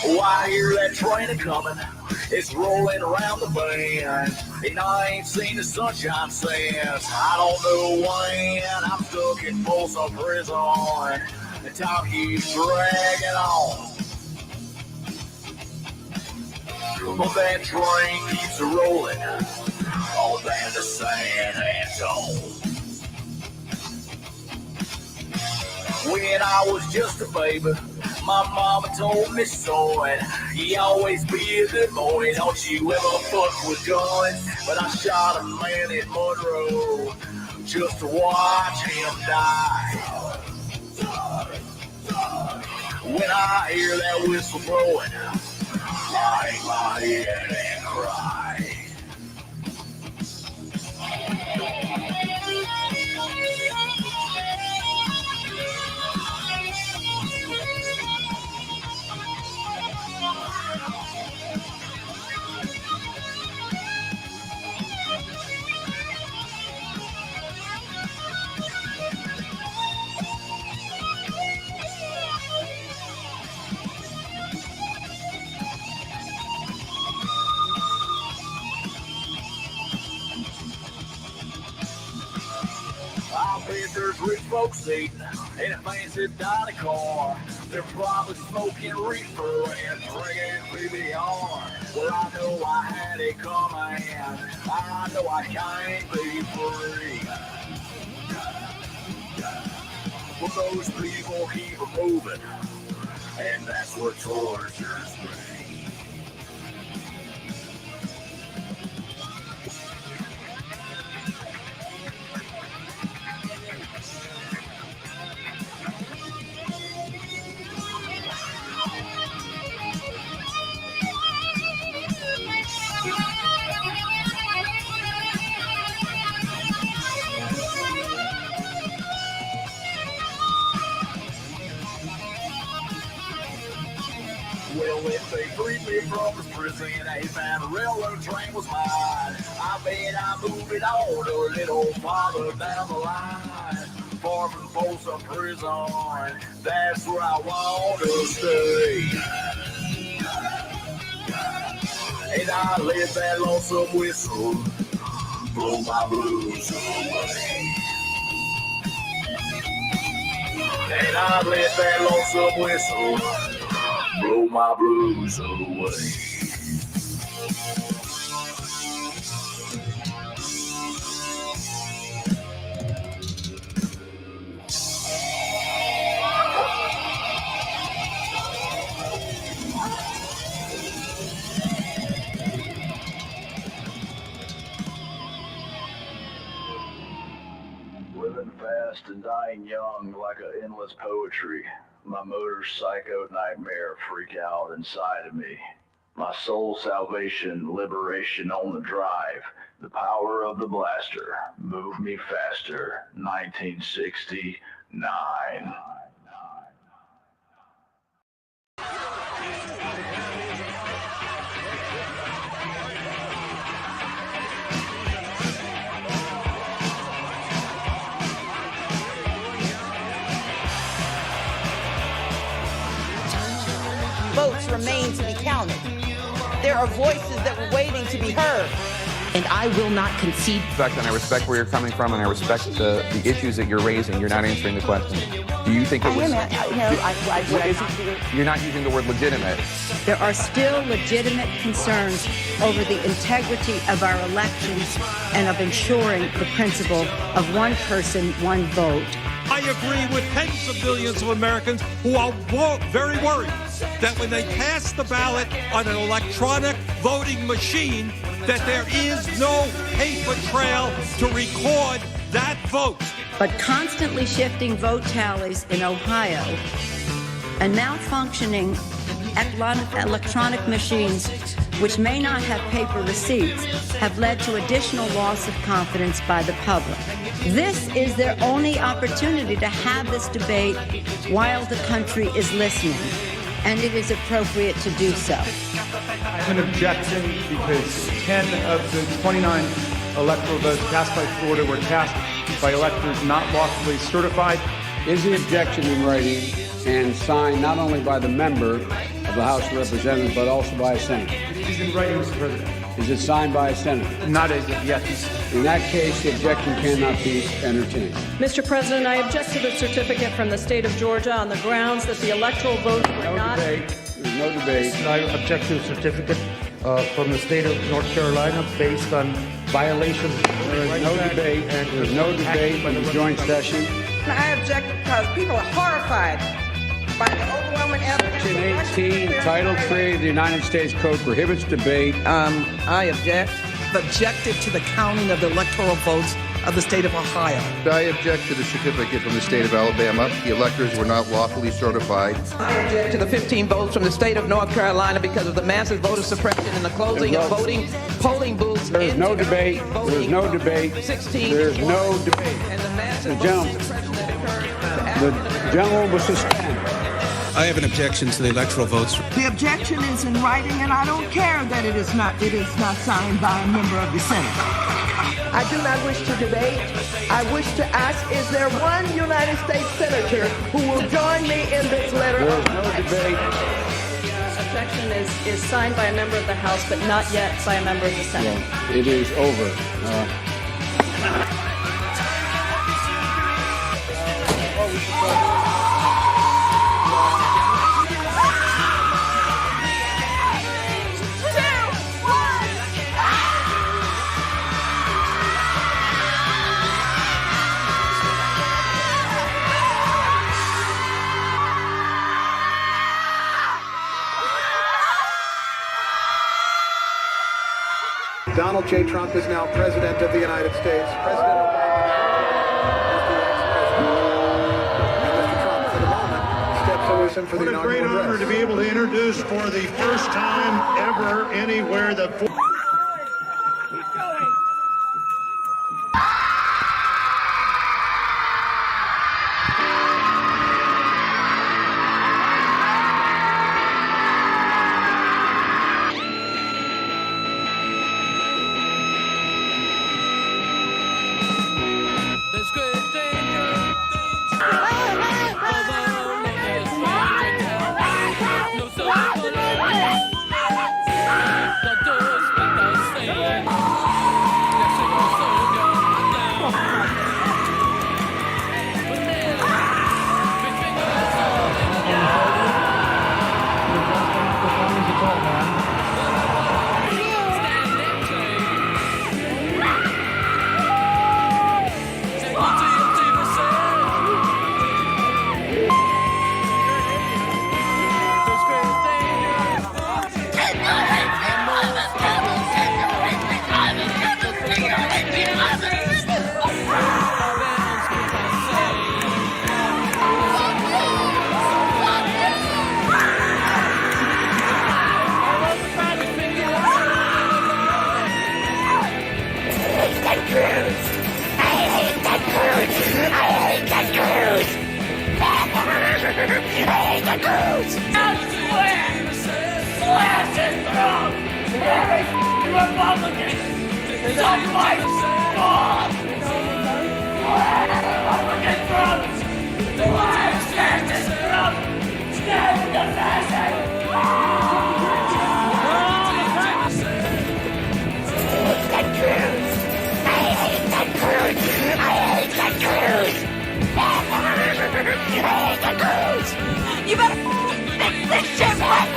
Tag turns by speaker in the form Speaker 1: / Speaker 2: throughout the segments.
Speaker 1: Oh, I hear that train a-comin', it's rolling around the bend, and I ain't seen the sunshine since I don't know when. I'm stuck in Folsom Prison, and time keeps dragging on. But that train keeps rolling on down to San Antonio. When I was just a baby, my mama told me so, and he always be a good boy. Don't you ever fuck with guns, but I shot a man in Monroe just to watch him die. When I hear that whistle blowing, I hang my head and cry. I bet there's rich folks eating in a fancy Dodge car. They're probably smoking reefer and drinking PBR. Well, I know I had it coming. I know I can't be free. But those people keep moving, and that's what tortures me. Well, if they freed me from this prison, they found the railroad train was mine. I bet I move it on a little farther down the line. Far from Folsom Prison, that's where I want to stay. And I let that lonesome whistle blow my blues away. And I let that lonesome whistle blow my blues away. Living fast and dying young like an endless poetry. My motor's psycho nightmare freak out inside of me. My soul salvation, liberation on the drive. The power of the blaster. Move me faster. 1969.
Speaker 2: Votes remain to be counted. There are voices that were waiting to be heard.
Speaker 3: And I will not concede.
Speaker 4: And I respect where you're coming from, and I respect the issues that you're raising. You're not answering the question. Do you think it was... You're not using the word legitimate.
Speaker 5: There are still legitimate concerns over the integrity of our elections and of ensuring the principle of one person, one vote.
Speaker 6: I agree with tens of millions of Americans who are very worried that when they cast the ballot on an electronic voting machine, that there is no paper trail to record that vote.
Speaker 5: But constantly shifting vote tallies in Ohio and malfunctioning electronic machines which may not have paper receipts, have led to additional loss of confidence by the public. This is their only opportunity to have this debate while the country is listening, and it is appropriate to do so.
Speaker 7: I have an objection because 10 of the 29 electoral votes cast by Florida were cast by electors not lawfully certified.
Speaker 8: Is the objection in writing and signed not only by the member of the House of Representatives, but also by a senator?
Speaker 7: It is in writing, Mr. President.
Speaker 8: Is it signed by a senator?
Speaker 7: Not as of yet.
Speaker 8: In that case, the objection cannot be entertained.
Speaker 9: Mr. President, I object to the certificate from the state of Georgia on the grounds that the electoral votes were not...
Speaker 8: There's no debate.
Speaker 10: I object to the certificate from the state of North Carolina based on violations.
Speaker 8: There is no debate. There's no debate in the joint session.
Speaker 2: I object because people are horrified by the overwhelming evidence.
Speaker 8: Section 18, Title 3 of the United States Code prohibits debate.
Speaker 2: I object.
Speaker 3: Objected to the counting of the electoral votes of the state of Ohio.
Speaker 11: I object to the certificate from the state of Alabama. The electors were not lawfully certified.
Speaker 3: I object to the 15 votes from the state of North Carolina because of the massive voter suppression and the closing of polling booths.
Speaker 8: There's no debate. There's no debate. There's no debate. The gentleman will suspend.
Speaker 6: I have an objection to the electoral votes.
Speaker 2: The objection is in writing, and I don't care that it is not signed by a member of the Senate. I do not wish to debate. I wish to ask, is there one United States Senator who will join me in this letter?
Speaker 8: There's no debate.
Speaker 9: Objection is signed by a member of the House, but not yet by a member of the Senate.
Speaker 8: Well, it is over.
Speaker 7: Donald J. Trump is now President of the United States. President Obama is the ex-president. And Mr. Trump, for the moment, steps to listen for the inaugural address. What a great honor to be able to introduce for the first time ever anywhere the...
Speaker 2: You better fix this shit right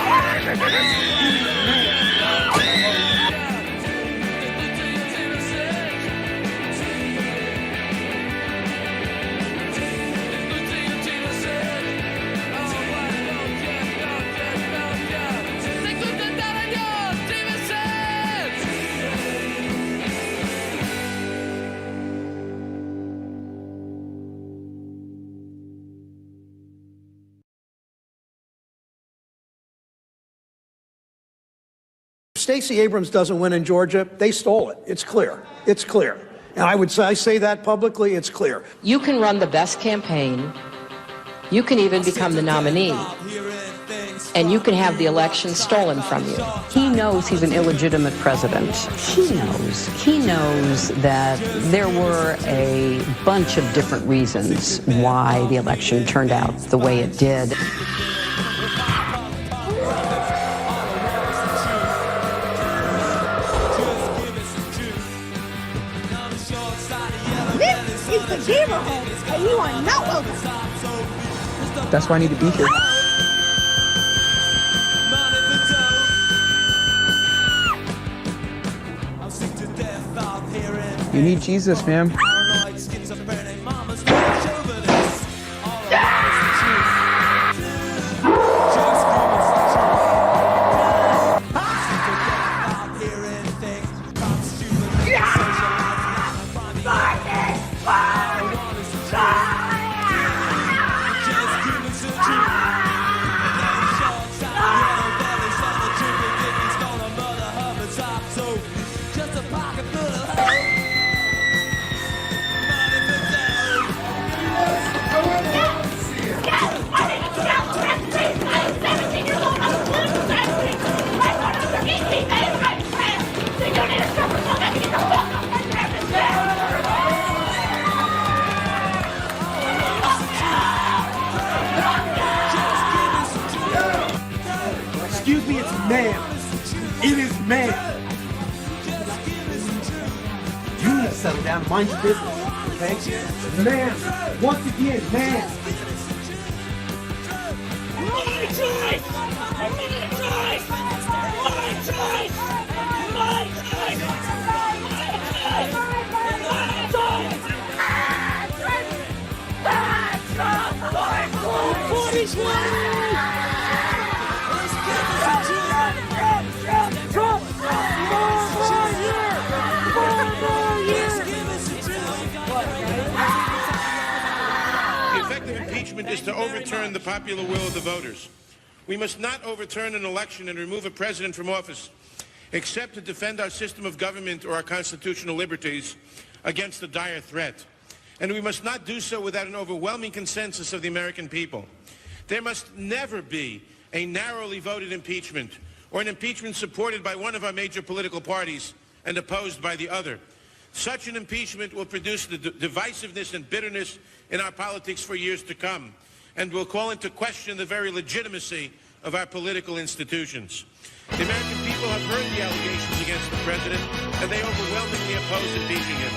Speaker 7: Stacey Abrams doesn't win in Georgia, they stole it. It's clear. It's clear. And I say that publicly, it's clear.
Speaker 12: You can run the best campaign. You can even become the nominee. And you can have the election stolen from you.
Speaker 13: He knows he's an illegitimate president. He knows that there were a bunch of different reasons why the election turned out the way it did.
Speaker 14: This is the neighborhood, and you are not welcome.
Speaker 4: That's why I need to be here. You need Jesus, ma'am.
Speaker 15: Excuse me, it's ma'am. It is ma'am. You need to settle down and mind your business, okay? Ma'am, once again, ma'am.
Speaker 14: My choice! My choice! My choice! My choice! My choice!
Speaker 16: The effect of impeachment is to overturn the popular will of the voters. We must not overturn an election and remove a president from office, except to defend our system of government or our constitutional liberties against a dire threat. And we must not do so without an overwhelming consensus of the American people. There must never be a narrowly voted impeachment or an impeachment supported by one of our major political parties and opposed by the other. Such an impeachment will produce the divisiveness and bitterness in our politics for years to come and will call into question the very legitimacy of our political institutions. The American people have heard the allegations against the president, and they overwhelmingly oppose impeaching him.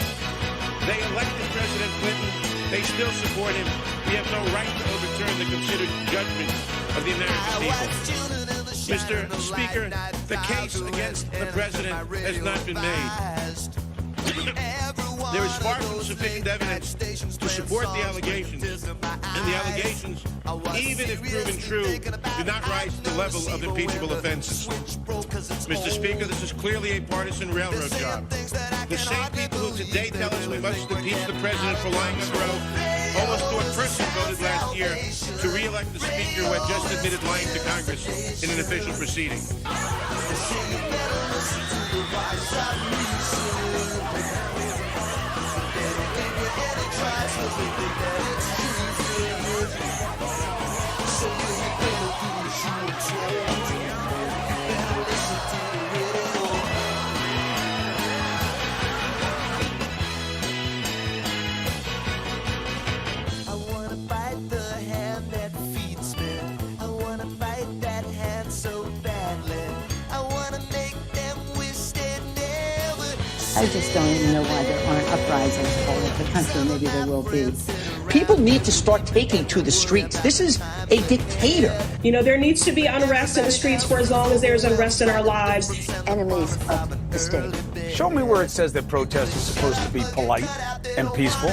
Speaker 16: They elected President Clinton. They still support him. We have no right to overturn the considered judgment of the American people. Mr. Speaker, the case against the president has not been made. There is far from sufficient evidence to support the allegations, and the allegations, even if proven true, do not rise to the level of impeachable offenses. Mr. Speaker, this is clearly a partisan railroad job. The same people who today tell us we must impeach the president for lying under oath almost to a person voted last year to re-elect the speaker who had just admitted lying to Congress in an official proceeding.
Speaker 5: I just don't even know why there aren't uprisings all over the country. Maybe there will be.
Speaker 17: People need to start taking to the streets. This is a dictator.
Speaker 9: You know, there needs to be unrest in the streets for as long as there's unrest in our lives.
Speaker 5: Enemies of the state.
Speaker 18: Show me where it says that protests are supposed to be polite and peaceful.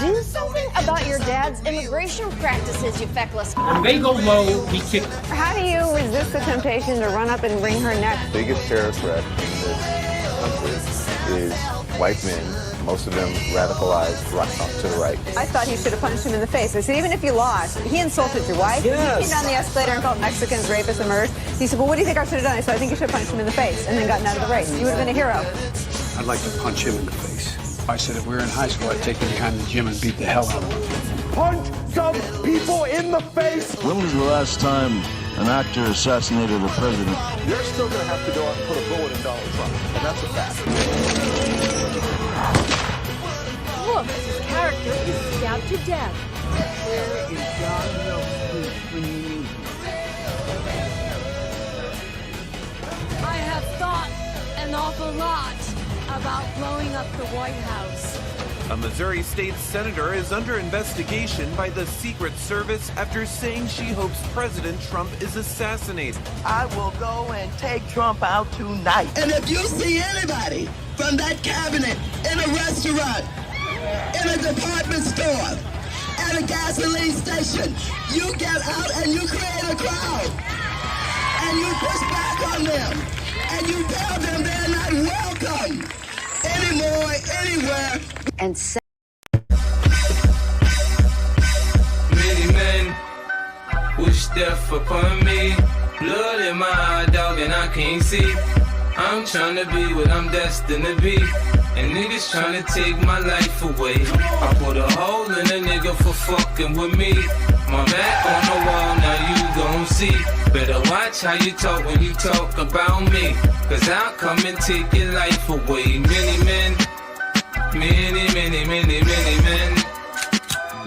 Speaker 19: Do something about your dad's immigration practices, you feckless.
Speaker 18: When they go low, we kick.
Speaker 19: How do you resist the temptation to run up and wring her neck?
Speaker 20: The biggest terror threat in this country is
Speaker 4: white men, most of them radicalized to the right.
Speaker 20: I thought he should have punched him in the face. I said, even if you lost, he insulted your wife.
Speaker 15: Yes.
Speaker 20: He came down the escalator and called Mexicans rapists and murderers. He said, well, what do you think I should have done? I said, I think you should have punched him in the face and then gotten out of the race. You would have been a hero.
Speaker 8: I'd like to punch him in the face. I said if we were in high school, I'd take him behind the gym and beat the hell out of him.
Speaker 15: Punch some people in the face.
Speaker 21: When was the last time an actor assassinated a president?
Speaker 7: You're still going to have to go out and put a bullet in Donald Trump, and that's a fact.
Speaker 14: Look, his character is stabbed to death.
Speaker 2: Where is God enough when you need him?
Speaker 14: I have thought an awful lot about blowing up the White House.
Speaker 22: A Missouri state senator is under investigation by the Secret Service after saying she hopes President Trump is assassinated.
Speaker 2: I will go and take Trump out tonight.
Speaker 23: And if you see anybody from that cabinet in a restaurant, in a department store, at a gasoline station, you get out and you create a crowd. And you push back on them. And you tell them they're not welcome anymore, anywhere.
Speaker 5: And
Speaker 24: many men wish death upon me. Blood in my eye, dog, and I can't see. I'm trying to be what I'm destined to be. And niggas trying to take my life away. I put a hole in a nigga for fucking with me. My back on the wall, now you gon' see. Better watch how you talk when you talk about me. Cause I'll come and take your life away. Many men, many men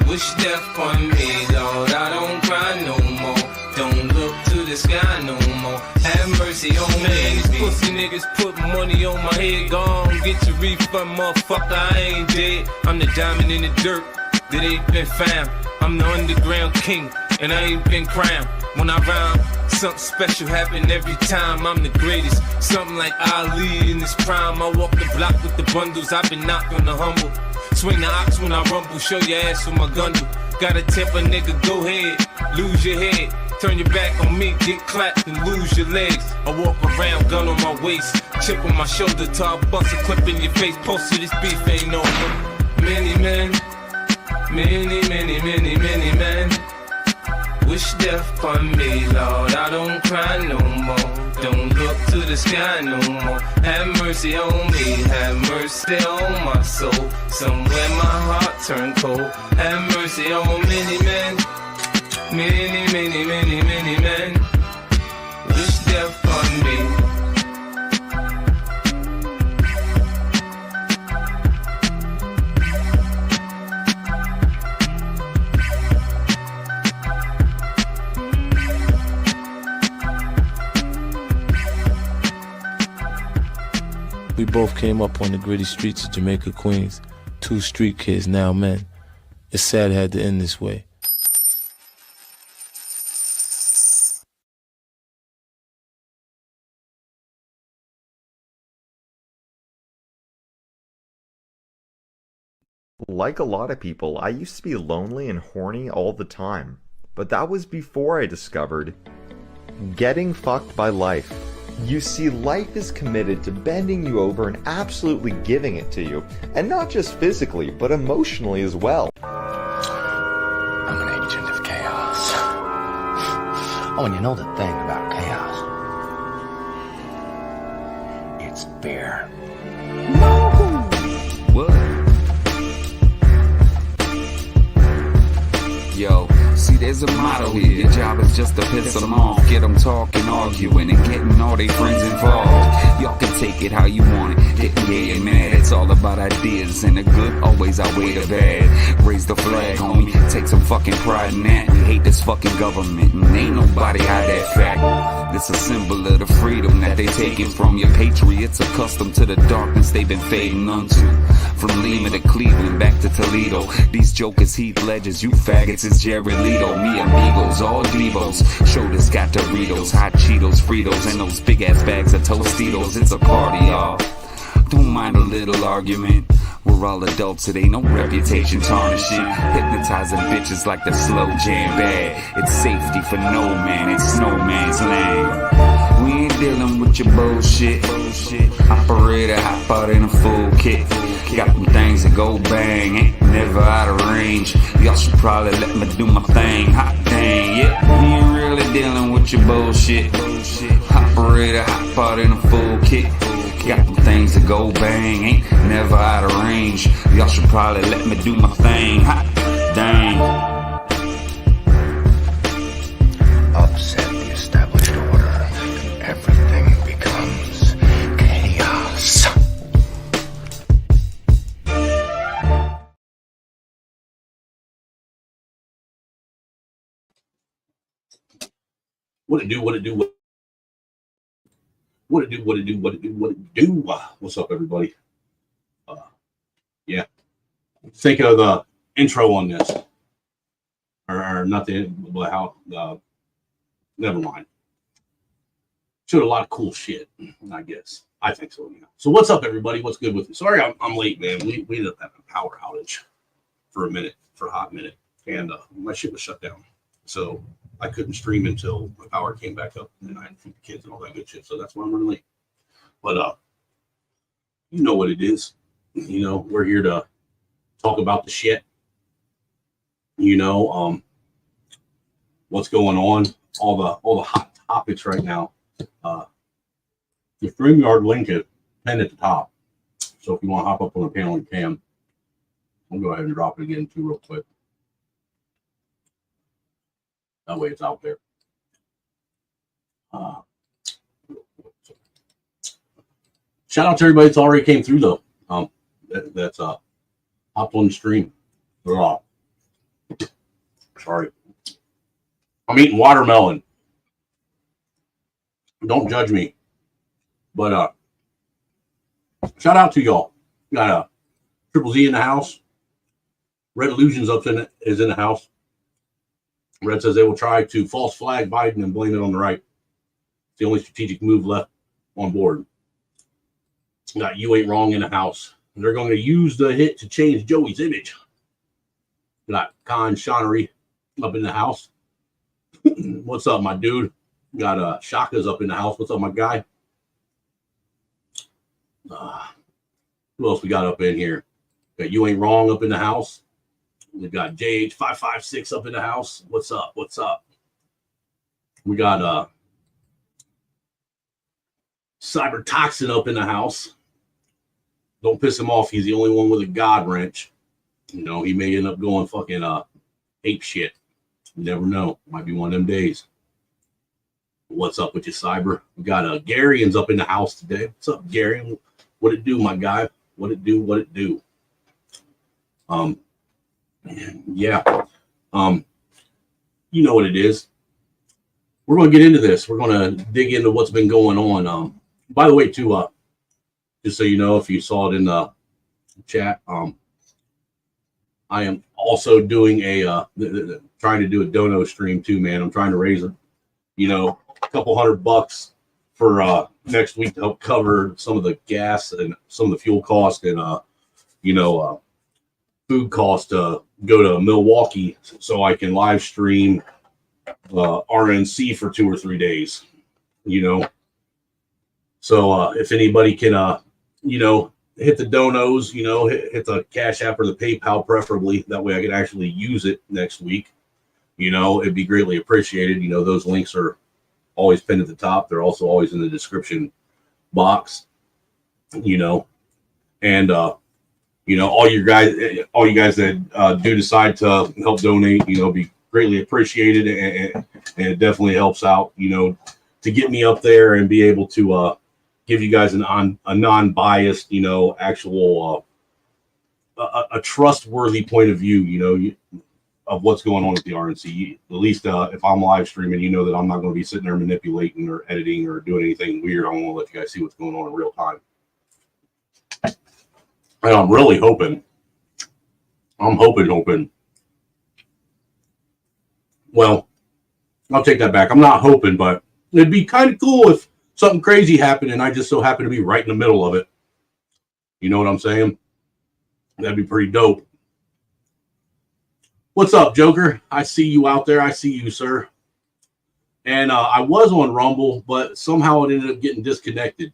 Speaker 24: wish death on me, Lord. I don't cry no more. Don't look to the sky no more. Have mercy on me. These pussy niggas put money on my head. Gone, get your refund, motherfucker. I ain't dead. I'm the diamond in the dirt that ain't been found. I'm the underground king, and I ain't been crowned. When I rhyme, something special happen every time. I'm the greatest, something like Ali in his prime. I walk the block with the bundles. I've been knocked on the humble. Swing the ox when I rumble. Show your ass with my gun do. Gotta tip a nigga, go ahead, lose your head. Turn your back on me, get clapped and lose your legs. I walk around, gun on my waist, chip on my shoulder, till I bust a clip in your face. Post to this beef ain't over. Many men, many men wish death on me, Lord. I don't cry no more. Don't look to the sky no more. Have mercy on me, have mercy on my soul. Somewhere my heart turned cold. Have mercy on many men. Many men wish death on me.
Speaker 25: We both came up on the gritty streets of Jamaica, Queens. 2 street kids, now men. It's sad it had to end this way.
Speaker 26: Like a lot of people, I used to be lonely and horny all the time. But that was before I discovered getting fucked by life. You see, life is committed to bending you over and absolutely giving it to you. And not just physically, but emotionally as well.
Speaker 27: I'm an agent of chaos. Oh, and you know the thing about chaos? It's beer.
Speaker 28: What? Yo, see there's a motto here. Your job is just to piss them off. Get them talking, arguing, and getting all their friends involved. Y'all can take it how you want it. Getting gay and mad. It's all about ideas, and the good always outweigh the bad. Raise the flag, homie. Take some fucking pride in that. We hate this fucking government, and ain't nobody hide that fact. It's a symbol of the freedom that they taking from your patriots accustomed to the darkness they've been fading unto. From Lima to Cleveland, back to Toledo. These jokers, Heath Ledgers, you faggots is Jared Leto. Me amigos, all Devos. Shoulders got Doritos, hot Cheetos, Fritos, and those big ass bags of Tostitos. It's a party, y'all. Don't mind a little argument. We're all adults, it ain't no reputation tarnishing. Hypnotizing bitches like the slow jam bad. It's safety for no man, it's no man's land. We ain't dealing with your bullshit. Operator, hop out in a full kit. Got them things that go bang, ain't never out of range. Y'all should probably let me do my thing. Hot dang, yeah. We ain't really dealing with your bullshit. Operator, hop out in a full kit. Got them things that go bang, ain't never out of range. Y'all should probably let me do my thing. Hot dang.
Speaker 27: Upset the established order, and everything becomes chaos.
Speaker 1: What it do? What's up, everybody? Yeah. Think of the intro on this. Or not the, but how, never mind. Showed a lot of cool shit, I guess. I think so, yeah. So what's up, everybody? What's good with you? Sorry, I'm late, man. We ended up having a power outage for a hot minute. And my shit was shut down. So I couldn't stream until my power came back up, and I had to feed the kids and all that good shit. So that's why I'm running late. But you know what it is. You know, we're here to talk about the shit. You know, what's going on, all the hot topics right now. The StreamYard link is pinned at the top. So if you want to hop up on the panel, you can. I'll go ahead and drop it again too real quick. That way it's out there. Shout out to everybody that's already came through though. That's hopped on the stream. Sorry. I'm eating watermelon. Don't judge me. But shout out to y'all. Got Triple Z in the house. Red Illusions is in the house. Red says they will try to false flag Biden and blame it on the right. It's the only strategic move left on board. Got You Ain't Wrong in the house. They're going to use the hit to change Joey's image. Got Khan Shonery up in the house. What's up, my dude? Got Shaka's up in the house. What's up, my guy? Who else we got up in here? Got You Ain't Wrong up in the house. We got JH556 up in the house. What's up? What's up? We got Cyber Toxin up in the house. Don't piss him off. He's the only one with a God wrench. You know, he may end up going fucking ape shit. You never know. Might be one of them days. What's up with you, Cyber? We got Garyans up in the house today. What's up, Gary? What it do, my guy? What it do? What it do? Yeah. You know what it is. We're going to get into this. We're going to dig into what's been going on. By the way, too, just so you know, if you saw it in the chat, I am also doing trying to do a dono stream too, man. I'm trying to raise a couple $100 for next week to help cover some of the gas and some of the fuel cost and food cost to go to Milwaukee so I can live stream RNC for 2 or 3 days. So if anybody can hit the donos, hit the Cash App or the PayPal preferably, that way I can actually use it next week. It'd be greatly appreciated. Those links are always pinned at the top. They're also always in the description box. And all you guys that do decide to help donate, be greatly appreciated, and it definitely helps out, to get me up there and be able to give you guys a non-biased, actual a trustworthy point of view, of what's going on with the RNC. At least if I'm live streaming, that I'm not going to be sitting there manipulating or editing or doing anything weird. I want to let you guys see what's going on in real time. And I'm really hoping. Well, I'll take that back. I'm not hoping, but it'd be kind of cool if something crazy happened and I just so happen to be right in the middle of it. You know what I'm saying? That'd be pretty dope. What's up, Joker? I see you out there. I see you, sir. And I was on Rumble, but somehow it ended up getting disconnected.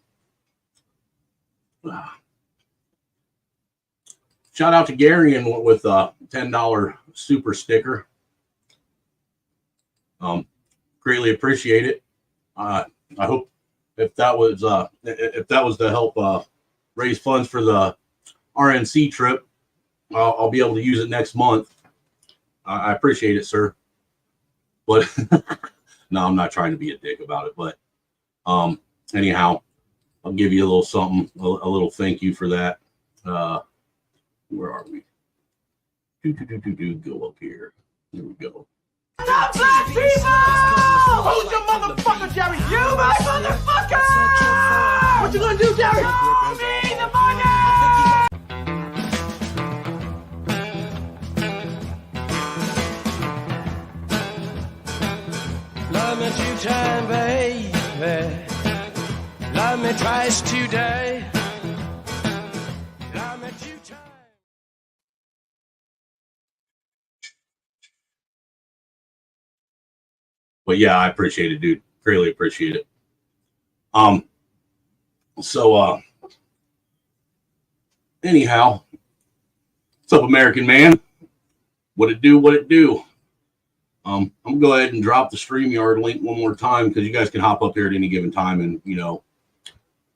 Speaker 1: Shout out to Gary and with a $10 super sticker. Greatly appreciate it. I hope if that was to help raise funds for the RNC trip, I'll be able to use it next month. I appreciate it, sir. But no, I'm not trying to be a dick about it. But anyhow, I'll give you a little something, a little thank you for that. Where are we? Go up here. Here we go.
Speaker 2: Stop black people! Who's your motherfucker, Jerry? You, my motherfucker! What you gonna do, Jerry? Show me the money!
Speaker 3: Love me 2 times, baby. Love me twice today. Love me 2 times.
Speaker 1: But yeah, I appreciate it, dude. Really appreciate it. Anyhow, what's up, American man? What it do? What it do? I'm gonna go ahead and drop the StreamYard link one more time because you guys can hop up here at any given time and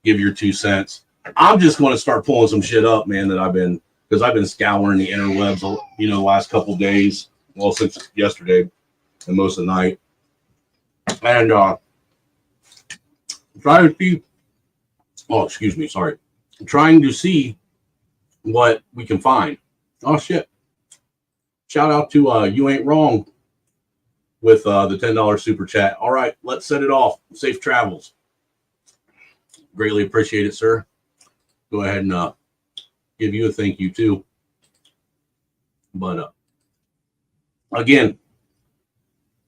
Speaker 1: give your 2 cents. I'm just going to start pulling some shit up, man. Because I've been scouring the interwebs, the last couple days, well, since yesterday and most of the night. And trying to see, trying to see what we can find. Oh shit! Shout out to You Ain't Wrong with the $10 super chat. All right, let's set it off. Safe travels. Greatly appreciate it, sir. Go ahead and give you a thank you too. But again.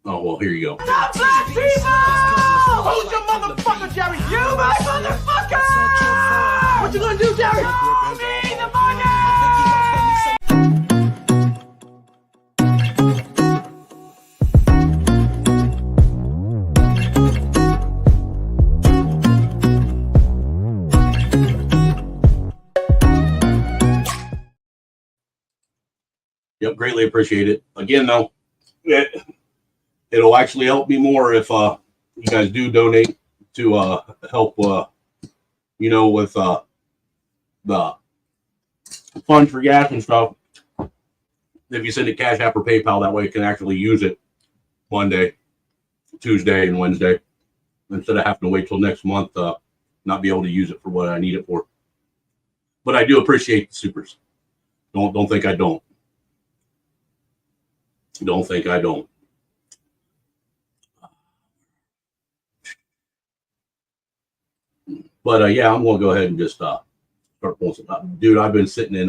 Speaker 1: Oh, well, here you go.
Speaker 2: Stop black people! Who's your motherfucker, Jerry? You, my motherfucker! What you gonna do, Jerry? Show me the money!
Speaker 1: Yep, greatly appreciate it. Again, though, it'll actually help me more if you guys do donate to help, with the funds for gas and stuff. If you send it Cash App or PayPal, that way you can actually use it Monday, Tuesday, and Wednesday instead of having to wait till next month, not be able to use it for what I need it for. But I do appreciate the supers. Don't think I don't. Don't think I don't. But yeah, I'm gonna go ahead and just start pulling some. Dude, I've been sitting in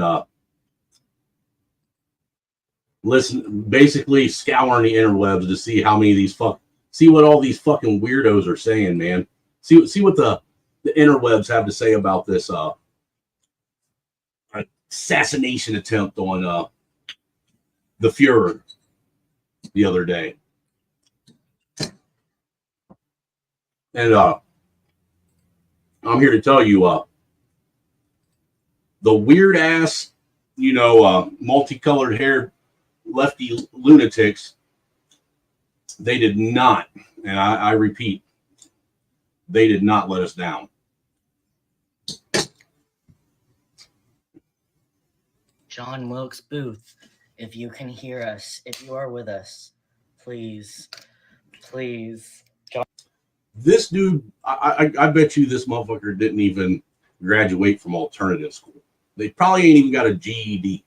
Speaker 1: basically scouring the interwebs to see how many of these see what all these fucking weirdos are saying, man. See what the interwebs have to say about this assassination attempt on the Fuhrer the other day. And I'm here to tell you, the weird ass, multicolored haired lefty lunatics, they did not, and I repeat, they did not let us down.
Speaker 6: John Wilkes Booth, if you can hear us, if you are with us, please, John.
Speaker 1: This dude, I bet you this motherfucker didn't even graduate from alternative school. They probably ain't even got a GED.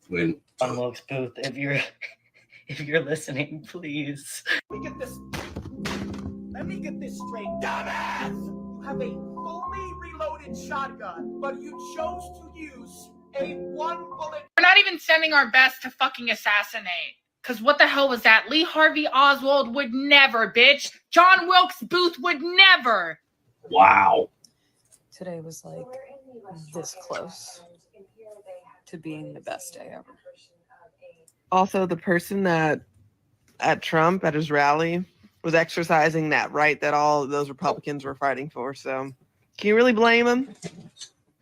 Speaker 1: When
Speaker 6: John Wilkes Booth, if you're listening, please.
Speaker 15: Let me get this straight. Dumbass! You have a fully reloaded shotgun, but you chose to use a 1-bullet.
Speaker 10: We're not even sending our best to fucking assassinate. Because what the hell was that? Lee Harvey Oswald would never, bitch. John Wilkes Booth would never.
Speaker 1: Wow.
Speaker 11: Today was like this close to being the best day ever.
Speaker 2: Also, the person that at Trump at his rally was exercising that right that all those Republicans were fighting for. So, can you really blame him?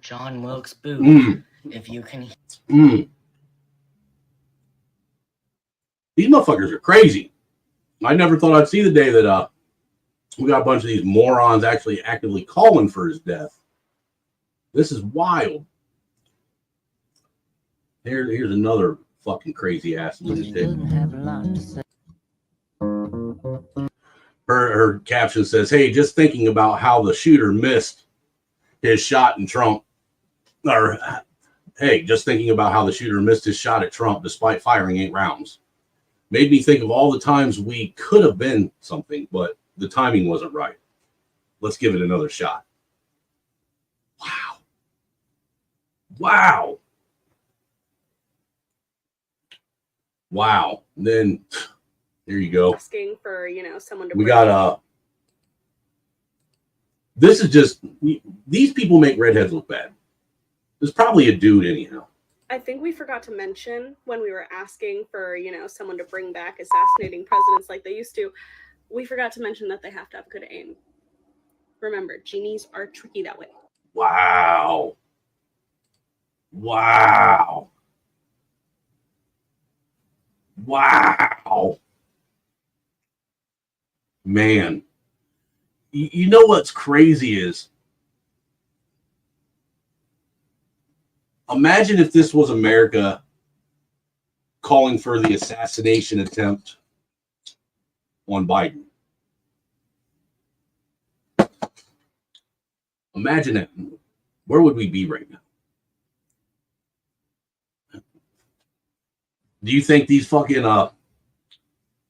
Speaker 6: John Wilkes Booth, if you can.
Speaker 1: These motherfuckers are crazy. I never thought I'd see the day that we got a bunch of these morons actually actively calling for his death. This is wild. Here's another fucking crazy ass lunatic. Her caption says, "Hey, just thinking about how the shooter missed his shot in Trump." Or, hey, just thinking about how the shooter missed his shot at Trump despite firing 8 rounds. Made me think of all the times we could have been something, but the timing wasn't right. Let's give it another shot. Wow. Wow. Wow. Then there you go.
Speaker 4: Asking for, someone to.
Speaker 1: We got this is just, these people make redheads look bad. There's probably a dude anyhow.
Speaker 4: I think we forgot to mention when we were asking for, someone to bring back assassinating presidents like they used to, we forgot to mention that they have to have good aim. Remember, genies are tricky that way.
Speaker 1: Wow. Wow. Wow. Man. You know what's crazy is, imagine if this was America calling for the assassination attempt on Biden. Imagine it. Where would we be right now? Do you think these fucking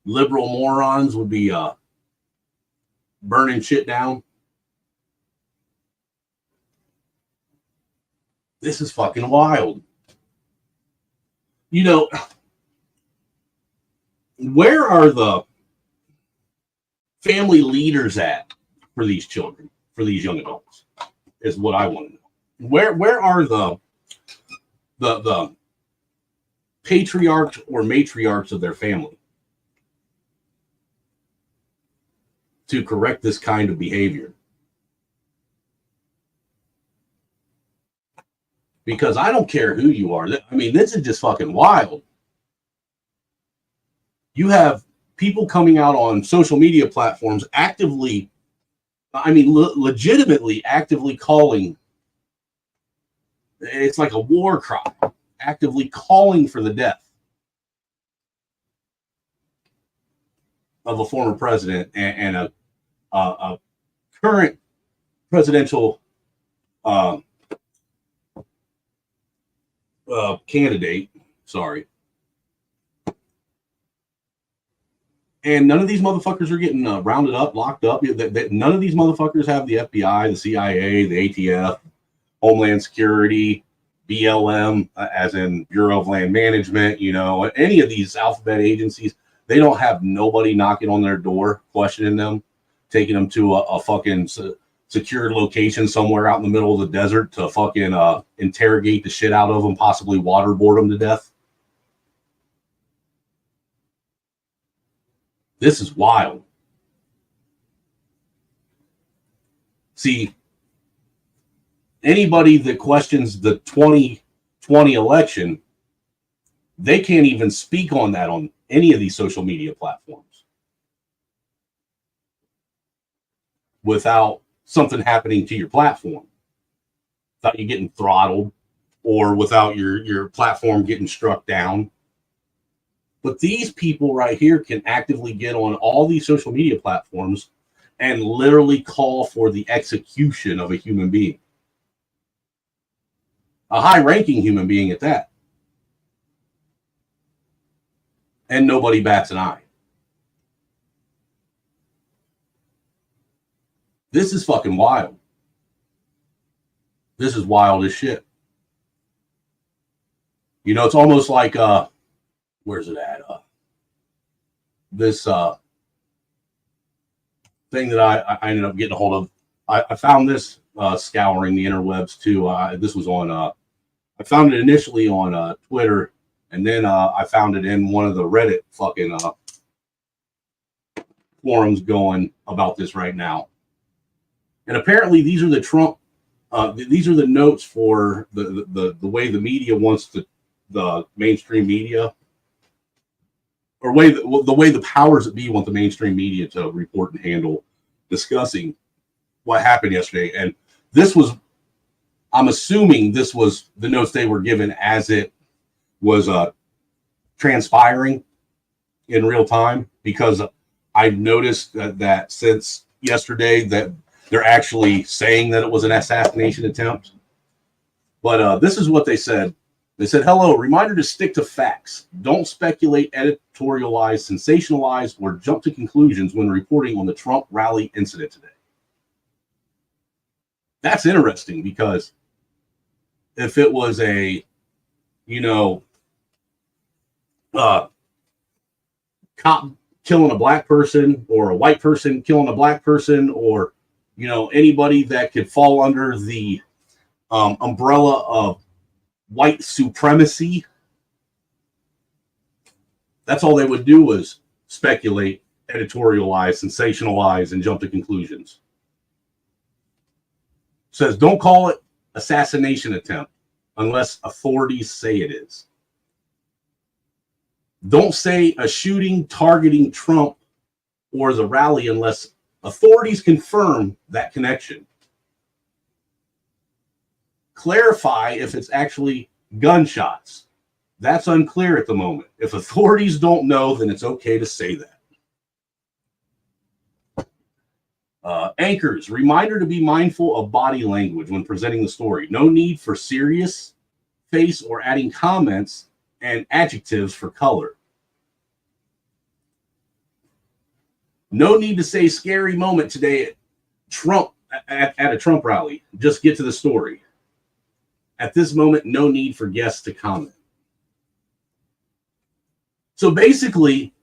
Speaker 1: liberal morons would be burning shit down? This is fucking wild. Where are the family leaders at for these children, for these young adults, is what I want to know. Where are the patriarchs or matriarchs of their family to correct this kind of behavior? Because I don't care who you are. I mean, this is just fucking wild. You have people coming out on social media platforms actively, legitimately actively calling. It's like a war cry, actively calling for the death of a former president and a current presidential candidate. Sorry. And none of these motherfuckers are getting rounded up, locked up. None of these motherfuckers have the FBI, the CIA, the ATF, Homeland Security, BLM, as in Bureau of Land Management, any of these alphabet agencies. They don't have nobody knocking on their door, questioning them, taking them to a fucking secured location somewhere out in the middle of the desert to fucking interrogate the shit out of them, possibly waterboard them to death. This is wild. See, anybody that questions the 2020 election, they can't even speak on that on any of these social media platforms without something happening to your platform, without you getting throttled or without your platform getting struck down. But these people right here can actively get on all these social media platforms and literally call for the execution of a human being, a high-ranking human being at that. And nobody bats an eye. This is fucking wild. This is wild as shit. It's almost like where's it at? This thing that I ended up getting a hold of. I found this scouring the interwebs too. This was on. I found it initially on Twitter, And then I found it in one of the Reddit fucking forums going about this right now. And apparently these are the Trump, these are the notes for the way the media wants the mainstream media, or the way the powers that be want the mainstream media to report and handle discussing what happened yesterday. And this was, I'm assuming this was the notes they were given as it was transpiring in real time, because I've noticed that since yesterday that they're actually saying that it was an assassination attempt. But this is what they said. They said, hello, reminder to stick to facts. Don't speculate, editorialize, sensationalize, or jump to conclusions when reporting on the Trump rally incident today. That's interesting, because if it was a, cop killing a black person, or a white person killing a black person, or, anybody that could fall under the umbrella of white supremacy, that's all they would do was speculate, editorialize, sensationalize, and jump to conclusions. Says, don't call it assassination attempt unless authorities say it is. Don't say a shooting targeting Trump or the rally unless authorities confirm that connection. Clarify if it's actually gunshots. That's unclear at the moment. If authorities don't know, then it's okay to say that. Anchors, reminder to be mindful of body language when presenting the story. No need for serious face or adding comments and adjectives for color. No need to say scary moment today at a Trump rally. Just get to the story. At this moment, no need for guests to comment. So basically,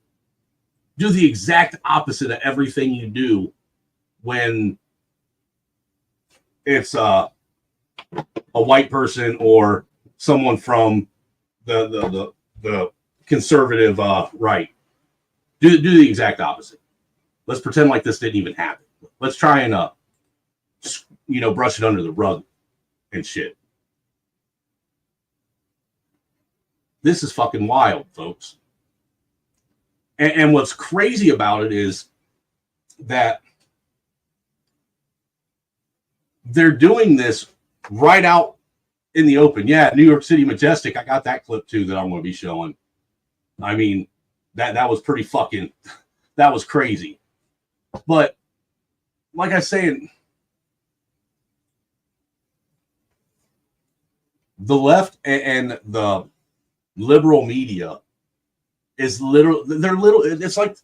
Speaker 1: do the exact opposite of everything you do when it's a white person or someone from the conservative right. Do the exact opposite. Let's pretend like this didn't even happen. Let's try and brush it under the rug and shit. This is fucking wild, folks. And what's crazy about it is that they're doing this right out in the open. Yeah, New York City Majestic. I got that clip too that I'm going to be showing. I mean, that was pretty fucking, that was crazy. But like I say, the left and the liberal media is it's like,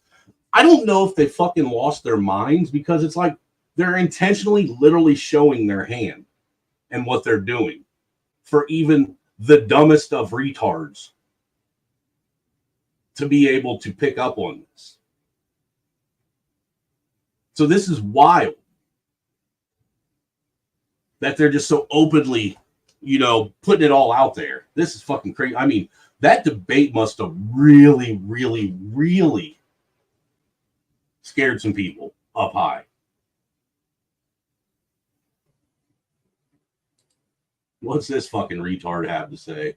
Speaker 1: I don't know if they fucking lost their minds, because it's like they're intentionally literally showing their hand and what they're doing for even the dumbest of retards to be able to pick up on this. So this is wild that they're just so openly, putting it all out there. This is fucking crazy. I mean, that debate must have really, really, really scared some people up high. What's this fucking retard have to say?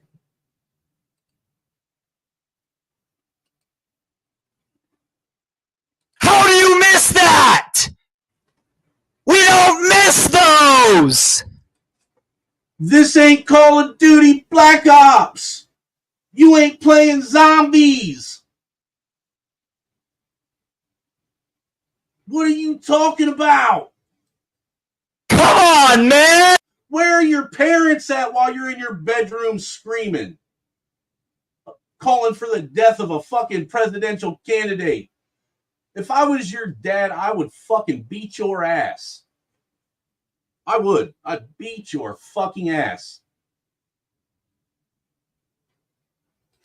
Speaker 9: How do you miss that? We don't miss those!
Speaker 1: This ain't Call of Duty Black Ops. You ain't playing zombies. What are you talking about?
Speaker 9: Come on, man!
Speaker 1: Where are your parents at while you're in your bedroom screaming? Calling for the death of a fucking presidential candidate. If I was your dad, I would fucking beat your ass. I would. I'd beat your fucking ass.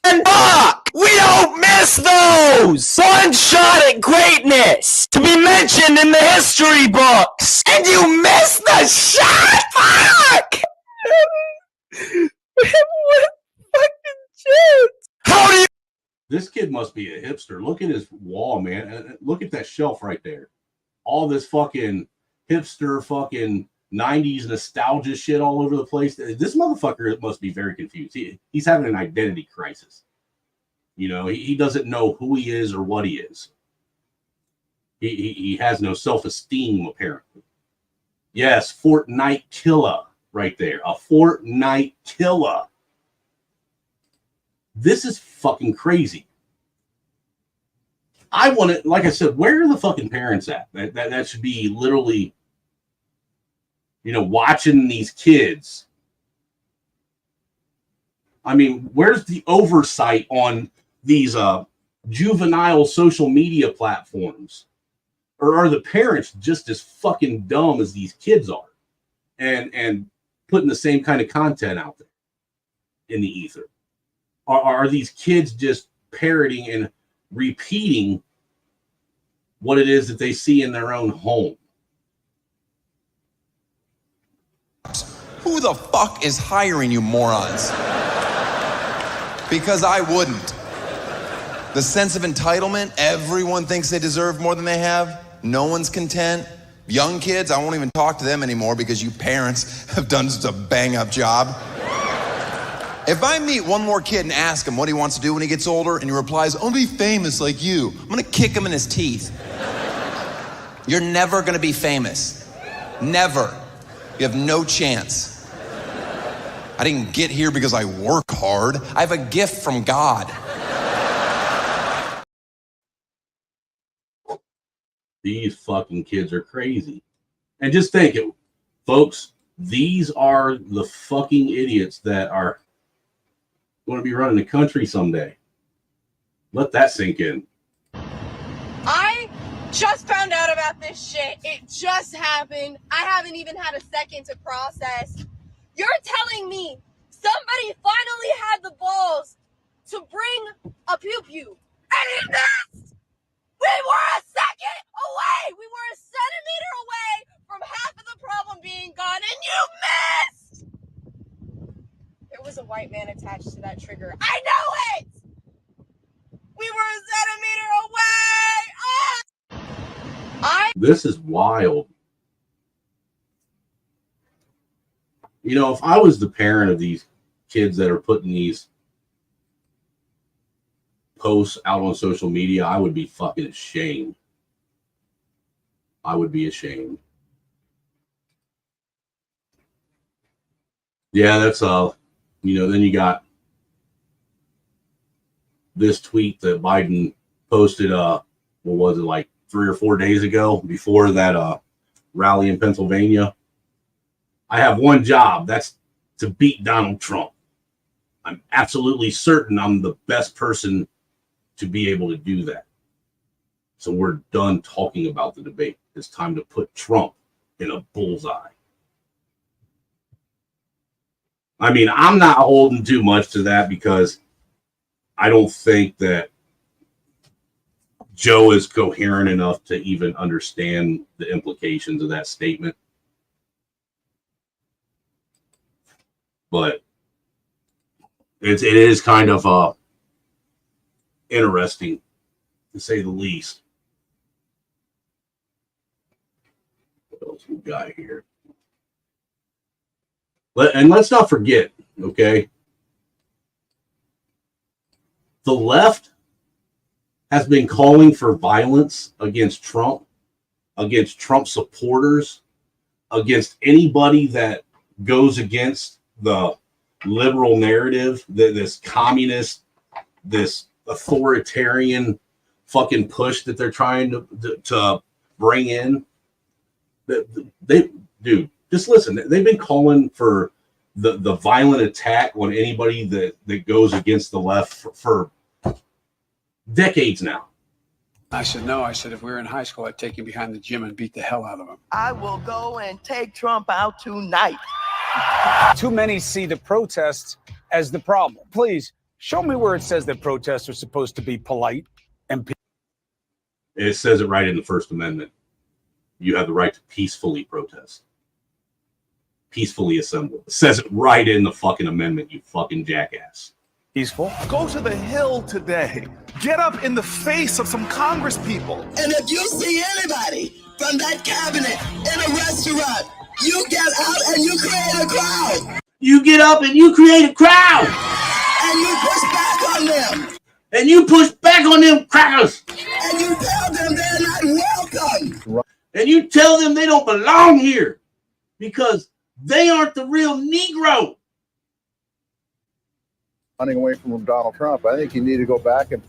Speaker 9: And fuck! We don't miss those! One shot at greatness! To be mentioned in the history books! And you missed the shot! Fuck! What fucking shit?
Speaker 1: This kid must be a hipster. Look at his wall, man. Look at that shelf right there. All this fucking hipster fucking 90s nostalgia shit all over the place. This motherfucker must be very confused. He's having an identity crisis. You know, he doesn't know who he is or what he is. He has no self-esteem, apparently. Yes, Fortnite killer right there. A Fortnite killer. This is fucking crazy. I want to, like I said, where are the fucking parents at? That should be literally, you know, watching these kids. I mean, where's the oversight on these juvenile social media platforms? Or are the parents just as fucking dumb as these kids are and putting the same kind of content out there in the ether? Are these kids just parroting and repeating what it is that they see in their own home?
Speaker 8: Who the fuck is hiring you morons? Because I wouldn't. The sense of entitlement, everyone thinks they deserve more than they have. No one's content. Young kids, I won't even talk to them anymore because you parents have done just a bang-up job. If I meet one more kid and ask him what he wants to do when he gets older and he replies, I'll be famous like you, I'm gonna kick him in his teeth. You're never gonna be famous. Never. You have no chance. I didn't get here because I work hard. I have a gift from God.
Speaker 1: These fucking kids are crazy. And just think it, folks, these are the fucking idiots that are going to be running the country someday. Let that sink in.
Speaker 12: I just found out about this shit. It just happened. I haven't even had a second to process. You're telling me somebody finally had the balls to bring a pew-pew and he missed! We were a second away! We were a centimeter away from half of the problem being gone, and you missed! There was a white man attached to that trigger. I know it! We were a centimeter away!
Speaker 1: This is wild. You know, if I was the parent of these kids that are putting these posts out on social media, I would be fucking ashamed. I would be ashamed. Yeah, that's you know, then you got this tweet that Biden posted what was it, like 3 or 4 days ago before that rally in Pennsylvania. I have one job, that's to beat Donald Trump. I'm absolutely certain I'm the best person to be able to do that. So we're done talking about the debate. It's time to put Trump in a bullseye. I mean, I'm not holding too much to that because I don't think that Joe is coherent enough to even understand the implications of that statement. But it is kind of interesting, to say the least. What else we got here? And let's not forget, okay? The left has been calling for violence against Trump supporters, against anybody that goes against the liberal narrative, this communist, this authoritarian fucking push that they're trying to bring in. Dude, just listen. They've been calling for the violent attack on anybody that goes against the left for decades now.
Speaker 13: I said, no. I said, if we were in high school, I'd take him behind the gym and beat the hell out of him.
Speaker 2: I will go and take Trump out tonight.
Speaker 16: Too many see the protests as the problem. Please show me where it says that protests are supposed to be polite and peaceful.
Speaker 1: It says it right in the First Amendment. You have the right to peacefully protest, peacefully assemble. It says it right in the fucking amendment, you fucking jackass.
Speaker 16: He's full.
Speaker 7: Go to the Hill today. Get up in the face of some Congress people.
Speaker 23: And if you see anybody from that cabinet in a restaurant, you get out and you create a crowd.
Speaker 1: You get up and you create a crowd.
Speaker 23: And you push back on them.
Speaker 1: And you push back on them crackers.
Speaker 23: And you tell them they're not welcome.
Speaker 1: And you tell them they don't belong here because they aren't the real Negro.
Speaker 14: Running away from Donald Trump, I think you need to go back and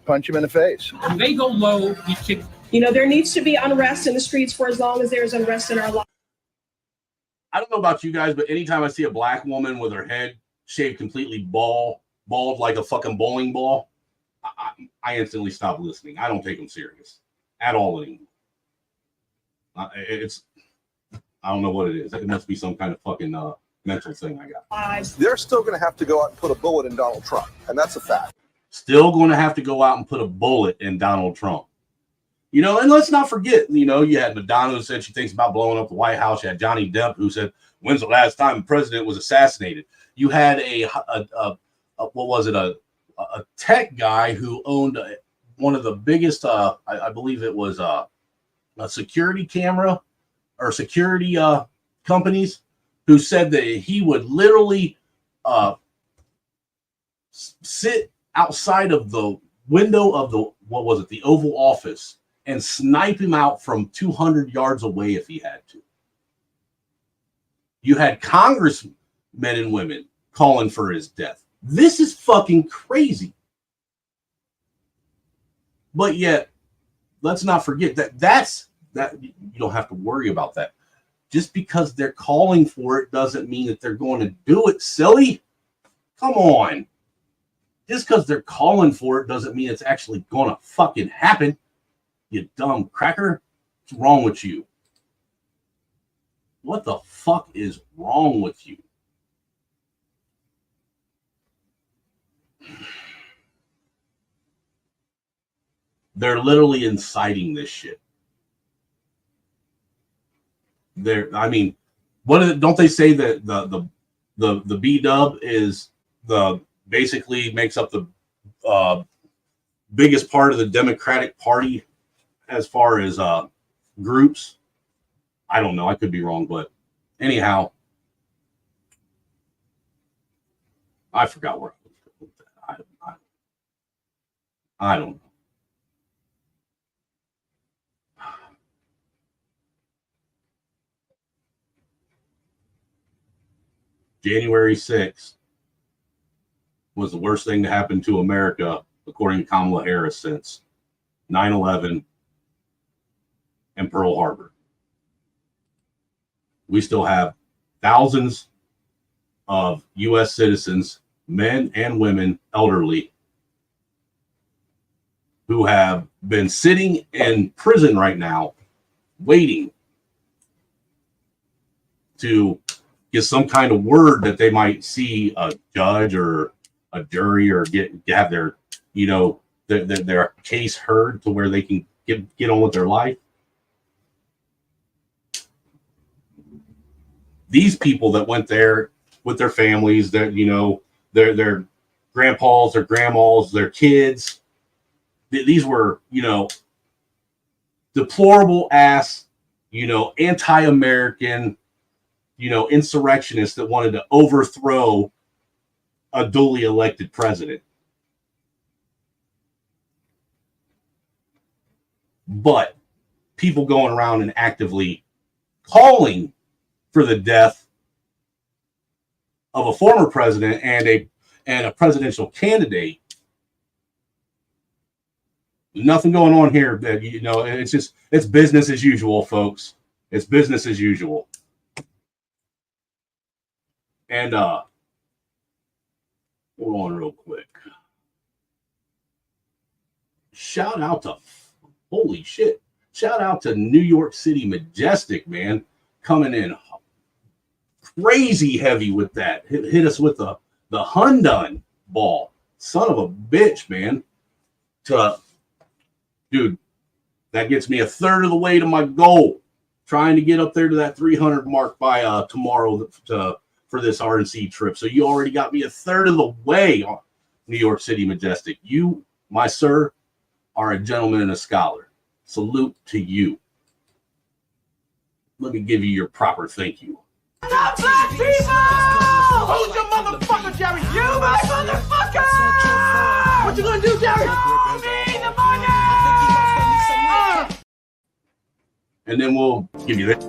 Speaker 14: punch him in the face.
Speaker 17: When they go low, we kick.
Speaker 18: You know, there needs to be unrest in the streets for as long as there's unrest in our lives.
Speaker 1: I don't know about you guys, but anytime I see a black woman with her head shaved completely bald like a fucking bowling ball, I instantly stop listening. I don't take them serious at all anymore. I don't know what it is. It must be some kind of fucking mental thing I got.
Speaker 14: They're still going to have to go out and put a bullet in Donald Trump, and that's a fact.
Speaker 1: Still going to have to go out and put a bullet in Donald Trump. You know, and let's not forget, you know, you had Madonna who said she thinks about blowing up the White House. You had Johnny Depp who said, when's the last time the president was assassinated? You had a tech guy who owned one of the biggest, I believe it was a security camera or security companies, who said that he would literally sit outside of the window of the Oval Office and snipe him out from 200 yards away if he had to. You had congressmen and women calling for his death. This is fucking crazy. But yet, let's not forget that you don't have to worry about that. Just because they're calling for it doesn't mean that they're going to do it, silly. Come on. Just because they're calling for it doesn't mean it's actually going to fucking happen. You dumb cracker. What's wrong with you? What the fuck is wrong with you? They're literally inciting this shit. Don't they say that the B-dub is basically makes up the biggest part of the Democratic Party as far as groups? I don't know. I could be wrong, but anyhow, I forgot where I was with that. I don't know. January 6th was the worst thing to happen to America, according to Kamala Harris, since 9/11 and Pearl Harbor. We still have thousands of U.S. citizens, men and women, elderly, who have been sitting in prison right now, waiting to get some kind of word that they might see a judge or a jury or have their, their case heard to where they can get on with their life. These people that went there with their families, their grandpas, their grandmas, their kids, these were, deplorable ass, anti-American, insurrectionists that wanted to overthrow a duly elected president. But people going around and actively calling for the death of a former president and a presidential candidate. Nothing going on here. That it's business as usual, folks. It's business as usual. And hold on real quick. Shout out to New York City Majestic, man, coming in crazy heavy with that. Hit us with the Hyundai ball. Son of a bitch, man. Dude, that gets me a third of the way to my goal. Trying to get up there to that 300 mark by tomorrow for this RNC trip. So you already got me a third of the way New York City Majestic. You, my sir, are a gentleman and a scholar. Salute to you. Let me give you your proper thank you.
Speaker 15: Black people! Who's your motherfucker, Jerry? You, my motherfucker! What you gonna do, Jerry? Show me the money!
Speaker 1: And then we'll give you that.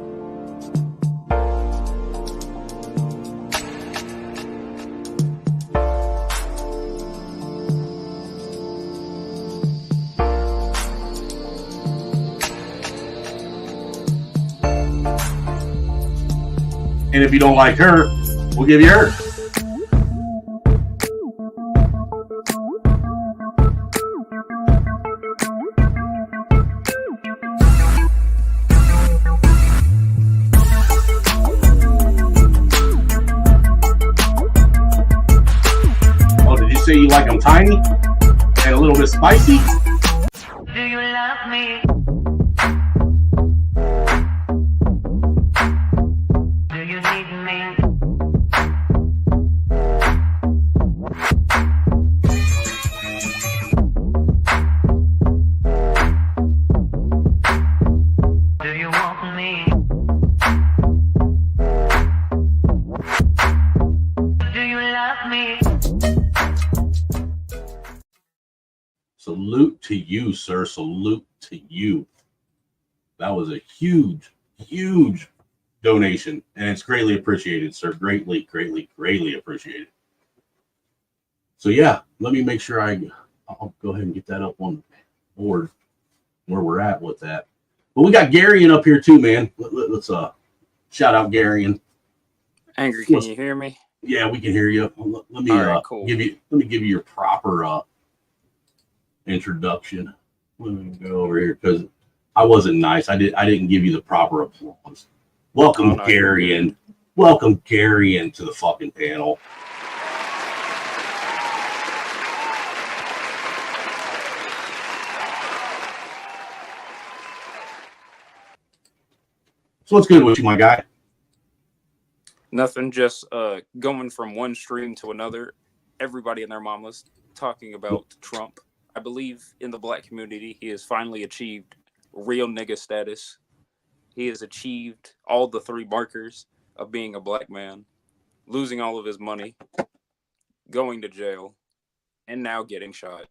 Speaker 1: And if you don't like her, we'll give you her. Oh, did you say you like them tiny and a little bit spicy?
Speaker 15: Do you love me?
Speaker 1: Salute to you, sir. Salute to you. That was a huge, huge donation, and it's greatly appreciated, sir. Greatly, greatly, greatly appreciated. So yeah, let me make sure I'll go ahead and get that up on the board where we're at with that. But we got Garion up here too, man. Let's shout out Garion.
Speaker 5: Angry, can you hear me?
Speaker 1: Yeah, we can hear you. Let me
Speaker 5: cool.
Speaker 1: give you your proper introduction. Let me go over here because I wasn't nice. I didn't give you the proper applause. Welcome, Garion. Welcome, Garion, to the fucking panel. So what's good with you, my guy?
Speaker 5: Nothing, just going from one stream to another. Everybody and their mamas talking about Trump. I believe in the black community, he has finally achieved real nigga status. He has achieved all the three markers of being a black man, losing all of his money, going to jail, and now getting shot.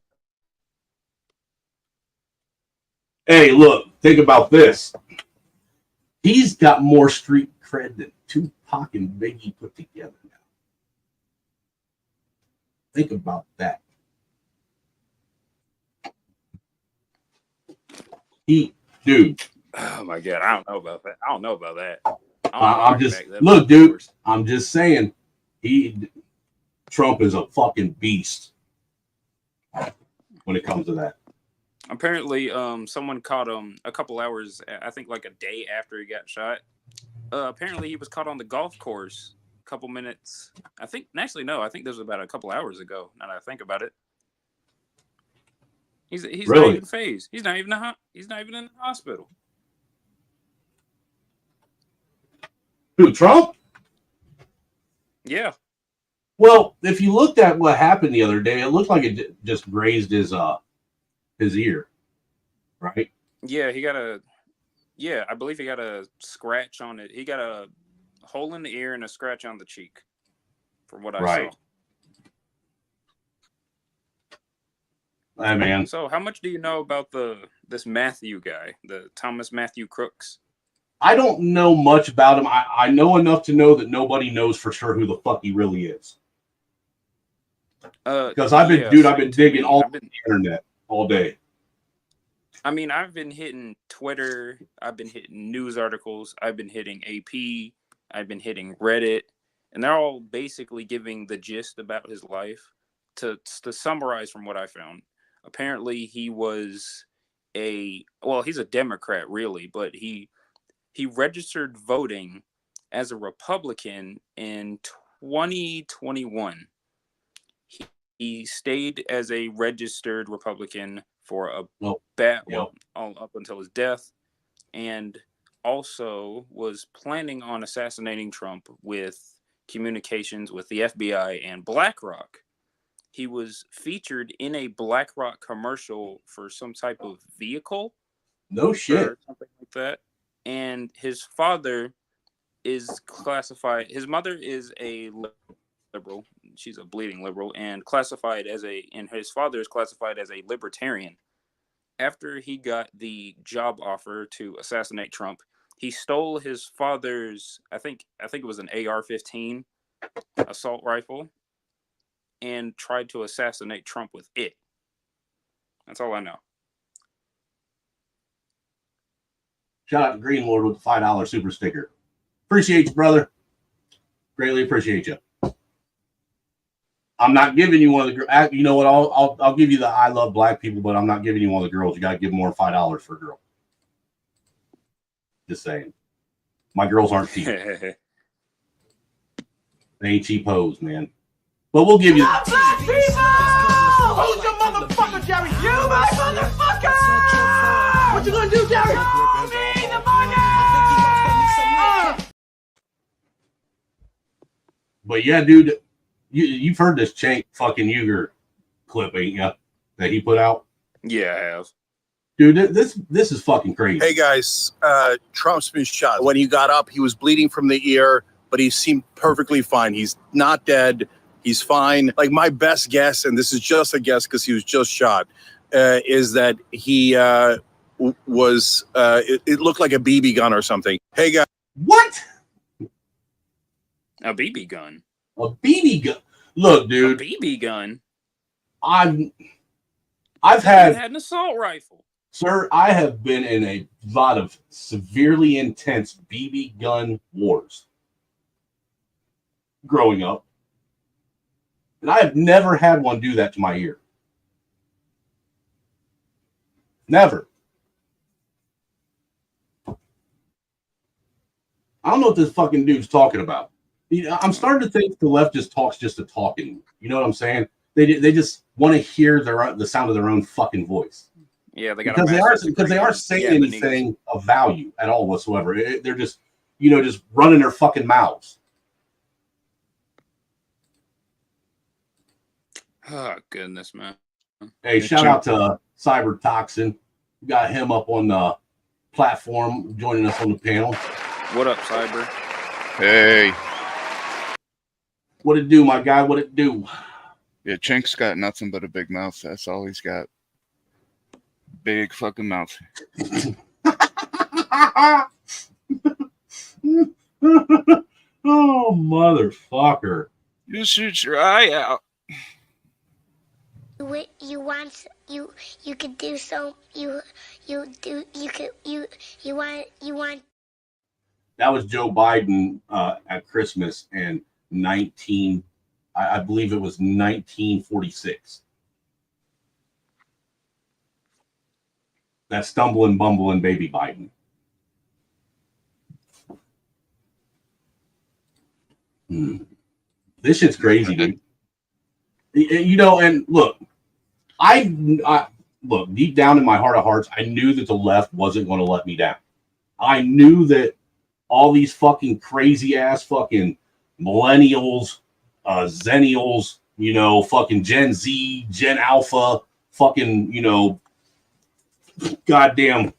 Speaker 1: Hey, look, think about this. He's got more street cred than Tupac and Biggie put together now. Think about that. Dude.
Speaker 5: Oh my God, I don't know about that.
Speaker 1: Look, dude, I'm just saying, Trump is a fucking beast when it comes to that.
Speaker 5: Apparently, someone caught him a couple hours, I think like a day after he got shot. Apparently, he was caught on the golf course a couple minutes. I think this was about a couple hours ago, now that I think about it. He's really? Not even phased. He's not even in the hospital.
Speaker 1: Who, Trump?
Speaker 5: Yeah.
Speaker 1: Well, if you looked at what happened the other day, it looked like it just grazed his ear, right?
Speaker 5: Yeah, I believe he got a scratch on it. He got a hole in the ear and a scratch on the cheek, from what I saw.
Speaker 1: Hey, man.
Speaker 5: So, how much do you know about this Matthew guy, the Thomas Matthew Crooks?
Speaker 1: I don't know much about him. I know enough to know that nobody knows for sure who the fuck he really is. Because I've been digging all over the internet all day.
Speaker 5: I mean, I've been hitting Twitter. I've been hitting news articles. I've been hitting AP. I've been hitting Reddit. And they're all basically giving the gist about his life. To summarize from what I found, apparently he's a Democrat, really, but he registered voting as a Republican in 2021. He stayed as a registered Republican for all up until his death, and also was planning on assassinating Trump with communications with the FBI and BlackRock. he was featured in a BlackRock commercial for some type of vehicle.
Speaker 1: No shit.
Speaker 5: Or something like that. And his father is classified, his mother is a liberal. She's a bleeding liberal and his father is classified as a libertarian. After he got the job offer to assassinate Trump, he stole his father's, I think it was an AR-15 assault rifle, and tried to assassinate Trump with it. That's all I know.
Speaker 1: Shout out to Greenwood with the $5 super sticker. Appreciate you, brother. Greatly appreciate you. I'm not giving you one of the girls. You know what? I'll give you the I love black people, but I'm not giving you one of the girls. You got to give more than $5 for a girl. Just saying. My girls aren't cheap. They ain't cheap hoes, man. But we'll give you.
Speaker 15: Black people! Who's your motherfucker, Jerry? You, my motherfucker! What you gonna do, Jerry? Show me the money!
Speaker 1: But yeah, dude, you've heard this Cenk fucking Uyghur clip, ain't ya? That he put out.
Speaker 5: Yeah, I have.
Speaker 1: Dude, this is fucking crazy.
Speaker 19: Hey guys, Trump's been shot. When he got up, he was bleeding from the ear, but he seemed perfectly fine. He's not dead. He's fine. Like, my best guess, and this is just a guess because he was just shot, is that he was. It looked like a BB gun or something. Hey guys.
Speaker 1: What?
Speaker 5: A BB gun.
Speaker 1: A BB gun. Look, dude.
Speaker 5: A BB gun.
Speaker 1: I've
Speaker 5: had an assault rifle.
Speaker 1: Sir, I have been in a lot of severely intense BB gun wars growing up. And I have never had one do that to my ear. Never. I don't know what this fucking dude's talking about. You know, I'm starting to think the left just talks just to talking. You know what I'm saying? They just want to hear the sound of their own fucking voice.
Speaker 5: Yeah,
Speaker 1: because they aren't saying anything of value at all whatsoever. They're just, just running their fucking mouths.
Speaker 5: Oh goodness, man.
Speaker 1: Hey, shout out to Cyber Toxin. We got him up on the platform, joining us on the panel.
Speaker 5: What up, Cyber?
Speaker 20: Hey.
Speaker 1: What it do, my guy? What it do?
Speaker 20: Yeah, Cenk's got nothing but a big mouth. That's all he's got. Big fucking mouth.
Speaker 1: Oh, motherfucker.
Speaker 20: You shoot your eye out.
Speaker 21: You want you could do so you want.
Speaker 1: That was Joe Biden at Christmas in I believe it was 1946. That stumbling, bumbling baby Biden. This shit's crazy, dude. And look, I look, deep down in my heart of hearts, I knew that the left wasn't going to let me down. I knew that all these fucking crazy ass fucking millennials, zennials, fucking Gen Z, Gen Alpha, fucking, goddamn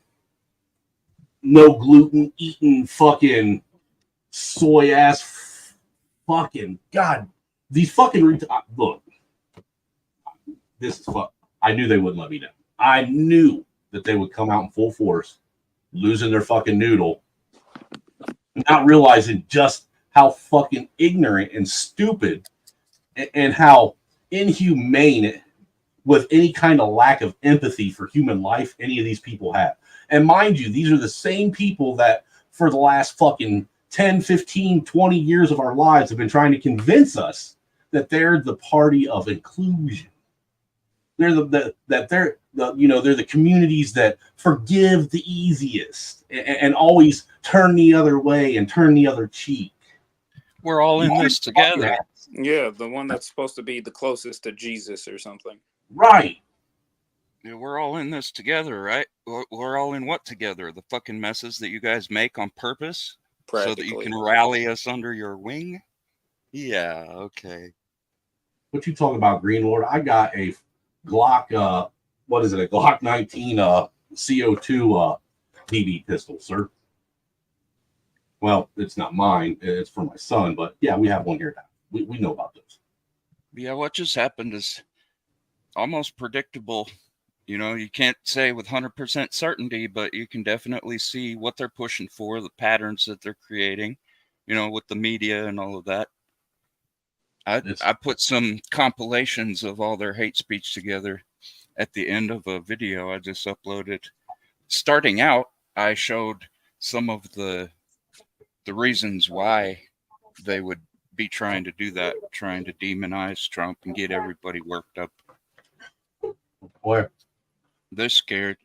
Speaker 1: no gluten eating fucking soy ass fucking God. These fucking look. This is fuck. I knew they wouldn't let me down. I knew that they would come out in full force, losing their fucking noodle, not realizing just how fucking ignorant and stupid and how inhumane with any kind of lack of empathy for human life any of these people have. And mind you, these are the same people that for the last fucking 10, 15, 20 years of our lives have been trying to convince us that they're the party of inclusion. They're they're the communities that forgive the easiest and always turn the other way and turn the other cheek.
Speaker 20: We're all in this together.
Speaker 5: Yeah, the one that's supposed to be the closest to Jesus or something.
Speaker 1: Right.
Speaker 20: Yeah, we're all in this together, right? We're all in what together? The fucking messes that you guys make on purpose? So that you can rally us under your wing? Yeah, okay.
Speaker 1: What you talking about, Green Lord? I got a Glock, what is it? A Glock 19 CO2 BB pistol, sir. Well, it's not mine. It's for my son, but yeah, we have one here now. We know about this.
Speaker 20: Yeah, what just happened is almost predictable. You know, you can't say with 100% certainty, but you can definitely see what they're pushing for, the patterns that they're creating, you know, with the media and all of that. I put some compilations of all their hate speech together at the end of a video I just uploaded. Starting out, I showed some of the reasons why they would be trying to do that, trying to demonize Trump and get everybody worked up.
Speaker 1: Where?
Speaker 20: They're scared.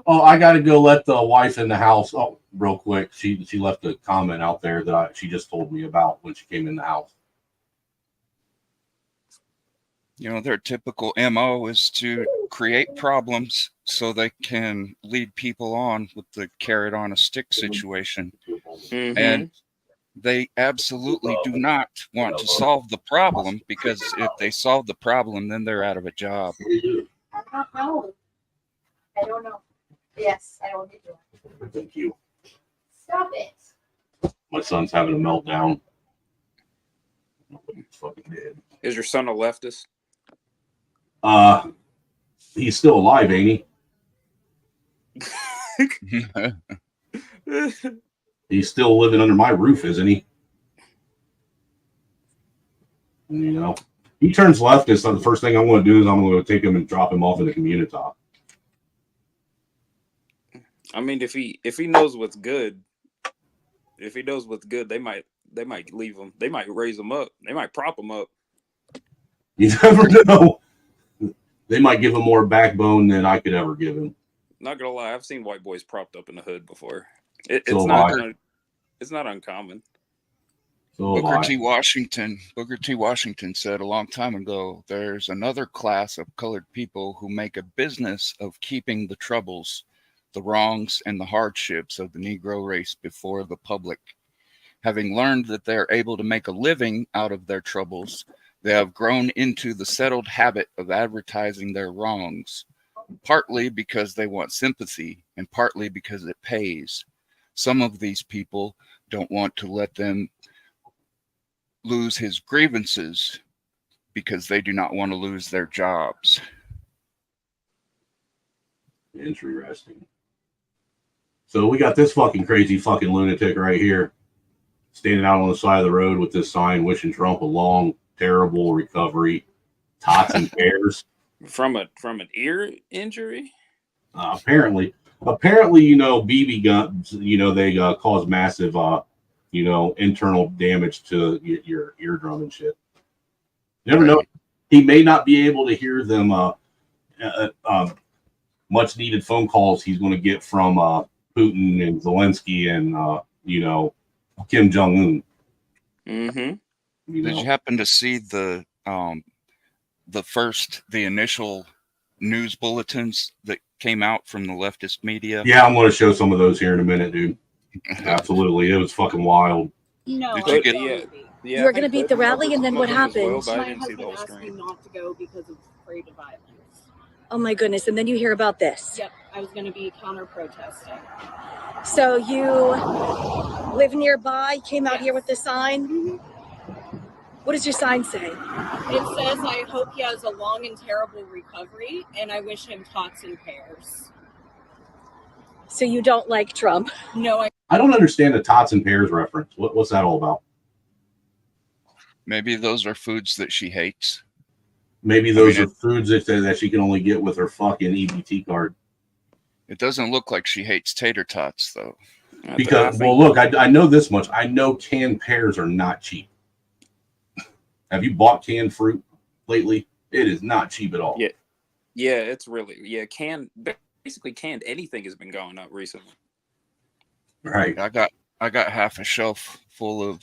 Speaker 1: Oh, I got to go let the wife in the house. Oh, real quick. She left a comment out there that she just told me about when she came in the house.
Speaker 20: You know, their typical MO is to create problems so they can lead people on with the carrot on a stick situation.
Speaker 5: Mm-hmm.
Speaker 20: And they absolutely do not want to solve the problem, because if they solve the problem, then they're out of a job.
Speaker 12: I don't know. I don't know. Yes, I don't need to.
Speaker 1: Thank you.
Speaker 12: Stop it.
Speaker 1: My son's having a meltdown. He's fucking dead.
Speaker 5: Is your son a leftist?
Speaker 1: He's still alive, ain't he? He's still living under my roof, isn't he? You know, he turns leftist. So the first thing I'm going to do is I'm going to take him and drop him off in the community top.
Speaker 5: I mean, if he knows what's good, they might leave him. They might raise him up. They might prop him up.
Speaker 1: You never know. They might give him more backbone than I could ever give him.
Speaker 5: Not gonna lie, I've seen white boys propped up in the hood before. It's not uncommon.
Speaker 20: Booker T. Washington said a long time ago, there's another class of colored people who make a business of keeping the troubles, the wrongs, and the hardships of the Negro race before the public. Having learned that they're able to make a living out of their troubles, they have grown into the settled habit of advertising their wrongs, partly because they want sympathy and partly because it pays. Some of these people don't want to let them lose his grievances because they do not want to lose their jobs.
Speaker 1: Interesting. So we got this fucking crazy fucking lunatic right here, standing out on the side of the road with this sign wishing Trump a long, terrible recovery, tots and pears.
Speaker 5: From an ear injury?
Speaker 1: Apparently, you know, BB guns, you know, they cause massive, you know, internal damage to your eardrum and shit. You never know. He may not be able to hear them much needed phone calls he's going to get from Putin and Zelensky and, you know, Kim Jong-un.
Speaker 5: Mm-hmm.
Speaker 20: Did you happen to see the initial news bulletins that came out from the leftist media?
Speaker 1: Yeah, I'm going to show some of those here in a minute, dude. Absolutely. It was fucking wild.
Speaker 12: No.
Speaker 20: Did you get
Speaker 12: You were going to beat the rally, and then what happened?
Speaker 5: Well,
Speaker 12: My
Speaker 5: I didn't see the whole
Speaker 12: husband asked me
Speaker 5: screen.
Speaker 12: not to go because of afraid of violence.
Speaker 3: Oh my goodness, and then you hear about this.
Speaker 12: Yep, I was going to be counter-protesting.
Speaker 3: So you live nearby, came out here with the sign?
Speaker 12: Mm-hmm.
Speaker 3: What does your sign say?
Speaker 12: It says, I hope he has a long and terrible recovery, and I wish him tots and pears.
Speaker 3: So you don't like Trump?
Speaker 12: No,
Speaker 1: I don't understand the tots and pears reference. What's that all about?
Speaker 20: Maybe those are foods that she hates.
Speaker 1: Maybe those are foods that she can only get with her fucking EBT card.
Speaker 20: It doesn't look like she hates tater tots, though.
Speaker 1: Because, well, look, I know this much. I know canned pears are not cheap. Have you bought canned fruit lately? It is not cheap at all.
Speaker 5: Yeah, it's really basically canned anything has been going up recently.
Speaker 1: Right.
Speaker 20: I got half a shelf full of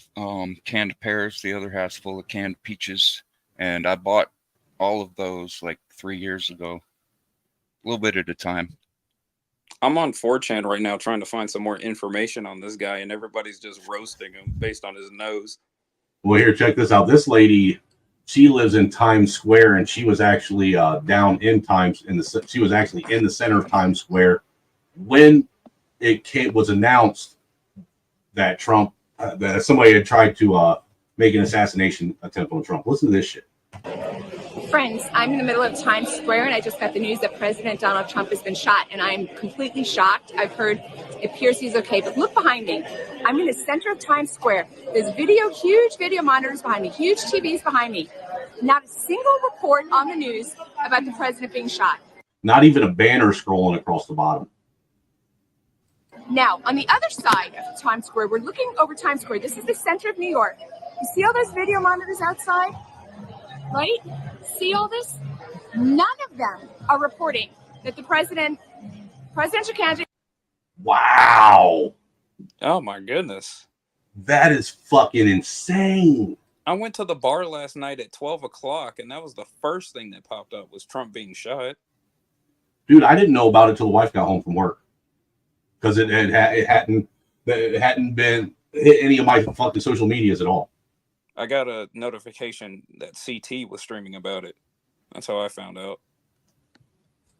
Speaker 20: canned pears, the other half's full of canned peaches, and I bought all of those like 3 years ago, a little bit at a time.
Speaker 5: I'm on 4chan right now trying to find some more information on this guy, and everybody's just roasting him based on his nose.
Speaker 1: Well, here, check this out. This lady she lives in Times Square, and she was actually down in she was actually in the center of Times Square when it was announced that Trump, that somebody had tried to make an assassination attempt on Trump. Listen to this shit.
Speaker 10: Friends, I'm in the middle of Times Square, and I just got the news that President Donald Trump has been shot, and I'm completely shocked. I've heard it appears he's okay, but look behind me. I'm in the center of Times Square. There's huge video monitors behind me, huge TVs behind me. Not a single report on the news about the president being shot.
Speaker 1: Not even a banner scrolling across the bottom.
Speaker 10: Now, on the other side of Times Square, we're looking over Times Square. This is the center of New York. You see all those video monitors outside? Right? See all this? None of them are reporting that the presidential candidate.
Speaker 1: Wow.
Speaker 5: Oh my goodness.
Speaker 1: That is fucking insane.
Speaker 5: I went to the bar last night at 12 o'clock, and that was the first thing that popped up was Trump being shot.
Speaker 1: Dude, I didn't know about it till the wife got home from work. Because it hadn't been hit any of my fucking social medias at all.
Speaker 5: I got a notification that CT was streaming about it. That's how I found out.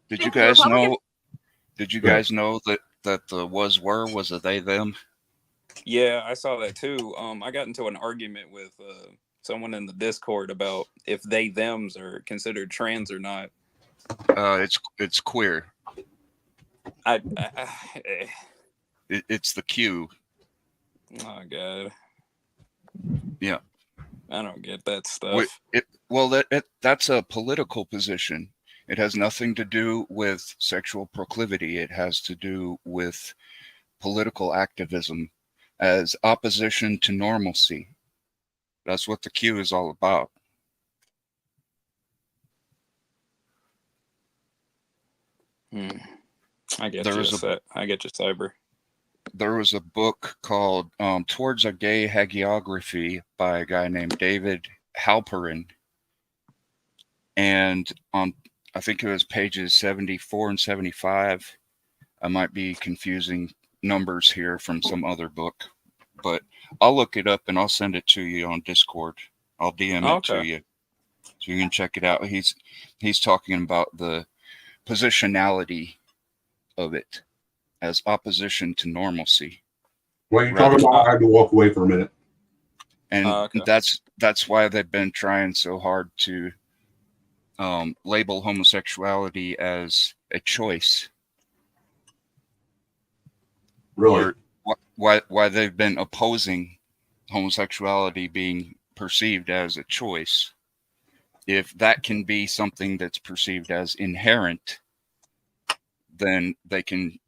Speaker 20: Did you guys know? Did you guys know that the was a they them?
Speaker 5: Yeah, I saw that too. I got into an argument with someone in the Discord about if they thems are considered trans or not.
Speaker 20: It's queer. It's the Q.
Speaker 5: Oh God.
Speaker 20: Yeah.
Speaker 5: I don't get that stuff.
Speaker 20: That's a political position. It has nothing to do with sexual proclivity. It has to do with political activism as opposition to normalcy. That's what the Q is all about.
Speaker 5: I get you, Cyber.
Speaker 20: There was a book called Towards a Gay Hagiography by a guy named David Halperin. And on, I think it was pages 74 and 75. I might be confusing numbers here from some other book, but I'll look it up and I'll send it to you on Discord. I'll DM it to you so you can check it out. He's talking about the positionality of it as opposition to normalcy.
Speaker 1: Well, you're talking about I had to walk away for a minute.
Speaker 20: And that's why they've been trying so hard to label homosexuality as a choice.
Speaker 1: Really?
Speaker 20: Or why they've been opposing homosexuality being perceived as a choice. If that can be something that's perceived as inherent, then they can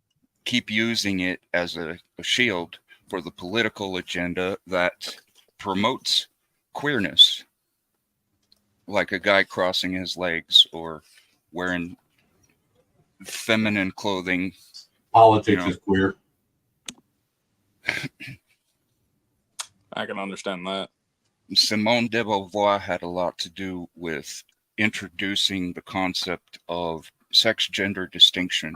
Speaker 20: keep using it as a shield for the political agenda that promotes queerness, like a guy crossing his legs or wearing feminine clothing.
Speaker 1: Politics is queer.
Speaker 5: I can understand that.
Speaker 20: Simone de Beauvoir had a lot to do with introducing the concept of sex gender distinction.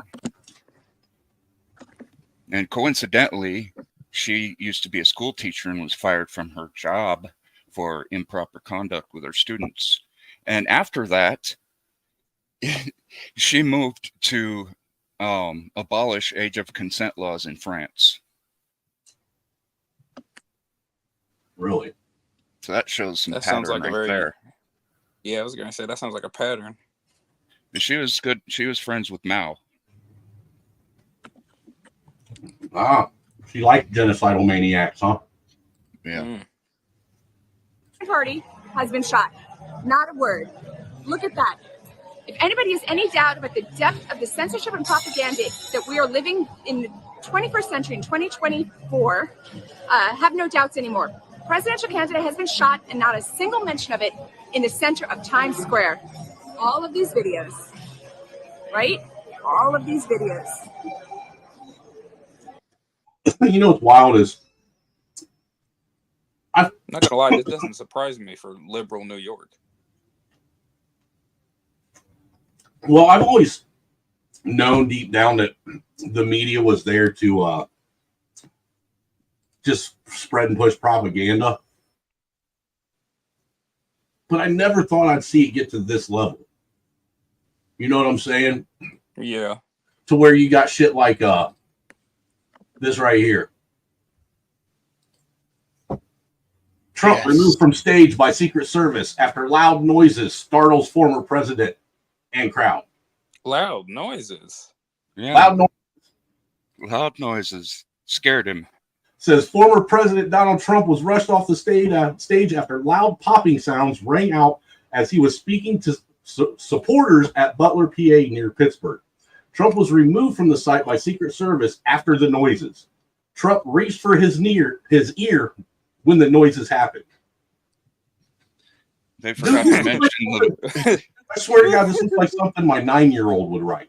Speaker 20: And coincidentally, she used to be a school teacher and was fired from her job for improper conduct with her students. And after that, she moved to abolish age of consent laws in France.
Speaker 1: Really?
Speaker 20: So that shows some
Speaker 5: That
Speaker 20: pattern
Speaker 5: sounds like
Speaker 20: right there.
Speaker 5: Yeah, I was gonna say that sounds like a pattern.
Speaker 20: She was good. She was friends with Mao.
Speaker 1: Ah, she liked genocidal maniacs, huh?
Speaker 20: Yeah.
Speaker 10: Party has been shot. Not a word. Look at that. If anybody has any doubt about the depth of the censorship and propaganda that we are living in the 21st century in 2024, have no doubts anymore. Presidential candidate has been shot and not a single mention of it in the center of Times Square. All of these videos, right? All of these videos.
Speaker 1: You know what's wild is
Speaker 5: I'm not gonna lie, this doesn't surprise me for liberal New York.
Speaker 1: Well, I've always known deep down that the media was there to just spread and push propaganda. but I never thought I'd see it get to this level. You know what I'm saying?
Speaker 5: Yeah.
Speaker 1: To where you got shit like this right here. Trump removed from stage by Secret Service after loud noises startles former president and crowd.
Speaker 5: Loud noises.
Speaker 20: Yeah. Loud noises scared him.
Speaker 1: Says former President Donald Trump was rushed off the stage after loud popping sounds rang out as he was speaking to supporters at Butler, PA, near Pittsburgh. Trump was removed from the site by Secret Service after the noises. Trump reached for his ear when the noises happened.
Speaker 20: They forgot to mention the.
Speaker 1: I swear to God, this looks like something my 9-year-old would write.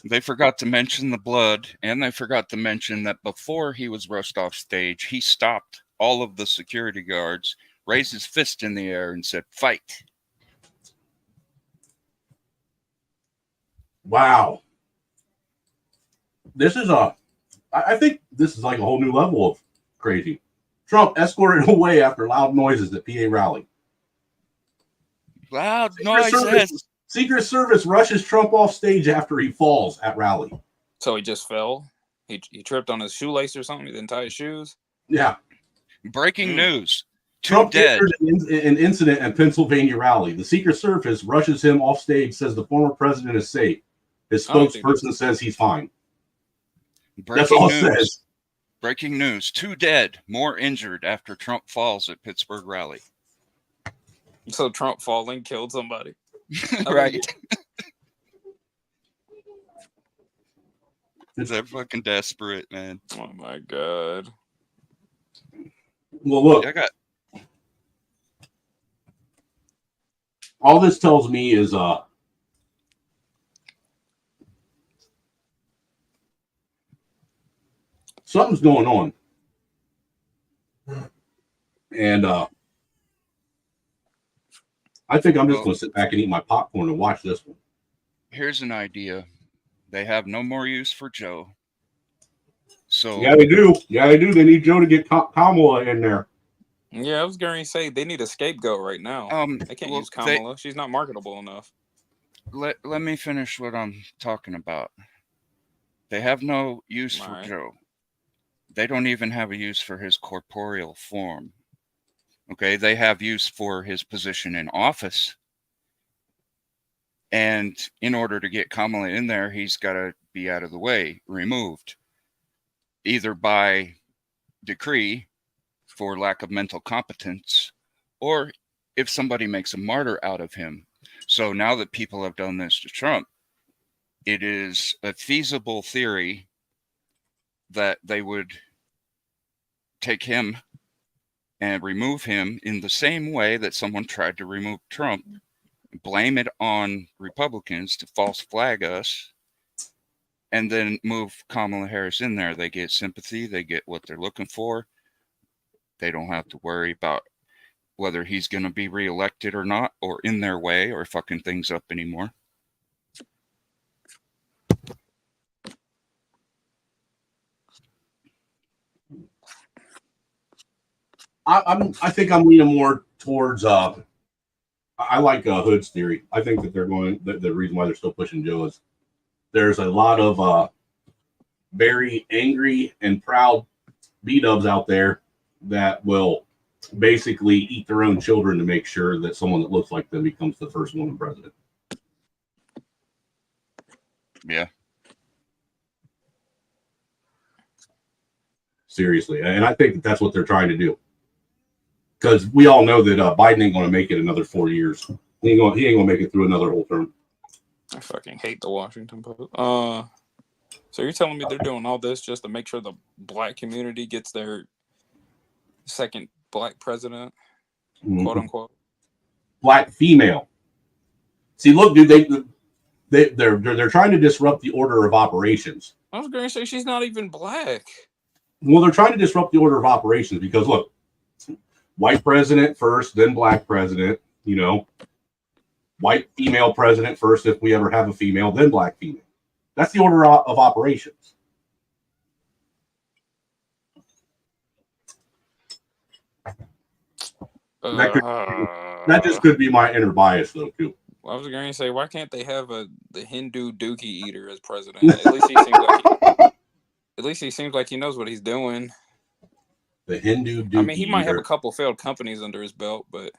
Speaker 20: They forgot to mention the blood, and they forgot to mention that before he was rushed off stage, he stopped all of the security guards, raised his fist in the air, and said, "Fight."
Speaker 1: Wow. I think this is like a whole new level of crazy. Trump escorted away after loud noises at PA rally.
Speaker 20: Loud noises.
Speaker 1: Secret Service rushes Trump off stage after he falls at rally.
Speaker 5: So he just fell? He tripped on his shoelace or something? He didn't tie his shoes?
Speaker 1: Yeah.
Speaker 20: Breaking news.
Speaker 1: Trump
Speaker 20: dead.
Speaker 1: An incident at Pennsylvania rally. The Secret Service rushes him off stage, says the former president is safe. His spokesperson says he's fine. That's all it says.
Speaker 20: Breaking news. 2 dead, more injured after Trump falls at Pittsburgh rally.
Speaker 5: So Trump falling killed somebody.
Speaker 20: Right. They're fucking desperate, man.
Speaker 5: Oh my God.
Speaker 1: Well, look. All this tells me is something's going on. And I think I'm just going to sit back and eat my popcorn and watch this one.
Speaker 20: Here's an idea. They have no more use for Joe. So
Speaker 1: yeah, they do. Yeah, they do. They need Joe to get Kamala in there.
Speaker 5: Yeah, I was going to say they need a scapegoat right now. They can't use Kamala. She's not marketable enough.
Speaker 20: Let me finish what I'm talking about. They have no use for Joe. They don't even have a use for his corporeal form. Okay, they have use for his position in office. And in order to get Kamala in there, he's got to be out of the way, removed, either by decree for lack of mental competence, or if somebody makes a martyr out of him. So now that people have done this to Trump, it is a feasible theory that they would take him and remove him in the same way that someone tried to remove Trump, blame it on Republicans to false flag us, and then move Kamala Harris in there. They get sympathy. They get what they're looking for. They don't have to worry about whether he's going to be reelected or not, or in their way, or fucking things up anymore.
Speaker 1: I think I'm leaning more towards I like Hood's theory. I think that they're going the reason why they're still pushing Joe is there's a lot of very angry and proud B-dubs out there that will basically eat their own children to make sure that someone that looks like them becomes the first woman president.
Speaker 20: Yeah.
Speaker 1: Seriously. And I think that that's what they're trying to do. Because we all know that Biden ain't going to make it another 4 years. He ain't going to make it through another whole term.
Speaker 5: I fucking hate the Washington Post. So you're telling me they're doing all this just to make sure the black community gets their second black president, quote unquote?
Speaker 1: Black female. See, look, dude, they're trying to disrupt the order of operations.
Speaker 5: I was going to say she's not even black.
Speaker 1: Well, they're trying to disrupt the order of operations because look, white president first, then black president, you know, white female president first, if we ever have a female, then black female. That's the order of operations. That just could be my inner bias, though, too.
Speaker 5: I was going to say, why can't they have the Hindu dookie eater as president? At least he seems like he knows what he's doing.
Speaker 1: The Hindu dookie
Speaker 5: I mean, he might have
Speaker 1: eater.
Speaker 5: a couple failed companies under his belt, but at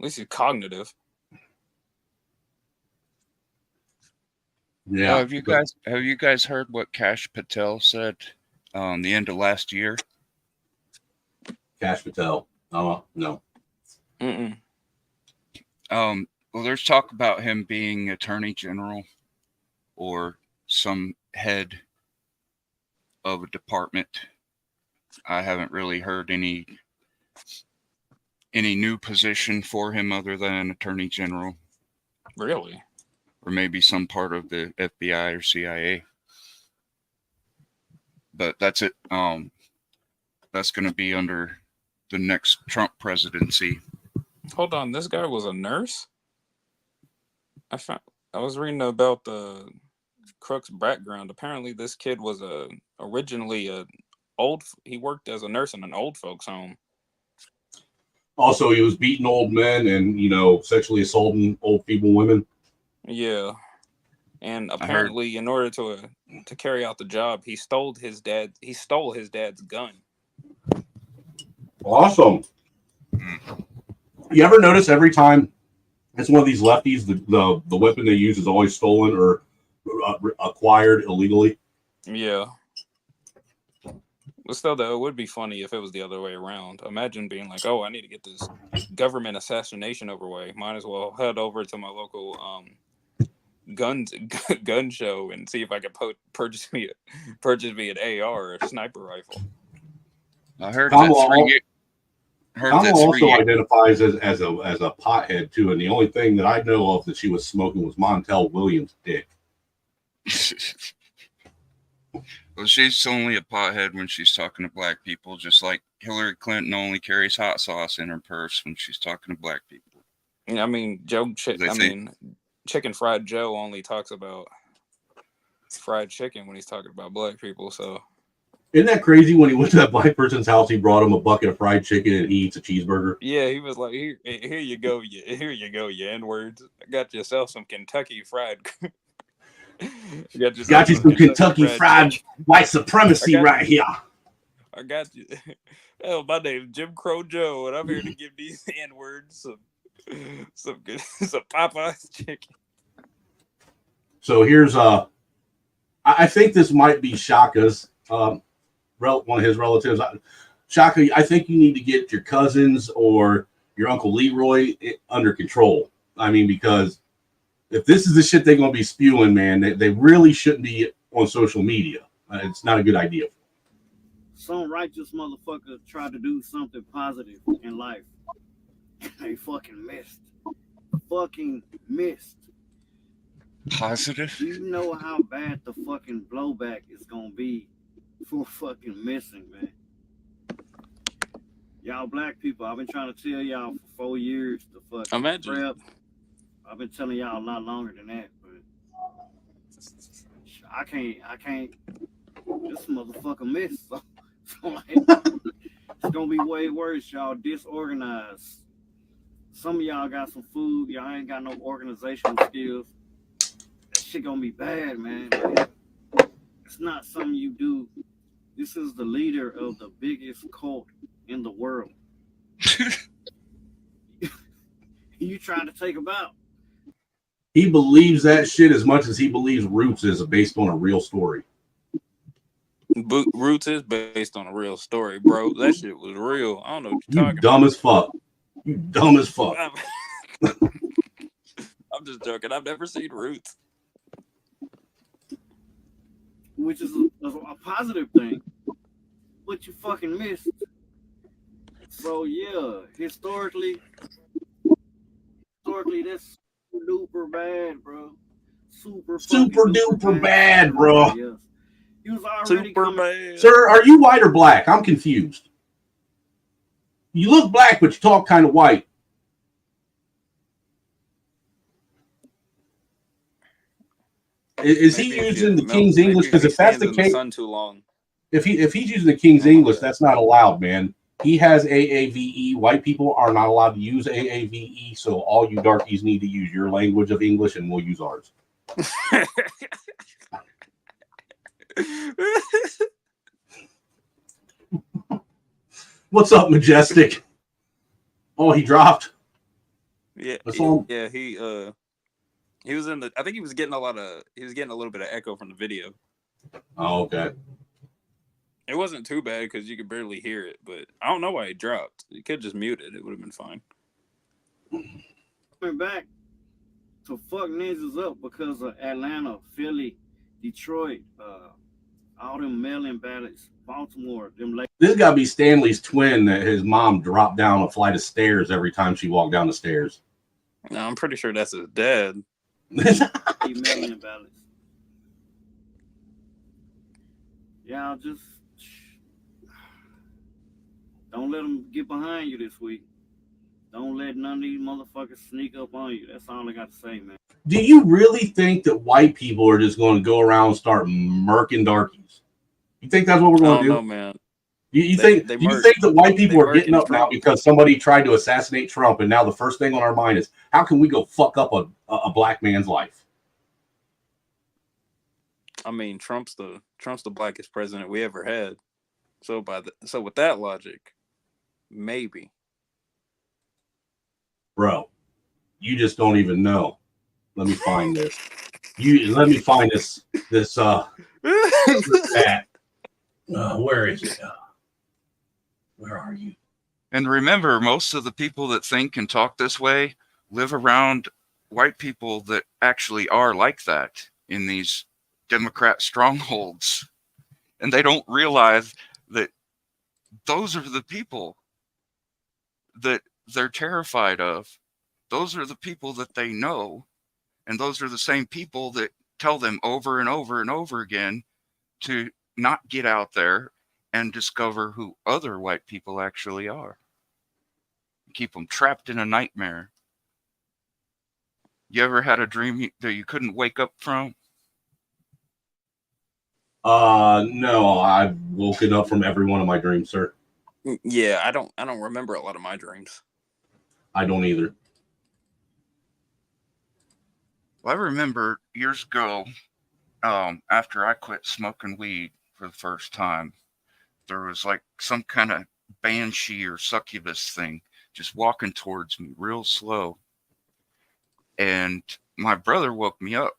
Speaker 5: least he's cognitive.
Speaker 1: Yeah.
Speaker 20: Have you guys heard what Kash Patel said the end of last year?
Speaker 1: Kash Patel. Oh, no.
Speaker 5: Mm-mm.
Speaker 20: Well, there's talk about him being attorney general or some head of a department. I haven't really heard any new position for him other than attorney general.
Speaker 5: Really?
Speaker 20: Or maybe some part of the FBI or CIA. But that's it. That's going to be under the next Trump presidency.
Speaker 5: Hold on, this guy was a nurse? I was reading about the Crook's background. Apparently, this kid was originally he worked as a nurse in an old folks home.
Speaker 1: Also, he was beating old men and, sexually assaulting old feeble women.
Speaker 5: Yeah. And apparently, in order to carry out the job, he stole his dad's gun.
Speaker 1: Awesome. You ever notice every time it's one of these lefties, the weapon they use is always stolen or acquired illegally?
Speaker 5: Yeah. But still, though, it would be funny if it was the other way around. Imagine being like, "Oh, I need to get this government assassination over with. Might as well head over to my local gun show and see if I can purchase me an AR or a sniper rifle."
Speaker 20: I heard
Speaker 1: Kamala also identifies as a pothead too, and the only thing that I know of that she was smoking was Montel Williams' dick.
Speaker 20: Well, she's only a pothead when she's talking to black people, just like Hillary Clinton only carries hot sauce in her purse when she's talking to black people.
Speaker 5: I mean, Chicken Fried Joe only talks about fried chicken when he's talking about black people. So,
Speaker 1: isn't that crazy? When he went to that black person's house, he brought him a bucket of fried chicken and he eats a cheeseburger.
Speaker 5: Yeah, he was like, "Here you go, you N-words. I got yourself some Kentucky fried."
Speaker 1: Got you some Kentucky fried white supremacy right here.
Speaker 5: I got you. Hell, my name's Jim Crow Joe, and I'm here to give these N-words some Popeye's chicken.
Speaker 1: So here's I think this might be Shaka's one of his relatives. Shaka, I think you need to get your cousins or your Uncle Leroy under control. I mean, because if this is the shit they're going to be spewing, man, they really shouldn't be on social media. It's not a good idea.
Speaker 6: Some righteous motherfucker tried to do something positive in life. They fucking missed.
Speaker 20: Positive?
Speaker 6: Do you know how bad the fucking blowback is going to be for fucking missing, man? Y'all black people, I've been trying to tell y'all for 4 years to fucking prep. I've been telling y'all a lot longer than that, but I can't. This motherfucker missed. So like, it's gonna be way worse. Y'all disorganized. Some of y'all got some food. Y'all ain't got no organizational skills. That shit gonna be bad, man. Like, it's not something you do. This is the leader of the biggest cult in the world. You trying to take him out?
Speaker 1: He believes that shit as much as he believes Roots is based on a real story.
Speaker 5: Roots is based on a real story, bro. That shit was real. I don't know what you're talking
Speaker 1: dumb as fuck. You dumb as fuck.
Speaker 5: I'm just joking. I've never seen Roots.
Speaker 6: Which is a positive thing. But you fucking missed. So yeah, historically that's super bad, bro. Super
Speaker 1: duper bad, bro.
Speaker 6: Yes. He was already
Speaker 5: bad.
Speaker 1: Sir, are you white or black? I'm confused. You look black, but you talk kind of white. Is he using the King's English? Because if that's the case,
Speaker 5: sun too long.
Speaker 1: if he's using the King's English, that's not allowed, man. He has AAVE. White people are not allowed to use AAVE, so all you darkies need to use your language of English, and we'll use ours. What's up, Majestic? Oh, he dropped.
Speaker 5: Yeah, he was in the. I think he was getting a little bit of echo from the video.
Speaker 1: Oh, okay.
Speaker 5: It wasn't too bad because you could barely hear it, but I don't know why he dropped. You could just mute it. It would have been fine.
Speaker 6: Coming back to fuck ninjas up because of Atlanta, Philly, Detroit, all them mail-in ballots, Baltimore, them.
Speaker 1: This got to be Stanley's twin that his mom dropped down a flight of stairs every time she walked down the stairs.
Speaker 5: No, I'm pretty sure that's his dad.
Speaker 6: Mail-in ballots. Yeah, just don't let them get behind you this week. Don't let none of these motherfuckers sneak up on you. That's all I got to say, man.
Speaker 1: Do you really think that white people are just going to go around and start murking darkies? You think that's what we're going to do?
Speaker 5: No, man.
Speaker 1: Do you think that white people are getting up now because somebody tried to assassinate Trump, and now the first thing on our mind is how can we go fuck up a black man's life?
Speaker 5: I mean, Trump's the blackest president we ever had. So with that logic, maybe.
Speaker 1: Bro, you just don't even know. Let me find this. Let me find this that. Where is it? Where are you?
Speaker 20: And remember, most of the people that think and talk this way live around white people that actually are like that in these Democrat strongholds. And they don't realize that those are the people that they're terrified of. Those are the people that they know. And those are the same people that tell them over and over and over again to not get out there and discover who other white people actually are. Keep them trapped in a nightmare. You ever had a dream that you couldn't wake up from?
Speaker 1: No, I've woken up from every one of my dreams, sir.
Speaker 5: Yeah, I don't remember a lot of my dreams.
Speaker 1: I don't either.
Speaker 20: Well, I remember years ago, after I quit smoking weed for the first time, there was like some kind of banshee or succubus thing just walking towards me real slow. And my brother woke me up.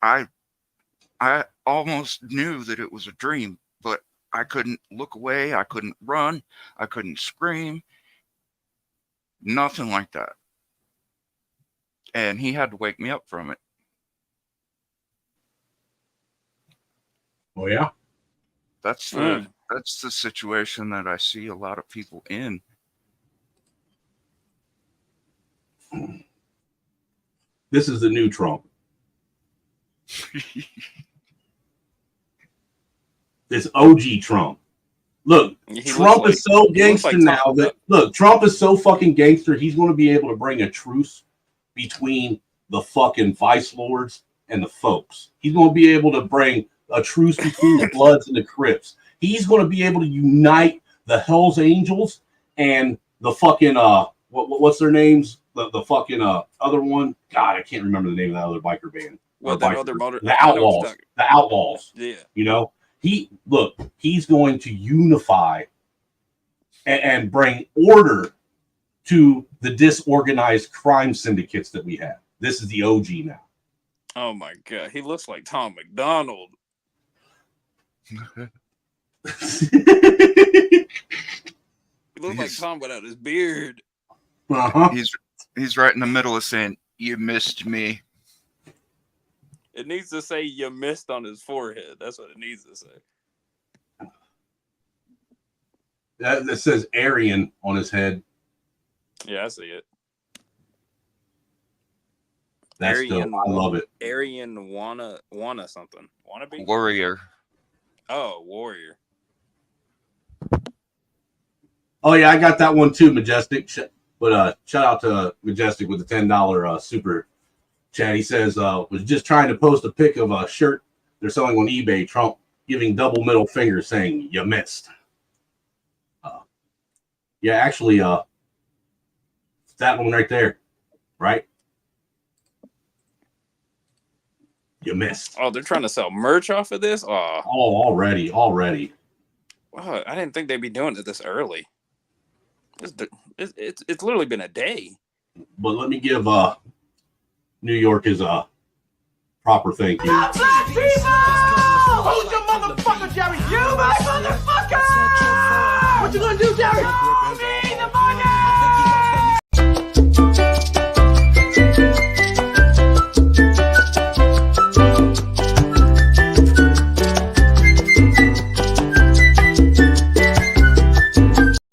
Speaker 20: I almost knew that it was a dream, but I couldn't look away. I couldn't run. I couldn't scream. Nothing like that. And he had to wake me up from it.
Speaker 1: Oh, yeah?
Speaker 20: That's the situation that I see a lot of people in.
Speaker 1: This is the new Trump. This OG Trump. Look, Trump is so gangster now that Trump is so fucking gangster. He's going to be able to bring a truce between the fucking vice lords and the folks. He's going to be able to bring a truce between the Bloods and the Crips. He's going to be able to unite the Hells Angels and the fucking what's their names? The fucking other one. God, I can't remember the name of that other biker band. The Outlaws. The Outlaws.
Speaker 5: Yeah.
Speaker 1: You know, he's going to unify and bring order to the disorganized crime syndicates that we have. This is the OG now.
Speaker 5: Oh my God, he looks like Tom McDonald. He looks like Tom without his beard.
Speaker 1: Uh-huh.
Speaker 20: He's right in the middle of saying, "You missed me."
Speaker 5: It needs to say "you missed" on his forehead. That's what it needs to say.
Speaker 1: That says Aryan on his head.
Speaker 5: Yeah, I see it.
Speaker 1: That's dope. I love it.
Speaker 5: Aryan wanna something. Wannabe?
Speaker 20: Warrior.
Speaker 5: Oh, Warrior.
Speaker 1: Oh yeah, I got that one too, Majestic. But shout out to Majestic with the $10 super chat. He says, was just trying to post a pic of a shirt they're selling on eBay. Trump giving double middle finger saying, "You missed." Yeah, actually, that one right there, right? You missed.
Speaker 5: Oh, they're trying to sell merch off of this? Oh,
Speaker 1: already.
Speaker 5: Wow, I didn't think they'd be doing it this early. It's literally been a day.
Speaker 1: But let me give New York his proper thank you.
Speaker 15: Black people! Who's your motherfucker, Jerry? You, my motherfucker! What you gonna do, Jerry? Show me the money!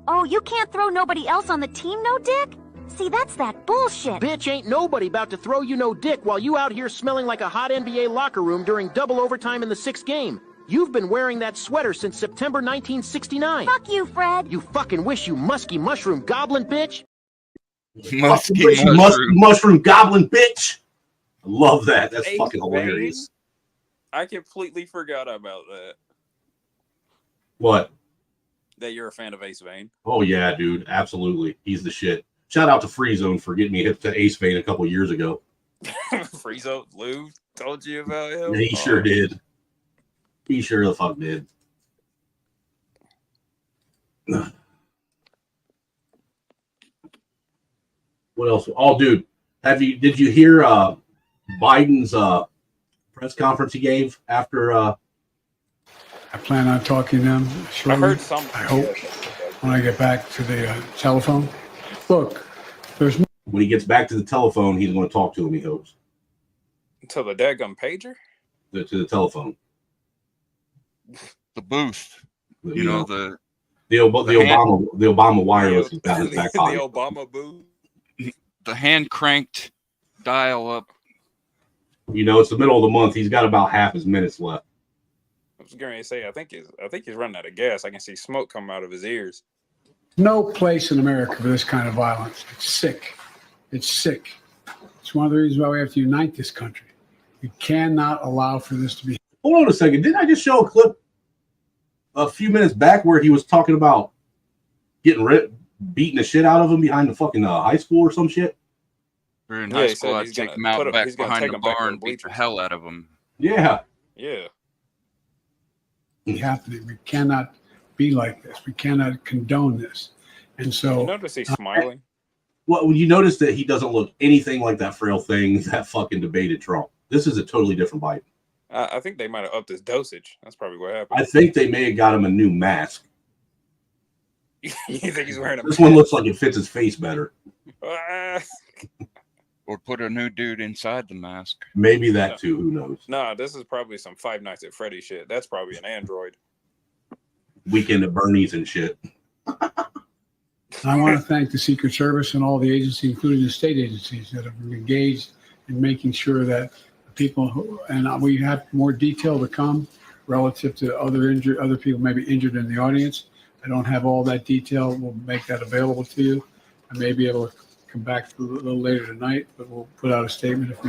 Speaker 4: Oh, you can't throw nobody else on the team, no dick? See, that's that bullshit.
Speaker 11: Bitch, ain't nobody about to throw you no dick while you out here smelling like a hot NBA locker room during double overtime in the 6th game. You've been wearing that sweater since September 1969.
Speaker 4: Fuck you, Fred.
Speaker 11: You fucking wish, you musky mushroom goblin bitch.
Speaker 1: Musky mushroom goblin bitch. I love that. That's fucking hilarious.
Speaker 5: I completely forgot about that.
Speaker 1: What?
Speaker 5: That you're a fan of Ace Vane.
Speaker 1: Oh yeah, dude. Absolutely. He's the shit. Shout out to Free Zone for getting me hit to Ace Vane a couple years ago.
Speaker 5: Free Zone Lou told you about him?
Speaker 1: He sure did. He sure the fuck did. What else? Oh, dude. Did you hear Biden's press conference he gave after
Speaker 13: I plan on talking to them shortly.
Speaker 5: I heard something.
Speaker 13: I hope when I get back to the telephone. Look,
Speaker 1: when he gets back to the telephone, he's going to talk to him, he hopes.
Speaker 5: To the daggum pager?
Speaker 1: To the telephone.
Speaker 20: The booth. You know, the
Speaker 1: Obama wireless is down his back pocket.
Speaker 5: The Obama booth.
Speaker 20: The hand cranked dial up.
Speaker 1: You know, it's the middle of the month. He's got about half his minutes left.
Speaker 5: I was going to say, I think he's running out of gas. I can see smoke come out of his ears.
Speaker 13: no place in America for this kind of violence. It's sick. It's sick. It's one of the reasons why we have to unite this country. We cannot allow for this to be.
Speaker 1: Hold on a second. Didn't I just show a clip a few minutes back where he was talking about getting beating the shit out of him behind the fucking high school or some shit?
Speaker 20: We're in high school. I'd take him out back behind the bar and beat the hell out of him.
Speaker 1: Yeah.
Speaker 5: Yeah.
Speaker 13: Happening. We cannot be like this. We cannot condone this. And so.
Speaker 5: You notice he's smiling?
Speaker 1: Well, when you notice that he doesn't look anything like that frail thing that fucking debated Trump. This is a totally different Biden.
Speaker 5: I think they might have upped his dosage. That's probably what happened.
Speaker 1: I think they may have got him a new mask.
Speaker 5: You think he's wearing a
Speaker 1: This one looks like it fits his face better.
Speaker 20: Or put a new dude inside the mask.
Speaker 1: Maybe that too. Who knows?
Speaker 5: Nah, this is probably some Five Nights at Freddy shit. That's probably an android.
Speaker 1: Weekend at Bernie's and shit.
Speaker 13: I want to thank the Secret Service and all the agencies, including the state agencies, that have engaged in making sure that people and we have more detail to come relative to other people maybe injured in the audience. I don't have all that detail. We'll make that available to you. I may be able to come back a little later tonight, but we'll put out a statement if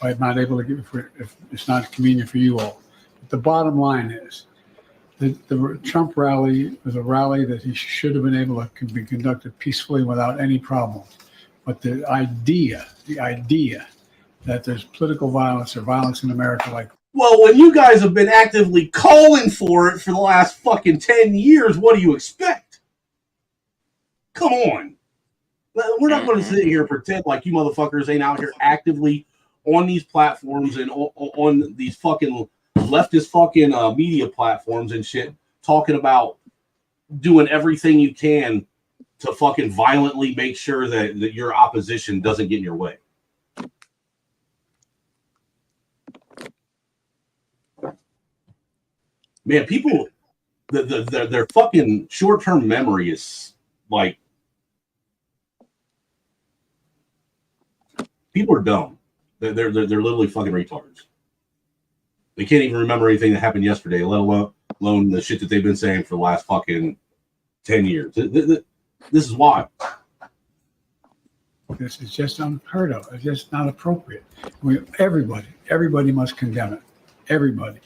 Speaker 13: I'm not able to if it's not convenient for you all. But the bottom line is that the Trump rally was a rally that he should have been able to be conducted peacefully without any problems. But the idea that there's political violence or violence in America like.
Speaker 1: Well, when you guys have been actively calling for it for the last fucking 10 years, what do you expect? Come on. We're not going to sit here and pretend like you motherfuckers ain't out here actively on these platforms and on these fucking leftist fucking media platforms and shit, talking about doing everything you can to fucking violently make sure that your opposition doesn't get in your way. Man, people, their fucking short-term memory is like, people are dumb. They're literally fucking retards. They can't even remember anything that happened yesterday, let alone the shit that they've been saying for the last fucking 10 years. This is why.
Speaker 13: This is just unheard of. It's just not appropriate. Everybody must condemn it. Everybody.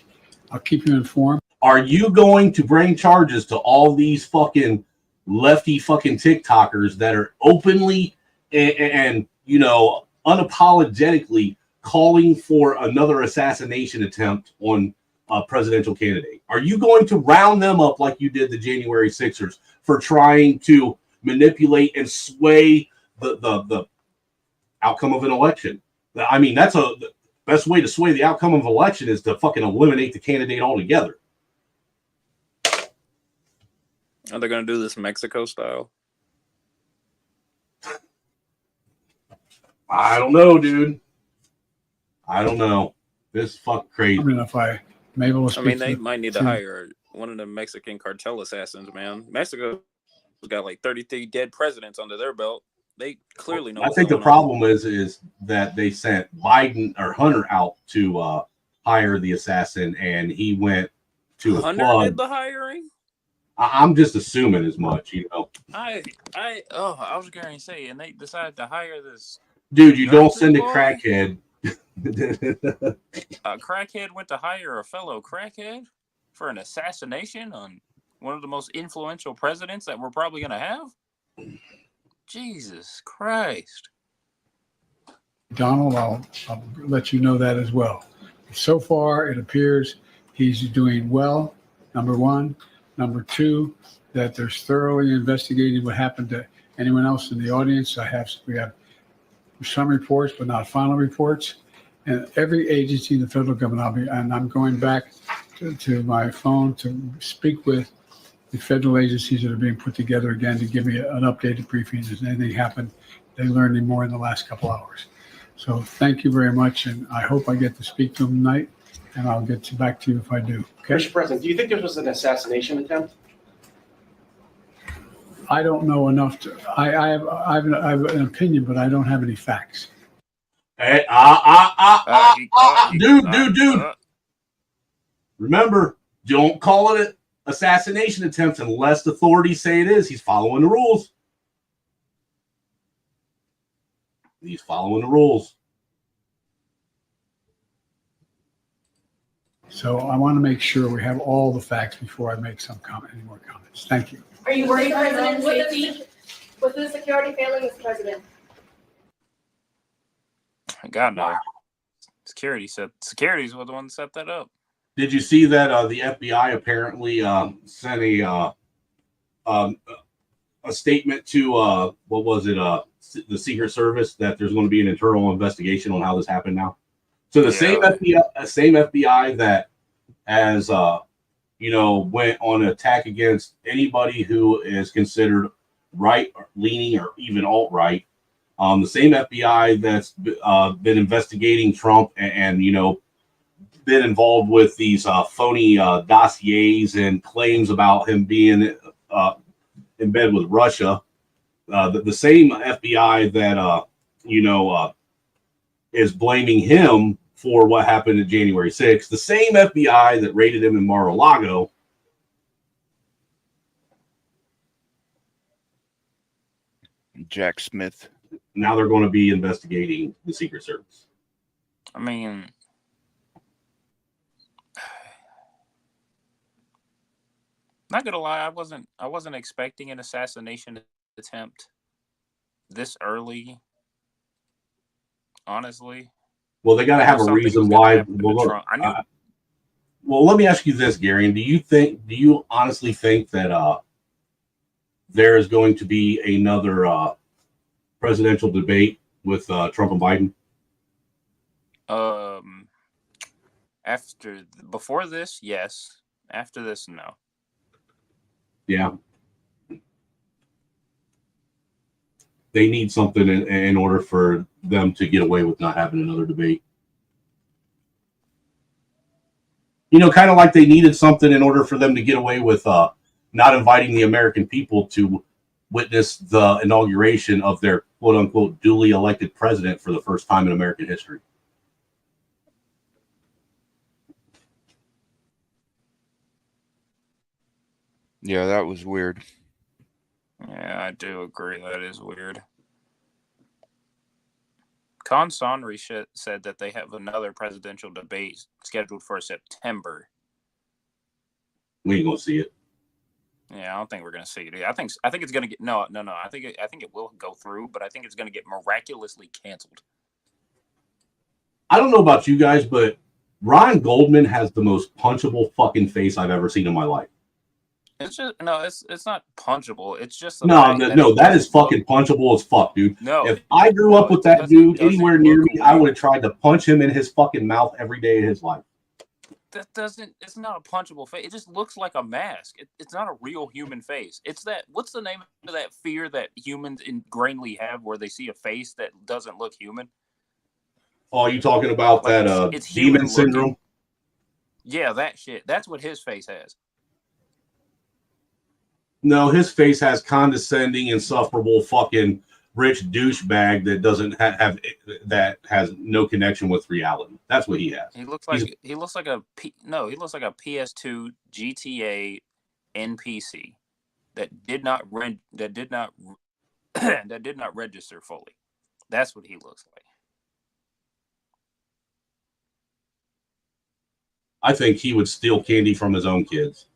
Speaker 13: I'll keep you informed.
Speaker 1: Are you going to bring charges to all these fucking lefty fucking TikTokers that are openly and unapologetically calling for another assassination attempt on a presidential candidate? Are you going to round them up like you did the January 6ers for trying to manipulate and sway the outcome of an election? I mean, that's the best way to sway the outcome of an election is to fucking eliminate the candidate altogether.
Speaker 5: Are they going to do this Mexico style?
Speaker 1: I don't know, dude. I don't know. This fuck crazy.
Speaker 13: I mean, if I maybe we'll speak
Speaker 5: they might need to hire one of the Mexican cartel assassins, man. Mexico's got like 33 dead presidents under their belt. They clearly know.
Speaker 1: I think the problem is that they sent Biden or Hunter out to hire the assassin, and he went to a
Speaker 5: Hunter
Speaker 1: club.
Speaker 5: did the hiring.
Speaker 1: I'm just assuming as much,
Speaker 5: I was going to say, and they decided to hire this
Speaker 1: dude. You don't send a crackhead.
Speaker 5: A crackhead went to hire a fellow crackhead for an assassination on one of the most influential presidents that we're probably going to have. Jesus Christ.
Speaker 13: Donald, I'll let you know that as well. So far, it appears he's doing well, number one. Number two, that there's thoroughly investigating what happened to anyone else in the audience. We have some reports, but not final reports. And every agency in the federal government, I'm going back to my phone to speak with the federal agencies that are being put together again to give me an updated briefing. Has anything happened? They learned any more in the last couple hours. So thank you very much, and I hope I get to speak to them tonight, and I'll get back to you if I do. Okay?
Speaker 8: Mr. President, do you think this was an assassination attempt?
Speaker 13: I don't know enough to. I have an opinion, but I don't have any facts.
Speaker 1: Hey, dude. Remember, don't call it an assassination attempt unless the authorities say it is. He's following the rules. He's following the rules.
Speaker 13: So I want to make sure we have all the facts before I make any more comments. Thank you.
Speaker 10: Are you worried, President, safety? With the security failing, Mr. President?
Speaker 5: God, no. Securities were the one that set that up.
Speaker 1: Did you see that the FBI apparently sent a statement to what was it? The Secret Service that there's going to be an internal investigation on how this happened now. So the same FBI that has went on an attack against anybody who is considered right leaning or even alt-right. The same FBI that's been investigating Trump and been involved with these phony dossiers and claims about him being in bed with Russia. The same FBI that is blaming him for what happened in January 6th. The same FBI that raided him in Mar-a-Lago.
Speaker 20: Jack Smith.
Speaker 1: Now they're going to be investigating the Secret Service.
Speaker 5: I mean, not gonna lie, I wasn't expecting an assassination attempt this early. Honestly.
Speaker 1: Well, they got to have a reason why. Well, let me ask you this, Gary. Do you honestly think that there is going to be another presidential debate with Trump and Biden?
Speaker 5: Before this, yes. After this, no.
Speaker 1: Yeah. They need something in order for them to get away with not having another debate. Kind of like they needed something in order for them to get away with not inviting the American people to witness the inauguration of their quote unquote duly elected president for the first time in American history.
Speaker 20: Yeah, that was weird.
Speaker 5: Yeah, I do agree. That is weird. Con Sonry said that they have another presidential debate scheduled for September.
Speaker 1: We ain't gonna see it.
Speaker 5: Yeah, I don't think we're gonna see it. I think it's gonna get no. I think it will go through, but I think it's gonna get miraculously canceled.
Speaker 1: I don't know about you guys, but Ron Goldman has the most punchable fucking face I've ever seen in my life.
Speaker 5: It's just it's not punchable. It's just
Speaker 1: that is fucking punchable as fuck, dude.
Speaker 5: No,
Speaker 1: if I grew up with that dude anywhere near me, I would have tried to punch him in his fucking mouth every day of his life.
Speaker 5: It's not a punchable face. It just looks like a mask. It's not a real human face. It's that, what's the name of that fear that humans ingrainedly have where they see a face that doesn't look human?
Speaker 1: Oh, you talking about
Speaker 5: Like
Speaker 1: that
Speaker 5: it's
Speaker 1: demon
Speaker 5: human
Speaker 1: syndrome?
Speaker 5: looking. Yeah, that shit. That's what his face has.
Speaker 1: No, his face has condescending, insufferable fucking rich douchebag that doesn't have that has no connection with reality. That's what he has.
Speaker 5: He looks like a PS2 GTA NPC that did not register fully. That's what he looks like.
Speaker 1: I think he would steal candy from his own kids.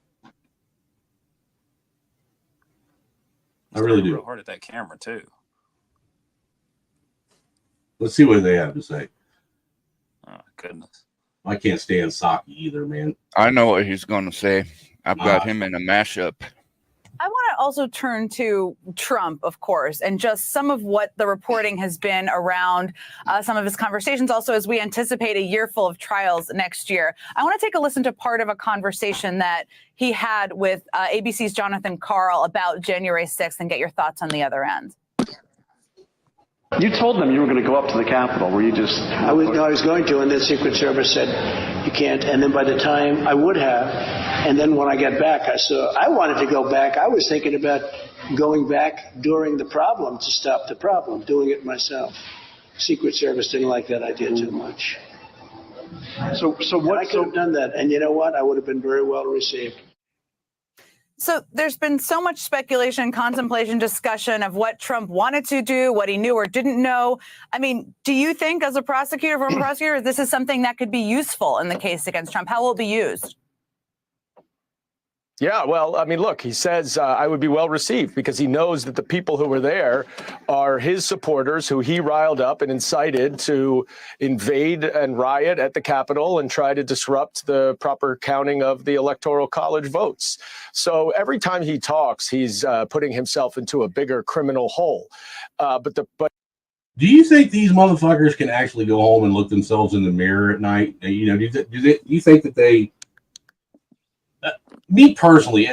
Speaker 1: I really do.
Speaker 5: Real hard at that camera too.
Speaker 1: Let's see what they have to say.
Speaker 5: Oh goodness.
Speaker 1: I can't stand Saki either, man.
Speaker 20: I know what he's going to say. I've got him in a mashup.
Speaker 2: I want to also turn to Trump, of course, and just some of what the reporting has been around some of his conversations. Also, as we anticipate a year full of trials next year, I want to take a listen to part of a conversation that he had with ABC's Jonathan Karl about January 6th and get your thoughts on the other end.
Speaker 9: You told them you were going to go up to the Capitol. Were you just?
Speaker 22: I was going to, and the Secret Service said you can't. And then by the time I would have, and then when I got back, I wanted to go back. I was thinking about going back during the problem to stop the problem, doing it myself. Secret Service didn't like that idea too much.
Speaker 9: So what?
Speaker 22: I could have done that, and you know what? I would have been very well received.
Speaker 2: So there's been so much speculation, contemplation, discussion of what Trump wanted to do, what he knew or didn't know. I mean, do you think as a prosecutor, former prosecutor, this is something that could be useful in the case against Trump? How will it be used?
Speaker 24: Yeah, well, I mean, look, he says I would be well received because he knows that the people who were there are his supporters who he riled up and incited to invade and riot at the Capitol and try to disrupt the proper counting of the Electoral College votes. So every time he talks, he's putting himself into a bigger criminal hole. But
Speaker 1: do you think these motherfuckers can actually go home and look themselves in the mirror at night? You know, do you think that they? Me personally,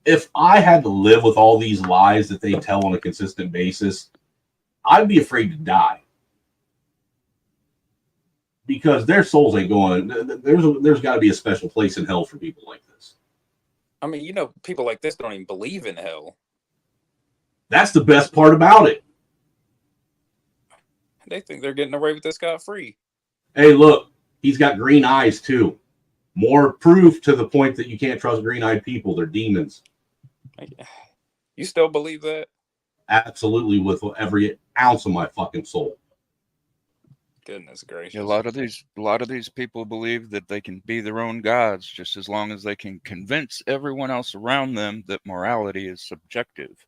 Speaker 1: if I had to live with all these lies that they tell on a consistent basis, I'd be afraid to die because their souls ain't going. There's got to be a special place in hell for people like this.
Speaker 5: I mean, you know, people like this don't even believe in hell.
Speaker 1: That's the best part about it.
Speaker 5: They think they're getting away with this scot-free.
Speaker 1: Hey, look, he's got green eyes too. More proof to the point that you can't trust green-eyed people. They're demons.
Speaker 5: You still believe that?
Speaker 1: Absolutely, with every ounce of my fucking soul.
Speaker 5: Goodness gracious.
Speaker 20: A lot of these people believe that they can be their own gods just as long as they can convince everyone else around them that morality is subjective.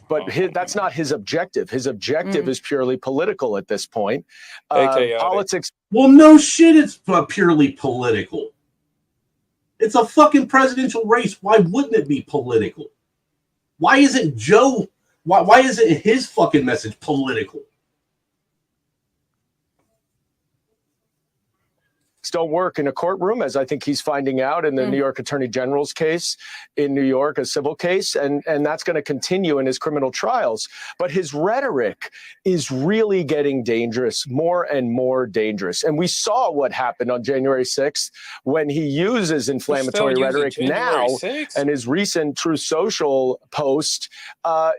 Speaker 24: But that's not his objective. His objective is purely political at this point. Politics.
Speaker 1: Well, no shit, it's purely political. It's a fucking presidential race. Why wouldn't it be political? Why isn't Joe? Why isn't his fucking message political?
Speaker 24: Don't work in a courtroom, as I think he's finding out in the New York Attorney General's case in New York, a civil case, and that's going to continue in his criminal trials. But his rhetoric is really getting dangerous, more and more dangerous. And we saw what happened on January 6th when he uses inflammatory rhetoric now, and his recent Truth Social post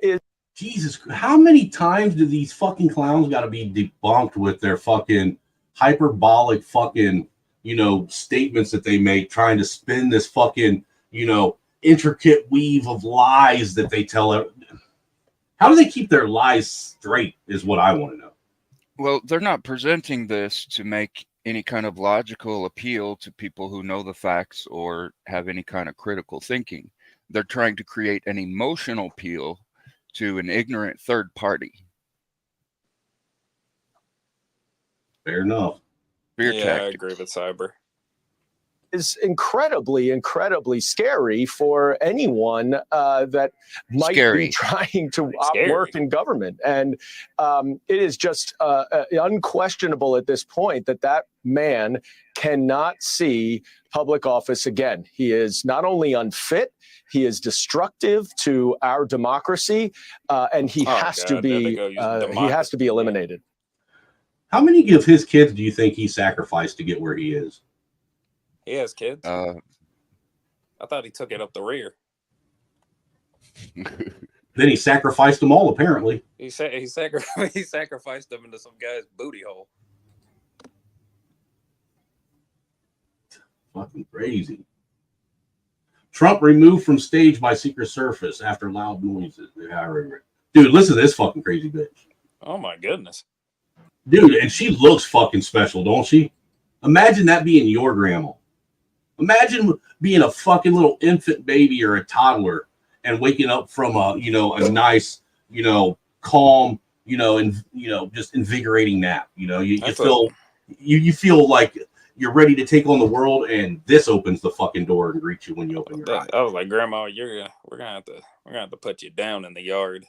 Speaker 24: is.
Speaker 1: Jesus, how many times do these fucking clowns got to be debunked with their fucking hyperbolic fucking, you know, statements that they make, trying to spin this fucking, you know, intricate weave of lies that they tell. How do they keep their lies straight is what I want to know.
Speaker 20: Well, they're not presenting this to make any kind of logical appeal to people who know the facts or have any kind of critical thinking. They're trying to create an emotional appeal to an ignorant third party.
Speaker 1: Fair enough.
Speaker 20: Fear
Speaker 5: Yeah,
Speaker 20: tactic.
Speaker 5: I agree with Cyber.
Speaker 24: Is incredibly scary for anyone that might be trying to work in government. And it is just unquestionable at this point that man cannot see public office again. He is not only unfit, he is destructive to our democracy, and he has to be eliminated.
Speaker 1: How many of his kids do you think he sacrificed to get where he is?
Speaker 5: He has kids. I thought he took it up the rear.
Speaker 1: Then he sacrificed them all, apparently.
Speaker 5: He sacrificed them into some guy's booty hole.
Speaker 1: Fucking crazy. Trump removed from stage by Secret Service after loud noises. Dude, listen to this fucking crazy bitch.
Speaker 5: Oh my goodness.
Speaker 1: Dude, and she looks fucking special, don't she? Imagine that being your grandma. Imagine being a fucking little infant baby or a toddler and waking up from a nice, calm, just invigorating nap. You feel like you're ready to take on the world, and this opens the fucking door and greets you when you open your eyes.
Speaker 5: I was like, Grandma, we're gonna have to put you down in the yard.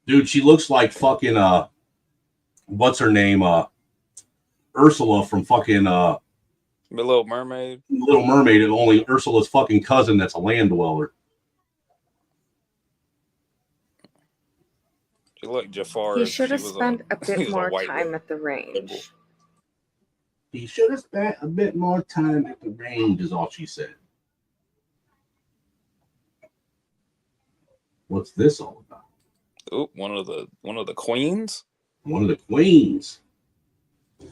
Speaker 1: Dude, she looks like fucking what's her name? Ursula from fucking
Speaker 5: The Little Mermaid.
Speaker 1: Little Mermaid, and only Ursula's fucking cousin that's a land dweller.
Speaker 5: She looked Jafar.
Speaker 7: He should have spent a bit more time at the range.
Speaker 1: He should have spent a bit more time at the range, is all she said. What's this all about?
Speaker 5: Oh, one of the queens.
Speaker 1: One of the queens.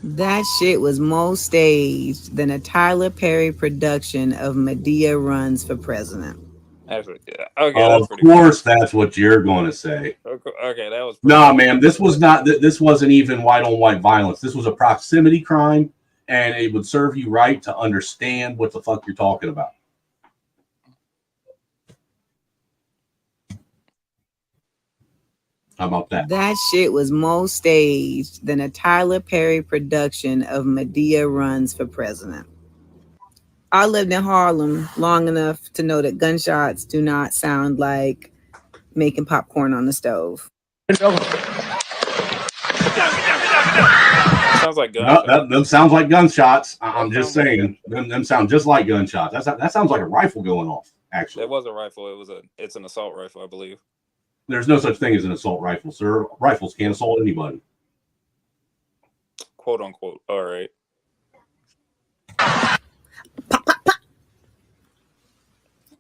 Speaker 16: That shit was more staged than a Tyler Perry production of Medea Runs for President.
Speaker 5: Okay,
Speaker 1: of course, that's what you're going to say.
Speaker 5: Okay, that was.
Speaker 1: Nah, man, this was not. This wasn't even white on white violence. This was a proximity crime, and it would serve you right to understand what the fuck you're talking about. How about that?
Speaker 16: That shit was more staged than a Tyler Perry production of Medea Runs for President. I lived in Harlem long enough to know that gunshots do not sound like making popcorn on the stove.
Speaker 5: Sounds like gunshots.
Speaker 1: Them sounds like gunshots. I'm just saying. Them sound just like gunshots. That sounds like a rifle going off. Actually,
Speaker 5: it was a rifle. It's an assault rifle, I believe.
Speaker 1: There's no such thing as an assault rifle, sir. Rifles can't assault anybody.
Speaker 5: Quote unquote. All right.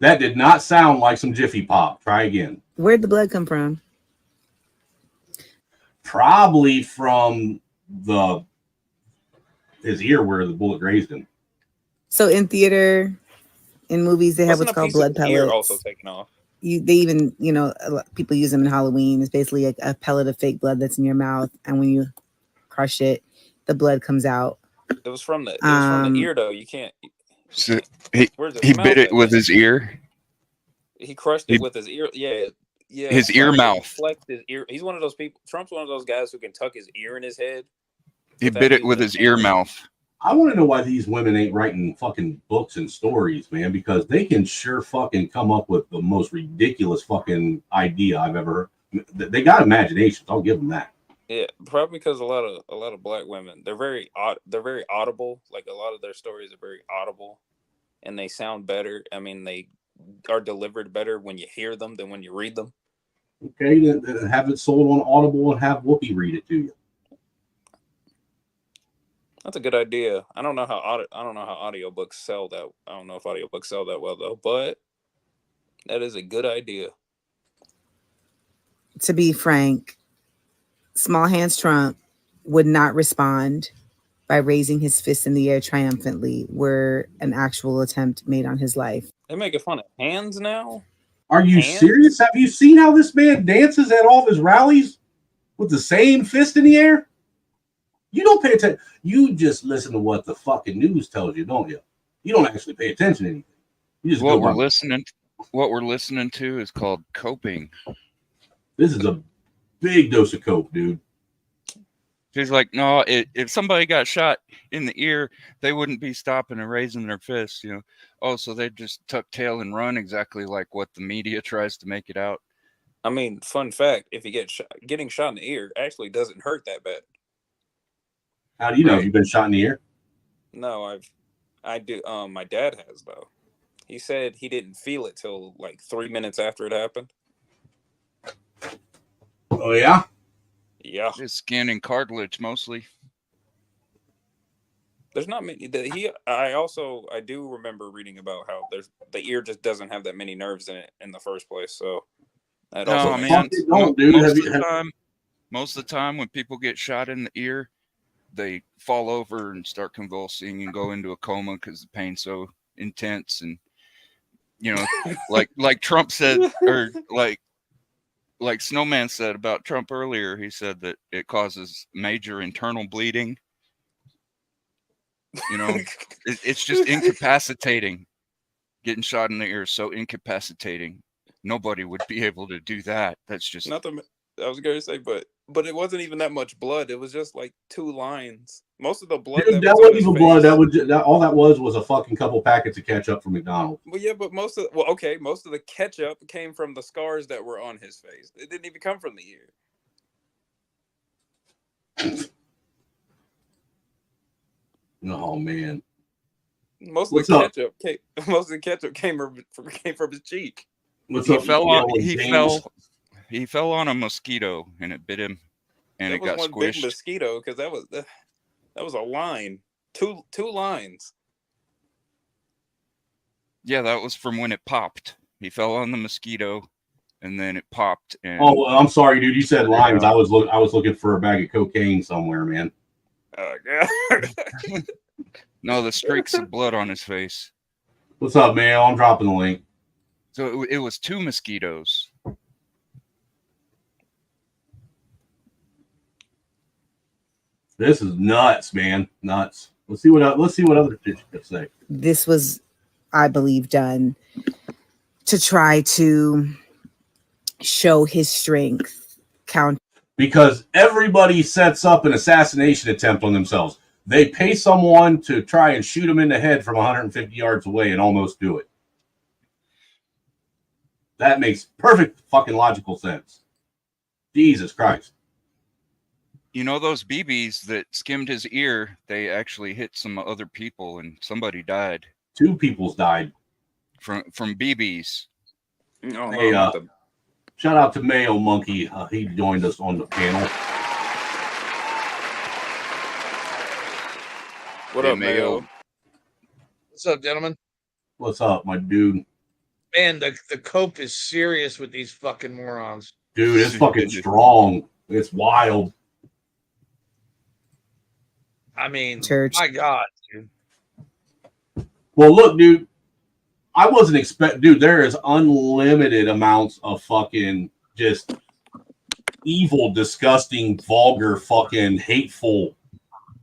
Speaker 1: That did not sound like some Jiffy Pop. Try again.
Speaker 16: Where'd the blood come from?
Speaker 1: Probably from his ear where the bullet grazed him.
Speaker 16: So in theater, in movies, they have what's called blood pellets.
Speaker 5: Ear also taken off.
Speaker 16: They even, people use them in Halloween. It's basically a pellet of fake blood that's in your mouth, and when you crush it, the blood comes out.
Speaker 5: It was from the ear, though. You can't.
Speaker 20: So he bit it with his ear.
Speaker 5: He crushed it with his ear. Yeah.
Speaker 20: His ear mouth.
Speaker 5: Flexed his ear. He's one of those people. Trump's one of those guys who can tuck his ear in his head.
Speaker 20: He bit it with his ear mouth.
Speaker 1: I want to know why these women ain't writing fucking books and stories, man, because they can sure fucking come up with the most ridiculous fucking idea I've ever heard. They got imaginations. I'll give them that.
Speaker 5: Yeah, probably because a lot of black women, they're very audible. Like a lot of their stories are very audible, and they sound better. I mean, they are delivered better when you hear them than when you read them.
Speaker 1: Okay, then have it sold on Audible and have Whoopi read it to you.
Speaker 5: That's a good idea. I don't know how audiobooks sell that. I don't know if audiobooks sell that well though, but that is a good idea.
Speaker 16: To be frank, Small Hands Trump would not respond by raising his fist in the air triumphantly were an actual attempt made on his life.
Speaker 5: They're making fun of hands now?
Speaker 1: Are you serious? Have you seen how this man dances at all of his rallies with the same fist in the air? You don't pay attention. You just listen to what the fucking news tells you, don't you? You don't actually pay attention to anything. You just
Speaker 20: What we're listening to is called coping.
Speaker 1: This is a big dose of coke, dude.
Speaker 20: She's like, no, if somebody got shot in the ear, they wouldn't be stopping and raising their fists, you know. Oh, so they just tuck tail and run, exactly like what the media tries to make it out.
Speaker 5: I mean, fun fact: if you get getting shot in the ear actually doesn't hurt that bad.
Speaker 1: How do you know if you've been shot in the ear?
Speaker 5: No, I do. My dad has though. He said he didn't feel it till like 3 minutes after it happened.
Speaker 1: Oh yeah.
Speaker 5: Yeah.
Speaker 20: It's skin and cartilage mostly.
Speaker 5: There's not many. I do remember reading about how the ear just doesn't have that many nerves in it in the first place. So that also makes sense.
Speaker 20: Most of the time when people get shot in the ear, they fall over and start convulsing and go into a coma because the pain's so intense. And you know, like Trump said, or like Snowman said about Trump earlier, he said that it causes major internal bleeding. You know, it's just incapacitating. Getting shot in the ear is so incapacitating. Nobody would be able to do that. That's just
Speaker 5: nothing. I was going to say, but it wasn't even that much blood. It was just like 2 lines. Most of the blood.
Speaker 1: Dude, that wasn't even blood. All that was a fucking couple packets of ketchup from McDonald's.
Speaker 5: Well, yeah, but most of the ketchup came from the scars that were on his face. It didn't even come from the ear.
Speaker 1: Oh man.
Speaker 5: Most of the ketchup came from his cheek.
Speaker 20: He fell on a mosquito and it bit him, and it got squished.
Speaker 5: Big mosquito, because that was a line, two lines.
Speaker 20: Yeah, that was from when it popped. He fell on the mosquito, and then it popped. And
Speaker 1: oh, well, I'm sorry, dude. You said lines. I was looking for a bag of cocaine somewhere, man.
Speaker 5: Oh god.
Speaker 20: No, the streaks of blood on his face.
Speaker 1: What's up, man? I'm dropping the link.
Speaker 20: So it was 2 mosquitoes.
Speaker 1: This is nuts, man. Nuts. Let's see what other shit you could say.
Speaker 16: This was, I believe, done to try to show his strength.
Speaker 1: Because everybody sets up an assassination attempt on themselves. They pay someone to try and shoot them in the head from 150 yards away and almost do it. That makes perfect fucking logical sense. Jesus Christ.
Speaker 20: You know, those BBs that skimmed his ear, they actually hit some other people and somebody died.
Speaker 1: 2 people died.
Speaker 20: From BBs.
Speaker 5: Oh,
Speaker 1: hey, shout out to Mayo Monkey. He joined us on the panel.
Speaker 5: What up, Mayo?
Speaker 14: What's up, gentlemen?
Speaker 1: What's up, my dude?
Speaker 14: Man, the cope is serious with these fucking morons.
Speaker 1: Dude, it's fucking strong. It's wild.
Speaker 14: I mean, my God, dude.
Speaker 1: Well, look, dude. I wasn't dude, there is unlimited amounts of fucking just evil, disgusting, vulgar, fucking hateful,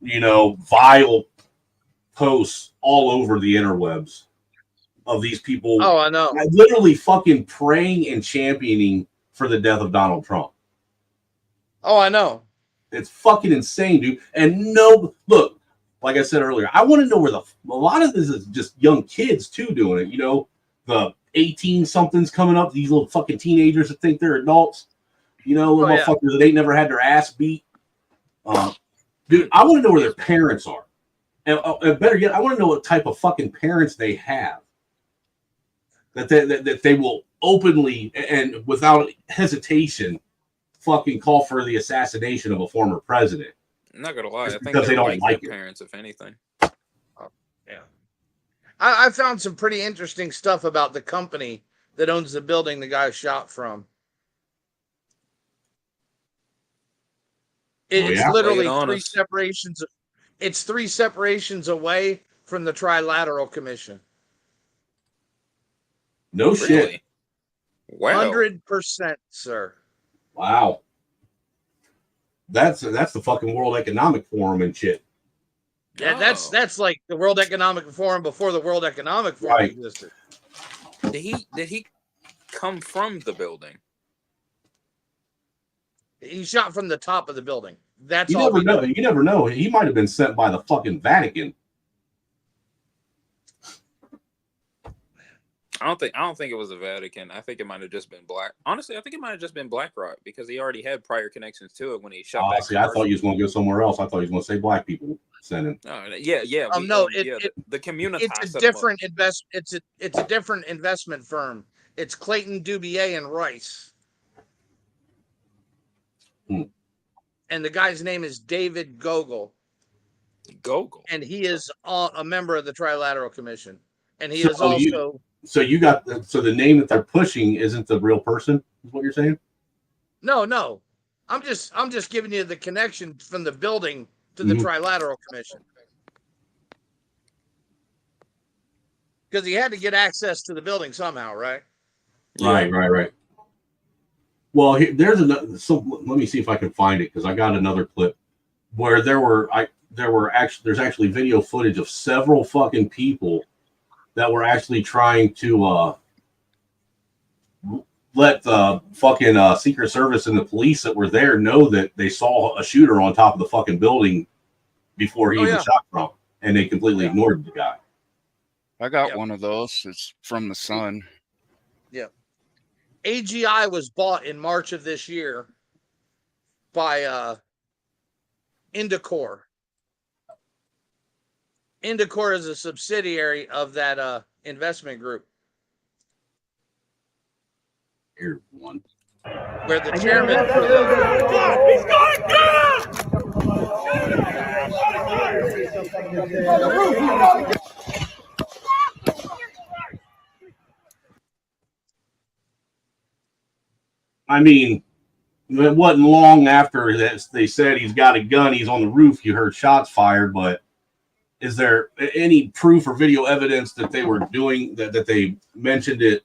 Speaker 1: vile posts all over the interwebs of these people.
Speaker 14: Oh, I know.
Speaker 1: Literally fucking praying and championing for the death of Donald Trump.
Speaker 14: Oh, I know.
Speaker 1: It's fucking insane, dude. And look, like I said earlier, I want to know where a lot of this is just young kids too doing it. The 18-somethings coming up, these little fucking teenagers that think they're adults. Little motherfuckers that ain't never had their ass beat. Dude, I want to know where their parents are. And better yet, I want to know what type of fucking parents they have. That they will openly and without hesitation fucking call for the assassination of a former president.
Speaker 5: I'm not gonna lie, I think
Speaker 1: because they don't like
Speaker 5: their parents, if anything.
Speaker 14: Yeah. I found some pretty interesting stuff about the company that owns the building the guy shot from. It's literally 3 separations. It's 3 separations away from the Trilateral Commission.
Speaker 1: No shit.
Speaker 5: Wow.
Speaker 14: 100%, sir.
Speaker 1: Wow. That's the fucking World Economic Forum and shit.
Speaker 14: Yeah, that's like the World Economic Forum before the World Economic Forum existed.
Speaker 5: Did he come from the building?
Speaker 14: He shot from the top of the building. That's
Speaker 1: You
Speaker 14: all
Speaker 1: never
Speaker 14: we
Speaker 1: know.
Speaker 14: know.
Speaker 1: You never know. He might have been sent by the fucking Vatican.
Speaker 5: I don't think it was the Vatican. I think it might have just been Black. Honestly, I think it might have just been BlackRock because he already had prior connections to it when he shot back.
Speaker 1: See, I thought you was going to go somewhere else. I thought you was going to say black people sent him.
Speaker 5: Yeah. The community.
Speaker 14: It's a different It's a different investment firm. It's Clayton, Dubier, and Rice. And the guy's name is David Gogol. And he is a member of the Trilateral Commission. And he is also.
Speaker 1: So the name that they're pushing isn't the real person, is what you're saying?
Speaker 14: No. I'm just giving you the connection from the building to the Trilateral Commission. Because he had to get access to the building somehow, right?
Speaker 1: Right. Well, there's another. So let me see if I can find it because I got another clip where there's actually video footage of several fucking people that were actually trying to let the fucking Secret Service and the police that were there know that they saw a shooter on top of the fucking building before he even shot from, and they completely ignored the guy.
Speaker 20: I got one of those. It's from the Sun.
Speaker 14: Yeah. AGI was bought in March of this year by Indicor. Indicor is a subsidiary of that investment group.
Speaker 1: Here's one.
Speaker 14: Where the chairman.
Speaker 1: I mean, it wasn't long after that they said he's got a gun, he's on the roof, you heard shots fired, but is there any proof or video evidence that they were doing that they mentioned it,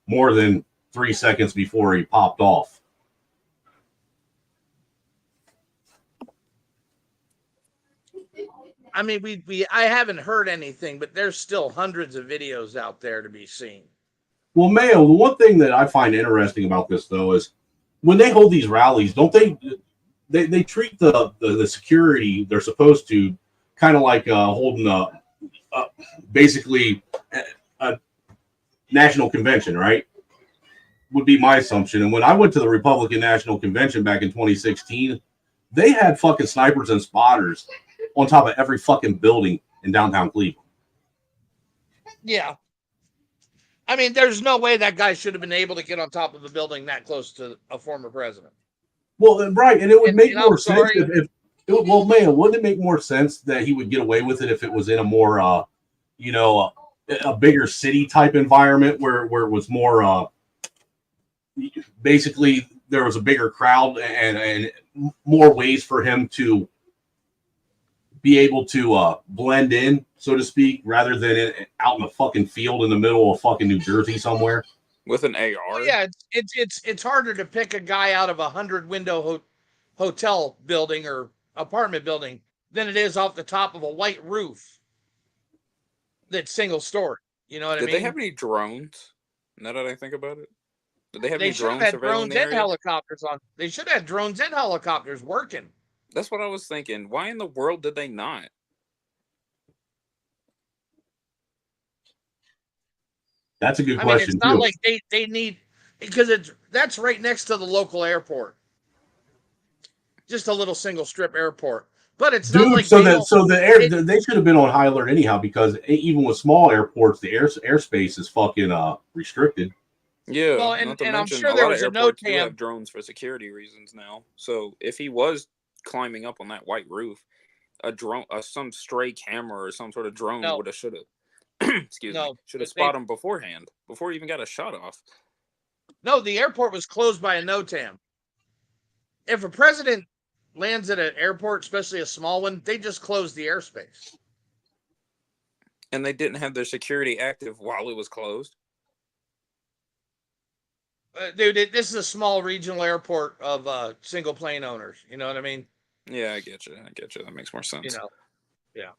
Speaker 1: more than 3 seconds before he popped off?
Speaker 14: I mean, I haven't heard anything, but there's still hundreds of videos out there to be seen.
Speaker 1: Well, Mayo, the one thing that I find interesting about this, though, is when they hold these rallies, don't they treat the security they're supposed to kind of like holding basically a national convention, right? Would be my assumption. And when I went to the Republican National Convention back in 2016, they had fucking snipers and spotters on top of every fucking building in downtown Cleveland.
Speaker 14: Yeah. I mean, there's no way that guy should have been able to get on top of a building that close to a former president.
Speaker 1: Well, right, and it would make more sense
Speaker 14: if
Speaker 1: man, wouldn't it make more sense that he would get away with it if it was in a more, a bigger city type environment where it was more, basically there was a bigger crowd and more ways for him to be able to blend in, so to speak, rather than out in a fucking field in the middle of fucking New Jersey somewhere
Speaker 5: with an AR.
Speaker 14: Well, yeah, it's harder to pick a guy out of a 100-window hotel building or apartment building than it is off the top of a white roof that's single story. You know what I mean?
Speaker 5: Did they have any drones? Now that I think about it, did they have
Speaker 14: They
Speaker 5: any
Speaker 14: should have
Speaker 5: drones?
Speaker 14: had drones and helicopters on. They should have had drones and helicopters working.
Speaker 5: That's what I was thinking. Why in the world did they not?
Speaker 1: That's a good question.
Speaker 14: It's not like they need, because that's right next to the local airport. Just a little single strip airport. But it's not like
Speaker 1: they should have been on high alert anyhow, because even with small airports, the airspace is fucking restricted.
Speaker 5: Yeah,
Speaker 14: well, and I'm sure there was a
Speaker 5: NOTAM. Have drones for security reasons now. So if he was climbing up on that white roof, a drone, some stray camera or some sort of drone would have should have should have spotted him beforehand before he even got a shot off.
Speaker 14: No, the airport was closed by a NOTAM. If a president lands at an airport, especially a small one, they just close the airspace.
Speaker 5: And they didn't have their security active while it was closed.
Speaker 14: Dude, this is a small regional airport of single plane owners. You know what I mean?
Speaker 5: Yeah, I get you. That makes more sense.
Speaker 14: You know, yeah.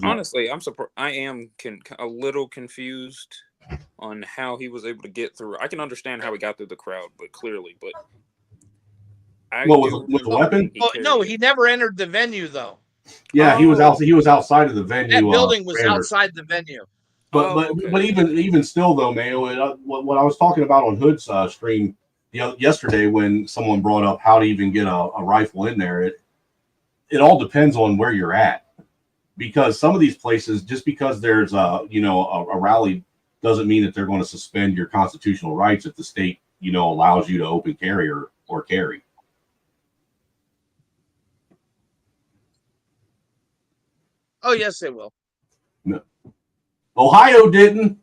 Speaker 5: Honestly, I'm surprised. I am a little confused on how he was able to get through. I can understand how he got through the crowd, but clearly,
Speaker 1: with a weapon?
Speaker 14: No, he never entered the venue though.
Speaker 1: Yeah, he was out. He was outside of the venue.
Speaker 14: That building was outside the venue.
Speaker 1: But even still though, Mayo, what I was talking about on Hood's stream yesterday when someone brought up how to even get a rifle in there, it all depends on where you're at. Because some of these places, just because there's a rally, doesn't mean that they're going to suspend your constitutional rights if the state allows you to open carry or carry.
Speaker 14: Oh yes, they will.
Speaker 1: No. Ohio didn't.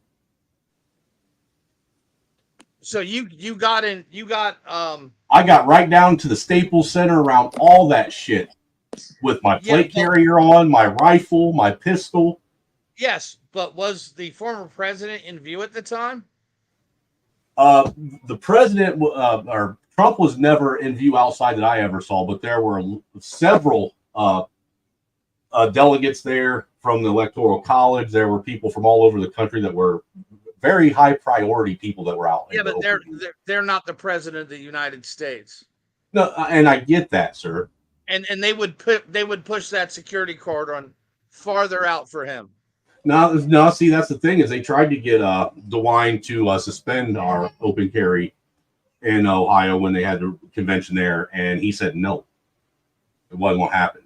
Speaker 14: So you got
Speaker 1: I got right down to the Staples Center around all that shit. With my plate carrier on, my rifle, my pistol.
Speaker 14: Yes, but was the former president in view at the time?
Speaker 1: The president or Trump was never in view outside that I ever saw, but there were several delegates there from the Electoral College. There were people from all over the country that were very high priority people that were out.
Speaker 14: Yeah, but they're not the president of the United States.
Speaker 1: No, and I get that, sir.
Speaker 14: And they would push that security cordon farther out for him.
Speaker 1: No. See, that's the thing is they tried to get DeWine to suspend our open carry in Ohio when they had the convention there, and he said no, it wasn't going to happen.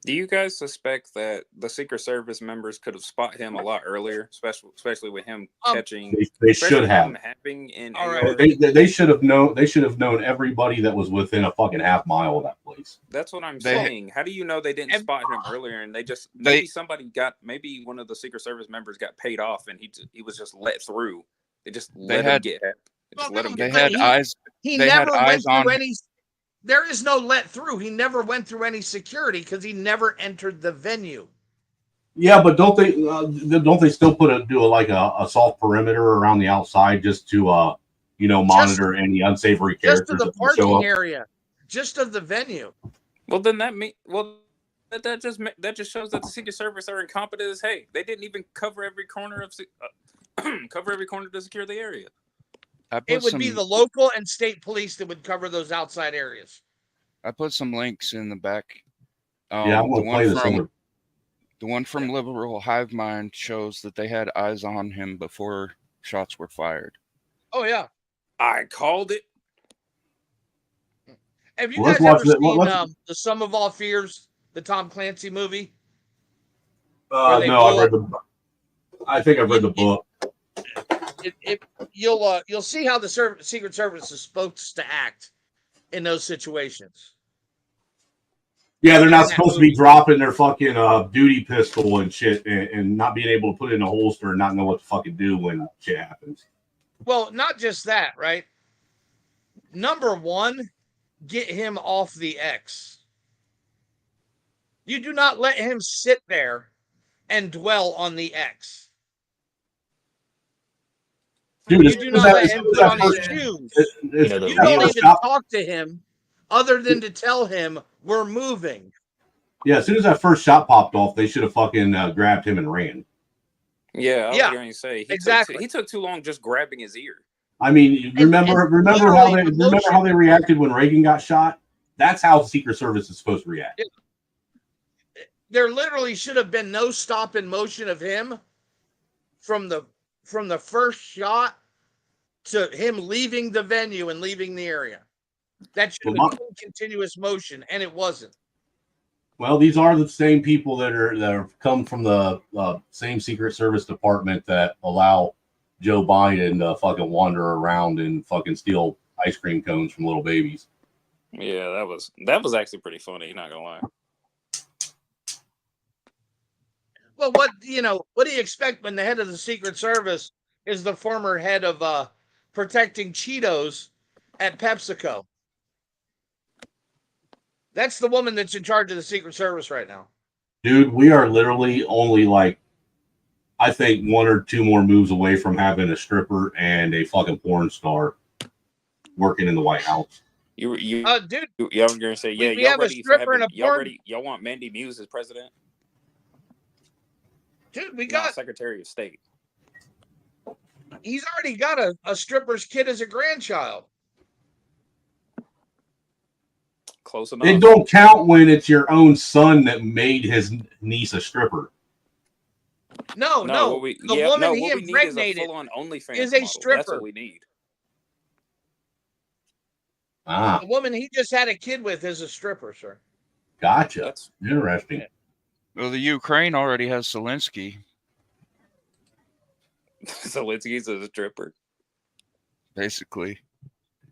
Speaker 5: Do you guys suspect that the Secret Service members could have spotted him a lot earlier, especially with him catching?
Speaker 1: They should have. They should have known. They should have known everybody that was within a fucking half mile of that place.
Speaker 5: That's what I'm saying. How do you know they didn't spot him earlier? And maybe one of the Secret Service members got paid off, and he was just let through. They just let him get.
Speaker 20: They had eyes.
Speaker 14: He
Speaker 20: they
Speaker 14: never
Speaker 20: had
Speaker 14: went
Speaker 20: eyes on
Speaker 14: through any. There is no let through. He never went through any security because he never entered the venue.
Speaker 1: Yeah, but don't they still do a soft perimeter around the outside just to monitor any unsavory characters?
Speaker 14: Just of the parking area, just of the venue.
Speaker 5: Well, then that just shows that the Secret Service are incompetent as hey. They didn't even cover every corner to secure the area.
Speaker 14: It would be the local and state police that would cover those outside areas.
Speaker 20: I put some links in the back.
Speaker 1: Yeah, I'm going to play this one.
Speaker 20: The one from Liberal Hive Mind shows that they had eyes on him before shots were fired.
Speaker 14: Oh, yeah.
Speaker 5: I called it.
Speaker 14: Have you guys ever seen The Sum of All Fears, the Tom Clancy movie?
Speaker 1: No, I think I've read the book.
Speaker 14: You'll see how the Secret Service is supposed to act in those situations.
Speaker 1: Yeah, they're not supposed to be dropping their fucking duty pistol and shit and not being able to put it in a holster and not know what to fucking do when shit happens.
Speaker 14: Well, not just that, right? Number one, get him off the X. You do not let him sit there and dwell on the X.
Speaker 1: Dude,
Speaker 14: you do not let him put on his shoes. You don't even talk to him other than to tell him we're moving.
Speaker 1: Yeah, as soon as that first shot popped off, they should have fucking grabbed him and ran.
Speaker 5: Yeah, I was going to say he took too long just grabbing his ear.
Speaker 1: I mean, remember how they reacted when Reagan got shot? That's how the Secret Service is supposed to react.
Speaker 14: There literally should have been no stop in motion of him from the first shot to him leaving the venue and leaving the area. That should have been continuous motion, and it wasn't.
Speaker 1: Well, these are the same people that have come from the same Secret Service department that allow Joe Biden to fucking wander around and fucking steal ice cream cones from little babies.
Speaker 5: Yeah, that was actually pretty funny, not gonna lie.
Speaker 14: Well, what do you expect when the head of the Secret Service is the former head of protecting Cheetos at PepsiCo? That's the woman that's in charge of the Secret Service right now.
Speaker 1: Dude, we are literally only like I think 1 or 2 more moves away from having a stripper and a fucking porn star working in the White House.
Speaker 5: Dude,
Speaker 14: Y'all
Speaker 5: were gonna say, yeah,
Speaker 14: we
Speaker 5: y'all
Speaker 14: have a
Speaker 5: ready for
Speaker 14: stripper
Speaker 5: having,
Speaker 14: and a porn.
Speaker 5: y'all want Mandy Muse as president?
Speaker 14: Dude, we
Speaker 5: No,
Speaker 14: got
Speaker 5: Secretary of State.
Speaker 14: He's already got a stripper's kid as a grandchild.
Speaker 5: Close enough.
Speaker 1: It don't count when it's your own son that made his niece a stripper.
Speaker 14: No. The woman he impregnated
Speaker 5: is a full-on OnlyFans
Speaker 14: is a
Speaker 5: model.
Speaker 14: stripper.
Speaker 5: That's what we need.
Speaker 1: Ah,
Speaker 14: The woman he just had a kid with is a stripper, sir.
Speaker 1: gotcha.
Speaker 5: That's
Speaker 1: interesting.
Speaker 20: Well, the Ukraine already has Zelensky.
Speaker 5: Zelensky's a stripper.
Speaker 20: Basically.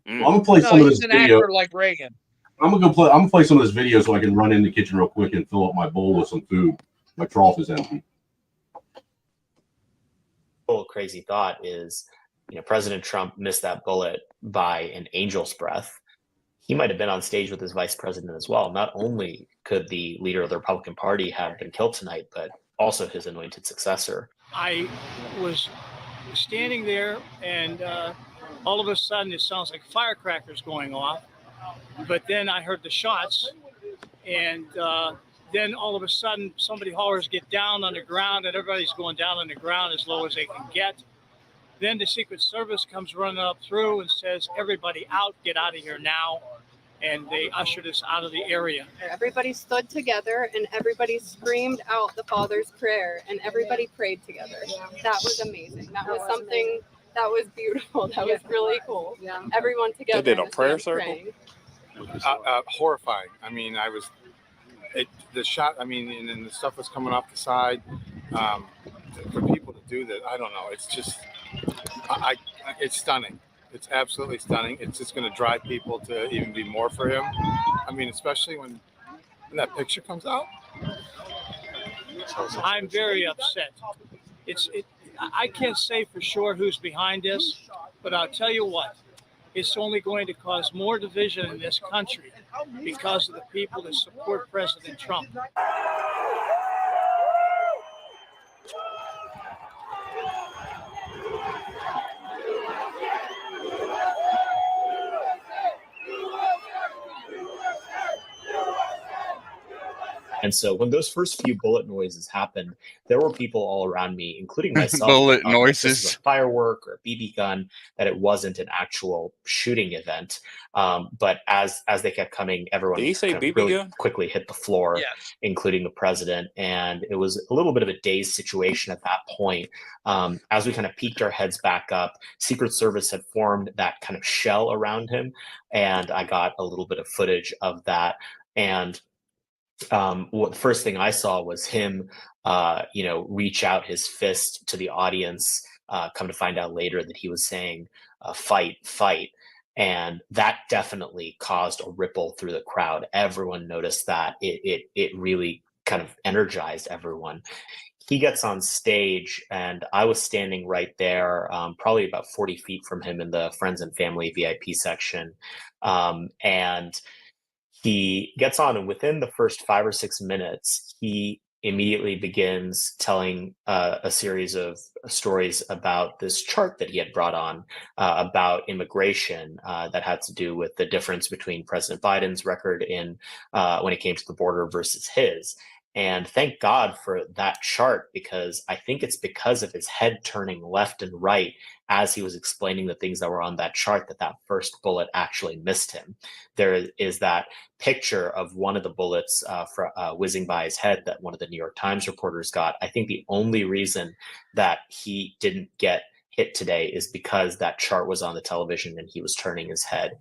Speaker 1: Well, I'm gonna play some of this
Speaker 14: an
Speaker 1: video.
Speaker 14: actor like Reagan.
Speaker 1: I'm gonna play some of this video so I can run in the kitchen real quick and fill up my bowl with some food. My trough is empty.
Speaker 17: Whole crazy thought is, President Trump missed that bullet by an angel's breath. He might have been on stage with his vice president as well. Not only could the leader of the Republican Party have been killed tonight, but also his anointed successor.
Speaker 18: I was standing there, and all of a sudden it sounds like firecrackers going off. But then I heard the shots, and then all of a sudden somebody hollers, "Get down on the ground," and everybody's going down on the ground as low as they can get. Then the Secret Service comes running up through and says, "Everybody out, get out of here now." And they ushered us out of the area.
Speaker 19: Everybody stood together and everybody screamed out the Father's Prayer and everybody prayed together. That was amazing. That was something that was beautiful. That was really cool. Everyone together.
Speaker 5: They did a prayer circle.
Speaker 23: Horrifying. I mean, the shot, and then the stuff was coming off the side. For people to do that, I don't know. It's just, it's stunning. It's absolutely stunning. It's just going to drive people to even be more for him. Especially when that picture comes out.
Speaker 18: I'm very upset. I can't say for sure who's behind this, but I'll tell you what, it's only going to cause more division in this country because of the people that support President Trump.
Speaker 17: And so when those first few bullet noises happened, there were people all around me, including myself.
Speaker 20: Bullet
Speaker 17: that
Speaker 20: noises.
Speaker 17: This was a firework or a BB gun, that it wasn't an actual shooting event. But as they kept coming, everyone
Speaker 5: Did he say
Speaker 17: kind of
Speaker 5: BB
Speaker 17: really
Speaker 5: gun?
Speaker 17: quickly hit the floor, including the president. And it was a little bit of a dazed situation at that point. As we kind of peeked our heads back up, Secret Service had formed that kind of shell around him. And I got a little bit of footage of that. And the first thing I saw was him, reach out his fist to the audience. Come to find out later that he was saying, "Fight, fight," and that definitely caused a ripple through the crowd. Everyone noticed that. It really kind of energized everyone. He gets on stage, and I was standing right there, probably about 40 feet from him in the friends and family VIP section, and he gets on, and within the first 5 or 6 minutes, he immediately begins telling a series of stories about this chart that he had brought on about immigration that had to do with the difference between President Biden's record in when it came to the border versus his. And thank God for that chart, because I think it's because of his head turning left and right as he was explaining the things that were on that chart that first bullet actually missed him. There is that picture of one of the bullets whizzing by his head that one of the New York Times reporters got. I think the only reason that he didn't get hit today is because that chart was on the television and he was turning his head.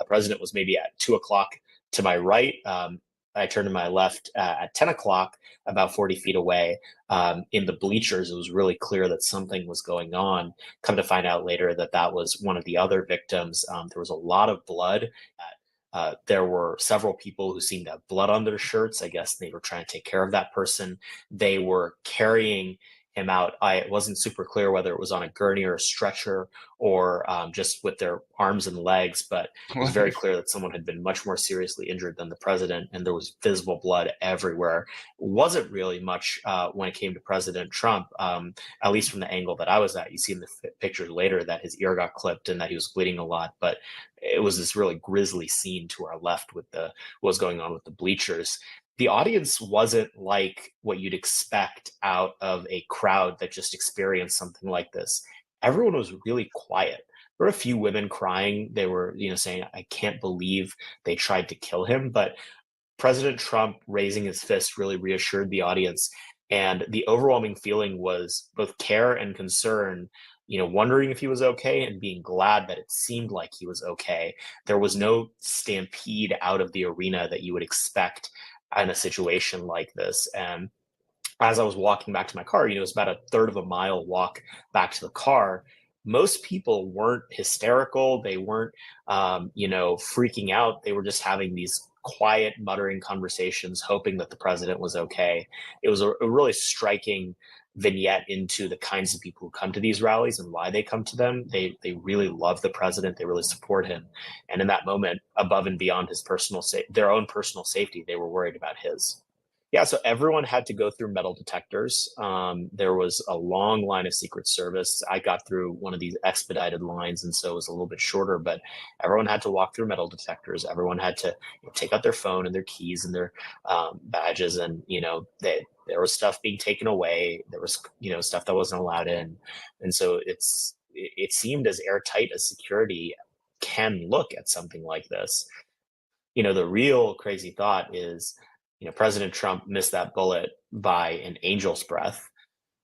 Speaker 17: President was maybe at 2 o'clock to my right. I turned to my left at 10 o'clock, about 40 feet away. In the bleachers, it was really clear that something was going on. Come to find out later that was one of the other victims. There was a lot of blood. There were several people who seemed to have blood on their shirts. I guess they were trying to take care of that person. They were carrying him out. It wasn't super clear whether it was on a gurney or a stretcher or just with their arms and legs, but it was very clear that someone had been much more seriously injured than the president, and there was visible blood everywhere. It wasn't really much when it came to President Trump, at least from the angle that I was at. You see in the pictures later that his ear got clipped and that he was bleeding a lot, but it was this really grisly scene to our left with what was going on with the bleachers. The audience wasn't like what you'd expect out of a crowd that just experienced something like this. Everyone was really quiet. There were a few women crying. They were, saying, "I can't believe they tried to kill him." But President Trump raising his fist really reassured the audience. And the overwhelming feeling was both care and concern, wondering if he was okay and being glad that it seemed like he was okay. There was no stampede out of the arena that you would expect in a situation like this. And as I was walking back to my car, it was about a third of a mile walk back to the car. Most people weren't hysterical. They weren't, freaking out. They were just having these quiet, muttering conversations, hoping that the president was okay. It was a really striking vignette into the kinds of people who come to these rallies and why they come to them. They really love the president. They really support him. And in that moment, above and beyond their own personal safety, they were worried about his. Yeah, so everyone had to go through metal detectors. There was a long line of Secret Service. I got through one of these expedited lines, and so it was a little bit shorter, but everyone had to walk through metal detectors. Everyone had to take out their phone and their keys and their badges, and there was stuff being taken away. There was stuff that wasn't allowed in, and so it seemed as airtight as security can look at something like this. The real crazy thought is, President Trump missed that bullet by an angel's breath.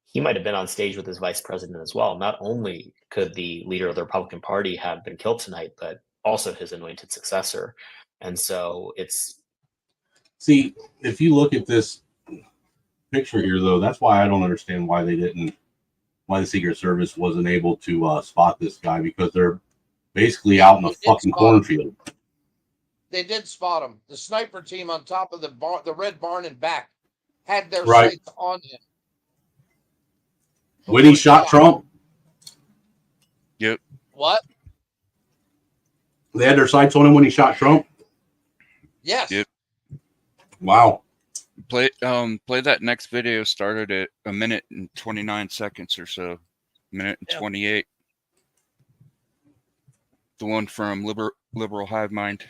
Speaker 17: He might have been on stage with his vice president as well. Not only could the leader of the Republican Party have been killed tonight, but also his anointed successor. And so
Speaker 1: See, if you look at this picture here, though, that's why I don't understand why the Secret Service wasn't able to spot this guy, because they're basically out in a fucking cornfield.
Speaker 14: They did spot him. The sniper team on top of the red barn and back had their
Speaker 1: Right.
Speaker 14: sights on him.
Speaker 1: When he shot Trump?
Speaker 20: Yep.
Speaker 14: What?
Speaker 1: They had their sights on him when he shot Trump?
Speaker 14: Yes.
Speaker 20: Yep.
Speaker 1: Wow.
Speaker 20: Play that next video. Started at 1 minute and 29 seconds or so. 1 minute and 28. The one from Liberal Hive Mind.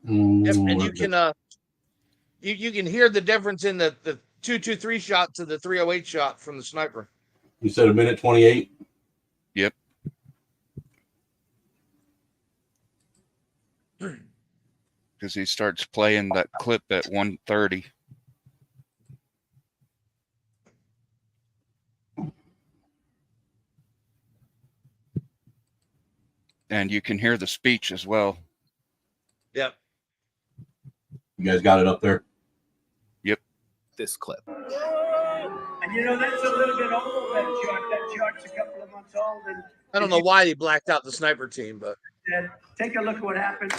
Speaker 14: Yep, and you can you can hear the difference in the 223 shot to the 308 shot from the sniper.
Speaker 1: You said 1 minute 28?
Speaker 20: Yep. Because he starts playing that clip at 1:30. And you can hear the speech as well.
Speaker 14: Yep.
Speaker 1: You guys got it up there?
Speaker 20: Yep.
Speaker 3: This clip.
Speaker 15: And that's a little bit old, that shot. That shot's a couple of months old. And
Speaker 14: I don't know why he blacked out the sniper team, but
Speaker 15: take a look at what happened.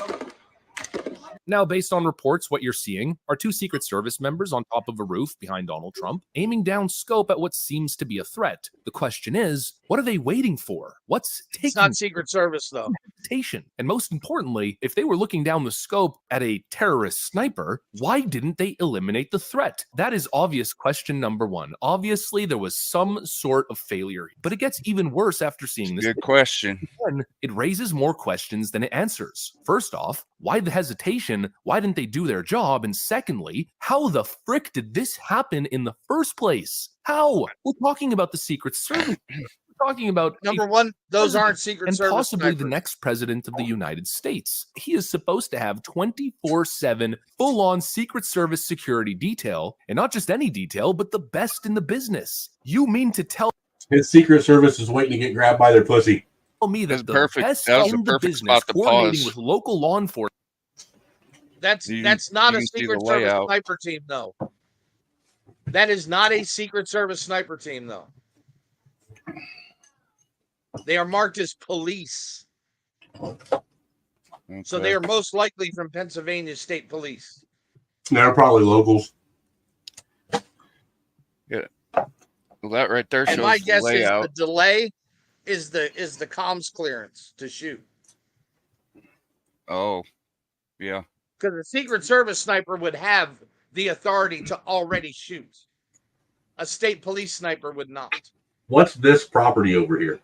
Speaker 3: Now, based on reports, what you're seeing are two Secret Service members on top of a roof behind Donald Trump, aiming down scope at what seems to be a threat. The question is, what are they waiting for? What's taking?
Speaker 14: It's not Secret Service, though.
Speaker 3: Hesitation. And most importantly, if they were looking down the scope at a terrorist sniper, why didn't they eliminate the threat? That is obvious question number one. Obviously, there was some sort of failure, but it gets even worse after seeing this.
Speaker 20: Good question.
Speaker 3: Again, it raises more questions than it answers. First off, why the hesitation? Why didn't they do their job? And secondly, how the frick did this happen in the first place? How? We're talking about the Secret Service. We're talking about
Speaker 14: number one, those aren't Secret Service.
Speaker 3: And possibly
Speaker 14: snipers.
Speaker 3: The next president of the United States. He is supposed to have 24/7 full-on Secret Service security detail, and not just any detail, but the best in the business. You mean to tell
Speaker 1: his Secret Service is waiting to get grabbed by their pussy?
Speaker 3: Tell me that the
Speaker 20: perfect.
Speaker 3: best
Speaker 20: That was
Speaker 3: in
Speaker 20: a
Speaker 3: the
Speaker 20: perfect
Speaker 3: business,
Speaker 20: spot to
Speaker 3: coordinating
Speaker 20: pause.
Speaker 3: with local law enforcement.
Speaker 14: That's not a Secret Service sniper team, though. That is not a Secret Service sniper team, though. They are marked as police.
Speaker 20: Okay.
Speaker 14: So they are most likely from Pennsylvania State Police.
Speaker 1: They're probably locals.
Speaker 20: Yeah. Well, that right there shows
Speaker 14: And my
Speaker 20: the
Speaker 14: guess is
Speaker 20: layout.
Speaker 14: the delay is the comms clearance to shoot.
Speaker 20: Oh, yeah.
Speaker 14: Because a Secret Service sniper would have the authority to already shoot. A state police sniper would not.
Speaker 1: What's this property over here?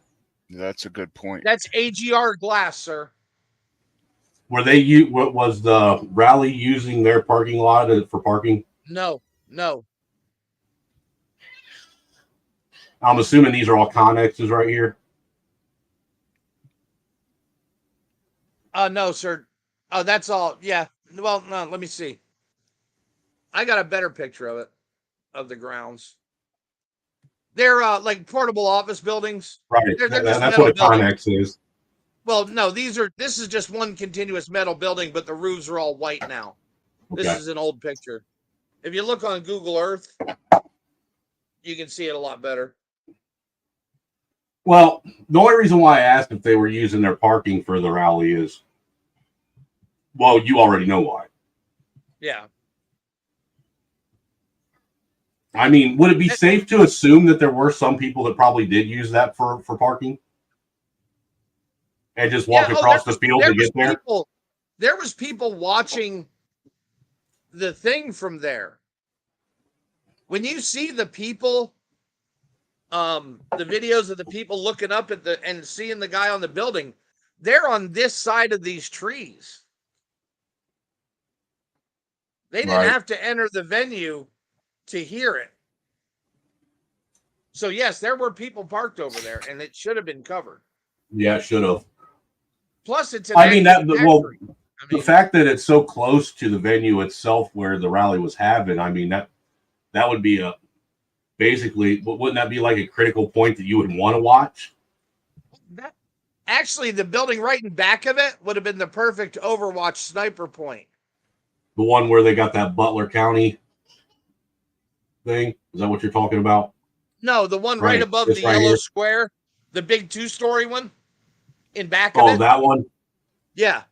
Speaker 20: That's a good point.
Speaker 14: That's AGR glass, sir.
Speaker 1: Were what was the rally using their parking lot for parking?
Speaker 14: No.
Speaker 1: I'm assuming these are all connexes right here.
Speaker 14: No, sir. Oh, that's all. Yeah. Well, no, let me see. I got a better picture of it, of the grounds. They're like portable office buildings.
Speaker 1: Right.
Speaker 14: They're
Speaker 1: That's what a connex is.
Speaker 14: Well, no, this is just one continuous metal building, but the roofs are all white now. Okay. This is an old picture. If you look on Google Earth, you can see it a lot better.
Speaker 1: Well, the only reason why I asked if they were using their parking for the rally is, well, you already know why.
Speaker 14: Yeah.
Speaker 1: I mean, would it be safe to assume that there were some people that probably did use that for parking? And just walk across the field to get there?
Speaker 14: There was people watching the thing from there. When you see the people, the videos of the people looking up at and seeing the guy on the building, they're on this side of these trees. They didn't have to enter the venue to hear it. So yes, there were people parked over there, and it should have been covered.
Speaker 1: Yeah, it should have.
Speaker 14: Plus, it's
Speaker 1: the fact that it's so close to the venue itself where the rally was happening, I mean, that would be basically, wouldn't that be like a critical point that you would want to watch?
Speaker 14: Actually, the building right in back of it would have been the perfect Overwatch sniper point.
Speaker 1: The one where they got that Butler County thing? Is that what you're talking about?
Speaker 14: No, the one right above the yellow square, the big 2-story one in back of it.
Speaker 1: Oh, that one?
Speaker 14: Yeah.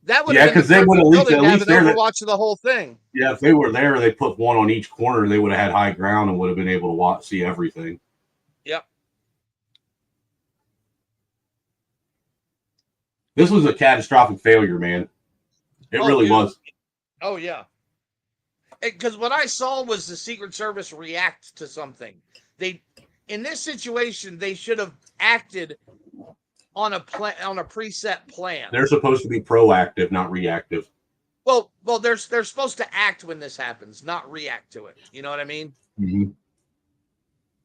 Speaker 14: That would
Speaker 1: because they would at least
Speaker 14: Overwatch the whole thing.
Speaker 1: Yeah, if they were there, they put one on each corner, they would have had high ground and would have been able to see everything.
Speaker 14: Yep.
Speaker 1: This was a catastrophic failure, man. It really was.
Speaker 14: Oh, yeah. Because what I saw was the Secret Service react to something. In this situation, they should have acted on a preset plan.
Speaker 1: They're supposed to be proactive, not reactive.
Speaker 14: Well, they're supposed to act when this happens, not react to it. You know what I mean?
Speaker 1: Mm-hmm.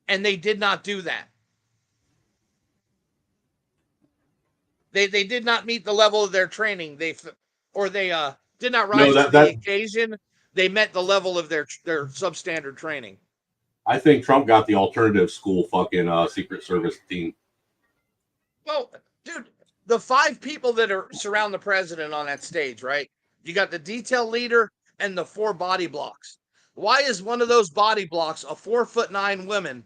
Speaker 14: And they did not do that. They did not meet the level of their training. They did not rise to the occasion. They met the level of their substandard training.
Speaker 1: I think Trump got the alternative school fucking Secret Service team.
Speaker 14: Well, dude, the 5 people that surround the president on that stage, right? You got the detail leader and the 4 body blocks. Why is one of those body blocks a 4'9" woman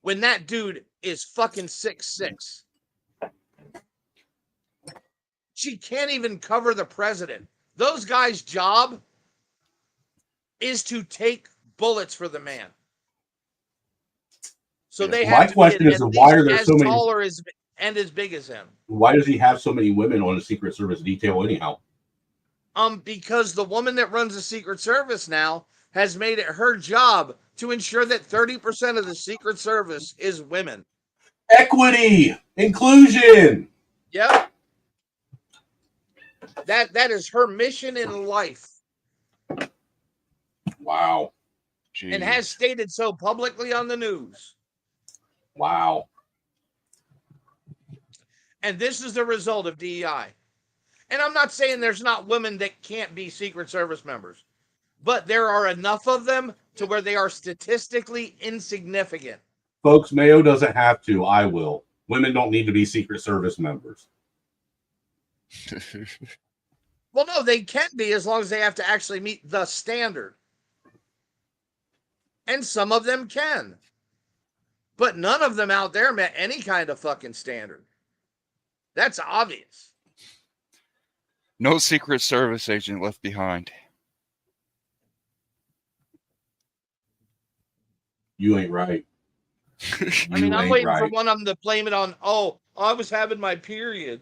Speaker 14: when that dude is fucking 6'6"? She can't even cover the president. Those guys' job is to take bullets for the man. So they have
Speaker 1: My question is, why are there so many
Speaker 14: taller and as big as him?
Speaker 1: Why does he have so many women on the Secret Service detail anyhow?
Speaker 14: Because the woman that runs the Secret Service now has made it her job to ensure that 30% of the Secret Service is women.
Speaker 1: Equity, inclusion.
Speaker 14: Yep. That is her mission in life.
Speaker 1: Wow.
Speaker 14: Jeez. And has stated so publicly on the news.
Speaker 1: Wow.
Speaker 14: And this is the result of DEI. And I'm not saying there's not women that can't be Secret Service members, but there are enough of them to where they are statistically insignificant.
Speaker 1: Folks, Mayo doesn't have to. I will. Women don't need to be Secret Service members.
Speaker 14: Well, no, they can be as long as they have to actually meet the standard. And some of them can. But none of them out there met any kind of fucking standard. That's obvious.
Speaker 20: No Secret Service agent left behind.
Speaker 1: You ain't right.
Speaker 14: I mean, I'm waiting for one of them to blame it on, oh, I was having my period.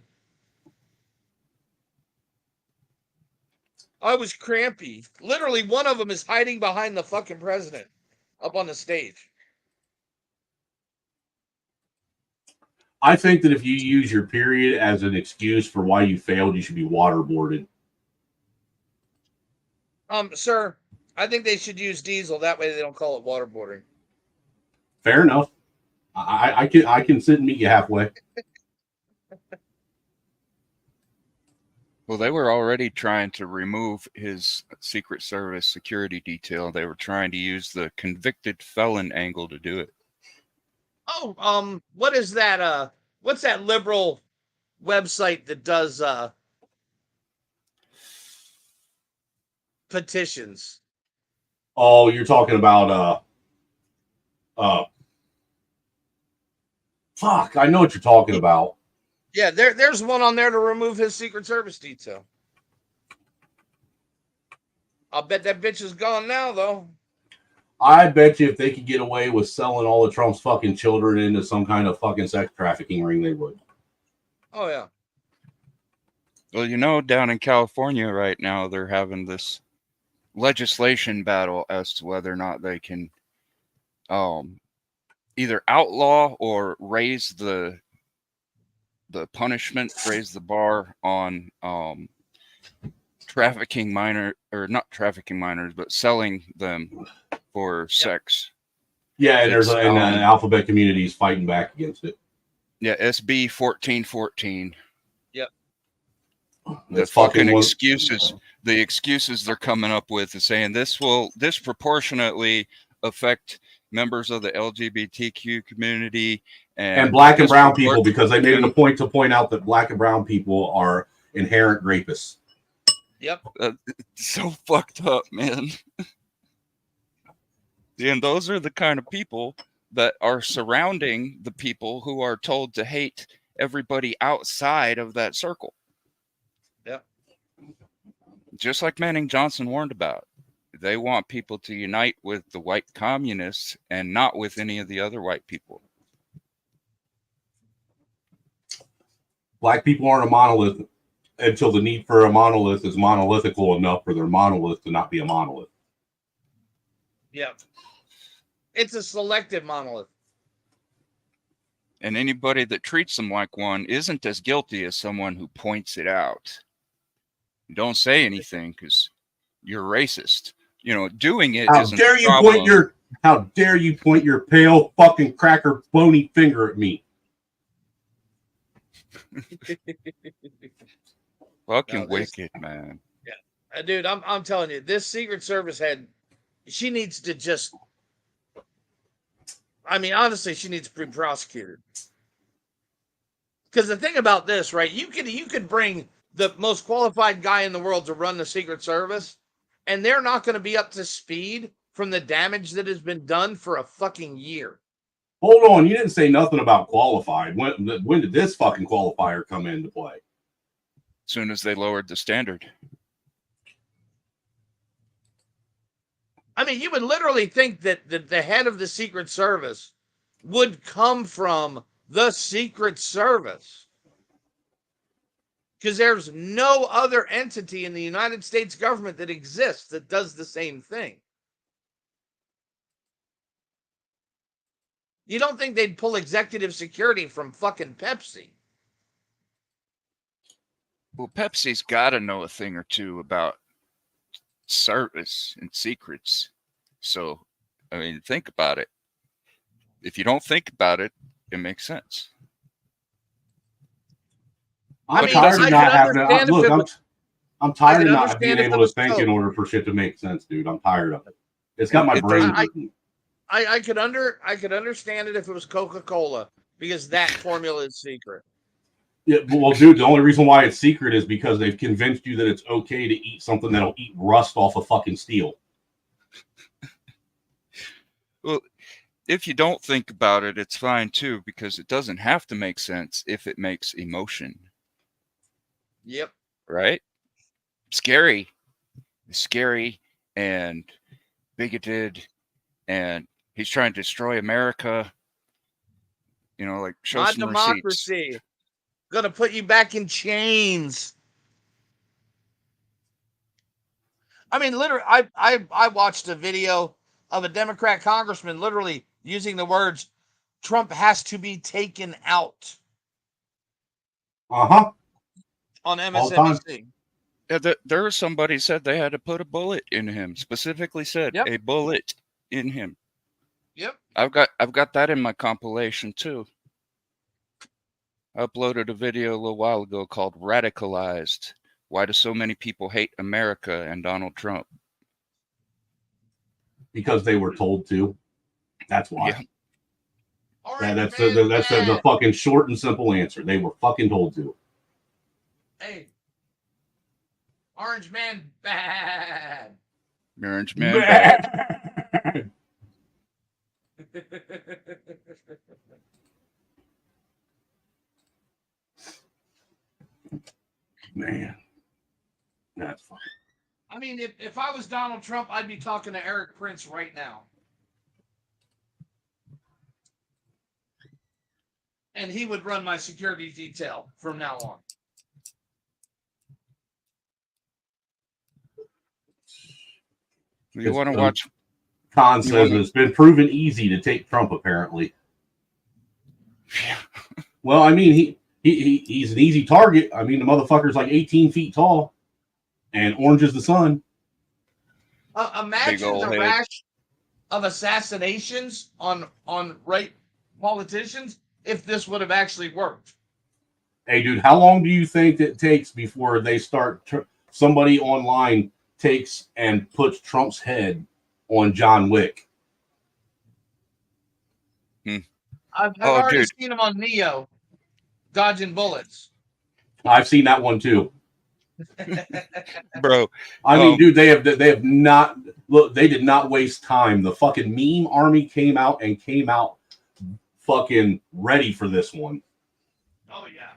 Speaker 14: I was crampy. Literally, one of them is hiding behind the fucking president up on the stage.
Speaker 1: I think that if you use your period as an excuse for why you failed, you should be waterboarded.
Speaker 14: Sir, I think they should use diesel. That way they don't call it waterboarding.
Speaker 1: Fair enough. I can sit and meet you halfway.
Speaker 20: Well, they were already trying to remove his Secret Service security detail. They were trying to use the convicted felon angle to do it.
Speaker 14: Oh, what is that? What's that liberal website that does petitions?
Speaker 1: Oh, you're talking about fuck, I know what you're talking about.
Speaker 14: Yeah, there's one on there to remove his Secret Service detail. I'll bet that bitch is gone now, though.
Speaker 1: I bet you if they could get away with selling all of Trump's fucking children into some kind of fucking sex trafficking ring, they would.
Speaker 14: Oh, yeah.
Speaker 20: Well, you know, down in California right now, they're having this legislation battle as to whether or not they can either outlaw or raise the punishment, raise the bar on trafficking not trafficking minors, but selling them for sex.
Speaker 1: Yeah, and there's an alphabet communities fighting back against it.
Speaker 20: Yeah, SB 1414.
Speaker 14: Yep.
Speaker 20: The fucking excuses, the excuses they're coming up with is saying this will disproportionately affect members of the LGBTQ community
Speaker 1: and black and brown people, because they made it a point to point out that black and brown people are inherent rapists.
Speaker 14: Yep.
Speaker 20: So fucked up, man. And those are the kind of people that are surrounding the people who are told to hate everybody outside of that circle.
Speaker 14: Yep.
Speaker 20: Just like Manning Johnson warned about. They want people to unite with the white communists and not with any of the other white people.
Speaker 1: Black people aren't a monolith until the need for a monolith is monolithical enough for their monolith to not be a monolith.
Speaker 14: Yep. It's a selective monolith.
Speaker 20: And anybody that treats them like one isn't as guilty as someone who points it out. Don't say anything because you're racist. You know, doing it isn't the problem.
Speaker 1: How dare you point your pale fucking cracker bony finger at me?
Speaker 20: Fucking wicked, man.
Speaker 14: Yeah, dude, I'm telling you, this Secret Service head, she needs to just. I mean, honestly, she needs to be prosecuted. Because the thing about this, right? You could bring the most qualified guy in the world to run the Secret Service, and they're not going to be up to speed from the damage that has been done for a fucking year.
Speaker 1: Hold on, you didn't say nothing about qualified. When did this fucking qualifier come into play?
Speaker 20: As soon as they lowered the standard.
Speaker 14: I mean, you would literally think that the head of the Secret Service would come from the Secret Service. Because there's no other entity in the United States government that exists that does the same thing. You don't think they'd pull executive security from fucking Pepsi?
Speaker 20: Well, Pepsi's got to know a thing or two about service and secrets. So, I mean, think about it. If you don't think about it, it makes sense.
Speaker 1: I'm tired of not having to look. I'm tired of not being able to think in order for shit to make sense, dude. I'm tired of it. It's got my brain hurting.
Speaker 14: I could understand it if it was Coca-Cola, because that formula is secret.
Speaker 1: Yeah, well, dude, the only reason why it's secret is because they've convinced you that it's okay to eat something that'll eat rust off of fucking steel.
Speaker 20: Well, if you don't think about it, it's fine too, because it doesn't have to make sense if it makes emotion.
Speaker 14: Yep.
Speaker 20: Right? Scary and bigoted and he's trying to destroy America. You know, like show
Speaker 14: Not
Speaker 20: some receipts.
Speaker 14: democracy. Gonna put you back in chains. I mean, literally, I watched a video of a Democrat congressman literally using the words, "Trump has to be taken out."
Speaker 1: On
Speaker 14: MSNBC.
Speaker 20: Yeah, there was somebody said they had to put a bullet in him. Specifically said a bullet in him.
Speaker 14: Yep.
Speaker 20: I've got that in my compilation too. I uploaded a video a little while ago called "Radicalized: Why Do So Many People Hate America and Donald Trump?"
Speaker 1: Because they were told to. That's why.
Speaker 20: Yeah.
Speaker 1: That's the fucking short and simple answer. They were fucking told to.
Speaker 14: Hey, Orange Man bad.
Speaker 20: Orange Man bad.
Speaker 1: Man, that's fine.
Speaker 14: I mean, if I was Donald Trump, I'd be talking to Eric Prince right now. And he would run my security detail from now on.
Speaker 20: You want to watch?
Speaker 1: Khan says it's been proven easy to take Trump, apparently. Well, I mean, he's an easy target. I mean, the motherfucker's like 18 feet tall, and orange is the sun.
Speaker 14: Imagine the rash of assassinations on right politicians if this would have actually worked.
Speaker 1: Hey, dude, how long do you think it takes before they start? Somebody online takes and puts Trump's head on John Wick.
Speaker 14: I've already seen him on Neo, dodging bullets.
Speaker 1: I've seen that one too,
Speaker 20: bro.
Speaker 1: I mean, dude, they have not look. They did not waste time. The fucking meme army came out fucking ready for this one.
Speaker 14: Oh yeah.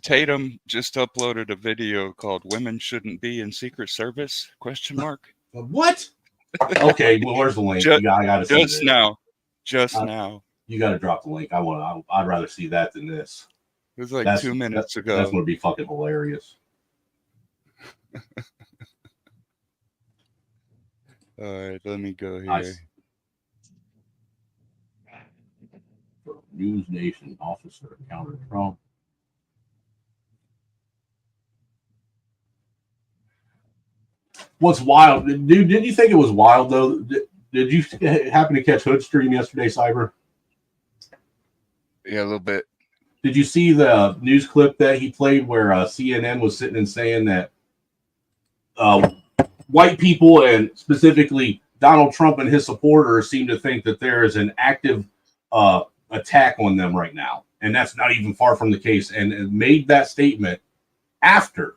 Speaker 20: Tatum just uploaded a video called "Women Shouldn't Be in Secret Service?" ?
Speaker 1: What? Okay, well, where's the link? I gotta see
Speaker 20: just now. Now.
Speaker 1: You got to drop the link. I'd rather see that than this.
Speaker 20: It was like 2 minutes ago.
Speaker 1: That's going to be fucking hilarious.
Speaker 20: All right, let me go here.
Speaker 1: News Nation officer counter Trump. What's wild, dude? Didn't you think it was wild though? Did you happen to catch Hood Stream yesterday, Cyber?
Speaker 20: Yeah, a little bit.
Speaker 1: Did you see the news clip that he played where CNN was sitting and saying that white people and specifically Donald Trump and his supporters seem to think that there is an active attack on them right now, and that's not even far from the case, and made that statement after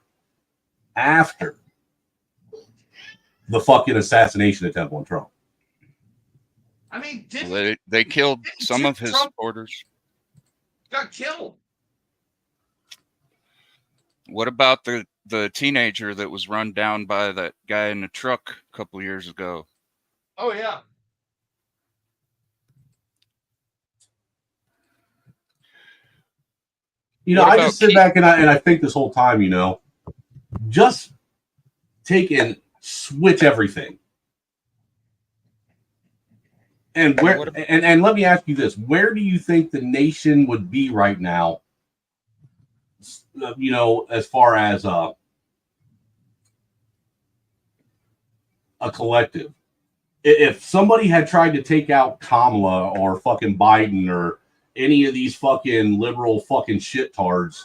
Speaker 1: the fucking assassination attempt on Trump.
Speaker 14: I mean,
Speaker 20: they killed some of his supporters.
Speaker 14: Got killed.
Speaker 20: What about the teenager that was run down by that guy in the truck a couple years ago?
Speaker 14: Oh yeah.
Speaker 1: You know, I just sit back and I think this whole time, you know, just take and switch everything. And and let me ask you this: where do you think the nation would be right now? You know, as far as a collective, if somebody had tried to take out Kamala or fucking Biden or any of these fucking liberal fucking shittards,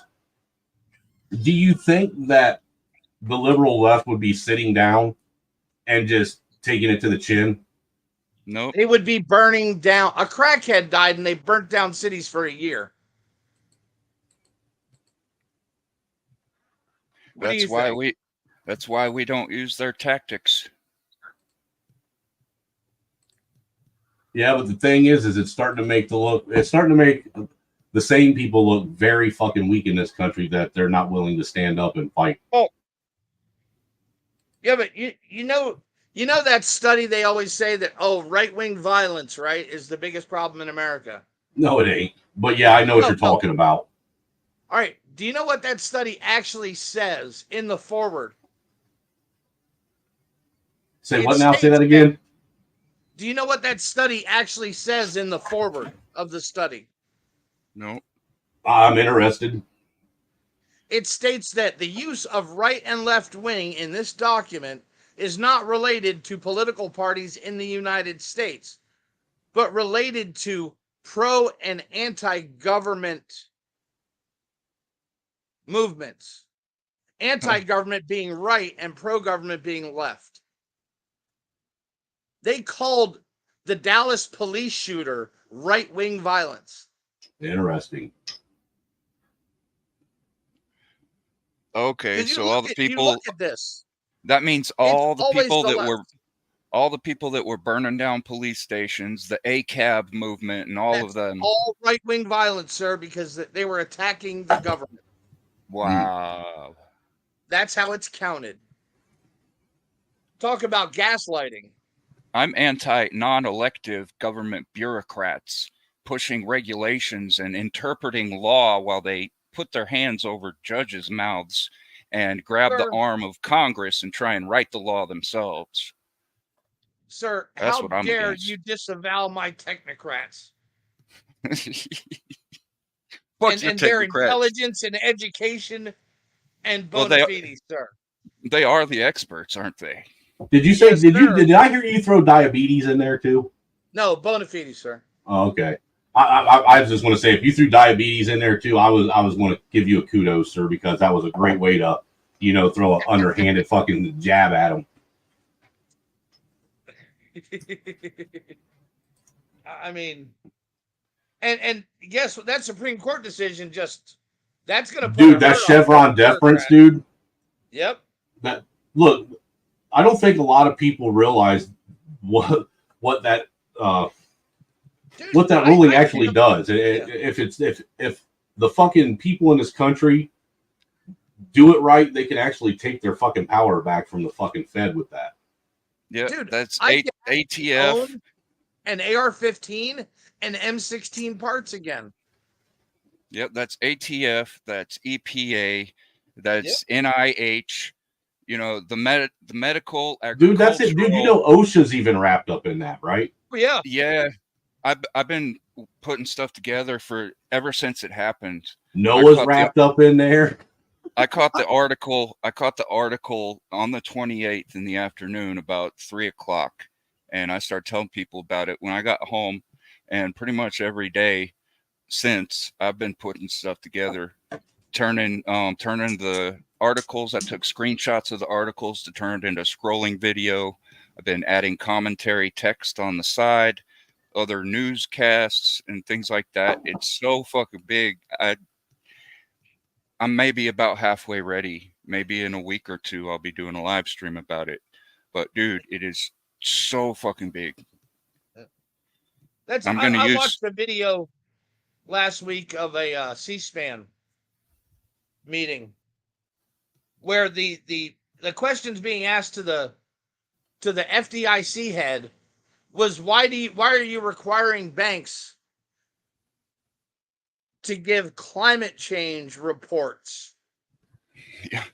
Speaker 1: do you think that the liberal left would be sitting down and just taking it to the chin?
Speaker 20: No.
Speaker 14: They would be burning down. A crackhead died and they burnt down cities for a year.
Speaker 20: That's why we don't use their tactics.
Speaker 1: Yeah, but the thing is it's starting to make the same people look very fucking weak in this country, that they're not willing to stand up and fight.
Speaker 14: Oh. Yeah, but you You know that study they always say that, right-wing violence, right, is the biggest problem in America.
Speaker 1: No, it ain't. But yeah, I know what you're talking about.
Speaker 14: All right. Do you know what that study actually says in the foreword?
Speaker 1: Say what now? Say that again.
Speaker 14: Do you know what that study actually says in the foreword of the study?
Speaker 20: No.
Speaker 1: I'm interested.
Speaker 14: It states that the use of right and left wing in this document is not related to political parties in the United States, but related to pro and anti-government movements. Anti-government being right and pro-government being left. They called the Dallas police shooter right-wing violence.
Speaker 1: Interesting.
Speaker 20: Okay, so all the
Speaker 14: You
Speaker 20: people.
Speaker 14: look at this.
Speaker 20: That means all the people that
Speaker 14: left.
Speaker 20: were, all the people that were burning down police stations, the ACAB movement, and all of them.
Speaker 14: All right-wing violence, sir, because they were attacking the government.
Speaker 20: Wow.
Speaker 14: That's how it's counted. Talk about gaslighting.
Speaker 20: I'm anti non-elective government bureaucrats pushing regulations and interpreting law while they put their hands over judges' mouths and grab the arm of Congress and try and write the law themselves.
Speaker 14: Sir,
Speaker 20: That's
Speaker 14: how
Speaker 20: what I'm
Speaker 14: dare
Speaker 20: against.
Speaker 14: you disavow my technocrats?
Speaker 20: Fuck your
Speaker 14: and their
Speaker 20: technocrats.
Speaker 14: intelligence and education and
Speaker 20: Well,
Speaker 14: bona fides, sir.
Speaker 20: They are the experts, aren't they?
Speaker 1: Did you say? Did I hear you throw diabetes in there too?
Speaker 14: No, bona fides, sir.
Speaker 1: Oh, okay. I just want to say, if you threw diabetes in there too, I was going to give you a kudos, sir, because that was a great way to, throw an underhanded fucking jab at them.
Speaker 14: I mean, and guess what? That Supreme Court decision that's going to put
Speaker 1: Dude, that Chevron deference, dude.
Speaker 14: Yep.
Speaker 1: That look, I don't think a lot of people realize what that what that ruling actually does. If the fucking people in this country do it right, they can actually take their fucking power back from the fucking Fed with that.
Speaker 20: Yeah,
Speaker 14: dude,
Speaker 20: that's
Speaker 14: ATF, an AR-15, and M16 parts again.
Speaker 20: Yep, that's ATF, that's EPA, that's NIH. The medical.
Speaker 1: Dude, that's it. Dude, OSHA's even wrapped up in that, right?
Speaker 14: Yeah.
Speaker 20: Yeah. I've been putting stuff together ever since it happened.
Speaker 1: Noah's wrapped up in there.
Speaker 20: I caught the article on the 28th in the afternoon about 3:00, and I started telling people about it when I got home, and pretty much every day since I've been putting stuff together, turning the articles. I took screenshots of the articles to turn it into scrolling video. I've been adding commentary text on the side, other newscasts and things like that. It's so fucking big. I'm maybe about halfway ready. Maybe in a week or two, I'll be doing a live stream about it. But dude, it is so fucking big.
Speaker 14: I watched a video last week of a C-SPAN meeting where the questions being asked to the FDIC head was why are you requiring banks to give climate change reports?
Speaker 20: Yeah.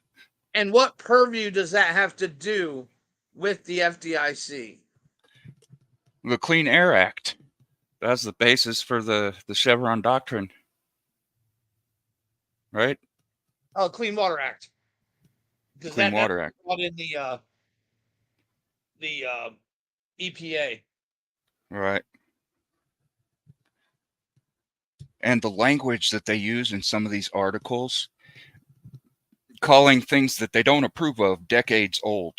Speaker 14: And what purview does that have to do with the FDIC?
Speaker 20: The Clean Air Act. That's the basis for the Chevron doctrine. Right?
Speaker 14: Oh, Clean Water Act.
Speaker 20: Clean Water Act.
Speaker 14: Brought in the EPA.
Speaker 20: Right. And the language that they use in some of these articles, calling things that they don't approve of decades old.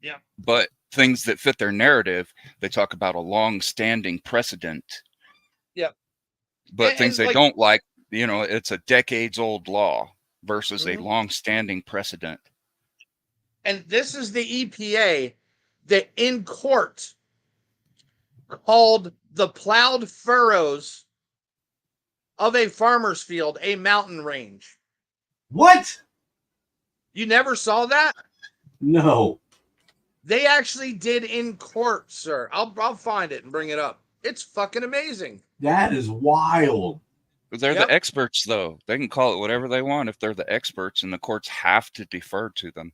Speaker 14: Yeah.
Speaker 20: But things that fit their narrative, they talk about a long-standing precedent.
Speaker 14: Yep.
Speaker 20: But things they don't like, it's a decades-old law versus a long-standing precedent.
Speaker 14: And this is the EPA that in court called the plowed furrows of a farmer's field a mountain range.
Speaker 1: What?
Speaker 14: You never saw that?
Speaker 1: No.
Speaker 14: They actually did in court, sir. I'll find it and bring it up. It's fucking amazing.
Speaker 1: That is wild.
Speaker 20: They're the experts, though. They can call it whatever they want if they're the experts, and the courts have to defer to them.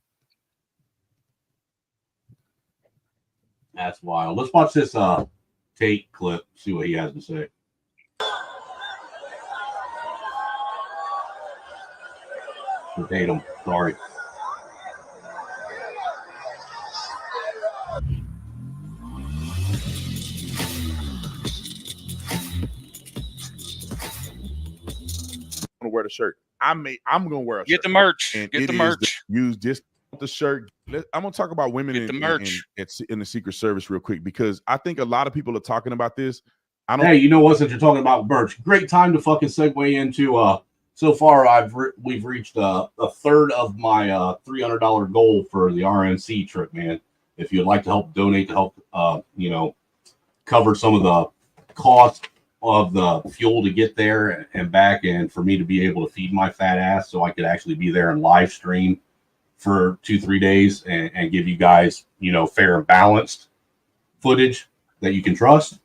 Speaker 1: That's wild. Let's watch this Tate clip, see what he has to say. Tatum, sorry.
Speaker 4: To wear the shirt. I'm gonna wear a
Speaker 20: Get
Speaker 4: shirt.
Speaker 20: the merch.
Speaker 4: And
Speaker 20: Get the
Speaker 4: it is
Speaker 20: merch.
Speaker 4: Use just the shirt. I'm gonna talk about women in the Secret Service real quick, because I think a lot of people are talking about this.
Speaker 1: Hey, you know what? Since you're talking about merch, great time to fucking segue into. So far, we've reached a third of my $300 goal for the RNC trip, man. If you'd like to help donate to help, cover some of the cost of the fuel to get there and back, and for me to be able to feed my fat ass, so I could actually be there and live stream for 2-3 days and give you guys, fair and balanced footage that you can trust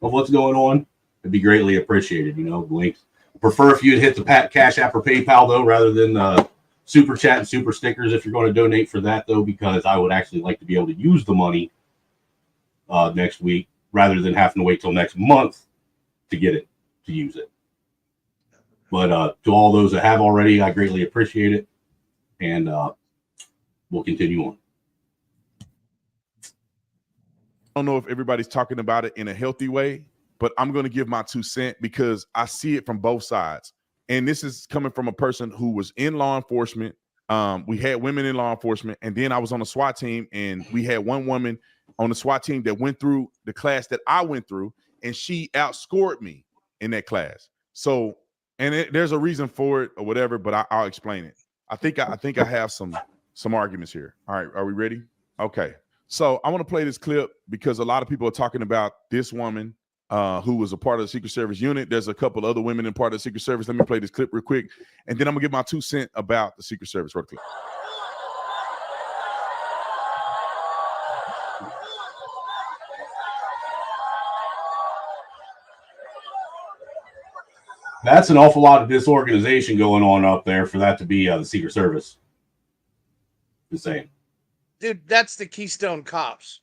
Speaker 1: of what's going on, it'd be greatly appreciated. The links. Prefer if you'd hit the Cash App or PayPal, though, rather than Super Chat and Super Stickers if you're going to donate for that, though, because I would actually like to be able to use the money next week rather than having to wait till next month to get it, to use it. But to all those that have already, I greatly appreciate it. And we'll continue on.
Speaker 4: I don't know if everybody's talking about it in a healthy way, but I'm going to give my 2 cents because I see it from both sides. And this is coming from a person who was in law enforcement. We had women in law enforcement, and then I was on a SWAT team, and we had one woman on the SWAT team that went through the class that I went through, and she outscored me in that class. So, there's a reason for it or whatever, but I'll explain it. I think I have some arguments here. All right, are we ready? Okay. So I want to play this clip because a lot of people are talking about this woman who was a part of the Secret Service unit. There's a couple other women in part of the Secret Service. Let me play this clip real quick, and then I'm gonna give my 2 cents about the Secret Service. Real quick.
Speaker 1: That's an awful lot of disorganization going on up there for that to be the Secret Service. Just saying.
Speaker 14: Dude, that's the Keystone Cops.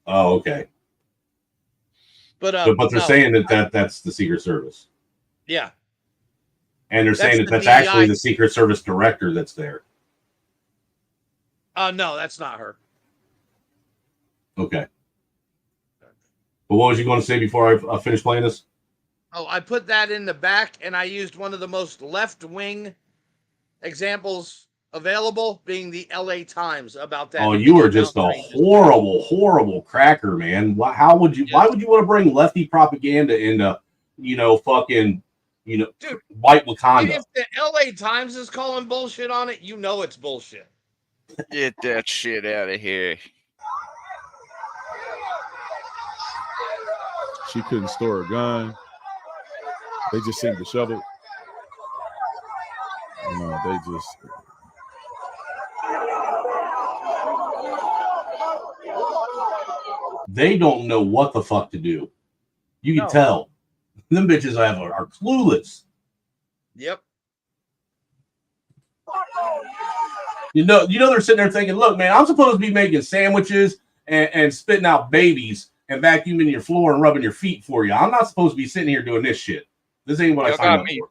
Speaker 1: Oh, okay. But they're saying that's the Secret Service.
Speaker 14: Yeah.
Speaker 1: And they're saying that's actually the Secret Service director that's there.
Speaker 14: No, that's not her.
Speaker 1: Okay. But what was you going to say before I finish playing this?
Speaker 14: Oh, I put that in the back, and I used one of the most left-wing examples available, being the LA Times about that.
Speaker 1: Oh, you are just a horrible, horrible cracker, man. Why would you want to bring lefty propaganda into, fucking,
Speaker 14: Dude,
Speaker 1: white Wakanda?
Speaker 14: If the LA Times is calling bullshit on it, you know it's bullshit.
Speaker 20: Get that shit out of here.
Speaker 4: She couldn't store a gun. They just seemed disheveled. They just.
Speaker 1: They don't know what the fuck to do. You can tell. Them bitches are clueless.
Speaker 14: Yep.
Speaker 1: They're sitting there thinking, look, man, I'm supposed to be making sandwiches and spitting out babies and vacuuming your floor and rubbing your feet for you. I'm not supposed to be sitting here doing this shit. This ain't what I signed up for.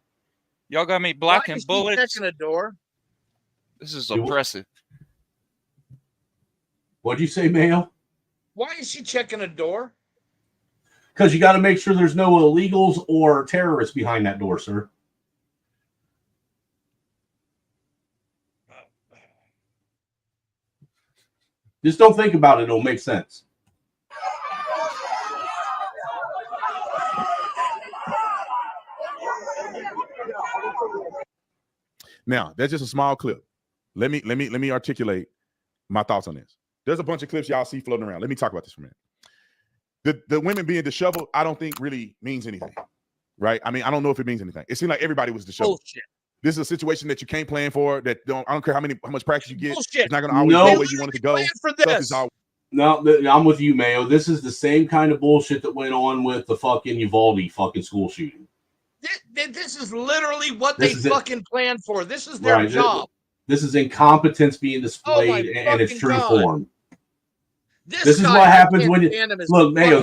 Speaker 20: Y'all got me blocking bullets.
Speaker 14: Checking a door.
Speaker 20: This is oppressive.
Speaker 1: What'd you say, Mayo?
Speaker 14: Why is she checking a door?
Speaker 1: Because you got to make sure there's no illegals or terrorists behind that door, sir. Just don't think about it. It'll make sense.
Speaker 4: Now, that's just a small clip. Let me articulate my thoughts on this. There's a bunch of clips y'all see floating around. Let me talk about this for a minute. The women being disheveled, I don't think really means anything, right? I mean, I don't know if it means anything. It seemed like everybody was disheveled.
Speaker 14: Bullshit.
Speaker 4: This is a situation that you can't plan for. I don't care how much practice you get.
Speaker 14: Bullshit.
Speaker 4: It's not going to always go where you want it to go.
Speaker 14: For this.
Speaker 1: No, I'm with you, Mayo. This is the same kind of bullshit that went on with the fucking Uvalde fucking school shooting.
Speaker 14: This is literally what
Speaker 1: This
Speaker 14: they
Speaker 1: is
Speaker 14: fucking planned for. This is their job.
Speaker 1: This is incompetence being displayed in its true form. This is what happens when you look, Mayo.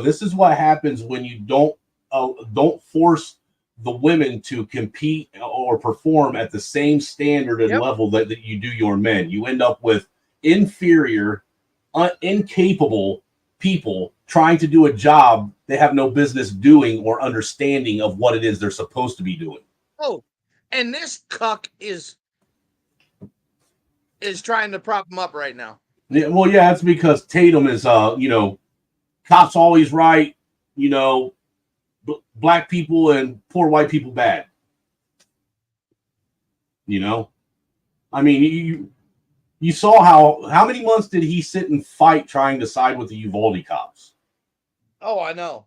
Speaker 1: This is what happens when you don't force the women to compete or perform at the same standard and level that you do your men. You end up with inferior, incapable people trying to do a job they have no business doing or understanding of what it is they're supposed to be doing.
Speaker 14: Oh, and this cuck is trying to prop him up right now.
Speaker 1: Yeah, well, yeah, that's because Tatum is, cops always right, black people and poor white people bad. I mean, you saw how many months did he sit and fight trying to side with the Uvalde cops?
Speaker 14: Oh, I know.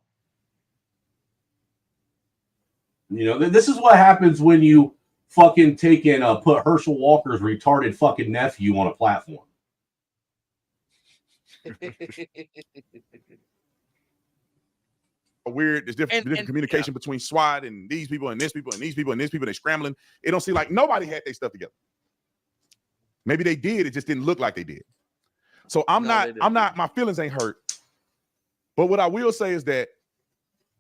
Speaker 1: This is what happens when you fucking take and put Herschel Walker's retarded fucking nephew on a platform.
Speaker 4: There's different communication between SWAT and these people and this people and these people and this people. They're scrambling. It don't seem like nobody had their stuff together. Maybe they did. It just didn't look like they did. So I'm not. My feelings ain't hurt. But what I will say is that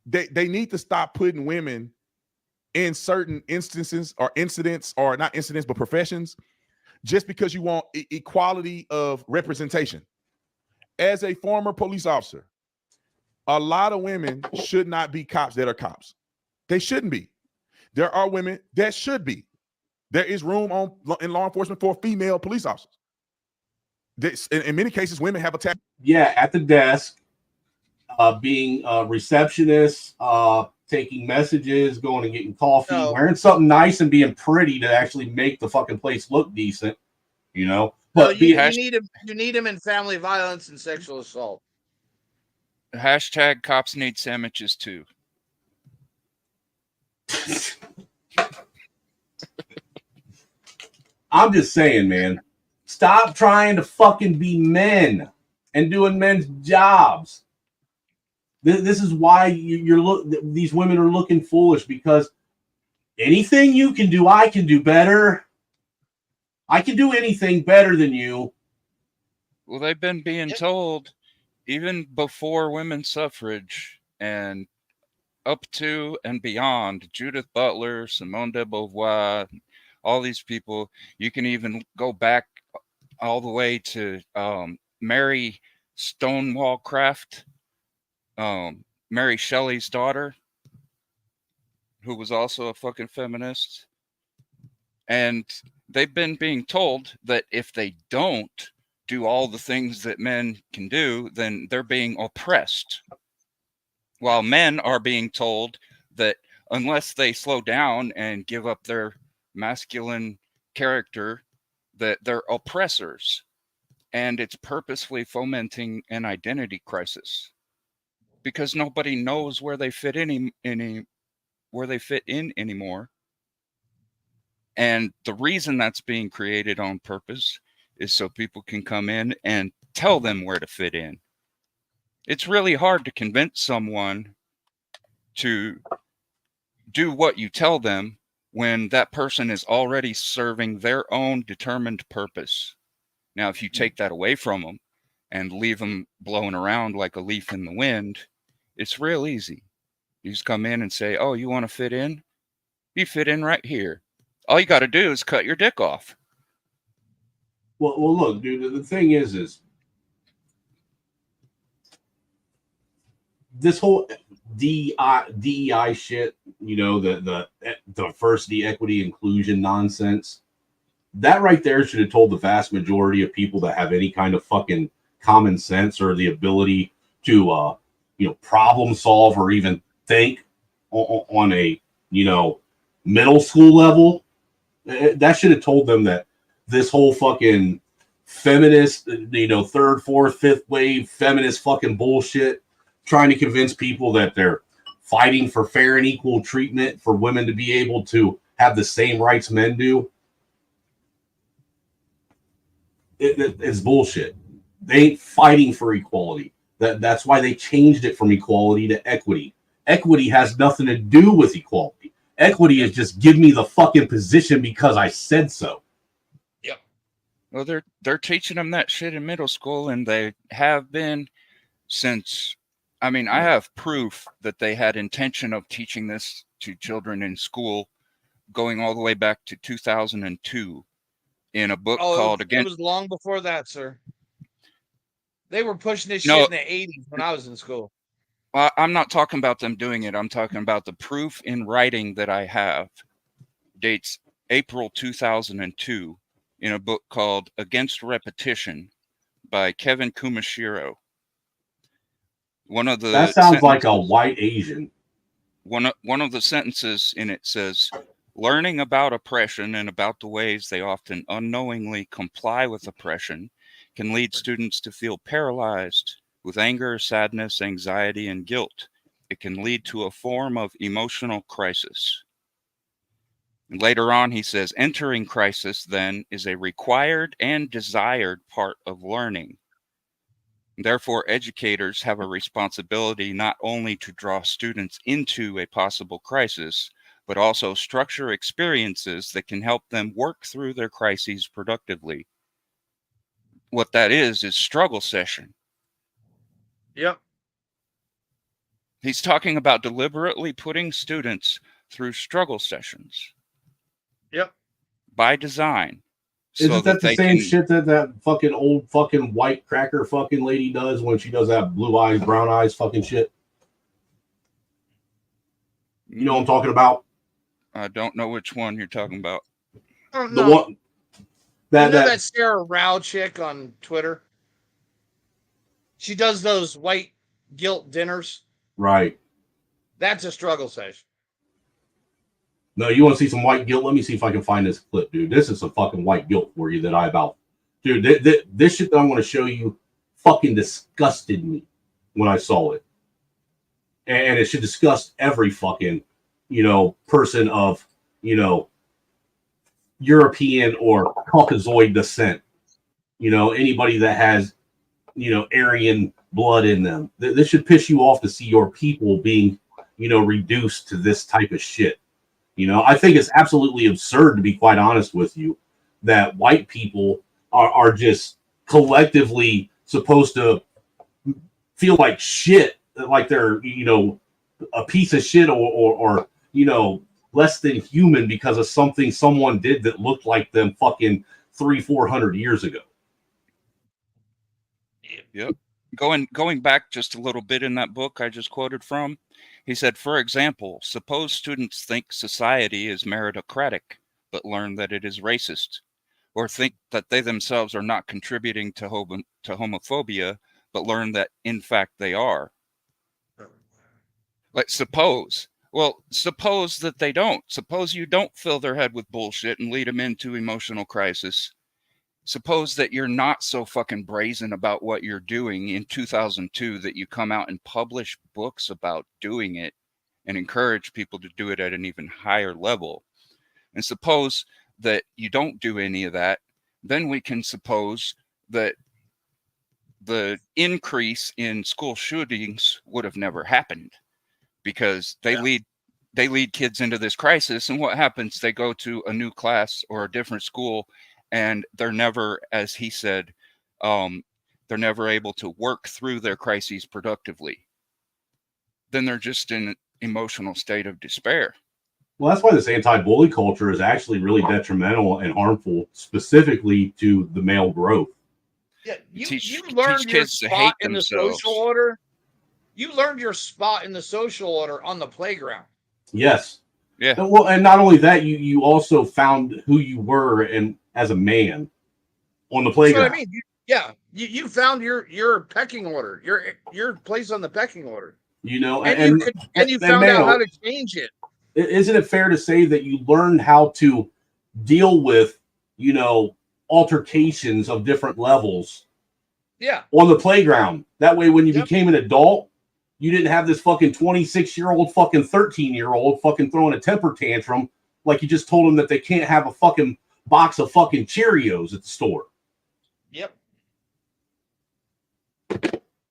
Speaker 4: they need to stop putting women in certain instances or incidents, or not incidents, but professions, just because you want equality of representation. As a former police officer, a lot of women should not be cops that are cops. They shouldn't be. There are women that should be. There is room in law enforcement for female police officers. In many cases, women have attacked.
Speaker 1: Yeah, at the desk, being receptionists, taking messages, going and getting coffee, wearing something nice and being pretty to actually make the fucking place look decent, But
Speaker 14: you need him in family violence and sexual assault.
Speaker 20: Hashtag cops need sandwiches too.
Speaker 1: I'm just saying, man, stop trying to fucking be men and doing men's jobs. This is why these women are looking foolish, because anything you can do, I can do better. I can do anything better than you.
Speaker 20: Well, they've been being told even before women's suffrage and up to and beyond Judith Butler, Simone de Beauvoir, all these people. You can even go back all the way to Mary Stonewallcraft, Mary Shelley's daughter, who was also a fucking feminist. And they've been being told that if they don't do all the things that men can do, then they're being oppressed. While men are being told that unless they slow down and give up their masculine character, that they're oppressors. And it's purposefully fomenting an identity crisis, because nobody knows where they fit in anymore. And the reason that's being created on purpose is so people can come in and tell them where to fit in. It's really hard to convince someone to do what you tell them when that person is already serving their own determined purpose. Now, if you take that away from them and leave them blowing around like a leaf in the wind, it's real easy. You just come in and say, oh, you want to fit in? You fit in right here. All you got to do is cut your dick off.
Speaker 1: Well, look, dude, the thing is this whole DEI shit, the diversity, equity, inclusion nonsense, that right there should have told the vast majority of people that have any kind of fucking common sense or the ability to, problem solve or even think on a, middle school level. That should have told them that this whole fucking feminist, third, fourth, fifth wave feminist fucking bullshit, trying to convince people that they're fighting for fair and equal treatment for women to be able to have the same rights men do. It's bullshit. They ain't fighting for equality. That's why they changed it from equality to equity. Equity has nothing to do with equality. Equity is just give me the fucking position because I said so.
Speaker 14: Yep.
Speaker 20: Well, they're teaching them that shit in middle school, and they have been since. I mean, I have proof that they had intention of teaching this to children in school, going all the way back to 2002, in a book called
Speaker 14: It was long before that, sir. They were pushing this
Speaker 20: No.
Speaker 14: shit in the 80s when I was in school.
Speaker 20: Well, I'm not talking about them doing it. I'm talking about the proof in writing that I have. Dates April 2002 in a book called Against Repetition by Kevin Kumashiro.
Speaker 1: That sounds like a white Asian.
Speaker 20: One of the sentences in it says, learning about oppression and about the ways they often unknowingly comply with oppression can lead students to feel paralyzed with anger, sadness, anxiety, and guilt. It can lead to a form of emotional crisis. And later on, he says, entering crisis then is a required and desired part of learning. Therefore, educators have a responsibility not only to draw students into a possible crisis, but also structure experiences that can help them work through their crises productively. What that is struggle session.
Speaker 14: Yep.
Speaker 20: He's talking about deliberately putting students through struggle sessions.
Speaker 14: Yep.
Speaker 20: By design.
Speaker 1: Isn't that the same shit that fucking old fucking white cracker fucking lady does when she does that blue eyes, brown eyes fucking shit? You know what I'm talking about?
Speaker 20: I don't know which one you're talking about.
Speaker 1: The one
Speaker 14: that Sarah Rao chick on Twitter. She does those white guilt dinners.
Speaker 1: Right.
Speaker 14: That's a struggle session.
Speaker 1: No, you want to see some white guilt? Let me see if I can find this clip, dude. This is some fucking white guilt for you that I about. Dude, this shit that I'm going to show you fucking disgusted me when I saw it. And it should disgust every fucking, person of, European or Caucasoid descent. Anybody that has, Aryan blood in them. This should piss you off to see your people being, reduced to this type of shit. I think it's absolutely absurd, to be quite honest with you, that white people are just collectively supposed to feel like shit, like they're, a piece of shit or less than human because of something someone did that looked like them fucking 300-400 years ago.
Speaker 20: Yep. Going back just a little bit in that book I just quoted from, he said, for example, suppose students think society is meritocratic, but learn that it is racist, or think that they themselves are not contributing to homophobia, but learn that in fact they are. Like suppose that they don't. Suppose you don't fill their head with bullshit and lead them into emotional crisis. Suppose that you're not so fucking brazen about what you're doing in 2002 that you come out and publish books about doing it and encourage people to do it at an even higher level. And suppose that you don't do any of that, then we can suppose that the increase in school shootings would have never happened because they lead kids into this crisis. And what happens? They go to a new class or a different school and they're never, as he said, they're never able to work through their crises productively. Then they're just in an emotional state of despair.
Speaker 1: Well, that's why this anti-bully culture is actually really detrimental and harmful, specifically to the male growth.
Speaker 14: Yeah, you learned your spot in the social order. You learned your spot in the social order on the playground.
Speaker 1: Yes.
Speaker 20: Yeah.
Speaker 1: Well, and not only that, you also found who you were and as a man on the playground.
Speaker 14: That's what I mean. You found your pecking order, your place on the pecking order. And you found out how to change it.
Speaker 1: Isn't it fair to say that you learned how to deal with, altercations of different levels?
Speaker 14: Yeah.
Speaker 1: On the playground. That way, when you became an adult, you didn't have this fucking 26-year-old, fucking 13-year-old fucking throwing a temper tantrum like you just told them that they can't have a fucking box of fucking Cheerios at the store.
Speaker 14: Yep.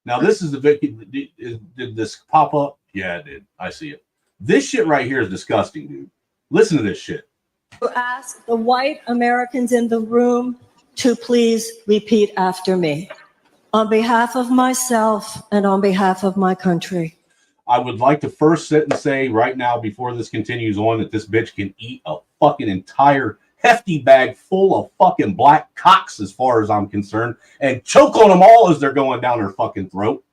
Speaker 1: Now, this is the did this pop up? Yeah, it did. I see it. This shit right here is disgusting, dude. Listen to this shit.
Speaker 6: To ask the white Americans in the room to please repeat after me. On behalf of myself and on behalf of my country.
Speaker 1: I would like to first sit and say right now, before this continues on, that this bitch can eat a fucking entire hefty bag full of fucking black cocks, as far as I'm concerned, and choke on them all as they're going down her fucking throat.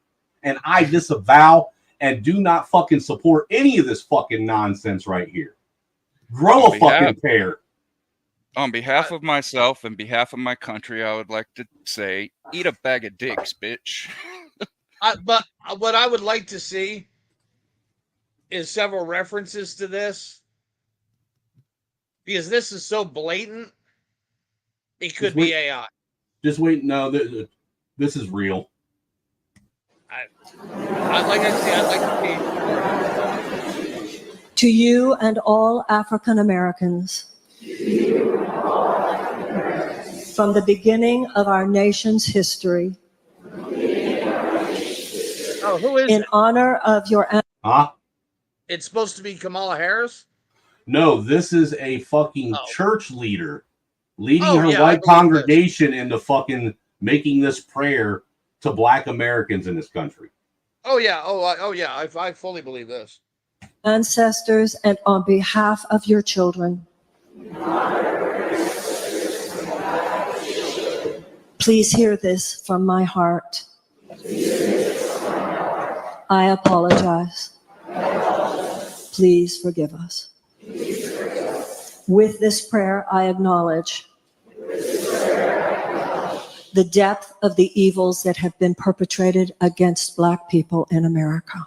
Speaker 1: And I disavow and do not fucking support any of this fucking nonsense right here. Grow a fucking pair.
Speaker 20: On behalf of myself and behalf of my country, I would like to say, eat a bag of dicks, bitch.
Speaker 14: But what I would like to see is several references to this, because this is so blatant. It could be AI.
Speaker 1: Just wait. No, this is real.
Speaker 14: I'd like to see.
Speaker 6: To you and all African Americans. From the beginning of our nation's history.
Speaker 14: Oh, who is
Speaker 6: in
Speaker 14: it?
Speaker 6: honor of your.
Speaker 1: Huh?
Speaker 14: It's supposed to be Kamala Harris?
Speaker 1: No, this is a fucking church leader leading her
Speaker 14: yeah,
Speaker 1: white congregation into fucking making this prayer to black Americans in this country.
Speaker 14: Oh, yeah. Oh, yeah. I fully believe this.
Speaker 6: Ancestors and on behalf of your children. Please hear this from my heart. I apologize. Please forgive us. With this prayer, I acknowledge the depth of the evils that have been perpetrated against Black people in America.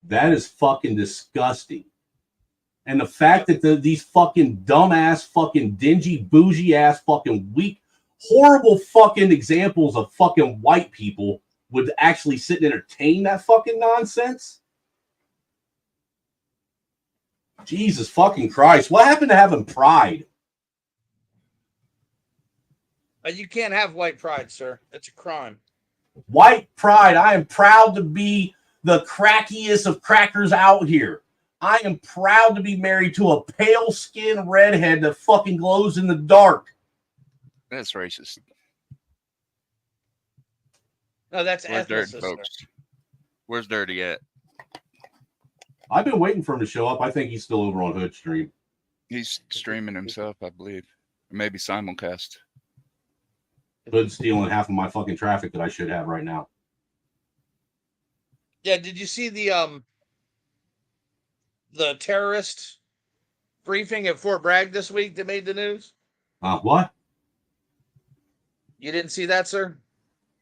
Speaker 1: That is fucking disgusting. And the fact that these fucking dumbass, fucking dingy, bougie ass, fucking weak, horrible fucking examples of fucking white people would actually sit and entertain that fucking nonsense. Jesus fucking Christ. What happened to having pride?
Speaker 14: You can't have white pride, sir. It's a crime.
Speaker 1: White pride. I am proud to be the crackiest of crackers out here. I am proud to be married to a pale-skinned redhead that fucking glows in the dark.
Speaker 20: That's racist.
Speaker 14: No, that's
Speaker 20: Where's Dirty,
Speaker 14: ethnicist,
Speaker 20: folks? Where's Dirty at?
Speaker 1: I've been waiting for him to show up. I think he's still over on Hood Stream.
Speaker 20: He's streaming himself, I believe. Or maybe simulcast.
Speaker 1: Hood's stealing half of my fucking traffic that I should have right now.
Speaker 14: Yeah, did you see the terrorist briefing at Fort Bragg this week that made the news?
Speaker 1: What?
Speaker 14: You didn't see that, sir?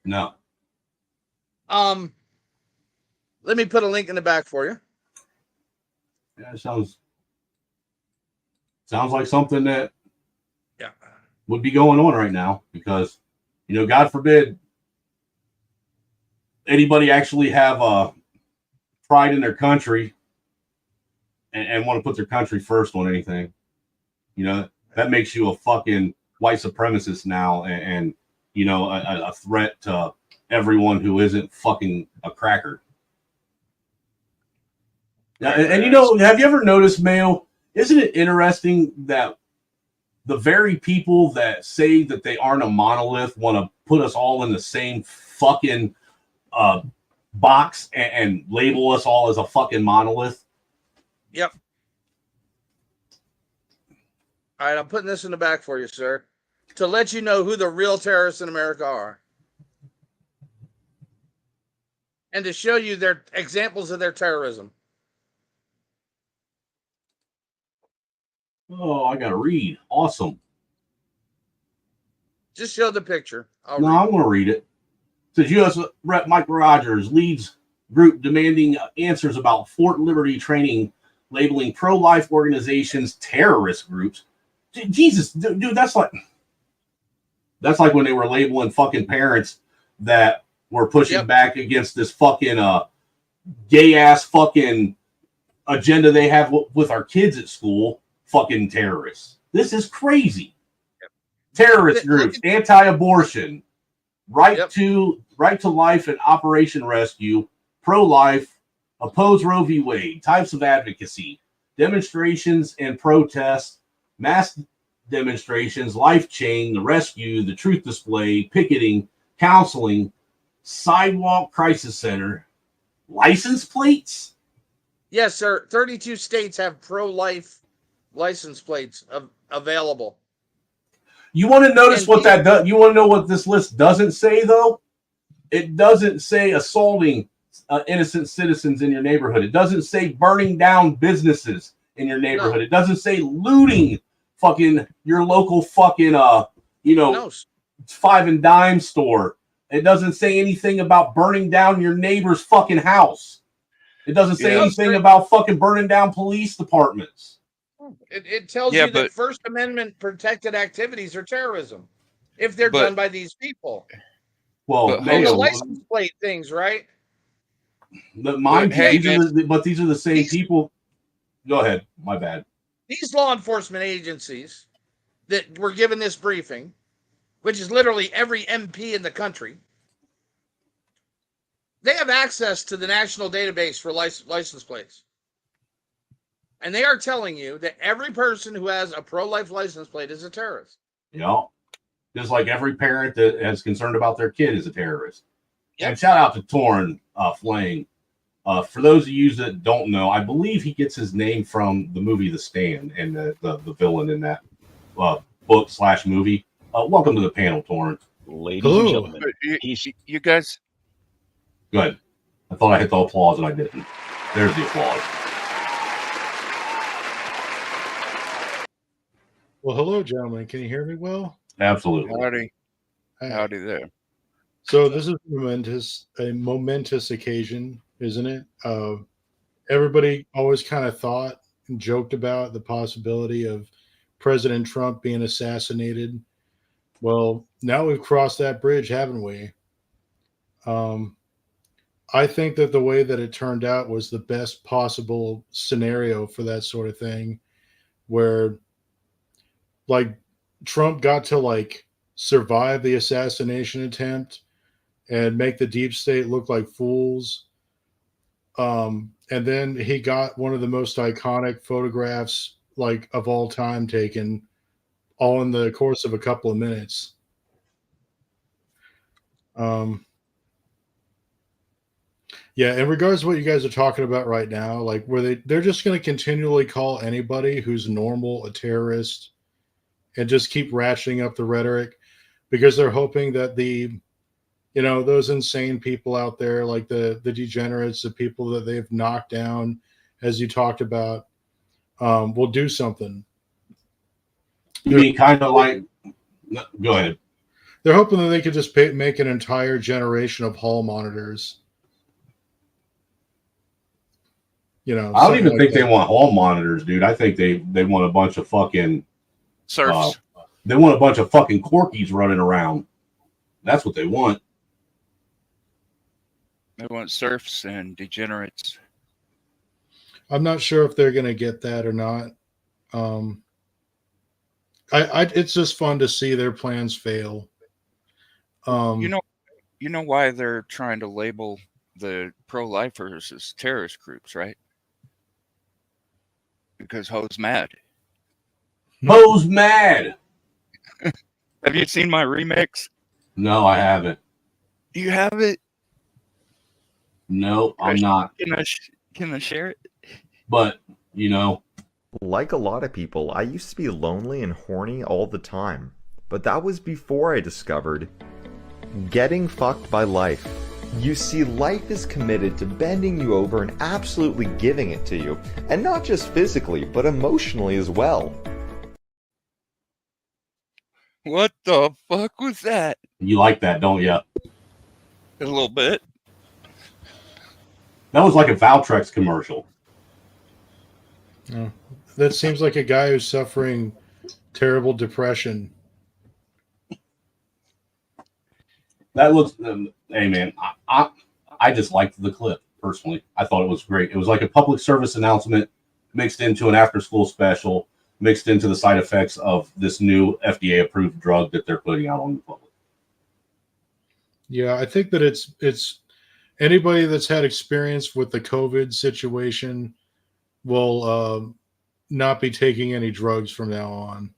Speaker 1: No.
Speaker 14: Let me put a link in the back for you.
Speaker 1: Yeah, it sounds like something that would be going on right now because, you know, God forbid anybody actually have pride in their country and want to put their country first on anything. You know, that makes you a fucking white supremacist now and you know, a threat to everyone who isn't fucking a cracker. Yeah, and you know, have you ever noticed, Mayo? Isn't it interesting that the very people that say that they aren't a monolith want to put us all in the same fucking box and label us all as a fucking monolith?
Speaker 14: Yep. All right, I'm putting this in the back for you, sir, to let you know who the real terrorists in America are. And to show you their examples of their terrorism.
Speaker 1: Oh, I gotta read. Awesome.
Speaker 14: Just show the picture.
Speaker 1: I'm going to read it. It says U.S. Rep. Mike Rogers leads group demanding answers about Fort Liberty training, labeling pro-life organizations terrorist groups. Jesus, dude, that's like when they were labeling fucking parents that were pushing back against this fucking gay-ass fucking agenda they have with our kids at school. Fucking terrorists. This is crazy. Terrorist groups, anti-abortion, right to life and Operation Rescue, pro-life, oppose Roe v. Wade, types of advocacy, demonstrations and protests, mass demonstrations, life chain, the rescue, the truth display, picketing, counseling, sidewalk crisis center, license plates.
Speaker 14: Yes, sir. 32 states have pro-life license plates available.
Speaker 1: You want to notice what that does? You want to know what this list doesn't say, though? It doesn't say assaulting innocent citizens in your neighborhood. It doesn't say burning down businesses in your neighborhood. No. It doesn't say looting fucking your local fucking five and dime store. It doesn't say anything about burning down your neighbor's fucking house. It doesn't say anything about fucking burning down police departments.
Speaker 14: It tells you that First Amendment protected activities are terrorism if they're done by these people.
Speaker 1: Well,
Speaker 14: the license plate things, right?
Speaker 1: These are the same people. Go ahead. My bad.
Speaker 14: These law enforcement agencies that were given this briefing, which is literally every MP in the country, they have access to the national database for license plates. And they are telling you that every person who has a pro-life license plate is a terrorist.
Speaker 1: Yeah. Just like every parent that is concerned about their kid is a terrorist. Yep. And shout out to Torrin Flame. For those of you that don't know, I believe he gets his name from the movie The Stand and the villain in that book/movie. Welcome to the panel, Torrin.
Speaker 8: Ladies and gentlemen.
Speaker 20: You guys...
Speaker 1: Go ahead. I thought I hit the applause and I didn't. There's the applause.
Speaker 11: Well, hello, gentlemen. Can you hear me well?
Speaker 1: Absolutely.
Speaker 20: Howdy there.
Speaker 11: So this is a momentous occasion, isn't it? Everybody always kind of thought and joked about the possibility of President Trump being assassinated. Well, now we've crossed that bridge, haven't we? I think that the way that it turned out was the best possible scenario for that sort of thing, where like Trump got to like survive the assassination attempt and make the deep state look like fools. And then he got one of the most iconic photographs like of all time taken all in the course of a couple of minutes. Yeah, in regards to what you guys are talking about right now, like where they're just going to continually call anybody who's normal a terrorist and just keep ratcheting up the rhetoric because they're hoping that those insane people out there, like the degenerates, the people that they've knocked down, as you talked about, will do something.
Speaker 1: You mean kind of like, go ahead.
Speaker 11: They're hoping that they could just make an entire generation of hall monitors. I
Speaker 1: don't even think they want hall monitors, dude. I think they want a bunch of fucking
Speaker 20: serfs.
Speaker 1: They want a bunch of fucking corkies running around. That's what they want.
Speaker 20: They want serfs and degenerates.
Speaker 11: I'm not sure if they're going to get that or not. It's just fun to see their plans fail.
Speaker 20: You know why they're trying to label the pro-lifers as terrorist groups, right? Because Ho's mad.
Speaker 1: Ho's mad.
Speaker 20: Have you seen my remix?
Speaker 1: No, I haven't.
Speaker 20: You have it?
Speaker 1: No, I'm not.
Speaker 20: Can I share it?
Speaker 1: But,
Speaker 8: like a lot of people, I used to be lonely and horny all the time. But that was before I discovered getting fucked by life. You see, life is committed to bending you over and absolutely giving it to you. And not just physically, but emotionally as well.
Speaker 20: What the fuck was that?
Speaker 1: You like that, don't you?
Speaker 20: A little bit.
Speaker 1: That was like a Valtrex commercial.
Speaker 11: Oh, that seems like a guy who's suffering terrible depression.
Speaker 1: That looks, hey man, I just liked the clip personally. I thought it was great. It was like a public service announcement mixed into an after-school special, mixed into the side effects of this new FDA-approved drug that they're putting out on the public.
Speaker 11: Yeah, I think that it's anybody that's had experience with the COVID situation will not be taking any drugs from now on.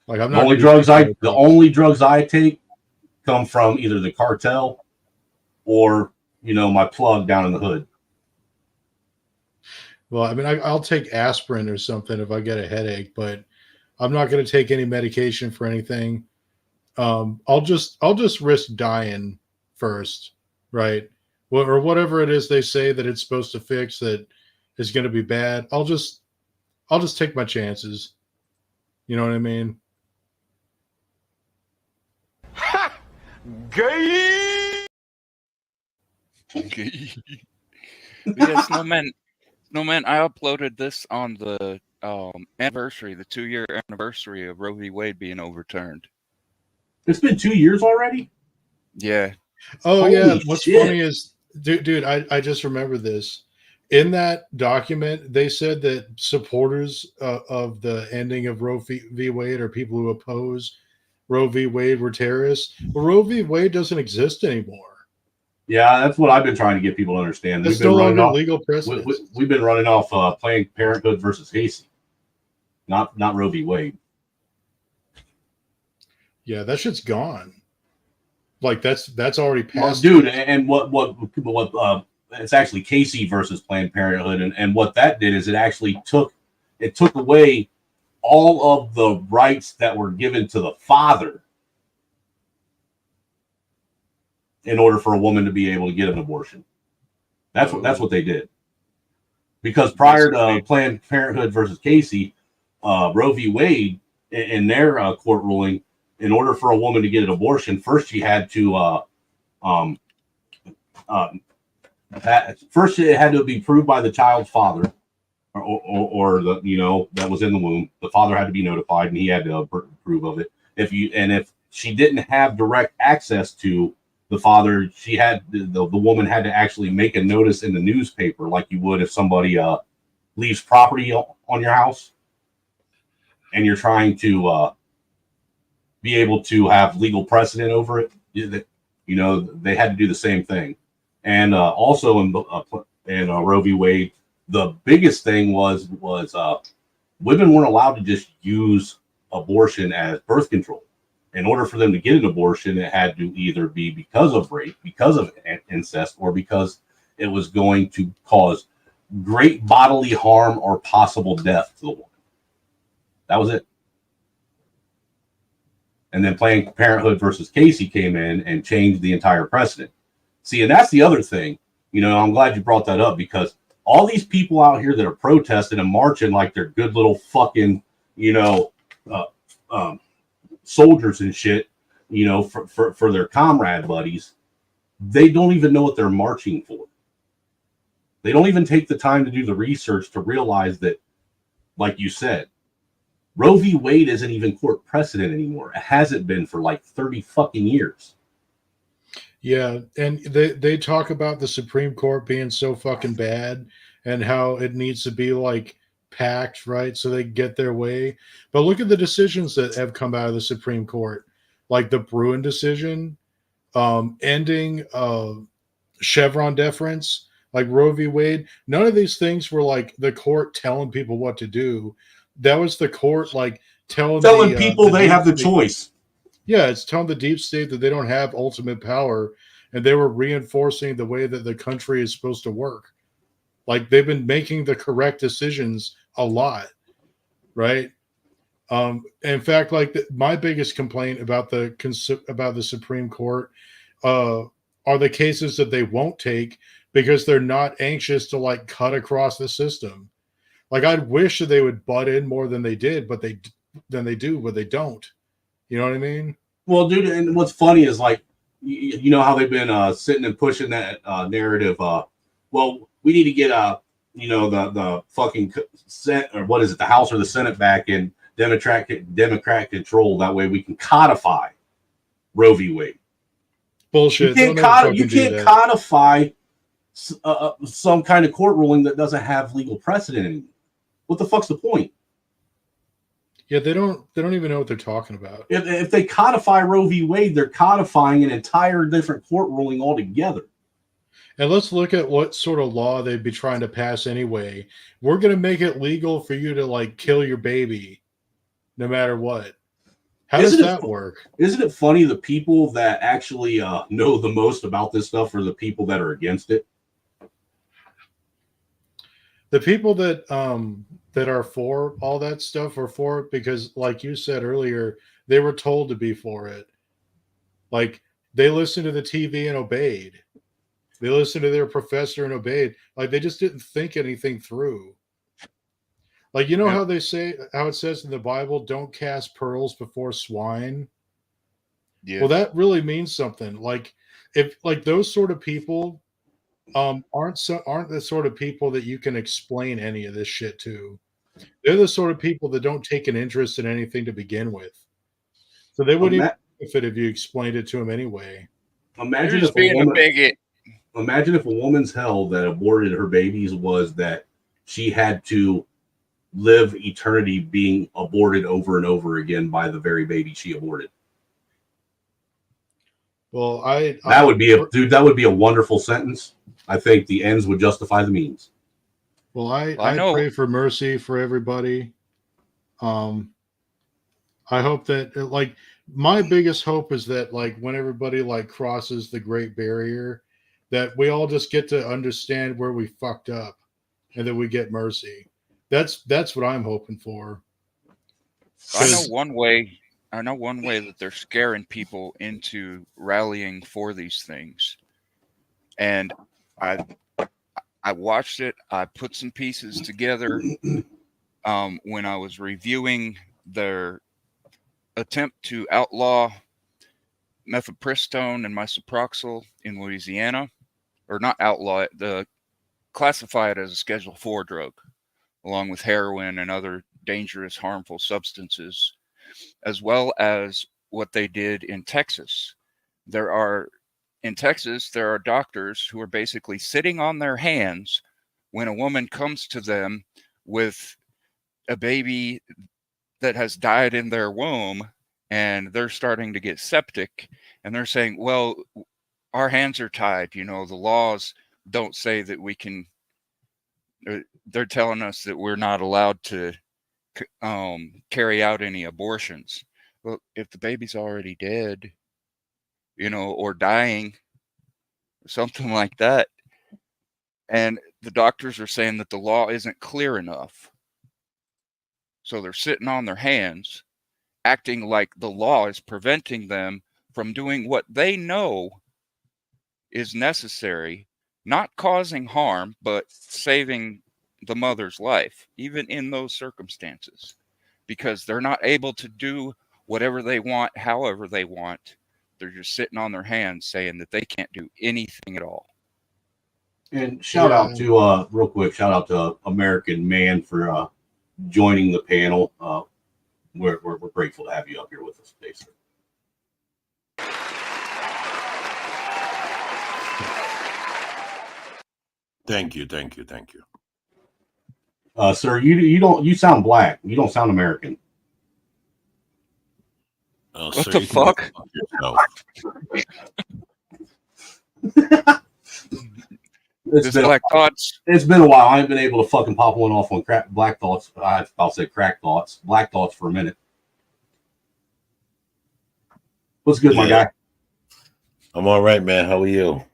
Speaker 11: Like I'm
Speaker 1: The
Speaker 11: not
Speaker 1: only
Speaker 11: gonna be
Speaker 1: drugs
Speaker 11: taking no
Speaker 1: only drugs I take come from either the cartel or my plug down in the hood.
Speaker 11: Well, I mean, I'll take aspirin or something if I get a headache, but I'm not going to take any medication for anything. I'll just risk dying first, right? Or whatever it is they say that it's supposed to fix that is going to be bad. I'll just take my chances. You know what I mean?
Speaker 20: Gay. Yeah, Snowman, I uploaded this on the anniversary, the 2-year anniversary of Roe v. Wade being overturned.
Speaker 1: It's been 2 years already?
Speaker 20: Yeah.
Speaker 11: Oh,
Speaker 1: Holy
Speaker 11: yeah. What's
Speaker 1: shit.
Speaker 11: funny is, dude, I just remember this. In that document, they said that supporters of the ending of Roe v. Wade or people who oppose Roe v. Wade were terrorists. But Roe v. Wade doesn't exist anymore.
Speaker 1: Yeah, that's what I've been trying to get people to understand.
Speaker 11: It's no longer legal precedent.
Speaker 1: We've been running off Planned Parenthood versus Casey, not Roe v. Wade.
Speaker 11: Yeah, that shit's gone. Like that's already passed.
Speaker 1: Well, dude, and what it's actually Casey versus Planned Parenthood, and what that did is it took away all of the rights that were given to the father in order for a woman to be able to get an abortion. That's what they did. Because prior to Planned Parenthood versus Casey, Roe v. Wade, in their court ruling, in order for a woman to get an abortion, first she had to first it had to be proved by the child's father, or the that was in the womb. The father had to be notified, and he had to approve of it. If she didn't have direct access to the father, she had the woman had to actually make a notice in the newspaper, like you would if somebody leaves property on your house, and you're trying to be able to have legal precedent over it. They had to do the same thing. And also in Roe v. Wade, the biggest thing was women weren't allowed to just use abortion as birth control. In order for them to get an abortion, it had to either be because of rape, because of incest, or because it was going to cause great bodily harm or possible death to the woman. That was it. And then Planned Parenthood versus Casey came in and changed the entire precedent. See, and that's the other thing. I'm glad you brought that up, because all these people out here that are protesting and marching like they're good little fucking, soldiers and shit, for their comrade buddies, they don't even know what they're marching for. They don't even take the time to do the research to realize that, like you said, Roe v. Wade isn't even court precedent anymore. It hasn't been for like 30 fucking years.
Speaker 11: Yeah, and they talk about the Supreme Court being so fucking bad and how it needs to be like packed, right, so they get their way. But look at the decisions that have come out of the Supreme Court, like the Bruin decision, ending Chevron deference, like Roe v. Wade. None of these things were like the court telling people what to do. That was the court like telling
Speaker 1: people they have the choice.
Speaker 11: Yeah, it's telling the deep state that they don't have ultimate power, and they were reinforcing the way that the country is supposed to work. Like they've been making the correct decisions a lot, right? In fact, like my biggest complaint about the Supreme Court are the cases that they won't take because they're not anxious to like cut across the system. Like I'd wish that they would butt in more than they did, but they don't. You know what I mean?
Speaker 1: Well, dude, and what's funny is like, you know how they've been sitting and pushing that narrative. Well, we need to get the fucking or what is it, the House or the Senate back in Democrat control. That way we can codify Roe v. Wade.
Speaker 11: Bullshit.
Speaker 1: You can't codify some kind of court ruling that doesn't have legal precedent anymore. What the fuck's the point?
Speaker 11: Yeah, they don't even know what they're talking about.
Speaker 1: If they codify Roe v. Wade, they're codifying an entire different court ruling altogether.
Speaker 11: And let's look at what sort of law they'd be trying to pass anyway. We're going to make it legal for you to like kill your baby no matter what. How does that work?
Speaker 1: Isn't it funny the people that actually know the most about this stuff are the people that are against it?
Speaker 11: The people that are for all that stuff are for it because, like you said earlier, they were told to be for it. Like, they listened to the TV and obeyed. They listened to their professor and obeyed. Like, they just didn't think anything through. Like, you know how they say, how it says in the Bible, don't cast pearls before swine?
Speaker 20: Yeah.
Speaker 11: Well, that really means something. Like, if like those sort of people aren't the sort of people that you can explain any of this shit to. They're the sort of people that don't take an interest in anything to begin with. So they wouldn't even benefit if you explained it to them anyway.
Speaker 1: Imagine if Imagine if a woman's hell that aborted her babies was that she had to live eternity being aborted over and over again by the very baby she aborted.
Speaker 11: Well,
Speaker 1: that would be a wonderful sentence. I think the ends would justify the means.
Speaker 11: Well, I pray for mercy for everybody. I hope that like my biggest hope is that like when everybody like crosses the Great Barrier, that we all just get to understand where we fucked up and that we get mercy. That's what I'm hoping for.
Speaker 20: I know one way that they're scaring people into rallying for these things. And I watched it. I put some pieces together when I was reviewing their attempt to outlaw mifepristone and misoproxil in Louisiana, or not outlaw it, classify it as a Schedule 4 drug, along with heroin and other dangerous, harmful substances, as well as what they did in Texas. In Texas, there are doctors who are basically sitting on their hands when a woman comes to them with a baby that has died in their womb and they're starting to get septic, and they're saying, well, our hands are tied. You know, the laws don't say that we can, they're telling us that we're not allowed to carry out any abortions. Well, if the baby's already dead, you know, or dying, or something like that, and the doctors are saying that the law isn't clear enough, so they're sitting on their hands, acting like the law is preventing them from doing what they know is necessary, not causing harm, but saving the mother's life, even in those circumstances, because they're not able to do whatever they want, however they want. They're just sitting on their hands saying that they can't do anything at all.
Speaker 1: And shout out to real quick, shout out to American Man for joining the panel. We're grateful to have you up here with us today, sir.
Speaker 10: Thank you.
Speaker 1: Sir, you sound black. You don't sound American.
Speaker 10: Oh,
Speaker 20: what
Speaker 10: sir,
Speaker 20: the fuck?
Speaker 1: Black Thoughts. It's been a while. I haven't been able to fucking pop one off on Black Thoughts. I'll say Crack Thoughts. Black Thoughts for a minute. What's good, my guy?
Speaker 10: I'm all right, man. How are you?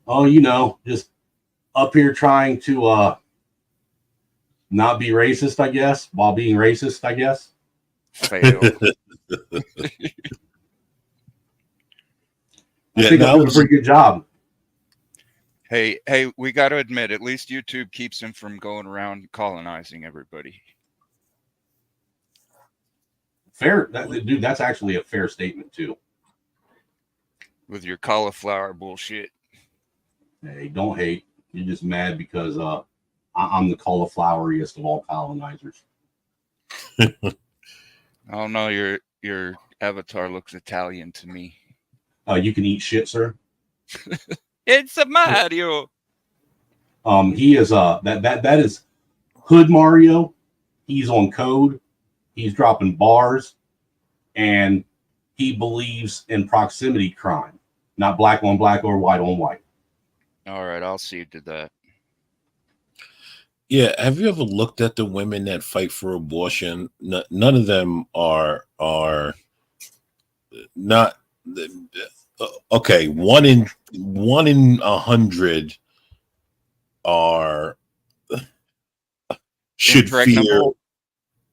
Speaker 1: Oh, you know, just up here trying to not be racist, I guess, while being racist, I guess.
Speaker 20: Fail.
Speaker 1: I think I'm doing a pretty good job.
Speaker 20: Hey, we got to admit, at least YouTube keeps him from going around colonizing everybody.
Speaker 1: Fair, dude, that's actually a fair statement, too.
Speaker 20: With your cauliflower bullshit.
Speaker 1: Hey, don't hate. You're just mad because I'm the caulifloweriest of all colonizers.
Speaker 20: I don't know. Your avatar looks Italian to me.
Speaker 1: You can eat shit, sir.
Speaker 20: It's a Mario.
Speaker 1: He is that is Hood Mario. He's on code He's dropping bars, and he believes in proximity crime, not black on black or white on white.
Speaker 20: All right, I'll see you did that.
Speaker 10: Yeah, have you ever looked at the women that fight for abortion? None of them are not okay. One in 100 are should fear.
Speaker 20: Impregnable?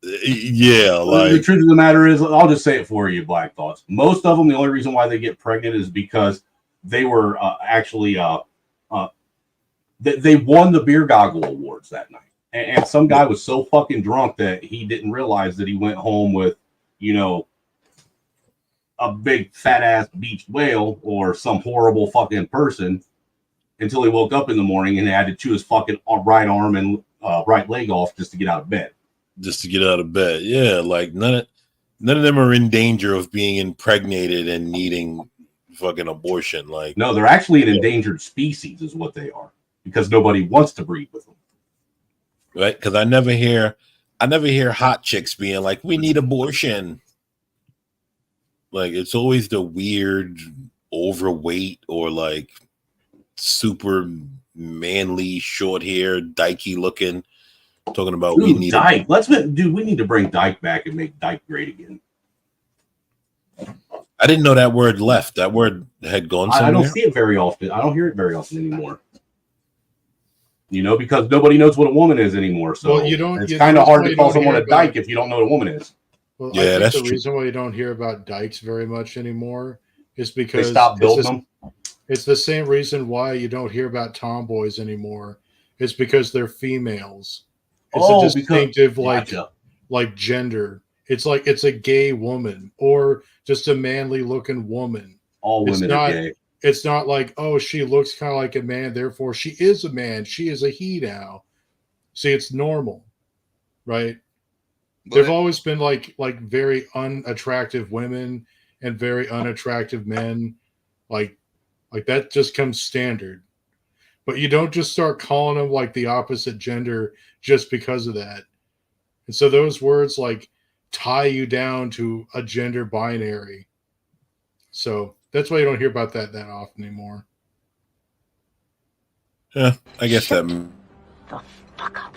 Speaker 10: Yeah,
Speaker 1: The
Speaker 10: like
Speaker 1: truth of the matter is, I'll just say it for you, Black Thoughts. Most of them, the only reason why they get pregnant is because they were actually they won the beer goggle awards that night, and some guy was so fucking drunk that he didn't realize that he went home with, you know, a big fat ass beached whale or some horrible fucking person until he woke up in the morning and had to chew his fucking right arm and right leg off just to get out of bed.
Speaker 10: just to get out of bed. Yeah, like none of them are in danger of being impregnated and needing fucking abortion. Like,
Speaker 1: no, they're actually an endangered species, is what they are, because nobody wants to breed with them.
Speaker 10: Right? Because I never hear hot chicks being like, "We need abortion." Like, it's always the weird, overweight or like super manly, short hair, dykey looking. Talking about we need
Speaker 1: Dyke. We need to bring Dyke back and make Dyke great again.
Speaker 10: I didn't know that word left. That word had gone somewhere.
Speaker 1: I don't see it very often. I don't hear it very often anymore. You know, because nobody knows what a woman is anymore. So
Speaker 11: well,
Speaker 1: it's kind of hard to call someone a dyke if you don't know what a woman is.
Speaker 11: Well, yeah, that's the reason why you don't hear about dykes very much anymore is because
Speaker 1: they stopped building them.
Speaker 11: It's the same reason why you don't hear about tomboys anymore. It's because they're females. It's a distinctive like gender. It's like it's a gay woman or just a manly looking woman.
Speaker 1: All women are gay.
Speaker 11: It's not like, oh, she looks kind of like a man, therefore she is a man. She is a he now. See, it's normal, right? There've always been like very unattractive women and very unattractive men. Like that just comes standard. But you don't just start calling them like the opposite gender just because of that. And so those words like tie you down to a gender binary. So that's why you don't hear about that often anymore.
Speaker 10: Yeah, I guess that.
Speaker 9: The fuck up.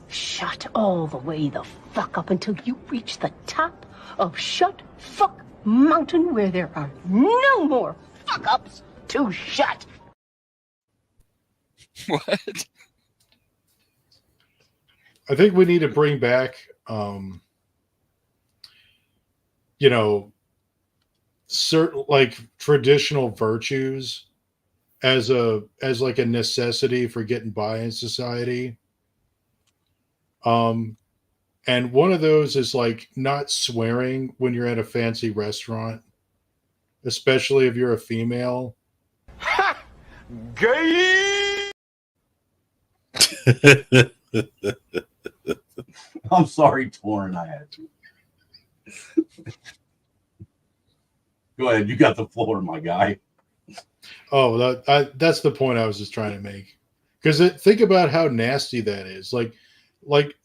Speaker 9: Shut all the way the fuck up until you reach the top of Shut Fuck Mountain where there are no more fuck ups to shut.
Speaker 20: What?
Speaker 11: I think we need to bring back, certain like traditional virtues as like a necessity for getting by in society. And one of those is like not swearing when you're at a fancy restaurant, especially if you're a female.
Speaker 15: Gay.
Speaker 1: I'm sorry, Torrin, I had to. Go ahead, you got the floor, my guy.
Speaker 11: Oh, that's the point I was just trying to make. Because think about how nasty that is. Like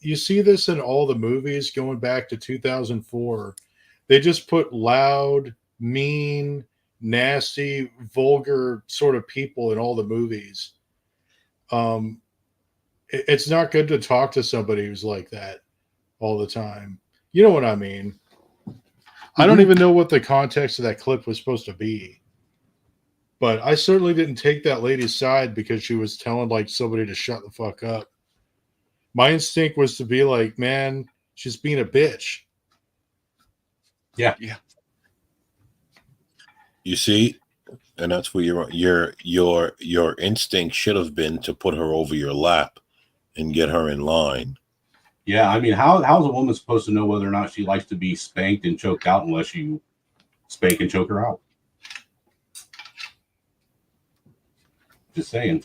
Speaker 11: you see this in all the movies going back to 2004. They just put loud, mean, nasty, vulgar sort of people in all the movies. It's not good to talk to somebody who's like that all the time. You know what I mean? I don't even know what the context of that clip was supposed to be. But I certainly didn't take that lady's side because she was telling like somebody to shut the fuck up. My instinct was to be like, man, she's being a bitch.
Speaker 1: Yeah.
Speaker 10: You see, and that's where your instinct should have been to put her over your lap and get her in line.
Speaker 1: Yeah, I mean, how's a woman supposed to know whether or not she likes to be spanked and choked out unless you spank and choke her out? Just saying.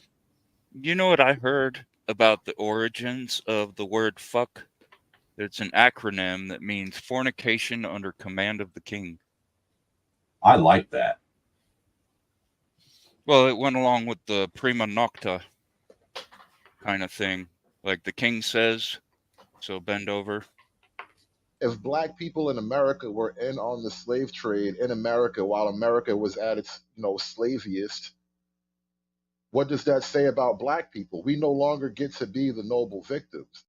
Speaker 20: You know what I heard about the origins of the word fuck? It's an acronym that means fornication under command of the king.
Speaker 1: I like that.
Speaker 20: Well, it went along with the prima nocta kind of thing. Like the king says, so bend over.
Speaker 12: if black people in America were in on the slave trade in America while America was at its, slaviest, what does that say about black people? We no longer get to be the noble victims.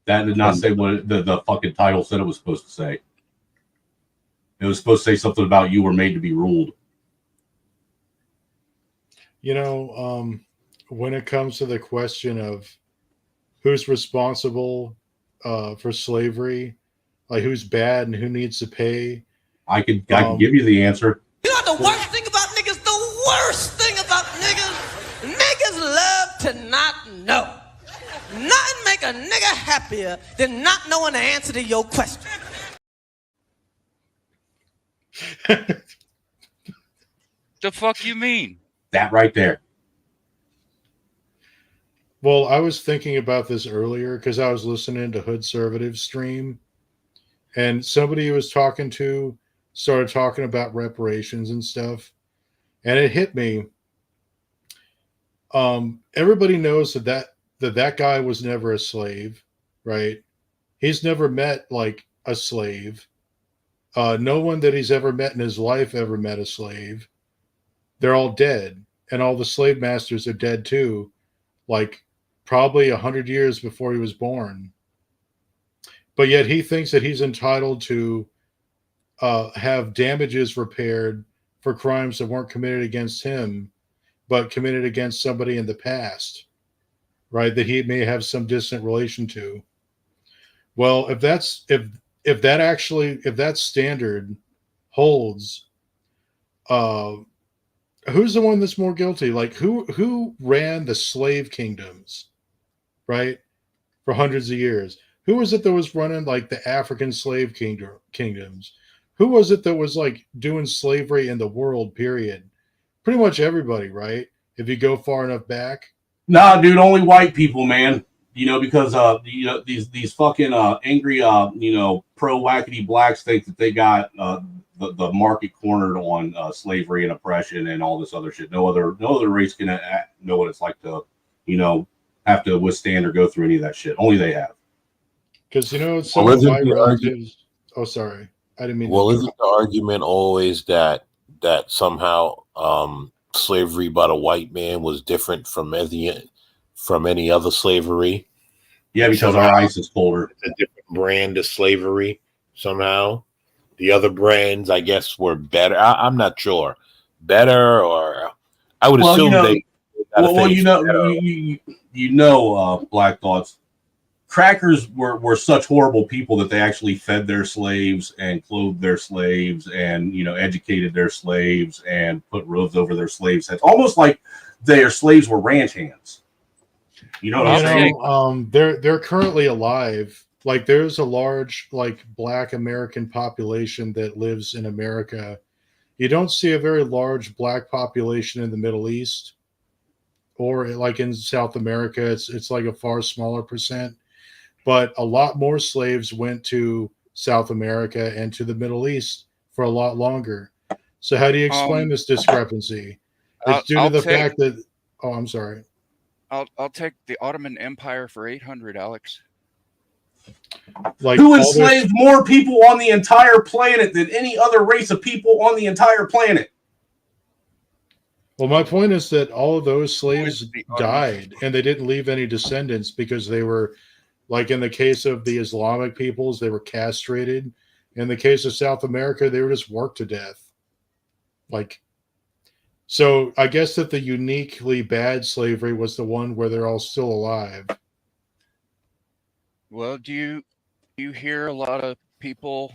Speaker 1: That did not say what the fucking title said it was supposed to say. It was supposed to say something about you were made to be ruled.
Speaker 11: When it comes to the question of who's responsible for slavery, like who's bad and who needs to pay, I can
Speaker 1: give you the answer.
Speaker 15: You know the worst thing about niggas? The worst thing about niggas? Niggas love to not know. Nothing make a nigga happier than not knowing the answer to your question.
Speaker 20: The fuck you mean?
Speaker 1: That right there.
Speaker 11: Well, I was thinking about this earlier because I was listening to Hood Servative's stream, and somebody he was talking to started talking about reparations and stuff, and it hit me. Everybody knows that guy was never a slave, right? He's never met like a slave. No one that he's ever met in his life ever met a slave. They're all dead, and all the slave masters are dead too, like probably 100 years before he was born. But yet he thinks that he's entitled to have damages repaired for crimes that weren't committed against him, but committed against somebody in the past, right? That he may have some distant relation to. Well, if that standard holds, who's the one that's more guilty? Like who ran the slave kingdoms, right? For hundreds of years. Who was it that was running like the African slave kingdoms? Who was it that was like doing slavery in the world, period? Pretty much everybody, right? If you go far enough back.
Speaker 1: Nah, dude, only white people, man. Because these fucking angry pro wackety blacks think that they got the market cornered on slavery and oppression and all this other shit. No other race can know what it's like to have to withstand or go through any of that shit. Only they have.
Speaker 11: Because some of my relatives. Oh, sorry, I didn't mean.
Speaker 10: Well, isn't the argument always that somehow slavery by the white man was different from any other slavery?
Speaker 1: Yeah, because somehow our ice is colder.
Speaker 10: It's a different brand of slavery somehow. The other brands, I guess, were better. I'm not sure. Better, or I would assume they.
Speaker 1: Black Thoughts. Crackers were such horrible people that they actually fed their slaves and clothed their slaves and educated their slaves and put roofs over their slaves' heads, almost like their slaves were ranch hands. You know what I'm saying?
Speaker 11: They're currently alive. Like there's a large Black American population that lives in America. You don't see a very large Black population in the Middle East or like in South America. It's like a far smaller percent. But a lot more slaves went to South America and to the Middle East for a lot longer. So how do you explain this discrepancy? It's due to the fact that. Oh, I'm sorry.
Speaker 20: I'll take the Ottoman Empire for 800, Alex.
Speaker 1: Who enslaved more people on the entire planet than any other race of people on the entire planet?
Speaker 11: Well, my point is that all of those slaves died, and they didn't leave any descendants because they were. Like in the case of the Islamic peoples, they were castrated. In the case of South America, they were just worked to death. So I guess that the uniquely bad slavery was the one where they're all still alive.
Speaker 20: Well, do you hear a lot of people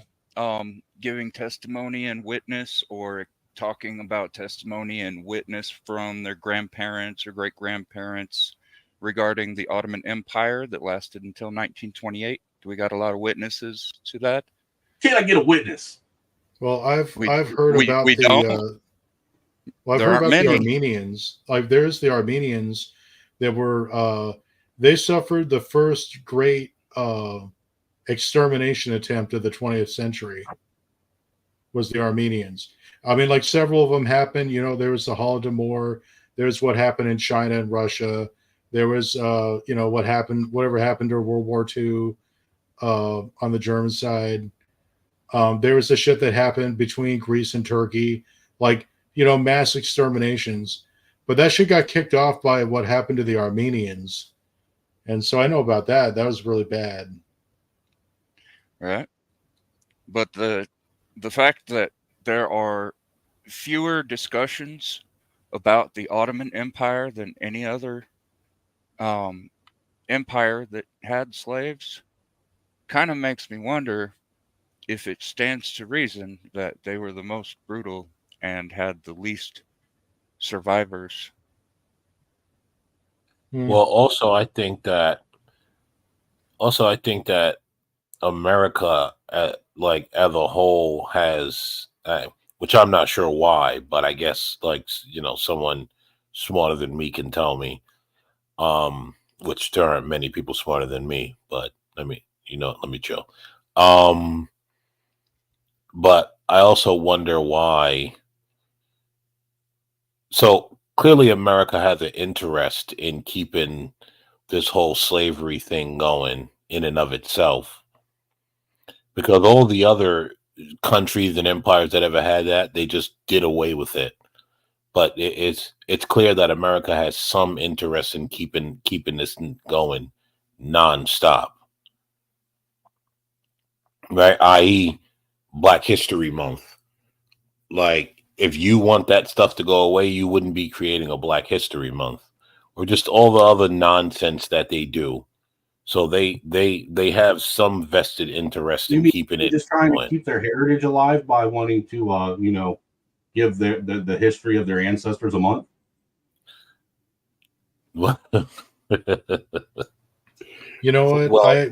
Speaker 20: giving testimony and witness, or talking about testimony and witness from their grandparents or great-grandparents regarding the Ottoman Empire that lasted until 1928? Do we got a lot of witnesses to that?
Speaker 1: Can I get a witness?
Speaker 11: Well, I've heard about the Armenians. Like there's the Armenians that were they suffered the first great extermination attempt of the 20th century. Was the Armenians? I mean, like several of them happened. There was the Holodomor. There's what happened in China and Russia. There was, whatever happened during World War II on the German side. There was the shit that happened between Greece and Turkey, mass exterminations. But that shit got kicked off by what happened to the Armenians. And so I know about that. That was really bad.
Speaker 20: Right. But the fact that there are fewer discussions about the Ottoman Empire than any other empire that had slaves kind of makes me wonder if it stands to reason that they were the most brutal and had the least survivors.
Speaker 10: Well, also I think that America, as a whole, has, which I'm not sure why, but I guess someone smarter than me can tell me. Which there aren't many people smarter than me, but let me chill. But I also wonder why. So clearly, America has an interest in keeping this whole slavery thing going in and of itself, because all the other countries and empires that ever had that, they just did away with it. But it's clear that America has some interest in keeping this going nonstop, right? I.e., Black History Month. Like, if you want that stuff to go away, you wouldn't be creating a Black History Month, or just all the other nonsense that they do. So they have some vested interest in keeping it
Speaker 1: just trying
Speaker 10: going.
Speaker 1: to keep their heritage alive by wanting to give the history of their ancestors a month.
Speaker 11: You know what?
Speaker 1: Well,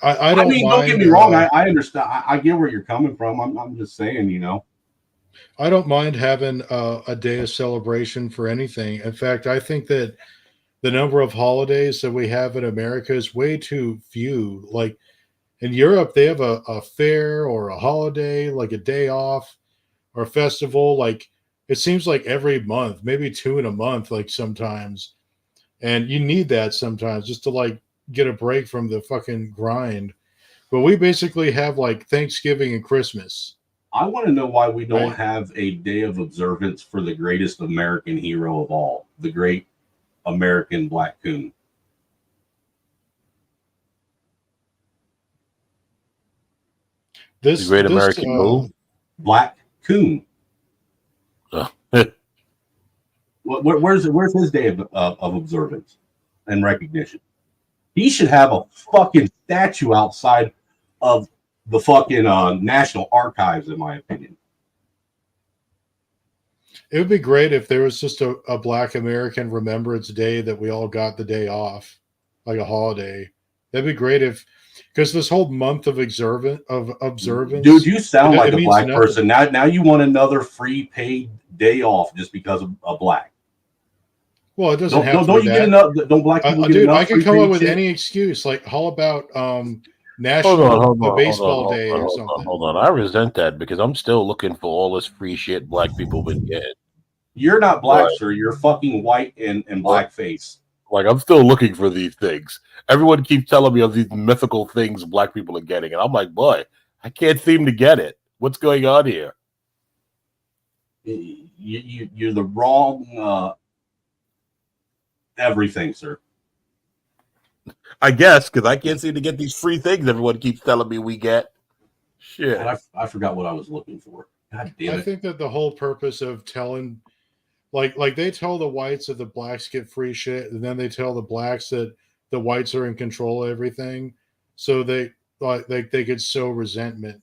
Speaker 11: I don't
Speaker 1: mean,
Speaker 11: mind,
Speaker 1: don't get me wrong. I understand. I get where you're coming from. I'm just saying,
Speaker 11: I don't mind having a day of celebration for anything. In fact, I think that the number of holidays that we have in America is way too few. Like in Europe, they have a fair or a holiday, like a day off or a festival. Like it seems like every month, maybe 2 in a month, like sometimes. And you need that sometimes just to get a break from the fucking grind. But we basically have Thanksgiving and Christmas.
Speaker 1: I want to know why we don't have a day of observance for the greatest American hero of all, the great American Black Coon.
Speaker 10: The great American who?
Speaker 1: Black Coon. Where's his day of observance and recognition? He should have a fucking statue outside of the fucking National Archives, in my opinion.
Speaker 11: It would be great if there was just a Black American Remembrance Day that we all got the day off, like a holiday. That'd be great because this whole month of observance.
Speaker 1: Dude, you sound like a Black person. Now you want another free paid day off just because of Black.
Speaker 11: Well, it doesn't have to be that.
Speaker 1: Don't Black people get
Speaker 11: dude,
Speaker 1: enough?
Speaker 11: I can come up with
Speaker 1: shit?
Speaker 11: any excuse. Like, how about National Baseball Day or something?
Speaker 10: Hold on. I resent that because I'm still looking for all this free shit Black people been getting.
Speaker 1: You're not Black, sir. You're fucking white and blackface.
Speaker 10: Like, I'm still looking for these things. Everyone keeps telling me of these mythical things Black people are getting, and I'm like, boy, I can't seem to get it. What's going on here?
Speaker 1: You're the wrong everything, sir.
Speaker 10: I guess, because I can't seem to get these free things everyone keeps telling me we get. Shit.
Speaker 1: I forgot what I was looking for. God damn it.
Speaker 11: I think that the whole purpose of telling, like they tell the whites that the Blacks get free shit, and then they tell the Blacks that the whites are in control of everything, so they could sow resentment.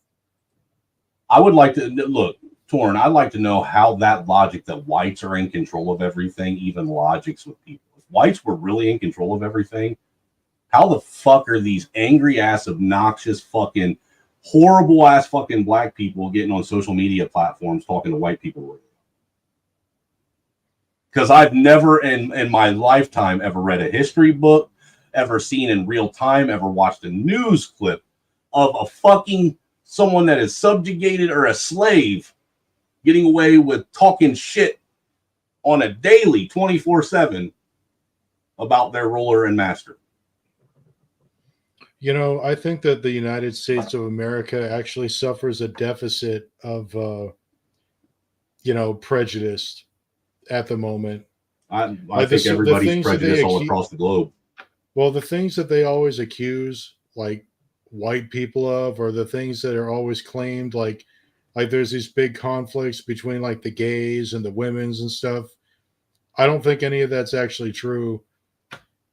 Speaker 1: I would like to look, Torn. I'd like to know how that logic that whites are in control of everything even logics with people. If whites were really in control of everything, how the fuck are these angry ass, obnoxious, fucking horrible ass fucking Black people getting on social media platforms talking to white people? Because I've never in my lifetime ever read a history book, ever seen in real time, ever watched a news clip of a fucking someone that is subjugated or a slave getting away with talking shit on a daily 24/7 about their ruler and master.
Speaker 11: You know, I think that the United States of America actually suffers a deficit of, prejudice at the moment.
Speaker 1: I think everybody's prejudiced all across the globe.
Speaker 11: Well, the things that they always accuse, like white people of, or the things that are always claimed, like there's these big conflicts between like the gays and the women's and stuff. I don't think any of that's actually true.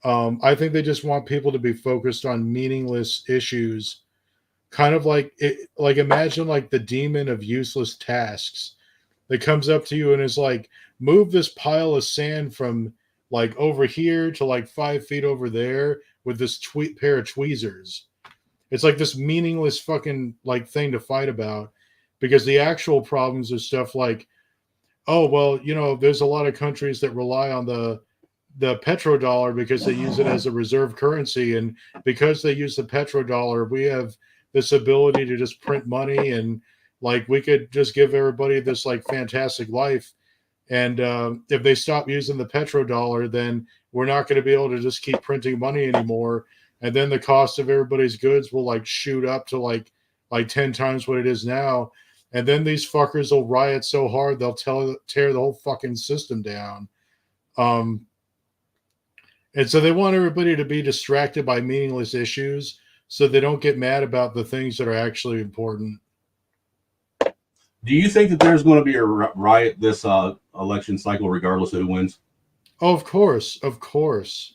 Speaker 11: I think they just want people to be focused on meaningless issues, kind of like imagine like the demon of useless tasks that comes up to you and is like, move this pile of sand from like over here to like 5 feet over there with this pair of tweezers. It's like this meaningless fucking like thing to fight about, because the actual problems are stuff like, oh, well, there's a lot of countries that rely on the petrodollar because they use it as a reserve currency. And because they use the petrodollar, we have this ability to just print money, and like we could just give everybody this like fantastic life. And if they stop using the petrodollar, then we're not going to be able to just keep printing money anymore. And then the cost of everybody's goods will like shoot up to like 10 times what it is now. And then these fuckers will riot so hard they'll tear the whole fucking system down. And so they want everybody to be distracted by meaningless issues so they don't get mad about the things that are actually important.
Speaker 1: Do you think that there's going to be a riot this election cycle, regardless of who wins?
Speaker 11: Oh, of course. Of course.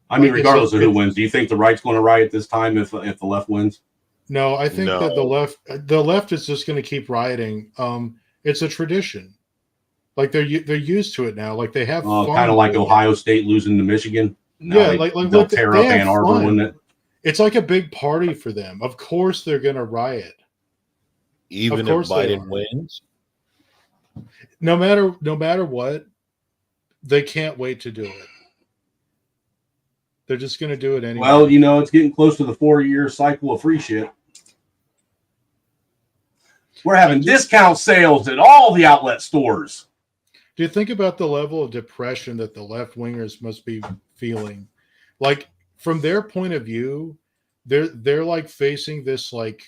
Speaker 1: I mean, regardless of who wins, do you think the right's going to riot this time if the left wins?
Speaker 11: No, I think that the left is just going to keep rioting. It's a tradition. Like they're used to it now. Like they have fun.
Speaker 1: Kind of like Ohio State losing to Michigan.
Speaker 11: Now
Speaker 1: like they'll tear up Ann Arbor, wouldn't it?
Speaker 11: It's like a big party for them. Of course they're going to riot.
Speaker 10: Even if Biden wins?
Speaker 11: No matter what, they can't wait to do it. They're just going to do it anyway.
Speaker 1: Well, it's getting close to the 4-year cycle of free shit. We're having discount sales at all the outlet stores.
Speaker 11: Do you think about the level of depression that the left-wingers must be feeling? Like, from their point of view, they're like facing this like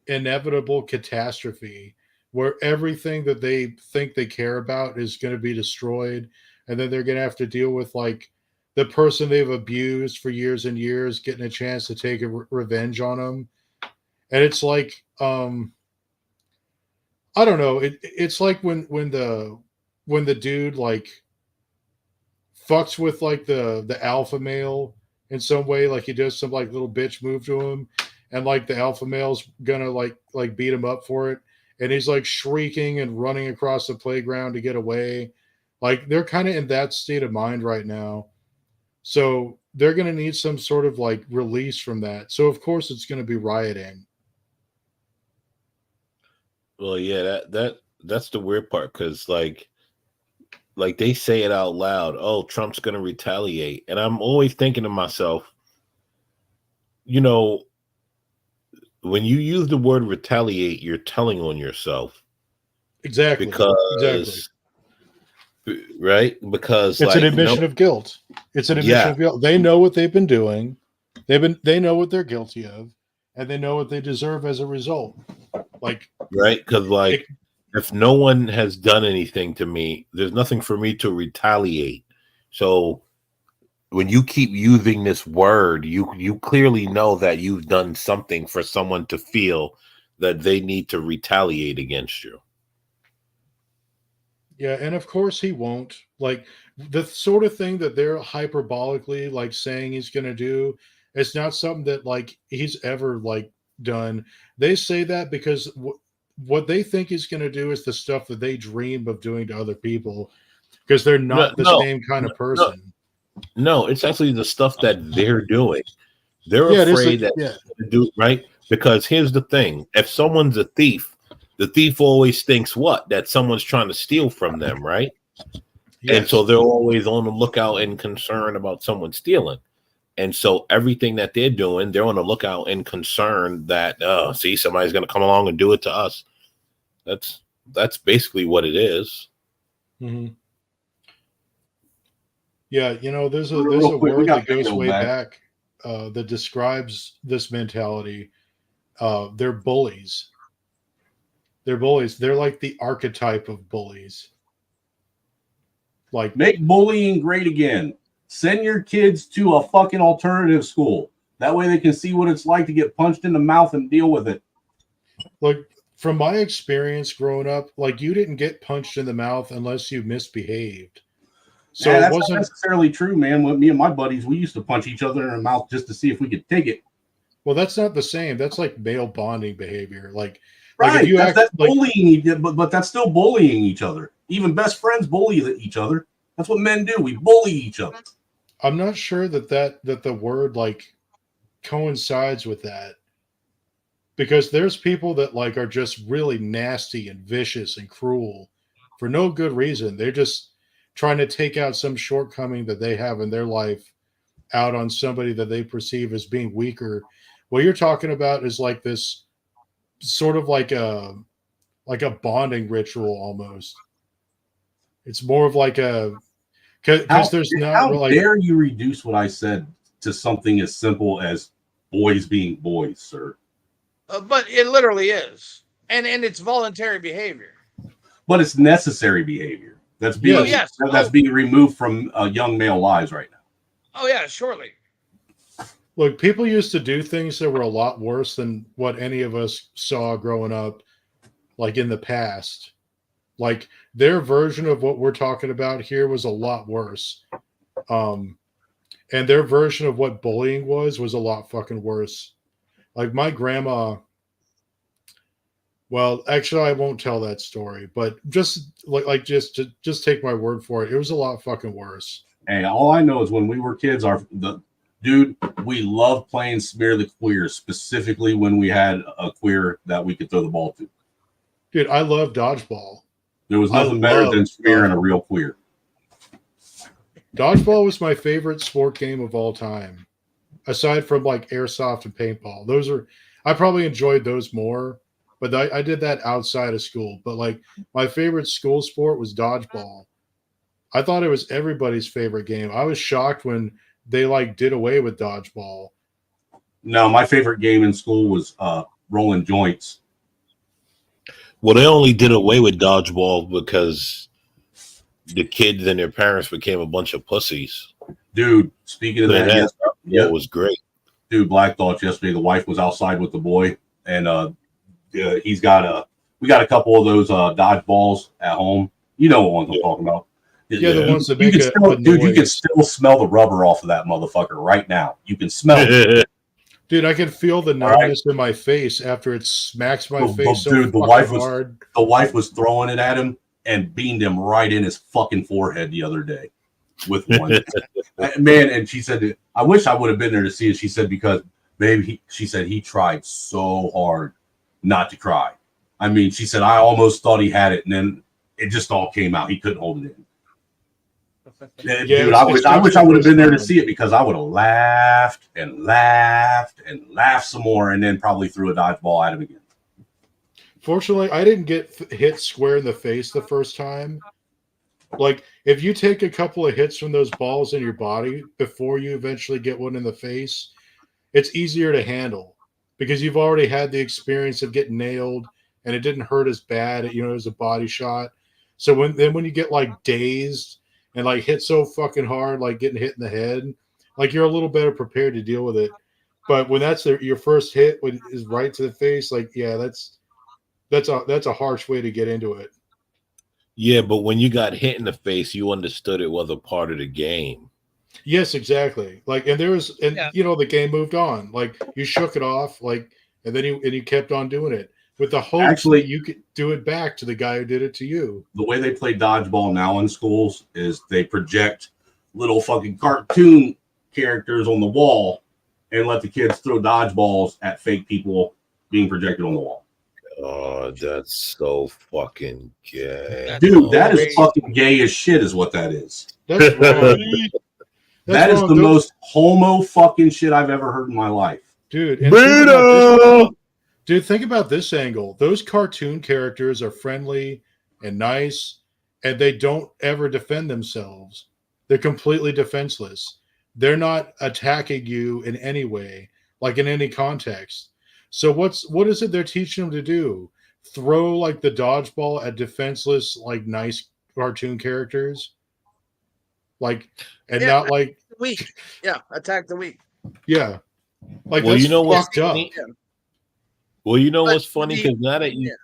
Speaker 11: inevitable catastrophe where everything that they think they care about is going to be destroyed, and then they're going to have to deal with like the person they've abused for years and years getting a chance to take a revenge on them. And it's like I don't know, it's like when the dude like fucks with like the alpha male in some way, like he does some like little bitch move to him, and like the alpha male's gonna like beat him up for it, and he's like shrieking and running across the playground to get away. Like they're kind of in that state of mind right now, so they're gonna need some sort of like release from that. So of course it's gonna be rioting.
Speaker 10: Well, yeah, that's the weird part, because like they say it out loud. Oh, Trump's gonna retaliate, and I'm always thinking to myself, when you use the word retaliate, you're telling on yourself.
Speaker 11: Exactly.
Speaker 10: Right? Because
Speaker 11: it's an admission of guilt. It's an admission of guilt. They know what they've been doing. They know what they're guilty of, and they know what they deserve as a result. Like,
Speaker 10: right? Because like, if no one has done anything to me, there's nothing for me to retaliate. So when you keep using this word, you clearly know that you've done something for someone to feel that they need to retaliate against you.
Speaker 11: Yeah, and of course he won't. Like the sort of thing that they're hyperbolically like saying he's going to do, it's not something that like he's ever like done. They say that because what they think he's going to do is the stuff that they dream of doing to other people, because they're not the same kind of person.
Speaker 10: No, it's actually the stuff that they're doing. They're afraid that do right, because here's the thing: if someone's a thief, the thief always thinks that someone's trying to steal from them, right? Yes. And so they're always on the lookout and concerned about someone stealing. And so everything that they're doing, they're on the lookout and concerned that see, somebody's going to come along and do it to us. That's basically what it is.
Speaker 11: Mm-hmm. Yeah, you know, there's a
Speaker 1: Real quick, we
Speaker 11: word
Speaker 1: got
Speaker 11: that goes
Speaker 1: Bingo
Speaker 11: way
Speaker 1: back.
Speaker 11: back that describes this mentality. They're bullies. They're bullies. They're like the archetype of bullies. Like,
Speaker 1: make bullying great again. Send your kids to a fucking alternative school. That way they can see what it's like to get punched in the mouth and deal with it.
Speaker 11: like from my experience growing up, like you didn't get punched in the mouth unless you misbehaved. So
Speaker 1: Yeah,
Speaker 11: it
Speaker 1: that's
Speaker 11: wasn't
Speaker 1: not necessarily true, man. With me and my buddies, we used to punch each other in the mouth just to see if we could take it.
Speaker 11: well, that's not the same. That's like male bonding behavior. Like
Speaker 1: Right,
Speaker 11: if you
Speaker 1: that's
Speaker 11: like,
Speaker 1: bullying, but that's still bullying each other. Even best friends bully each other. That's what men do. We bully each other.
Speaker 11: I'm not sure that the word like coincides with that, because there's people that like are just really nasty and vicious and cruel for no good reason. They're just trying to take out some shortcoming that they have in their life out on somebody that they perceive as being weaker. What you're talking about is like this sort of like a bonding ritual almost. It's more of like a because there's not
Speaker 1: how
Speaker 11: really
Speaker 1: dare you reduce what I said to something as simple as boys being boys, sir?
Speaker 14: But it literally is, and it's voluntary behavior.
Speaker 1: But it's necessary behavior. That's being that's being removed from young male lives right now.
Speaker 14: Oh yeah, surely.
Speaker 11: Look, people used to do things that were a lot worse than what any of us saw growing up, like in the past. Like their version of what we're talking about here was a lot worse. And their version of what bullying was a lot fucking worse. Like my grandma, well, actually I won't tell that story, but just just take my word for it. It was a lot fucking worse.
Speaker 1: Hey, all I know is when we were kids, we loved playing Smear the Queer, specifically when we had a queer that we could throw the ball to.
Speaker 11: Dude, I love dodgeball.
Speaker 1: There was nothing better than smearing a real queer.
Speaker 11: Dodgeball was my favorite sport game of all time, aside from like airsoft and paintball. I probably enjoyed those more, but I did that outside of school. But like my favorite school sport was dodgeball. I thought it was everybody's favorite game. I was shocked when they like did away with dodgeball.
Speaker 1: No, my favorite game in school was rolling joints.
Speaker 10: Well, they only did away with dodgeball because the kids and their parents became a bunch of pussies.
Speaker 1: Dude, speaking of that,
Speaker 10: it was great.
Speaker 1: Dude, Black Thoughts yesterday, the wife was outside with the boy, and we got a couple of those dodgeballs at home. You know what ones I'm talking about.
Speaker 11: Yeah, the ones that
Speaker 1: you
Speaker 11: make
Speaker 1: you can still smell the rubber off of that motherfucker right now. You can smell it.
Speaker 11: Dude, I can feel the numbness in my face after it smacks my face so hard.
Speaker 1: The wife was throwing it at him and beamed him right in his fucking forehead the other day with one. Man, and she said, I wish I would have been there to see it. She said, because baby, she said he tried so hard not to cry. I mean, she said, I almost thought he had it, and then it just all came out. He couldn't hold it in. Yeah, dude, I wish I would have been there to see it, because I would have laughed and laughed and laughed some more, and then probably threw a dodgeball at him again.
Speaker 11: Fortunately, I didn't get hit square in the face the first time. Like, if you take a couple of hits from those balls in your body before you eventually get one in the face, it's easier to handle because you've already had the experience of getting nailed and it didn't hurt as bad. It was a body shot. So when you get like dazed and like hit so fucking hard, like getting hit in the head, like you're a little better prepared to deal with it. But when that's your first hit, when is right to the face, like, yeah, that's a harsh way to get into it.
Speaker 10: Yeah, but when you got hit in the face, you understood it was a part of the game.
Speaker 11: Yes, exactly. Like, and the game moved on. Like, you shook it off, like, and then you kept on doing it with the hopes that you could do it back to the guy who did it to you.
Speaker 1: The way they play dodgeball now in schools is they project little fucking cartoon characters on the wall and let the kids throw dodgeballs at fake people being projected on the wall.
Speaker 10: Oh, that's so fucking gay.
Speaker 1: Dude, that is fucking gay as shit is what that is.
Speaker 11: That's wrong.
Speaker 1: That is the most homo fucking shit I've ever heard in my life.
Speaker 11: Dude, think about this angle. Those cartoon characters are friendly and nice, and they don't ever defend themselves. They're completely defenseless. They're not attacking you in any way, like in any context. So what is it they're teaching them to do? Throw like the dodgeball at defenseless, like nice cartoon characters? Like, and not like
Speaker 14: the weak. Yeah, attack the weak.
Speaker 11: Yeah. Like,
Speaker 10: well,
Speaker 11: that's
Speaker 10: you know what's
Speaker 11: fucked up.
Speaker 10: funny? Well, you know what's funny? Because now that you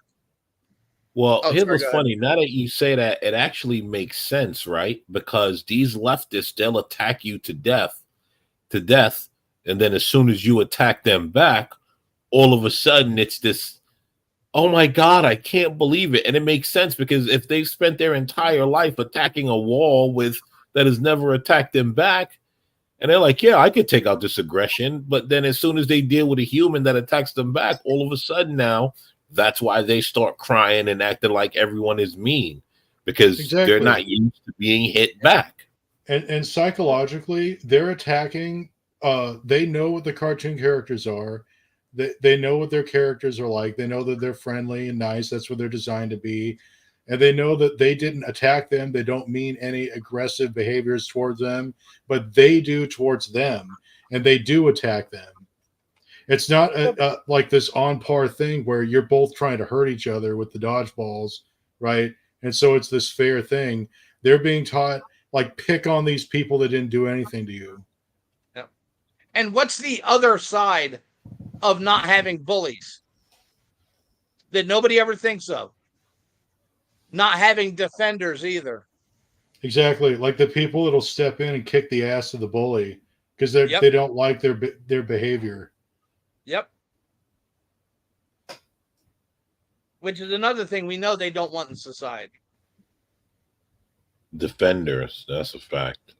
Speaker 10: Well,
Speaker 14: Oh,
Speaker 10: here's
Speaker 14: sorry,
Speaker 10: what's
Speaker 14: go ahead.
Speaker 10: funny. Now that you say that, it actually makes sense, right? Because these leftists, they'll attack you to death, and then as soon as you attack them back, all of a sudden it's this, oh my God, I can't believe it. And it makes sense because if they've spent their entire life attacking a wall that has never attacked them back, and they're like, yeah, I could take out this aggression, but then as soon as they deal with a human that attacks them back, all of a sudden now, that's why they start crying and acting like everyone is mean, because they're not used to being hit back.
Speaker 11: And psychologically, they're attacking. They know what the cartoon characters are. They know what their characters are like. They know that they're friendly and nice. That's what they're designed to be. And they know that they didn't attack them. They don't mean any aggressive behaviors towards them, but they do towards them, and they do attack them. It's not like this on par thing where you're both trying to hurt each other with the dodgeballs, right? And so it's this fair thing. They're being taught, like, pick on these people that didn't do anything to you.
Speaker 14: Yeah. And what's the other side of not having bullies that nobody ever thinks of? Not having defenders either.
Speaker 11: Exactly. Like the people that'll step in and kick the ass of the bully because they don't like their behavior.
Speaker 14: Yep. Which is another thing we know they don't want in society.
Speaker 10: Defenders, that's a fact.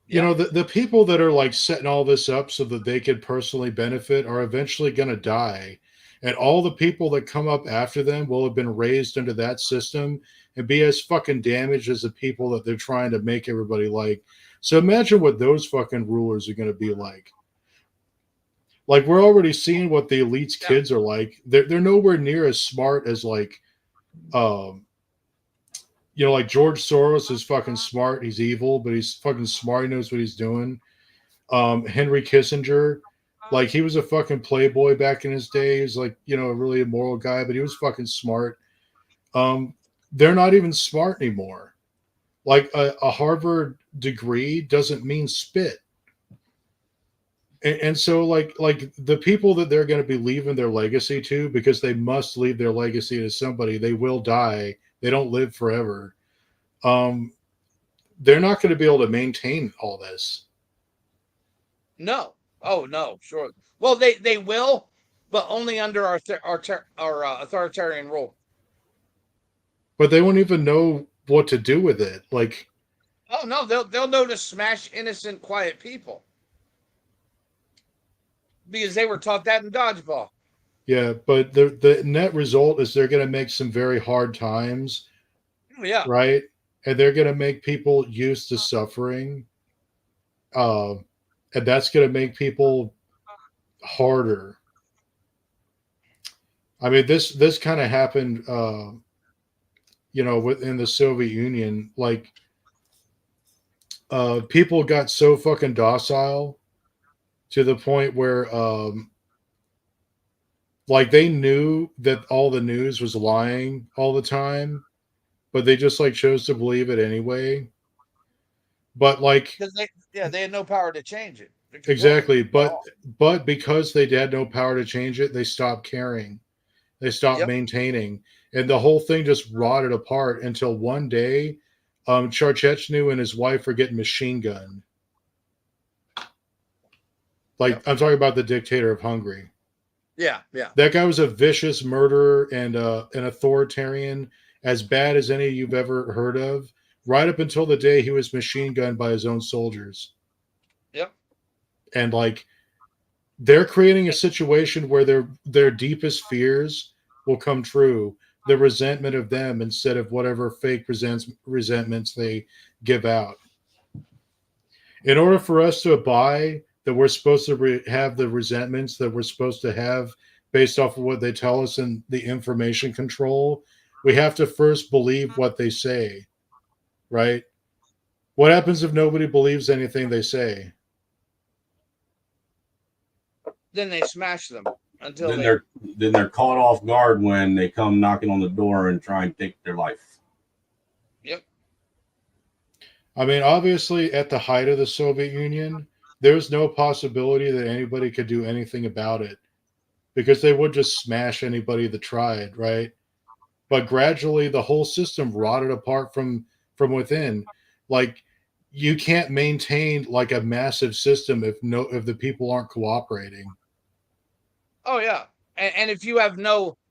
Speaker 11: You know, the people that are like setting all this up so that they could personally benefit are eventually going to die. And all the people that come up after them will have been raised under that system and be as fucking damaged as the people that they're trying to make everybody like. So imagine what those fucking rulers are going to be like. Like, we're already seeing what the elite's kids are like. They're nowhere near as smart as like, like George Soros is fucking smart. He's evil, but he's fucking smart. He knows what he's doing. Henry Kissinger, like, he was a fucking playboy back in his day. He was like, a really immoral guy, but he was fucking smart. They're not even smart anymore. Like, a Harvard degree doesn't mean spit. And so, like the people that they're going to be leaving their legacy to, because they must leave their legacy to somebody, they will die. They don't live forever. They're not going to be able to maintain all this.
Speaker 14: No. Oh, no. Sure. Well, they will, but only under our authoritarian rule.
Speaker 11: But they won't even know what to do with it. Like,
Speaker 14: oh no, they'll know to smash innocent, quiet people. Because they were taught that in dodgeball.
Speaker 11: Yeah, but the net result is they're going to make some very hard times.
Speaker 14: Yeah.
Speaker 11: Right? And they're going to make people used to suffering. And that's going to make people harder. I mean, this kind of happened, within the Soviet Union. Like, people got so fucking docile to the point where, like, they knew that all the news was lying all the time, but they just like chose to believe it anyway. But like,
Speaker 14: because they had no power to change it.
Speaker 11: Exactly, but because they had no power to change it, they stopped caring. They stopped maintaining, and the whole thing just rotted apart until one day, Charchechnu and his wife were getting machine gunned. Like, I'm talking about the dictator of Hungary.
Speaker 14: Yeah.
Speaker 11: That guy was a vicious murderer and an authoritarian, as bad as any you've ever heard of, right up until the day he was machine gunned by his own soldiers.
Speaker 14: Yep.
Speaker 11: And like, they're creating a situation where their deepest fears will come true. The resentment of them instead of whatever fake resentments they give out. In order for us to abide that we're supposed to have the resentments that we're supposed to have based off of what they tell us in the information control, we have to first believe what they say, right? What happens if nobody believes anything they say?
Speaker 14: Then they smash them until
Speaker 1: then they're caught off guard when they come knocking on the door and try and take their life.
Speaker 14: Yep.
Speaker 11: I mean, obviously, at the height of the Soviet Union, there's no possibility that anybody could do anything about it because they would just smash anybody that tried, right? But gradually, the whole system rotted apart from within. Like, you can't maintain like a massive system if the people aren't cooperating.
Speaker 14: Oh yeah, and if you have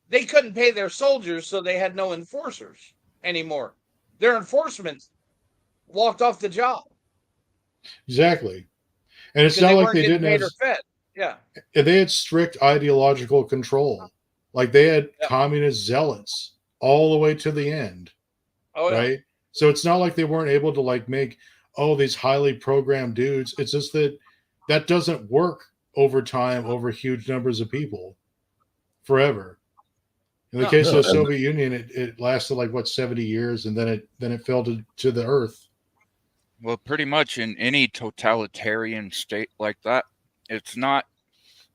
Speaker 14: they couldn't pay their soldiers, so they had no enforcers anymore. Their enforcement walked off the job.
Speaker 11: Exactly, and it's not like they didn't have.
Speaker 14: Fed. Yeah,
Speaker 11: they had strict ideological control. Like they had communist zealots all the way to the end.
Speaker 14: Oh,
Speaker 11: right?
Speaker 14: Yeah.
Speaker 11: So it's not like they weren't able to like make these highly programmed dudes. It's just that doesn't work over time over huge numbers of people forever. In the case of the Soviet Union, it lasted like 70 years, and then it fell to the earth.
Speaker 20: Well, pretty much in any totalitarian state like that, it's not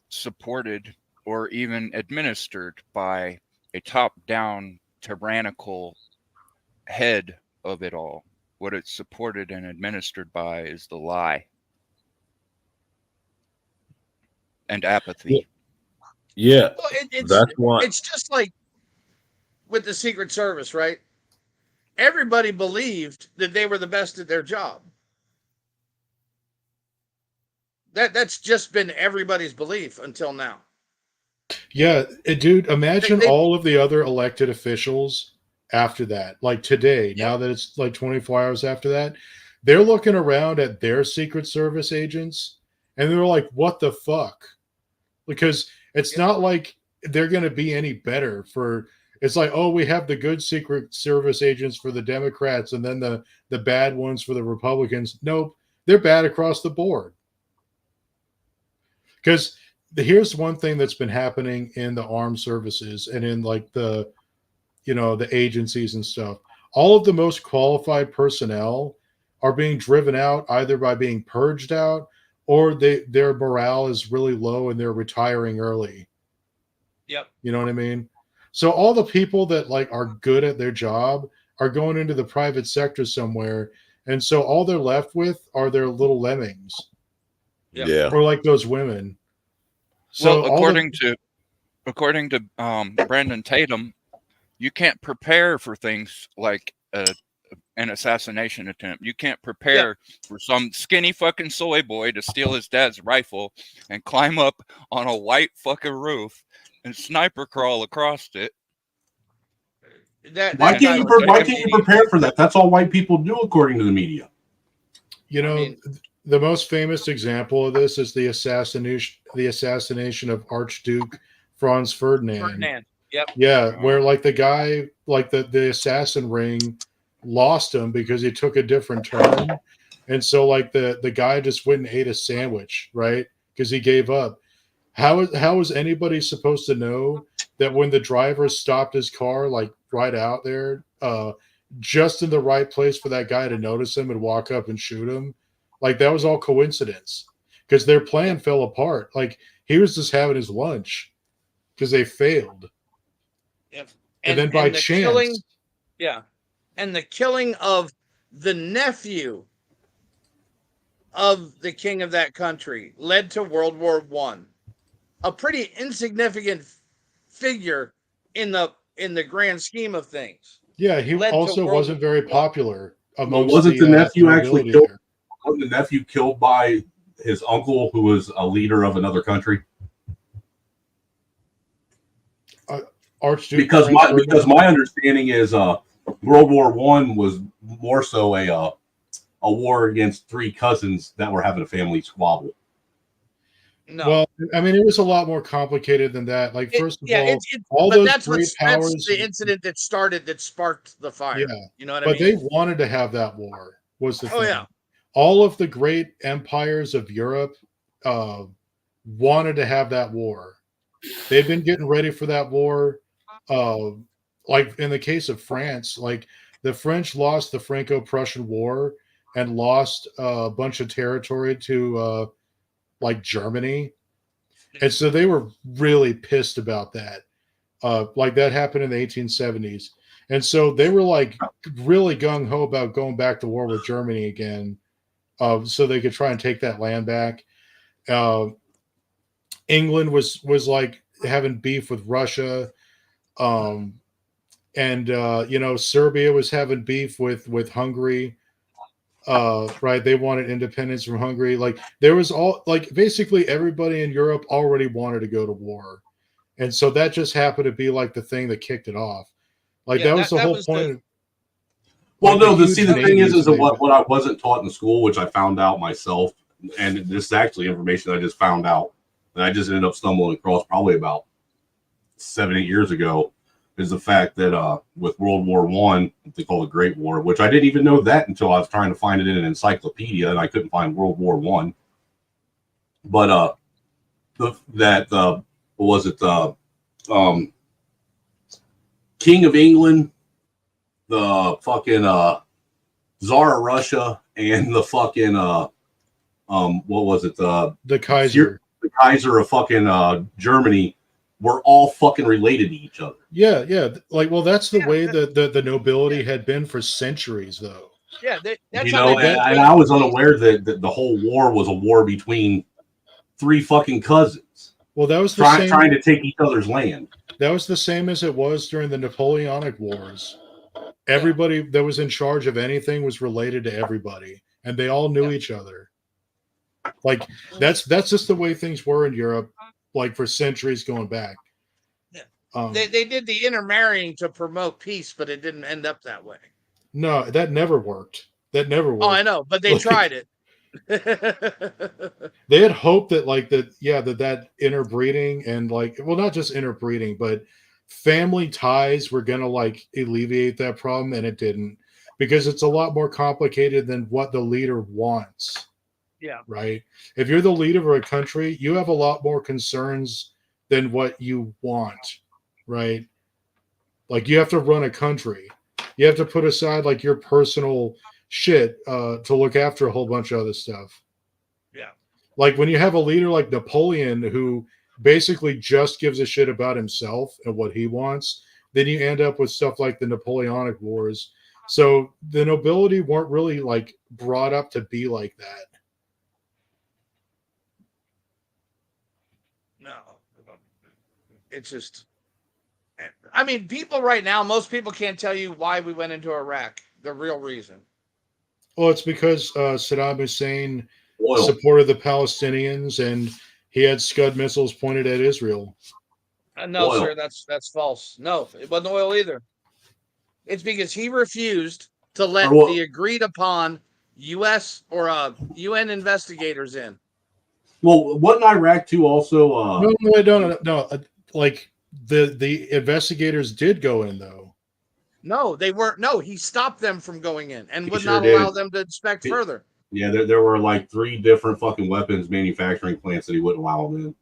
Speaker 20: supported or even administered by a top-down tyrannical head of it all. What it's supported and administered by is the lie and apathy.
Speaker 10: Yeah,
Speaker 14: well,
Speaker 10: that's why.
Speaker 14: It's just like with the Secret Service, right? Everybody believed that they were the best at their job. That's just been everybody's belief until now.
Speaker 11: Yeah, dude, imagine all of the other elected officials after that. Like today, now that it's like 24 hours after that, they're looking around at their Secret Service agents and they're like, what the fuck? Because it's not like they're going to be any better for. It's like, oh, we have the good Secret Service agents for the Democrats and then the bad ones for the Republicans. Nope, they're bad across the board. Because here's one thing that's been happening in the armed services and in like the agencies and stuff. All of the most qualified personnel are being driven out either by being purged out or their morale is really low and they're retiring early.
Speaker 14: Yep.
Speaker 11: You know what I mean? So all the people that like are good at their job are going into the private sector somewhere. And so all they're left with are their little lemmings.
Speaker 10: Yeah.
Speaker 11: Or like those women. So
Speaker 20: well, according to Brandon Tatum, you can't prepare for things like an assassination attempt. You can't prepare for some skinny fucking soy boy to steal his dad's rifle and climb up on a white fucking roof and sniper crawl across it.
Speaker 1: Why can't you prepare for that? That's all white people do, according to the media.
Speaker 11: You know, the most famous example of this is the assassination of Archduke Franz Ferdinand.
Speaker 14: Yep.
Speaker 11: Yeah, where like the guy, like the assassin ring, lost him because he took a different turn, and so like the guy just went and ate a sandwich, right? Because he gave up. How is anybody supposed to know that when the driver stopped his car, like right out there, just in the right place for that guy to notice him and walk up and shoot him? Like that was all coincidence because their plan fell apart. Like he was just having his lunch because they failed.
Speaker 14: Yep.
Speaker 11: And then by chance.
Speaker 14: And the killing of the nephew of the king of that country led to World War I. A pretty insignificant figure in the grand scheme of things.
Speaker 11: Yeah, he also wasn't very popular.
Speaker 1: Well, wasn't the nephew actually killed? Wasn't the nephew killed by his uncle, who was a leader of another country?
Speaker 11: Archduke.
Speaker 1: Because my understanding is World War I was more so a war against three cousins that were having a family squabble.
Speaker 14: No.
Speaker 11: Well, I mean, it was a lot more complicated than that. Like, first of all those great powers.
Speaker 14: That's the incident that sparked the fire.
Speaker 11: Yeah,
Speaker 14: you know what I mean?
Speaker 11: But they wanted to have that war. Was the thing.
Speaker 14: Oh yeah.
Speaker 11: All of the great empires of Europe wanted to have that war. They've been getting ready for that war. Like in the case of France, like the French lost the Franco-Prussian War and lost a bunch of territory to like Germany. And so they were really pissed about that. Like that happened in the 1870s. And so they were like really gung-ho about going back to war with Germany again, so they could try and take that land back. England was like having beef with Russia. And you know, Serbia was having beef with Hungary. Right, they wanted independence from Hungary. Like there was all like basically everybody in Europe already wanted to go to war. And so that just happened to be like the thing that kicked it off. Like that was the whole point.
Speaker 1: Well, no, the thing is that what I wasn't taught in school, which I found out myself, and this is actually information I just found out that I just ended up stumbling across probably about 7-8 years ago, is the fact that with World War I, they call it Great War, which I didn't even know that until I was trying to find it in an encyclopedia, and I couldn't find World War I. But what was it? The King of England, the fucking Tsar of Russia, and the fucking what was it? The
Speaker 11: Kaiser.
Speaker 1: The Kaiser of fucking Germany were all fucking related to each other.
Speaker 11: Yeah, yeah. Like, well, that's the way that the nobility had been for centuries, though.
Speaker 14: Yeah, that's
Speaker 1: you know, and I was unaware that the whole war was a war between 3 fucking cousins.
Speaker 11: Well, that was the same,
Speaker 1: trying to take each other's land.
Speaker 11: That was the same as it was during the Napoleonic Wars. Everybody that was in charge of anything was related to everybody, and they all knew each other. Like that's just the way things were in Europe, like for centuries going back.
Speaker 14: They did the intermarrying to promote peace, but it didn't end up that way.
Speaker 11: No, that never worked. That never worked.
Speaker 14: Oh, I know, but they tried it.
Speaker 11: They had hoped that like that interbreeding and like, well, not just interbreeding, but family ties were gonna like alleviate that problem, and it didn't, because it's a lot more complicated than what the leader wants.
Speaker 14: Yeah.
Speaker 11: Right. If you're the leader of a country, you have a lot more concerns than what you want. Right. Like you have to run a country. You have to put aside like your personal shit to look after a whole bunch of other stuff.
Speaker 14: Yeah.
Speaker 11: Like when you have a leader like Napoleon who basically just gives a shit about himself and what he wants, then you end up with stuff like the Napoleonic Wars. So the nobility weren't really like brought up to be like that.
Speaker 14: No. It's just, I mean, people right now, most people can't tell you why we went into Iraq, the real reason.
Speaker 11: Well, it's because Saddam Hussein supported the Palestinians and he had Scud missiles pointed at Israel.
Speaker 14: No, sir, that's false. No, it wasn't oil either. It's because he refused to let the agreed upon U.S. or UN investigators in.
Speaker 1: Well, wasn't Iraq too also?
Speaker 11: No. Like the investigators did go in though.
Speaker 14: No, they weren't. No, he stopped them from going in and would not allow them to inspect further.
Speaker 1: Yeah, there were like 3 different fucking weapons manufacturing plants that he wouldn't allow them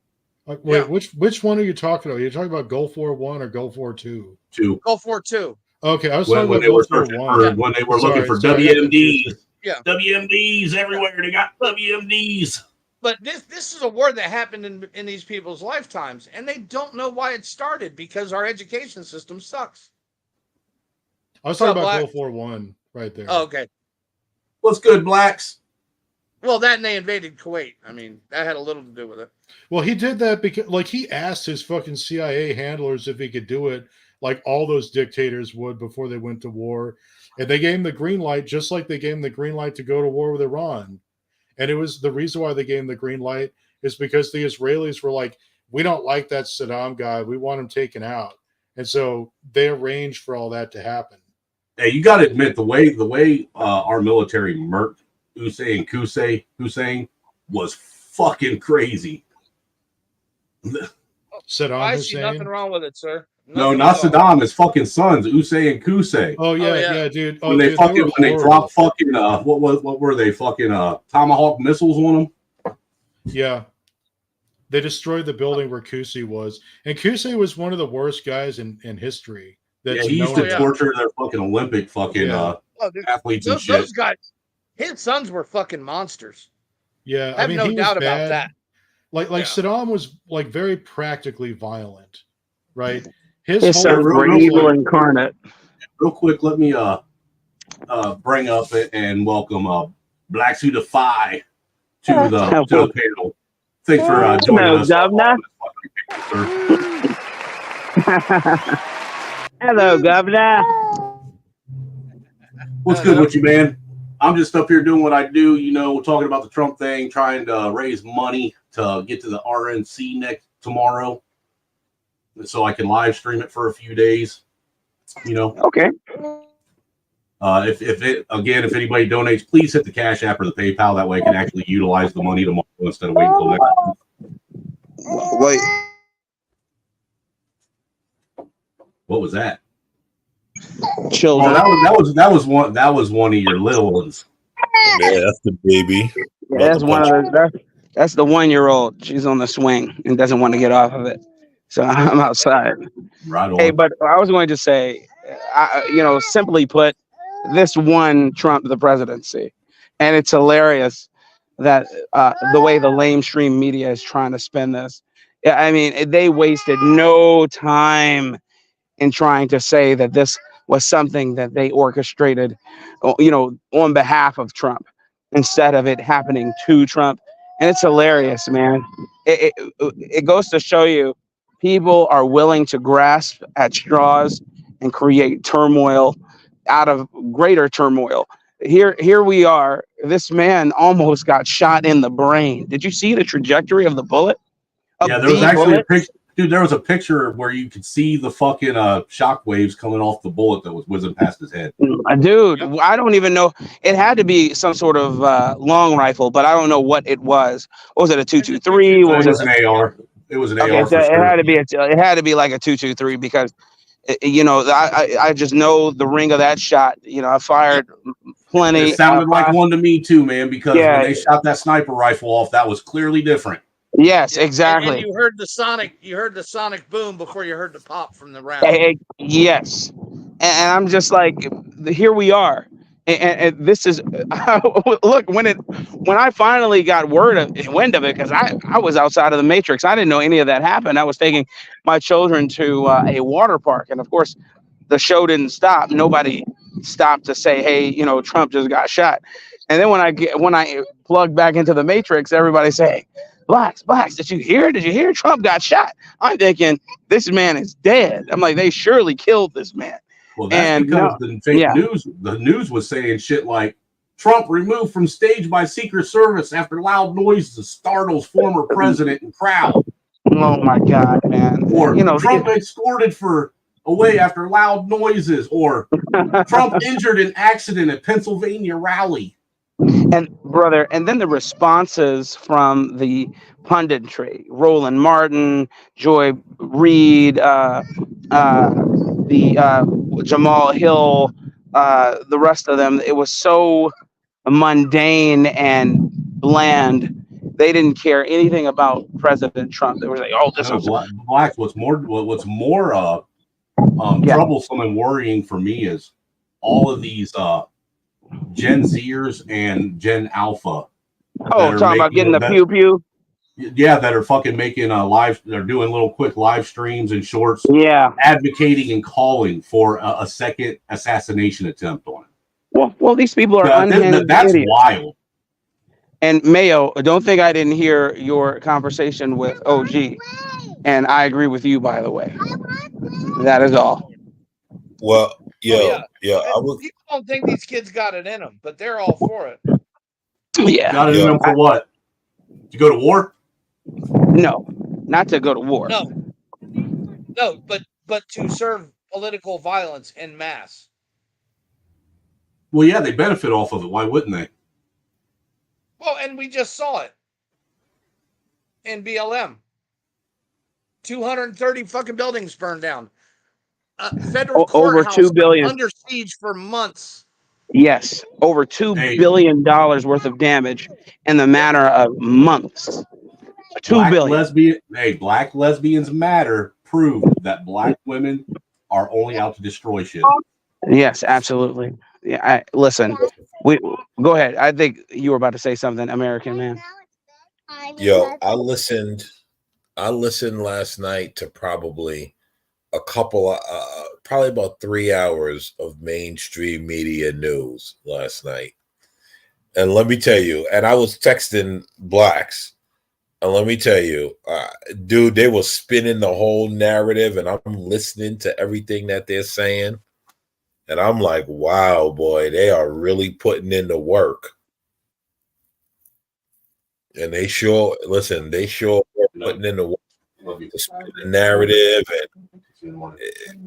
Speaker 1: in.
Speaker 11: Wait, which one are you talking about? Are you talking about Gulf War I or Gulf War II?
Speaker 14: Gulf War II.
Speaker 11: Okay, I was
Speaker 1: when
Speaker 11: talking about
Speaker 1: they were
Speaker 11: Gulf War I.
Speaker 1: When they were looking for WMDs.
Speaker 14: Yeah,
Speaker 1: WMDs everywhere. They got WMDs.
Speaker 14: But this is a war that happened in these people's lifetimes, and they don't know why it started because our education system sucks.
Speaker 11: I was talking about Gulf War I right there.
Speaker 14: Oh, okay.
Speaker 1: What's good, blacks?
Speaker 14: Well, that and they invaded Kuwait. I mean, that had a little to do with it.
Speaker 11: Well, he did that because, like, he asked his fucking CIA handlers if he could do it, like all those dictators would before they went to war, and they gave him the green light, just like they gave him the green light to go to war with Iran. And it was the reason why they gave him the green light is because the Israelis were like, we don't like that Saddam guy. We want him taken out. And so they arranged for all that to happen.
Speaker 1: Hey, you got to admit the way our military murked Hussein was fucking crazy.
Speaker 11: Saddam
Speaker 14: I
Speaker 11: Hussein?
Speaker 14: see nothing wrong with it, sir.
Speaker 1: No, not Saddam. His fucking sons, Usain and Kusay.
Speaker 11: Oh yeah, dude.
Speaker 1: When they dropped fucking what were they fucking Tomahawk missiles on them?
Speaker 11: Yeah, they destroyed the building where Kusay was, and Kusay was one of the worst guys in history.
Speaker 1: He used to torture their fucking Olympic fucking athletes and shit.
Speaker 14: Those guys. His sons were fucking monsters.
Speaker 11: Yeah,
Speaker 14: I have no
Speaker 11: he was
Speaker 14: doubt about
Speaker 11: bad.
Speaker 14: that.
Speaker 11: Like
Speaker 14: Yeah.
Speaker 11: Saddam was like very practically violent, right?
Speaker 2: His
Speaker 11: whole
Speaker 2: sons were
Speaker 11: thing was
Speaker 2: evil
Speaker 11: like-
Speaker 2: incarnate.
Speaker 1: Real quick, let me bring up it and welcome Blacks Who Defy to the panel. Thanks for joining us.
Speaker 2: Governor. Hello, Governor.
Speaker 1: What's good with you, man? I'm just up here doing what I do, talking about the Trump thing, trying to raise money to get to the RNC tomorrow, so I can live stream it for a few days.
Speaker 2: Okay.
Speaker 1: If anybody donates, please hit the Cash App or the PayPal. That way, I can actually utilize the money tomorrow instead of waiting until next month.
Speaker 2: Wait.
Speaker 1: What was that?
Speaker 2: Children.
Speaker 1: Oh, that was one of your little ones.
Speaker 10: Yeah, that's the baby.
Speaker 2: Yeah, that's one of that's the 1-year-old. She's on the swing and doesn't want to get off of it. So I'm outside.
Speaker 1: Right on.
Speaker 2: Hey, but I was going to say, simply put, this won Trump the presidency, and it's hilarious that the way the lamestream media is trying to spin this. Yeah, I mean, they wasted no time in trying to say that this was something that they orchestrated, on behalf of Trump, instead of it happening to Trump. And it's hilarious, man. It goes to show you, people are willing to grasp at straws and create turmoil out of greater turmoil. Here we are. This man almost got shot in the brain. Did you see the trajectory of the bullet?
Speaker 1: Yeah, there was actually a picture. Dude, there was a picture where you could see the fucking shock waves coming off the bullet that was whizzing past his head.
Speaker 2: Dude, I don't even know. It had to be some sort of long rifle, but I don't know what it was. What was it, a 223? What was it?
Speaker 1: It was an AR. It was an AR.
Speaker 2: Okay, so it had to be it had to be like a 223 because I just know the ring of that shot. I fired plenty.
Speaker 1: It sounded like one to me too, man, because when they shot that sniper rifle off, that was clearly different.
Speaker 2: Yes, exactly.
Speaker 14: And you heard the sonic boom before you heard the pop from the round.
Speaker 2: Yes, and I'm just like, here we are, and this is look when I finally got wind of it, because I was outside of the matrix. I didn't know any of that happened. I was taking my children to a water park, and of course, the show didn't stop. Nobody stopped to say, hey, Trump just got shot. And then when I plugged back into the matrix, everybody say, Blacks, did you hear Trump got shot? I'm thinking, this man is dead. I'm like, they surely killed this man.
Speaker 1: Well, that's because the news was saying shit like, Trump removed from stage by Secret Service after loud noises startles former president and crowd.
Speaker 2: Oh my God, man.
Speaker 1: Or Trump escorted away after loud noises. Or Trump injured in accident at Pennsylvania rally.
Speaker 2: And brother, and then the responses from the punditry, Roland Martin, Joy Reid, Jamal Hill, the rest of them, it was so mundane and bland. They didn't care anything about President Trump. They were like, "Oh, this is
Speaker 1: Blacks." What's more troublesome and worrying for me is all of these Gen Zers and Gen Alpha.
Speaker 2: Oh, talking about getting the pew pew.
Speaker 1: Yeah, that are fucking making they're doing little quick live streams and shorts.
Speaker 2: Yeah,
Speaker 1: advocating and calling for a second assassination attempt on him.
Speaker 2: Well, these people are unhinged.
Speaker 1: That's
Speaker 2: idiots.
Speaker 1: wild.
Speaker 2: And Mayo, don't think I didn't hear your conversation with OG, and I agree with you, by the way. That is all.
Speaker 10: Well,
Speaker 14: yeah. People don't think these kids got it in them, but they're all for it.
Speaker 2: Yeah,
Speaker 1: got it in them for what? To go to war?
Speaker 2: No, not to go to war.
Speaker 14: No, but to serve political violence en masse.
Speaker 1: Well, yeah, they benefit off of it. Why wouldn't they?
Speaker 14: Well, and we just saw it in BLM. 230 fucking buildings burned down. Federal
Speaker 2: over $2 billion
Speaker 14: under siege for months.
Speaker 2: Yes, over $2 billion worth of damage in the matter of months. $2 billion.
Speaker 1: Black Lesbians Matter proved that black women are only out to destroy shit.
Speaker 2: Yes, absolutely. Yeah, listen. We go ahead. I think you were about to say something, American man.
Speaker 10: Yo, I listened last night to probably a couple of, probably about 3 hours of mainstream media news last night. And let me tell you, and I was texting blacks, and let me tell you, dude, they were spinning the whole narrative, and I'm listening to everything that they're saying. And I'm like, wow, boy, they are really putting in the work. And they sure, listen, they sure are putting in the work to spin the narrative and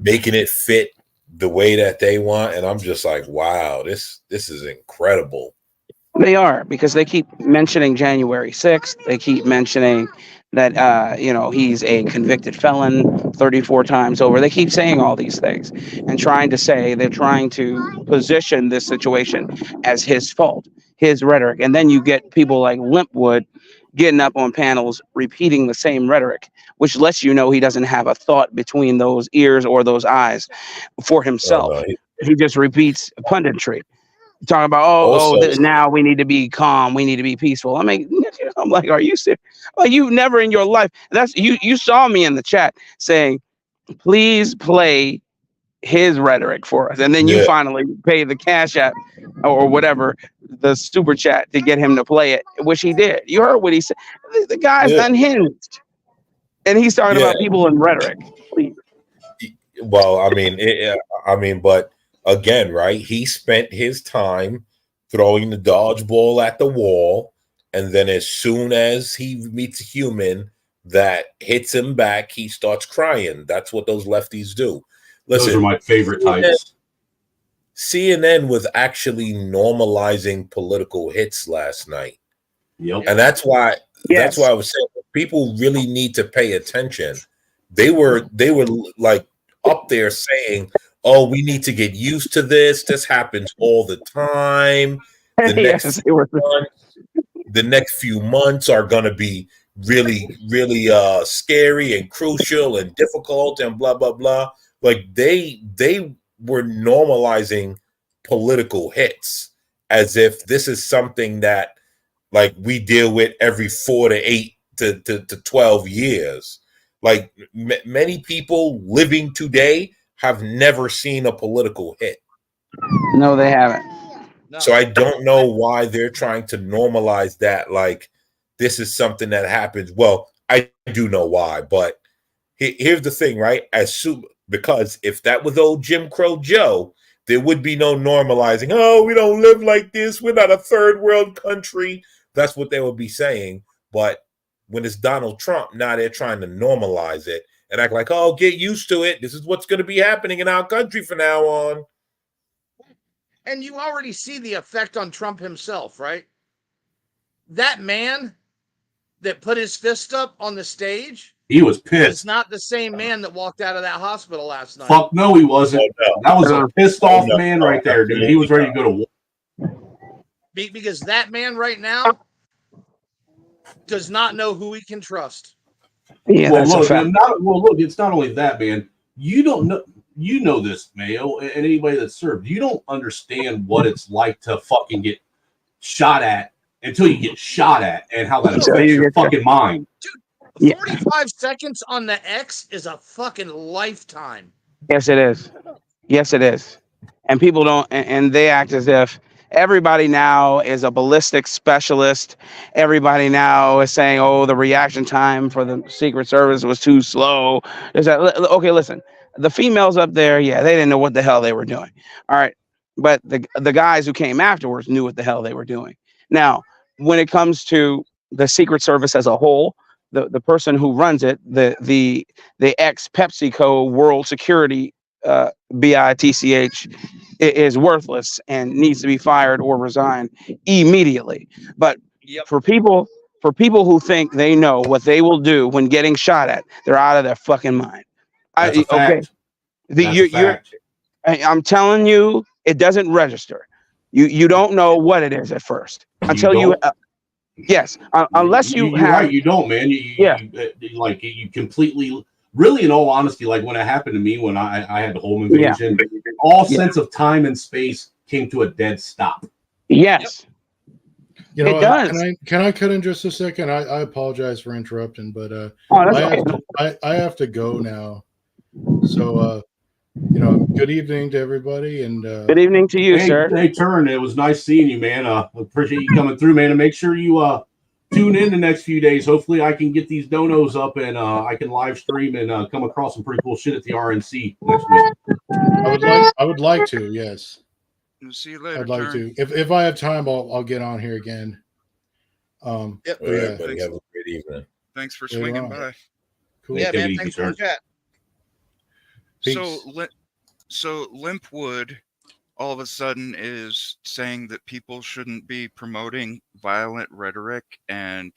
Speaker 10: making it fit the way that they want. And I'm just like, wow, this is incredible.
Speaker 2: They are, because they keep mentioning January 6th. They keep mentioning that he's a convicted felon 34 times over. They keep saying all these things and they're trying to position this situation as his fault, his rhetoric. And then you get people like Limpwood getting up on panels repeating the same rhetoric, which lets you know he doesn't have a thought between those ears or those eyes for himself.
Speaker 10: Oh, no,
Speaker 2: he just repeats punditry. Talking about now we need to be calm, we need to be peaceful. I'm like, are you serious? Like, you never in your life. That's you saw me in the chat saying, please play his rhetoric for us, and then you finally pay the Cash App or whatever, the super chat, to get him to play it, which he did. You heard what he said. The guy's unhinged, and he's talking about people in rhetoric. Please.
Speaker 10: Well, but again, right? He spent his time throwing the dodgeball at the wall, and then as soon as he meets a human that hits him back, he starts crying. That's what those lefties do. Listen,
Speaker 1: those are my favorite types.
Speaker 10: CNN was actually normalizing political hits last night.
Speaker 1: Yep.
Speaker 10: And that's why I was saying people really need to pay attention. They were like up there saying, oh, we need to get used to this. This happens all the time. The next few months are going to be really, really scary and crucial and difficult and blah, blah, blah. Like they were normalizing political hits as if this is something that like we deal with every 4 to 8 to 12 years. Like many people living today have never seen a political hit.
Speaker 2: No, they haven't.
Speaker 10: So I don't know why they're trying to normalize that. Like this is something that happens. Well, I do know why, but here's the thing, right? Because if that was old Jim Crow Joe, there would be no normalizing. Oh, we don't live like this. We're not a third world country. That's what they would be saying. But when it's Donald Trump, now they're trying to normalize it and act like, oh, get used to it. This is what's going to be happening in our country from now on.
Speaker 14: And you already see the effect on Trump himself, right? That man that put his fist up on the stage,
Speaker 1: he was pissed.
Speaker 14: It's not the same man that walked out of that hospital last night.
Speaker 1: Fuck no, he wasn't. That was a pissed off man right there, dude. He was ready to go to war.
Speaker 14: Because that man right now does not know who he can trust.
Speaker 2: Yeah,
Speaker 1: well, look, it's not only that, man. You don't know. You know this, Mayo, and anybody that served. You don't understand what it's like to fucking get shot at until you get shot at, and how that affects your fucking mind.
Speaker 14: Dude, 45 seconds on the X is a fucking lifetime.
Speaker 2: Yes, it is. Yes, it is. And people don't, and they act as if everybody now is a ballistic specialist. Everybody now is saying, oh, the reaction time for the Secret Service was too slow. Okay, listen. The females up there, they didn't know what the hell they were doing. All right. But the guys who came afterwards knew what the hell they were doing. Now, when it comes to the Secret Service as a whole, the person who runs it, the ex-PepsiCo World Security BITCH is worthless and needs to be fired or resign immediately. But for people who think they know what they will do when getting shot at, they're out of their fucking mind.
Speaker 1: That's a fact.
Speaker 2: I'm telling you, it doesn't register. You don't know what it is at first until you. Yes, unless you have.
Speaker 1: Right, you don't, man. You completely. Really, in all honesty, like when it happened to me when I had the home invasion, all sense of time and space came to a dead stop.
Speaker 2: Yes.
Speaker 11: You know,
Speaker 2: It does.
Speaker 11: Can I cut in just a second? I apologize for interrupting, but I have to go now. So you know, good evening to everybody, and
Speaker 2: good evening to you, sir.
Speaker 1: Hey, Turn, it was nice seeing you, man. Appreciate you coming through, man. And make sure you tune in the next few days. Hopefully, I can get these donos up and I can live stream and come across some pretty cool shit at the RNC next week.
Speaker 11: I would like to, yes.
Speaker 20: See you later.
Speaker 11: I'd like
Speaker 20: Turn.
Speaker 11: to. If I have time, I'll get on here again.
Speaker 20: Yep.
Speaker 11: But yeah.
Speaker 10: Everybody have a great evening.
Speaker 20: Thanks for
Speaker 11: Later
Speaker 20: swinging
Speaker 11: on.
Speaker 20: by.
Speaker 11: Cool.
Speaker 14: Yeah, man. Thanks for the chat.
Speaker 20: So Limpwood all of a sudden is saying that people shouldn't be promoting violent rhetoric and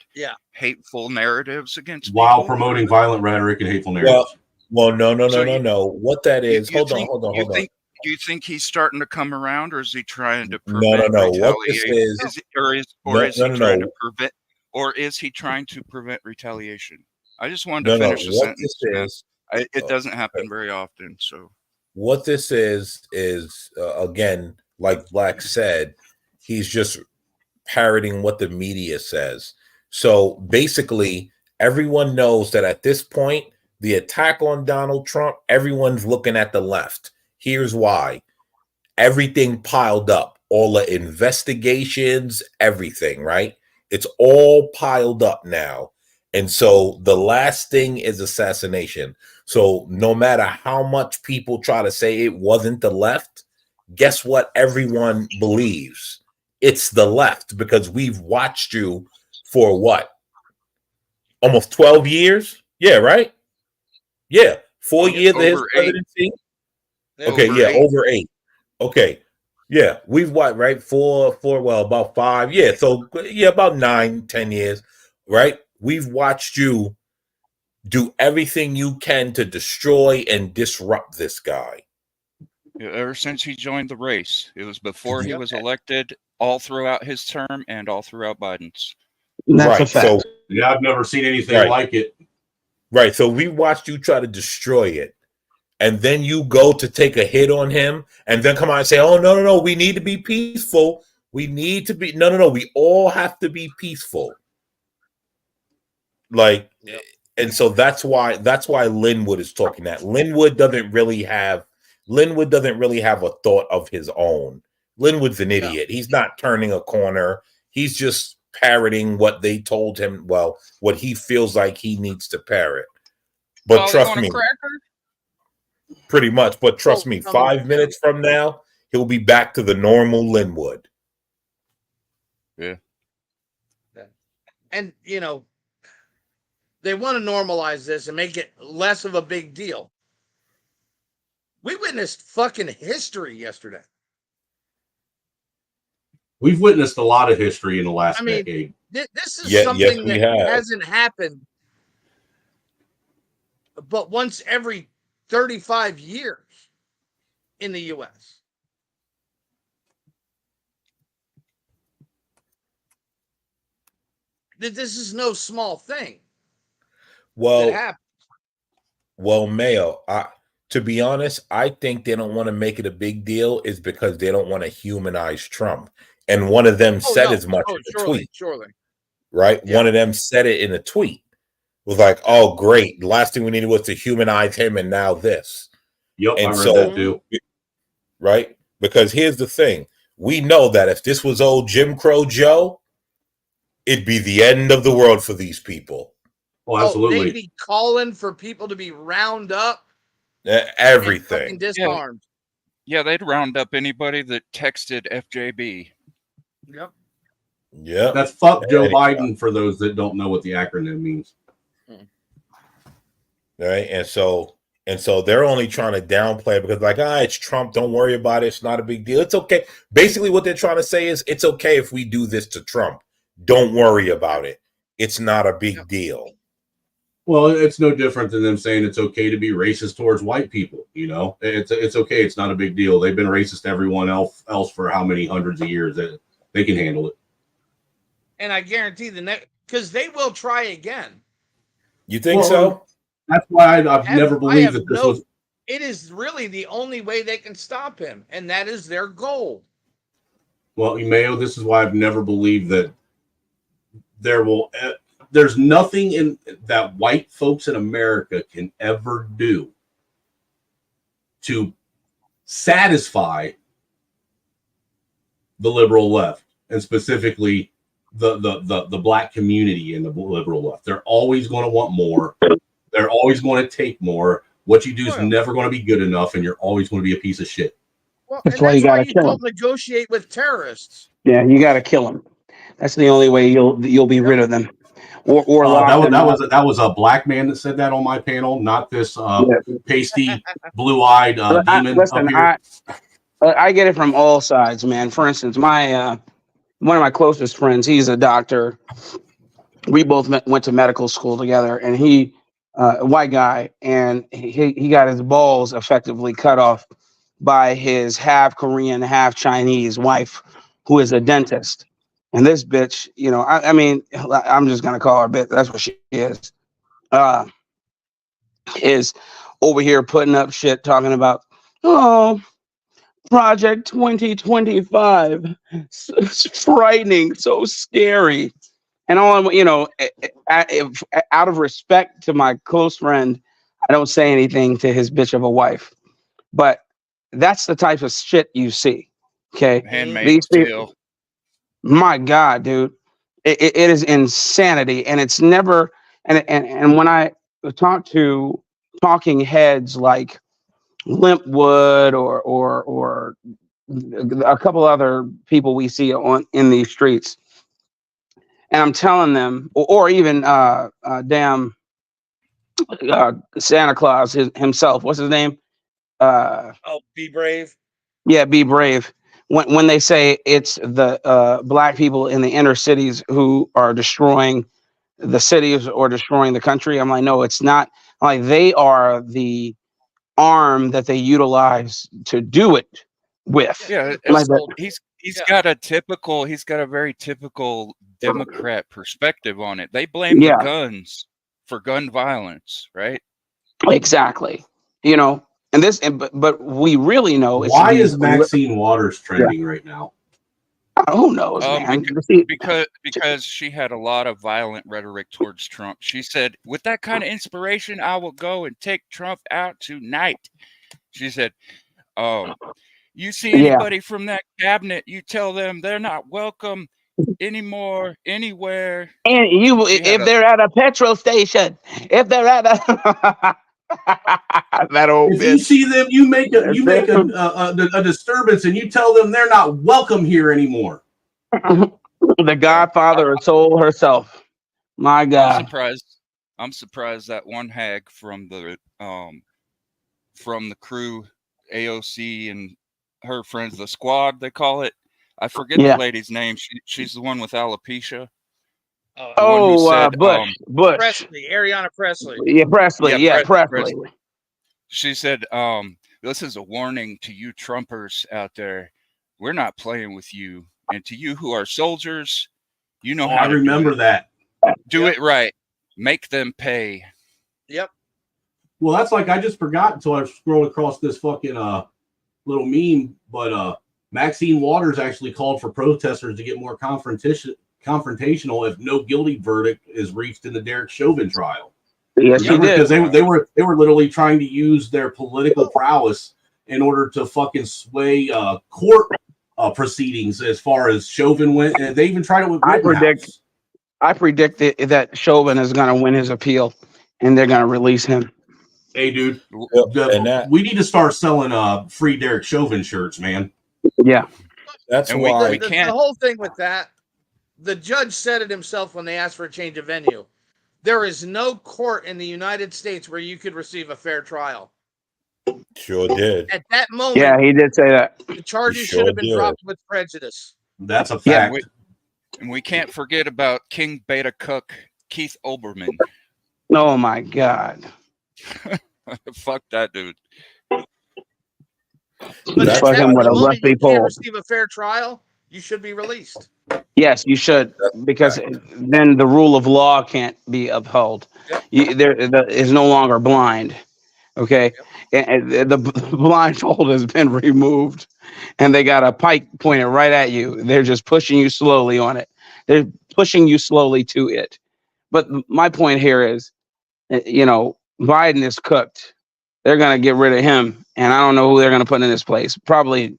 Speaker 20: hateful narratives against
Speaker 1: While
Speaker 20: people.
Speaker 1: promoting violent rhetoric and hateful narratives.
Speaker 10: Well, no. What that is? Hold on.
Speaker 20: Do you think he's starting to come around, or is he trying to
Speaker 10: No.
Speaker 20: prevent
Speaker 10: What this
Speaker 20: retaliation?
Speaker 10: is?
Speaker 20: Or is he trying to prevent retaliation? I just wanted to finish the sentence. It doesn't happen very often. So
Speaker 10: what this is again, like Black said, he's just parroting what the media says. So basically, everyone knows that at this point, the attack on Donald Trump, everyone's looking at the left. Here's why. Everything piled up, all the investigations, everything, right? It's all piled up now. And so the last thing is assassination. So no matter how much people try to say it wasn't the left, guess what everyone believes? It's the left, because we've watched you for what? Almost 12 years? Yeah, right? Yeah. 4 years of his presidency? Okay, over 8. Okay. Yeah, we've watched, right? About 5. Yeah, so yeah, about 9-10 years, right? We've watched you do everything you can to destroy and disrupt this guy.
Speaker 20: Yeah, ever since he joined the race, it was before he was elected, all throughout his term, and all throughout Biden's.
Speaker 2: That's a fact.
Speaker 10: So
Speaker 1: yeah, I've never seen anything like it.
Speaker 10: Right. So we watched you try to destroy it. And then you go to take a hit on him and then come out and say, oh, no, we need to be peaceful. We need to be, no, we all have to be peaceful. Like, and so that's why Linwood is talking that. Linwood doesn't really have a thought of his own. Linwood's an idiot. He's not turning a corner. He's just parroting what they told him. Well, what he feels like he needs to parrot. But trust me, pretty much. But trust me, 5 minutes from now, he'll be back to the normal Linwood.
Speaker 20: Yeah.
Speaker 14: And, you know, they want to normalize this and make it less of a big deal. We witnessed fucking history yesterday.
Speaker 1: We've witnessed a lot of history in the last decade.
Speaker 14: This is something that hasn't happened but once every 35 years in the U.S. This is no small thing.
Speaker 10: Well, Mayo, to be honest, I think they don't want to make it a big deal is because they don't want to humanize Trump. And one of them said as much in a tweet.
Speaker 14: Surely.
Speaker 10: Right? Yeah. One of them said it in a tweet. It was like, oh, great. The last thing we needed was to humanize him, and now this.
Speaker 1: Yep,
Speaker 10: and
Speaker 1: I read that too.
Speaker 10: Right? Because here's the thing. We know that if this was old Jim Crow Joe, it'd be the end of the world for these people.
Speaker 1: Oh, absolutely.
Speaker 14: They'd be calling for people to be round up.
Speaker 10: Everything.
Speaker 14: And disarmed.
Speaker 20: Yeah, they'd round up anybody that texted FJB.
Speaker 14: Yep.
Speaker 10: Yeah.
Speaker 1: That's fuck Joe Biden for those that don't know what the acronym means.
Speaker 10: Right. And so they're only trying to downplay it because like, it's Trump. Don't worry about it. It's not a big deal. It's okay. Basically, what they're trying to say is it's okay if we do this to Trump. Don't worry about it. It's not a big deal.
Speaker 1: Well, it's no different than them saying it's okay to be racist towards white people. You know, it's okay. It's not a big deal. They've been racist to everyone else for how many hundreds of years that they can handle it.
Speaker 14: And I guarantee because they will try again.
Speaker 10: You think so?
Speaker 1: That's why I've never believed that this was.
Speaker 14: It is really the only way they can stop him, and that is their goal.
Speaker 1: Well, Mayo, this is why I've never believed that there's nothing in that white folks in America can ever do to satisfy the liberal left, and specifically the black community in the liberal left. They're always going to want more. They're always going to take more. What you do is never going to be good enough, and you're always going to be a piece of shit.
Speaker 14: Well,
Speaker 2: That's
Speaker 14: and
Speaker 2: why you gotta
Speaker 14: you
Speaker 2: kill
Speaker 14: don't
Speaker 2: 'em.
Speaker 14: negotiate with terrorists.
Speaker 2: Yeah, you got to kill them. That's the only way you'll be rid of them, or lock them up.
Speaker 1: That was a black man that said that on my panel, not this
Speaker 2: Yeah.
Speaker 1: pasty, blue-eyed demon
Speaker 2: Listen,
Speaker 1: up here.
Speaker 2: I get it from all sides, man. For instance, my one of my closest friends, he's a doctor. We both went to medical school together, and he, a white guy, and he got his balls effectively cut off by his half Korean, half Chinese wife, who is a dentist. And this bitch, you know, I mean, I'm just gonna call her bitch. That's what she is. Is over here putting up shit, talking about, oh, Project 2025, it's frightening, so scary. And all, you know, out of respect to my close friend, I don't say anything to his bitch of a wife. But that's the type of shit you see. Okay,
Speaker 20: Handmaid's Tale.
Speaker 2: My God, dude, it is insanity, and it's never. And when I talk to talking heads like Limpwood or a couple other people we see in these streets, and I'm telling them, or even damn Santa Claus himself. What's his name?
Speaker 14: Be brave.
Speaker 2: Yeah, be brave. When they say it's the black people in the inner cities who are destroying the cities or destroying the country, I'm like, no, it's not. Like, they are the arm that they utilize to do it with.
Speaker 20: Yeah,
Speaker 2: Like
Speaker 20: he's got a very typical Democrat perspective on it. They blame the guns for gun violence, right?
Speaker 2: Exactly. You know, and this, but we really know.
Speaker 1: Why is Maxine Waters trending right now?
Speaker 2: Who knows, man?
Speaker 20: Because she had a lot of violent rhetoric towards Trump. She said, with that kind of inspiration, I will go and take Trump out tonight. She said, you see anybody from that cabinet, you tell them they're not welcome anymore, anywhere.
Speaker 2: And if they're at a petrol station, if they're at a that old
Speaker 1: if
Speaker 2: bitch.
Speaker 1: you see them, you make a disturbance, and you tell them they're not welcome here anymore.
Speaker 2: The Godfather of soul herself. My God.
Speaker 20: I'm surprised that one hag from the crew, AOC and her friends, the squad they call it. I forget the lady's name. She's the one with alopecia.
Speaker 2: Bush.
Speaker 14: Presley, Ariana Presley.
Speaker 2: Yeah, Presley. Presley.
Speaker 20: She said, this is a warning to you Trumpers out there. We're not playing with you. And to you who are soldiers, you know how to
Speaker 1: remember that.
Speaker 20: Do it right. Make them pay.
Speaker 14: Yep.
Speaker 1: Well, that's like, I just forgot until I scrolled across this fucking little meme, but Maxine Waters actually called for protesters to get more confrontational if no guilty verdict is reached in the Derek Chauvin trial.
Speaker 2: Yes, she did.
Speaker 1: Because they were literally trying to use their political prowess in order to fucking sway court proceedings as far as Chauvin went, and they even tried it with Rittenhouse.
Speaker 2: I predict that Chauvin is going to win his appeal, and they're going to release him.
Speaker 1: Hey, dude, we need to start selling free Derek Chauvin shirts, man.
Speaker 2: Yeah,
Speaker 10: that's
Speaker 14: why we can't. The whole thing with that, the judge said it himself when they asked for a change of venue. There is no court in the United States where you could receive a fair trial.
Speaker 10: Sure did.
Speaker 14: At that moment,
Speaker 2: yeah, he did say that.
Speaker 14: The charges should have been dropped with prejudice.
Speaker 1: That's a fact.
Speaker 20: And we can't forget about King Beta Cook, Keith Olbermann.
Speaker 2: Oh my God.
Speaker 20: Fuck that dude.
Speaker 14: But at that moment, you can't receive a fair trial, you should be released.
Speaker 2: Yes, you should, because then the rule of law can't be upheld. There is no longer blind. Okay, and the blindfold has been removed. and they got a pike pointed right at you. They're just pushing you slowly on it. They're pushing you slowly to it. But my point here is, Biden is cooked. They're going to get rid of him, and I don't know who they're going to put in his place. Probably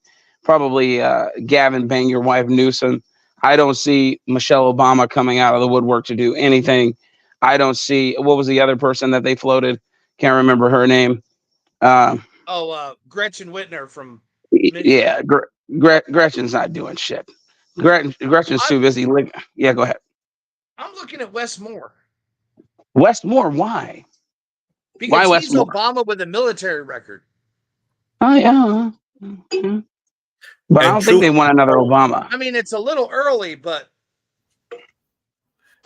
Speaker 2: Gavin Bang, your wife Newsom. I don't see Michelle Obama coming out of the woodwork to do anything. I don't see, what was the other person that they floated? Can't remember her name.
Speaker 14: Gretchen Whitmer from
Speaker 2: Yeah, Gretchen's not doing shit. Gretchen's too busy. Yeah, go ahead.
Speaker 14: I'm looking at Wes Moore.
Speaker 2: Wes Moore, why?
Speaker 14: Because
Speaker 2: Why
Speaker 14: he's
Speaker 2: Wes Moore?
Speaker 14: Obama with a military record.
Speaker 2: Oh, yeah. Mhm. But I don't think they want another Obama.
Speaker 14: I mean, it's a little early, but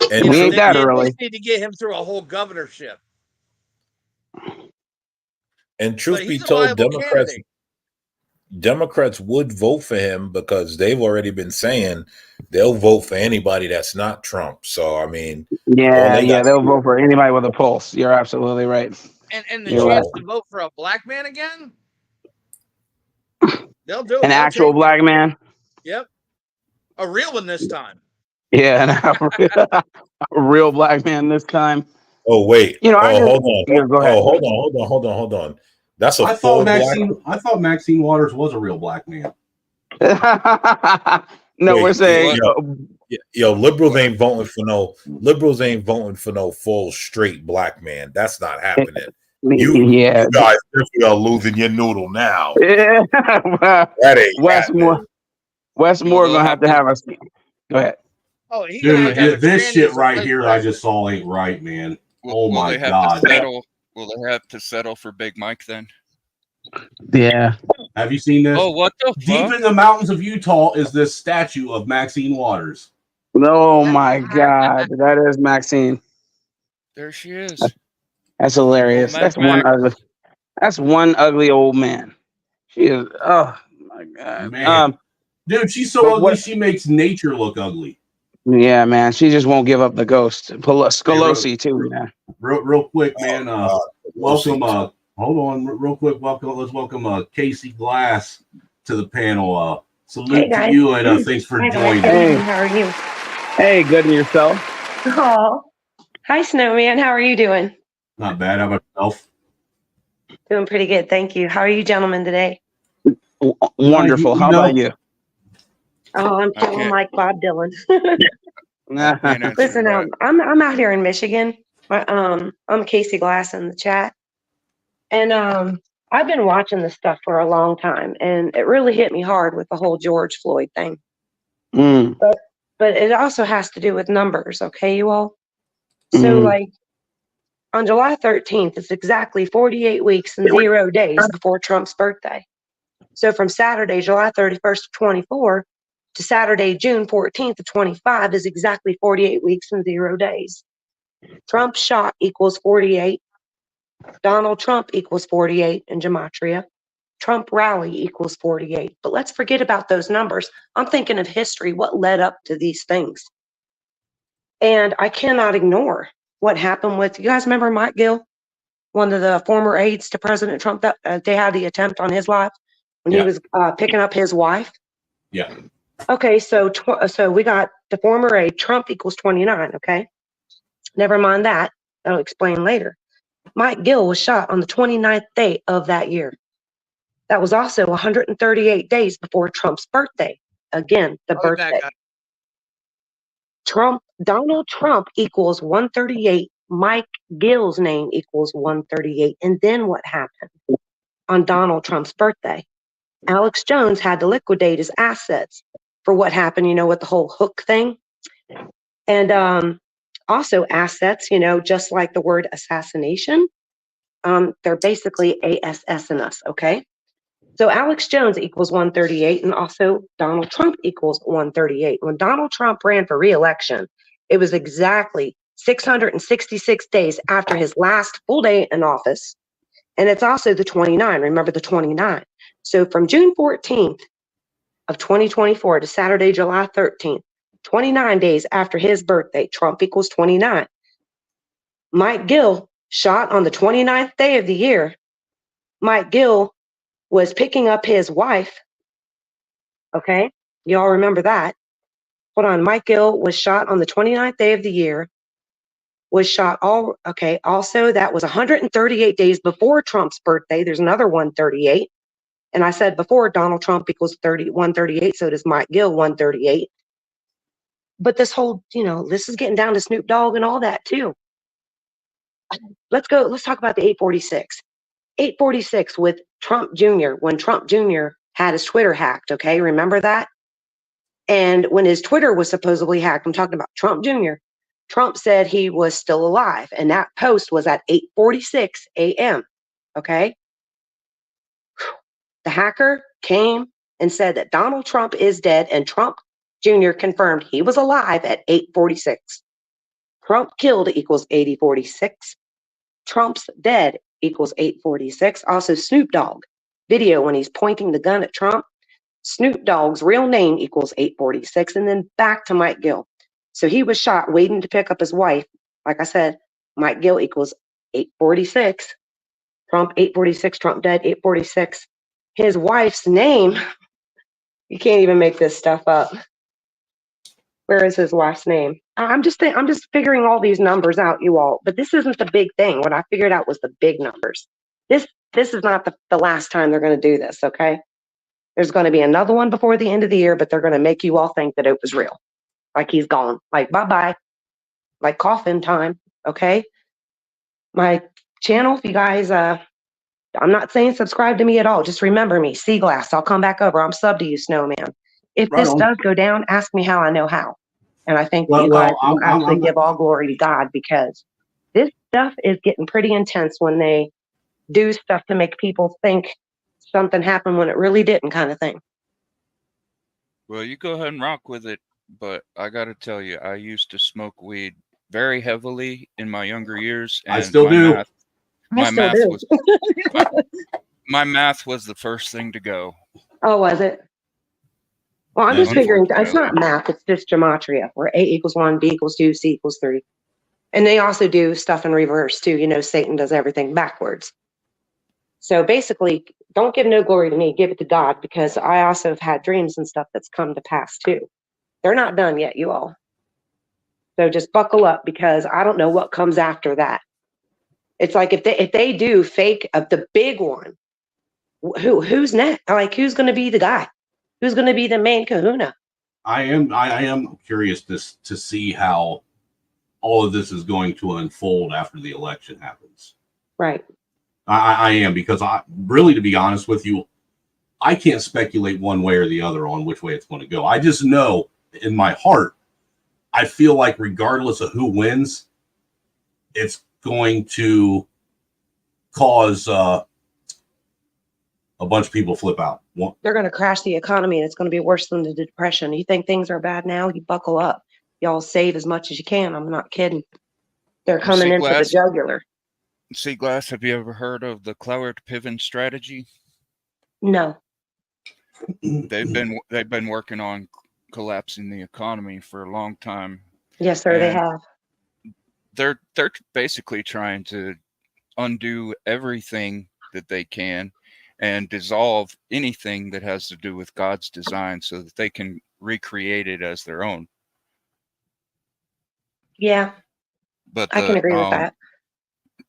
Speaker 2: We ain't that
Speaker 14: they at
Speaker 2: early.
Speaker 14: least need to get him through a whole governorship.
Speaker 10: And truth
Speaker 14: But
Speaker 10: be
Speaker 14: he's a
Speaker 10: told,
Speaker 14: viable candidate.
Speaker 10: Democrats would vote for him because they've already been saying they'll vote for anybody that's not Trump. So I mean,
Speaker 2: They'll vote for anybody with a pulse. You're absolutely right.
Speaker 14: And the
Speaker 2: You're
Speaker 14: chance
Speaker 2: right.
Speaker 14: to vote for a black man again, they'll do it.
Speaker 2: An
Speaker 14: They'll
Speaker 2: actual
Speaker 14: take it.
Speaker 2: black man.
Speaker 14: Yep, a real one this time.
Speaker 2: Yeah, a real black man this time.
Speaker 10: Oh wait.
Speaker 2: I just,
Speaker 10: hold on.
Speaker 2: Yeah, go ahead.
Speaker 10: Hold on. That's a
Speaker 1: I
Speaker 10: full
Speaker 1: thought Maxine Waters was a real black man.
Speaker 2: No, we're saying
Speaker 10: liberals ain't voting for no full straight black man. That's not happening. You guys definitely are losing your noodle now.
Speaker 2: Yeah.
Speaker 10: That ain't happening.
Speaker 2: Wes Moore gonna have to have us. Go ahead.
Speaker 14: Oh, he's
Speaker 1: Dude, this shit right here that I just saw ain't right, man. Oh my God.
Speaker 20: Will they have to settle for Big Mike then?
Speaker 2: Yeah.
Speaker 1: Have you seen this?
Speaker 20: Oh, what the
Speaker 1: Deep
Speaker 20: fuck?
Speaker 1: in the mountains of Utah is this statue of Maxine Waters.
Speaker 2: Oh my God, that is Maxine.
Speaker 20: There she is.
Speaker 2: That's hilarious. That's one ugly old man. She is. Oh my God,
Speaker 1: Man. Dude, she's so ugly. She makes nature look ugly.
Speaker 2: Yeah, man. She just won't give up the ghost. Scolosi too, man.
Speaker 1: Real quick, man. Welcome. Hold on, real quick. Let's welcome Casey Glass to the panel. Salute to you and thanks for joining.
Speaker 2: Hey,
Speaker 13: how are you?
Speaker 2: Hey, good and yourself?
Speaker 13: Oh, hi, Snowman. How are you doing?
Speaker 1: Not bad. How about yourself?
Speaker 13: Doing pretty good, thank you. How are you, gentlemen, today?
Speaker 2: Wonderful. How about you?
Speaker 13: Oh, I'm feeling like Bob Dylan. Listen, I'm out here in Michigan. I'm Casey Glass in the chat, and I've been watching this stuff for a long time, and it really hit me hard with the whole George Floyd thing. But it also has to do with numbers, okay, you all? So, like, on July 13th, it's exactly 48 weeks and 0 days before Trump's birthday. So from Saturday, July 31st of 24 to Saturday, June 14th of 25 is exactly 48 weeks and 0 days. Trump shot equals 48. Donald Trump equals 48 in gematria. Trump rally equals 48. But let's forget about those numbers. I'm thinking of history, what led up to these things. And I cannot ignore what happened with, you guys remember Mike Gill, one of the former aides to President Trump, that they had the attempt on his life when he was picking up his wife?
Speaker 1: Yeah.
Speaker 13: Okay, so we got the former aide, Trump equals 29, okay? Never mind that. I'll explain later. Mike Gill was shot on the 29th day of that year. That was also 138 days before Trump's birthday. Again, the birthday. Donald Trump equals 138. Mike Gill's name equals 138. And then what happened on Donald Trump's birthday? Alex Jones had to liquidate his assets for what happened, with the whole hook thing. And also assets, just like the word assassination, they're basically ASS-ing us, okay? So Alex Jones equals 138, and also Donald Trump equals 138. When Donald Trump ran for re-election, it was exactly 666 days after his last full day in office. And it's also the 29. Remember the 29. So from June 14th of 2024 to Saturday, July 13th, 29 days after his birthday, Trump equals 29. Mike Gill shot on the 29th day of the year. Mike Gill was picking up his wife Okay. Y'all remember that. Hold on. Mike Gill was shot on the 29th day of the year. Was shot also, that was 138 days before Trump's birthday. There's another 138. And I said before, Donald Trump equals 138. So does Mike Gill, 138. But this whole, this is getting down to Snoop Dogg and all that too. Let's talk about the 846. 846 with Trump Jr. when Trump Jr. had his Twitter hacked. Okay. Remember that? And when his Twitter was supposedly hacked, I'm talking about Trump Jr., Trump said he was still alive. And that post was at 8:46 a.m. Okay. The hacker came and said that Donald Trump is dead, and Trump Jr. confirmed he was alive at 8:46. Trump killed equals 8:46. Trump's dead equals 8:46. Also, Snoop Dogg video when he's pointing the gun at Trump. Snoop Dogg's real name equals 8:46. And then back to Mike Gill. So he was shot waiting to pick up his wife. Like I said, Mike Gill equals 8:46. Trump 8:46. Trump dead 8:46. His wife's name, you can't even make this stuff up. Where is his wife's name? I'm just figuring all these numbers out, you all. But this isn't the big thing. What I figured out was the big numbers. This is not the last time they're going to do this, okay? There's going to be another one before the end of the year, but they're going to make you all think that it was real. Like he's gone. Like bye-bye. Like coffin time, okay? My channel, if you guys, I'm not saying subscribe to me at all. Just remember me, Seaglass. I'll come back over. I'm sub to you, Snowman. If
Speaker 1: Right
Speaker 13: this
Speaker 1: on.
Speaker 13: does go down, ask me how I know how. And I think
Speaker 1: Well,
Speaker 13: you guys
Speaker 1: well,
Speaker 13: will actually give all glory to God, because this stuff is getting pretty intense when they do stuff to make people think something happened when it really didn't, kind of thing.
Speaker 20: Well, you go ahead and rock with it, but I got to tell you, I used to smoke weed very heavily in my younger years, and
Speaker 1: I still do.
Speaker 20: My math was the first thing to go.
Speaker 13: Oh, was it? Well, I'm
Speaker 20: Yeah,
Speaker 13: just figuring it's
Speaker 20: unfortunately.
Speaker 13: not math, it's just gematria, where A equals 1, B equals 2, C equals 3. And they also do stuff in reverse too. Satan does everything backwards. So basically, don't give no glory to me, give it to God, because I also have had dreams and stuff that's come to pass too. They're not done yet, you all. So just buckle up, because I don't know what comes after that. It's like if they do fake of the big one, who's next? Like, who's going to be the guy? Who's going to be the main kahuna?
Speaker 1: I am curious to see how all of this is going to unfold after the election happens.
Speaker 13: Right.
Speaker 1: I am, because to be honest with you, I can't speculate one way or the other on which way it's going to go. I just know in my heart, I feel like regardless of who wins, it's going to cause a bunch of people flip out.
Speaker 13: They're going to crash the economy, and it's going to be worse than the Depression. You think things are bad now? You buckle up. Y'all save as much as you can. I'm not kidding. They're coming into the jugular.
Speaker 20: Seaglass, have you ever heard of the Cloward Piven strategy?
Speaker 13: No.
Speaker 20: They've been working on collapsing the economy for a long time.
Speaker 13: Yes, sir, they have.
Speaker 20: They're basically trying to undo everything that they can and dissolve anything that has to do with God's design, so that they can recreate it as their own.
Speaker 13: Yeah,
Speaker 20: but
Speaker 13: I can agree with that.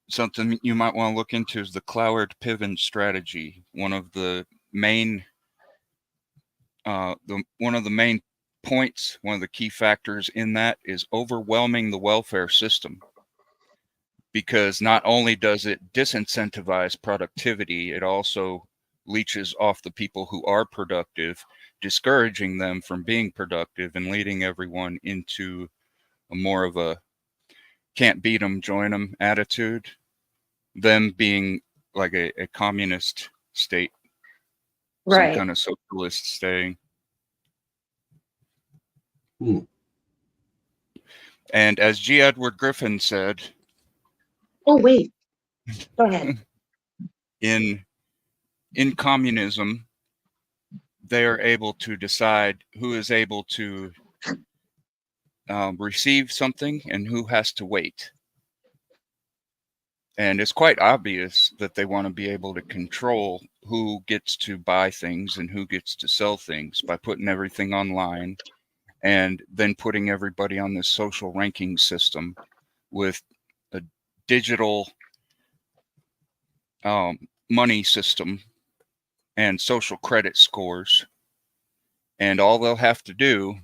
Speaker 20: Something you might want to look into is the Cloward Piven strategy. One of the main points, one of the key factors in that is overwhelming the welfare system, because not only does it disincentivize productivity, it also leeches off the people who are productive, discouraging them from being productive and leading everyone into a more of a can't beat them, join them attitude, them being like a communist state,
Speaker 13: right?
Speaker 20: Some kind of socialist state. And as G. Edward Griffin said,
Speaker 13: oh wait, go ahead.
Speaker 20: In communism, they are able to decide who is able to receive something and who has to wait. And it's quite obvious that they want to be able to control who gets to buy things and who gets to sell things by putting everything online and then putting everybody on this social ranking system with a digital money system and social credit scores. And all they'll have to do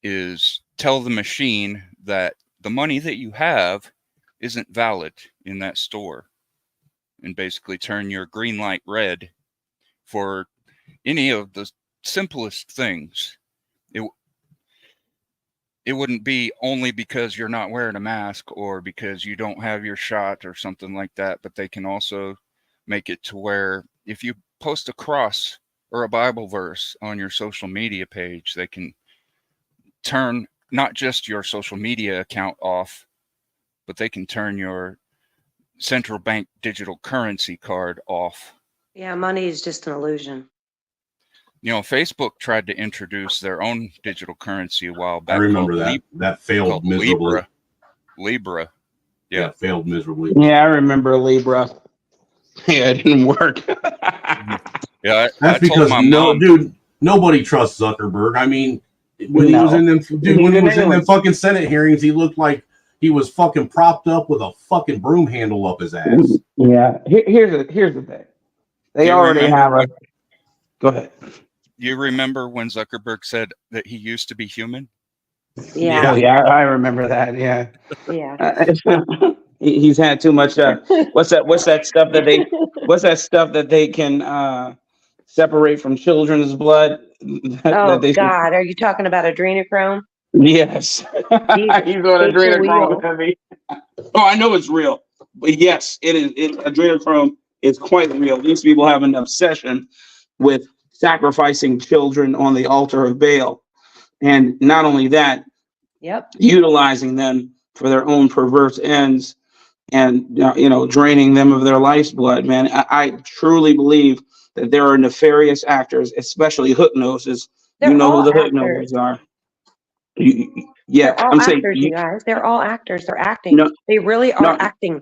Speaker 20: is tell the machine that the money that you have isn't valid in that store, and basically turn your green light red for any of the simplest things. It wouldn't be only because you're not wearing a mask or because you don't have your shot or something like that, but they can also make it to where if you post a cross or a Bible verse on your social media page, they can turn not just your social media account off, but they can turn your central bank digital currency card off.
Speaker 13: Yeah, money is just an illusion.
Speaker 20: You know, Facebook tried to introduce their own digital currency a while back.
Speaker 1: I remember that. That failed miserably.
Speaker 20: Libra.
Speaker 1: Yeah, failed miserably.
Speaker 2: Yeah, I remember Libra. Yeah, it didn't work.
Speaker 20: Yeah,
Speaker 1: that's because nobody trusts Zuckerberg. I mean, when he was in them, fucking Senate hearings, he looked like he was fucking propped up with a fucking broom handle up his ass.
Speaker 2: Yeah, here's the thing. They already have a. Go ahead.
Speaker 20: You remember when Zuckerberg said that he used to be human?
Speaker 13: Yeah.
Speaker 2: Oh, yeah, I remember that. Yeah.
Speaker 13: Yeah.
Speaker 2: He's had too much. What's that stuff that they can separate from children's blood?
Speaker 13: God, are you talking about adrenochrome?
Speaker 2: Yes. He's on adrenochrome. Oh, I know it's real, but yes, it is. Adrenochrome is quite real. These people have an obsession with sacrificing children on the altar of Baal, and not only that, utilizing them for their own perverse ends, and draining them of their life's blood. Man, I truly believe that there are nefarious actors, especially hook noses. You know who the hook noses are. Yeah,
Speaker 13: they're all
Speaker 2: I'm
Speaker 13: actors,
Speaker 2: saying
Speaker 13: you guys. They're all actors. They're acting. They really are acting.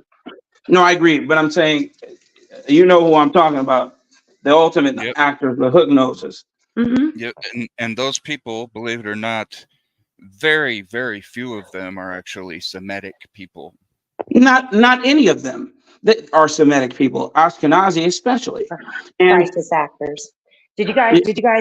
Speaker 2: No, I agree, but I'm saying, you know who I'm talking about. The ultimate actors, the hook noses.
Speaker 13: Mm-hmm.
Speaker 20: Yep, and those people, believe it or not, very, very few of them are actually Semitic people.
Speaker 2: Not any of them that are Semitic people, Ashkenazi especially.
Speaker 13: Crisis actors. Did you guys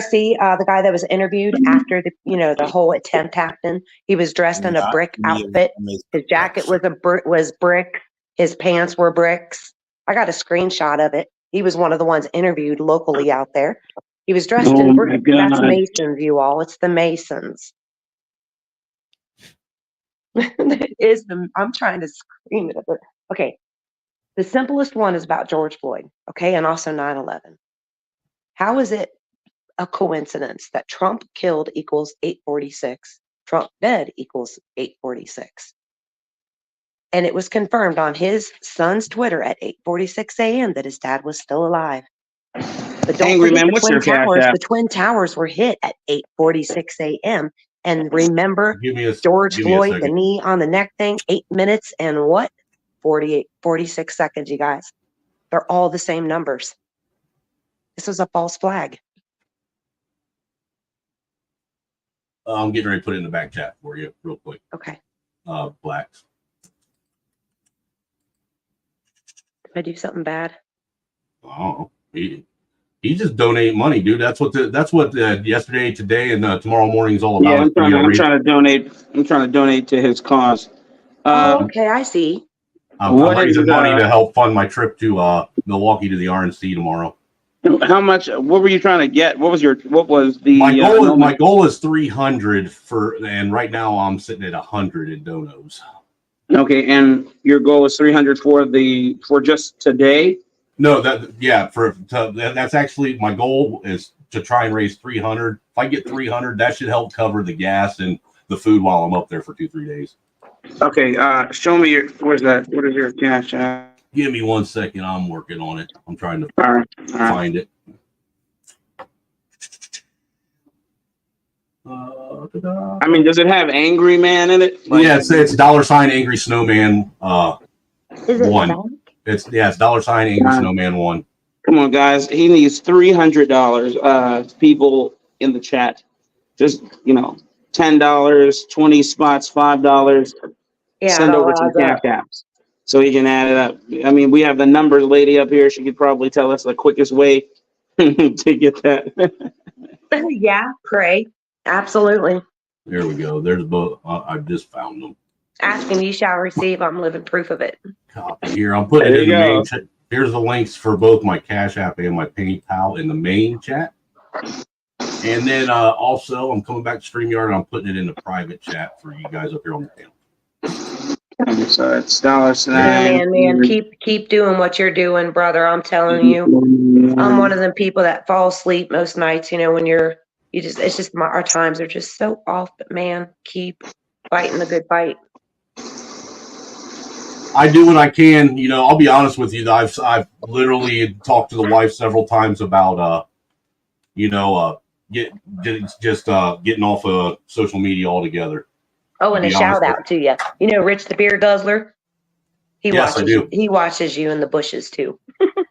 Speaker 13: see the guy that was interviewed after the whole attempt happened? He was dressed in a brick outfit. His jacket was brick. His pants were bricks. I got a screenshot of it. He was one of the ones interviewed locally out there. He was dressed in brick. That's Masons, you all. It's the Masons. I'm trying to scream it. Okay. The simplest one is about George Floyd. Okay. And also 9/11. How is it a coincidence that Trump killed equals 846? Trump dead equals 846. And it was confirmed on his son's Twitter at 8:46 a.m. that his dad was still alive. But don't
Speaker 2: Angry
Speaker 13: forget
Speaker 2: Man, what's your cash app?
Speaker 13: the Twin Towers were hit at 8:46 a.m. And remember, George Floyd, the knee on the neck thing, 8 minutes and 46 seconds, you guys. They're all the same numbers. This was a false flag.
Speaker 1: I'm getting ready to put it in the back chat for you real quick.
Speaker 13: Okay.
Speaker 1: Blacks.
Speaker 13: Did I do something bad?
Speaker 1: Oh, he just donate money, dude. That's what yesterday, today, and tomorrow morning is all about.
Speaker 2: Yeah, I'm trying to donate. I'm trying to donate to his cause.
Speaker 13: Okay, I see.
Speaker 1: I'm raising money to help fund my trip to Milwaukee to the RNC tomorrow.
Speaker 2: How much? What were you trying to get? What was the
Speaker 1: my goal is 300 and right now I'm sitting at 100 in donos.
Speaker 2: Okay, and your goal is 300 for just today?
Speaker 1: No, that's actually my goal is to try and raise 300. If I get 300, that should help cover the gas and the food while I'm up there for 2-3 days.
Speaker 2: Okay, show me where's that? What is your cash app?
Speaker 1: Give me 1 second. I'm working on it. I'm trying to find it.
Speaker 2: I mean, does it have Angry Man in it?
Speaker 1: Yeah, it's $$ Angry Snowman
Speaker 13: Is it
Speaker 1: 1.
Speaker 13: bank?
Speaker 1: It's $ Angry Snowman 1.
Speaker 2: Come on, guys. He needs $300. People in the chat, just $10, 20 spots, $5.
Speaker 13: Yeah,
Speaker 2: Send
Speaker 13: it all
Speaker 2: over some
Speaker 13: adds
Speaker 2: cash
Speaker 13: up.
Speaker 2: apps so he can add it up. I mean, we have the numbers lady up here. She could probably tell us the quickest way to get that.
Speaker 13: Yeah, pray. Absolutely.
Speaker 1: There we go. There's both. I just found them.
Speaker 13: Ask and ye shall receive. I'm living proof of it.
Speaker 1: Copy here. I'm putting
Speaker 2: There
Speaker 1: it in
Speaker 2: you
Speaker 1: the
Speaker 2: go.
Speaker 1: main chat. Here's the links for both my Cash App and my PayPal in the main chat. And then also, I'm coming back to StreamYard and I'm putting it in the private chat for you guys up here on the panel.
Speaker 2: So it's $9.
Speaker 13: Man, keep doing what you're doing, brother. I'm telling you, I'm one of them people that fall asleep most nights. When it's just our times are just so off. But man, keep fighting the good fight.
Speaker 1: I do what I can. I'll be honest with you. I've literally talked to the wife several times about getting off of social media altogether.
Speaker 13: Oh, and a shout out to you. Rich the beer guzzler.
Speaker 1: Yes, I do.
Speaker 13: He watches you in the bushes too.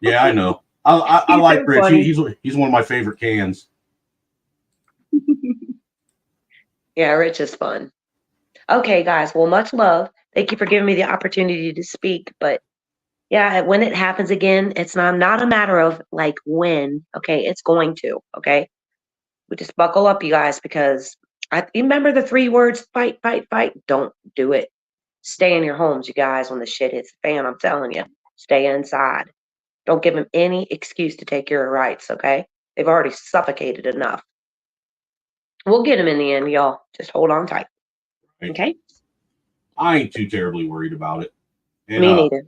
Speaker 1: Yeah, I know. I like
Speaker 13: so
Speaker 1: Rich.
Speaker 13: funny.
Speaker 1: He's one of my favorite cans.
Speaker 13: Yeah, Rich is fun. Okay, guys. Well, much love. Thank you for giving me the opportunity to speak. But yeah, when it happens again, it's not a matter of like when. Okay, it's going to. Okay, we just buckle up, you guys, because you remember the 3 words: fight, fight, fight. Don't do it. Stay in your homes, you guys. When the shit hits the fan, I'm telling you, stay inside. Don't give them any excuse to take your rights. Okay, they've already suffocated enough. We'll get them in the end, y'all. Just hold on tight. Okay.
Speaker 1: I ain't too terribly worried about it. And,
Speaker 13: Me neither.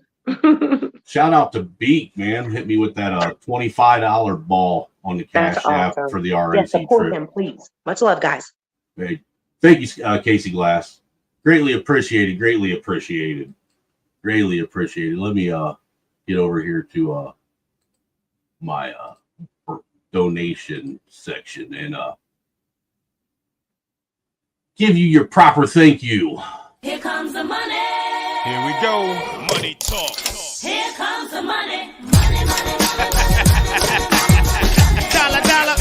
Speaker 1: Shout out to Beak, man. Hit me with that $25 ball on the Cash App for the RNC
Speaker 13: Yes, support
Speaker 1: trip.
Speaker 13: him, please. Much love, guys.
Speaker 1: Hey, thank you, Casey Glass. Greatly appreciated. Greatly appreciated. Greatly appreciated. Let me get over here to my donation section and give you your proper thank you.
Speaker 15: Here comes the money.
Speaker 7: Here we go. Money talk.
Speaker 15: Here comes the money. Money, money, money.
Speaker 7: Dollar, dollar.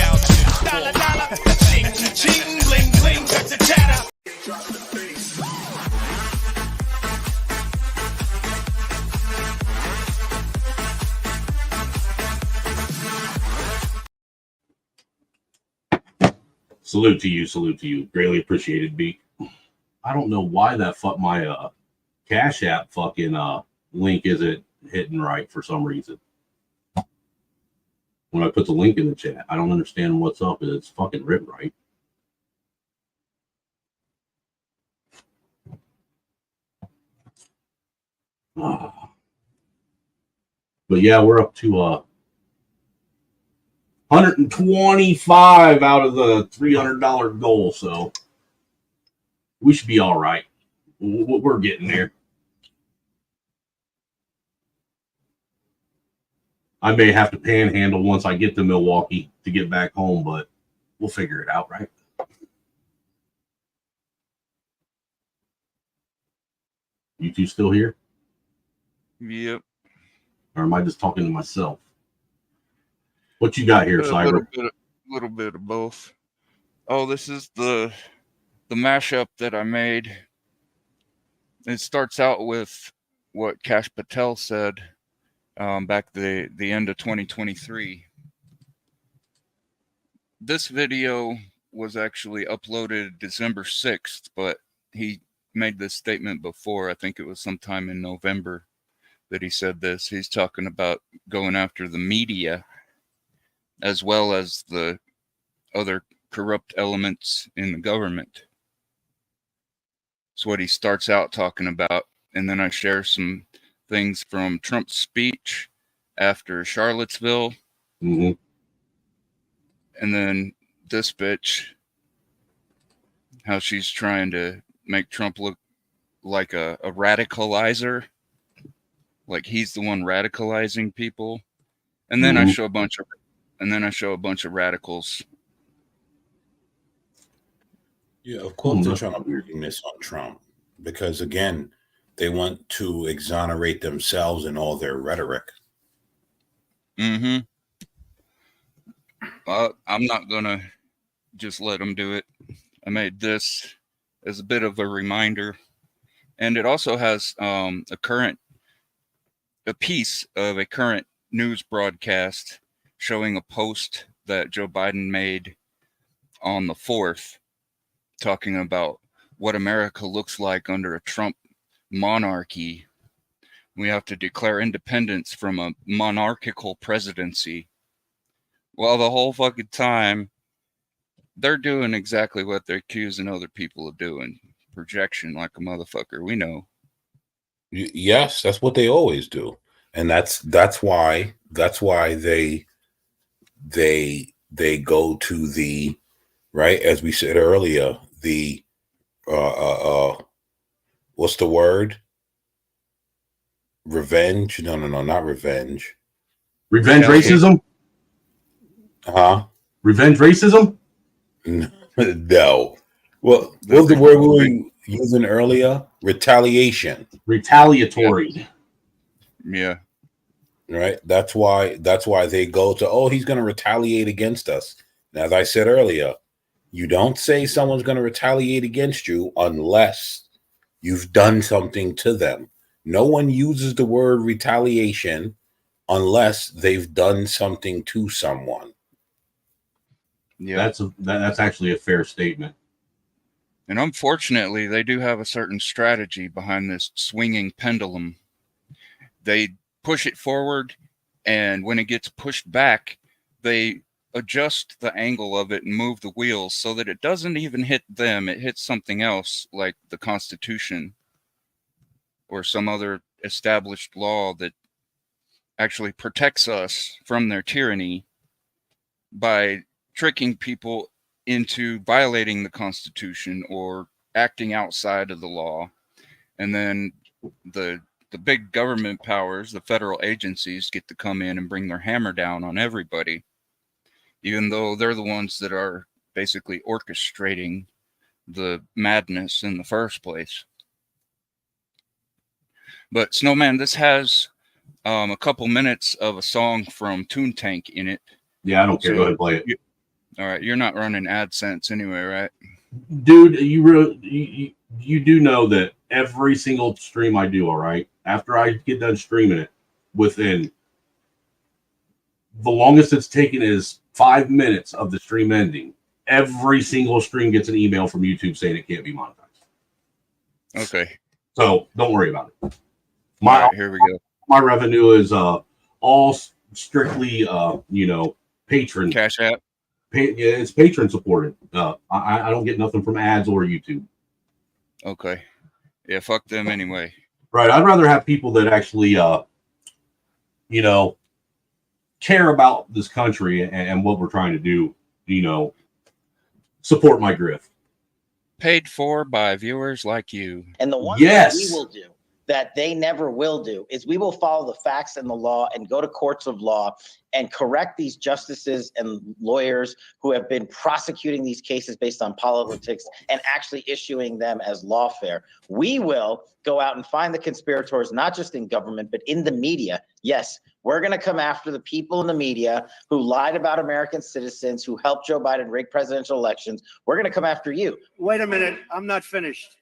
Speaker 7: Dollar, dollar. Ching, ching, bling, bling. Cut the chatter.
Speaker 1: Salute to you. Greatly appreciated, Beak. I don't know why my Cash App fucking link isn't hitting right for some reason. When I put the link in the chat, I don't understand what's up. It's fucking written right. But yeah, we're up to 125 out of the $300 goal, so we should be all right. We're getting there. I may have to panhandle once I get to Milwaukee to get back home, but we'll figure it out, right? You two still here?
Speaker 20: Yep.
Speaker 1: Or am I just talking to myself? What you got here, Cyber?
Speaker 20: A little bit of both. Oh, this is the mashup that I made. It starts out with what Kash Patel said back the end of 2023. This video was actually uploaded December 6th, but he made this statement before. I think it was sometime in November that he said this. He's talking about going after the media as well as the other corrupt elements in the government. It's what he starts out talking about. And then I share some things from Trump's speech after Charlottesville.
Speaker 1: Mm-hmm.
Speaker 20: And then this bitch, how she's trying to make Trump look like a radicalizer, like he's the one radicalizing people. And then I show a bunch of radicals.
Speaker 10: Yeah, of course they're trying to blame this on Trump because again, They want to exonerate themselves in all their rhetoric.
Speaker 20: Mm-hmm. I'm not gonna just let them do it. I made this as a bit of a reminder, and it also has a piece of a current news broadcast showing a post that Joe Biden made on the 4th, talking about what America looks like under a Trump monarchy. We have to declare independence from a monarchical presidency. Well, the whole fucking time, they're doing exactly what they're accusing other people of doing. Projection like a motherfucker. We know.
Speaker 10: Yes, that's what they always do. And that's why they go to the, right, as we said earlier, the what's the word? Revenge? No, not revenge.
Speaker 1: Revenge racism?
Speaker 10: Huh?
Speaker 1: Revenge racism?
Speaker 10: No. Well, what was the word we were using earlier? Retaliation.
Speaker 1: Retaliatory.
Speaker 20: Yeah.
Speaker 10: Right. That's why they go to, oh, he's going to retaliate against us. And as I said earlier, you don't say someone's going to retaliate against you unless you've done something to them. No one uses the word retaliation unless they've done something to someone.
Speaker 20: Yeah.
Speaker 1: That's actually a fair statement.
Speaker 20: And unfortunately, they do have a certain strategy behind this swinging pendulum. They push it forward, and when it gets pushed back, they adjust the angle of it and move the wheels so that it doesn't even hit them. It hits something else, like the Constitution or some other established law that actually protects us from their tyranny, by tricking people into violating the Constitution or acting outside of the law. And then the big government powers, the federal agencies, get to come in and bring their hammer down on everybody, even though they're the ones that are basically orchestrating the madness in the first place. But Snowman, this has a couple minutes of a song from Toontank in it.
Speaker 1: Yeah, I don't care. Go ahead and play it.
Speaker 20: All right, you're not running AdSense anyway, right?
Speaker 1: Dude, you do know that every single stream I do, all right, after I get done streaming it, within the longest it's taken is 5 minutes of the stream ending, every single stream gets an email from YouTube saying it can't be monetized.
Speaker 20: Okay.
Speaker 1: So don't worry about it.
Speaker 20: All right, here we go.
Speaker 1: My revenue is all strictly patron
Speaker 20: Cash App.
Speaker 1: It's patron supported. I don't get nothing from ads or YouTube.
Speaker 20: Okay. Yeah, fuck them anyway.
Speaker 1: Right. I'd rather have people that actually care about this country and what we're trying to do, support my grift.
Speaker 20: Paid for by viewers like you.
Speaker 16: And the one thing we will do that they never will do is we will follow the facts and the law and go to courts of law and correct these justices and lawyers who have been prosecuting these cases based on politics and actually issuing them as lawfare. We will go out and find the conspirators, not just in government, but in the media. Yes, we're going to come after the people in the media who lied about American citizens, who helped Joe Biden rig presidential elections. We're going to come after you.
Speaker 21: Wait a minute. I'm not finished.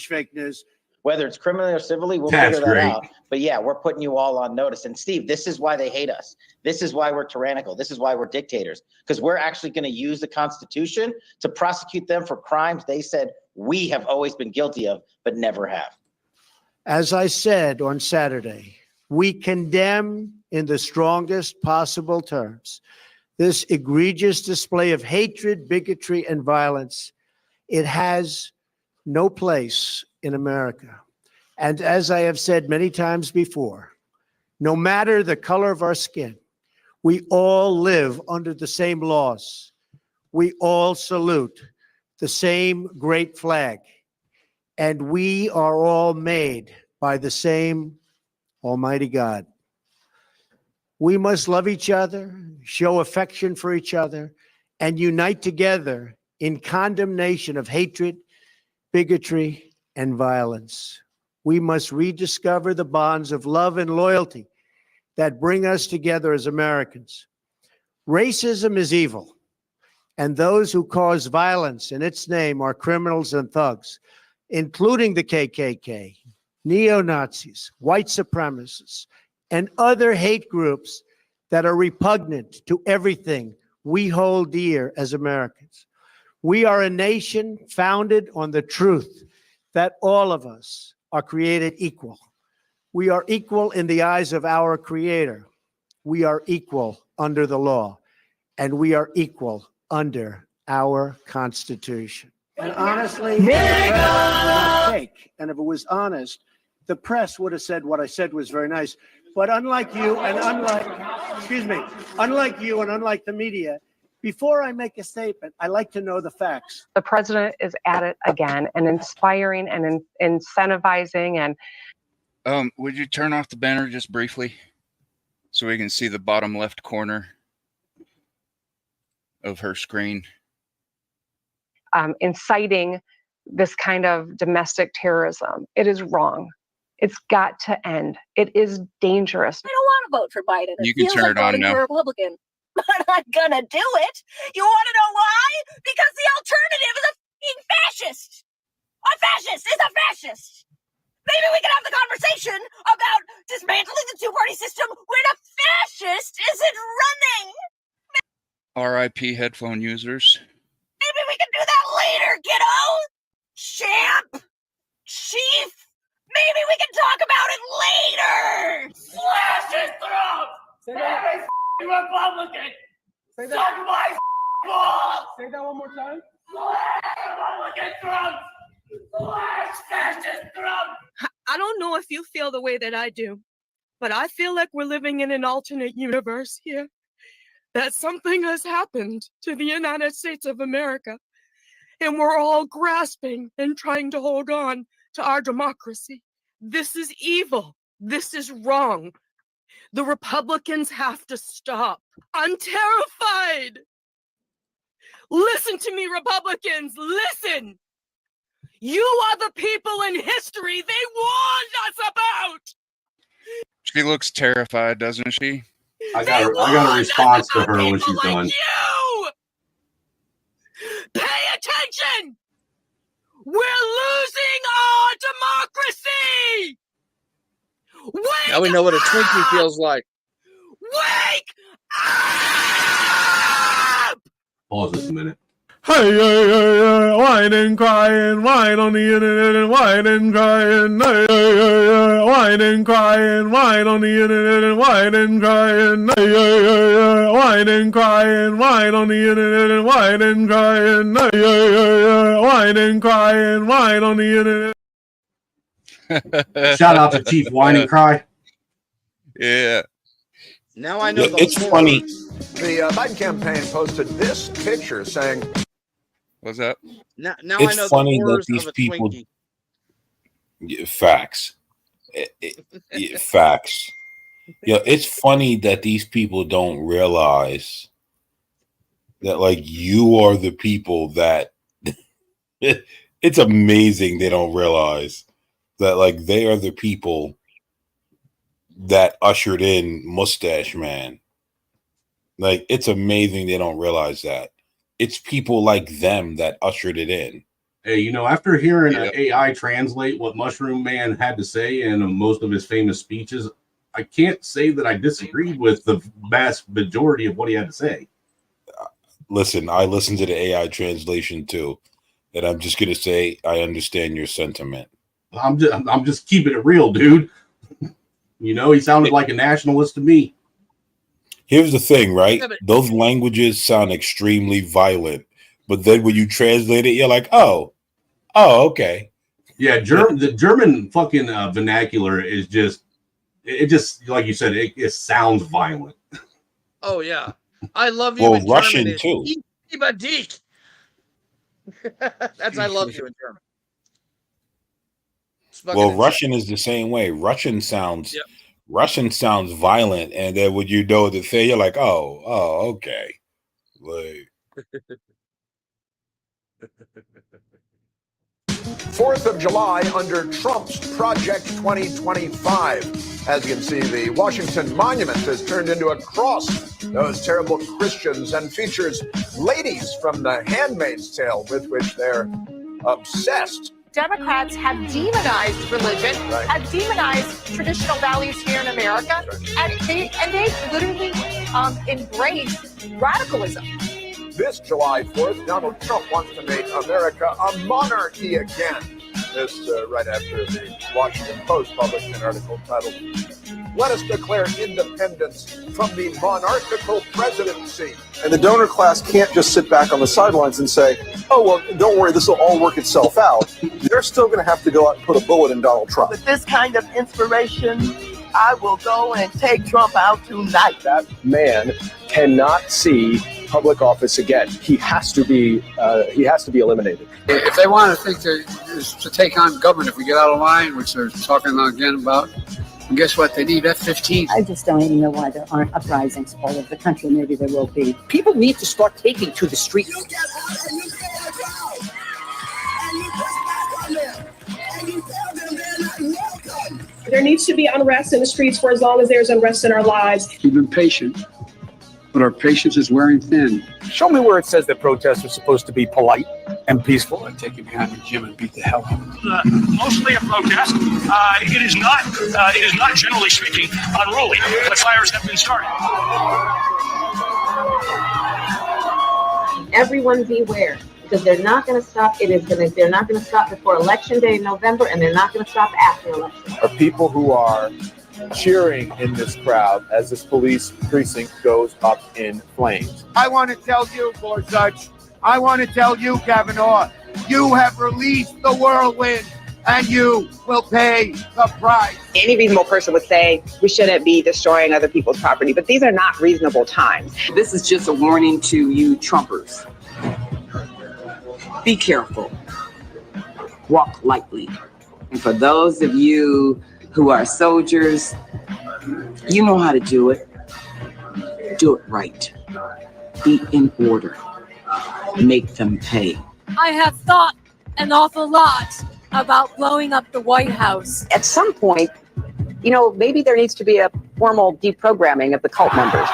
Speaker 21: Fake news.
Speaker 16: Whether it's criminally or civilly, we'll figure that out. But yeah, we're putting you all on notice. And Steve, this is why they hate us. This is why we're tyrannical. This is why we're dictators, because we're actually going to use the Constitution to prosecute them for crimes they said we have always been guilty of, but never have.
Speaker 21: As I said on Saturday, we condemn in the strongest possible terms this egregious display of hatred, bigotry, and violence. It has no place in America. And as I have said many times before, no matter the color of our skin, we all live under the same laws. We all salute the same great flag. And we are all made by the same Almighty God. We must love each other, show affection for each other, and unite together in condemnation of hatred, bigotry, and violence. We must rediscover the bonds of love and loyalty that bring us together as Americans. Racism is evil, and those who cause violence in its name are criminals and thugs, including the KKK, neo-Nazis, white supremacists, and other hate groups that are repugnant to everything we hold dear as Americans. We are a nation founded on the truth that all of us are created equal. We are equal in the eyes of our Creator. We are equal under the law, and we are equal under our Constitution. And honestly, fake. And if it was honest, the press would have said what I said was very nice. But unlike you and unlike the media, before I make a statement, I like to know the facts.
Speaker 19: The president is at it again and inspiring and incentivizing and
Speaker 20: Would you turn off the banner just briefly so we can see the bottom left corner of her screen?
Speaker 19: Inciting this kind of domestic terrorism. It is wrong. It's got to end. It is dangerous.
Speaker 22: I don't want to vote for Biden.
Speaker 20: You can turn it on
Speaker 22: voting
Speaker 20: now.
Speaker 22: for a Republican, but I'm gonna do it. You want to know why? Because the alternative is a f***ing fascist. A fascist is a fascist. Maybe we can have the conversation about dismantling the two-party system when a fascist isn't running.
Speaker 20: RIP headphone users.
Speaker 22: Maybe we can do that later, kiddo. Champ. Chief. Maybe we can talk about it later. Slash his throat. Say that. Republican. Say that. Suck my balls. Say that one more time. Slash Republican throat. Slash fascist throat.
Speaker 23: I don't know if you feel the way that I do, but I feel like we're living in an alternate universe here. That something has happened to the United States of America, and we're all grasping and trying to hold on to our democracy. This is evil. This is wrong. The Republicans have to stop. I'm terrified. Listen to me, Republicans. Listen. You are the people in history they warned us about.
Speaker 20: She looks terrified, doesn't she?
Speaker 1: I got a response to her when she's done.
Speaker 23: You! Pay attention! We're losing our democracy! Wake
Speaker 14: Now we know what a Twinkie feels like.
Speaker 23: Wake up!
Speaker 1: Pause this a minute.
Speaker 4: Hey, whine and crying, whine on the internet and whine and crying. Hey, whine and crying, whine on the internet and whine and crying. Hey, whine and crying, whine on the internet and whine and crying. Hey, whine and crying, whine on the internet.
Speaker 1: Shout out to Chief Whine and Cry.
Speaker 20: Yeah.
Speaker 14: Now I know
Speaker 10: It's funny.
Speaker 24: The Biden campaign posted this picture saying,
Speaker 20: What's up?
Speaker 14: Now I
Speaker 10: It's
Speaker 14: know
Speaker 10: funny
Speaker 14: the
Speaker 10: that
Speaker 14: horrors
Speaker 10: these
Speaker 14: of a
Speaker 10: people.
Speaker 14: Twinkie.
Speaker 10: Facts. Facts. Yeah, it's funny that these people don't realize that, like, you are the people that. It's amazing they don't realize that, like, they are the people that ushered in Mustache Man. Like, it's amazing they don't realize that. It's people like them that ushered it in.
Speaker 1: Hey, you know, after hearing an AI translate what Mushroom Man had to say in most of his famous speeches, I can't say that I disagreed with the vast majority of what he had to say.
Speaker 10: Listen, I listened to the AI translation too, and I'm just gonna say I understand your sentiment.
Speaker 1: I'm just keeping it real, dude. You know, he sounded like a nationalist to me.
Speaker 10: Here's the thing, right?
Speaker 14: Yeah, but-
Speaker 10: Those languages sound extremely violent, but then when you translate it, you're like, oh, okay.
Speaker 1: Yeah, the German fucking vernacular is just, it just, like you said, it sounds violent.
Speaker 14: Oh yeah, I love you.
Speaker 10: Well,
Speaker 14: in
Speaker 10: Russian
Speaker 14: German is
Speaker 10: too.
Speaker 14: Lieber dich. That's I love you in German. It's fucking
Speaker 10: Well,
Speaker 14: insane.
Speaker 10: Russian is the same way. Russian sounds violent, and then when you know the thing, you're like, oh, okay. Like,
Speaker 24: 4th of July under Trump's Project 2025. As you can see, the Washington Monument has turned into a cross, those terrible Christians, and features ladies from The Handmaid's Tale with which they're obsessed.
Speaker 3: Democrats have demonized religion,
Speaker 24: Right.
Speaker 3: have demonized traditional values here in America, and they literally embrace radicalism.
Speaker 24: This July 4th, Donald Trump wants to make America a monarchy again. This right after the Washington Post published an article titled, "Let us declare independence from the monarchical presidency."
Speaker 5: And the donor class can't just sit back on the sidelines and say, oh, well, don't worry, this will all work itself out. They're still going to have to go out and put a bullet in Donald Trump.
Speaker 17: With this kind of inspiration, I will go and take Trump out tonight.
Speaker 5: That man cannot see public office again. He has to be eliminated.
Speaker 18: If they want to think to take on government, if we get out of line, which they're talking again about, and guess what? They need F-15.
Speaker 25: I just don't even know why there aren't uprisings all over the country. Maybe there will be. People need to start taking to the streets.
Speaker 26: There needs to be unrest in the streets for as long as there's unrest in our lives.
Speaker 18: We've been patient, but our patience is wearing thin.
Speaker 5: Show me where it says that protests are supposed to be polite and peaceful.
Speaker 18: I'd take you behind the gym and beat the hell out of them.
Speaker 27: Mostly a protest. It is not generally speaking unruly, but fires have been started.
Speaker 28: Everyone beware, because they're not going to stop. They're not going to stop before Election Day in November, and they're not going to stop after election.
Speaker 5: Are people who are cheering in this crowd as this police precinct goes up in flames.
Speaker 29: I want to tell you, Gorsuch, I want to tell you, Kavanaugh, you have released the whirlwind, and you will pay the price.
Speaker 30: Any reasonable person would say we shouldn't be destroying other people's property, but these are not reasonable times.
Speaker 31: This is just a warning to you Trumpers. Be careful. Walk lightly. And for those of you who are soldiers, you know how to do it. Do it right. Be in order. Make them pay.
Speaker 32: I have thought an awful lot about blowing up the White House.
Speaker 30: At some point, maybe there needs to be a formal deprogramming of the cult members.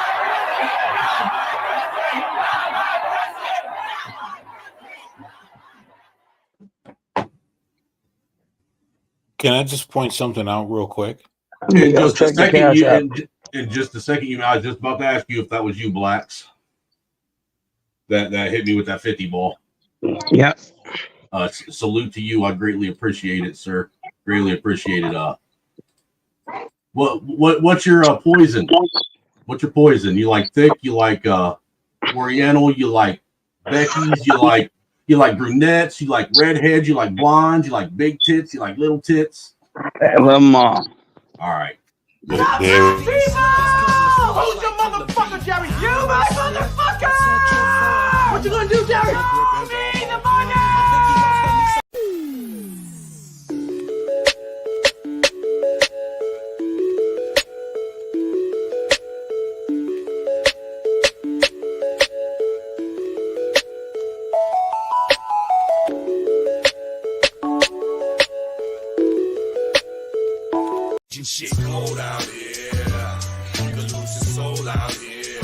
Speaker 10: Can I just point something out real quick?
Speaker 1: In just a second, I was just about to ask you if that was you, Blacks. That hit me with that 50 ball.
Speaker 2: Yeah.
Speaker 1: Salute to you. I greatly appreciate it, sir. Greatly appreciate it. What's your poison? What's your poison? You like thick? You like Oriental? You like Becky's? You like brunettes? You like redheads? You like blondes? You like big tits? You like little tits?
Speaker 2: Little mom.
Speaker 1: All right.
Speaker 7: Who's your motherfucker, Jerry? You, my motherfucker! What you gonna do, Jerry? Give me the money! Shit cold out here. You can lose your soul out here.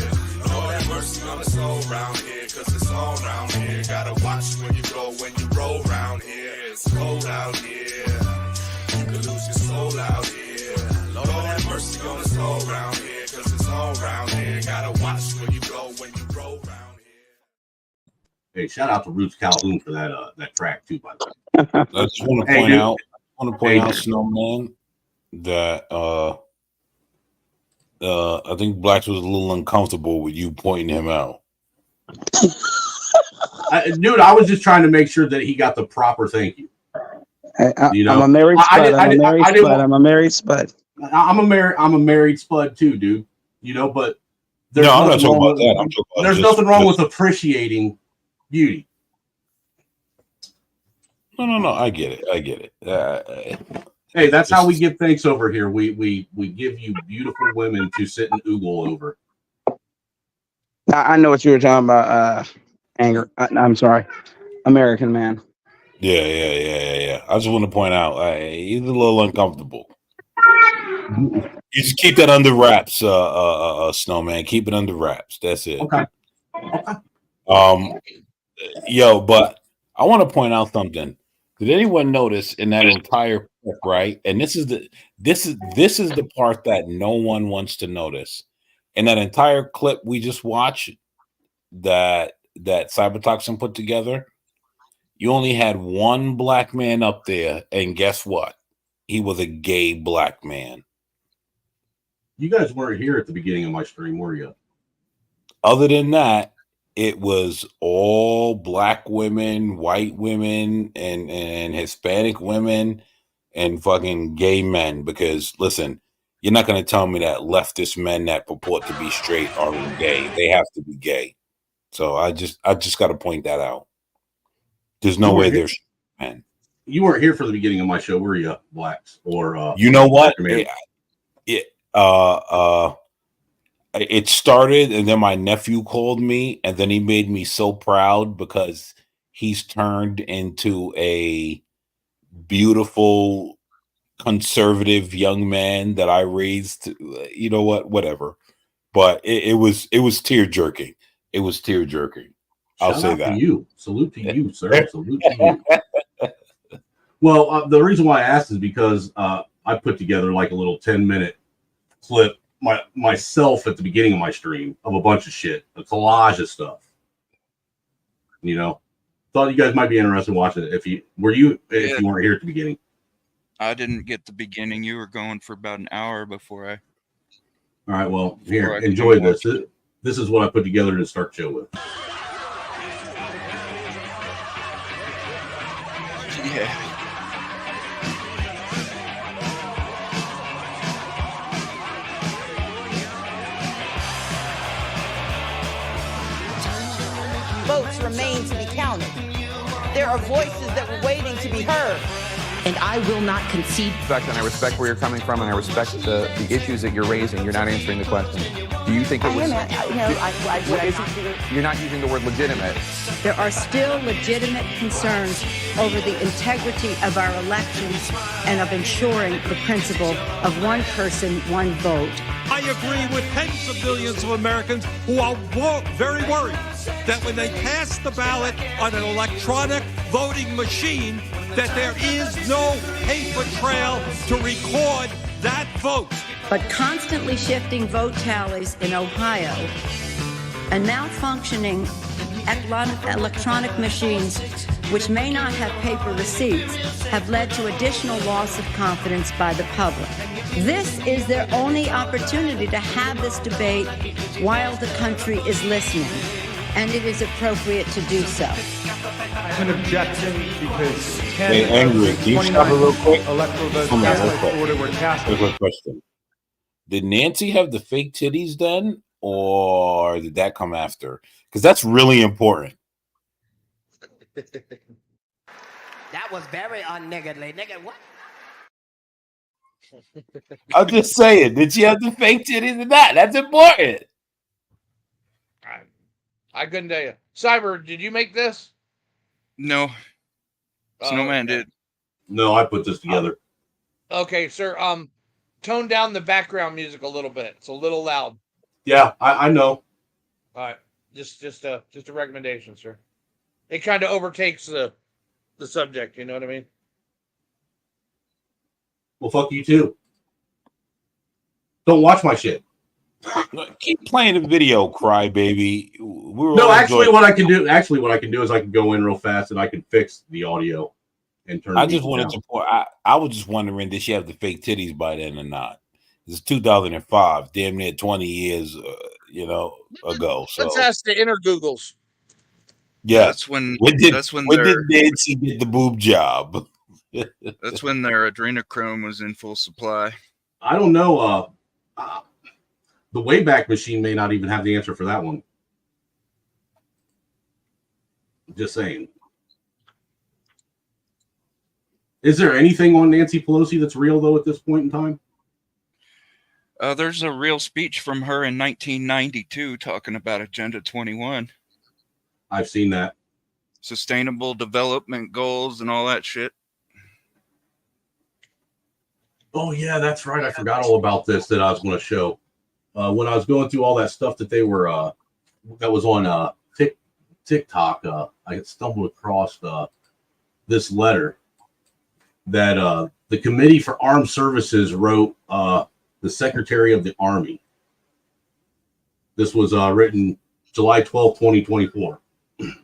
Speaker 7: Lord have mercy on us all round here, cause it's all round here. Gotta watch where you go when you roll round here. It's cold out here. You can lose your soul out here. Lord have mercy on us all round here, cause it's all round here. Gotta watch where you go when you roll round here.
Speaker 1: Hey, shout out to Roots Calhoun for that track too, by the way.
Speaker 10: I just want to point out, Snowman, that I think Blacks was a little uncomfortable with you pointing him out.
Speaker 1: Dude, I was just trying to make sure that he got the proper thank you.
Speaker 2: I'm a married spud. I'm a married spud.
Speaker 1: I'm a married spud too, dude. But there's
Speaker 10: I'm not talking about that. I'm talking about
Speaker 1: there's nothing wrong with appreciating beauty.
Speaker 10: No. I get it.
Speaker 1: Hey, that's how we give thanks over here. We give you beautiful women to sit and oogle over.
Speaker 2: I know what you were talking about. I'm sorry, American man.
Speaker 10: Yeah. I just want to point out he's a little uncomfortable. You just keep that under wraps, Snowman. Keep it under wraps. That's it.
Speaker 1: Okay.
Speaker 10: Yo, but I want to point out something. Did anyone notice in that entire clip, right? And this is the part that no one wants to notice. In that entire clip we just watched that Cybertoxin put together, you only had one black man up there, and guess what? He was a gay black man.
Speaker 1: You guys weren't here at the beginning of my stream, were you?
Speaker 10: Other than that, it was all black women, white women, and Hispanic women, and fucking gay men. Because listen, you're not going to tell me that leftist men that purport to be straight are gay. They have to be gay. So I just got to point that out. There's no way there's men.
Speaker 1: You weren't here for the beginning of my show, were you, blacks? Or
Speaker 10: you know what? It started, and then my nephew called me, and then he made me so proud because he's turned into a beautiful conservative young man that I raised. You know what? Whatever. But it was tear jerking. It was tear jerking. I'll say that.
Speaker 1: To you. Salute to you, sir. Salute to you. Well, the reason why I asked is because I put together like a little 10-minute clip myself at the beginning of my stream of a bunch of shit, a collage of stuff. You know, thought you guys might be interested in watching it if you weren't here at the beginning.
Speaker 20: I didn't get the beginning. You were going for about an hour before I.
Speaker 1: All right, well, here, enjoy this. This is what I put together to start show with.
Speaker 20: Yeah.
Speaker 6: Votes remain to be counted. There are voices that were waiting to be heard. And I will not concede.
Speaker 8: And I respect where you're coming from, and I respect the issues that you're raising. You're not answering the question. Do you think it was? You're not using the word legitimate.
Speaker 25: There are still legitimate concerns over the integrity of our elections and of ensuring the principle of one person, one vote.
Speaker 9: I agree with tens of millions of Americans who are very worried that when they cast the ballot on an electronic voting machine, that there is no paper trail to record that vote.
Speaker 25: But constantly shifting vote tallies in Ohio and malfunctioning electronic machines, which may not have paper receipts, have led to additional loss of confidence by the public. This is their only opportunity to have this debate while the country is listening, and it is appropriate to do so.
Speaker 11: An objection because
Speaker 10: Angry, can you stop it real quick?
Speaker 11: Electoral votes
Speaker 10: quick question. Did Nancy have the fake titties done, or did that come after? Because that's really important.
Speaker 6: That was very unniggardly. Nigga, what?
Speaker 10: I'm just saying, did she have the fake titties or not? That's important.
Speaker 14: I couldn't tell you. Cyber, did you make this?
Speaker 20: No. Snowman did.
Speaker 1: No, I put this together.
Speaker 14: Okay, sir. Tone down the background music a little bit. It's a little loud.
Speaker 1: Yeah, I know.
Speaker 14: All right. Just a recommendation, sir. It kind of overtakes the subject, you know what I mean?
Speaker 1: Well, fuck you too. Don't watch my shit.
Speaker 10: Keep playing the video, crybaby.
Speaker 1: No, actually, what I can do is I can go in real fast and I can fix the audio and turn.
Speaker 10: I just wanted to point. I was just wondering, did she have the fake titties by then or not? It's 2005, damn near 20 years, ago. So
Speaker 14: let's ask the inner Googles.
Speaker 10: Yeah,
Speaker 20: that's when
Speaker 10: did Nancy get the boob job?
Speaker 20: That's when their adrenochrome was in full supply.
Speaker 1: I don't know. The Wayback Machine may not even have the answer for that one. Just saying. Is there anything on Nancy Pelosi that's real, though, at this point in time?
Speaker 20: There's a real speech from her in 1992 talking about Agenda 21.
Speaker 1: I've seen that.
Speaker 20: Sustainable development goals and all that shit.
Speaker 1: Oh yeah, that's right. I forgot all about this that I was going to show. When I was going through all that stuff that they were that was on TikTok, I stumbled across this letter that the Committee for Armed Services wrote the Secretary of the Army. This was written July 12, 2024. It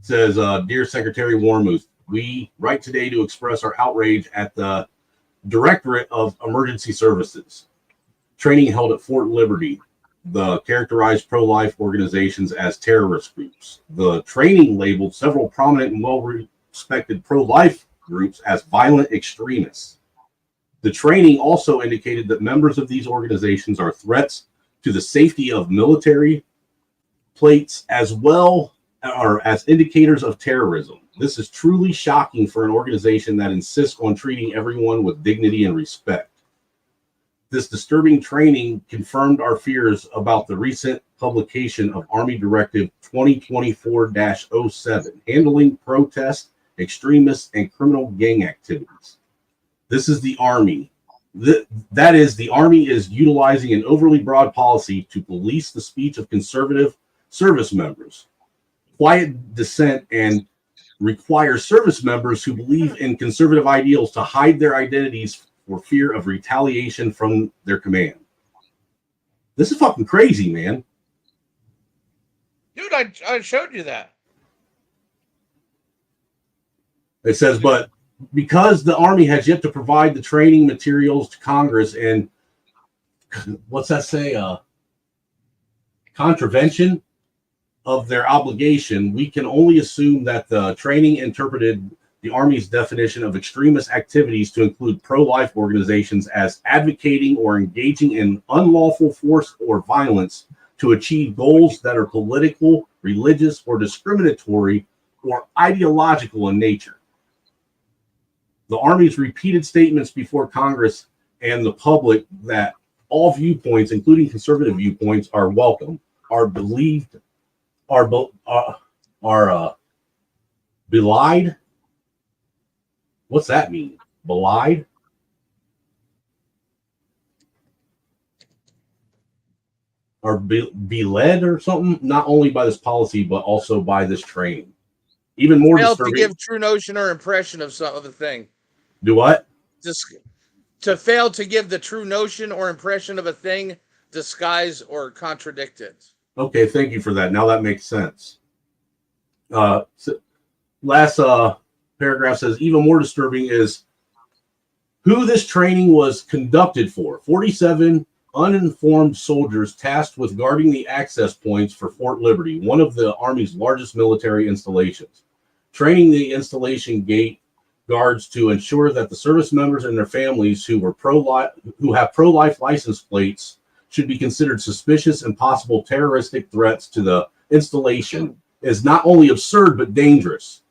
Speaker 1: says, Dear Secretary Warmuth, we write today to express our outrage at the Directorate of Emergency Services training held at Fort Liberty. The characterized pro-life organizations as terrorist groups. The training labeled several prominent and well-respected pro-life groups as violent extremists. The training also indicated that members of these organizations are threats to the safety of military plates as well or as indicators of terrorism. This is truly shocking for an organization that insists on treating everyone with dignity and respect. This disturbing training confirmed our fears about the recent publication of Army Directive 2024-07, handling protest, extremists, and criminal gang activities. This is the Army. That is, the Army is utilizing an overly broad policy to police the speech of conservative service members, quiet dissent, and require service members who believe in conservative ideals to hide their identities for fear of retaliation from their command. This is fucking crazy, man.
Speaker 14: Dude, I showed you that.
Speaker 1: It says, but because the Army has yet to provide the training materials to Congress and what's that say? Contravention of their obligation, we can only assume that the training interpreted the Army's definition of extremist activities to include pro-life organizations as advocating or engaging in unlawful force or violence to achieve goals that are political, religious, or discriminatory or ideological in nature. The Army's repeated statements before Congress and the public that all viewpoints, including conservative viewpoints, are welcome, are believed, are belied. What's that mean? Belied? Or be led or something? Not only by this policy, but also by this training. Even more disturbing.
Speaker 14: To give true notion or impression of a thing.
Speaker 1: Do what?
Speaker 14: Just to fail to give the true notion or impression of a thing, disguise or contradict it.
Speaker 1: Okay, thank you for that. Now that makes sense. Last paragraph says, even more disturbing is who this training was conducted for. 47 uninformed soldiers tasked with guarding the access points for Fort Liberty, one of the Army's largest military installations. Training the installation gate guards to ensure that the service members and their families who have pro-life license plates should be considered suspicious and possible terroristic threats to the installation is not only absurd but dangerous.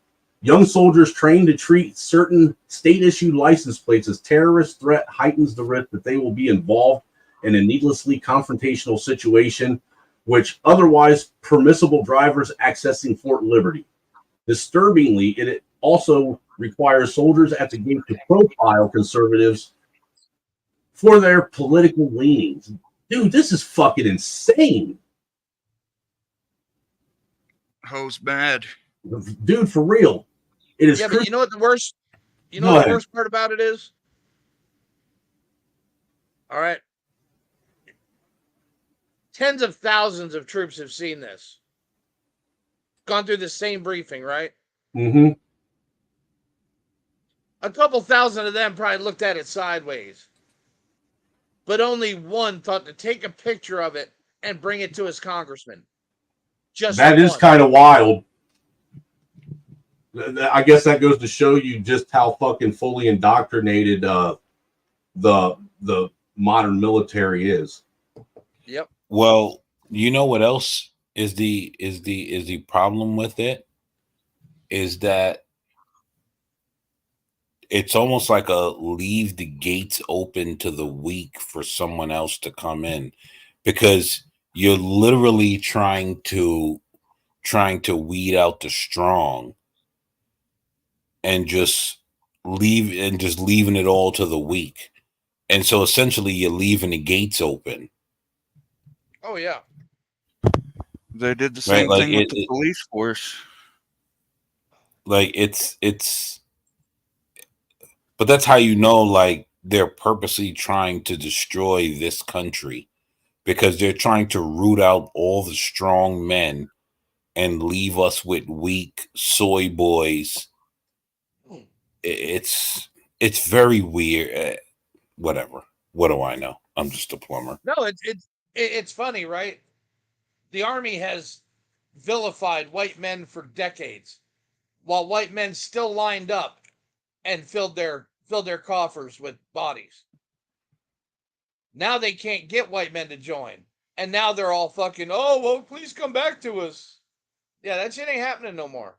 Speaker 1: Young soldiers trained to treat certain state-issued license plates as terrorist threat heightens the risk that they will be involved in a needlessly confrontational situation, which otherwise permissible drivers accessing Fort Liberty. Disturbingly, it also requires soldiers at the gate to profile conservatives for their political leanings. Dude, this is fucking insane.
Speaker 20: Ho's bad.
Speaker 1: Dude, for real. It is.
Speaker 14: Yeah, but you know what the worst? You know what the worst part about it is? All right. Tens of thousands of troops have seen this. Gone through the same briefing, right?
Speaker 1: Mm-hmm.
Speaker 14: A couple thousand of them probably looked at it sideways. But only one thought to take a picture of it and bring it to his congressman. Just
Speaker 1: that is kind of wild. I guess that goes to show you just how fucking fully indoctrinated the modern military is.
Speaker 14: Yep.
Speaker 10: Well, you know what else is the problem with it? Is that it's almost like a leave the gates open to the weak for someone else to come in, because you're literally trying to trying to weed out the strong and just leaving it all to the weak. And so essentially you're leaving the gates open.
Speaker 20: Oh yeah. They did the same thing with the police force.
Speaker 10: Like it's but that's how you know, like, they're purposely trying to destroy this country, because they're trying to root out all the strong men and leave us with weak soy boys. It's very weird. Whatever. What do I know? I'm just a plumber.
Speaker 14: No, it's funny, right? The Army has vilified white men for decades, while white men still lined up and filled their coffers with bodies. Now they can't get white men to join, and now they're all fucking, oh well, please come back to us. Yeah, that shit ain't happening no more.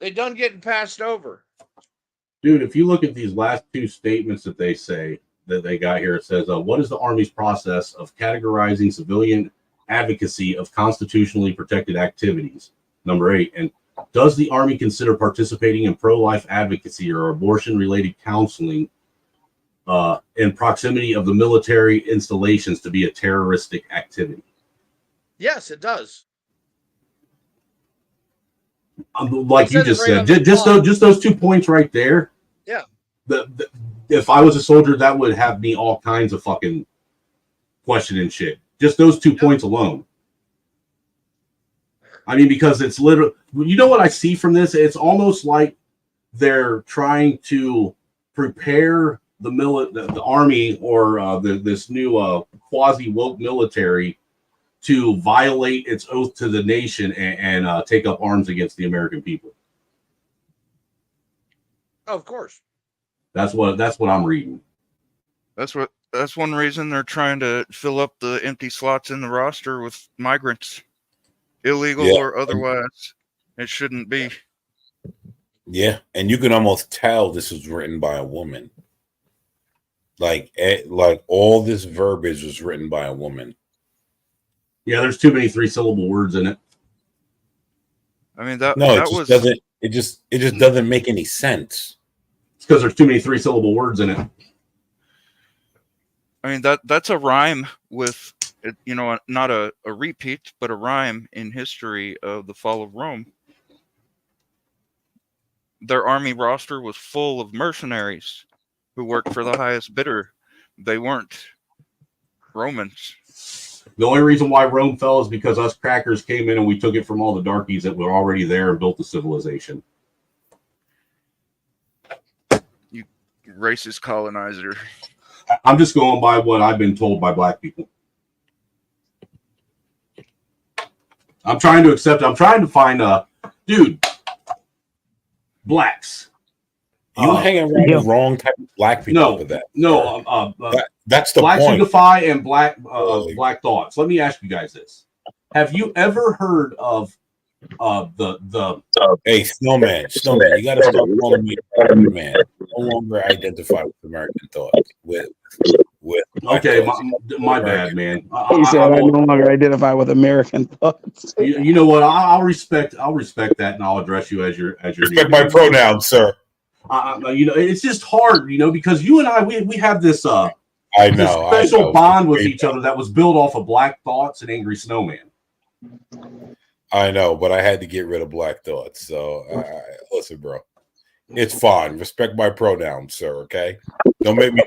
Speaker 14: They done getting passed over.
Speaker 1: Dude, if you look at these last two statements that they say that they got here, it says, what is the Army's process of categorizing civilian advocacy of constitutionally protected activities? Number 8. And does the Army consider participating in pro-life advocacy or abortion-related counseling in proximity of the military installations to be a terroristic activity?
Speaker 14: Yes, it does.
Speaker 1: Like you just said, just those 2 points right there.
Speaker 14: Yeah.
Speaker 1: If I was a soldier, that would have me all kinds of fucking questioning shit. Just those 2 points alone. I mean, because it's literally, you know what I see from this? It's almost like they're trying to prepare the Army or this new quasi woke military to violate its oath to the nation and take up arms against the American people.
Speaker 14: Oh, of course.
Speaker 1: That's what I'm reading.
Speaker 20: That's one reason they're trying to fill up the empty slots in the roster with migrants, illegal or otherwise. It shouldn't be.
Speaker 10: Yeah, and you can almost tell this was written by a woman. Like all this verbiage was written by a woman.
Speaker 1: Yeah, there's too many 3-syllable words in it.
Speaker 20: I mean
Speaker 10: it just doesn't make any sense.
Speaker 1: It's because there's too many 3-syllable words in it.
Speaker 20: I mean that's a rhyme with, you know, not a repeat, but a rhyme in history of the fall of Rome. Their army roster was full of mercenaries who worked for the highest bidder. They weren't Romans.
Speaker 1: The only reason why Rome fell is because us crackers came in and we took it from all the darkies that were already there and built the civilization.
Speaker 20: You racist colonizer.
Speaker 1: I'm just going by what I've been told by black people. I'm trying to accept. I'm trying to find blacks.
Speaker 10: You hanging around the wrong type of black people with that.
Speaker 1: No,
Speaker 10: that's the
Speaker 1: Black
Speaker 10: point.
Speaker 1: Signify and Black Thoughts. Let me ask you guys this: have you ever heard of the
Speaker 10: Hey, Snowman, you got to stop calling me man. No longer identify with American thoughts. With
Speaker 1: okay, my bad, man.
Speaker 2: He said I no longer identify with American thoughts.
Speaker 1: You know what? I'll respect that, and I'll address you as your
Speaker 10: respect my pronouns, sir.
Speaker 1: You know, it's just hard, you know, because you and I we have this
Speaker 10: I know
Speaker 1: special bond with each other that was built off of Black Thoughts and Angry Snowman.
Speaker 10: I know, but I had to get rid of Black Thoughts. So listen, bro, it's fine. Respect my pronouns, sir. Okay, don't make me.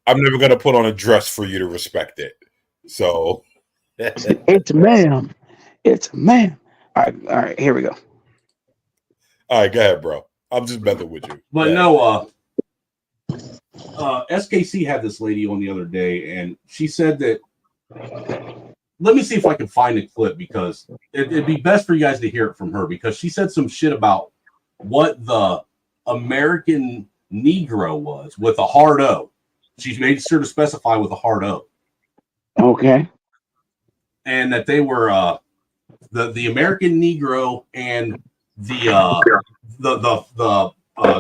Speaker 10: I'm never gonna put on a dress for you to respect it. So
Speaker 2: it's ma'am. It's ma'am. All right. Here we go.
Speaker 10: All right, go ahead, bro. I'm just messing with you.
Speaker 1: But no, SKC had this lady on the other day, and she said that. Let me see if I can find a clip, because it'd be best for you guys to hear it from her, because she said some shit about what the American Negro was with a hard O. She made sure to specify with a hard O.
Speaker 2: Okay.
Speaker 1: And that they were the American Negro and the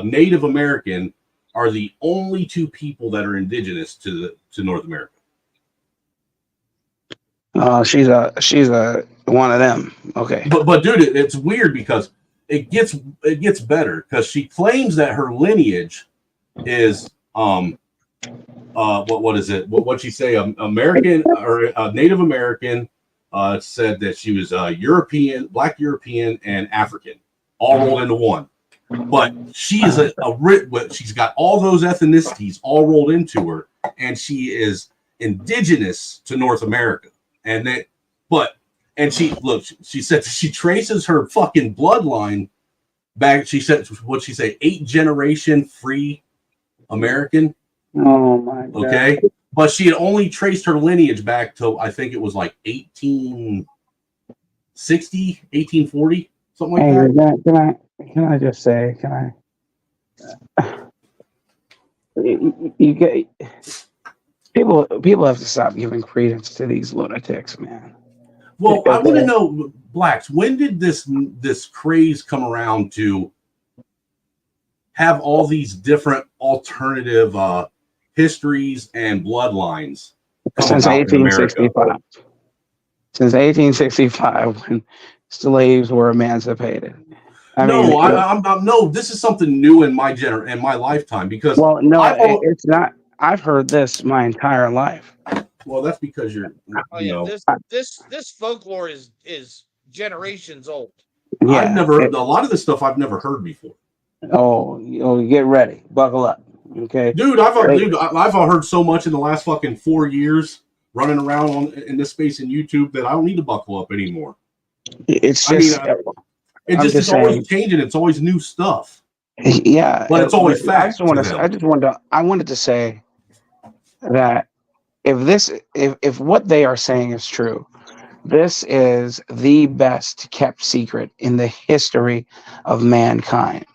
Speaker 1: Native American are the only two people that are indigenous to North America.
Speaker 2: She's a one of them. Okay.
Speaker 1: But dude, it's weird because it gets better because she claims that her lineage is what is it? What'd she say? American or Native American. Said that she was European, Black European, and African, all rolled into one. But she is she's got all those ethnicities all rolled into her, and she is indigenous to North America. And she said she traces her fucking bloodline back. She said, what'd she say? 8th-generation free American.
Speaker 2: Oh my God.
Speaker 1: Okay. But she had only traced her lineage back to, I think it was like 1860, 1840, something like that.
Speaker 2: Can I just say, you get people have to stop giving credence to these lunatics, man.
Speaker 1: Well, I want to know, Blacks, when did this craze come around to have all these different alternative histories and bloodlines?
Speaker 2: Since 1865. Since 1865, when slaves were emancipated.
Speaker 1: No, this is something new in my lifetime because
Speaker 2: it's not. I've heard this my entire life.
Speaker 1: Well, that's because you're.
Speaker 14: This folklore is generations old.
Speaker 2: Yeah,
Speaker 1: a lot of this stuff I've never heard before.
Speaker 2: Oh, get ready, buckle up, okay,
Speaker 1: dude. I've heard so much in the last fucking 4 years running around in this space in YouTube that I don't need to buckle up anymore.
Speaker 2: It's just,
Speaker 1: it's always changing. It's always new stuff.
Speaker 2: Yeah,
Speaker 1: but it's always facts.
Speaker 2: I wanted to say that if what they are saying is true, this is the best kept secret in the history of mankind.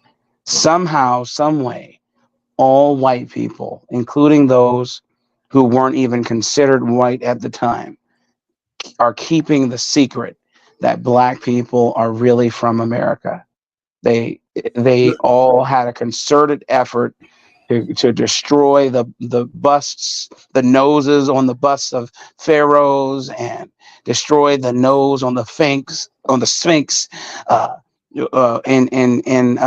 Speaker 2: Somehow, some way, all white people, including those who weren't even considered white at the time, are keeping the secret that Black people are really from America. They all had a concerted effort to destroy the busts, the noses on the busts of pharaohs, and destroy the nose on the Sphinx, in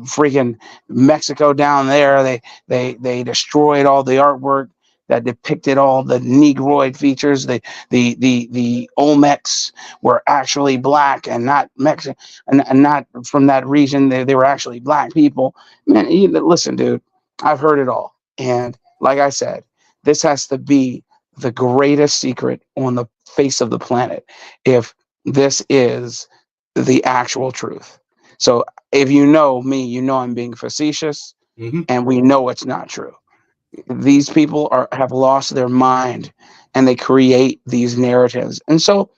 Speaker 2: freaking Mexico down there. They destroyed all the artwork that depicted all the Negroid features. The Olmecs were actually Black and not Mexican, and not from that region. They were actually Black people. Man, listen, dude, I've heard it all. And like I said, this has to be the greatest secret on the face of the planet if this is the actual truth. So if you know me, you know I'm being facetious, and we know it's not true. These people have lost their mind, and they create these narratives. And so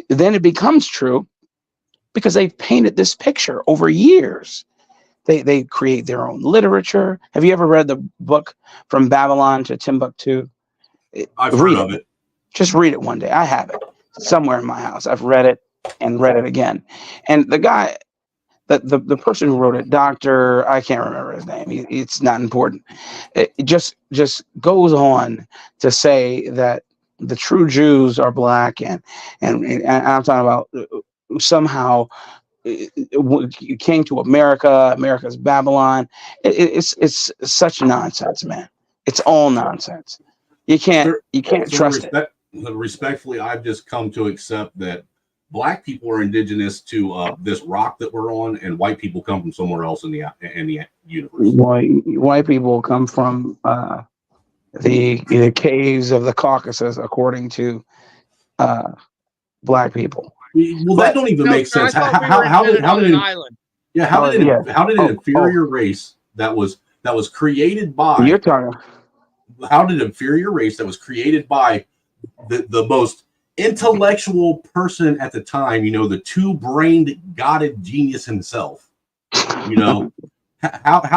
Speaker 2: then it becomes true because they've painted this picture over years. They create their own literature. Have you ever read the book From Babylon to Timbuktu?
Speaker 1: I've heard of it.
Speaker 2: Just read it one day. I have it somewhere in my house. I've read it and read it again. And the guy, the person who wrote it, Dr. I can't remember his name. It's not important. It just goes on to say that the true Jews are Black, and I'm talking about somehow it came to America's Babylon. It's such nonsense, man. It's all nonsense. You can't trust it.
Speaker 1: Respectfully, I've just come to accept that Black people are indigenous to this rock that we're on, and white people come from somewhere else in the universe.
Speaker 2: White people come from the caves of the Caucasus, according to Black people.
Speaker 1: Well, that don't even make sense. How did an inferior race that was created by how did an inferior race that was created by the most intellectual person at the time, the two-brained godded genius himself, how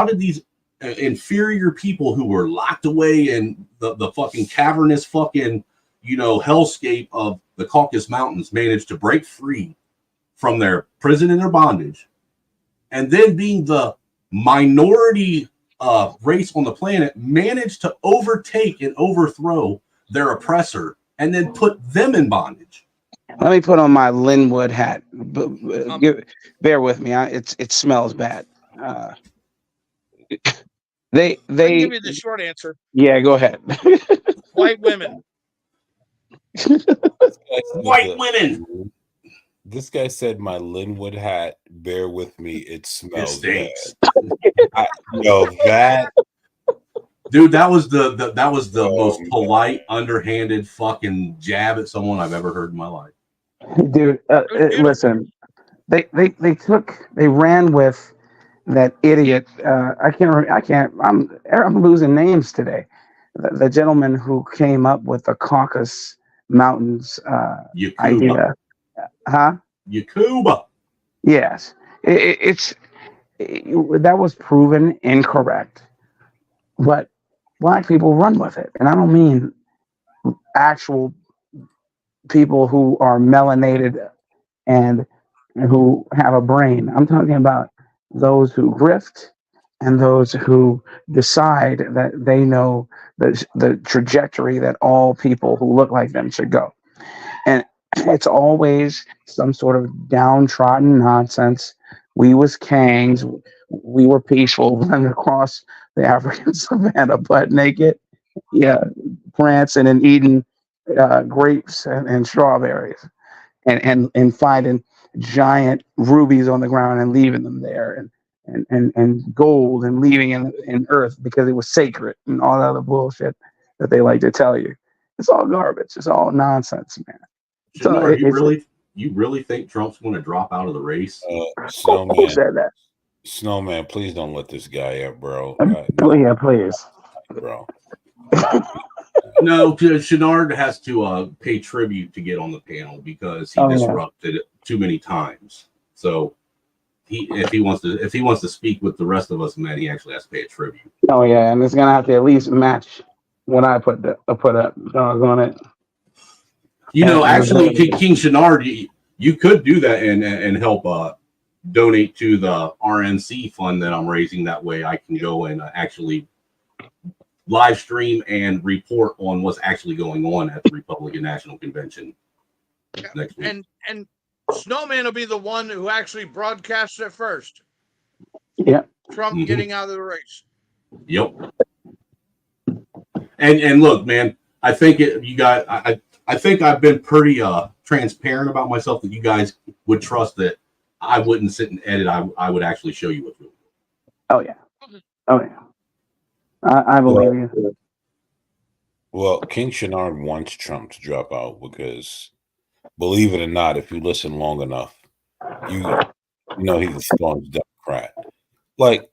Speaker 1: did these inferior people who were locked away in the fucking cavernous fucking hellscape of the Caucasus Mountains manage to break free from their prison and their bondage, and then being the minority race on the planet managed to overtake and overthrow their oppressor and then put them in bondage.
Speaker 2: Let me put on my Linwood hat. Bear with me. It smells bad. They
Speaker 14: I'll give you the short answer.
Speaker 2: Yeah, go ahead.
Speaker 14: White women.
Speaker 1: White women.
Speaker 10: This guy said my Linwood hat. Bear with me. It smells bad. That.
Speaker 1: Dude, that was the most polite, underhanded fucking jab at someone I've ever heard in my life.
Speaker 2: Dude, listen. They ran with that idiot. I'm losing names today. The gentleman who came up with the Caucasus Mountains idea. Huh?
Speaker 1: Yakuba.
Speaker 2: Yes. That was proven incorrect. But black people run with it. And I don't mean actual people who are melanated and who have a brain. I'm talking about those who grift and those who decide that they know the trajectory that all people who look like them should go. And it's always some sort of downtrodden nonsense. We was kings. We were peaceful, running across the African savannah butt naked. Yeah, prancing and eating grapes and strawberries. And finding giant rubies on the ground and leaving them there, and gold and leaving in earth because it was sacred and all that other bullshit that they like to tell you. It's all garbage. It's all nonsense, man. So
Speaker 1: you really think Trump's going to drop out of the race?
Speaker 10: Snowman,
Speaker 2: who said that?
Speaker 10: Snowman, please don't let this guy up, bro.
Speaker 2: Yeah, please,
Speaker 10: bro.
Speaker 1: No, Chenard has to pay tribute to get on the panel because he disrupted it too many times. So if he wants to speak with the rest of us, man, he actually has to pay a tribute.
Speaker 2: Oh yeah, and it's gonna have to at least match what I put up on it.
Speaker 1: You know, actually, King Chenard, you could do that and help donate to the RNC fund that I'm raising. That way, I can go and actually live stream and report on what's actually going on at the Republican National Convention next week.
Speaker 14: And Snowman will be the one who actually broadcasts it first.
Speaker 2: Yeah.
Speaker 14: Trump getting out of the race.
Speaker 1: Yep. And look, man, I think I think I've been pretty transparent about myself that you guys would trust that I wouldn't sit and edit. I would actually show you what's going
Speaker 2: on. Oh yeah. Oh yeah. I believe you.
Speaker 10: Well, King Chenard wants Trump to drop out because, believe it or not, if you listen long enough, you know he's a staunch Democrat. Like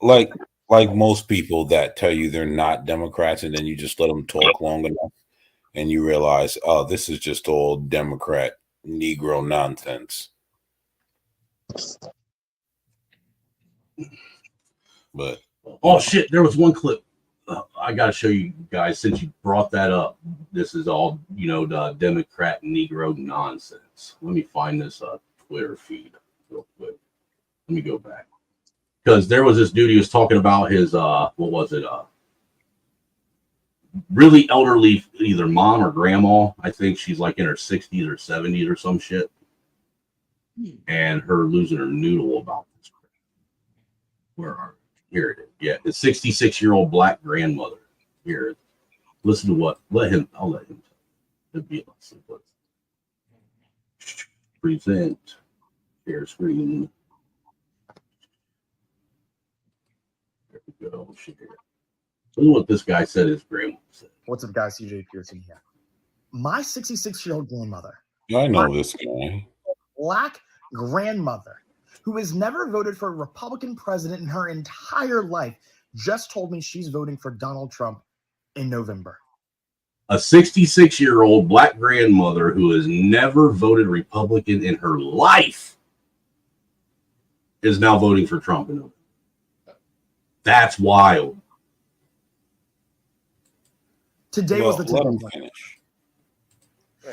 Speaker 10: most people that tell you they're not Democrats, and then you just let them talk long enough, and you realize, oh, this is just all Democrat Negro nonsense. But
Speaker 1: oh shit, there was one clip. I got to show you guys since you brought that up. This is all, the Democrat Negro nonsense. Let me find this Twitter feed real quick. Let me go back. Because there was this dude, he was talking about his, really elderly, either mom or grandma. I think she's like in her 60s or 70s or some shit. And her losing her noodle about this. Where are Here it is. Yeah, the 66-year-old black grandmother. Here, listen to what. I'll let him. It'll be let's present. Share screen. There we go. Share. Listen to what this guy said his grandma said.
Speaker 3: What's up, guys? CJ Pearson here. My 66-year-old grandmother.
Speaker 10: I know this guy.
Speaker 3: Black grandmother who has never voted for a Republican president in her entire life, just told me she's voting for Donald Trump in November.
Speaker 1: A 66-year-old black grandmother who has never voted Republican in her life is now voting for Trump in November. That's wild.
Speaker 3: Today was the tipping point.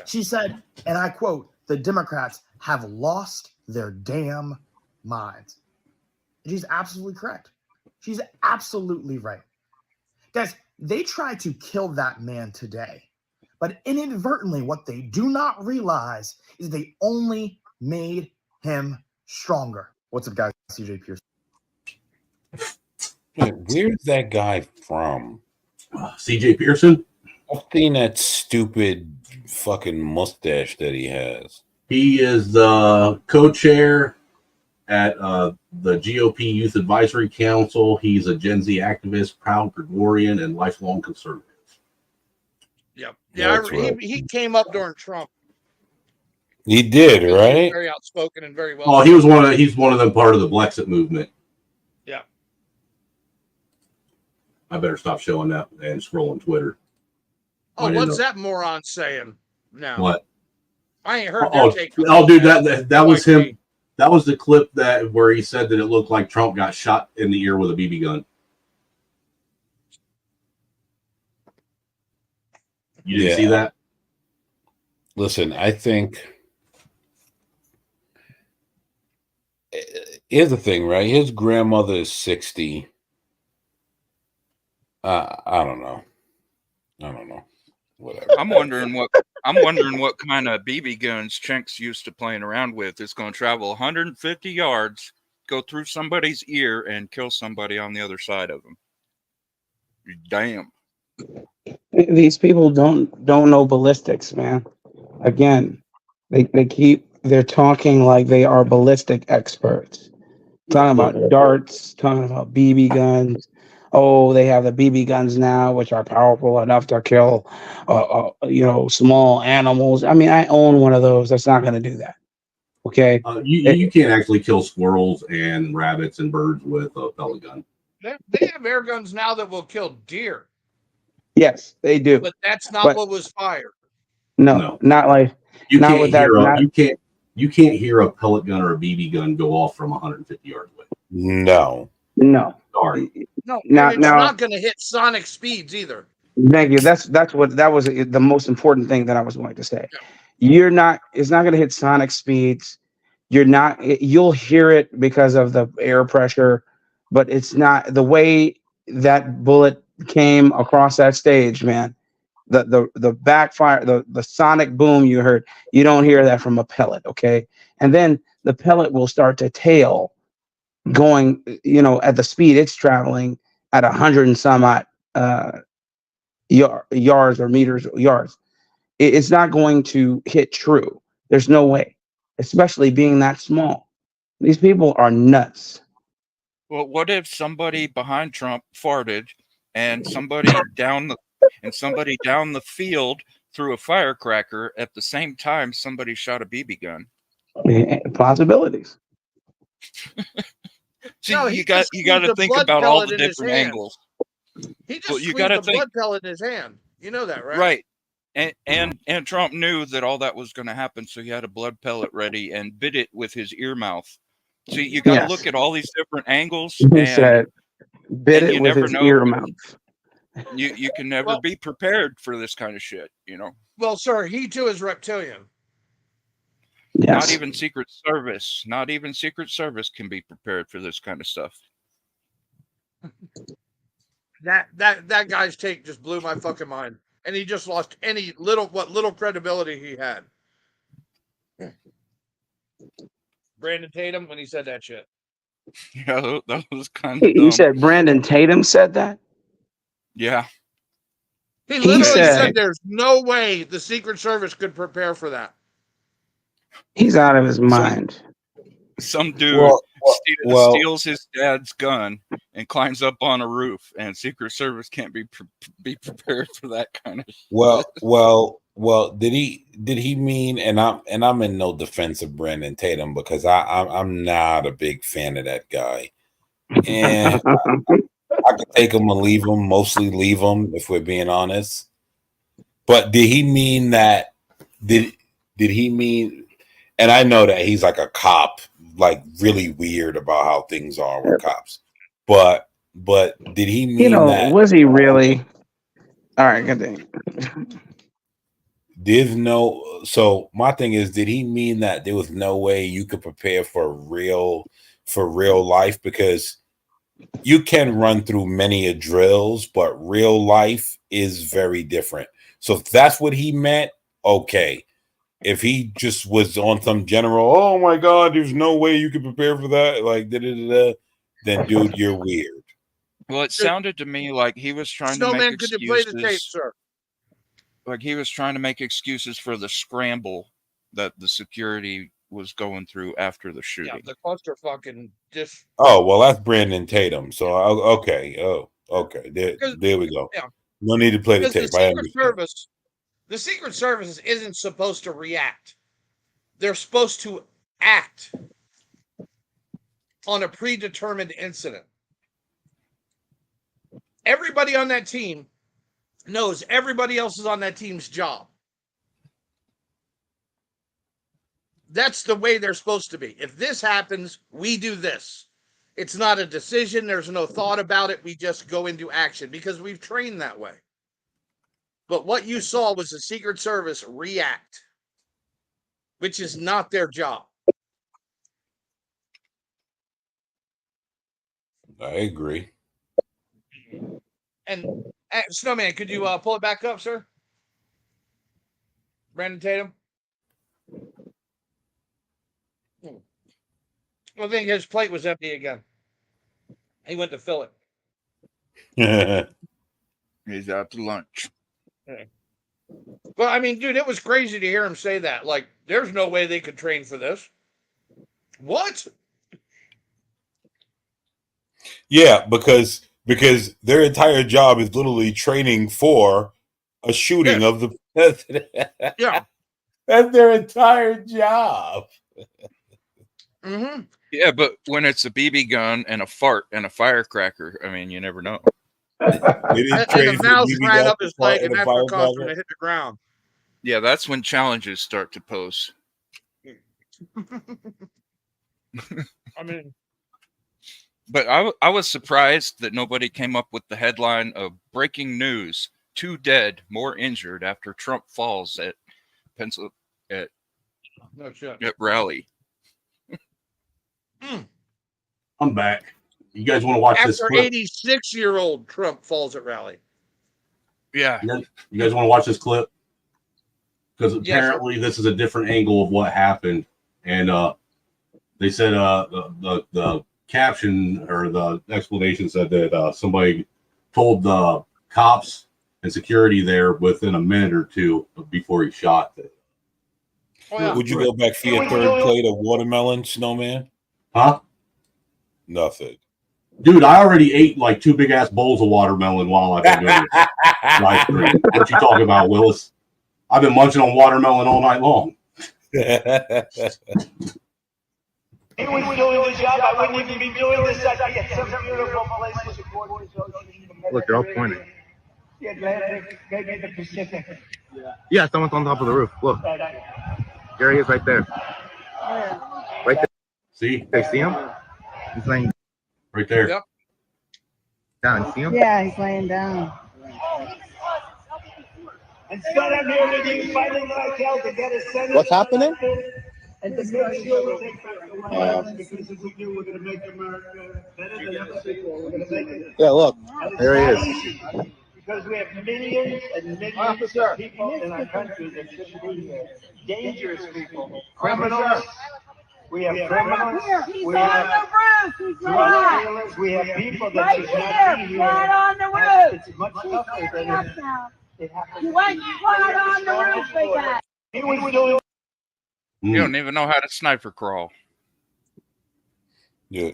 Speaker 3: She said, and I quote, "The Democrats have lost their damn minds." And she's absolutely correct. She's absolutely right. Guys, they tried to kill that man today But inadvertently, what they do not realize is they only made him stronger. What's up, guys? CJ Pierce.
Speaker 4: Where's that guy from?
Speaker 1: CJ Pearson?
Speaker 4: I've seen that stupid fucking mustache that he has.
Speaker 1: He is the co-chair at the GOP Youth Advisory Council. He's a Gen Z activist, proud Gregorian, and lifelong conservative.
Speaker 14: Yep. Yeah, he came up during Trump.
Speaker 4: He did, right?
Speaker 14: Very outspoken and very well.
Speaker 1: Oh, he's one of them, part of the Blexit movement.
Speaker 14: Yeah.
Speaker 1: I better stop showing that and scrolling Twitter.
Speaker 14: Oh, what's that moron saying now?
Speaker 1: What?
Speaker 14: I ain't heard
Speaker 1: Oh,
Speaker 14: their take.
Speaker 1: dude, that was him. That was the clip where he said that it looked like Trump got shot in the ear with a BB gun. You didn't see that?
Speaker 4: Listen, I think here's the thing, right? His grandmother is 60. I don't know. Whatever.
Speaker 20: I'm wondering what kind of BB guns Chinks used to playing around with. It's going to travel 150 yards, go through somebody's ear, and kill somebody on the other side of them. Damn.
Speaker 2: These people don't know ballistics, man. Again, they're talking like they are ballistic experts. Talking about darts, talking about BB guns. Oh, they have the BB guns now, which are powerful enough to kill, small animals. I mean, I own one of those. That's not going to do that. Okay.
Speaker 1: You can't actually kill squirrels and rabbits and birds with a pellet gun.
Speaker 14: They have air guns now that will kill deer.
Speaker 2: Yes, they do.
Speaker 14: But that's not what was fired.
Speaker 2: No, not like
Speaker 1: you
Speaker 2: not
Speaker 1: can't
Speaker 2: with that.
Speaker 1: You can't hear a pellet gun or a BB gun go off from 150 yards away.
Speaker 4: No.
Speaker 1: Sorry.
Speaker 14: No, it's not going to hit sonic speeds either.
Speaker 2: Thank you. That was the most important thing that I was going to say. Yeah. It's not going to hit sonic speeds. You'll hear it because of the air pressure, but it's not the way that bullet came across that stage, man. The backfire, the sonic boom you heard, you don't hear that from a pellet, okay? And then the pellet will start to tail going, at the speed it's traveling at 100 and some odd yards or meters, yards. It's not going to hit true. There's no way, especially being that small. These people are nuts.
Speaker 20: Well, what if somebody behind Trump farted and somebody down the field threw a firecracker at the same time somebody shot a BB gun?
Speaker 2: Possibilities.
Speaker 20: See, you got to think about all the different angles.
Speaker 14: He just squeezed a blood pellet in his hand. You know that, right?
Speaker 20: Right. And Trump knew that all that was going to happen, so he had a blood pellet ready and bit it with his ear mouth. So you got to look at all these different angles.
Speaker 2: He said, bit it with his ear mouth.
Speaker 20: You can never be prepared for this kind of shit,
Speaker 14: Well, sir, he too is reptilian.
Speaker 2: Yes.
Speaker 20: Not even Secret Service can be prepared for this kind of stuff.
Speaker 14: That guy's take just blew my fucking mind, and he just lost any little credibility he had. Brandon Tatum when he said that shit.
Speaker 20: Yeah, that was kind of.
Speaker 2: You said Brandon Tatum said that?
Speaker 20: Yeah.
Speaker 14: He literally said there's no way the Secret Service could prepare for that.
Speaker 2: He's out of his mind.
Speaker 20: Some dude steals his dad's gun and climbs up on a roof, and Secret Service can't be prepared for that kind of shit.
Speaker 4: Well, did he mean? And I'm in no defense of Brandon Tatum because I'm not a big fan of that guy, and I could take him and leave him. Mostly leave him if we're being honest. But did he mean that? Did he mean? And I know that he's like a cop, like really weird about how things are with cops. But did he mean that?
Speaker 2: Was he really? All right, good thing.
Speaker 4: So my thing is, did he mean that there was no way you could prepare for real life? Because you can run through many drills, but real life is very different. So if that's what he meant, okay. If he just was on some general, oh my God, there's no way you can prepare for that, like then dude, you're weird.
Speaker 20: Well, it sounded to me like he was trying to make
Speaker 14: Snowman, could you play the tape,
Speaker 20: excuses.
Speaker 14: sir?
Speaker 20: Like he was trying to make excuses for the scramble that the security was going through after the shooting.
Speaker 14: Yeah, the cluster fucking just.
Speaker 4: Oh well, that's Brandon Tatum. So okay, okay, there we go.
Speaker 14: Yeah.
Speaker 4: No need to play the tape.
Speaker 14: The Secret Service isn't supposed to react. They're supposed to act on a predetermined incident. Everybody on that team knows everybody else is on that team's job. That's the way they're supposed to be. If this happens, we do this. It's not a decision. There's no thought about it. We just go into action because we've trained that way. But what you saw was the Secret Service react, which is not their job.
Speaker 4: I agree.
Speaker 14: And Snowman, could you pull it back up, sir? Brandon Tatum? I think his plate was empty again. He went to fill it.
Speaker 20: He's out to lunch.
Speaker 14: Well, I mean, dude, it was crazy to hear him say that. Like, there's no way they could train for this. What?
Speaker 4: Yeah, because their entire job is literally training for a shooting of the president.
Speaker 14: Yeah.
Speaker 4: That's their entire job.
Speaker 14: Mm-hmm.
Speaker 20: Yeah, but when it's a BB gun and a fart and a firecracker, I mean, you never know.
Speaker 14: And the mouse ran up his leg, and that's what caused him to hit the ground.
Speaker 20: Yeah, that's when challenges start to pose.
Speaker 14: I mean,
Speaker 20: but I was surprised that nobody came up with the headline of breaking news: 2 dead, more injured after Trump falls at
Speaker 14: no shit.
Speaker 20: at rally.
Speaker 1: I'm back. You guys want to watch this
Speaker 14: After
Speaker 1: clip?
Speaker 14: 86-year-old Trump falls at rally.
Speaker 20: Yeah.
Speaker 1: You guys want to watch this clip? Because apparently this is a different angle of what happened. And they said the caption or the explanation said that somebody told the cops and security there within a minute or two before he shot it.
Speaker 14: Oh, yeah.
Speaker 4: Would you go back for your third plate of watermelon, Snowman?
Speaker 1: Huh?
Speaker 4: Nothing.
Speaker 1: Dude, I already ate like 2 big ass bowls of watermelon while I've been doing this live stream. What you talking about, Willis? I've been munching on watermelon all night long.
Speaker 29: He was doing the job. I wouldn't even be doing this. I'd be at some beautiful place with the borders.
Speaker 12: Look, they're all pointing.
Speaker 29: The Atlantic, maybe the Pacific.
Speaker 12: Yeah, someone's on top of the roof. Look. There he is right there. Right there.
Speaker 1: See?
Speaker 12: They see him? He's laying
Speaker 1: right there.
Speaker 14: Yep.
Speaker 12: Down. See him?
Speaker 13: Yeah, he's laying down.
Speaker 29: And so I'm here with you, fighting like hell to get a Senate.
Speaker 12: What's happening?
Speaker 29: And to make sure we take back the White House, because if we do, we're going to make America better than ever before. We're going to make it.
Speaker 12: Yeah, look.
Speaker 29: And
Speaker 12: There
Speaker 29: it's
Speaker 12: he
Speaker 29: not
Speaker 12: is.
Speaker 29: easy, because we have millions and millions of people in our country that shouldn't be here. Dangerous people, criminals. We have criminals. We have drug dealers. We have people that should not be here.
Speaker 13: Right on the roof.
Speaker 29: It's much tougher than it happens.
Speaker 13: You went right on the roof, big guy.
Speaker 29: He was doing.
Speaker 20: You don't even know how to sniper crawl.
Speaker 4: Yeah,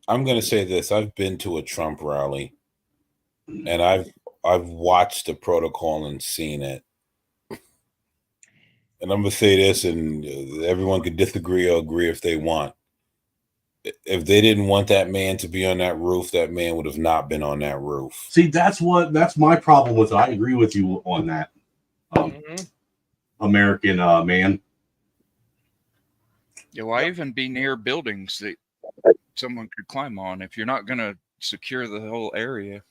Speaker 4: I'm gonna say this. I've been to a Trump rally, and I've watched the protocol and seen it. And I'm gonna say this, and everyone could disagree or agree if they want. If they didn't want that man to be on that roof, that man would have not been on that roof.
Speaker 1: See, that's my problem with it. I agree with you on that. American man.
Speaker 20: Yeah, why even be near buildings that someone could climb on if you're not going to secure the whole area?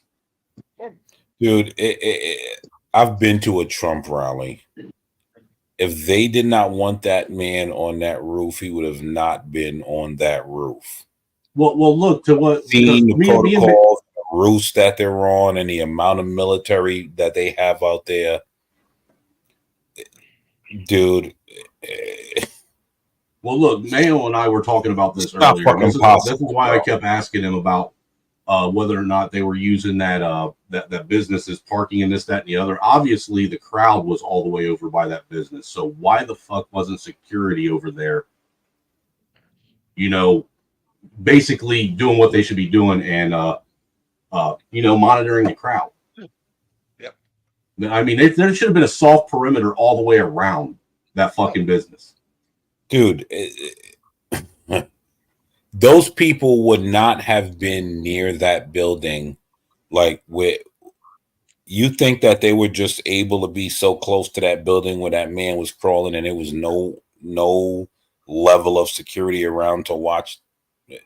Speaker 4: Dude, I've been to a Trump rally. If they did not want that man on that roof, he would have not been on that roof.
Speaker 1: Well, look to what
Speaker 4: seeing the protocols, the roofs that they're on, and the amount of military that they have out there. dude.
Speaker 1: Well, look, Mayo and I were talking about this
Speaker 4: not
Speaker 1: earlier.
Speaker 4: fucking
Speaker 1: This is
Speaker 4: possible,
Speaker 1: why I
Speaker 4: bro.
Speaker 1: kept asking him about whether or not they were using that business as parking and this, that, and the other. Obviously, the crowd was all the way over by that business. So why the fuck wasn't security over there? You know, basically doing what they should be doing and monitoring the crowd.
Speaker 14: Yep.
Speaker 1: I mean, there should have been a soft perimeter all the way around that fucking business.
Speaker 4: Dude, those people would not have been near that building. Like, you think that they were just able to be so close to that building where that man was crawling and there was no level of security around to watch?
Speaker 1: Hey,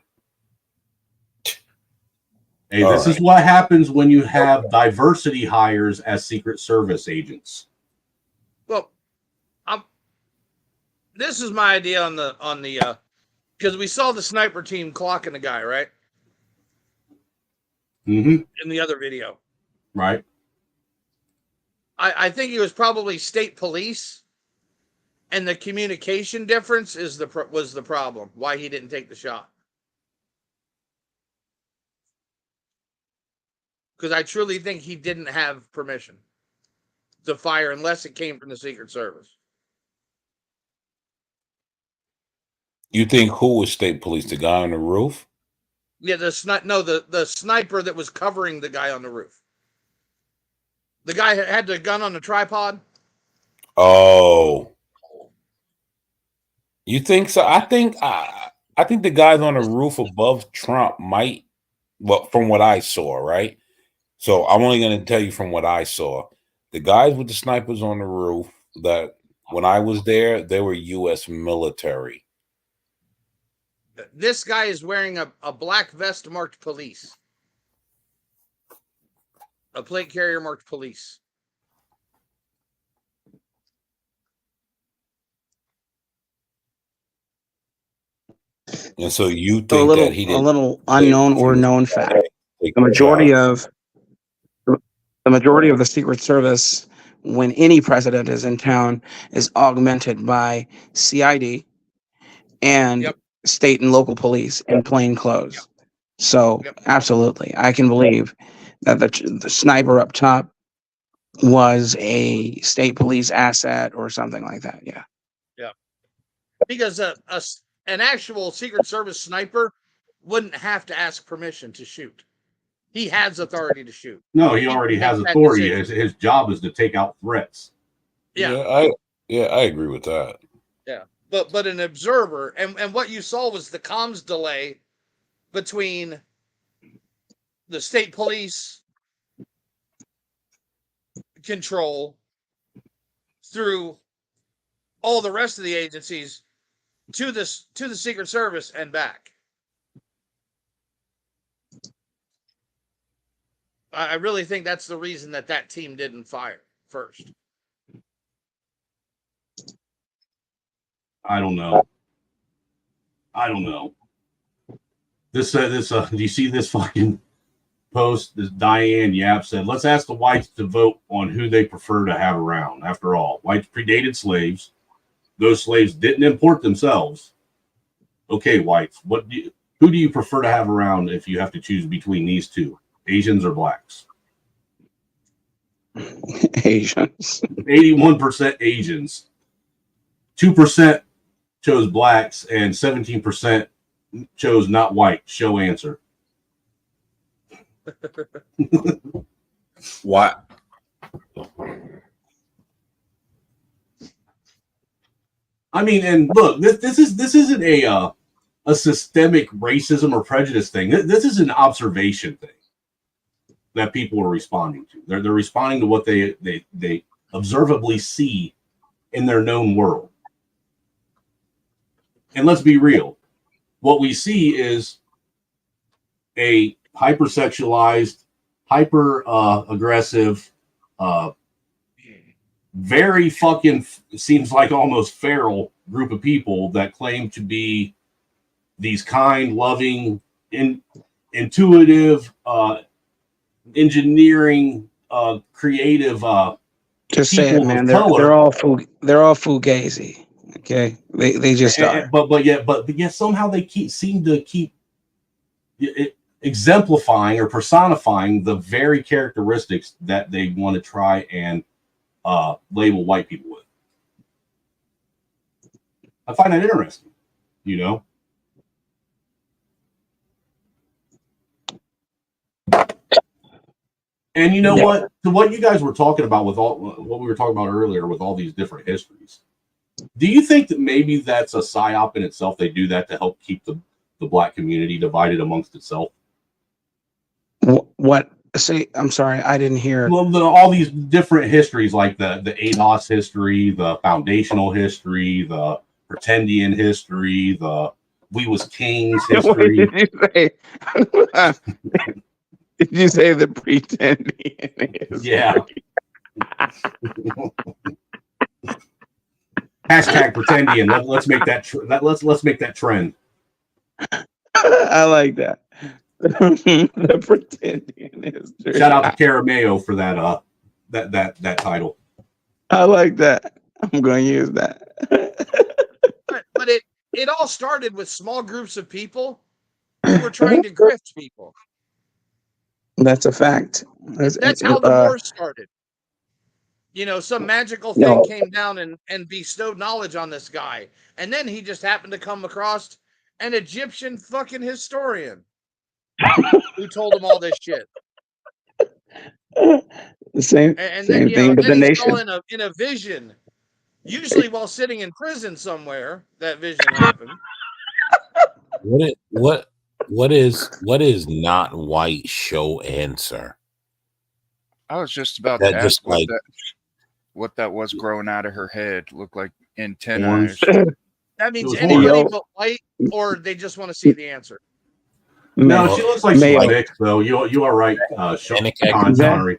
Speaker 1: this is what happens when you have diversity hires as Secret Service agents.
Speaker 14: Well, this is my idea on the because we saw the sniper team clocking the guy, right?
Speaker 1: Mm-hmm.
Speaker 14: In the other video.
Speaker 1: Right.
Speaker 14: I think it was probably state police, and the communication difference was the problem. Why he didn't take the shot. Because I truly think he didn't have permission to fire unless it came from the Secret Service.
Speaker 4: You think who was state police? The guy on the roof?
Speaker 14: Yeah, the sniper that was covering the guy on the roof. The guy had the gun on the tripod.
Speaker 4: Oh, you think so? I think the guys on the roof above Trump might. Well, from what I saw, right? So I'm only going to tell you from what I saw. The guys with the snipers on the roof, that when I was there, they were U.S. military.
Speaker 14: This guy is wearing a black vest marked police. A plate carrier marked police.
Speaker 4: And so you think that he didn't?
Speaker 2: A little unknown or known fact. The majority of the Secret Service, when any president is in town, is augmented by CID and state and local police in plain clothes. So absolutely, I can believe that the sniper up top was a state police asset or something like that. Yeah.
Speaker 14: Yeah. Because an actual Secret Service sniper wouldn't have to ask permission to shoot. He has authority to shoot.
Speaker 1: No, he already has authority. His job is to take out threats.
Speaker 14: Yeah.
Speaker 4: I agree with that.
Speaker 14: Yeah. But an observer, and what you saw was the comms delay between the state police control through all the rest of the agencies to the Secret Service and back. I really think that's the reason that team didn't fire first.
Speaker 1: I don't know. This do you see this fucking post? This Diane Yap said, let's ask the whites to vote on who they prefer to have around. After all, whites predated slaves. Those slaves didn't import themselves. Okay, whites, who do you prefer to have around if you have to choose between these two, Asians or blacks?
Speaker 2: Asians.
Speaker 1: 81% Asians. 2% chose blacks and 17% chose not white. Show answer.
Speaker 4: What?
Speaker 1: I mean, and look, this isn't a systemic racism or prejudice thing. This is an observation thing that people are responding to. They're responding to what they observably see in their known world. And let's be real. What we see is a hypersexualized, aggressive, very fucking seems like almost feral group of people that claim to be these kind, loving, intuitive, engineering, creative
Speaker 2: Just say it,
Speaker 1: people
Speaker 2: man.
Speaker 1: of
Speaker 2: They're
Speaker 1: color.
Speaker 2: all fugazi. Okay, they just are.
Speaker 1: But yet somehow they seem to keep exemplifying or personifying the very characteristics that they want to try and label white people with. I find that interesting, you know. And you know what? To what you guys were talking about with all what we were talking about earlier with all these different histories, do you think that maybe that's a psyop in itself? They do that to help keep the black community divided amongst itself.
Speaker 2: What? Say, I'm sorry, I didn't hear.
Speaker 1: Well, all these different histories, like the ADOS history, the foundational history, the pretendian history, the We Was Kings history.
Speaker 2: What did you say? Did you say the pretendian history?
Speaker 1: Yeah. Hashtag pretendian. Let's make that let's make that trend.
Speaker 2: I like that. The pretendian history.
Speaker 1: Shout out to Cara Mayo for that that title.
Speaker 2: I like that. I'm going to use that.
Speaker 14: But it all started with small groups of people who were trying to grift people.
Speaker 2: That's a fact.
Speaker 14: That's how the war started. You know, some magical thing came down and bestowed knowledge on this guy. And then he just happened to come across an Egyptian fucking historian who told him all this shit.
Speaker 2: The same thing with the nation.
Speaker 14: In a vision, usually while sitting in prison somewhere, that vision happened.
Speaker 4: What is not white show answer?
Speaker 20: I was just about to ask what that was growing out of her head. Looked like antennae.
Speaker 14: That means anybody but white, or they just want to see the answer.
Speaker 1: No, she looks like she's mixed, though. You are right, Connery.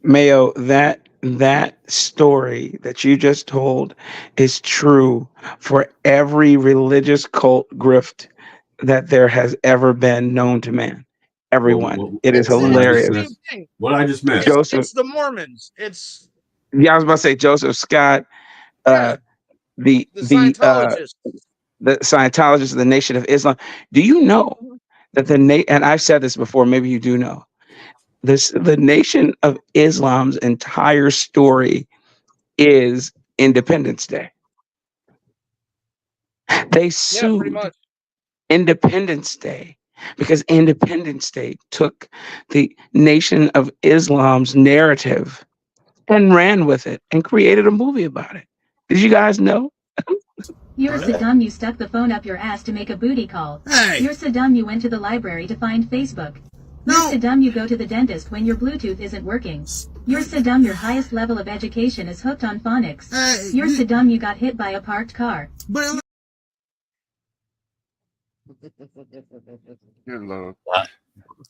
Speaker 2: Mayo, that story that you just told is true for every religious cult grift that there has ever been known to man. Everyone. It is hilarious.
Speaker 1: What I just missed.
Speaker 2: Joseph,
Speaker 14: it's the Mormons. It's
Speaker 2: I was about to say Joseph Scott, the
Speaker 14: Scientologists.
Speaker 2: The Scientologists of the Nation of Islam. Do you know that and I've said this before, maybe you do know, the Nation of Islam's entire story is Independence Day. They sued Independence Day because Independence Day took the Nation of Islam's narrative and ran with it and created a movie about it. Did you guys know?
Speaker 15: You're so dumb you stuck the phone up your ass to make a booty call.
Speaker 16: Hey.
Speaker 15: You're so dumb you went to the library to find Facebook. You're so dumb you go to the dentist when your Bluetooth isn't working. You're so dumb your highest level of education is hooked on phonics. You're so dumb you got hit by a parked car.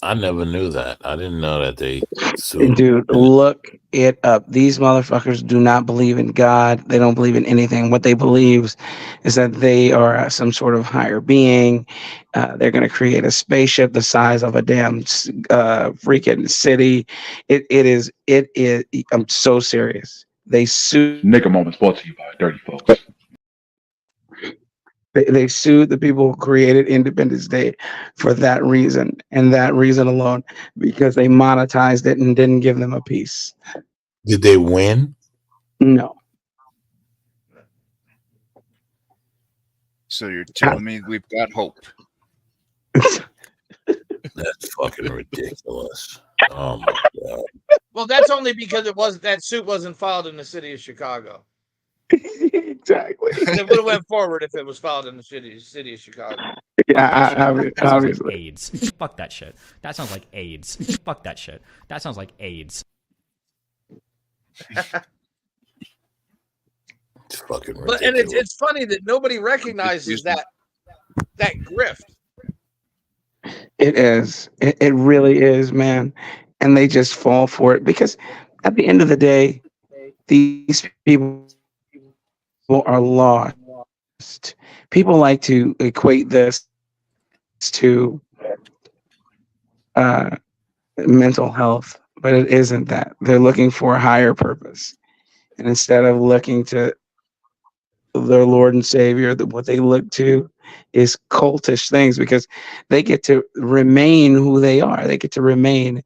Speaker 4: I never knew that. I didn't know that they sued.
Speaker 2: Dude, look it up. These motherfuckers do not believe in God. They don't believe in anything. What they believe is that they are some sort of higher being. They're going to create a spaceship the size of a damn freaking city. It is. I'm so serious. They sued.
Speaker 17: Nigga Moment brought to you by Dirty Folks.
Speaker 2: They sued the people who created Independence Day for that reason and that reason alone, because they monetized it and didn't give them a piece.
Speaker 4: Did they win?
Speaker 2: No.
Speaker 20: So you're telling me we've got hope?
Speaker 4: That's fucking ridiculous. Oh my god.
Speaker 14: Well, that's only because that suit wasn't filed in the city of Chicago.
Speaker 2: Exactly.
Speaker 14: It would have went forward if it was filed in the city of Chicago.
Speaker 2: Yeah, obviously.
Speaker 18: Like AIDS. Fuck that shit. That sounds like AIDS. Fuck that shit. That sounds like AIDS.
Speaker 4: It's fucking ridiculous.
Speaker 14: But and it's funny that nobody recognizes that grift.
Speaker 2: It is. It really is, man. And they just fall for it because at the end of the day, these people are lost. People like to equate this to mental health, but it isn't that. They're looking for a higher purpose. And instead of looking to their Lord and Savior, what they look to is cultish things, because they get to remain who they are. They get to remain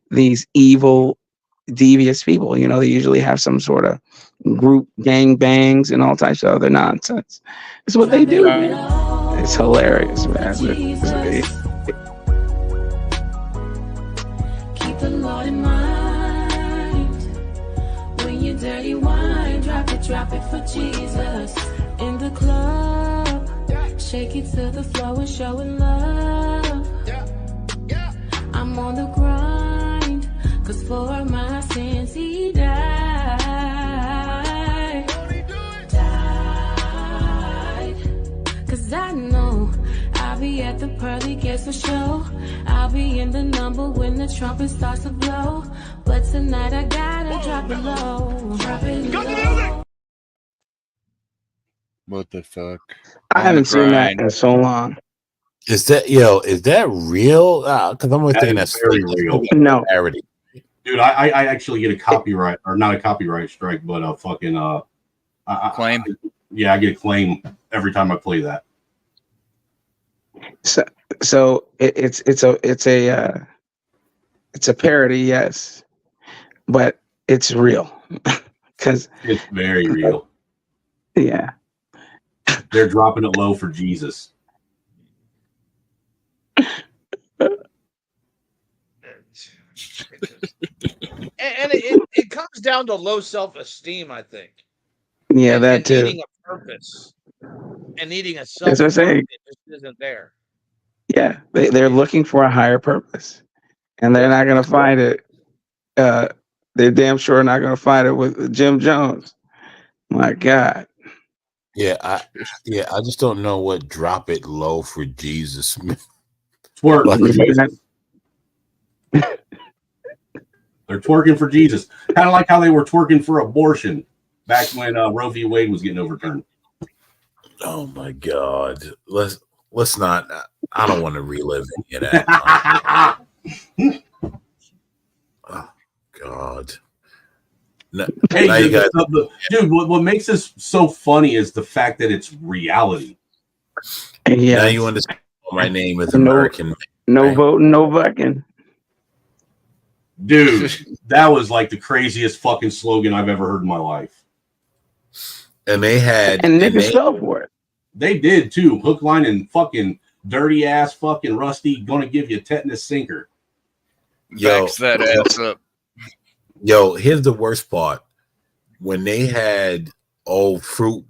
Speaker 2: these evil, devious people. You know, they usually have some sort of group gang bangs and all types of other nonsense. It's what they do, man. It's hilarious, man.
Speaker 5: Keep the Lord in mind. When you dirty wine, drop it for Jesus. In the club, shake it to the floor and showing love. I'm on the grind, 'cause for my sins he died. 'Cause I know I'll be at the pearly gates for show. I'll be in the number when the trumpet starts to blow. But tonight I gotta drop it low. Drop it low.
Speaker 20: What the fuck?
Speaker 2: I haven't seen that in so long.
Speaker 4: Is that real? Because I'm only thinking that's
Speaker 1: very real.
Speaker 2: No.
Speaker 4: Parody.
Speaker 1: Dude, I actually get a copyright, or not a copyright strike, but a fucking
Speaker 20: claim.
Speaker 1: I get a claim every time I play that.
Speaker 2: So it's a parody, yes, but it's real because
Speaker 1: it's very real.
Speaker 2: Yeah,
Speaker 1: they're dropping it low for Jesus.
Speaker 14: And it comes down to low self-esteem, I think.
Speaker 2: Yeah, that too.
Speaker 14: Needing a purpose and needing a
Speaker 2: That's what I'm
Speaker 14: self-worth
Speaker 2: saying.
Speaker 14: that just isn't there.
Speaker 2: Yeah, they're looking for a higher purpose, and they're not going to find it. They're damn sure not going to find it with Jim Jones. My God.
Speaker 4: Yeah, I just don't know what "drop it low for Jesus" means.
Speaker 1: Twerk for Jesus. They're twerking for Jesus, kind of like how they were twerking for abortion back when Roe v. Wade was getting overturned.
Speaker 4: Oh my God! Let's not. I don't want to relive any of that. Oh God! No,
Speaker 1: Hey,
Speaker 4: now you guys,
Speaker 1: dude, what makes this so funny is the fact that it's reality.
Speaker 2: Yeah.
Speaker 4: Now you understand my name is American.
Speaker 2: No voting, no bucking.
Speaker 1: Dude, that was like the craziest fucking slogan I've ever heard in my life.
Speaker 4: And they had
Speaker 2: and niggas fell for it.
Speaker 1: They did too. Hook, line, and fucking dirty ass fucking Rusty gonna give you a tetanus sinker.
Speaker 20: Backs that ass up.
Speaker 4: Yo, here's the worst part. When they had old fruit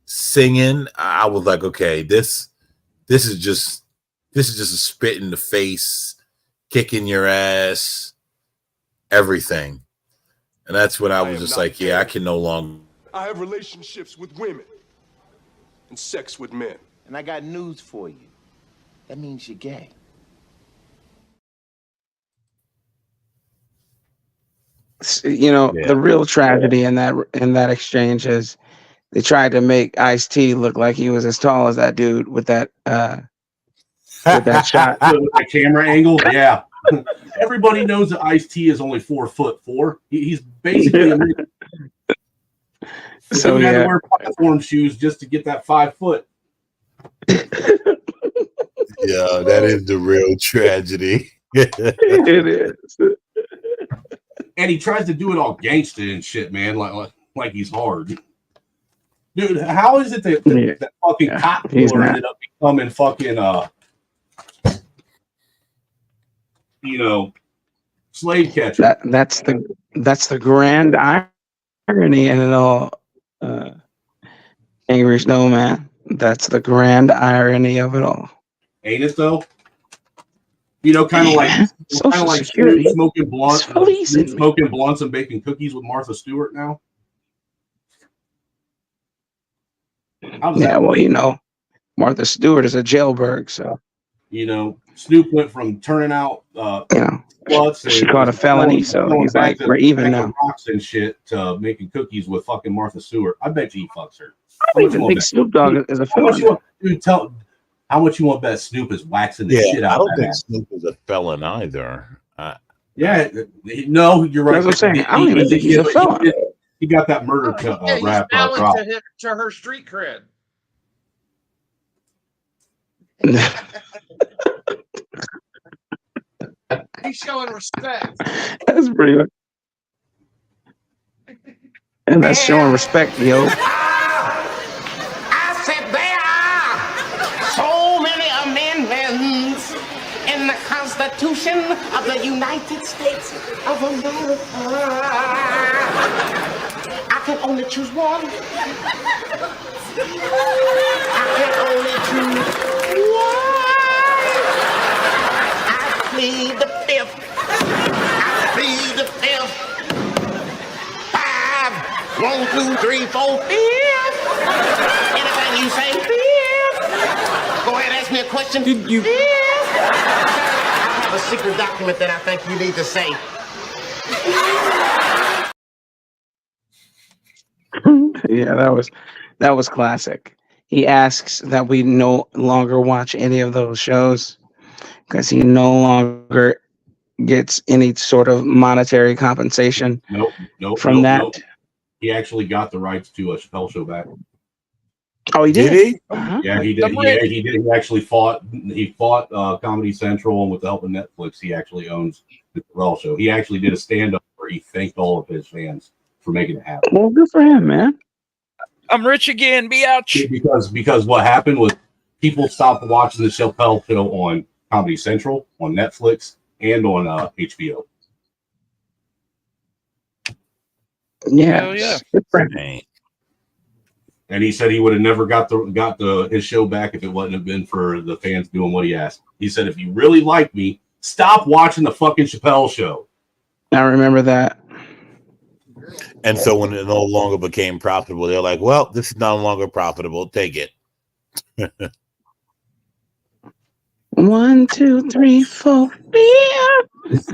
Speaker 4: singing, I was like, okay, this is just a spit in the face, kicking your ass, everything. And that's when I was just like, yeah, I can no longer.
Speaker 16: I have relationships with women and sex with men.
Speaker 19: And I got news for you. That means you're gay.
Speaker 2: You know, the real tragedy in that exchange is they tried to make Ice-T look like he was as tall as that dude with that shot.
Speaker 1: With that camera angle. Yeah. Everybody knows that Ice-T is only 4'4". He's basically a man. So he had to wear platform shoes just to get that 5 foot.
Speaker 4: Yeah, that is the real tragedy.
Speaker 2: It is.
Speaker 1: And he tries to do it all gangsta and shit, man, like he's hard. Dude, how is it that fucking cop killer ended up becoming fucking slave catcher?
Speaker 2: That's the grand irony in it all, Angry Snowman. That's the grand irony of it all.
Speaker 1: Ain't it though? You know, kind of like smoking blunts, and baking cookies with Martha Stewart now.
Speaker 2: Yeah, well, you know, Martha Stewart is a jailbird, so.
Speaker 1: You know, Snoop went from turning out,
Speaker 2: she caught a felony, so he's like, we're even now.
Speaker 1: Rocks and shit to making cookies with fucking Martha Stewart. I bet you he fucks her.
Speaker 2: I don't even think Snoop Dogg is a felony.
Speaker 1: Dude, How much you want to bet Snoop is waxing the shit out
Speaker 10: I
Speaker 1: of
Speaker 10: don't
Speaker 1: that
Speaker 10: think
Speaker 1: ass?
Speaker 10: Snoop is a felon either.
Speaker 1: Yeah, no, you're right.
Speaker 2: That's what I'm saying. I don't even think he's a felon.
Speaker 1: He got that murder
Speaker 14: He's
Speaker 1: rap
Speaker 14: bowing
Speaker 1: drop.
Speaker 14: to her street cred. He's showing respect.
Speaker 2: That's pretty much. And that's showing respect, yo.
Speaker 7: I said there are so many amendments in the Constitution of the United States of America. I can only choose one. I can only choose one. I plead the fifth. I plead the fifth. 5, 1, 2, 3, 4, 5. Anything you say, 5. Go ahead, ask me a question. Did you? 5. I have a secret document that I think you need to say.
Speaker 2: Yeah, that was classic. He asks that we no longer watch any of those shows because he no longer gets any sort of monetary compensation. From that.
Speaker 1: He actually got the rights to a Chappelle Show back.
Speaker 2: Oh, he did.
Speaker 10: he?
Speaker 2: Uh-huh.
Speaker 1: Yeah, he did. Yeah, he did. He actually fought. He fought Comedy Central, and with the help of Netflix, he actually owns the Chappelle Show. He actually did a stand-up where he thanked all of his fans for making it happen.
Speaker 2: Well, good for him, man.
Speaker 20: I'm rich again, biatch.
Speaker 1: Because what happened was people stopped watching the Chappelle Show on Comedy Central, on Netflix, and on HBO.
Speaker 2: Yeah, good for him.
Speaker 1: And he said he would have never got his show back if it wouldn't have been for the fans doing what he asked. He said, if you really like me, stop watching the fucking Chappelle Show.
Speaker 2: I remember that.
Speaker 10: And so when it no longer became profitable, they're like, well, this is no longer profitable. Take it.
Speaker 2: 1, 2, 3, 4, 5.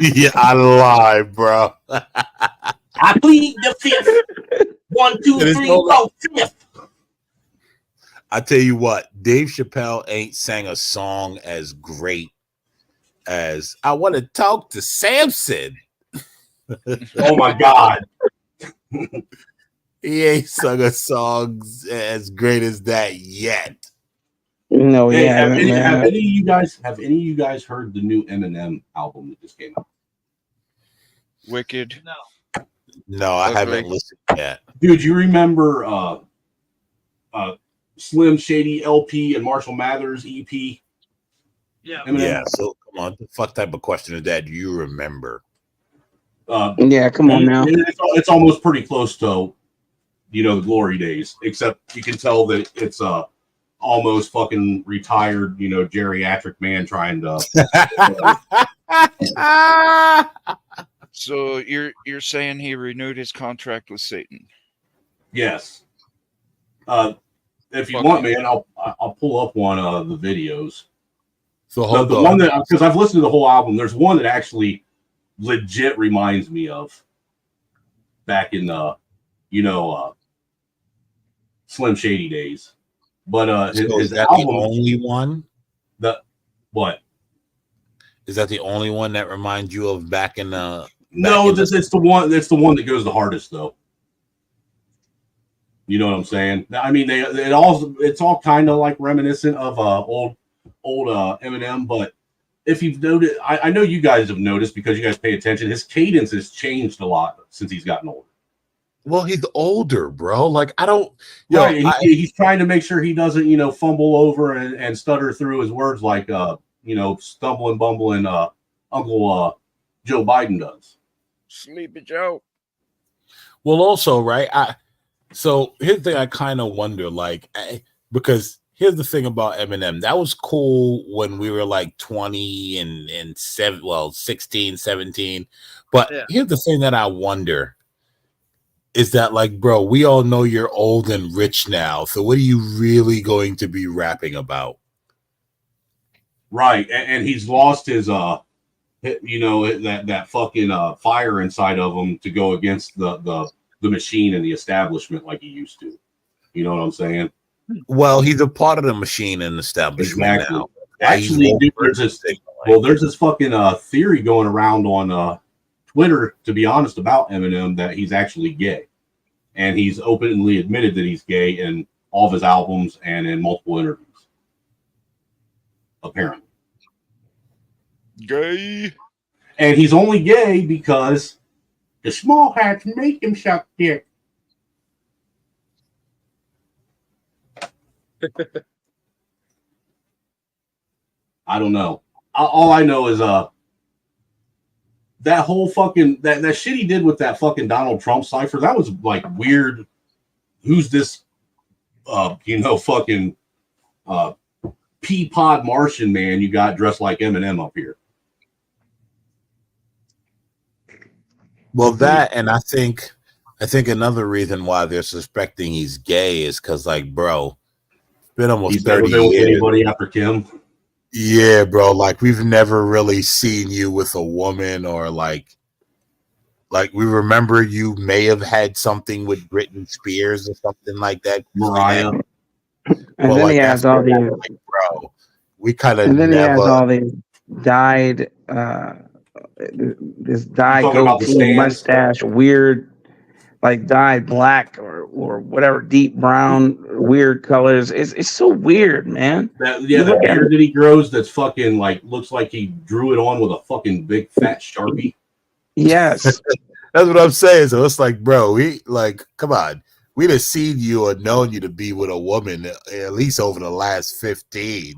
Speaker 10: Yeah, I lied, bro.
Speaker 7: I plead the fifth. 1, 2, 3, 4, 5.
Speaker 10: I tell you what, Dave Chappelle ain't sang a song as great as I Want to Talk to Samson.
Speaker 1: Oh my God.
Speaker 10: He ain't sung a song as great as that yet.
Speaker 2: No,
Speaker 1: Hey,
Speaker 2: yeah.
Speaker 1: have any of you guys heard the new Eminem album that just came out?
Speaker 20: Wicked.
Speaker 10: No, I haven't listened yet.
Speaker 1: Dude, you remember Slim Shady LP and Marshall Mathers EP?
Speaker 14: Yeah.
Speaker 1: Eminem?
Speaker 10: Yeah, so come on. The fuck type of question is that? Do you remember?
Speaker 2: Yeah, come on now.
Speaker 1: It's almost pretty close to, the glory days, except you can tell that it's almost fucking retired, geriatric man trying to.
Speaker 20: So you're saying he renewed his contract with Satan?
Speaker 1: Yes. If you want, man, I'll pull up one of the videos.
Speaker 10: So
Speaker 1: the one that, because I've listened to the whole album, there's one that actually legit reminds me of back in the Slim Shady days. But
Speaker 10: is that
Speaker 1: album,
Speaker 10: the only one?
Speaker 1: What?
Speaker 10: Is that the only one that reminds you of back in the?
Speaker 1: No, it's the one. That's the one that goes the hardest, though. You know what I'm saying? I mean, it's all kind of like reminiscent of old Eminem, but if you've noticed, I know you guys have noticed because you guys pay attention. His cadence has changed a lot since he's gotten older.
Speaker 10: Well, he's older, bro. Like I don't.
Speaker 1: He's trying to make sure he doesn't, fumble over and stutter through his words like stumbling, bumbling Uncle Joe Biden does.
Speaker 20: Sleepy Joe.
Speaker 10: Well, also, right? So here's the thing I kind of wonder, because here's the thing about Eminem. That was cool when we were like 20 and 16, 17. But here's the thing that I wonder is that, bro, we all know you're old and rich now. So what are you really going to be rapping about?
Speaker 1: Right. And he's lost his, that fucking fire inside of him to go against the machine and the establishment like he used to. You know what I'm saying?
Speaker 4: Well, he's a part of the machine and establishment
Speaker 1: Exactly.
Speaker 4: now.
Speaker 1: Actually, dude, there's this fucking theory going around on Twitter, to be honest, about Eminem that he's actually gay, and he's openly admitted that he's gay in all of his albums and in multiple interviews. Apparently,
Speaker 20: gay,
Speaker 1: and he's only gay because the small hats make him suck dick. I don't know. All I know is that whole fucking that shit he did with that fucking Donald Trump cipher, that was like weird. Who's this fucking pea pod Martian man you got dressed like Eminem up here?
Speaker 4: Well, that, and I think another reason why they're suspecting he's gay is because, like, bro, it's been almost
Speaker 1: He's
Speaker 4: 30
Speaker 1: never been
Speaker 4: years.
Speaker 1: with anybody after Kim.
Speaker 4: Yeah, bro. Like, we've never really seen you with a woman, or like we remember you may have had something with Britney Spears or something like that.
Speaker 1: Mariah.
Speaker 2: And then he has all these,
Speaker 4: bro. We kind of
Speaker 2: and then he has
Speaker 4: never.
Speaker 2: all these dyed, this dyed
Speaker 1: talking about the
Speaker 2: goatee,
Speaker 1: stands?
Speaker 2: mustache, weird, like dyed black or whatever, deep brown, weird colors. It's so weird, man.
Speaker 1: That
Speaker 2: You
Speaker 1: the
Speaker 2: look at
Speaker 1: beard
Speaker 2: it-
Speaker 1: that he grows that's fucking like looks like he drew it on with a fucking big fat Sharpie.
Speaker 2: Yes.
Speaker 4: That's what I'm saying. So it's like, bro, we like, come on. We'd have seen you or known you to be with a woman at least over the last 15.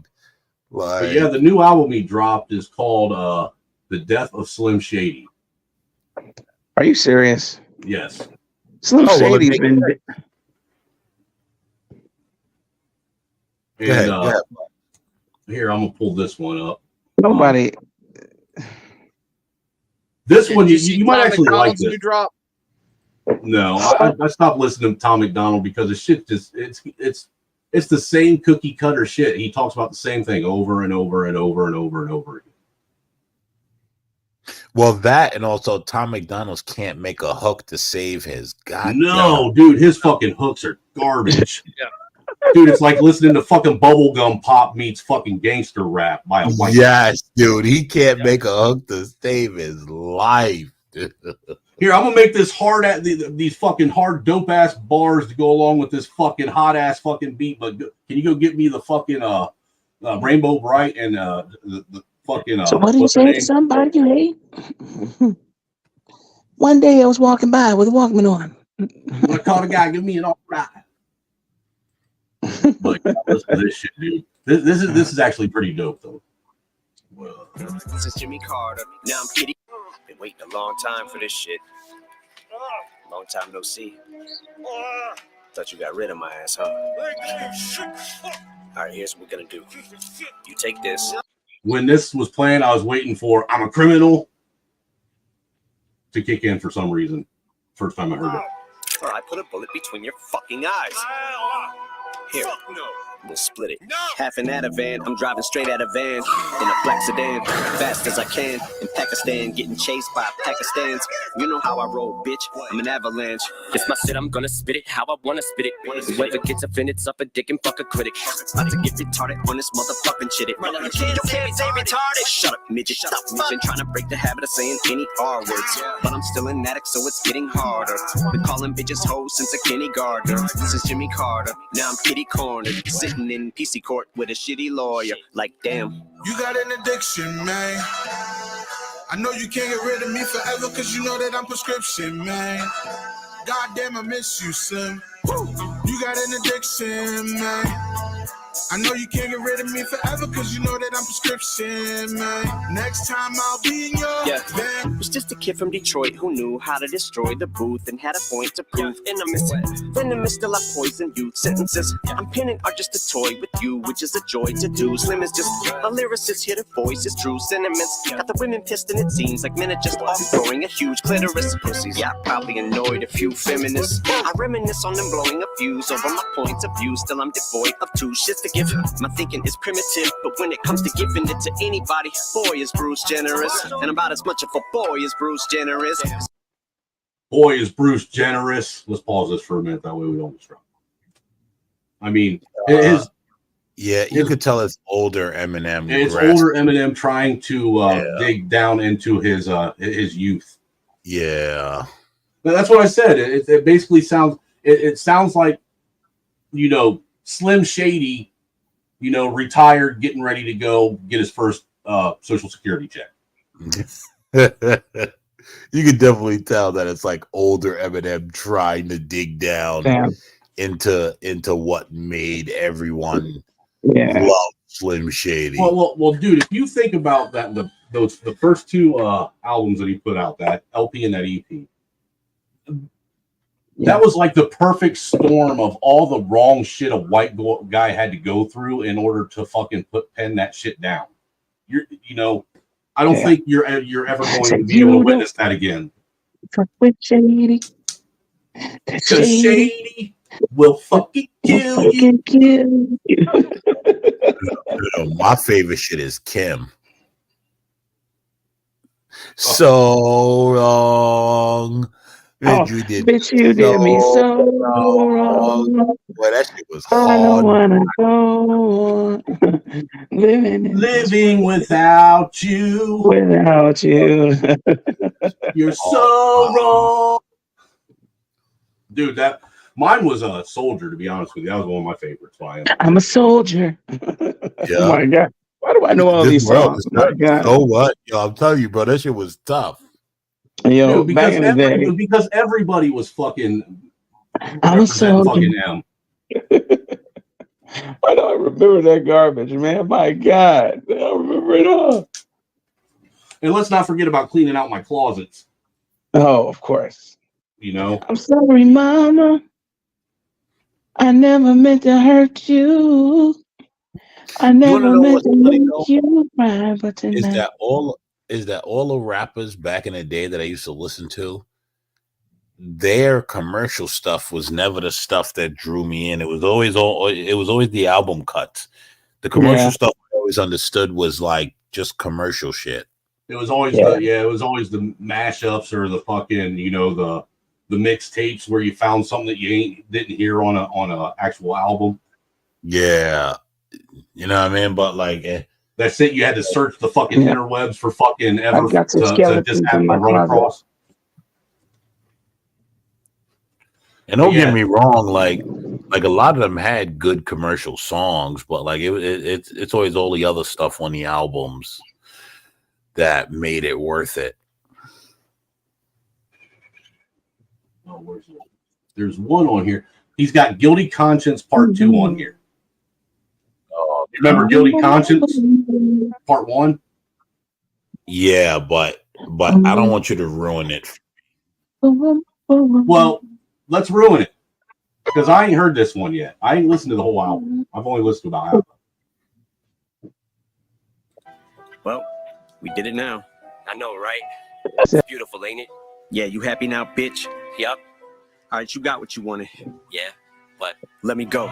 Speaker 4: Like,
Speaker 1: But yeah, the new album he dropped is called The Death of Slim Shady.
Speaker 2: Are you serious?
Speaker 1: Yes.
Speaker 2: Slim
Speaker 4: Oh, well,
Speaker 2: Shady's been.
Speaker 1: And
Speaker 4: ahead, go ahead.
Speaker 1: here, I'm gonna pull this one up.
Speaker 2: Nobody.
Speaker 1: This one,
Speaker 14: Did
Speaker 1: you
Speaker 14: see
Speaker 1: might
Speaker 14: Tom
Speaker 1: actually like
Speaker 14: McDonald's
Speaker 1: this.
Speaker 14: new drop?
Speaker 1: No, I stopped listening to Tom McDonald because the shit just it's the same cookie cutter shit. He talks about the same thing over and over and over and over and over again.
Speaker 4: well, that, and also Tom McDonald's can't make a hook to save his
Speaker 1: No, dude, his fucking hooks are garbage.
Speaker 14: Yeah.
Speaker 1: Dude, it's like listening to fucking bubblegum pop meets fucking gangster rap by a white.
Speaker 4: Yes, dude, he can't make a hook to save his life.
Speaker 1: Here, I'm gonna make this hard at these fucking hard dope ass bars to go along with this fucking hot ass fucking beat. But can you go get me the fucking Rainbow Bright and the fucking
Speaker 2: So what do you
Speaker 1: what's her
Speaker 2: say to
Speaker 1: name?
Speaker 2: somebody you hate? One day I was walking by with a Walkman on.
Speaker 1: When I caught a guy, give me an all right. But listen to this shit, dude. This is actually pretty dope though.
Speaker 8: This is Jimmy Carter. Now I'm Kitty. Been waiting a long time for this shit. Long time no see. Thought you got rid of my ass, huh? All right, here's what we're gonna do. You take this.
Speaker 1: When this was playing, I was waiting for "I'm a Criminal" to kick in for some reason. First time I heard it.
Speaker 8: Or I put a bullet between your fucking eyes. Here, we'll split it. Half an Ativan, I'm driving straight out of van in a black sedan, fast as I can. In Pakistan, getting chased by Pakistans. You know how I roll, bitch. I'm an avalanche.
Speaker 9: It's my shit, I'm gonna spit it how I wanna spit it. Whoever gets offended, suck a dick and fuck a critic.
Speaker 8: About to get retarded on this motherfucking shit. You can't say retarded. Shut up, midget. Stop. We've been trying to break the habit of saying any R words, but I'm still an addict, so it's getting harder. Been calling bitches hoes since a kindergartner. This is Jimmy Carter. Now I'm kitty cornered, sitting in PC court with a shitty lawyer. Like, damn.
Speaker 21: You got an addiction, man. I know you can't get rid of me forever, cause you know that I'm prescription, man. Goddamn, I miss you, son. You got an addiction, man. I know you can't get rid of me forever, cause you know that I'm prescription, man. Next time I'll be in your band.
Speaker 8: Was just a kid from Detroit who knew how to destroy the booth and had a point to prove. Venomous still I poison you. Sentences I'm penning are just a toy with you, which is a joy to do. Slim is just a lyricist, hear the voice is true sentiments. Got the women pissed and it seems like men are just off throwing a huge clitoris. Pussies, yeah, I probably annoyed a few feminists. I reminisce on them blowing a fuse over my points of view. Still I'm devoid of two shits to give. My thinking is primitive, but when it comes to giving it to anybody, boy is Bruce generous. And about as much of a boy as Bruce Jenner is.
Speaker 1: Boy, is Bruce generous. Let's pause this for a minute. That way we don't distract. I mean, his
Speaker 4: you could tell it's older Eminem.
Speaker 1: It's older Eminem trying to dig down into his youth.
Speaker 4: Yeah,
Speaker 1: but that's what I said. It basically sounds. It sounds like, Slim Shady, retired, getting ready to go get his first Social Security check.
Speaker 4: You can definitely tell that it's like older Eminem trying to dig down into what made everyone love Slim Shady.
Speaker 1: Well, dude, if you think about that, the first two albums that he put out, that LP and that EP, that was like the perfect storm of all the wrong shit a white guy had to go through in order to fucking pen that shit down. I don't think you're ever going to be able to witness that again.
Speaker 2: Fuck with Shady.
Speaker 1: Because Shady will fucking kill you.
Speaker 4: My favorite shit is Kim. So wrong.
Speaker 2: You did you did me so wrong.
Speaker 4: Boy, that shit was
Speaker 2: hard. I don't wanna go on.
Speaker 1: living without you.
Speaker 2: Without you.
Speaker 1: You're so wrong. Dude, mine was a Soldier, to be honest with you. That was one of my favorites.
Speaker 2: I'm a soldier. Oh my God. Why do I know all these songs?
Speaker 4: So what? Yo, I'm telling you, bro, that shit was tough.
Speaker 2: Yo,
Speaker 1: dude,
Speaker 2: back in the day.
Speaker 1: Because everybody was fucking
Speaker 2: I'm a soldier.
Speaker 1: fucking M.
Speaker 2: Why do I remember that garbage, man? My God. I don't remember it all.
Speaker 1: And let's not forget about cleaning out my closets.
Speaker 2: Oh, of course.
Speaker 1: I'm
Speaker 2: sorry, Mama. I never meant to hurt you. I never meant to make you cry, but tonight.
Speaker 4: Is that all the rappers back in the day that I used to listen to, their commercial stuff was never the stuff that drew me in. It was always the album cuts. The commercial stuff I always understood was like just commercial shit.
Speaker 1: It was always the mashups or the fucking, the mixtapes where you found something that you didn't hear on a actual album.
Speaker 4: Yeah. You know what I mean? But like
Speaker 1: that's it. You had to search the fucking interwebs for fucking ever to just happen to run across.
Speaker 4: And don't get me wrong, like a lot of them had good commercial songs, but like it's always all the other stuff on the albums that made it worth it.
Speaker 1: Oh, where's it? There's one on here. He's got Guilty Conscience Part 2 on here. You remember Guilty Conscience Part 1?
Speaker 4: Yeah, but I don't want you to ruin it.
Speaker 1: Well, let's ruin it. Because I ain't heard this one yet. I ain't listened to the whole album. I've only listened to about half.
Speaker 8: Well, we did it now. I know, right? It's beautiful, ain't it? Yeah, you happy now, bitch? Yup. All right, you got what you wanted. Yeah, but let me go.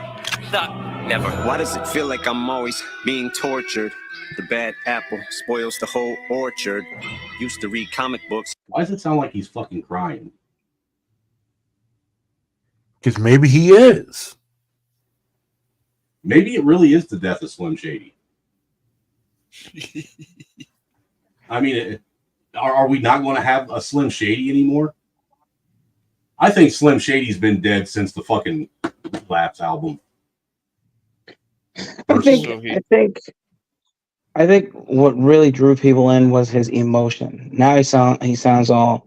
Speaker 8: Never. Why does it feel like I'm always being tortured? The bad apple spoils the whole orchard. Used to read comic books.
Speaker 1: Why does it sound like he's fucking crying?
Speaker 4: Because maybe he is.
Speaker 1: Maybe it really is the death of Slim Shady. I mean, are we not going to have a Slim Shady anymore? I think Slim Shady's been dead since the fucking Lapse album.
Speaker 2: I think what really drew people in was his emotion. Now he sounds all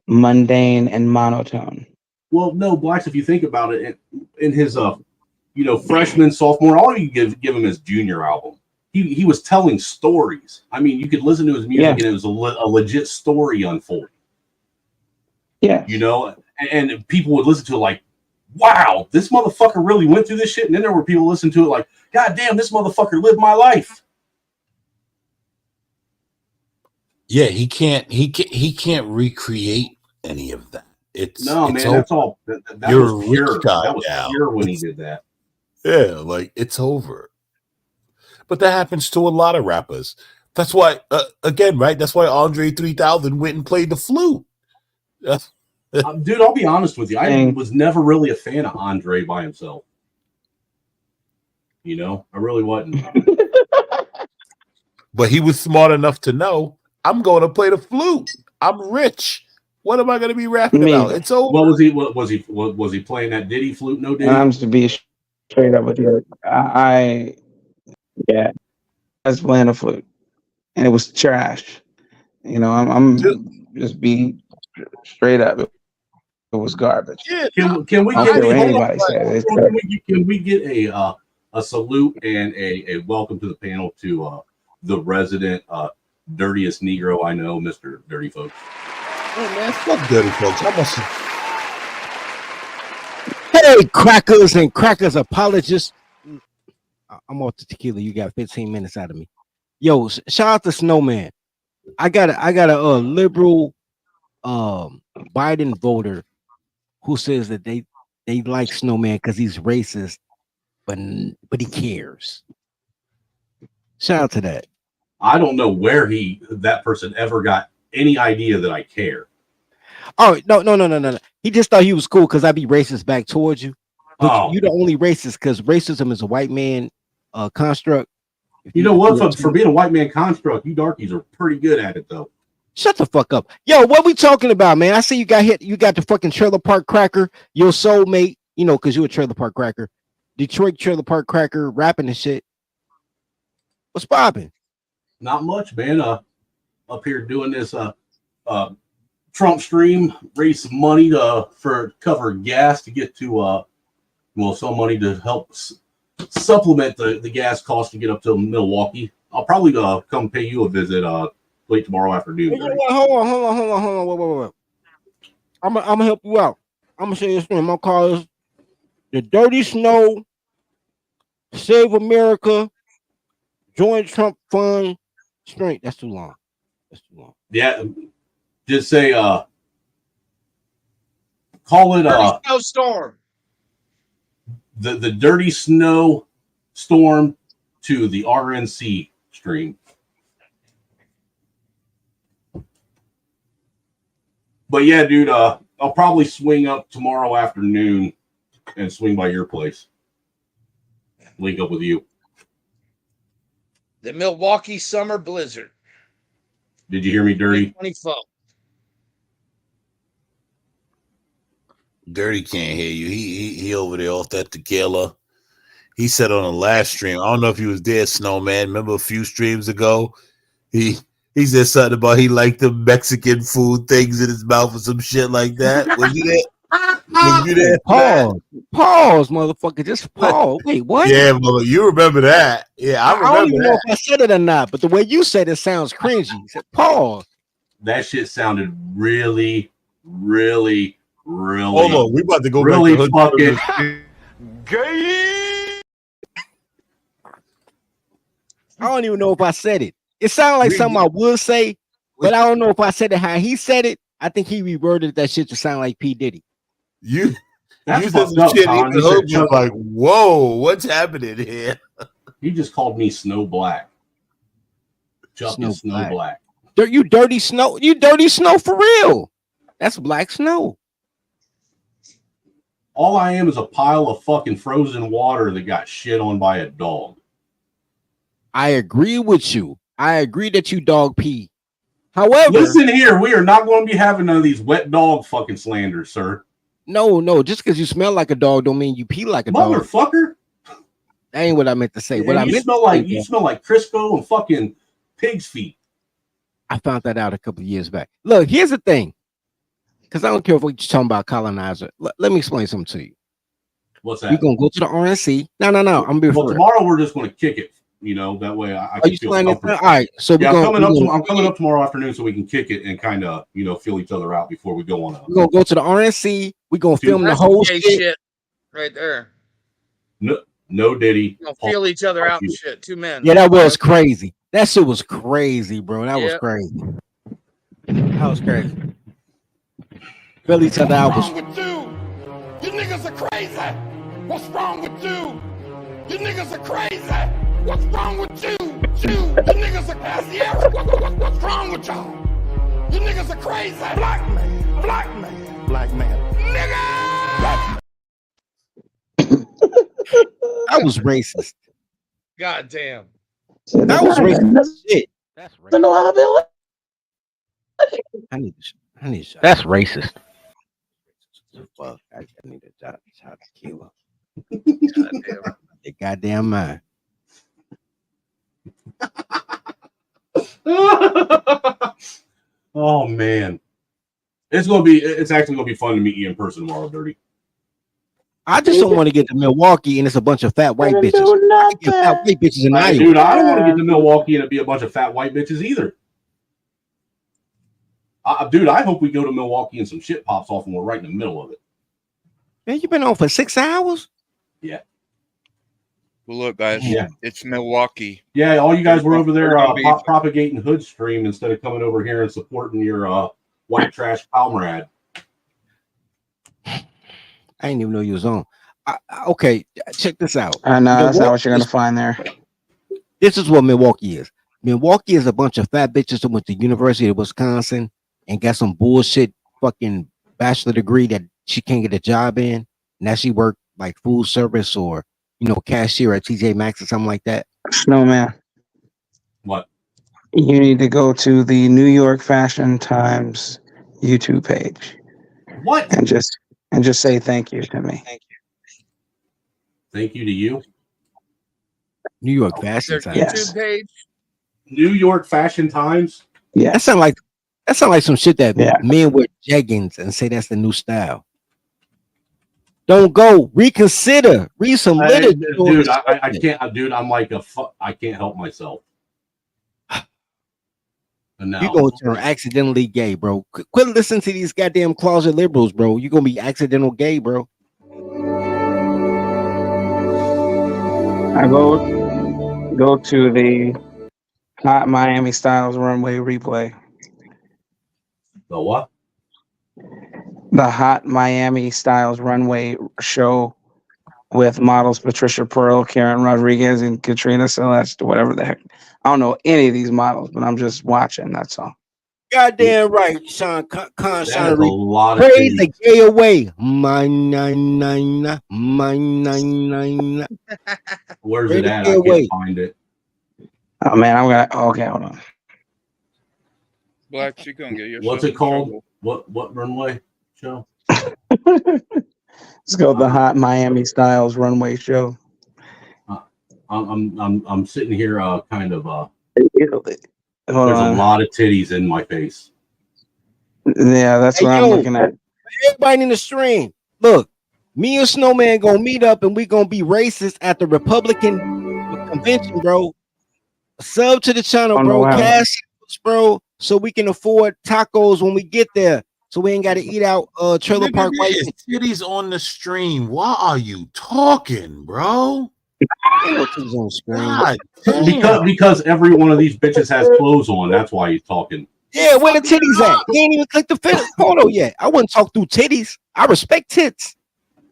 Speaker 2: mundane and monotone.
Speaker 1: Well, no, Blacks, if you think about it, in his freshman, sophomore, all you give him his junior album. He was telling stories. I mean, you could listen to his music and it was a legit story unfolding.
Speaker 2: Yeah.
Speaker 1: And people would listen to it like, wow, this motherfucker really went through this shit. And then there were people listening to it like, God damn, this motherfucker lived my life.
Speaker 4: Yeah, he can't recreate any of that. That's all. That was pure. That was pure when he did that. Yeah, like it's over. But that happens to a lot of rappers. That's why, again, right? That's why Andre 3000 went and played the flute.
Speaker 1: Dude, I'll be honest with you. I was never really a fan of Andre by himself. You know, I really wasn't.
Speaker 10: But he was smart enough to know I'm going to play the flute. I'm rich. What am I going to be rapping about? It's over.
Speaker 1: What was he playing that Diddy flute? No Diddy.
Speaker 2: And I'm just to be straight up with you. I was playing the flute, and it was trash. You know, I'm just be straight up. It was garbage.
Speaker 1: Yeah, can we get a salute and a welcome to the panel to the resident dirtiest Negro I know, Mr. Dirty Folks.
Speaker 10: Oh man, fuck Dirty Folks. I must.
Speaker 6: Hey, crackers and crackers apologists. I'm off the tequila. You got 15 minutes out of me. Yo, shout out to Snowman. I got a liberal Biden voter who says that they like Snowman because he's racist, but he cares. Shout out to that.
Speaker 1: I don't know where that person ever got any idea that I care.
Speaker 6: Oh no. He just thought he was cool because I be racist back towards you. But you the only racist because racism is a white man construct.
Speaker 1: You know what? For being a white man construct, you darkies are pretty good at it though.
Speaker 6: Shut the fuck up. Yo, what we talking about, man? I see you got hit. You got the fucking trailer park cracker, your soulmate, you know, because you a trailer park cracker. Detroit trailer park cracker rapping and shit. What's popping?
Speaker 1: Not much, man. Up here doing this Trump stream, raise some money for cover gas to get to some money to help supplement the gas cost to get up to Milwaukee. I'll probably come pay you a visit late tomorrow afternoon.
Speaker 6: Hey, hold on. Wait. I'm gonna help you out. I'm gonna say this name. I'm gonna call this the Dirty Snow Save America Join Trump Fund Strength. That's too long.
Speaker 1: Yeah, just say call it
Speaker 14: Dirty Snowstorm.
Speaker 1: The Dirty Snow Storm to the RNC stream. But yeah, dude, I'll probably swing up tomorrow afternoon and swing by your place. Link up with you.
Speaker 14: The Milwaukee Summer Blizzard.
Speaker 1: Did you hear me, Dirty?
Speaker 14: 24.
Speaker 10: Dirty can't hear you. He over there off that tequila. He said on the last stream, I don't know if he was there, Snowman. Remember a few streams ago? He said something about he liked the Mexican food things in his mouth or some shit like that. Was you there?
Speaker 6: Pause, motherfucker. Just pause. Wait, what?
Speaker 10: Yeah, well, you remember that. Yeah, I remember
Speaker 6: don't even know if I said it or not, but the way you said it sounds cringy. You said, pause.
Speaker 1: That shit sounded really, really, really.
Speaker 10: Hold on, we about to go
Speaker 1: really
Speaker 10: back to
Speaker 1: fucking
Speaker 16: gay.
Speaker 6: I don't even know if I said it. It sounded like something I would say, but I don't know if I said it how he said it. I think he reworded that shit to sound like P. Diddy.
Speaker 10: You
Speaker 1: That's
Speaker 10: said some shit. He like, whoa, what's happening here?
Speaker 1: He just called me Snow Black. Chuck is Snow Black.
Speaker 6: You dirty snow. You dirty snow for real. That's black snow.
Speaker 1: All I am is a pile of fucking frozen water that got shit on by a dog.
Speaker 6: I agree with you. I agree that you dog pee. However,
Speaker 1: listen here, we are not going to be having none of these wet dog fucking slanders, sir.
Speaker 6: No, just because you smell like a dog don't mean you pee like a dog.
Speaker 1: Motherfucker.
Speaker 6: That ain't what I meant to say. What I meant
Speaker 1: smell like you smell like Crisco and fucking pig's feet.
Speaker 6: I found that out a couple of years back. Look, here's the thing. Because I don't care if we're talking about colonizer. Let me explain something to you.
Speaker 1: What's that?
Speaker 6: You're gonna go to the RNC. No. I'm gonna be
Speaker 1: tomorrow we're just gonna kick it. You know, that way I can feel comfortable.
Speaker 6: All right, so
Speaker 1: I'm coming up tomorrow afternoon so we can kick it and kind of, feel each other out before we go on.
Speaker 6: We're gonna go to the RNC. We're gonna film the whole shit
Speaker 14: right there.
Speaker 1: No Diddy.
Speaker 14: Feel each other out and shit. Two men.
Speaker 6: Yeah, that was crazy. That shit was crazy, bro. That was crazy. That was crazy. Feel each other out.
Speaker 16: What's wrong with you? You niggas are crazy. What's wrong with you? You niggas are crazy. What's wrong with you? You niggas are crazy. What's wrong with y'all? You niggas are crazy. Black man. Nigga!
Speaker 6: That was racist.
Speaker 14: God damn.
Speaker 6: That was racist shit.
Speaker 2: That's racist.
Speaker 6: I need to That's racist. Fuck, I need a shot tequila. The goddamn mind.
Speaker 1: Oh man, it's actually gonna be fun to meet you in person tomorrow, Dirty.
Speaker 6: I just don't want to get to Milwaukee and it's a bunch of fat white bitches. I can get fat white bitches in Iowa.
Speaker 1: Dude, I don't want to get to Milwaukee and it be a bunch of fat white bitches either. Dude, I hope we go to Milwaukee and some shit pops off and we're right in the middle of it.
Speaker 6: Man, you been on for 6 hours?
Speaker 1: Yeah.
Speaker 20: Well, look, guys, it's Milwaukee.
Speaker 1: Yeah, all you guys were over there propagating hood stream instead of coming over here and supporting your white trash Palmerad.
Speaker 6: I didn't even know you was on. Okay, check this out.
Speaker 2: I know that's not what you're gonna find there.
Speaker 6: This is what Milwaukee is. Milwaukee is a bunch of fat bitches that went to University of Wisconsin and got some bullshit fucking bachelor degree that she can't get a job in. Now she worked like food service or cashier at TJ Maxx or something like that.
Speaker 2: Snowman.
Speaker 1: What?
Speaker 2: You need to go to the New York Fashion Times YouTube page.
Speaker 1: What?
Speaker 2: And just say thank you to me.
Speaker 1: Thank you to you.
Speaker 6: New York Fashion
Speaker 14: Their
Speaker 6: Times.
Speaker 14: YouTube page.
Speaker 1: New York Fashion Times.
Speaker 2: Yeah,
Speaker 6: that sound like some shit that men wear jeggings and say that's the new style. Don't go. Reconsider. Read some literature.
Speaker 1: Dude, I can't. Dude, I'm like I can't help myself.
Speaker 6: You're gonna turn accidentally gay, bro. Quit listening to these goddamn closet liberals, bro. You're gonna be accidental gay, bro.
Speaker 2: I go to the Hot Miami Styles runway replay.
Speaker 1: The what?
Speaker 2: The Hot Miami Styles runway show with models Patricia Pearl, Karen Rodriguez, and Katrina Celeste, whatever the heck. I don't know any of these models, but I'm just watching. That's all.
Speaker 6: Goddamn right, Sean
Speaker 1: That's a lot of
Speaker 6: praise
Speaker 1: titties.
Speaker 6: the gay away.
Speaker 1: Where's
Speaker 6: Praise
Speaker 1: it
Speaker 6: the
Speaker 1: at?
Speaker 6: gay
Speaker 1: I
Speaker 6: away.
Speaker 1: can't find it.
Speaker 2: Oh man, I'm gonna. Okay, hold on.
Speaker 20: Black, you gonna get yourself
Speaker 1: What's it
Speaker 20: in
Speaker 1: called?
Speaker 20: trouble.
Speaker 1: What runway show?
Speaker 2: Let's go the Hot Miami Styles runway show.
Speaker 1: I'm sitting here kind of
Speaker 2: Hold
Speaker 1: there's
Speaker 2: on.
Speaker 1: a lot of titties in my face.
Speaker 2: Yeah, that's what I'm looking at.
Speaker 6: Everybody in the stream, look, me and Snowman gonna meet up and we gonna be racist at the Republican convention, bro. Sub to the channel, bro. Cash, bro, so we can afford tacos when we get there. So we ain't got to eat out Trailer Park White.
Speaker 10: Titties on the stream. Why are you talking, bro?
Speaker 6: Ain't no titties on the screen.
Speaker 10: God,
Speaker 1: Because every one of these bitches has clothes on. That's why he's talking.
Speaker 6: Yeah, where the titties at? You ain't even clicked the photo yet. I wouldn't talk through titties. I respect tits.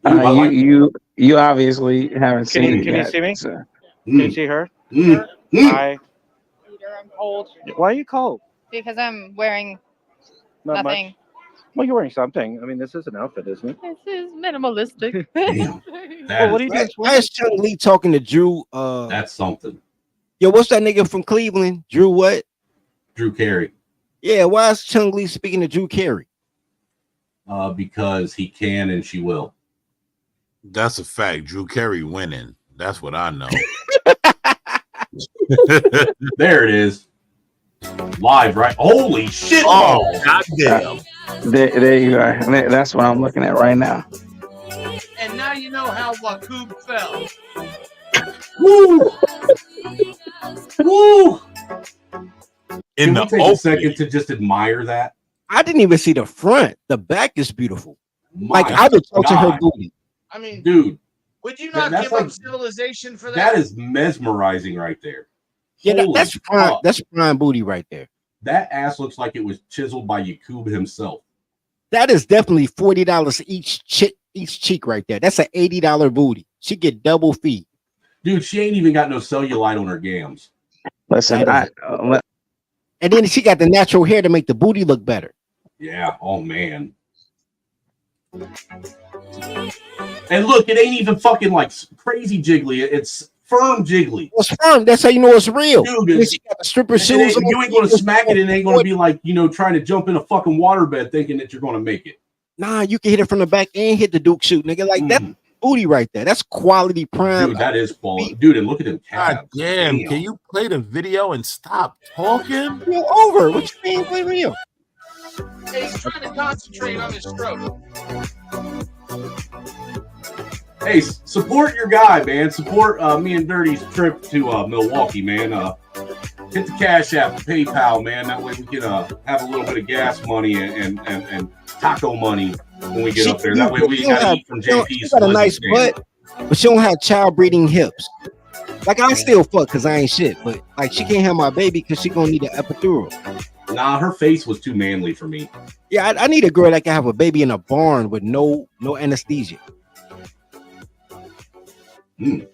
Speaker 2: You obviously haven't seen it
Speaker 3: Can
Speaker 2: yet.
Speaker 3: you see me?
Speaker 2: So.
Speaker 3: Can you see her? Hi.
Speaker 11: I'm cold
Speaker 3: Why are you cold?
Speaker 11: because I'm wearing
Speaker 3: Not
Speaker 11: nothing.
Speaker 3: much. Well, you're wearing something. I mean, this is an outfit, isn't it?
Speaker 11: This is minimalistic.
Speaker 3: Well, what are you doing?
Speaker 6: Where's Chung Lee talking to Drew?
Speaker 1: That's something.
Speaker 6: Yo, what's that nigga from Cleveland? Drew what?
Speaker 1: Drew Carey.
Speaker 6: Yeah, why is Chung Lee speaking to Drew Carey?
Speaker 1: Because he can and she will.
Speaker 10: that's a fact. Drew Carey winning. That's what I know.
Speaker 1: There it is. Live, right? Holy shit!
Speaker 10: Oh, goddamn.
Speaker 2: There you are. That's what I'm looking at right now.
Speaker 14: And now you know how Wakub fell.
Speaker 1: Woo! Woo!
Speaker 10: In
Speaker 1: Can
Speaker 10: the
Speaker 1: we take a second to just admire that?
Speaker 6: I didn't even see the front. The back is beautiful.
Speaker 1: My
Speaker 6: Like I would talk to her
Speaker 1: God.
Speaker 6: booty.
Speaker 14: I mean,
Speaker 1: Dude,
Speaker 14: would you not
Speaker 1: that's
Speaker 14: give
Speaker 1: like-
Speaker 14: up civilization for that?
Speaker 1: that is mesmerizing right there.
Speaker 6: Yeah,
Speaker 1: Holy
Speaker 6: that's prime.
Speaker 1: fuck.
Speaker 6: That's prime booty right there.
Speaker 1: That ass looks like it was chiseled by Yakub himself.
Speaker 6: That is definitely $40 each cheek right there. That's an $80 booty. She get double fee.
Speaker 1: Dude, she ain't even got no cellulite on her gams.
Speaker 2: Listen,
Speaker 6: and then she got the natural hair to make the booty look better.
Speaker 1: Yeah. Oh man. And look, it ain't even fucking like crazy jiggly. It's firm jiggly.
Speaker 6: It's firm. That's how you know it's real.
Speaker 1: Dude,
Speaker 6: And she got the stripper shoes.
Speaker 1: You ain't gonna smack it, and it ain't gonna be like trying to jump in a fucking waterbed thinking that you're gonna make it.
Speaker 6: Nah, you can hit it from the back and hit the Duke shoot, nigga. Like that booty right there. That's quality prime.
Speaker 1: Dude, that is quality. Dude, and look at them calves.
Speaker 10: God damn, can you play the video and stop talking?
Speaker 6: You're over. What you mean play video?
Speaker 14: Hey, he's trying to concentrate on his stroke.
Speaker 1: Hey, support your guy, man. Support me and Dirty's trip to Milwaukee, man. Hit the Cash App, PayPal, man. That way we can have a little bit of gas money and taco money when we get up there. That way we gotta eat from JP's.
Speaker 6: She got a nice butt, but she don't have child breeding hips. Like I still fuck because I ain't shit, but like she can't have my baby because she gonna need an epidural.
Speaker 1: Nah, her face was too manly for me.
Speaker 6: Yeah, I need a girl that can have a baby in a barn with no anesthesia.
Speaker 1: Mm.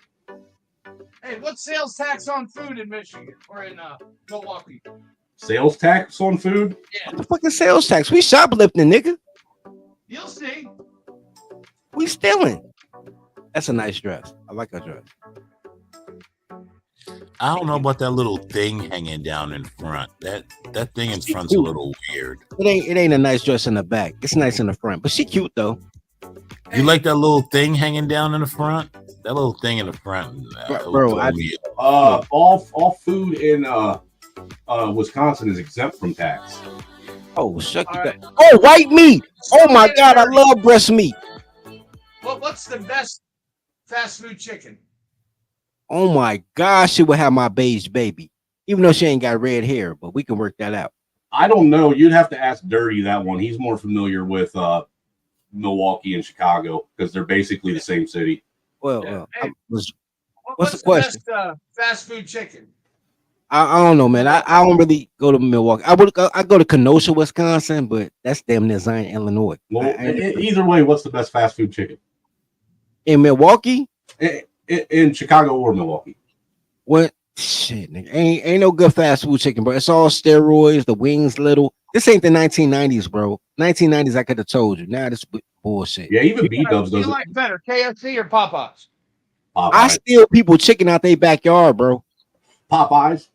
Speaker 14: Hey, what's sales tax on food in Michigan or in Milwaukee?
Speaker 1: Sales tax on food?
Speaker 14: Yeah.
Speaker 6: What the fucking sales tax? We shoplifting, nigga.
Speaker 14: You'll see.
Speaker 6: We stealing. That's a nice dress. I like her dress.
Speaker 10: I don't know about that little thing hanging down in front. That thing in front's a little weird.
Speaker 6: It ain't a nice dress in the back. It's nice in the front, but she cute though.
Speaker 10: You like that little thing hanging down in the front? That little thing in the front,
Speaker 6: bro.
Speaker 1: All food in Wisconsin is exempt from tax.
Speaker 6: Oh, shut you up. Oh, white meat. Oh my God, I love breast meat.
Speaker 14: What's the best fast food chicken?
Speaker 6: Oh my gosh, she would have my beige baby, even though she ain't got red hair. But we can work that out.
Speaker 1: I don't know. You'd have to ask Dirty that one. He's more familiar with Milwaukee and Chicago because they're basically the same city.
Speaker 6: Well,
Speaker 14: Hey,
Speaker 6: what's
Speaker 14: what's
Speaker 6: the question?
Speaker 14: best fast food chicken?
Speaker 6: I don't know, man. I don't really go to Milwaukee. I go to Kenosha, Wisconsin, but that's damn near Zion, Illinois.
Speaker 1: Well, either way, what's the best fast food chicken?
Speaker 6: In Milwaukee?
Speaker 1: In Chicago or Milwaukee?
Speaker 6: What shit, nigga? Ain't no good fast food chicken, bro. It's all steroids, the wings little. This ain't the 1990s, bro. 1990s, I could have told you. Now this bullshit.
Speaker 1: Yeah, even B-Dubs
Speaker 14: Do you
Speaker 1: doesn't.
Speaker 14: like better, KFC or Popeyes?
Speaker 6: I steal people chicken out their backyard, bro.
Speaker 1: Popeyes.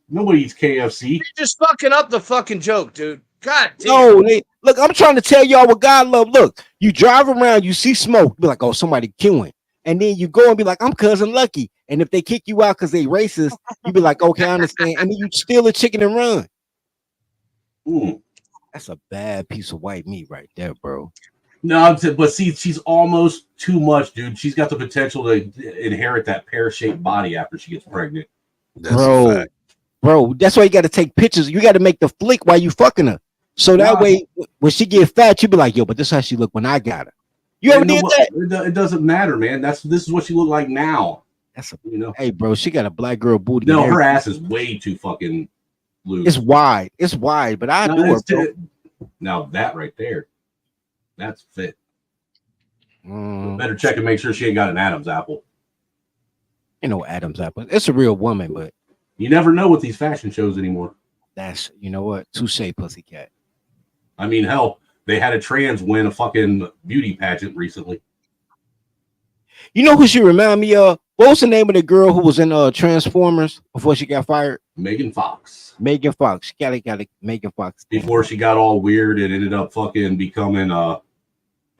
Speaker 1: Nobody eats KFC.
Speaker 14: You're just fucking up the fucking joke, dude. God damn.
Speaker 6: No, look, I'm trying to tell y'all what God love. Look, you drive around, you see smoke, be like, oh, somebody queuing. And then you go and be like, I'm Cousin Lucky. And if they kick you out because they racist, you be like, okay, I understand. And then you steal a chicken and run. That's a bad piece of white meat right there, bro.
Speaker 1: No, but see, she's almost too much, dude. She's got the potential to inherit that pear-shaped body after she gets pregnant.
Speaker 6: Bro, that's why you got to take pictures. You got to make the flick while you fucking her. So that way, when she get fat, you be like, yo, but this is how she look when I got her. You ever did that?
Speaker 1: It doesn't matter, man. This is what she look like now.
Speaker 6: That's hey, bro, she got a black girl booty.
Speaker 1: No, her ass is way too fucking loose.
Speaker 6: It's wide, but I do it, bro.
Speaker 1: Now that right there, that's fit. Better check and make sure she ain't got an Adam's apple.
Speaker 6: You know, Adam's apple. It's a real woman, but
Speaker 1: you never know with these fashion shows anymore.
Speaker 6: That's, you know what? Touche, pussycat.
Speaker 1: I mean, hell, they had a trans win a fucking beauty pageant recently.
Speaker 6: You know who she remind me of? What was the name of the girl who was in Transformers before she got fired?
Speaker 1: Megan Fox.
Speaker 6: Megan Fox. She got it. Megan Fox.
Speaker 1: Before she got all weird and ended up fucking becoming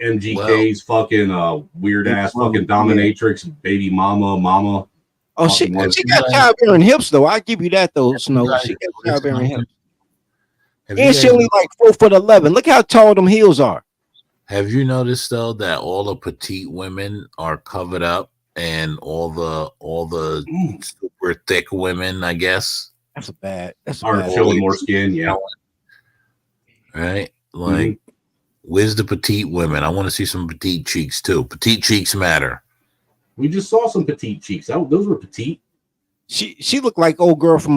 Speaker 1: MGK's fucking weird ass fucking dominatrix, baby mama.
Speaker 6: Oh, she got childbearing hips though. I give you that though, Snow. She got childbearing hips. And she only like 4'11". Look how tall them heels are.
Speaker 10: Have you noticed though that all the petite women are covered up, and all the super thick women, I guess,
Speaker 6: that's bad.
Speaker 1: Are showing more skin, yeah.
Speaker 10: Right, like, where's the petite women? I want to see some petite cheeks too. Petite cheeks matter.
Speaker 1: We just saw some petite cheeks. Those were petite.
Speaker 6: She looked like old girl from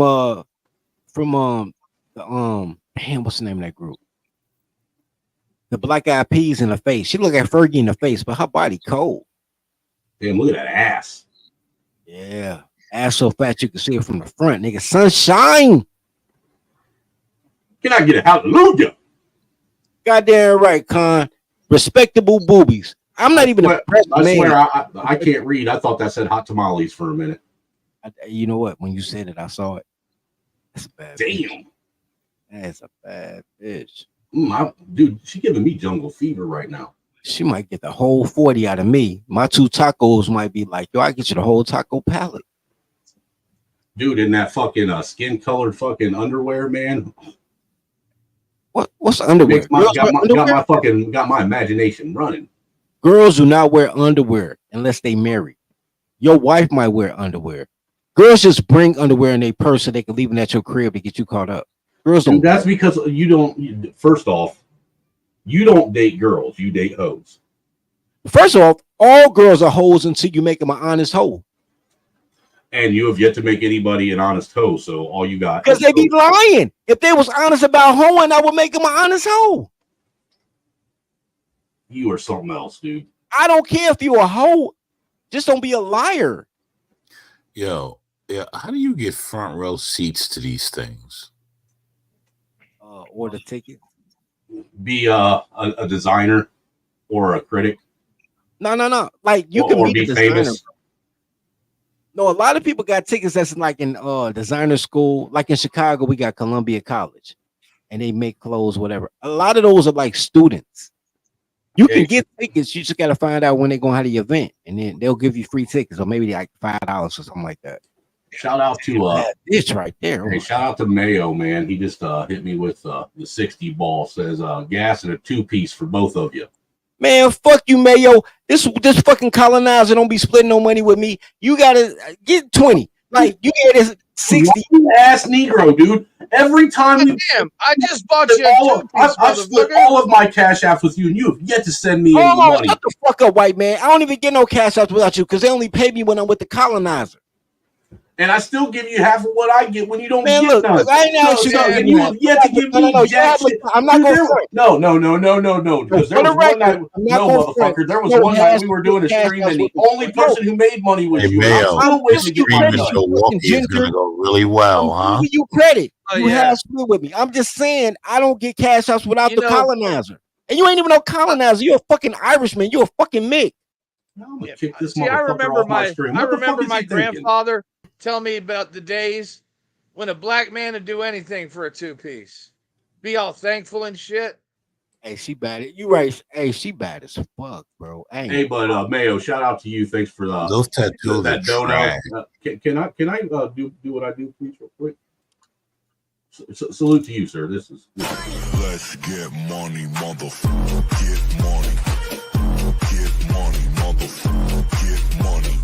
Speaker 6: damn, what's the name of that group? The Black Eyed Peas in the face. She looked like Fergie in the face, but her body cold.
Speaker 1: Damn, look at that ass.
Speaker 6: Yeah. Ass so fat you can see it from the front, nigga. Sunshine.
Speaker 1: Can I get a hallelujah?
Speaker 6: Goddamn right, Con. Respectable boobies. I'm not even a depressed
Speaker 1: I
Speaker 6: man.
Speaker 1: swear I can't read. I thought that said hot tamales for a minute.
Speaker 6: You know what? When you said it, I saw it. That's a bad
Speaker 1: Damn.
Speaker 6: bitch. That's a bad bitch.
Speaker 1: Dude, she giving me jungle fever right now.
Speaker 6: She might get the whole 40 out of me. My 2 tacos might be like, yo, I get you the whole taco pallet.
Speaker 1: Dude, in that fucking skin colored fucking underwear, man.
Speaker 6: What's underwear?
Speaker 1: Got my imagination running.
Speaker 6: Girls do not wear underwear unless they marry. Your wife might wear underwear. Girls just bring underwear in their purse so they can leave it at your crib to get you caught up. Girls don't.
Speaker 1: Dude, that's because you don't. First off, you don't date girls. You date hoes.
Speaker 6: First off, all girls are hoes until you make them an honest hoe.
Speaker 1: And you have yet to make anybody an honest hoe. So all you got.
Speaker 6: Because they be lying. If they was honest about hoeing, I would make them an honest hoe.
Speaker 1: You are something else, dude.
Speaker 6: I don't care if you're a hoe. Just don't be a liar.
Speaker 4: Yo, yeah. How do you get front row seats to these things?
Speaker 6: Order ticket.
Speaker 1: Be a designer or a critic.
Speaker 6: No. Like you can
Speaker 1: or
Speaker 6: be
Speaker 1: be
Speaker 6: the designer.
Speaker 1: famous.
Speaker 6: No, a lot of people got tickets that's like in designer school. Like in Chicago, we got Columbia College, and they make clothes, whatever. A lot of those are like students. You can get tickets. You just got to find out when they're going to have the event, and then they'll give you free tickets, or maybe like $5 or something like that.
Speaker 1: Shout out to
Speaker 6: it's right there.
Speaker 1: Hey, shout out to Mayo, man. He just hit me with the 60 ball. Says gas and a 2-piece for both of you.
Speaker 6: Man, fuck you, Mayo. This fucking colonizer don't be splitting no money with me. You gotta get 20. Like you get this 60
Speaker 1: ass Negro, dude. Every time you
Speaker 14: damn, I just bought you
Speaker 1: I've split all of my cash apps with you, and you have yet to send me any money.
Speaker 6: Shut the fuck up, white man. I don't even get no cash apps without you because they only pay me when I'm with the colonizer.
Speaker 1: And I still give you half of what I get when you don't
Speaker 6: Man,
Speaker 1: get
Speaker 6: look,
Speaker 1: none.
Speaker 6: I ain't asked you nothing.
Speaker 1: And you have yet to give me jack shit.
Speaker 6: I'm not going to
Speaker 1: No. Because there was one night, motherfucker. There was one night we were doing a stream, and the only person who made money was you.
Speaker 4: Mayo,
Speaker 1: I'm still waiting to get
Speaker 4: stream
Speaker 1: my
Speaker 4: in Milwaukee is gonna go really well,
Speaker 6: I'm
Speaker 4: huh?
Speaker 6: giving you credit. You have split with me. I'm just saying I don't get cash apps without the colonizer. And you ain't even no colonizer. You're a fucking Irishman. You're a fucking Mick.
Speaker 1: I'm gonna kick this
Speaker 14: See, I
Speaker 1: motherfucker
Speaker 14: remember
Speaker 1: off my stream.
Speaker 14: I
Speaker 1: What the fuck
Speaker 14: remember
Speaker 1: is
Speaker 14: my
Speaker 1: he thinking?
Speaker 14: grandfather tell me about the days when a black man would do anything for a 2-piece. Be all thankful and shit.
Speaker 6: Hey, she bad. You right. Hey, she bad as fuck, bro.
Speaker 1: Hey, but Mayo, shout out to you. Thanks for
Speaker 4: those tattoos.
Speaker 1: That
Speaker 4: are
Speaker 1: dono.
Speaker 4: trash.
Speaker 1: Can I do what I do, please, real quick? Salute to you, sir. This is.
Speaker 16: Let's get money, motherfucker. Get money. Get money, motherfucker. Get money.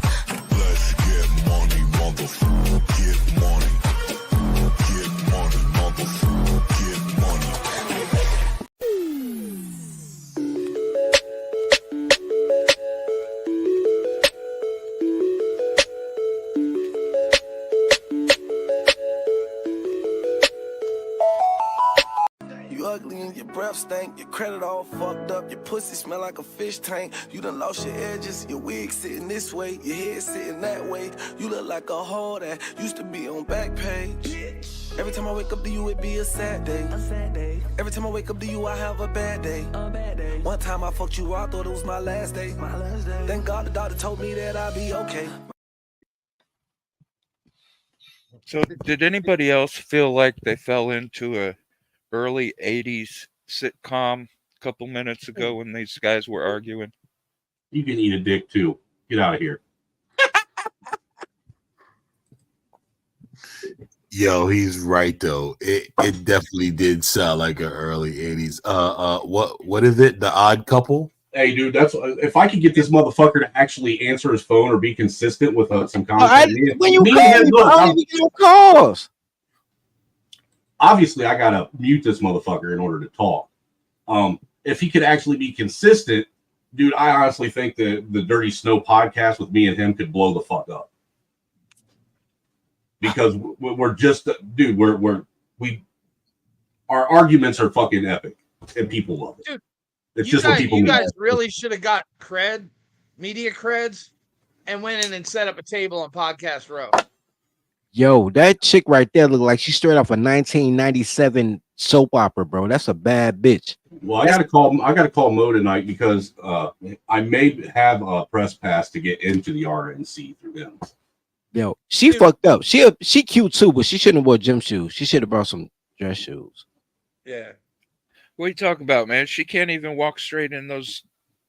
Speaker 16: Let's get money, motherfucker. Get money. Get money, motherfucker. Get money.
Speaker 12: You ugly and your breath stink, your credit all fucked up, your pussy smell like a fish tank. You done lost your edges, your wig sitting this way, your head sitting that way. You look like a whore that used to be on Backpage. Every time I wake up to you, it be a sad day. Every time I wake up to you, I have a bad day. One time I fucked you, I thought it was my last day. Thank God the doctor told me that I'd be okay.
Speaker 20: So, did anybody else feel like they fell into a early 80s sitcom a couple minutes ago when these guys were arguing?
Speaker 1: You can eat a dick too. Get out of here.
Speaker 4: Yo, he's right though. It definitely did sound like an early 80s. What is it? The Odd Couple?
Speaker 1: Hey, dude, that's if I could get this motherfucker to actually answer his phone or be consistent with some content.
Speaker 6: When you call me, I don't even get no calls.
Speaker 1: Obviously, I gotta mute this motherfucker in order to talk. If he could actually be consistent, dude, I honestly think that the Dirty Snow podcast with me and him could blow the fuck up. Because we're just, dude, our arguments are fucking epic, and people love it.
Speaker 14: Dude,
Speaker 1: it's just what people
Speaker 14: you
Speaker 1: need.
Speaker 14: guys really should have got media creds, and went in and set up a table on Podcast Row.
Speaker 6: Yo, that chick right there look like she straight off a 1997 soap opera, bro. That's a bad bitch.
Speaker 1: Well, I gotta call Mo tonight because I may have a press pass to get into the RNC through them.
Speaker 6: Yo, she fucked up. She cute too, but she shouldn't have wore gym shoes. She should have brought some dress shoes.
Speaker 20: Yeah. What are you talking about, man? She can't even walk straight in those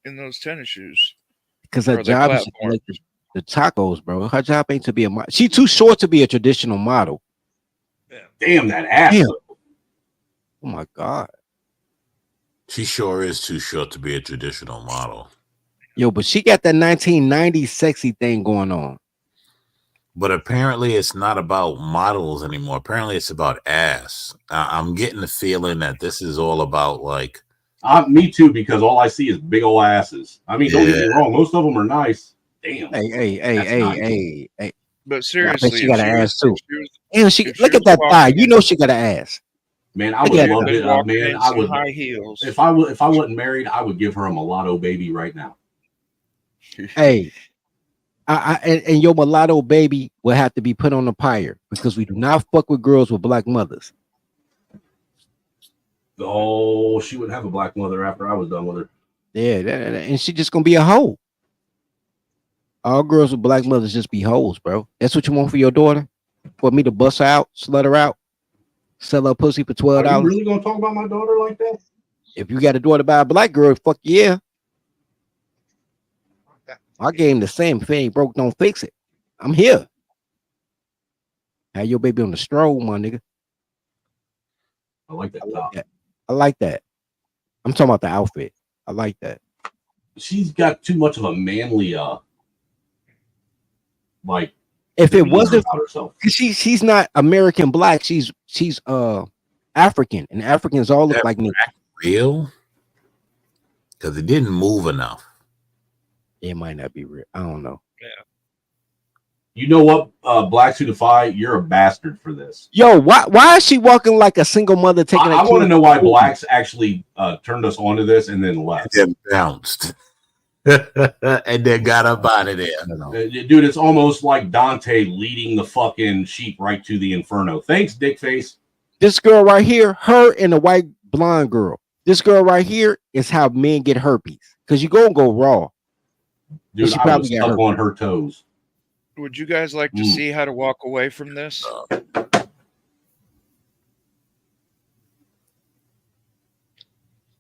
Speaker 20: tennis shoes.
Speaker 6: Because her job is to collect the tacos, bro. Her job ain't to be a model. She too short to be a traditional model.
Speaker 1: Damn that ass.
Speaker 6: Damn. Oh my God.
Speaker 4: She sure is too short to be a traditional model.
Speaker 6: Yo, but she got that 1990s sexy thing going on.
Speaker 4: But apparently it's not about models anymore. Apparently it's about ass. I'm getting the feeling that this is all about like...
Speaker 1: Me too, because all I see is big old asses. I mean, don't get me wrong. Most of them are nice. Damn.
Speaker 6: Hey.
Speaker 20: But seriously,
Speaker 6: she got an ass too.
Speaker 20: Damn,
Speaker 6: she look at that thigh. You know she got an ass.
Speaker 1: Man, I would love it, man. I would
Speaker 20: high heels.
Speaker 1: If I wasn't married, I would give her a mulatto baby right now.
Speaker 6: Hey, and your mulatto baby will have to be put on the pyre because we do not fuck with girls with black mothers.
Speaker 1: Oh, she would have a black mother after I was done with her.
Speaker 6: Yeah, and she just gonna be a hoe. All girls with black mothers just be hoes, bro. That's what you want for your daughter? For me to bust her out, slut her out, sell her pussy for $12?
Speaker 1: Are you really gonna talk about my daughter like that?
Speaker 6: If you got a daughter by a black girl, fuck yeah. I gave him the same thing. Broke, don't fix it. I'm here. Have your baby on the stroll, my nigga.
Speaker 1: I like that top.
Speaker 6: I like that. I'm talking about the outfit. I like that.
Speaker 1: She's got too much of a manly like
Speaker 6: if it wasn't she's not American black, she's African, and Africans all look like me.
Speaker 4: Real? Because it didn't move enough.
Speaker 6: It might not be real. I don't know.
Speaker 20: Yeah.
Speaker 1: You know what, Black Suitify, you're a bastard for this.
Speaker 6: Yo, why is she walking like a single mother taking
Speaker 1: I want to know why blacks actually turned us onto this and then left.
Speaker 4: And then bounced. And then got up out of there.
Speaker 1: Dude, it's almost like Dante leading the fucking sheep right to the inferno. Thanks, dick face.
Speaker 6: This girl right here, her and the white blonde girl. This girl right here is how men get herpes. Because you go raw.
Speaker 1: Dude,
Speaker 6: she
Speaker 1: I was stuck on her toes.
Speaker 20: Would you guys like to see how to walk away from this?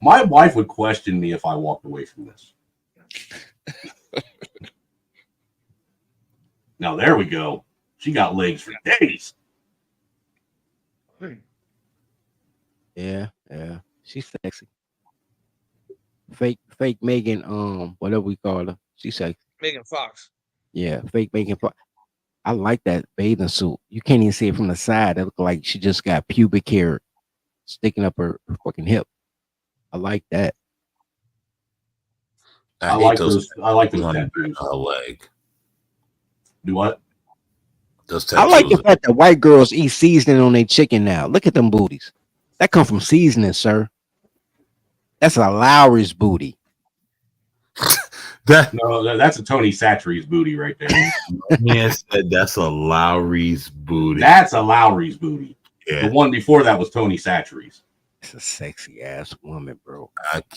Speaker 1: My wife would question me if I walked away from this. Now there we go. She got legs for days.
Speaker 6: Yeah. She's sexy. Fake Megan, whatever we call her. She's sexy.
Speaker 14: Megan Fox.
Speaker 6: Yeah, fake Megan Fox. I like that bathing suit. You can't even see it from the side. It look like she just got pubic hair sticking up her fucking hip. I like that.
Speaker 1: I like those tattoos.
Speaker 4: Her leg.
Speaker 1: Do what?
Speaker 4: Those
Speaker 6: I like the fact that white girls eat seasoning on their chicken now. Look at them booties. That come from seasoning, sir. That's a Lowry's booty.
Speaker 1: No, that's a Tony Satchery's booty right there.
Speaker 4: Yes, that's a Lowry's booty.
Speaker 1: That's a Lowry's booty.
Speaker 4: Yeah.
Speaker 1: The one before that was Tony Satchery's.
Speaker 6: It's a sexy ass woman, bro.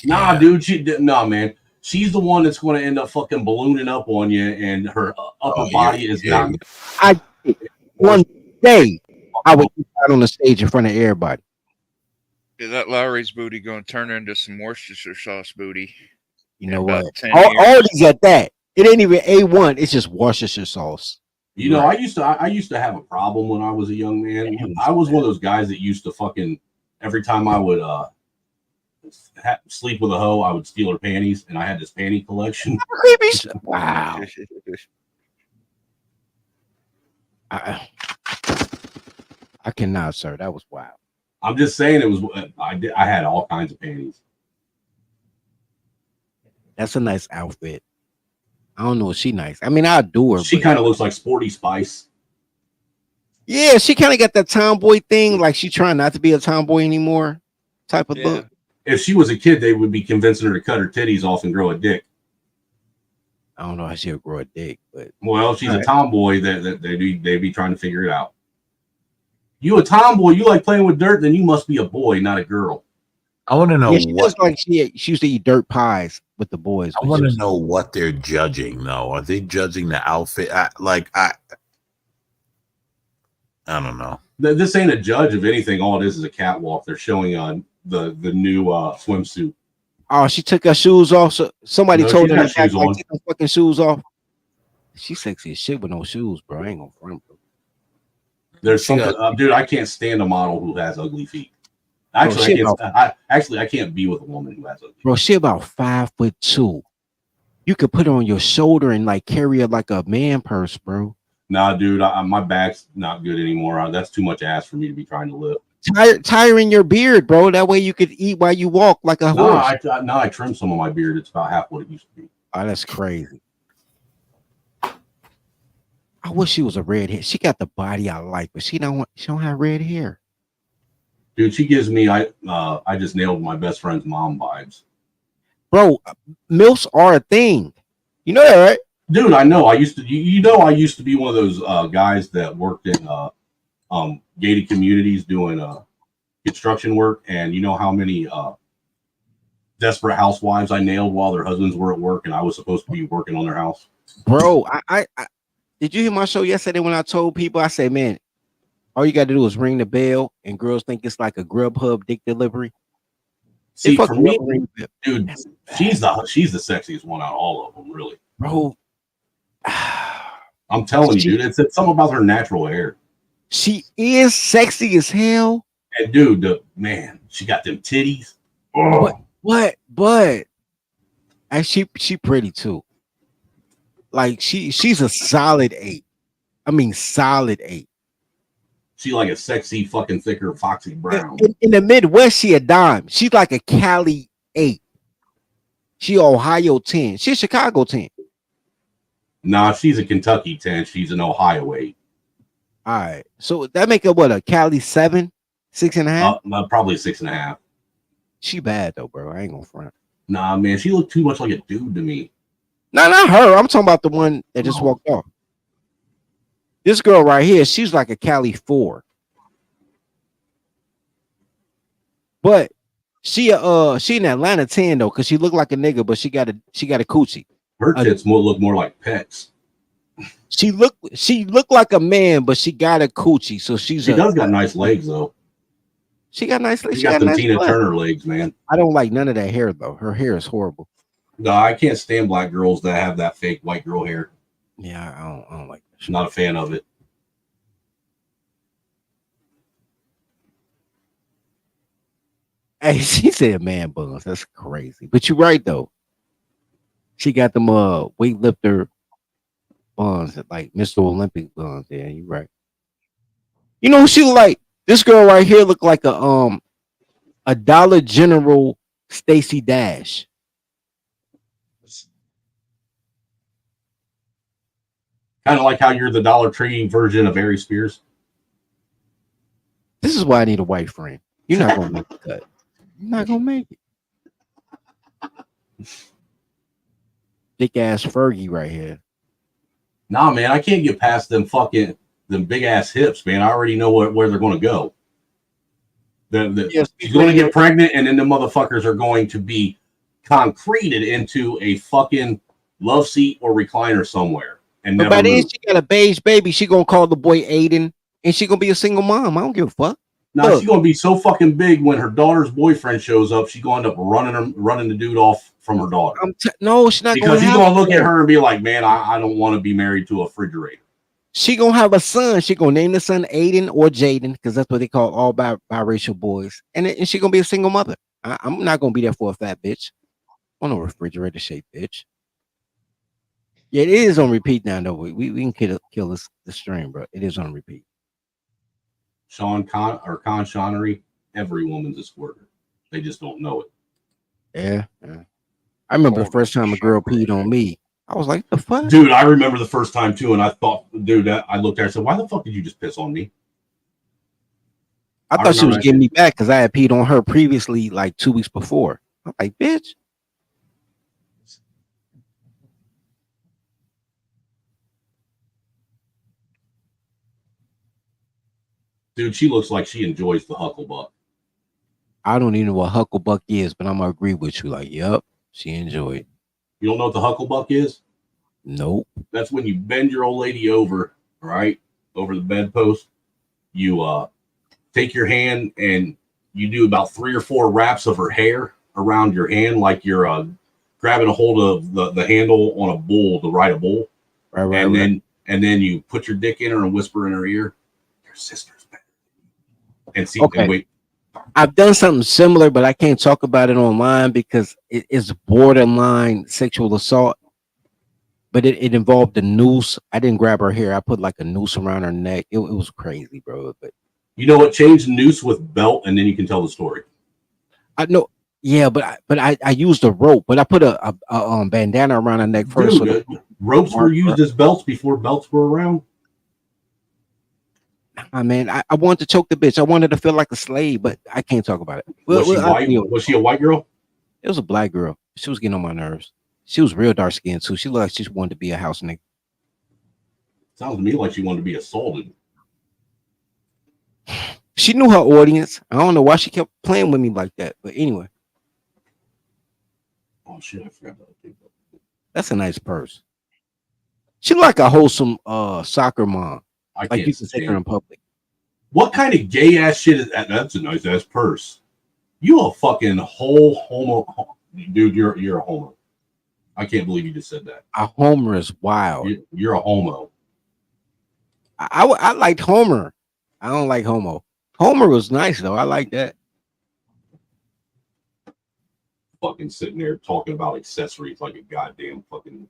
Speaker 1: Nah, dude, man. She's the one that's going to end up fucking ballooning up on you, and her upper body is not.
Speaker 6: One day, I would be out on the stage in front of everybody.
Speaker 20: Is that Lowry's booty going to turn into some Worcestershire sauce booty?
Speaker 6: You know what? All these at that. It ain't even A1. It's just Worcestershire sauce.
Speaker 1: You know, I used to have a problem when I was a young man. I was one of those guys that used to fucking every time I would sleep with a hoe, I would steal her panties, and I had this panty collection.
Speaker 6: Wow. I cannot, sir. That was wild.
Speaker 1: I'm just saying it was. I had all kinds of panties.
Speaker 6: That's a nice outfit. I don't know if she nice. I mean, I do her.
Speaker 1: She kind of looks like Sporty Spice.
Speaker 6: Yeah, she kind of got that tomboy thing. Like she trying not to be a tomboy anymore type of look.
Speaker 1: If she was a kid, they would be convincing her to cut her titties off and grow a dick.
Speaker 6: I don't know how she'll grow a dick, but
Speaker 1: well, she's a tomboy that they be trying to figure it out. You a tomboy? You like playing with dirt? Then you must be a boy, not a girl.
Speaker 4: I want to know
Speaker 6: Yeah, she
Speaker 4: what.
Speaker 6: does like she used to eat dirt pies with the boys.
Speaker 4: I want to know what they're judging, though. Are they judging the outfit? I don't know.
Speaker 1: This ain't a judge of anything. All it is a catwalk. They're showing the new swimsuit.
Speaker 6: Oh, she took her shoes off. So somebody
Speaker 1: No,
Speaker 6: told
Speaker 1: she's
Speaker 6: her
Speaker 1: got
Speaker 6: to back,
Speaker 1: shoes
Speaker 6: like,
Speaker 1: on.
Speaker 6: take her fucking shoes off. She's sexy as shit with no shoes, bro. I ain't gonna front, bro.
Speaker 1: There's something, dude. I can't stand a model who has ugly feet. Actually, I can't be with a woman who has ugly feet.
Speaker 6: Bro, she about 5'2". You could put her on your shoulder and like carry her like a man purse, bro.
Speaker 1: Nah, dude, my back's not good anymore. That's too much ass for me to be trying to lift.
Speaker 6: Tiring your beard, bro. That way you could eat while you walk like a horse.
Speaker 1: I trimmed some of my beard. It's about half what it used to be.
Speaker 6: Oh, that's crazy. I wish she was a redhead. She got the body I like, but she don't have red hair.
Speaker 1: Dude, she gives me I just nailed my best friend's mom vibes.
Speaker 6: Bro, MILFs are a thing. You know that, right?
Speaker 1: Dude, I know. I used to I used to be one of those guys that worked in gated communities doing construction work, and you know how many desperate housewives I nailed while their husbands were at work and I was supposed to be working on their house.
Speaker 6: Bro, I did you hear my show yesterday when I told people, I said, man, all you got to do is ring the bell and girls think it's like a Grubhub dick delivery.
Speaker 1: See, for me, dude, she's the sexiest one out of all of them, really.
Speaker 6: Bro,
Speaker 1: I'm telling you, dude, it's something about her natural hair.
Speaker 6: She is sexy as hell.
Speaker 1: And dude, man, she got them titties. Oh.
Speaker 6: But and she pretty too. Like she's a solid 8. I mean, solid 8.
Speaker 1: She like a sexy, fucking thicker, foxy brown.
Speaker 6: In the Midwest, she a dime. She's like a Cali 8. She Ohio 10. She's Chicago 10.
Speaker 1: Nah, she's a Kentucky 10. She's an Ohio 8.
Speaker 6: All right. So that make her what, a Cali 7? 6.5?
Speaker 1: Probably 6.5.
Speaker 6: She bad though, bro. I ain't gonna front.
Speaker 1: Nah, man, she looked too much like a dude to me.
Speaker 6: No, not her. I'm talking about the one that just walked off. This girl right here, she's like a Cali 4. But she an Atlanta 10 though, because she looked like a nigga, but she got a coochie.
Speaker 1: Her tits look more like pets.
Speaker 6: She looked like a man, but she got a coochie. So she
Speaker 1: does got nice legs though.
Speaker 6: She got nice legs.
Speaker 1: She got the Tina Turner legs, man.
Speaker 6: I don't like none of that hair though. Her hair is horrible.
Speaker 1: No, I can't stand black girls that have that fake white girl hair.
Speaker 6: Yeah, I don't like that.
Speaker 1: Not a fan of it.
Speaker 6: Hey, she said man buns. That's crazy. But you're right though. She got them weightlifter buns, like Mr. Olympic buns. Yeah, you're right. You know who she look like? This girl right here look like a Dollar General Stacey Dash.
Speaker 1: Kind of like how you're the Dollar Tree version of Ari Spears.
Speaker 6: This is why I need a white friend. You're not gonna make the cut. You're not gonna make it. Thick ass Fergie right here.
Speaker 1: Nah, man, I can't get past them big ass hips, man. I already know where they're going to go. She's going to get pregnant, and then the motherfuckers are going to be concreted into a fucking love seat or recliner somewhere. And
Speaker 6: but by then she got a beige baby. She gonna call the boy Aiden, and she gonna be a single mom. I don't give a fuck.
Speaker 1: Now she's gonna be so fucking big when her daughter's boyfriend shows up. She's gonna end up running the dude off from her daughter.
Speaker 6: No, she's not.
Speaker 1: Because he's gonna look at her and be like, "Man, I don't want to be married to a refrigerator."
Speaker 6: She gonna have a son. She gonna name the son Aiden or Jaden, because that's what they call all biracial boys. And she gonna be a single mother. I'm not gonna be there for a fat bitch. On a refrigerator shaped bitch. Yeah, it is on repeat now, though. We can kill the stream, bro. It is on repeat.
Speaker 1: Con Connery, every woman's a squirter. They just don't know it.
Speaker 6: Yeah. I remember the first time a girl peed on me. I was like, the fuck?
Speaker 1: Dude, I remember the first time too, and I thought, dude, I looked at her and said, why the fuck did you just piss on me?
Speaker 6: I thought she was getting me back because I had peed on her previously, like 2 weeks before. I'm like, bitch.
Speaker 1: Dude, she looks like she enjoys the hucklebuck.
Speaker 6: I don't even know what hucklebuck is, but I'm gonna agree with you. Like, yep, she enjoyed.
Speaker 1: You don't know what the hucklebuck is?
Speaker 6: Nope.
Speaker 1: That's when you bend your old lady over, right? Over the bedpost. You take your hand and you do about 3 or 4 wraps of her hair around your hand, like you're grabbing a hold of the handle on a bull to ride a bull.
Speaker 6: Right,
Speaker 1: and then you put your dick in her and whisper in her ear, your sister's better. And see,
Speaker 6: Okay.
Speaker 1: and wait.
Speaker 6: I've done something similar, but I can't talk about it online because it is borderline sexual assault. But it involved a noose. I didn't grab her hair. I put like a noose around her neck. It was crazy, bro. But
Speaker 1: You know what? Change the noose with belt, and then you can tell the story.
Speaker 6: I know, yeah, but I used a rope, but I put a bandana around her neck first.
Speaker 1: Dude, ropes were used as belts before belts were around.
Speaker 6: I mean, I wanted to choke the bitch. I wanted to feel like a slave, but I can't talk about it.
Speaker 1: Was she white? Was she a white girl?
Speaker 6: It was a black girl. She was getting on my nerves. She was real dark skinned too. She looked like she wanted to be a house nigga.
Speaker 1: Sounds to me like she wanted to be assaulted.
Speaker 6: She knew her audience. I don't know why she kept playing with me like that. But anyway.
Speaker 1: Oh shit, I forgot about that.
Speaker 6: That's a nice purse. She looked like a wholesome soccer mom. Like you can take her in public.
Speaker 1: What kind of gay ass shit is that? That's a nice ass purse. You a fucking whole homo, dude. You're a homo. I can't believe you just said that.
Speaker 6: A homer is wild.
Speaker 1: You're a homo.
Speaker 6: I liked Homer. I don't like homo. Homer was nice though. I like that.
Speaker 1: Fucking sitting there talking about accessories like a goddamn fucking.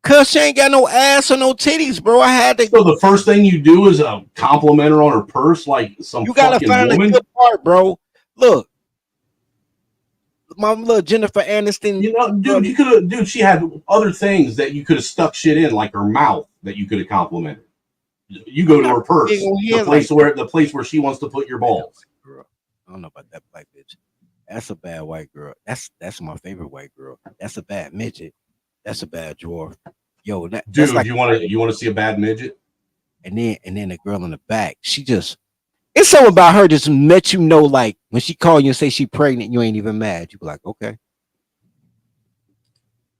Speaker 6: Cause she ain't got no ass or no titties, bro. I had to.
Speaker 1: So the first thing you do is compliment her on her purse, like some.
Speaker 6: You gotta
Speaker 1: fucking
Speaker 6: find
Speaker 1: woman.
Speaker 6: a good part, bro. Look, my little Jennifer Aniston.
Speaker 1: You know, dude, you could have, dude. She had other things that you could have stuck shit in, like her mouth, that you could have complimented. You go to her purse, the place where she wants to put your balls.
Speaker 6: I don't know about that black bitch. That's a bad white girl. That's my favorite white girl. That's a bad midget. That's a bad dwarf. Yo,
Speaker 1: Dude,
Speaker 6: that's like,
Speaker 1: you want to see a bad midget?
Speaker 6: And then the girl in the back, she just, it's something about her just let you know, like when she call you and say she pregnant, you ain't even mad. You be like, okay.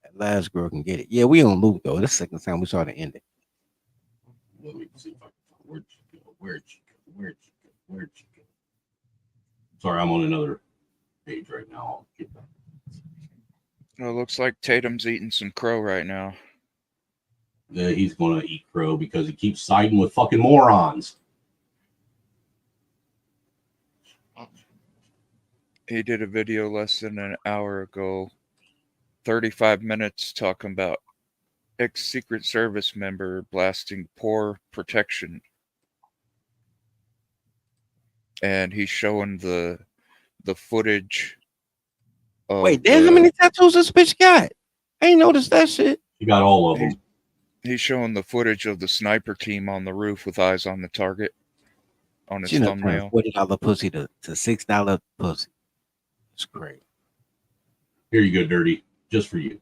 Speaker 6: That last girl can get it. Yeah, we on loop though. This second time we saw to end it.
Speaker 1: Let me see if I can. Where'd she go? Where'd she go? Sorry, I'm on another page right now. I'll get back.
Speaker 20: It looks like Tatum's eating some crow right now.
Speaker 1: Yeah, he's gonna eat crow because he keeps siding with fucking morons.
Speaker 20: He did a video less than an hour ago, 35 minutes, talking about ex-Secret Service member blasting poor protection. And he's showing the footage.
Speaker 6: Wait, damn, how many tattoos this bitch got? I ain't noticed that shit.
Speaker 1: He got all of them.
Speaker 20: He's showing the footage of the sniper team on the roof with eyes on the target on his thumbnail.
Speaker 6: $40 pussy to $6 pussy. It's great.
Speaker 1: Here you go, Dirty. Just for you.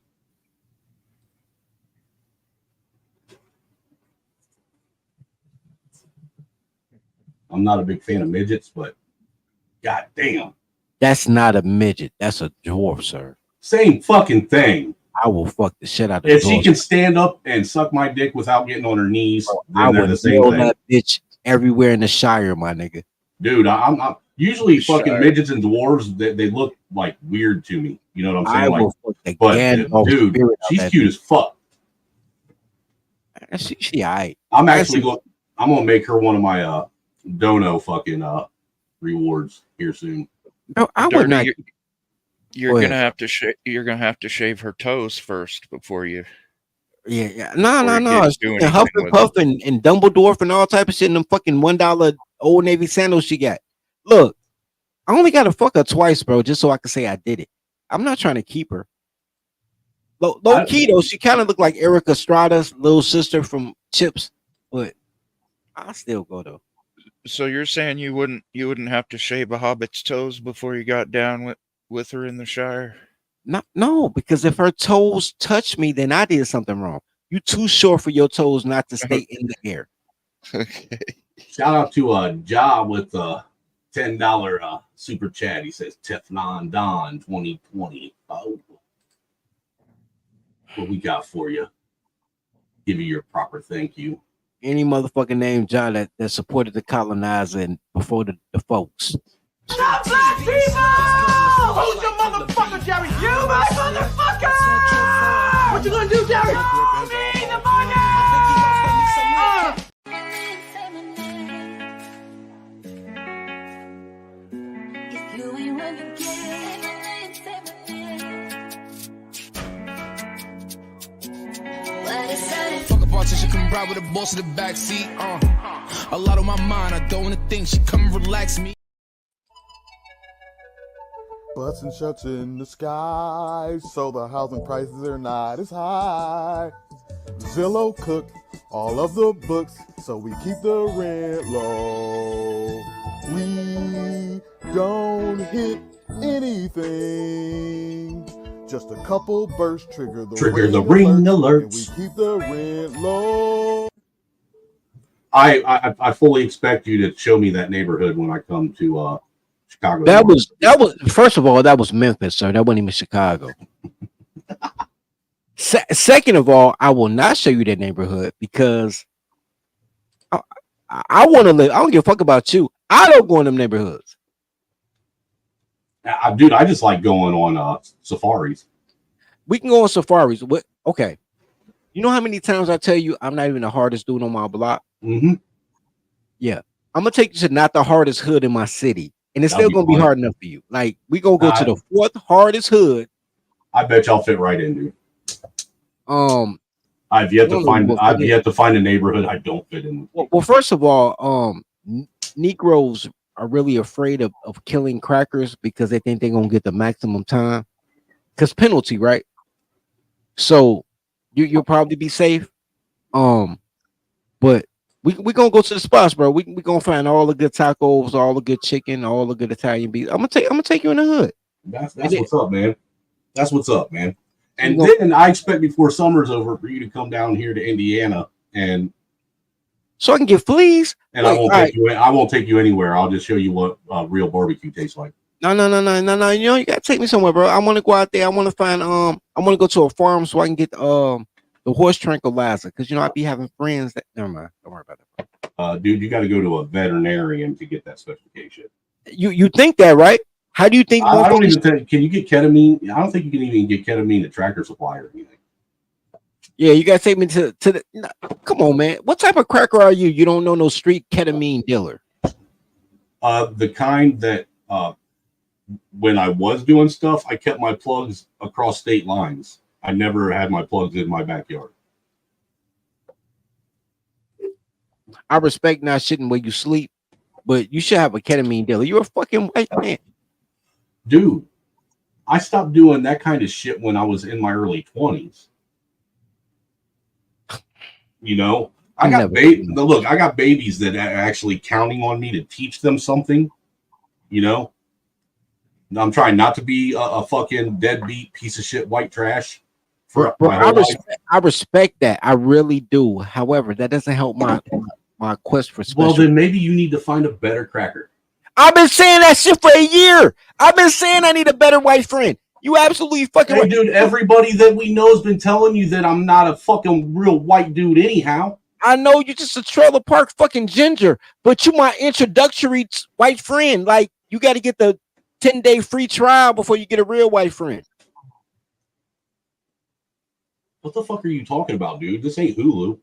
Speaker 1: I'm not a big fan of midgets, but god damn.
Speaker 6: That's not a midget. That's a dwarf, sir.
Speaker 1: Same fucking thing.
Speaker 6: I will fuck the shit out of
Speaker 1: If
Speaker 6: the
Speaker 1: she can stand up and suck my dick without getting on her knees,
Speaker 6: I
Speaker 1: then they're
Speaker 6: would
Speaker 1: the same thing.
Speaker 6: that bitch everywhere in the Shire, my nigga.
Speaker 1: Dude, I'm usually fucking
Speaker 6: Shire.
Speaker 1: midgets and dwarves. They look like weird to me. You know what I'm saying?
Speaker 6: I
Speaker 1: Like,
Speaker 6: will fuck the
Speaker 1: but
Speaker 6: Gandalf
Speaker 1: dude,
Speaker 6: spirit out
Speaker 1: she's
Speaker 6: that
Speaker 1: cute
Speaker 6: bitch.
Speaker 1: as fuck.
Speaker 6: She alright.
Speaker 1: I'm gonna make her one of my dono fucking rewards here soon.
Speaker 6: No, I would not.
Speaker 20: You're gonna have to shave her toes first before you.
Speaker 6: Yeah.
Speaker 20: Before you
Speaker 6: No.
Speaker 20: get to do anything
Speaker 6: Huff and
Speaker 20: with
Speaker 6: Puff and Dumbledore and all type of shit in them fucking $1 Old Navy sandals she got. Look, I only got to fuck her twice, bro, just so I can say I did it. I'm not trying to keep her. Low key though, she kind of looked like Erica Estrada's little sister from Chips, but I'll still go though.
Speaker 20: So you're saying you wouldn't have to shave a hobbit's toes before you got down with her in the Shire?
Speaker 6: No, because if her toes touch me, then I did something wrong. You too short for your toes not to stay in the air.
Speaker 20: Okay.
Speaker 1: Shout out to Job with $10 super chat. He says Teflon Don 2020. Oh, what we got for you? Give you your proper thank you.
Speaker 6: Any motherfucking name John that supported the colonizer and before the folks.
Speaker 16: Not black people! Who's your motherfucker, Jerry? You my motherfucker! What you gonna do, Jerry? Show me the money!
Speaker 5: If you ain't willing to
Speaker 13: Fuck a bar till she come ride with the boss in the backseat. A lot on my mind, I don't wanna think. She come relax me.
Speaker 22: Butts and shuts in the sky, so the housing prices are not as high. Zillow cooked all of the books, so we keep the rent low. We don't hit anything. Just a couple bursts trigger the
Speaker 1: ring alerts.
Speaker 22: And we keep the rent low.
Speaker 1: I fully expect you to show me that neighborhood when I come to Chicago.
Speaker 6: That was first of all, that was Memphis, sir. That wasn't even Chicago. Second of all, I will not show you that neighborhood because I want to live. I don't give a fuck about you. I don't go in them neighborhoods.
Speaker 1: Dude, I just like going on safaris.
Speaker 6: We can go on safaris. What? Okay. You know how many times I tell you I'm not even the hardest dude on my block?
Speaker 1: Mm-hmm.
Speaker 6: Yeah. I'm gonna take you to not the hardest hood in my city, and it's still gonna be hard enough for you. Like we gonna go to the fourth hardest hood.
Speaker 1: I bet y'all fit right in, dude. I've yet to find a neighborhood I don't fit in.
Speaker 6: Well, first of all, Negroes are really afraid of killing crackers because they think they're gonna get the maximum time. Because penalty, right? So you'll probably be safe. But we gonna go to the spots, bro. We gonna find all the good tacos, all the good chicken, all the good Italian beef. I'm gonna take you in the hood.
Speaker 1: That's what's up, man. That's what's up, man. And then I expect before summer's over for you to come down here to Indiana and
Speaker 6: so I can get fleas.
Speaker 1: And I won't take you anywhere. I'll just show you what real barbecue tastes like.
Speaker 6: No. You know, you gotta take me somewhere, bro. I want to go out there. I want to find I want to go to a farm so I can get the horse tranquilizer because you know I'd be having friends that. Never mind. Don't worry about
Speaker 1: that. Dude, you got to go to a veterinarian to get that specification.
Speaker 6: You think that, right? How do you think?
Speaker 1: I don't even think. Can you get ketamine? I don't think you can even get ketamine at Tractor Supply or anything.
Speaker 6: Yeah, you gotta take me to the. Come on, man. What type of cracker are you? You don't know no street ketamine dealer.
Speaker 1: The kind that when I was doing stuff, I kept my plugs across state lines. I never had my plugs in my backyard.
Speaker 6: I respect not shitting where you sleep, but you should have a ketamine dealer. You're a fucking white man.
Speaker 1: Dude, I stopped doing that kind of shit when I was in my early 20s. You know, I got babies that are actually counting on me to teach them something. You know, I'm trying not to be a fucking deadbeat piece of shit white trash.
Speaker 6: I respect that. I really do. However, that doesn't help my quest for special.
Speaker 1: Well, then maybe you need to find a better cracker.
Speaker 6: I've been saying that shit for a year. I've been saying I need a better white friend. You absolutely fucking
Speaker 1: right. Dude, everybody that we know has been telling you that I'm not a fucking real white dude anyhow.
Speaker 6: I know you're just a trailer park fucking ginger, but you my introductory white friend. Like, you got to get the 10-day free trial before you get a real white friend.
Speaker 1: What the fuck are you talking about, dude? This ain't Hulu.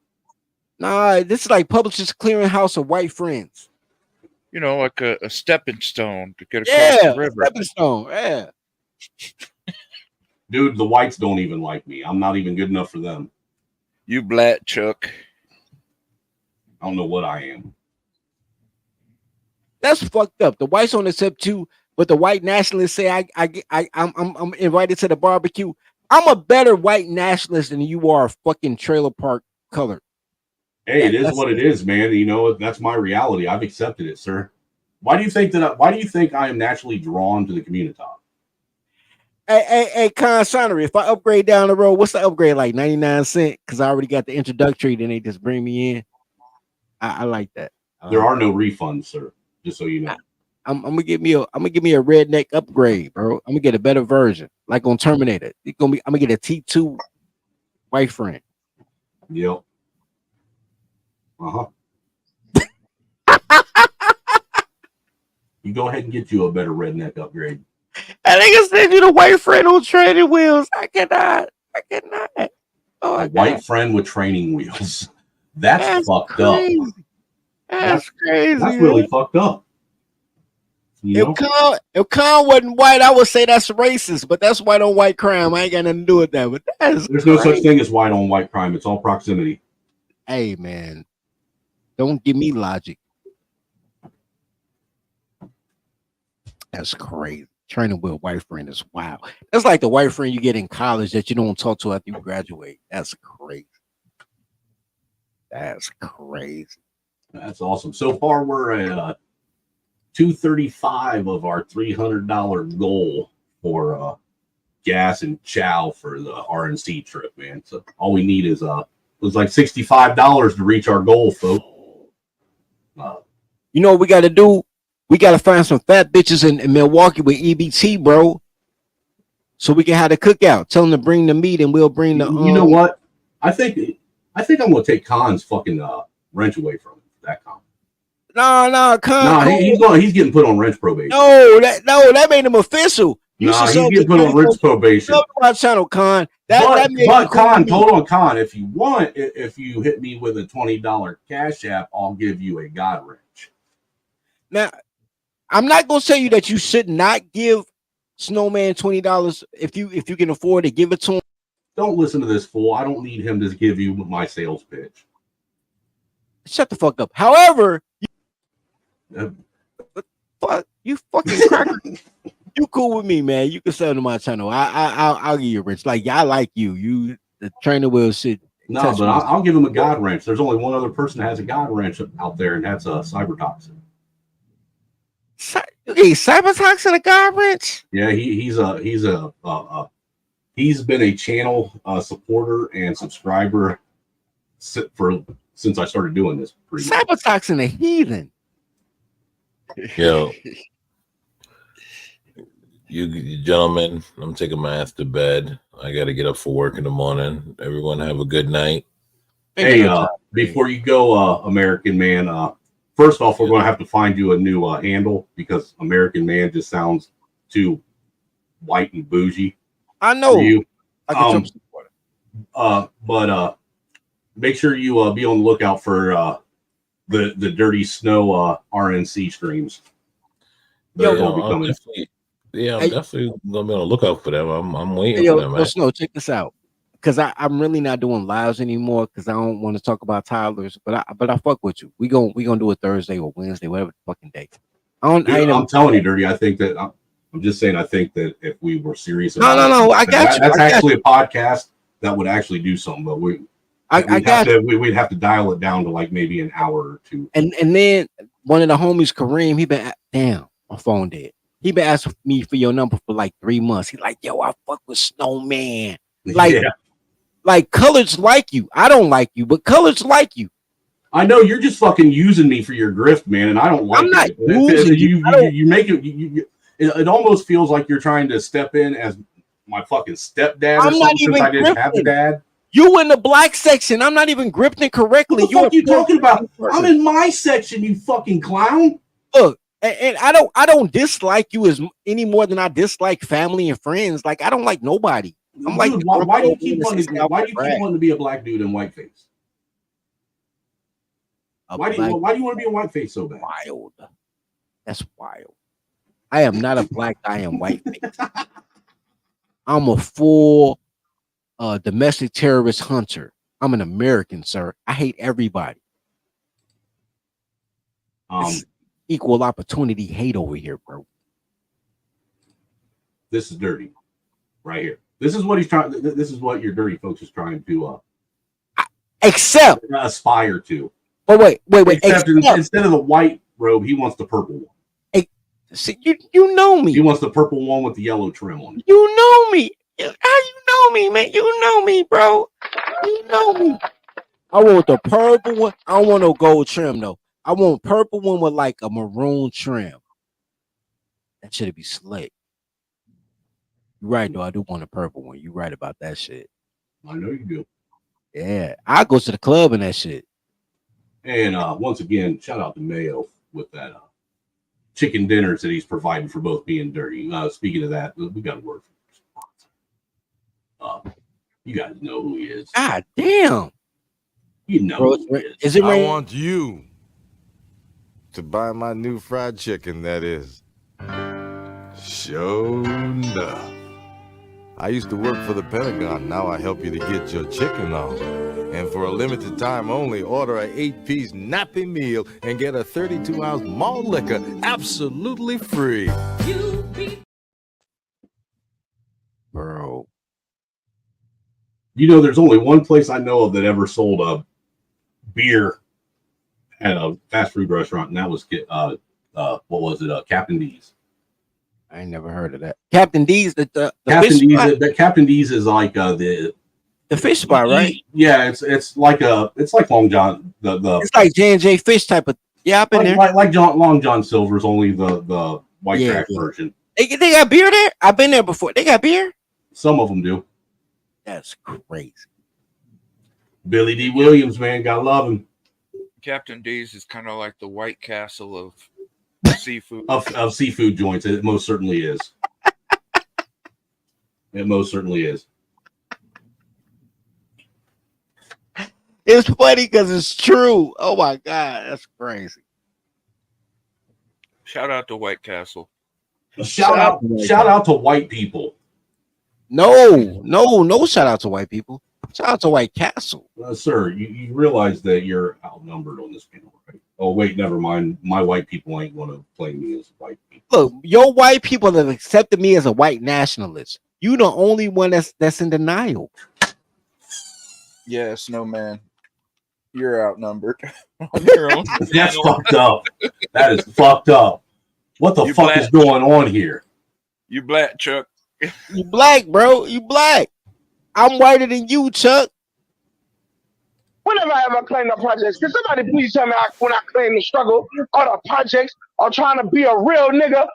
Speaker 6: Nah, this is like Publishers Clearinghouse of white friends.
Speaker 20: You know, like a stepping stone to get across the river.
Speaker 6: Stepping stone, yeah.
Speaker 1: Dude, the whites don't even like me. I'm not even good enough for them.
Speaker 20: You black Chuck.
Speaker 1: I don't know what I am.
Speaker 6: That's fucked up. The whites don't accept you, but the white nationalists say I'm invited to the barbecue. I'm a better white nationalist than you are, fucking trailer park colored.
Speaker 1: Hey, it is what it is, man. You know, that's my reality. I've accepted it, sir. Why do you think I am naturally drawn to the community?
Speaker 6: Hey, consignor, if I upgrade down the road, what's the upgrade like? 99 cents? Because I already got the introductory, then they just bring me in. I like that.
Speaker 1: There are no refunds, sir. Just so you know.
Speaker 6: I'm gonna give me a redneck upgrade, bro. I'm gonna get a better version, like on Terminator. I'm gonna get a T2 white friend.
Speaker 1: Yep. Uh-huh. You go ahead and get you a better redneck upgrade.
Speaker 6: I think I send you the white friend on training wheels. I cannot. Oh,
Speaker 1: A white friend with training wheels. That's fucked crazy. Up.
Speaker 6: That's crazy.
Speaker 1: That's really fucked up. You know?
Speaker 6: If Khan wasn't white, I would say that's racist, but that's white on white crime. I ain't got nothing to do with that. But
Speaker 1: there's no such thing as white on white crime. It's all proximity.
Speaker 6: Hey man, don't give me logic. That's crazy. Training with a white friend is wild. That's like the white friend you get in college that you don't talk to after you graduate. That's crazy. That's crazy.
Speaker 1: That's awesome. So far, we're at 235 of our $300 goal for gas and chow for the RNC trip, man. So all we need is it was like $65 to reach our goal, folks.
Speaker 6: You know what we got to do? We got to find some fat bitches in Milwaukee with EBT, bro, so we can have the cookout. Tell them to bring the meat, and we'll bring the.
Speaker 1: You know what? I think I'm gonna take Khan's fucking wrench away from him. That Khan.
Speaker 6: No, Khan.
Speaker 1: No, he's getting put on wrench probation.
Speaker 6: No, that made him official.
Speaker 1: He's getting put on wrench probation.
Speaker 6: My channel, Khan.
Speaker 1: But Khan, hold on, Khan. If you want, if you hit me with a $20 cash app, I'll give you a God wrench.
Speaker 6: Now, I'm not gonna tell you that you should not give Snowman $20 if you can afford to give it to him.
Speaker 1: Don't listen to this fool. I don't need him to give you my sales pitch.
Speaker 6: Shut the fuck up. However, you fucking cracker. You cool with me, man. You can sell to my channel. I'll give you a wrench. Like I like you. You the trainer will shit.
Speaker 1: No, but I'll give him a God wrench. There's only one other person that has a God wrench out there, and that's a Cybertoxin.
Speaker 6: Okay, Cybertoxin a God wrench?
Speaker 1: Yeah, he's been a channel supporter and subscriber since I started doing this.
Speaker 6: Cybertoxin a heathen.
Speaker 10: Yo, you gentlemen, I'm taking my ass to bed. I got to get up for work in the morning. Everyone have a good night.
Speaker 1: Hey, before you go, American Man, first off, we're going to have to find you a new handle because American Man just sounds too white and bougie.
Speaker 6: I know.
Speaker 1: You.
Speaker 6: I can
Speaker 1: but make sure you be on the lookout for the Dirty Snow RNC streams.
Speaker 10: I'm definitely gonna be on the lookout for them. I'm waiting for them.
Speaker 6: Snow, check this out. Because I'm really not doing lives anymore because I don't want to talk about Tyler's, but I fuck with you. We gonna do it Thursday or Wednesday, whatever the fucking day. I'm
Speaker 1: telling you, Dirty. I think that I'm just saying. I think that if we were serious,
Speaker 6: no. I got you.
Speaker 1: That's actually a podcast that would actually do something, but we'd have to dial it down to like maybe an hour or two.
Speaker 6: And then one of the homies, Kareem, my phone dead. He been asking me for your number for like 3 months. He like, yo, I fuck with Snowman. Like colors like you. I don't like you, but colors like you.
Speaker 1: I know you're just fucking using me for your grift, man, and I don't like it. I'm not using you. You make it. It almost feels like you're trying to step in as my fucking stepdad or something since I didn't have a dad.
Speaker 6: You in the black section. I'm not even grifting correctly.
Speaker 1: What the fuck you talking about? I'm in my section, you fucking clown.
Speaker 6: Look, and I don't dislike you any more than I dislike family and friends. Like I don't like nobody. I'm like, dude,
Speaker 1: why do you keep wanting to be a black dude in whiteface? Why do you want to be a whiteface so bad?
Speaker 6: Wild. That's wild. I am not a black guy in whiteface. I'm a full domestic terrorist hunter. I'm an American, sir. I hate everybody. It's equal opportunity hate over here, bro.
Speaker 1: This is dirty, right here. This is what he's trying. This is what your dirty folks is trying to aspire to.
Speaker 6: But wait.
Speaker 1: Except instead of the white robe, he wants the purple one.
Speaker 6: See, you know me.
Speaker 1: He wants the purple one with the yellow trim on it.
Speaker 6: You know me. How you know me, man? You know me, bro. You know me. I want the purple one. I don't want no gold trim though. I want purple one with like a maroon trim. That should be slick. You're right, though. I do want a purple one. You're right about that shit.
Speaker 1: I know you do.
Speaker 6: Yeah, I go to the club in that shit.
Speaker 1: And once again, shout out to Mayo with that chicken dinners that he's providing for both me and Dirty. Speaking of that, we got a word for sponsor. You guys know who he is.
Speaker 6: God damn.
Speaker 1: You know
Speaker 6: Bro,
Speaker 1: who he is.
Speaker 6: is it
Speaker 15: I
Speaker 6: rain?
Speaker 15: want you to buy my new fried chicken, that is. Sure enough. I used to work for the Pentagon. Now I help you to get your chicken on. And for a limited time only, order a 8-piece nappy meal and get a 32-ounce malt liquor absolutely free.
Speaker 6: Bro.
Speaker 1: You know, there's only one place I know of that ever sold a beer at a fast food restaurant, and that was what was it? Captain D's.
Speaker 6: I ain't never heard of that. Captain D's, the
Speaker 1: Captain
Speaker 6: fish
Speaker 1: D's.
Speaker 6: spot?
Speaker 1: Captain D's is like the
Speaker 6: fish spot, right?
Speaker 1: Yeah, it's like Long John.
Speaker 6: It's like J&J Fish type of. Yeah, I've been there.
Speaker 1: Like Long John Silver's, only the white trash version.
Speaker 6: They got beer there. I've been there before. They got beer.
Speaker 1: Some of them do.
Speaker 6: That's crazy.
Speaker 1: Billy D. Williams, man, gotta love him.
Speaker 20: Captain D's is kind of like the White Castle of seafood.
Speaker 1: of seafood joints. It most certainly is. It most certainly is.
Speaker 6: It's funny because it's true. Oh my God, that's crazy.
Speaker 20: Shout out to White Castle.
Speaker 1: Shout out to white people.
Speaker 6: No shout out to white people. Shout out to White Castle.
Speaker 1: Sir, you realize that you're outnumbered on this panel, right? Oh, wait, never mind. My white people ain't going to play me as white people.
Speaker 6: Look, your white people have accepted me as a white nationalist. You the only one that's in denial.
Speaker 20: Yeah, Snowman. You're outnumbered on your own.
Speaker 1: That's fucked up. That is fucked up. What the fuck is going on here?
Speaker 20: You black, Chuck.
Speaker 6: You black, bro. You black. I'm whiter than you, Chuck.
Speaker 17: Whenever I ever claim the projects, can somebody please tell me when I claim the struggle or the projects or trying to be a real nigga?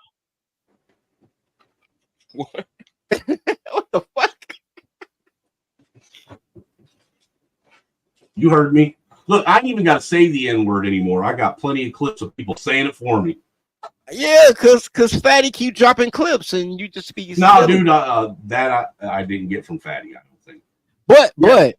Speaker 20: What?
Speaker 6: What the fuck?
Speaker 1: You heard me. Look, I ain't even got to say the N-word anymore. I got plenty of clips of people saying it for me.
Speaker 6: Yeah, cause Fatty keep dropping clips and you just be
Speaker 1: No, dude, that I didn't get from Fatty, I don't think.
Speaker 6: But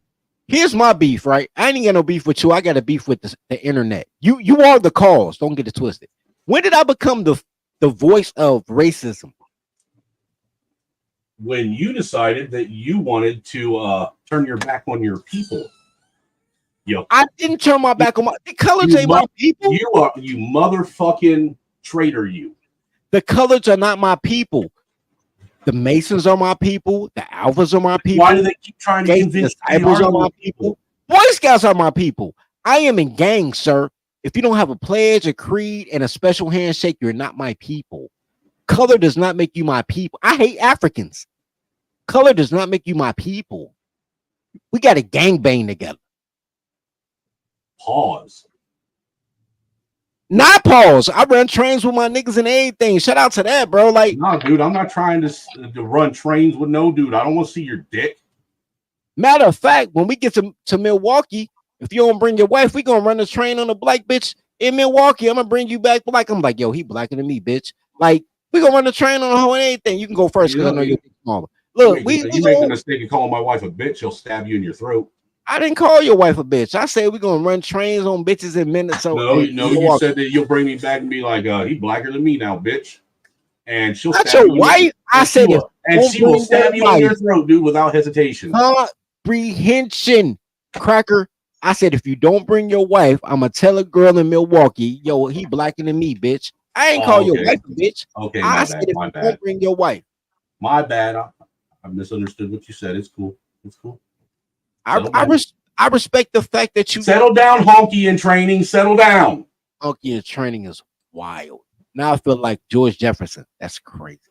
Speaker 6: here's my beef, right? I ain't got no beef with you. I got a beef with the internet. You are the cause. Don't get it twisted. When did I become the voice of racism?
Speaker 1: When you decided that you wanted to turn your back on your people. Yo,
Speaker 6: I didn't turn my back on the colors ain't my people.
Speaker 1: You motherfucking traitor, you.
Speaker 6: The colors are not my people. The Masons are my people. The Alphas are my people.
Speaker 1: Why do they keep trying to convince you
Speaker 6: Disciples are my people? Boy Scouts are my people. I am in gangs, sir. If you don't have a pledge, a creed, and a special handshake, you're not my people. Color does not make you my people. I hate Africans. Color does not make you my people. We got to gangbang together.
Speaker 1: Pause.
Speaker 6: Not pause. I run trains with my niggas and everything. Shout out to that, bro. Like,
Speaker 1: no, dude, I'm not trying to run trains with no dude. I don't want to see your dick.
Speaker 6: Matter of fact, when we get to Milwaukee, if you don't bring your wife, we gonna run a train on a black bitch in Milwaukee. I'm gonna bring you back black. I'm like, yo, he blacker than me, bitch. Like, we gonna run a train on a whole anything. You can go first because I know you're smaller. Look,
Speaker 1: you make the mistake of calling my wife a bitch, she'll stab you in your throat.
Speaker 6: I didn't call your wife a bitch. I said we're gonna run trains on bitches in Minnesota.
Speaker 1: No, you said that you'll bring me back and be like, he blacker than me now, bitch. And she'll
Speaker 6: Not
Speaker 1: stab
Speaker 6: your
Speaker 1: you.
Speaker 6: wife. I said it.
Speaker 1: And she will stab you in your throat, dude, without hesitation.
Speaker 6: Comprehension, cracker. I said if you don't bring your wife, I'm gonna tell a girl in Milwaukee, yo, he blacker than me, bitch. I ain't call your wife a bitch.
Speaker 1: Okay,
Speaker 6: I said if you don't bring your wife.
Speaker 1: My bad. I misunderstood what you said. It's cool. It's cool.
Speaker 6: I respect the fact that you
Speaker 1: settle down, honky in training. Settle down.
Speaker 6: Honky in training is wild. Now I feel like George Jefferson. That's crazy.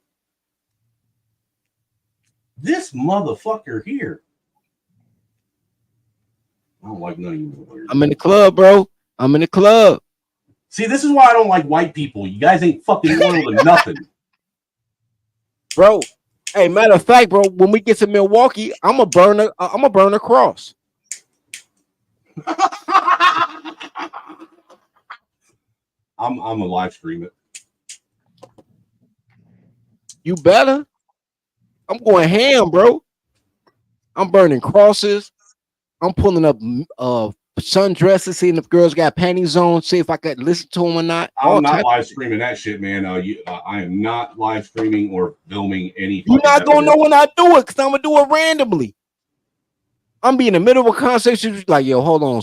Speaker 1: This motherfucker here. I don't like none of you.
Speaker 6: I'm in the club, bro. I'm in the club.
Speaker 1: See, this is why I don't like white people. You guys ain't fucking loyal to nothing.
Speaker 6: Bro, hey, matter of fact, bro, when we get to Milwaukee, I'm gonna burn a cross.
Speaker 1: I'm a live stream it.
Speaker 6: You better. I'm going ham, bro. I'm burning crosses. I'm pulling up sundresses, seeing if girls got panties on, see if I could listen to them or not.
Speaker 1: I'm not live streaming that shit, man. I am not live streaming or filming any.
Speaker 6: You're not gonna know when I do it because I'm gonna do it randomly. I'm be in the middle of a conversation, like, yo, hold on.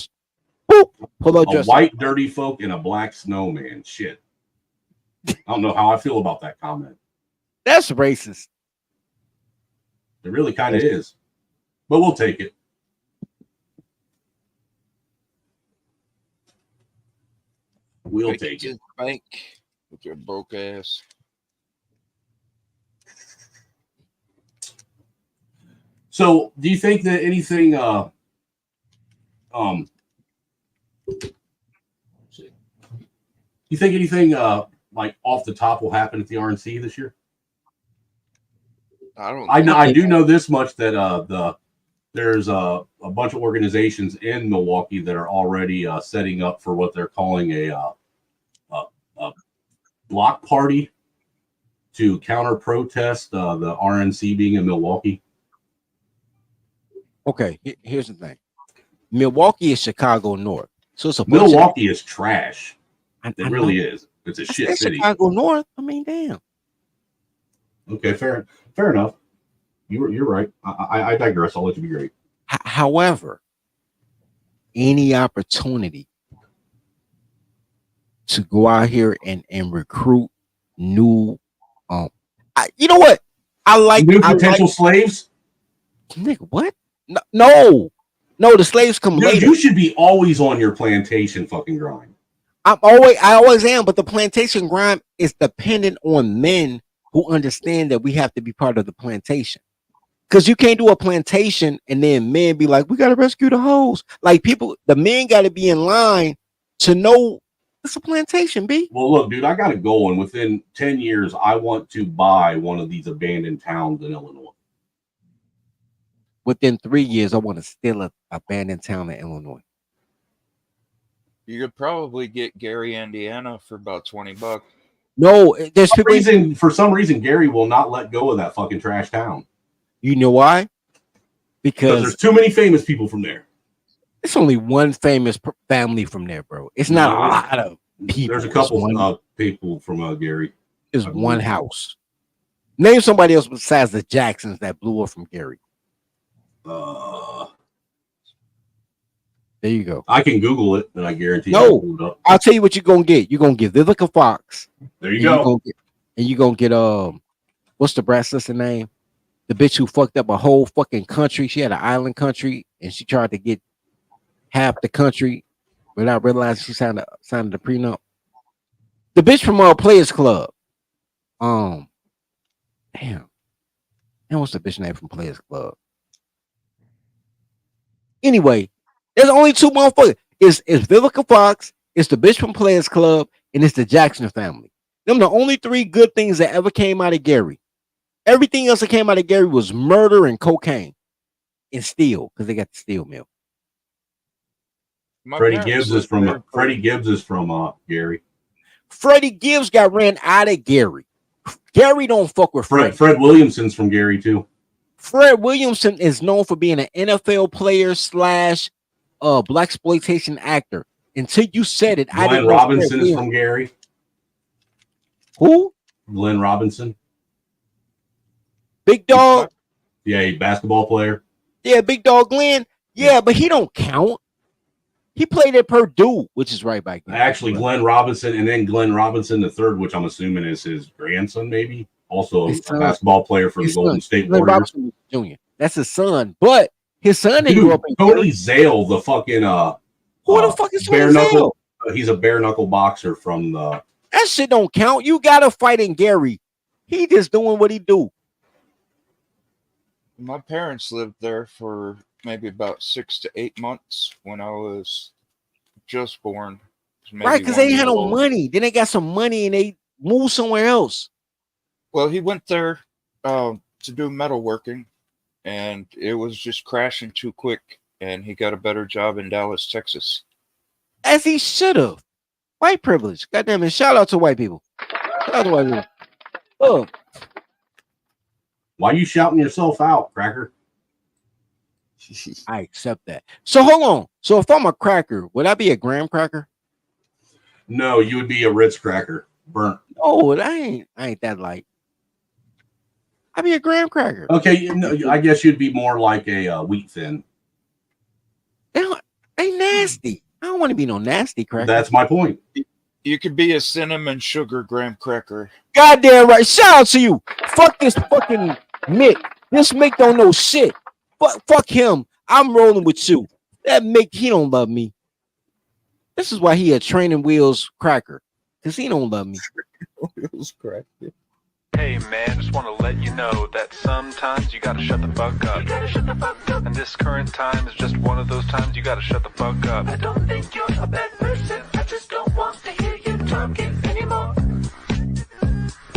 Speaker 6: Boop. Pull up
Speaker 1: A white dirty folk and a black snowman. Shit. I don't know how I feel about that comment.
Speaker 6: That's racist.
Speaker 1: It really kind of is. But we'll take it. We'll take it.
Speaker 20: Bank with your broke ass.
Speaker 1: So, do you think that anything you think anything like off the top will happen at the RNC this year? I do know this much that there's a bunch of organizations in Milwaukee that are already setting up for what they're calling a block party to counter protest the RNC being in Milwaukee.
Speaker 6: Okay, here's the thing. Milwaukee is Chicago North, so it's a
Speaker 1: Milwaukee is trash. It really is. It's a shit city.
Speaker 6: Chicago North. I mean, damn.
Speaker 1: Okay, fair enough. You're right. I digress. I'll let you be great.
Speaker 6: However, any opportunity to go out here and recruit new, you know what? I like
Speaker 1: new potential slaves.
Speaker 6: Nigga, what? No, the slaves come later.
Speaker 1: You should be always on your plantation fucking grind.
Speaker 6: I always am, but the plantation grind is dependent on men who understand that we have to be part of the plantation. Because you can't do a plantation and then men be like, we gotta rescue the hoes. Like the men gotta be in line to know it's a plantation, B.
Speaker 1: Well, look, dude, I got a goal, and within 10 years, I want to buy one of these abandoned towns in Illinois.
Speaker 6: Within 3 years, I want to steal an abandoned town in Illinois.
Speaker 20: You could probably get Gary, Indiana for about $20.
Speaker 6: No, there's people.
Speaker 1: For some reason, Gary will not let go of that fucking trash town.
Speaker 6: You know why? Because
Speaker 1: there's too many famous people from there.
Speaker 6: It's only one famous family from there, bro. It's not a lot of people.
Speaker 1: There's a couple people from Gary.
Speaker 6: It's one house. Name somebody else besides the Jacksons that blew up from Gary. There you go.
Speaker 1: I can Google it, and I guarantee.
Speaker 6: No, I'll tell you what you're gonna get. You're gonna get Vivica Fox.
Speaker 1: There you go.
Speaker 6: You're gonna get what's the brat sister name? The bitch who fucked up a whole fucking country. She had an island country, and she tried to get half the country without realizing she signed the prenup. The bitch from Players Club. Damn. And what's the bitch name from Players Club? Anyway, there's only two motherfuckers. It's Vivica Fox, it's the bitch from Players Club, and it's the Jackson family. Them the only three good things that ever came out of Gary. Everything else that came out of Gary was murder and cocaine and steel, because they got the steel mill.
Speaker 1: Freddie Gibbs is from Gary.
Speaker 6: Freddie Gibbs got ran out of Gary. Gary don't fuck with Fred.
Speaker 1: Fred Williamson's from Gary too.
Speaker 6: Fred Williamson is known for being an NFL player / blaxploitation actor. Until you said it, I didn't know.
Speaker 1: Glenn Robinson is from Gary.
Speaker 6: Who?
Speaker 1: Glenn Robinson.
Speaker 6: Big dog.
Speaker 1: Yeah, a basketball player.
Speaker 6: Yeah, big dog Glenn. Yeah, but he don't count. He played at Purdue, which is right back there.
Speaker 1: Actually, Glenn Robinson, and then Glenn Robinson the third, which I'm assuming is his grandson, maybe. Also a basketball player for the Golden State
Speaker 6: Glenn
Speaker 1: Warriors.
Speaker 6: Robinson Jr. That's his son, but his son didn't grow up in
Speaker 1: Tony Zale, the fucking
Speaker 6: who the fuck is
Speaker 1: bare
Speaker 6: Tony
Speaker 1: knuckle?
Speaker 6: Zale?
Speaker 1: He's a bare knuckle boxer from the.
Speaker 6: That shit don't count. You gotta fight in Gary. He just doing what he do.
Speaker 20: My parents lived there for maybe about 6 to 8 months when I was just born.
Speaker 6: Right, because they ain't had no money. Then they got some money and they moved somewhere else.
Speaker 20: Well, he went there to do metalworking, and it was just crashing too quick. And he got a better job in Dallas, Texas.
Speaker 6: As he should have. White privilege. Goddamn it. Shout out to white people. Shout out to white people. Oh.
Speaker 1: Why you shouting yourself out, Cracker?
Speaker 6: I accept that. So hold on. So if I'm a cracker, would I be a graham cracker?
Speaker 1: No, you would be a Ritz cracker. Burnt.
Speaker 6: Oh, I ain't that light. I'd be a graham cracker.
Speaker 1: Okay, no, I guess you'd be more like a wheat thin.
Speaker 6: They nasty. I don't want to be no nasty cracker.
Speaker 1: That's my point.
Speaker 20: You could be a cinnamon sugar graham cracker.
Speaker 6: Goddamn right. Shout out to you. Fuck this fucking Mick. This Mick don't know shit. Fuck him. I'm rolling with you. That Mick, he don't love me. This is why he a training wheels cracker. Because he don't love me.
Speaker 20: Wheels cracker.
Speaker 18: Hey man, just want to let you know that sometimes you gotta shut the fuck up. And this current time is just one of those times you gotta shut the fuck up. I don't think you're a bad person. I just don't want to hear you talking anymore.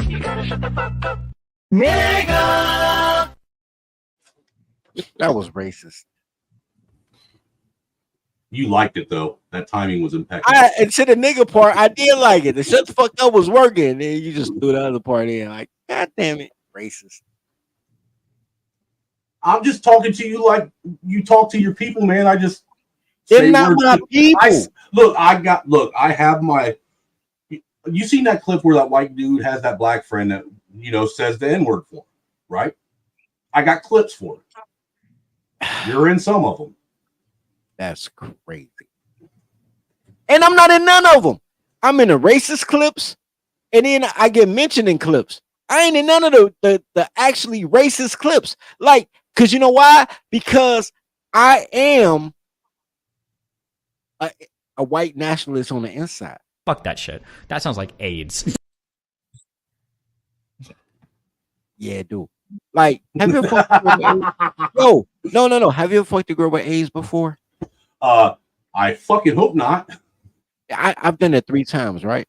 Speaker 18: You gotta shut the fuck up.
Speaker 6: Nigga! That was racist.
Speaker 1: You liked it though. That timing was impeccable.
Speaker 6: And to the nigga part, I did like it. The shut the fuck up was working. And then you just threw the other part in. Like, God damn it. Racist.
Speaker 1: I'm just talking to you like you talk to your people, man. I just
Speaker 6: They're not my people.
Speaker 1: I have my. You seen that clip where that white dude has that black friend that says the N-word for him, right? I got clips for it. You're in some of them.
Speaker 6: That's crazy. And I'm not in none of them. I'm in the racist clips, and then I get mentioned in clips. I ain't in none of the actually racist clips. Like, because you know why? Because I am a white nationalist on the inside.
Speaker 19: Fuck that shit. That sounds like AIDS.
Speaker 6: Yeah, dude. Like, have you ever fucked a girl with AIDS? No. Have you ever fucked a girl with AIDS before?
Speaker 1: I fucking hope not.
Speaker 6: I've done it 3 times, right?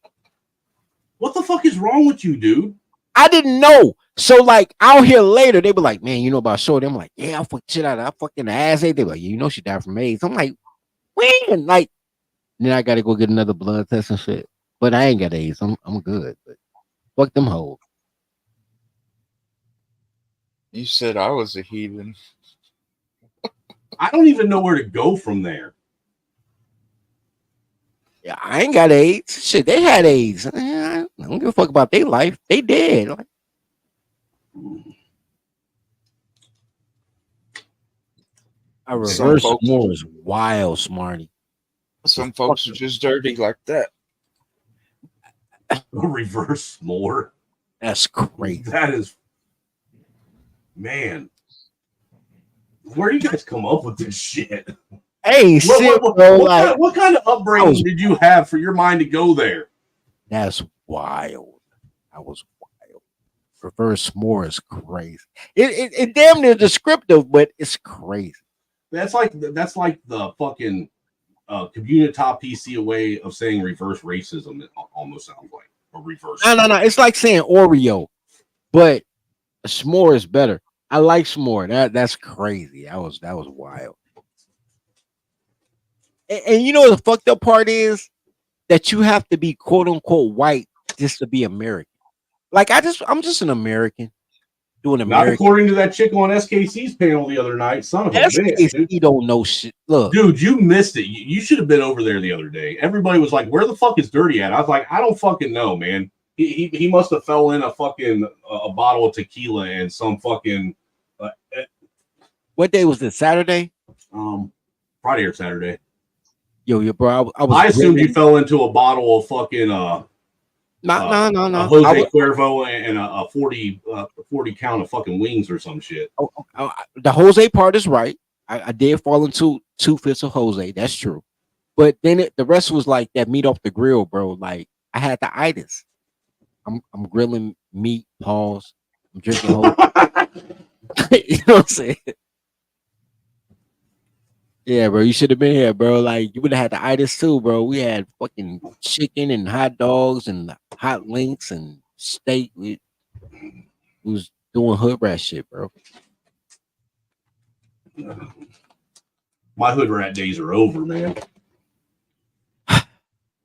Speaker 1: What the fuck is wrong with you, dude?
Speaker 6: I didn't know. So, like, out here later, they be like, man, you know about Shorty? I'm like, yeah, I fucked shit out of her. I fucked in the ass. They be like, you know she died from AIDS. I'm like, when? Like, then I got to go get another blood test and shit. But I ain't got AIDS. I'm good. But fuck them hoes.
Speaker 20: You said I was a heathen.
Speaker 1: I don't even know where to go from there.
Speaker 6: Yeah, I ain't got AIDS. Shit, they had AIDS. I don't give a fuck about their life. They dead. Like, a reverse more is wild, Smarty.
Speaker 20: Some folks are just dirty like that.
Speaker 1: Reverse more.
Speaker 6: That's crazy.
Speaker 1: That is, man. Where do you guys come up with this shit?
Speaker 6: Hey,
Speaker 1: what kind of upbringing did you have for your mind to go there?
Speaker 6: That's wild. That was wild. Reverse more is crazy. It damn near descriptive, but it's crazy.
Speaker 1: That's like the fucking community top PC way of saying reverse racism. It almost sounds like a reverse.
Speaker 6: No. It's like saying Oreo, but s'more is better. I like s'more. That's crazy. That was wild. And you know what the fucked up part is? That you have to be quote unquote white just to be American. Like I'm just an American doing American.
Speaker 1: Not according to that chick on SKC's panel the other night. Son of a bitch, dude.
Speaker 6: He don't know shit. Look,
Speaker 1: dude, you missed it. You should have been over there the other day. Everybody was like, "Where the fuck is Dirty at?" I was like, "I don't fucking know, man. He must have fell in a fucking a bottle of tequila and some fucking."
Speaker 6: What day was this? Saturday?
Speaker 1: Friday or Saturday.
Speaker 6: Yo, bro.
Speaker 1: I assumed you fell into a bottle of fucking no. Jose Cuervo and a 40 count of fucking wings or some shit.
Speaker 6: The Jose part is right. I did fall into 2 fifths of Jose. That's true. But then the rest was like that meat off the grill, bro. Like I had the itis. I'm grilling meat, pause. I'm drinking Jose. You know what I'm saying? Yeah, bro, you should have been here, bro. Like you would have had the itis too, bro. We had fucking chicken and hot dogs and hot links and steak. We was doing hood rat shit, bro.
Speaker 1: My hood rat days are over, man.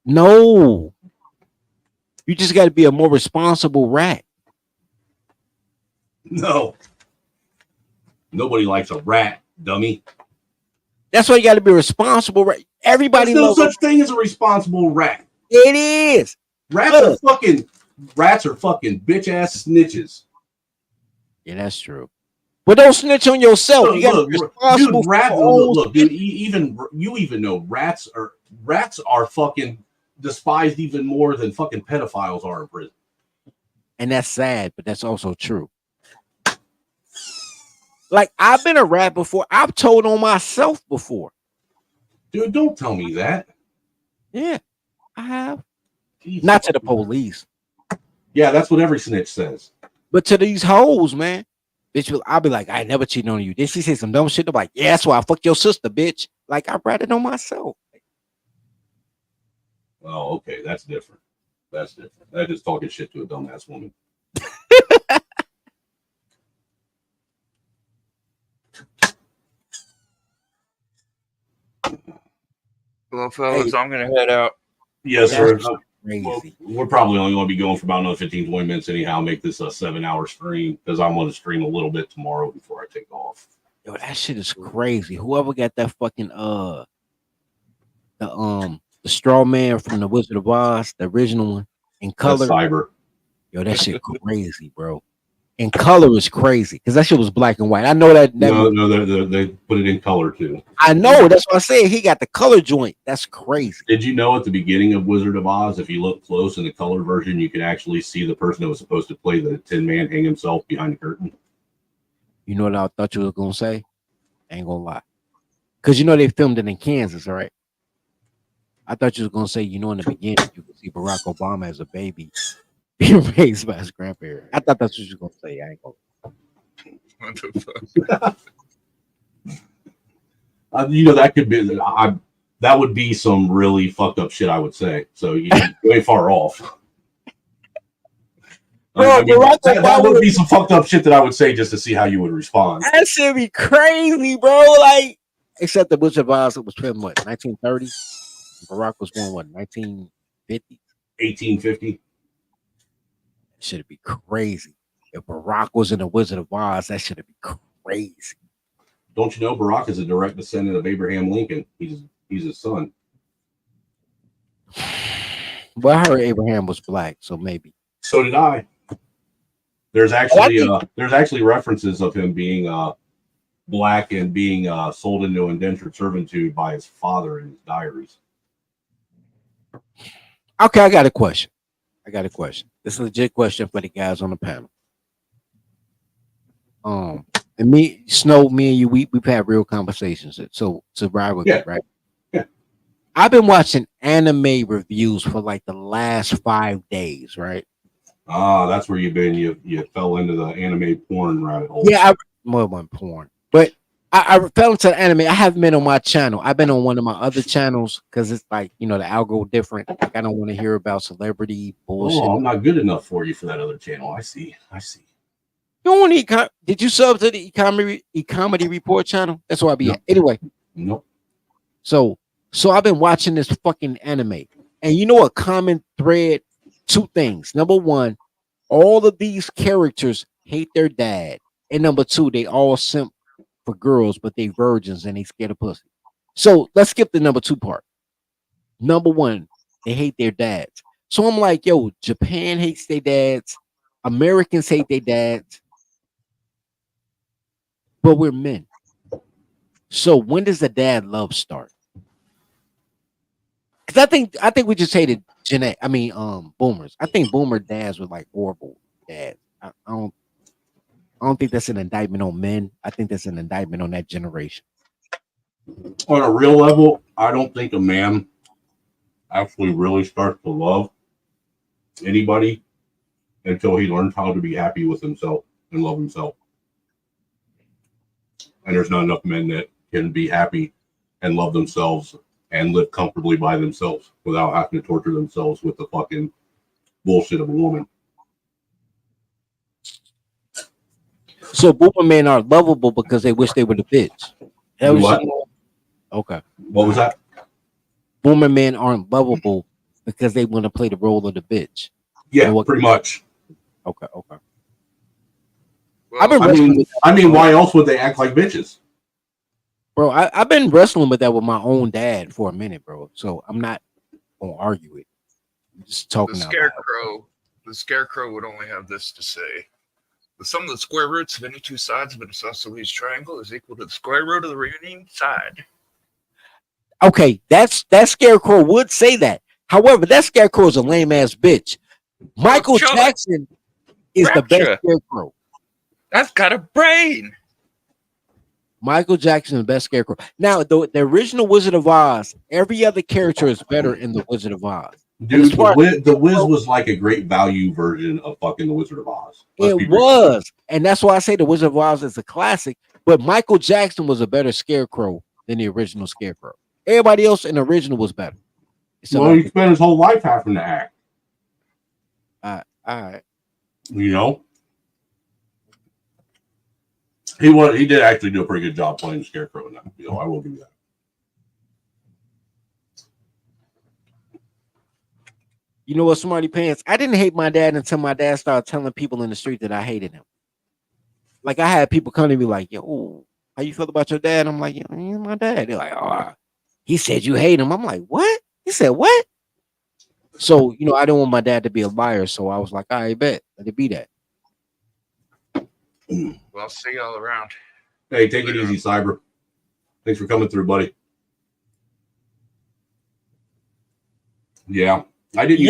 Speaker 6: No, you just got to be a more responsible rat.
Speaker 1: No, nobody likes a rat, dummy.
Speaker 6: That's why you got to be responsible, right? Everybody
Speaker 1: There's no
Speaker 6: loves
Speaker 1: such thing as a responsible rat.
Speaker 6: It is.
Speaker 1: Rats are fucking bitch ass snitches.
Speaker 6: Yeah, that's true. But don't snitch on yourself.
Speaker 1: Look,
Speaker 6: You got to be responsible.
Speaker 1: dude, rats.
Speaker 6: for all
Speaker 1: Look, dude. You even know rats are fucking despised even more than fucking pedophiles are in prison.
Speaker 6: And that's sad, but that's also true. Like I've been a rat before. I've told on myself before.
Speaker 1: Dude, don't tell me that.
Speaker 6: Yeah, I have. Not to the police.
Speaker 1: Yeah, that's what every snitch says.
Speaker 6: But to these hoes, man. Bitch, I'll be like, I never cheated on you. Then she say some dumb shit. I'm like, yeah, that's why I fuck your sister, bitch. Like I ratted on myself.
Speaker 1: Oh, okay, that's different. That's different. That is talking shit to a dumbass woman.
Speaker 20: Well, fellas, I'm gonna head out.
Speaker 1: Yes, sir.
Speaker 6: Crazy.
Speaker 1: Well, we're probably only going to be going for about another 15, 20 minutes anyhow. Make this a 7-hour stream because I'm going to stream a little bit tomorrow before I take off.
Speaker 6: Yo, that shit is crazy. Whoever got that fucking the straw man from the Wizard of Oz, the original one, in color.
Speaker 1: Cyber.
Speaker 6: Yo, that shit crazy, bro. In color is crazy because that shit was black and white. I know that.
Speaker 1: No, they put it in color too.
Speaker 6: I know. That's what I said. He got the color joint. That's crazy.
Speaker 1: Did you know at the beginning of Wizard of Oz, if you look close in the color version, you could actually see the person that was supposed to play the Tin Man hang himself behind the curtain?
Speaker 6: You know what I thought you were gonna say? I ain't gonna lie. Because you know they filmed it in Kansas, all right? I thought you was gonna say, you know, in the beginning you could see Barack Obama as a baby being raised by his grandparents. I thought that's what you were gonna say. I ain't gonna.
Speaker 20: What the fuck?
Speaker 1: You know, that could be that would be some really fucked up shit, I would say. So you way far off.
Speaker 6: Bro,
Speaker 1: I mean, that would be some fucked up shit that I would say just to see how you would respond.
Speaker 6: That should be crazy, bro. Like, except the Wizard of Oz was filmed what, 1930? Barack was born what, 1950?
Speaker 1: 1850.
Speaker 6: Should be crazy. If Barack was in the Wizard of Oz, that should be crazy.
Speaker 1: Don't you know Barack is a direct descendant of Abraham Lincoln? He's his son.
Speaker 6: Well, I heard Abraham was black, so maybe.
Speaker 1: So did I. There's actually references of him being black and being sold into indentured servitude by his father in his diaries.
Speaker 6: Okay, I got a question. This is a legit question for the guys on the panel. And me, Snow, me and you, we've had real conversations. So ride with me, right?
Speaker 1: Yeah.
Speaker 6: I've been watching anime reviews for like the last 5 days, right?
Speaker 1: That's where you've been. You fell into the anime porn rabbit hole.
Speaker 6: Yeah, more than porn, but I fell into the anime. I haven't been on my channel. I've been on one of my other channels because it's like, you know, the algo different. Like, I don't want to hear about celebrity bullshit.
Speaker 1: Oh, I'm not good enough for you for that other channel. I see.
Speaker 6: You don't want to did you sub to the comedy report channel? That's where I be at. Anyway.
Speaker 1: Nope.
Speaker 6: So I've been watching this fucking anime. And you know a common thread? 2 things. Number 1, all of these characters hate their dad. And number 2, they all simp for girls, but they virgins and they scared of pussy. So let's skip the number 2 part. Number 1, they hate their dads. So I'm like, yo, Japan hates their dads. Americans hate their dads. But we're men. So when does the dad love start? Because I think we just hated boomers. I think boomer dads were like horrible dads. I don't think that's an indictment on men. I think that's an indictment on that generation.
Speaker 1: On a real level, I don't think a man actually really starts to love anybody until he learns how to be happy with himself and love himself. And there's not enough men that can be happy and love themselves and live comfortably by themselves without having to torture themselves with the fucking bullshit of a woman.
Speaker 6: So boomer men are lovable because they wish they were the bitch. That was
Speaker 1: What?
Speaker 6: okay.
Speaker 1: What was that?
Speaker 6: Boomer men aren't lovable because they want to play the role of the bitch.
Speaker 1: Yeah, pretty much.
Speaker 6: Okay. I've been
Speaker 1: I
Speaker 6: wrestling
Speaker 1: mean,
Speaker 6: with that.
Speaker 1: I mean, why else would they act like bitches?
Speaker 6: Bro, I've been wrestling with that with my own dad for a minute, bro. So I'm not gonna argue it. I'm just talking
Speaker 20: The
Speaker 6: out loud.
Speaker 20: scarecrow would only have this to say. The sum of the square roots of any two sides of an isosceles triangle is equal to the square root of the remaining side.
Speaker 6: Okay, that scarecrow would say that. However, that scarecrow is a lame ass bitch. Michael Jackson is the best scarecrow.
Speaker 20: That's got a brain.
Speaker 6: Michael Jackson is the best scarecrow. Now, the original Wizard of Oz, every other character is better in the Wizard of Oz.
Speaker 1: Dude, the Wiz was like a great value version of fucking the Wizard of Oz.
Speaker 6: It was, and that's why I say the Wizard of Oz is a classic. But Michael Jackson was a better scarecrow than the original scarecrow. Everybody else in the original was better.
Speaker 1: Well, he spent his whole life having to act.
Speaker 6: All right.
Speaker 1: You know, he did actually do a pretty good job playing the scarecrow in that. You know, I will give you that.
Speaker 6: You know what, Smarty Pants? I didn't hate my dad until my dad started telling people in the street that I hated him. Like, I had people come to me like, yo, how you feel about your dad? I'm like, yeah, he's my dad. They're like, oh, he said you hate him. I'm like, what? He said, what? So, you know, I didn't want my dad to be a liar. So I was like, all right, bet. Let it be that.
Speaker 20: Well, I'll see y'all around.
Speaker 1: Hey, take it easy, Cyber. Thanks for coming through, buddy. Yeah. I didn't.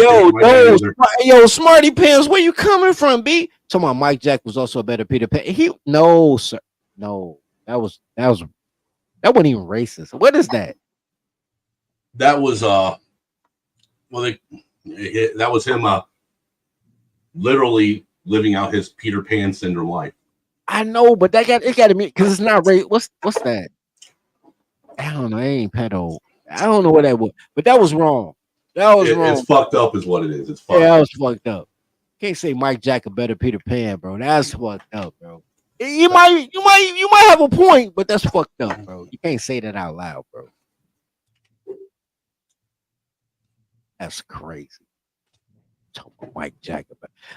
Speaker 6: Yo, Smarty Pants, where you coming from, B? Talking about Mike Jack was also a better Peter Pan. No, sir. No, that wasn't even racist. What is that?
Speaker 1: That was that was him literally living out his Peter Pan syndrome life.
Speaker 6: I know, but it got to be because it's not race. What's that? I don't know. It ain't pedo. I don't know what that was, but that was wrong. That was wrong.
Speaker 1: It's fucked up, is what it is. It's fucked
Speaker 6: that
Speaker 1: up.
Speaker 6: was fucked up. Can't say Mike Jack a better Peter Pan, bro. That's fucked up, bro. You might have a point, but that's fucked up, bro. You can't say that out loud, bro. That's crazy. Talk about Mike Jack.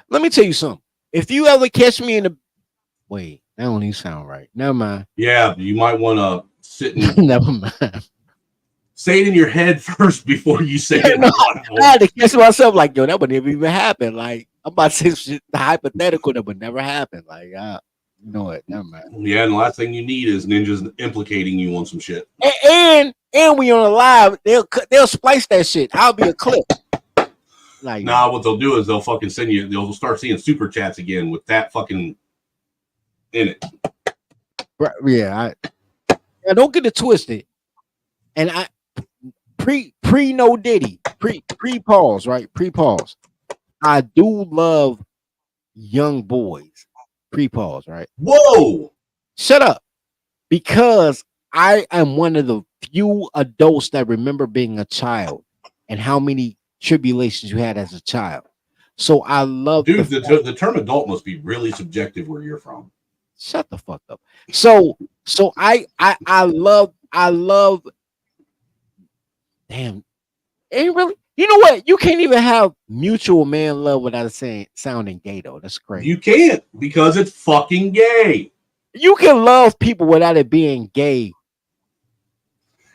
Speaker 6: Let me tell you something. If you ever catch me in the wait, that don't even sound right. Never mind.
Speaker 1: Yeah, you might want to sit and
Speaker 6: never mind.
Speaker 1: Say it in your head first before you say it.
Speaker 6: I had to catch myself like, yo, that would never even happen. Like, I'm about to say shit hypothetical that would never happen. Like, you know what? Never mind.
Speaker 1: Yeah, and the last thing you need is ninjas implicating you on some shit.
Speaker 6: And when you're on a live, they'll splice that shit. I'll be a clip. Like,
Speaker 1: nah, what they'll do is they'll fucking send you. They'll start seeing super chats again with that fucking in it.
Speaker 6: Yeah, don't get it twisted. And I pre no Diddy, pre pause, right? Pre pause. I do love young boys. Pre pause, right?
Speaker 1: Whoa!
Speaker 6: Shut up. Because I am one of the few adults that remember being a child and how many tribulations you had as a child. So I love
Speaker 1: the term adult must be really subjective where you're from.
Speaker 6: Shut the fuck up. So I love damn, ain't really. You know what? You can't even have mutual man love without sounding gay, though. That's crazy.
Speaker 1: You can't because it's fucking gay.
Speaker 6: You can love people without it being gay.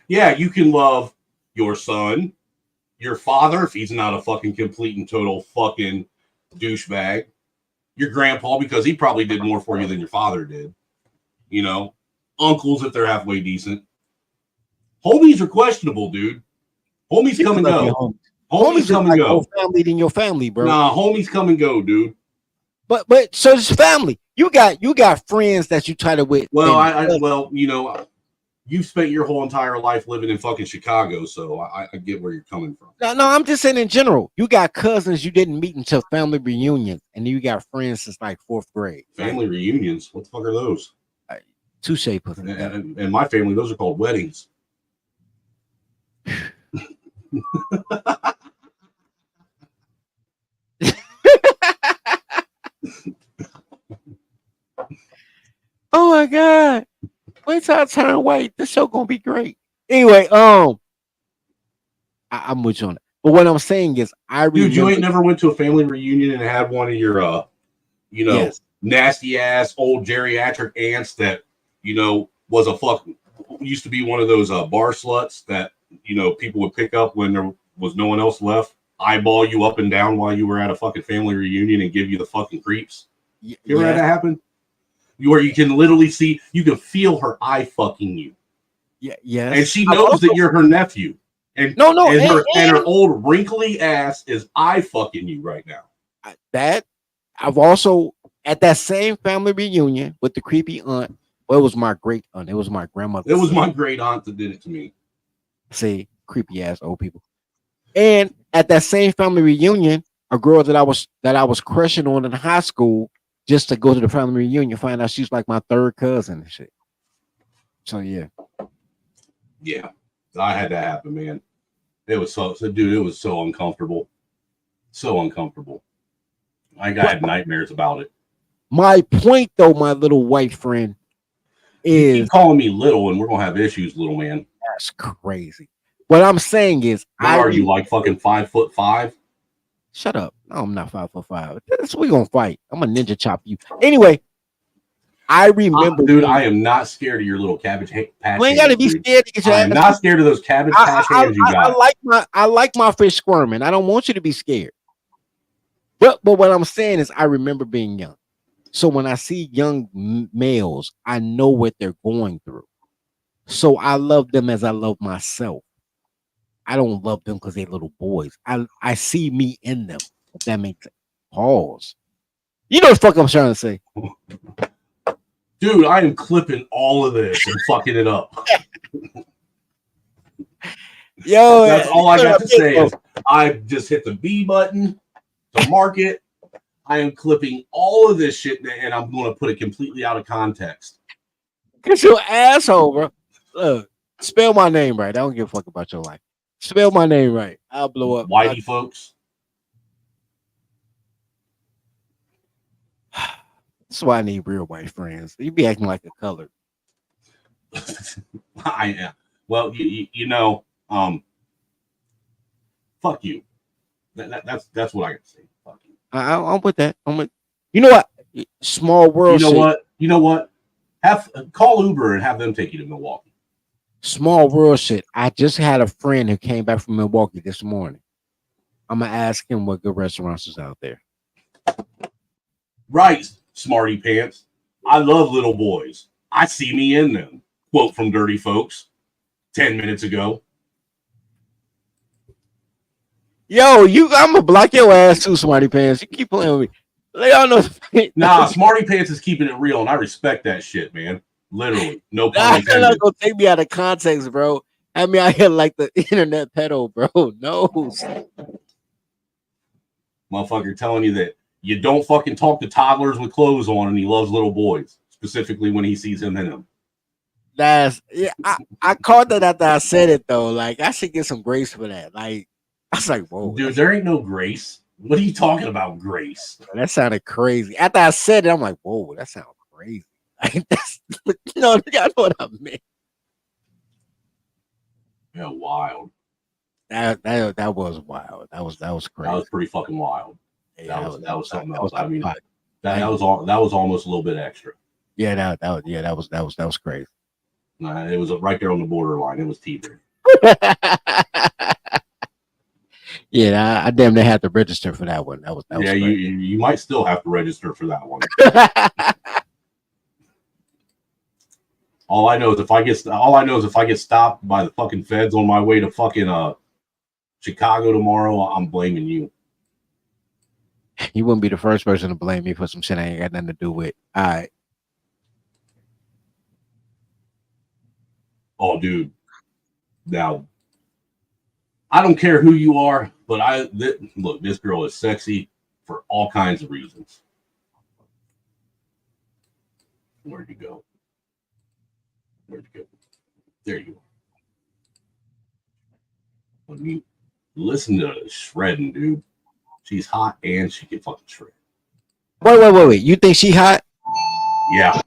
Speaker 1: Yeah, you can love your son, your father, if he's not a fucking complete and total fucking douchebag, your grandpa, because he probably did more for you than your father did. You know, uncles, if they're halfway decent. Homies are questionable, dude. Homies come and go. Homies come and go.
Speaker 6: More family than your family, bro.
Speaker 1: Nah, homies come and go, dude.
Speaker 6: But so it's family. You got friends that you try to with.
Speaker 1: Well, well, you know, you've spent your whole entire life living in fucking Chicago, so I get where you're coming from.
Speaker 6: No, I'm just saying in general. You got cousins you didn't meet until family reunions, and then you got friends since like 4th grade.
Speaker 1: Family reunions? What the fuck are those?
Speaker 6: Touche.
Speaker 1: And my family, those are called weddings.
Speaker 6: Oh my god! Wait till I turn white. This show gonna be great. Anyway, I'm with you on it. But what I'm saying is, I remember.
Speaker 1: Dude, you ain't never went to a family reunion and had one of your,
Speaker 6: Yes.
Speaker 1: nasty ass old geriatric aunts that, was a fucking used to be one of those bar sluts that people would pick up when there was no one else left, eyeball you up and down while you were at a fucking family reunion and give you the fucking creeps. You ever had that happen? Where you can literally see, you can feel her eye fucking you.
Speaker 6: Yeah, yes.
Speaker 1: And she knows that you're her nephew. And and her old wrinkly ass is eye fucking you right now.
Speaker 6: That I've also at that same family reunion with the creepy aunt. Well, it was my great aunt. It was my grandmother.
Speaker 1: It was my great aunt that did it to me.
Speaker 6: See, creepy ass old people. And at that same family reunion, a girl that I was crushing on in high school, just to go to the family reunion, find out she's like my third cousin and shit. So yeah.
Speaker 1: Yeah, I had that happen, man. It was dude, it was so uncomfortable. So uncomfortable. I had nightmares about it.
Speaker 6: My point, though, my little white friend, is
Speaker 1: you keep calling me little, and we're gonna have issues, little man.
Speaker 6: That's crazy. What I'm saying is,
Speaker 1: what are you, like fucking 5'5"?
Speaker 6: Shut up. No, I'm not 5'5". We gonna fight. I'm a ninja chop you. Anyway, I remember,
Speaker 1: dude. I am not scared of your little cabbage patch.
Speaker 6: You ain't gotta be scared to get your
Speaker 1: I'm not scared of those cabbage patch hands you got.
Speaker 6: I like my fish squirming. I don't want you to be scared. But what I'm saying is, I remember being young. So when I see young males, I know what they're going through. So I love them as I love myself. I don't love them because they're little boys. I see me in them. If that makes sense. Pause. You know what the fuck I'm trying to say.
Speaker 1: Dude, I am clipping all of this and fucking it up.
Speaker 6: Yo,
Speaker 1: that's all I got to say is I just hit the B button to mark it. I am clipping all of this shit and I'm going to put it completely out of context.
Speaker 6: Cause you're an asshole, bro. Look, spell my name right. I don't give a fuck about your life. Spell my name right. I'll blow up.
Speaker 1: Whitey, folks.
Speaker 6: That's why I need real white friends. You be acting like a colored.
Speaker 1: I am. Well, fuck you. That's what I got to say. Fuck you.
Speaker 6: I'm with that. You know what? Small world.
Speaker 1: You know what? Call Uber and have them take you to Milwaukee.
Speaker 6: Small world shit. I just had a friend who came back from Milwaukee this morning. I'm gonna ask him what good restaurants is out there.
Speaker 1: Right, smarty pants. I love little boys. I see me in them. Quote from Dirty Folks 10 minutes ago.
Speaker 6: Yo, I'm gonna block your ass too, smarty pants. You keep playing with me. Let y'all know.
Speaker 1: Nah, smarty pants is keeping it real, and I respect that shit, man. Literally, no pun intended.
Speaker 6: You're not gonna take me out of context, bro. I mean, I hit like the internet pedo, bro. No,
Speaker 1: motherfucker, telling you that you don't fucking talk to toddlers with clothes on, and he loves little boys, specifically when he sees him in them.
Speaker 6: I caught that after I said it though. Like, I should get some grace for that. Like, I was like, whoa,
Speaker 1: dude, there ain't no grace. What are you talking about, grace?
Speaker 6: That sounded crazy. After I said it, I'm like, whoa, that sounds crazy. Like, y'all know what I meant.
Speaker 1: Yeah, wild.
Speaker 6: That was wild. That was crazy.
Speaker 1: That was pretty fucking wild.
Speaker 6: Yeah,
Speaker 1: that was something else. I mean, that was almost a little bit extra.
Speaker 6: Yeah, that was crazy.
Speaker 1: It was right there on the borderline. It was teetering.
Speaker 6: Yeah, I damn near had to register for that one. That was
Speaker 1: yeah. You might still have to register for that one. All I know is if I get stopped by the fucking feds on my way to fucking Chicago tomorrow, I'm blaming you.
Speaker 6: You wouldn't be the first person to blame me for some shit I ain't got nothing to do with. All right.
Speaker 1: Oh, dude. Now, I don't care who you are, but look, this girl is sexy for all kinds of reasons. Where'd you go? There you go. Unmute. Listen to shredding, dude. She's hot and she can fucking shred.
Speaker 6: Wait. You think she hot?
Speaker 1: Yeah.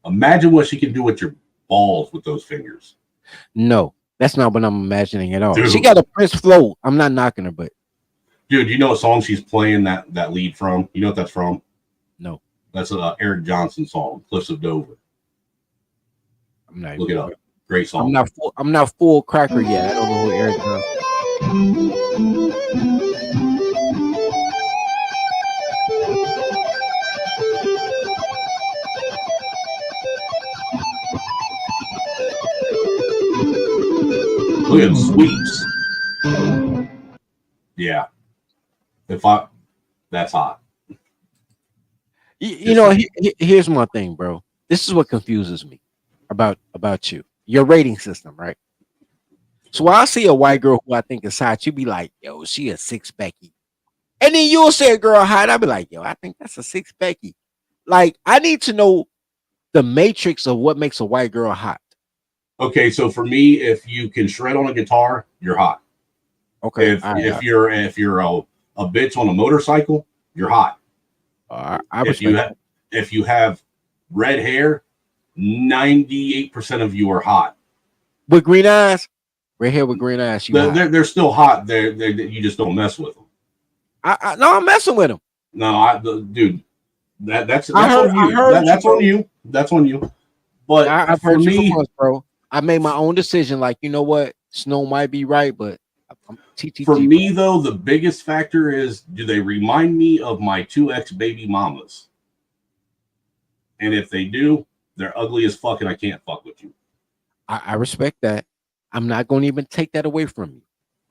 Speaker 1: Imagine what she can do with your balls with those fingers.
Speaker 6: No, that's not what I'm imagining at all.
Speaker 1: Dude.
Speaker 6: She got a Prince flow. I'm not knocking her, but
Speaker 1: dude, you know what song she's playing that lead from? You know what that's from?
Speaker 6: No.
Speaker 1: That's a Eric Johnson song, Cliffs of Dover.
Speaker 6: I'm not.
Speaker 1: Look it up. Great song.
Speaker 6: I'm not full cracker yet. I don't know who Eric Johnson.
Speaker 1: Look at the sweeps. Yeah. That's hot.
Speaker 6: You know, here's my thing, bro. This is what confuses me about you. Your rating system, right? So when I see a white girl who I think is hot, you be like, yo, she a 6 Becky. And then you'll say a girl hot, I'll be like, yo, I think that's a 6 Becky. Like, I need to know the matrix of what makes a white girl hot.
Speaker 1: Okay, so for me, if you can shred on a guitar, you're hot.
Speaker 6: Okay.
Speaker 1: If you're a bitch on a motorcycle, you're hot. If you have red hair, 98% of you are hot.
Speaker 6: With green eyes, red hair with green eyes,
Speaker 1: they're still hot. You just don't mess with them.
Speaker 6: No, I'm messing with them.
Speaker 1: No, dude, that's on you. That's on you. That's on you. But
Speaker 6: I've
Speaker 1: for
Speaker 6: heard you
Speaker 1: me,
Speaker 6: for months, bro. I made my own decision. Like, you know what, Snow might be right, but
Speaker 1: for me though, the biggest factor is, do they remind me of my 2 ex-baby mamas? And if they do, they're ugly as fuck, and I can't fuck with you.
Speaker 6: I respect that. I'm not going to even take that away from you.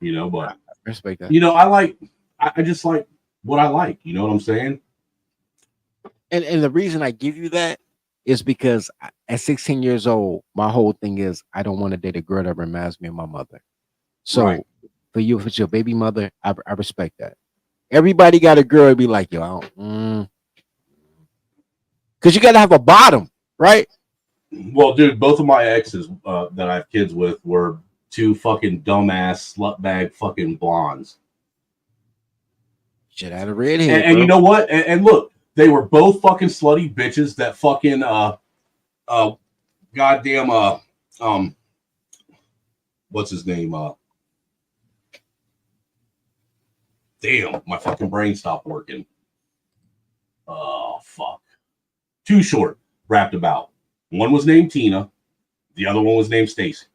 Speaker 1: You know, but
Speaker 6: I respect that.
Speaker 1: You know, I just like what I like. You know what I'm saying?
Speaker 6: And the reason I give you that is because at 16 years old, my whole thing is I don't want to date a girl that reminds me of my mother. So
Speaker 1: Right.
Speaker 6: for you, if it's your baby mother, I respect that. Everybody got a girl be like, yo, because you got to have a bottom, right?
Speaker 1: Well, dude, both of my exes that I have kids with were 2 fucking dumbass slutbag fucking blondes.
Speaker 6: Shit out of redhead.
Speaker 1: And you know what? And look, they were both fucking slutty bitches that fucking goddamn what's his name? Damn, my fucking brain stopped working. Oh fuck. Too Short rapped about. One was named Tina, the other one was named Stacy.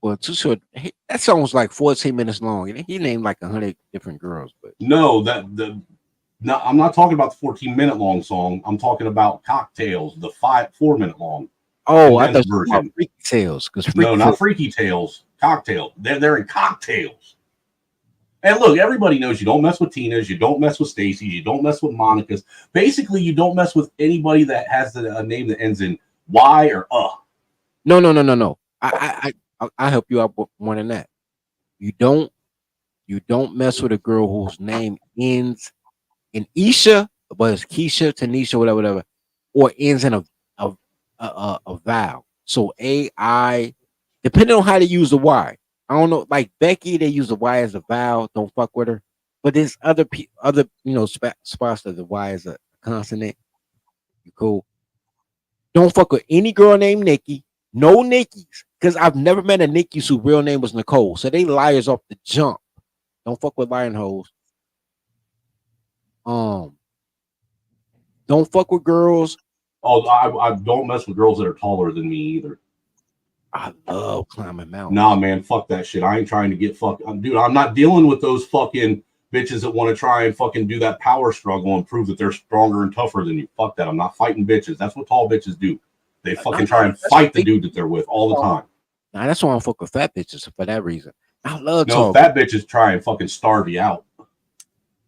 Speaker 6: Well, Too Short, that song was like 14 minutes long, and he named like 100 different girls. But
Speaker 1: no, I'm not talking about the 14-minute long song. I'm talking about Cocktails, the 4-minute long.
Speaker 6: Oh, I thought you were talking about Freaky Tales.
Speaker 1: No, not Freaky Tales. Cocktail. They're in Cocktails. And look, everybody knows you don't mess with Tina's, you don't mess with Stacy's, you don't mess with Monica's. Basically, you don't mess with anybody that has a name that ends in Y or
Speaker 6: No. I help you out more than that. You don't mess with a girl whose name ends in Isha, but it's Keisha, Tanisha, whatever, or ends in a vowel. So AI, depending on how they use the Y. I don't know, like Becky, they use the Y as a vowel. Don't fuck with her. But there's other spots that the Y is a consonant. You cool. Don't fuck with any girl named Nikki. No Nikki's, because I've never met a Nikki's whose real name was Nicole. So they liars off the jump. Don't fuck with lying hoes. Don't fuck with girls.
Speaker 1: Oh, I don't mess with girls that are taller than me either.
Speaker 6: I love climbing mountains.
Speaker 1: Nah, man, fuck that shit. I ain't trying to get fucked. Dude, I'm not dealing with those fucking bitches that want to try and fucking do that power struggle and prove that they're stronger and tougher than you. Fuck that. I'm not fighting bitches. That's what tall bitches do. They fucking try and fight the dude that they're with all the time.
Speaker 6: Nah, that's why I fuck with fat bitches for that reason. I love
Speaker 1: tall. Fat bitches try and fucking starve you out.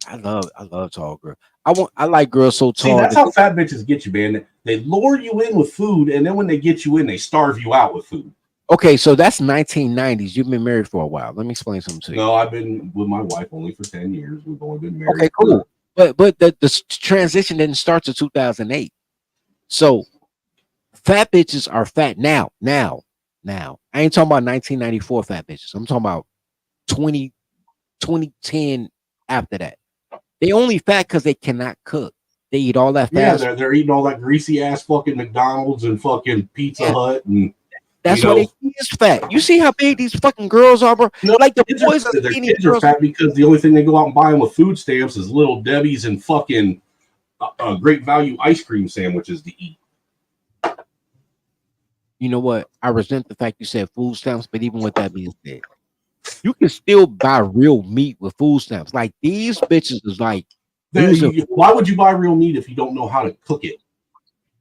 Speaker 6: I love tall girls. I like girls so tall.
Speaker 1: See, that's how fat bitches get you, man. They lure you in with food, and then when they get you in, they starve you out with food.
Speaker 6: Okay, so that's 1990s. You've been married for a while. Let me explain something to you.
Speaker 1: No, I've been with my wife only for 10 years. We've only been married.
Speaker 6: Okay, cool. but the transition didn't start to 2008. So fat bitches are fat now. I ain't talking about 1994 fat bitches. I'm talking about 2010 after that. They only fat because they cannot cook. They eat all that
Speaker 1: Yeah,
Speaker 6: fast.
Speaker 1: they're eating all that greasy ass fucking McDonald's and fucking Pizza Hut and
Speaker 6: That's why they is fat. You see how big these fucking girls are, bro?
Speaker 1: No,
Speaker 6: Like the
Speaker 1: kids
Speaker 6: boys are
Speaker 1: their
Speaker 6: skinny
Speaker 1: kids are
Speaker 6: girls.
Speaker 1: fat because the only thing they go out and buy them with food stamps is Little Debbie's and fucking Great Value ice cream sandwiches to eat.
Speaker 6: You know what? I resent the fact you said food stamps, but even with that being said, you can still buy real meat with food stamps. Like these bitches is like,
Speaker 1: Why would you buy real meat if you don't know how to cook it?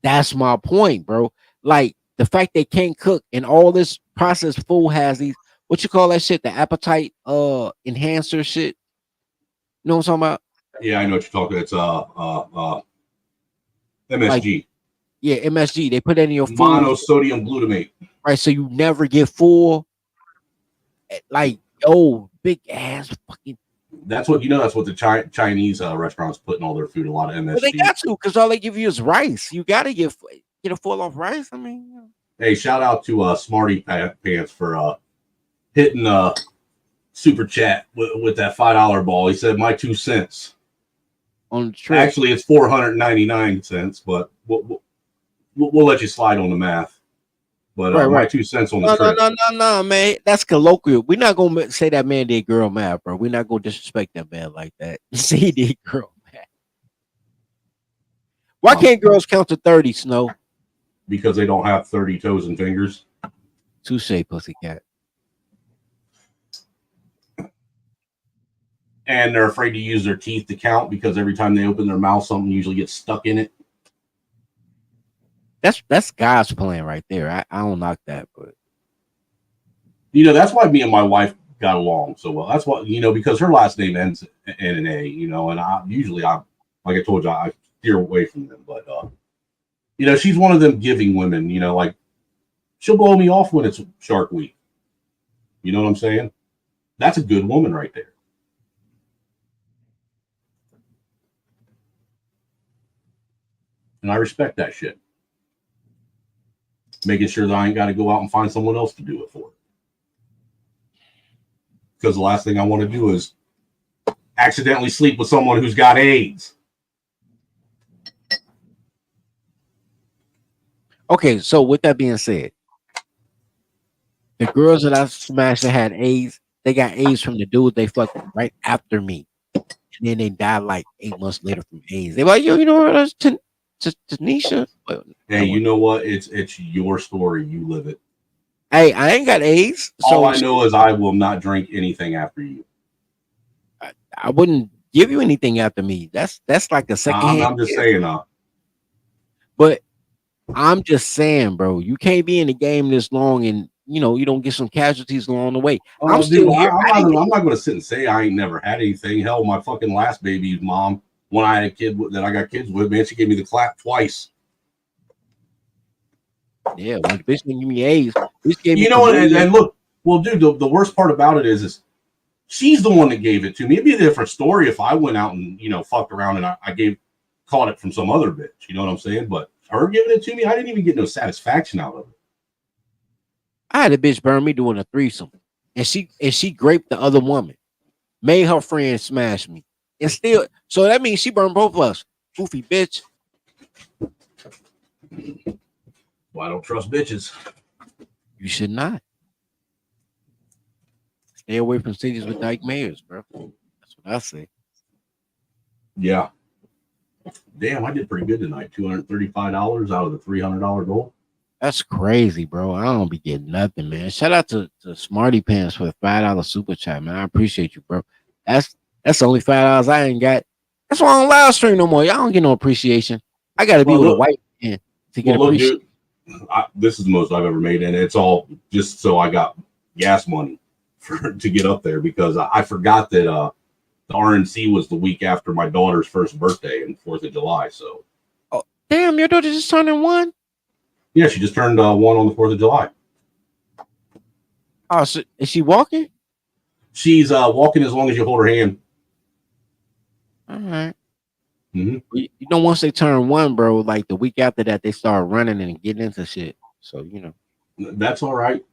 Speaker 6: that's my point, bro. Like the fact they can't cook and all this processed food has these, what you call that shit, the appetite enhancer shit. You know what I'm talking about?
Speaker 1: Yeah, I know what you're talking about. It's MSG.
Speaker 6: Like, yeah, MSG. They put that in your food.
Speaker 1: Monosodium glutamate.
Speaker 6: Right, so you never get full. Like, oh, big ass fucking.
Speaker 1: That's what That's what the Chinese restaurants put in all their food. A lot of MSG.
Speaker 6: Well, they got to, because all they give you is rice. You got to get a full off rice. I mean,
Speaker 1: hey, shout out to Smarty Pants for hitting super chat with that $5 ball. He said my 2 cents
Speaker 6: on the trip.
Speaker 1: Actually, it's 499 cents, but we'll let you slide on the math. But my 2 cents on the trip.
Speaker 6: No, man. That's colloquial. We're not gonna say that man did girl math, bro. We're not gonna disrespect that man like that. Say he did girl math. Why can't girls count to 30, Snow?
Speaker 1: Because they don't have 30 toes and fingers.
Speaker 6: Touche, pussycat.
Speaker 1: And they're afraid to use their teeth to count because every time they open their mouth, something usually gets stuck in it.
Speaker 6: That's God's plan right there. I don't knock that, but
Speaker 1: that's why me and my wife got along so well. That's what because her last name ends in an A, and I usually like I told you, I steer away from them. But she's one of them giving women, like she'll blow me off when it's Shark Week. You know what I'm saying? That's a good woman right there. And I respect that shit. Making sure that I ain't got to go out and find someone else to do it for. Because the last thing I want to do is accidentally sleep with someone who's got AIDS.
Speaker 6: Okay, so with that being said, the girls that I smashed that had AIDS, they got AIDS from the dude they fucked right after me. And then they died like 8 months later from AIDS. They were like, yo, you know what? That's Tanisha.
Speaker 1: Hey, you know what? It's your story. You live it.
Speaker 6: Hey, I ain't got AIDS. So
Speaker 1: all I know is I will not drink anything after you.
Speaker 6: I wouldn't give you anything after me. That's like a second hand.
Speaker 1: I'm just saying.
Speaker 6: But I'm just saying, bro, you can't be in the game this long and you don't get some casualties along the way. I'm still here.
Speaker 1: I'm not going to sit and say I ain't never had anything. Hell, my fucking last baby's mom, when I had a kid that I got kids with, man, she gave me the clap twice.
Speaker 6: Yeah, when the bitch didn't give me AIDS, bitch gave me.
Speaker 1: And look, well, dude, the worst part about it is she's the one that gave it to me. It'd be a different story if I went out and fucked around and I caught it from some other bitch. You know what I'm saying? But her giving it to me, I didn't even get no satisfaction out of it.
Speaker 6: I had a bitch burn me doing a threesome, and she raped the other woman, made her friend smash me, and still. So that means she burned both of us. Goofy bitch.
Speaker 1: Well, I don't trust bitches.
Speaker 6: You should not. Stay away from cities with dyke mayors, bro. That's what I say.
Speaker 1: Yeah. Damn, I did pretty good tonight. $235 out of the $300 goal.
Speaker 6: That's crazy, bro. I don't be getting nothing, man. Shout out to Smarty Pants for the $5 super chat, man. I appreciate you, bro. That's the only $5 I ain't got. That's why I don't live stream no more. Y'all don't get no appreciation. I gotta be with a white man to get appreciation.
Speaker 1: This is the most I've ever made, and it's all just so I got gas money to get up there because I forgot that the RNC was the week after my daughter's first birthday and 4th of July. So,
Speaker 6: damn, your daughter just turned 1.
Speaker 1: Yeah, she just turned 1 on the 4th of July.
Speaker 6: Oh, so is she walking?
Speaker 1: She's walking as long as you hold her hand.
Speaker 6: All right. You know, once they turn one, bro, like the week after that, they start running and getting into shit. So you know,
Speaker 1: that's all right.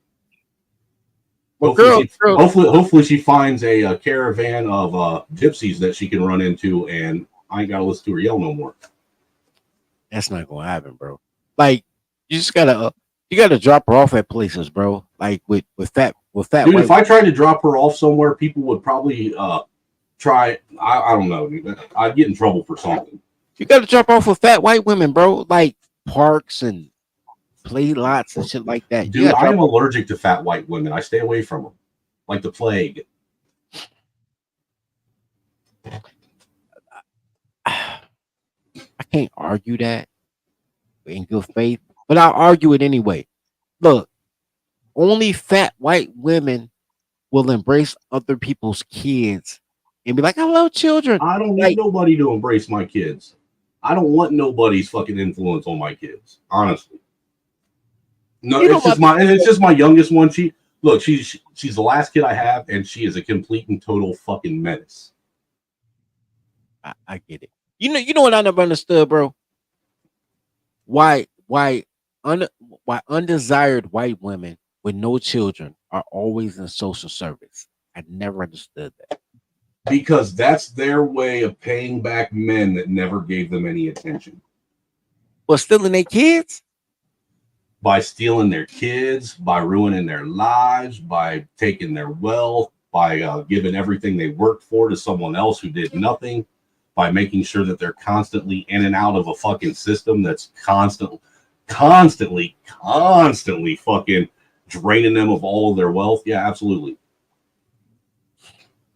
Speaker 6: Well,
Speaker 1: Hopefully she finds a caravan of gypsies that she can run into, and I ain't gotta listen to her yell no more.
Speaker 6: That's not gonna happen, bro. Like you just gotta you gotta drop her off at places, bro. Like with fat
Speaker 1: Dude,
Speaker 6: white
Speaker 1: if I tried to drop her off somewhere, people would probably try. I don't know, dude. I'd get in trouble for something.
Speaker 6: You gotta drop off with fat white women, bro. Like parks and play lots and shit like that.
Speaker 1: Dude, I am allergic to fat white women. I stay away from them like the plague.
Speaker 6: I can't argue that in good faith, but I'll argue it anyway. Look, only fat white women will embrace other people's kids and be like, "I love children."
Speaker 1: I don't need nobody to embrace my kids. I don't want nobody's fucking influence on my kids, honestly. No, it's just my youngest one. She's the last kid I have, and she is a complete and total fucking menace.
Speaker 6: I get it. You know what I never understood, bro? Why undesired white women with no children are always in social service. I never understood that.
Speaker 1: Because that's their way of paying back men that never gave them any attention.
Speaker 6: But stealing their kids?
Speaker 1: By stealing their kids, by ruining their lives, by taking their wealth, by giving everything they worked for to someone else who did nothing, by making sure that they're constantly in and out of a fucking system that's constantly fucking draining them of all of their wealth. Yeah, absolutely.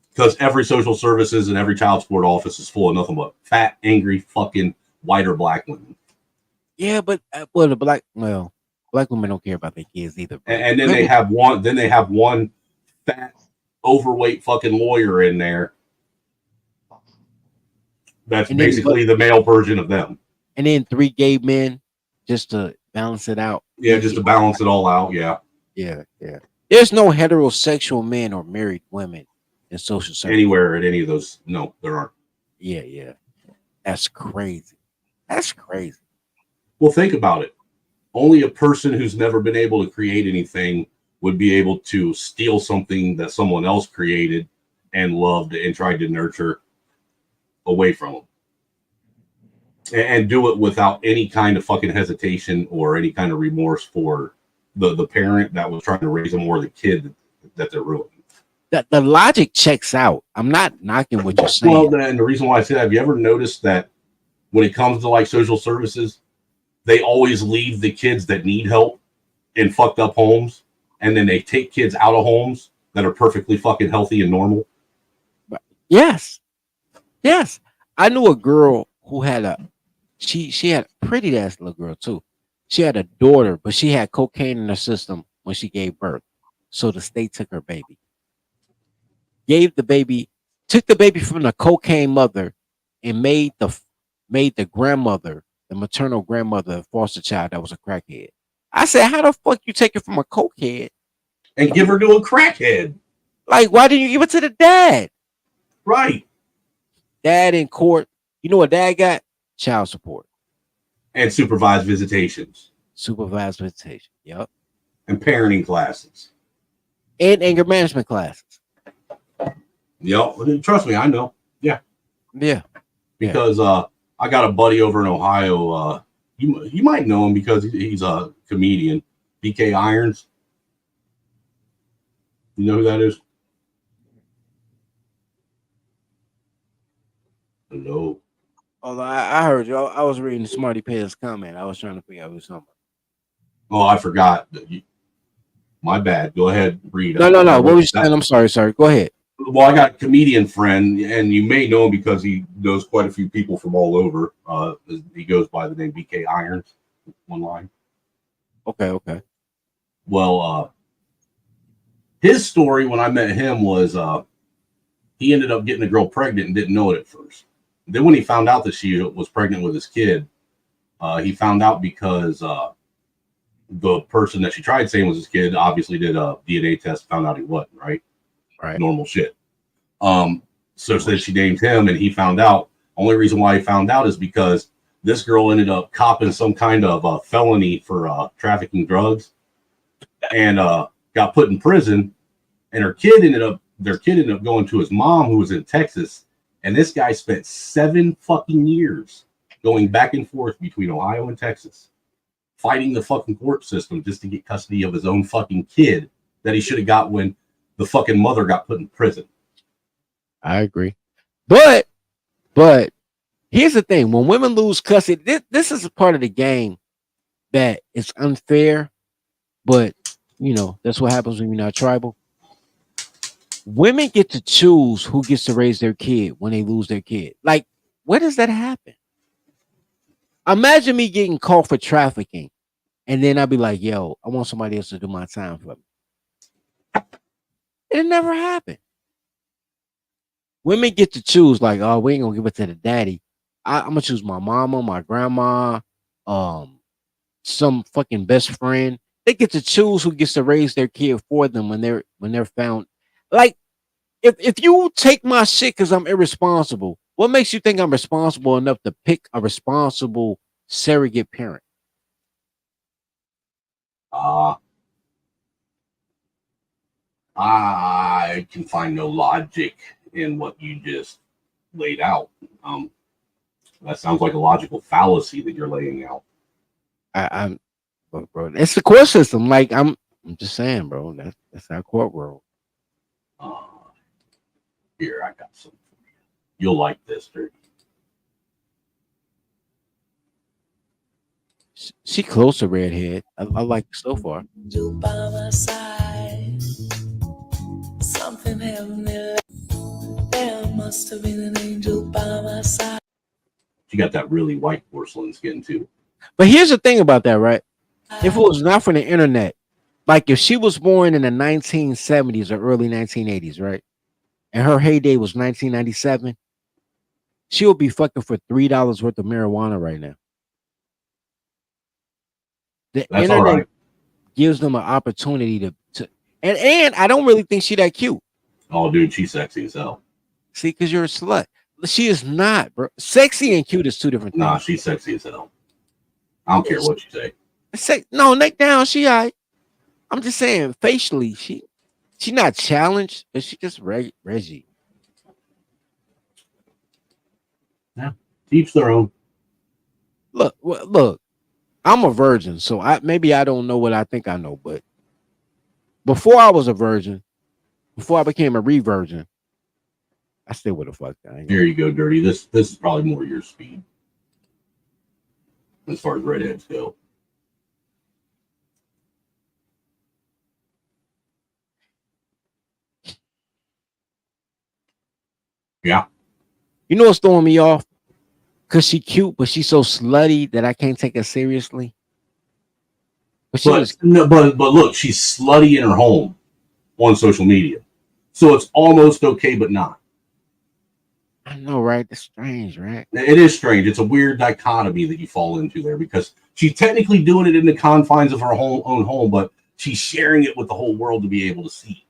Speaker 1: Because every social services and every child support office is full of nothing but fat, angry, fucking white or black women.
Speaker 6: Yeah, but black women don't care about their kids either.
Speaker 1: And then they have one fat, overweight fucking lawyer in there. That's basically the male version of them.
Speaker 6: And then 3 gay men just to balance it out.
Speaker 1: Yeah, just to balance it all out. Yeah.
Speaker 6: Yeah. There's no heterosexual men or married women in social service
Speaker 1: anywhere at any of those. No, there aren't.
Speaker 6: Yeah. That's crazy.
Speaker 1: Well, think about it. Only a person who's never been able to create anything would be able to steal something that someone else created and loved and tried to nurture away from them. And do it without any kind of fucking hesitation or any kind of remorse for the parent that was trying to raise them or the kid that they're ruining.
Speaker 6: The logic checks out. I'm not knocking what you're saying.
Speaker 1: Well, and the reason why I say that, have you ever noticed that when it comes to like social services, they always leave the kids that need help in fucked up homes, and then they take kids out of homes that are perfectly fucking healthy and normal?
Speaker 6: Yes. I knew a girl who had she had a pretty ass little girl too. She had a daughter, but she had cocaine in her system when she gave birth. So the state took her baby. Took the baby from the cocaine mother and made the grandmother, the maternal grandmother, a foster child that was a crackhead. I said, how the fuck you take it from a cokehead
Speaker 1: and give her to a crackhead?
Speaker 6: Like, why didn't you give it to the dad?
Speaker 1: Right.
Speaker 6: Dad in court. You know what dad got? Child support.
Speaker 1: And supervised visitations.
Speaker 6: Yep.
Speaker 1: And parenting classes.
Speaker 6: And anger management classes.
Speaker 1: Yep. Trust me, I know. Yeah. Because I got a buddy over in Ohio. You might know him because he's a comedian. BK Irons. You know who that is? Hello.
Speaker 6: Although I heard you. I was reading Smarty Pants comment. I was trying to figure out who's somebody.
Speaker 1: Oh, I forgot. My bad. Go ahead, read.
Speaker 6: No. What was you saying? I'm sorry. Go ahead.
Speaker 1: Well, I got a comedian friend, and you may know him because he knows quite a few people from all over. He goes by the name BK Irons, one line.
Speaker 6: Okay.
Speaker 1: Well, his story when I met him was he ended up getting a girl pregnant and didn't know it at first. Then when he found out that she was pregnant with his kid, he found out because the person that she tried saying was his kid obviously did a DNA test, found out he wasn't, right? Normal shit. So then she named him, and he found out Only reason why he found out is because this girl ended up copping some kind of felony for trafficking drugs, and got put in prison. And their kid ended up going to his mom, who was in Texas. And this guy spent 7 fucking years going back and forth between Ohio and Texas, fighting the fucking court system just to get custody of his own fucking kid that he should have got when the fucking mother got put in prison.
Speaker 6: I agree. But here's the thing. When women lose custody, this is a part of the game that is unfair, but you know, that's what happens when you're not tribal. Women get to choose who gets to raise their kid when they lose their kid. Like, where does that happen? Imagine me getting caught for trafficking, and then I'd be like, yo, I want somebody else to do my time for me. It never happened. Women get to choose, like, oh, we ain't gonna give it to the daddy. I'm gonna choose my mama, my grandma, some fucking best friend. They get to choose who gets to raise their kid for them when they're found. Like, if you take my shit because I'm irresponsible, what makes you think I'm responsible enough to pick a responsible surrogate parent?
Speaker 1: I can find no logic in what you just laid out. That sounds like a logical fallacy that you're laying out.
Speaker 6: Bro, it's the court system. Like, I'm just saying, bro. That's our court world.
Speaker 1: Here, I got some for you. You'll like this, Dirty.
Speaker 6: She close to redhead. I like it so far.
Speaker 5: You by my side, something heavenly. There must have been an angel by my side.
Speaker 1: She got that really white porcelain skin too.
Speaker 6: But here's the thing about that, right? If it was not for the internet, like if she was born in the 1970s or early 1980s, right? And her heyday was 1997, she'll be fucking for $3 worth of marijuana right now. The
Speaker 1: That's
Speaker 6: internet
Speaker 1: all right.
Speaker 6: gives them an opportunity to and I don't really think she that cute.
Speaker 1: Oh, dude, she's sexy as hell.
Speaker 6: See, because you're a slut. She is not, bro. Sexy and cute is two different things.
Speaker 1: Nah, she's sexy as hell. I don't care what you say.
Speaker 6: No, neck down, she all right. I'm just saying, facially, she not challenged, but she just Reggie.
Speaker 1: Yeah, each their own.
Speaker 6: Look, I'm a virgin, so maybe I don't know what I think I know, but before I was a virgin, before I became a re-virgin, I still would have fucked that.
Speaker 1: Here you go, Dirty. This is probably more your speed as far as redheads go. Yeah.
Speaker 6: You know what's throwing me off? Because she cute, but she's so slutty that I can't take her seriously.
Speaker 1: But look, she's slutty in her home on social media. So it's almost okay, but not.
Speaker 6: I know, right? It's strange, right?
Speaker 1: It is strange. It's a weird dichotomy that you fall into there because she's technically doing it in the confines of her own home, but she's sharing it with the whole world to be able to see.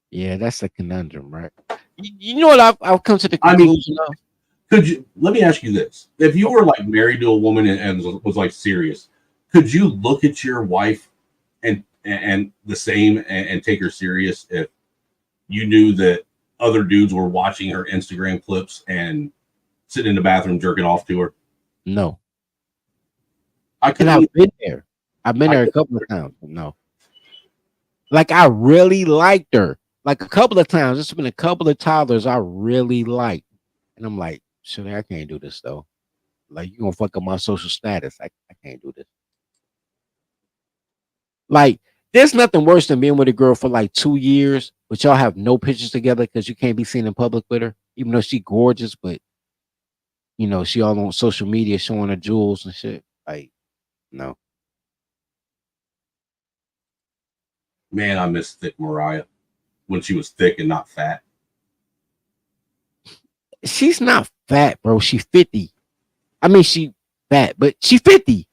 Speaker 6: Yeah, that's a conundrum, right? You know what I've come to the conclusion of?
Speaker 1: Let me ask you this. If you were like married to a woman and was like serious, could you look at your wife and the same and take her serious if you knew that other dudes were watching her Instagram clips and sitting in the bathroom jerking off to her?
Speaker 6: No.
Speaker 1: I've
Speaker 6: been there. I've been there a couple of times. No. Like, I really liked her. Like, a couple of times. There's been a couple of toddlers I really liked. And I'm like, shit, I can't do this, though. Like, you're going to fuck up my social status. I can't do this. Like, there's nothing worse than being with a girl for like 2 years, but y'all have no pictures together because you can't be seen in public with her, even though she's gorgeous, but, you know, she all on social media showing her jewels and shit. Like, no.
Speaker 1: Man, I miss thick Mariah when she was thick and not fat.
Speaker 6: She's not fat, bro. She's 50. I mean, she fat, but she 50.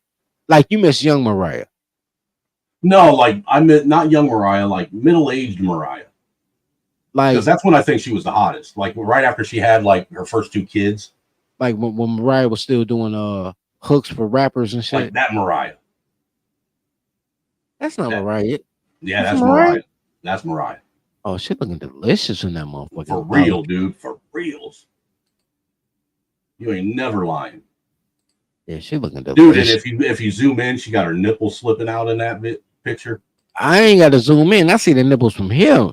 Speaker 6: Like, you miss young Mariah.
Speaker 1: No, like I meant not young Mariah, like middle-aged Mariah.
Speaker 6: Like,
Speaker 1: because that's when I think she was the hottest. Like right after she had like her first 2 kids.
Speaker 6: Like when Mariah was still doing hooks for rappers and shit.
Speaker 1: Like that Mariah.
Speaker 6: That's not Mariah.
Speaker 1: Yeah, that's Mariah. That's Mariah.
Speaker 6: Oh, she looking delicious in that motherfucker.
Speaker 1: For real, dude. For reals. You ain't never lying.
Speaker 6: Yeah, she looking
Speaker 1: Dude,
Speaker 6: delicious.
Speaker 1: and if you zoom in, she got her nipples slipping out in that picture.
Speaker 6: I ain't got to zoom in. I see the nipples from here.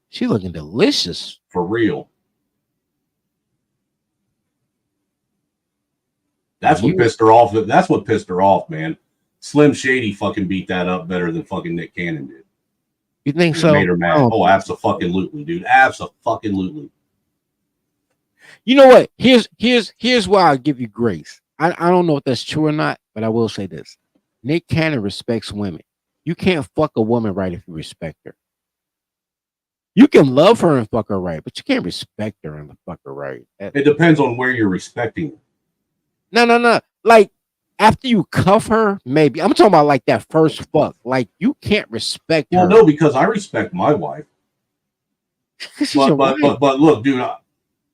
Speaker 6: She looking delicious.
Speaker 1: For real. That's what pissed her off. That's what pissed her off, man. Slim Shady fucking beat that up better than fucking Nick Cannon did.
Speaker 6: You think
Speaker 1: It
Speaker 6: so?
Speaker 1: made her mad. Oh, absolutely, dude. Absolutely.
Speaker 6: You know what? Here's why I give you grace. I don't know if that's true or not, but I will say this. Nick Cannon respects women. You can't fuck a woman right if you respect her. You can love her and fuck her right, but you can't respect her and fuck her right.
Speaker 1: It depends on where you're respecting her.
Speaker 6: No. Like after you cuff her, maybe. I'm talking about like that first fuck. Like you can't respect her.
Speaker 1: Well, no, because I respect my wife. But look, dude,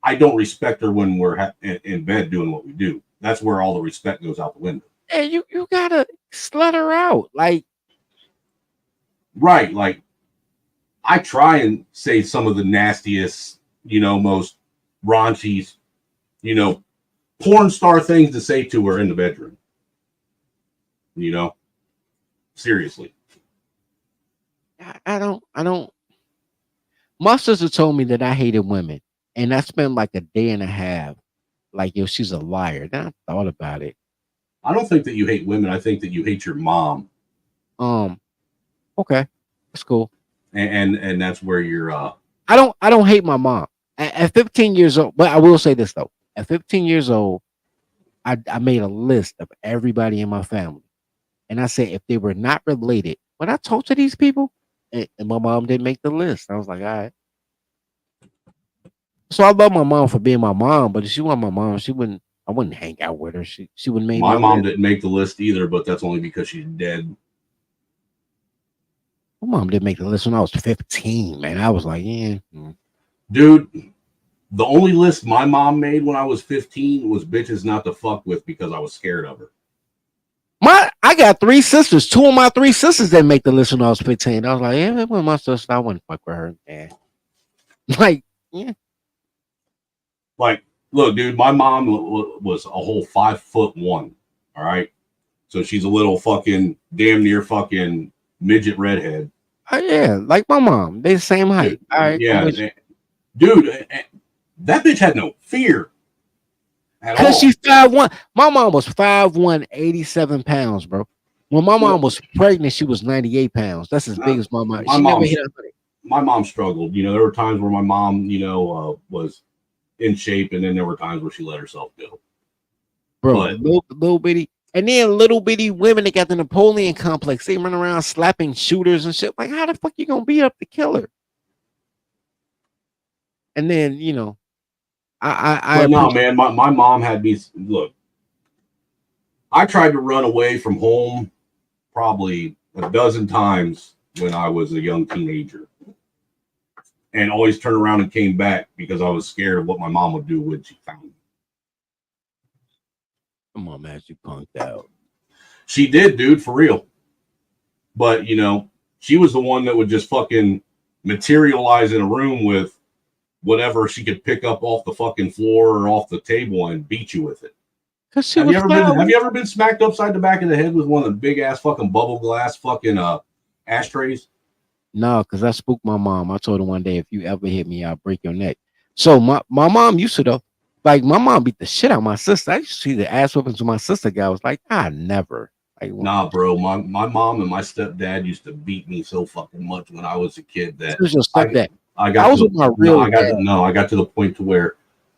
Speaker 1: I don't respect her when we're in bed doing what we do. That's where all the respect goes out the window.
Speaker 6: Hey, you gotta slut her out. Like,
Speaker 1: right, like I try and say some of the nastiest, most raunchy, porn star things to say to her in the bedroom. Seriously.
Speaker 6: I don't. My sister told me that I hated women, and I spent like a day and a half, like, yo, she's a liar. Then I thought about it.
Speaker 1: I don't think that you hate women. I think that you hate your mom.
Speaker 6: Okay, that's cool.
Speaker 1: And that's where you're.
Speaker 6: I don't hate my mom. At 15 years old, but I will say this though. At 15 years old, I made a list of everybody in my family, and I said if they were not related, when I talked to these people, and my mom didn't make the list, I was like, all right. So I love my mom for being my mom, but if she wasn't my mom, I wouldn't hang out with her. She wouldn't make
Speaker 1: my mom didn't make the list either, but that's only because she's dead.
Speaker 6: My mom didn't make the list when I was 15, man. I was like, yeah.
Speaker 1: Dude, the only list my mom made when I was 15 was bitches not to fuck with because I was scared of her.
Speaker 6: I got 3 sisters. 2 of my 3 sisters didn't make the list when I was 15. I was like, yeah, with my sister, I wouldn't fuck with her. Yeah. Like, yeah.
Speaker 1: Like, look, dude, my mom was a whole 5'1". All right. So she's a little fucking damn near fucking midget redhead.
Speaker 6: Oh, yeah, like my mom. They the same height.
Speaker 1: Dude,
Speaker 6: all right.
Speaker 1: Yeah. Dude, that bitch had no fear.
Speaker 6: Because she's 5'1". My mom was 5'1", 87 pounds, bro. When my mom was pregnant, she was 98 pounds. That's as big as my mom. She never hit 100.
Speaker 1: My mom struggled. There were times where my mom, was in shape, and then there were times where she let herself go.
Speaker 6: Bro, little bitty. And then little bitty women that got the Napoleon complex, they run around slapping shooters and shit. Like, how the fuck you gonna beat up the killer? And then,
Speaker 1: no, man, my mom had me look. I tried to run away from home probably a dozen times when I was a young teenager, and always turned around and came back because I was scared of what my mom would do when she found me.
Speaker 6: Come on, man, you punked out.
Speaker 1: She did, dude, for real. But she was the one that would just fucking materialize in a room with whatever she could pick up off the fucking floor or off the table and beat you with it. Have you ever been smacked upside the back of the head with one of the big ass fucking bubble glass fucking ashtrays?
Speaker 6: No, because I spooked my mom. I told her one day, if you ever hit me, I'll break your neck. So my mom used to, though. Like, my mom beat the shit out of my sister. I used to see the ass whippings with my sister guy. I was like, never. Like,
Speaker 1: nah, bro. My mom and my stepdad used to beat me so fucking much when I was a kid that
Speaker 6: Who's your stepdad?
Speaker 1: I got
Speaker 6: was with my real dad.
Speaker 1: I got to the point to where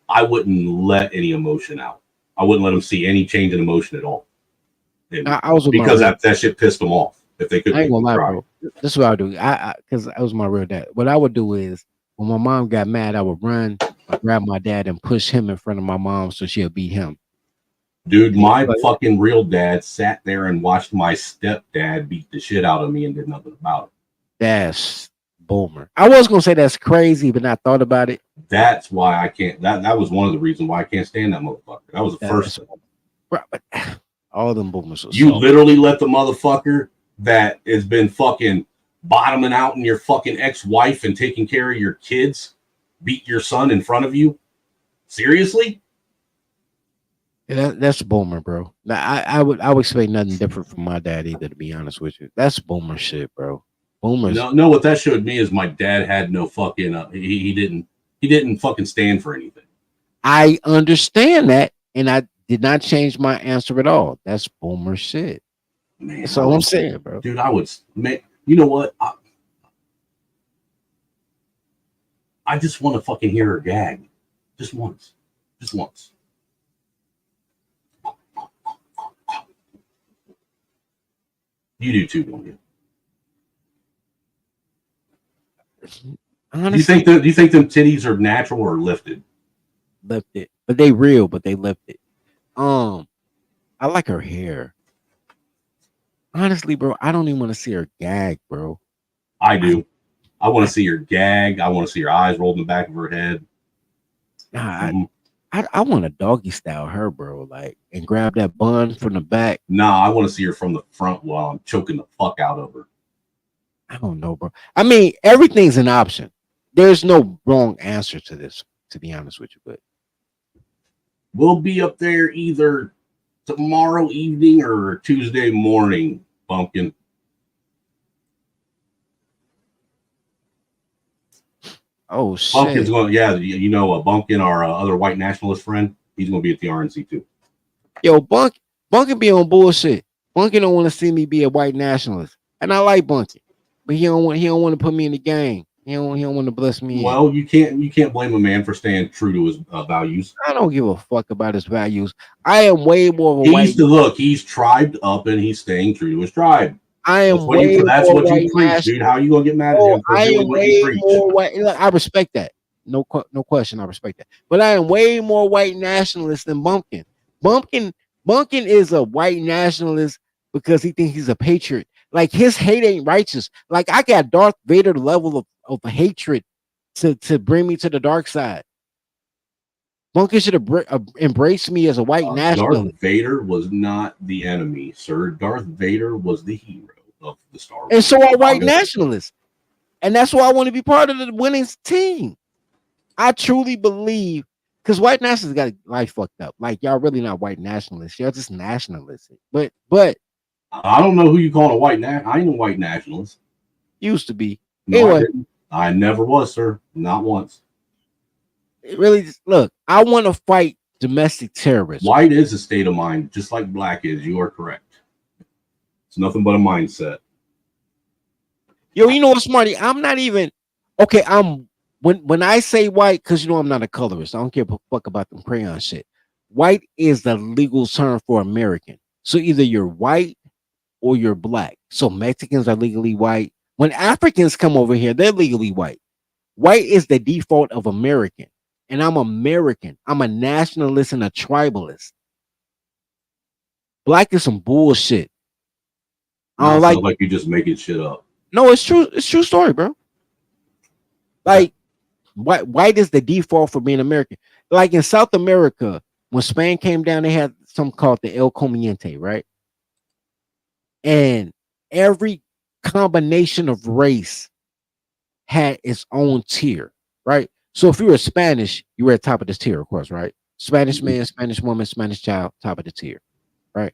Speaker 1: I wouldn't let any emotion out. I wouldn't let them see any change in emotion at all.
Speaker 6: I was with
Speaker 1: because that shit pissed them off. If they couldn't,
Speaker 6: I ain't gonna lie, bro. This is what I would do. Because I was my real dad. What I would do is when my mom got mad, I would run, grab my dad, and push him in front of my mom so she'll beat him.
Speaker 1: Dude, my fucking real dad sat there and watched my stepdad beat the shit out of me and did nothing about it.
Speaker 6: boomer. I was gonna say that's crazy, but I thought about it.
Speaker 1: That's why I can't. That was one of the reasons why I can't stand that motherfucker. That was the first thing.
Speaker 6: Bro, but all them boomers are
Speaker 1: You
Speaker 6: soft.
Speaker 1: literally let the motherfucker that has been fucking bottoming out in your fucking ex-wife and taking care of your kids beat your son in front of you? Seriously?
Speaker 6: Yeah, that's boomer, bro. Now, I would expect nothing different from my dad either, to be honest with you. That's boomer shit, bro. Boomers.
Speaker 1: No, what that showed me is my dad had no fucking he didn't fucking stand for anything.
Speaker 6: I understand that, and I did not change my answer at all. That's boomer shit.
Speaker 1: Man,
Speaker 6: That's all I'm saying, bro.
Speaker 1: Dude, I would make, you know what? I just want to fucking hear her gag. Just once. Just once. You do too, don't you?
Speaker 6: Honestly,
Speaker 1: do you think them titties are natural or lifted?
Speaker 6: Lifted, but they real, but they lifted. I like her hair. Honestly, bro, I don't even want to see her gag, bro.
Speaker 1: I do. I want to see her gag. I want to see her eyes rolled in the back of her head.
Speaker 6: Nah, I want to doggy style her, bro. Like, and grab that bun from the back.
Speaker 1: Nah, I want to see her from the front while I'm choking the fuck out of her.
Speaker 6: I don't know, bro. I mean, everything's an option. There's no wrong answer to this, to be honest with you. But
Speaker 1: we'll be up there either tomorrow evening or Tuesday morning, Bumpkin.
Speaker 6: Oh shit!
Speaker 1: Bumpkin's going. Yeah, you know, Bumpkin, our other white nationalist friend, he's going to be at the RNC too.
Speaker 6: Yo, Bunkin be on bullshit. Bunkin don't want to see me be a white nationalist, and I like Bunkin, but he don't want to put me in the game. He don't want to bless me.
Speaker 1: Well, you can't blame a man for staying true to his values.
Speaker 6: I don't give a fuck about his values. I am way more of a white.
Speaker 1: He's tribed up and he's staying true to his tribe.
Speaker 6: I am
Speaker 1: that's what you preach, dude. How are you gonna get mad at him for doing what you preach?
Speaker 6: More white. Look, I respect that. No question. I respect that. But I am way more white nationalist than Bumpkin. Bumpkin is a white nationalist because he thinks he's a patriot. Like, his hate ain't righteous. Like, I got Darth Vader level of hatred to bring me to the dark side. Bumpkin should have embraced me as a white nationalist.
Speaker 1: Darth Vader was not the enemy, sir. Darth Vader was the hero of the Star Wars.
Speaker 6: And so are white nationalists. And that's why I want to be part of the winning team. I truly believe, because white nationalists got life fucked up. Like, y'all really not white nationalists. Y'all just nationalists. But
Speaker 1: I don't know who you call a white I ain't a white nationalist.
Speaker 6: Used to be.
Speaker 1: No,
Speaker 6: Anyway,
Speaker 1: I never was, sir. Not once.
Speaker 6: It really just, look, I want to fight domestic terrorism.
Speaker 1: White is a state of mind, just like black is. You are correct. It's nothing but a mindset.
Speaker 6: Yo, you know what, Smarty? I'm not even okay. When I say white, because you know I'm not a colorist. I don't give a fuck about them crayon shit. White is the legal term for American. So either you're white or you're black. So Mexicans are legally white. When Africans come over here, they're legally white. White is the default of American. And I'm American. I'm a nationalist and a tribalist. Black is some bullshit. I don't
Speaker 1: like you just making shit up.
Speaker 6: No, it's true. It's true story, bro. Like, white is the default for being American. Like in South America, when Spain came down, they had something called the El Comiente, right? And every combination of race had its own tier, right? So if you were Spanish, you were at the top of this tier, of course, right? Spanish man, Spanish woman, Spanish child, top of the tier, right?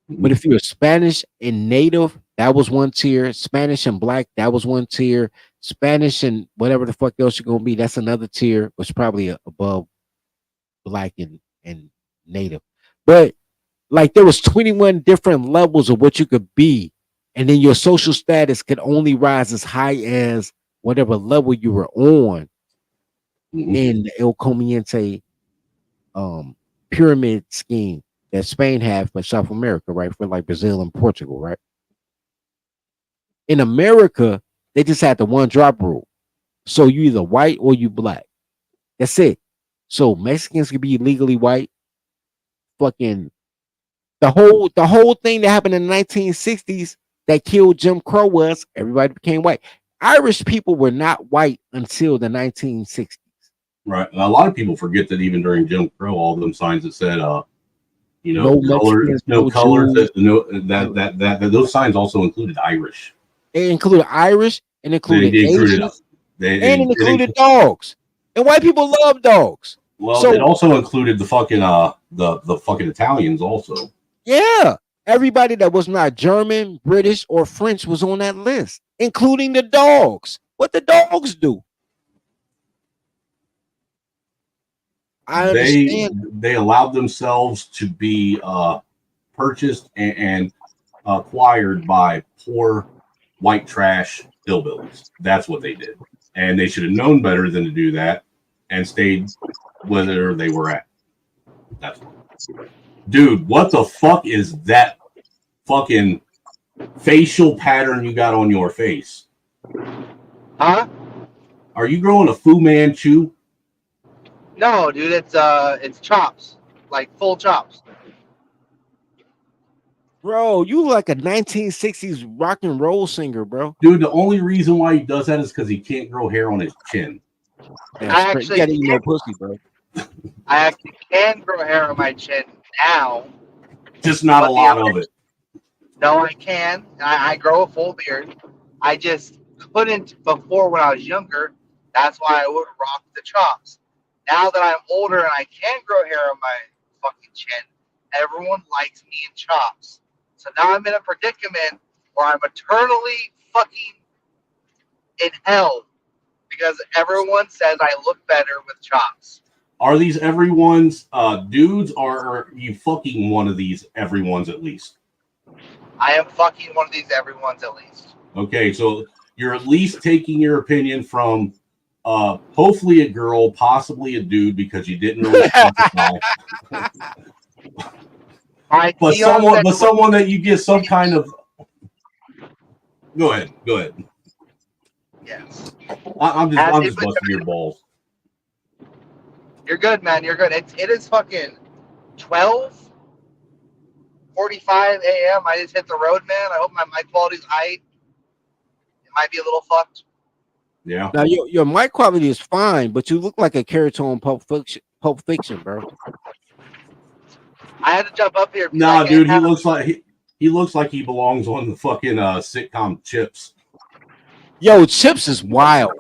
Speaker 6: But if you were Spanish and native, that was one tier. Spanish and black, that was one tier. Spanish and whatever the fuck else you're gonna be, that's another tier, which probably above black and native. But like, there was 21 different levels of what you could be, and then your social status could only rise as high as whatever level you were on in the El Comiente pyramid scheme that Spain had for South America, right? For like Brazil and Portugal, right? In America, they just had the one drop rule. So you either white or you black. That's it. So Mexicans could be legally white. Fucking the whole thing that happened in the 1960s that killed Jim Crow was everybody became white. Irish people were not white until the 1960s.
Speaker 1: Right. A lot of people forget that even during Jim Crow, all them signs that said, you know,
Speaker 6: No
Speaker 1: color,
Speaker 6: Mexicans,
Speaker 1: no
Speaker 6: no
Speaker 1: colors.
Speaker 6: Jews.
Speaker 1: That those signs also included Irish.
Speaker 6: It included Irish, and included
Speaker 1: They included
Speaker 6: Asians, and it included dogs. And white people love dogs.
Speaker 1: Well,
Speaker 6: So
Speaker 1: it also included the fucking the fucking Italians also.
Speaker 6: yeah, everybody that was not German, British, or French was on that list, including the dogs. What the dogs do? I understand.
Speaker 1: They allowed themselves to be purchased and acquired by poor white trash hillbillies. That's what they did, and they should have known better than to do that and stayed where they were at. That's what. Dude, what the fuck is that fucking facial pattern you got on your face?
Speaker 7: Huh?
Speaker 1: Are you growing a Fu Manchu?
Speaker 7: No, dude, it's chops, like full chops.
Speaker 6: Bro, you look like a 1960s rock and roll singer, bro.
Speaker 1: Dude, the only reason why he does that is because he can't grow hair on his chin.
Speaker 7: I actually
Speaker 6: you gotta eat more pussy, bro.
Speaker 7: I actually can grow hair on my chin now.
Speaker 1: Just not a lot of it.
Speaker 7: No, I can. I grow a full beard. I just couldn't before when I was younger. That's why I would rock the chops. Now that I'm older and I can grow hair on my fucking chin, everyone likes me in chops. So now I'm in a predicament where I'm eternally fucking in hell because everyone says I look better with chops.
Speaker 1: Are these everyone's dudes, or are you fucking one of these everyone's at least?
Speaker 7: I am fucking one of these everyone's at least.
Speaker 1: Okay, so you're at least taking your opinion from hopefully a girl, possibly a dude, because you didn't really specify. But someone that you get some kind of. Go ahead.
Speaker 7: Yes.
Speaker 1: I'm just busting your balls.
Speaker 7: You're good, man. You're good. It is fucking 12:45 a.m. I just hit the road, man. I hope my mic quality's high. It might be a little fucked.
Speaker 1: Yeah.
Speaker 6: Now your mic quality is fine, but you look like a character on Pulp Fiction, bro.
Speaker 7: I had to jump up here.
Speaker 1: Nah, dude, he looks like he belongs on the fucking sitcom Chips.
Speaker 6: Yo, Chips is wild.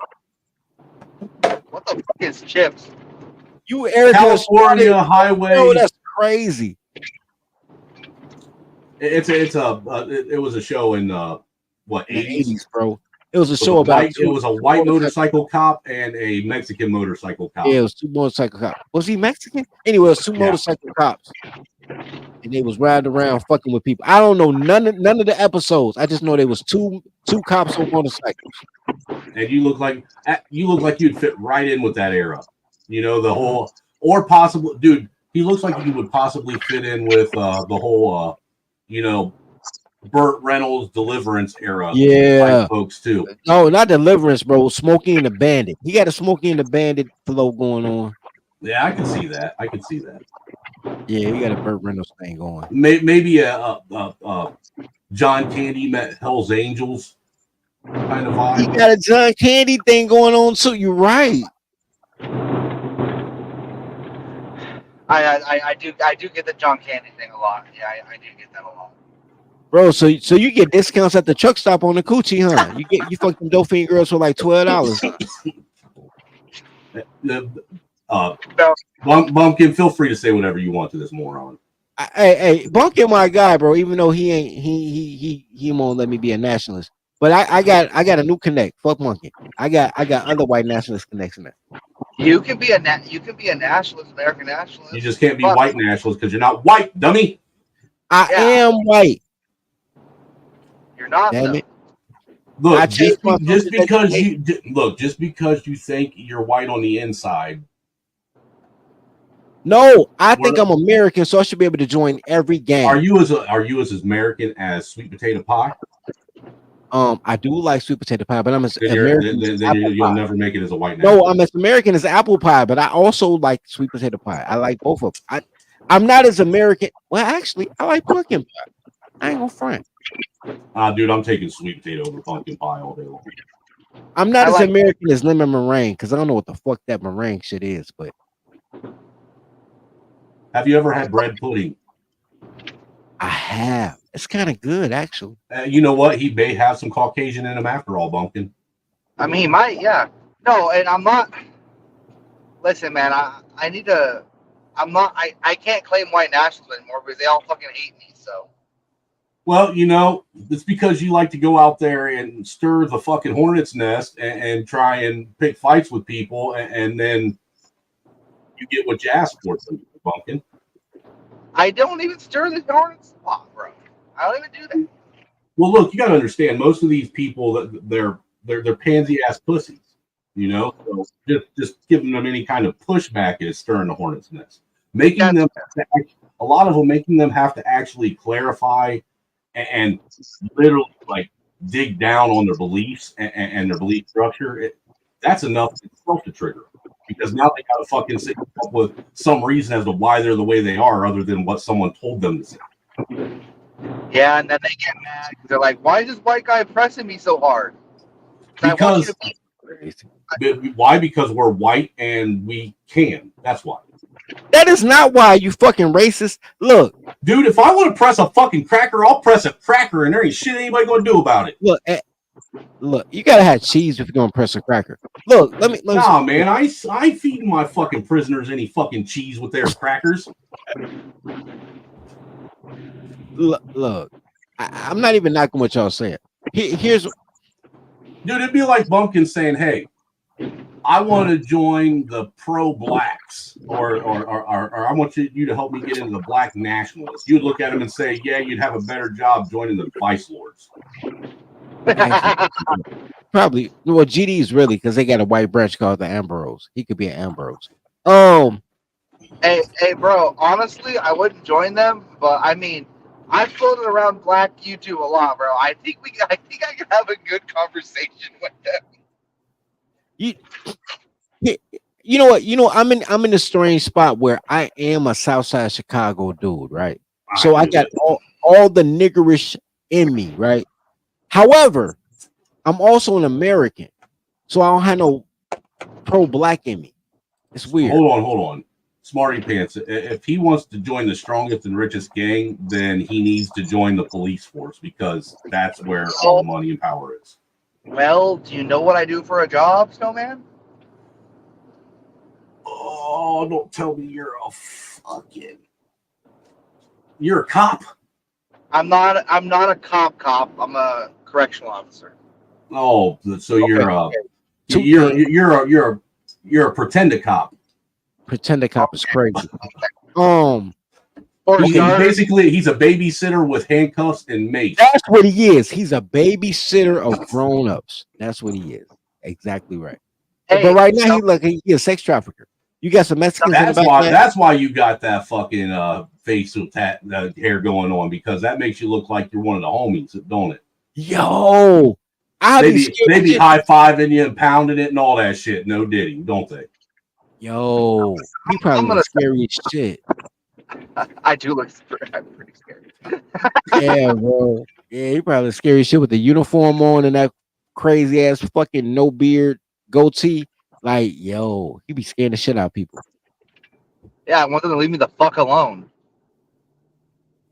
Speaker 7: What the fuck is Chips?
Speaker 6: You Erica
Speaker 1: California Highway.
Speaker 6: Yo, that's crazy.
Speaker 1: It was a show in what
Speaker 6: 80s, bro. It was a show about
Speaker 1: it was a white motorcycle cop and a Mexican motorcycle cop.
Speaker 6: Yeah, it was two motorcycle cops. Was he Mexican? Anyway, it was two motorcycle cops. And they was riding around fucking with people. I don't know none of the episodes. I just know there was two cops on motorcycles.
Speaker 1: And you look like you'd fit right in with that era. You know, the whole, or possibly, dude, he looks like he would possibly fit in with the whole you know, Burt Reynolds Deliverance era.
Speaker 6: Yeah,
Speaker 1: folks too.
Speaker 6: No, not Deliverance, bro. Smokey and the Bandit. He got a Smokey and the Bandit flow going on.
Speaker 1: Yeah, I can see that.
Speaker 6: Yeah, he got a Burt Reynolds thing going.
Speaker 1: Maybe a John Candy met Hell's Angels kind of vibe.
Speaker 6: He got a John Candy thing going on too. You're right.
Speaker 7: I do get the John Candy thing a lot. Yeah, I do get that a lot.
Speaker 6: Bro, so you get discounts at the truck stop on the coochie, huh? You fuck them Dauphine girls for like $12.
Speaker 1: Bumpkin, feel free to say whatever you want to this moron.
Speaker 6: Hey, Bumpkin, my guy, bro. Even though he won't let me be a nationalist, but I got a new connect. Fuck Bumpkin. I got other white nationalist connects in there.
Speaker 7: You can be a nationalist, American nationalist.
Speaker 1: You just can't be white nationalist because you're not white, dummy.
Speaker 6: I am white.
Speaker 7: You're not.
Speaker 6: Damn it.
Speaker 1: Look, just because you think you're white on the inside.
Speaker 6: No, I think I'm American, so I should be able to join every gang.
Speaker 1: Are you as American as sweet potato pie?
Speaker 6: I do like sweet potato pie, but I'm as
Speaker 1: then
Speaker 6: American.
Speaker 1: You'll never make it as a white.
Speaker 6: No, I'm as American as apple pie, but I also like sweet potato pie. I like both of them. I'm not as American. Well, actually, I like pumpkin pie. I ain't gonna front.
Speaker 1: Dude, I'm taking sweet potato over pumpkin pie all day long.
Speaker 6: I'm not
Speaker 7: I
Speaker 6: as
Speaker 7: like-
Speaker 6: American as lemon meringue because I don't know what the fuck that meringue shit is. But
Speaker 1: Have you ever had bread pudding?
Speaker 6: I have. It's kind of good, actually.
Speaker 1: You know what? He may have some Caucasian in him after all, Bumpkin.
Speaker 7: I mean, he might, yeah. No, and I'm not. Listen, man, I need to. I'm not. I can't claim white nationalism anymore because they all fucking hate me. So.
Speaker 1: Well, you know, it's because you like to go out there and stir the fucking hornet's nest and try and pick fights with people, and then you get what you ask for, Bumpkin.
Speaker 7: I don't even stir the hornet's pot, bro. I don't even do that.
Speaker 1: Well, look, you got to understand, most of these people that they're pansy ass pussies, you know. So just giving them any kind of pushback is stirring the hornet's nest, making them a lot of them making them have to actually clarify and literally like dig down on their beliefs and their belief structure. That's enough itself to trigger, because now they got to fucking sit up with some reason as to why they're the way they are, other than what someone told them to say.
Speaker 7: Yeah, and then they get mad because they're like, "Why is this white guy pressing me so hard?"
Speaker 1: Because why? Because we're white and we can. That's why.
Speaker 6: That is not why, you fucking racist. Look,
Speaker 1: dude, if I want to press a fucking cracker, I'll press a cracker, and there ain't shit anybody gonna do about it.
Speaker 6: Look, you gotta have cheese if you're gonna press a cracker. Look, let me.
Speaker 1: Nah, man, I feed my fucking prisoners any fucking cheese with their crackers.
Speaker 6: Look, I'm not even knocking what y'all saying. Here's,
Speaker 1: dude, it'd be like Bumpkin saying, "Hey, I want to join the pro-blacks, or I want you to help me get into the black nationalists." You'd look at him and say, "Yeah, you'd have a better job joining the vice lords."
Speaker 6: Probably. Well, GD's really, because they got a white branch called the Ambrose. He could be an Ambrose.
Speaker 7: Hey, bro. Honestly, I wouldn't join them, but I mean, I've floated around Black YouTube a lot, bro. I think I can have a good conversation with them.
Speaker 6: You know what? I'm in a strange spot where I am a Southside Chicago dude, right? So I got all the niggerish in me, right? However, I'm also an American, so I don't have no pro-black in me. It's weird.
Speaker 1: Hold on. Smarty Pants, if he wants to join the strongest and richest gang, then he needs to join the police force, because that's where all the money and power is.
Speaker 7: Well, do you know what I do for a job, Snowman?
Speaker 1: Oh, don't tell me you're a cop.
Speaker 7: I'm not a cop. I'm a correctional officer.
Speaker 1: Oh, so you're a pretend cop.
Speaker 6: Pretend cop is crazy.
Speaker 1: He's a babysitter with handcuffs and mace.
Speaker 6: That's what he is. He's a babysitter of grown-ups. That's what he is. Exactly right.
Speaker 7: Hey,
Speaker 6: but right now he's a sex trafficker. You got some Mexicans.
Speaker 1: That's why you got that fucking facial hair going on, because that makes you look like you're one of the homies, don't it?
Speaker 6: Yo,
Speaker 1: they be high-fiving you and pounding it and all that shit. No diddy, don't they?
Speaker 6: Yo, he probably looks scary as shit.
Speaker 7: I do look pretty scary.
Speaker 6: Yeah, bro. Yeah, he probably scary as shit with the uniform on and that crazy ass fucking no beard goatee. Like, yo, he be scaring the shit out of people.
Speaker 7: Yeah, I want them to leave me the fuck alone.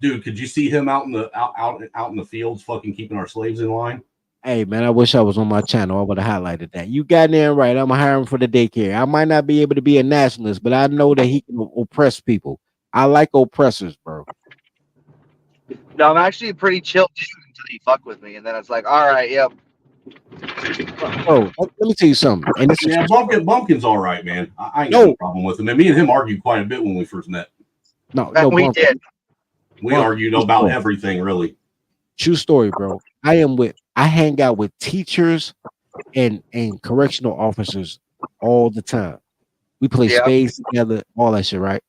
Speaker 1: Dude, could you see him out in the fields, fucking keeping our slaves in line?
Speaker 6: Hey man, I wish I was on my channel. I would have highlighted that. You got there right. I'm gonna hire him for the daycare. I might not be able to be a nationalist, but I know that he can oppress people. I like oppressors, bro.
Speaker 7: No, I'm actually pretty chill until you fuck with me, and then it's like, all right, yep.
Speaker 6: Oh, let me tell you something. And this
Speaker 1: yeah, Bumpkin's all right, man. I ain't got no problem with him. And me and him argued quite a bit when we first met.
Speaker 6: No,
Speaker 7: we did.
Speaker 1: We argued about everything, really.
Speaker 6: True story, bro. I hang out with teachers and correctional officers all the time. We play spades together, all that shit, right?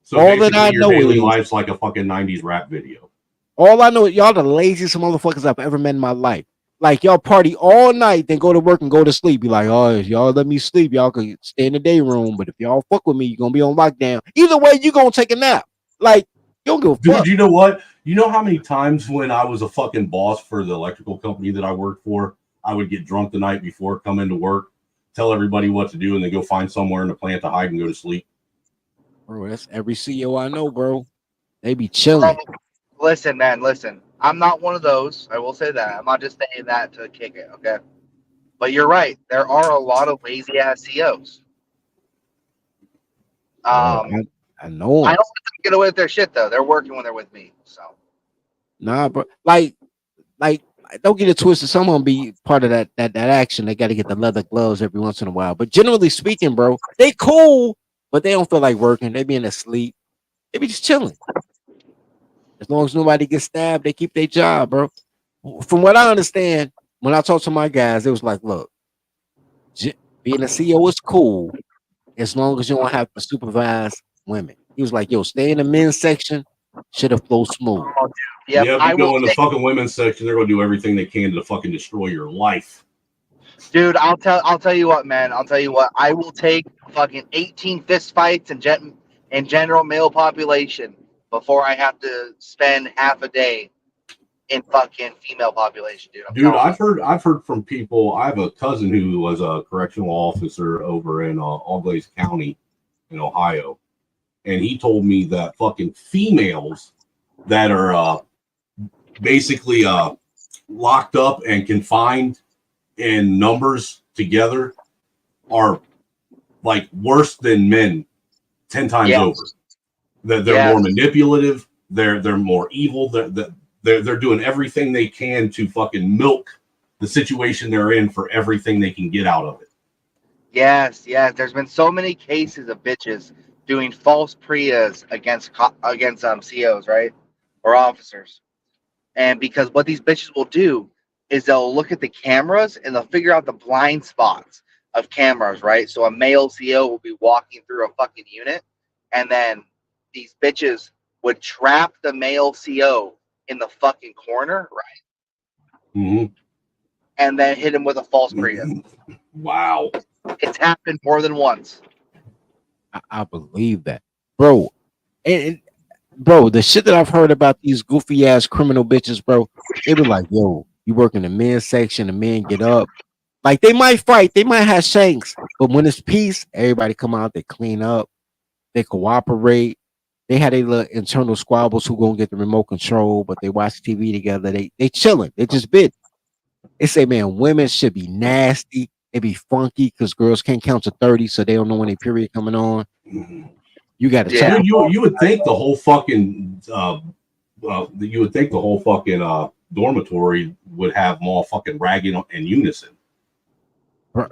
Speaker 1: So
Speaker 6: all that I
Speaker 1: your
Speaker 6: know
Speaker 1: daily
Speaker 6: is
Speaker 1: life's like a fucking 90s rap video.
Speaker 6: All I know is y'all the laziest motherfuckers I've ever met in my life. Like, y'all party all night, then go to work and go to sleep. Be like, oh, if y'all let me sleep, y'all can stay in the day room. But if y'all fuck with me, you're gonna be on lockdown. Either way, you gonna take a nap. Like, you don't give a fuck.
Speaker 1: Dude, you know what? You know how many times when I was a fucking boss for the electrical company that I worked for, I would get drunk the night before, come into work, tell everybody what to do, and then go find somewhere in the plant to hide and go to sleep.
Speaker 6: Bro, that's every CEO I know, bro. They be chilling.
Speaker 7: Listen, man, listen. I'm not one of those. I will say that. I'm not just saying that to kick it, okay? But you're right. There are a lot of lazy ass CEOs.
Speaker 6: I know 'em.
Speaker 7: I don't let them get away with their shit though. They're working when they're with me. So
Speaker 6: Nah, bro. Like, don't get it twisted. Some of them be part of that action. They got to get the leather gloves every once in a while. But generally speaking, bro, they cool, but they don't feel like working. They be in their sleep. They be just chilling. As long as nobody gets stabbed, they keep their job, bro. From what I understand, when I talk to my guys, it was like, look, being a CEO is cool as long as you don't have to supervise women. He was like, yo, stay in the men's section, should have flowed smooth.
Speaker 7: Yep,
Speaker 1: yeah, if
Speaker 7: I
Speaker 1: you go
Speaker 7: will
Speaker 1: in the
Speaker 7: take-
Speaker 1: fucking women's section, they're gonna do everything they can to fucking destroy your life.
Speaker 7: dude, I'll tell you what, man. I'll tell you what. I will take fucking 18 fist fights and general male population before I have to spend half a day in fucking female population, dude.
Speaker 1: Dude, I've heard from people. I have a cousin who was a correctional officer over in Alglaize County in Ohio, and he told me that fucking females that are basically locked up and confined in numbers together are like worse than men 10 times over. They're more manipulative. They're more evil. They're doing everything they can to fucking milk the situation they're in for everything they can get out of it.
Speaker 7: Yes. There's been so many cases of bitches doing false prias against CEOs, right, or officers, and because what these bitches will do is they'll look at the cameras and they'll figure out the blind spots of cameras, right? So a male CEO will be walking through a fucking unit, and then these bitches would trap the male CEO in the fucking corner, right?
Speaker 1: Mm-hmm.
Speaker 7: And then hit him with a false Prius.
Speaker 1: Wow.
Speaker 7: It's happened more than once.
Speaker 6: I believe that, bro. And bro, the shit that I've heard about these goofy ass criminal bitches, bro, they be like, yo, you work in the men's section, the men get up. Like they might fight, they might have shanks, but when it's peace, everybody come out, they clean up, they cooperate. They had a little internal squabbles who gonna get the remote control, but they watch TV together. They chilling. They just bit. They say, man, women should be nasty. They be funky because girls can't count to 30, so they don't know when their period coming on. You got to check.
Speaker 1: Dude, you would think the whole fucking dormitory would have them all fucking ragging in unison.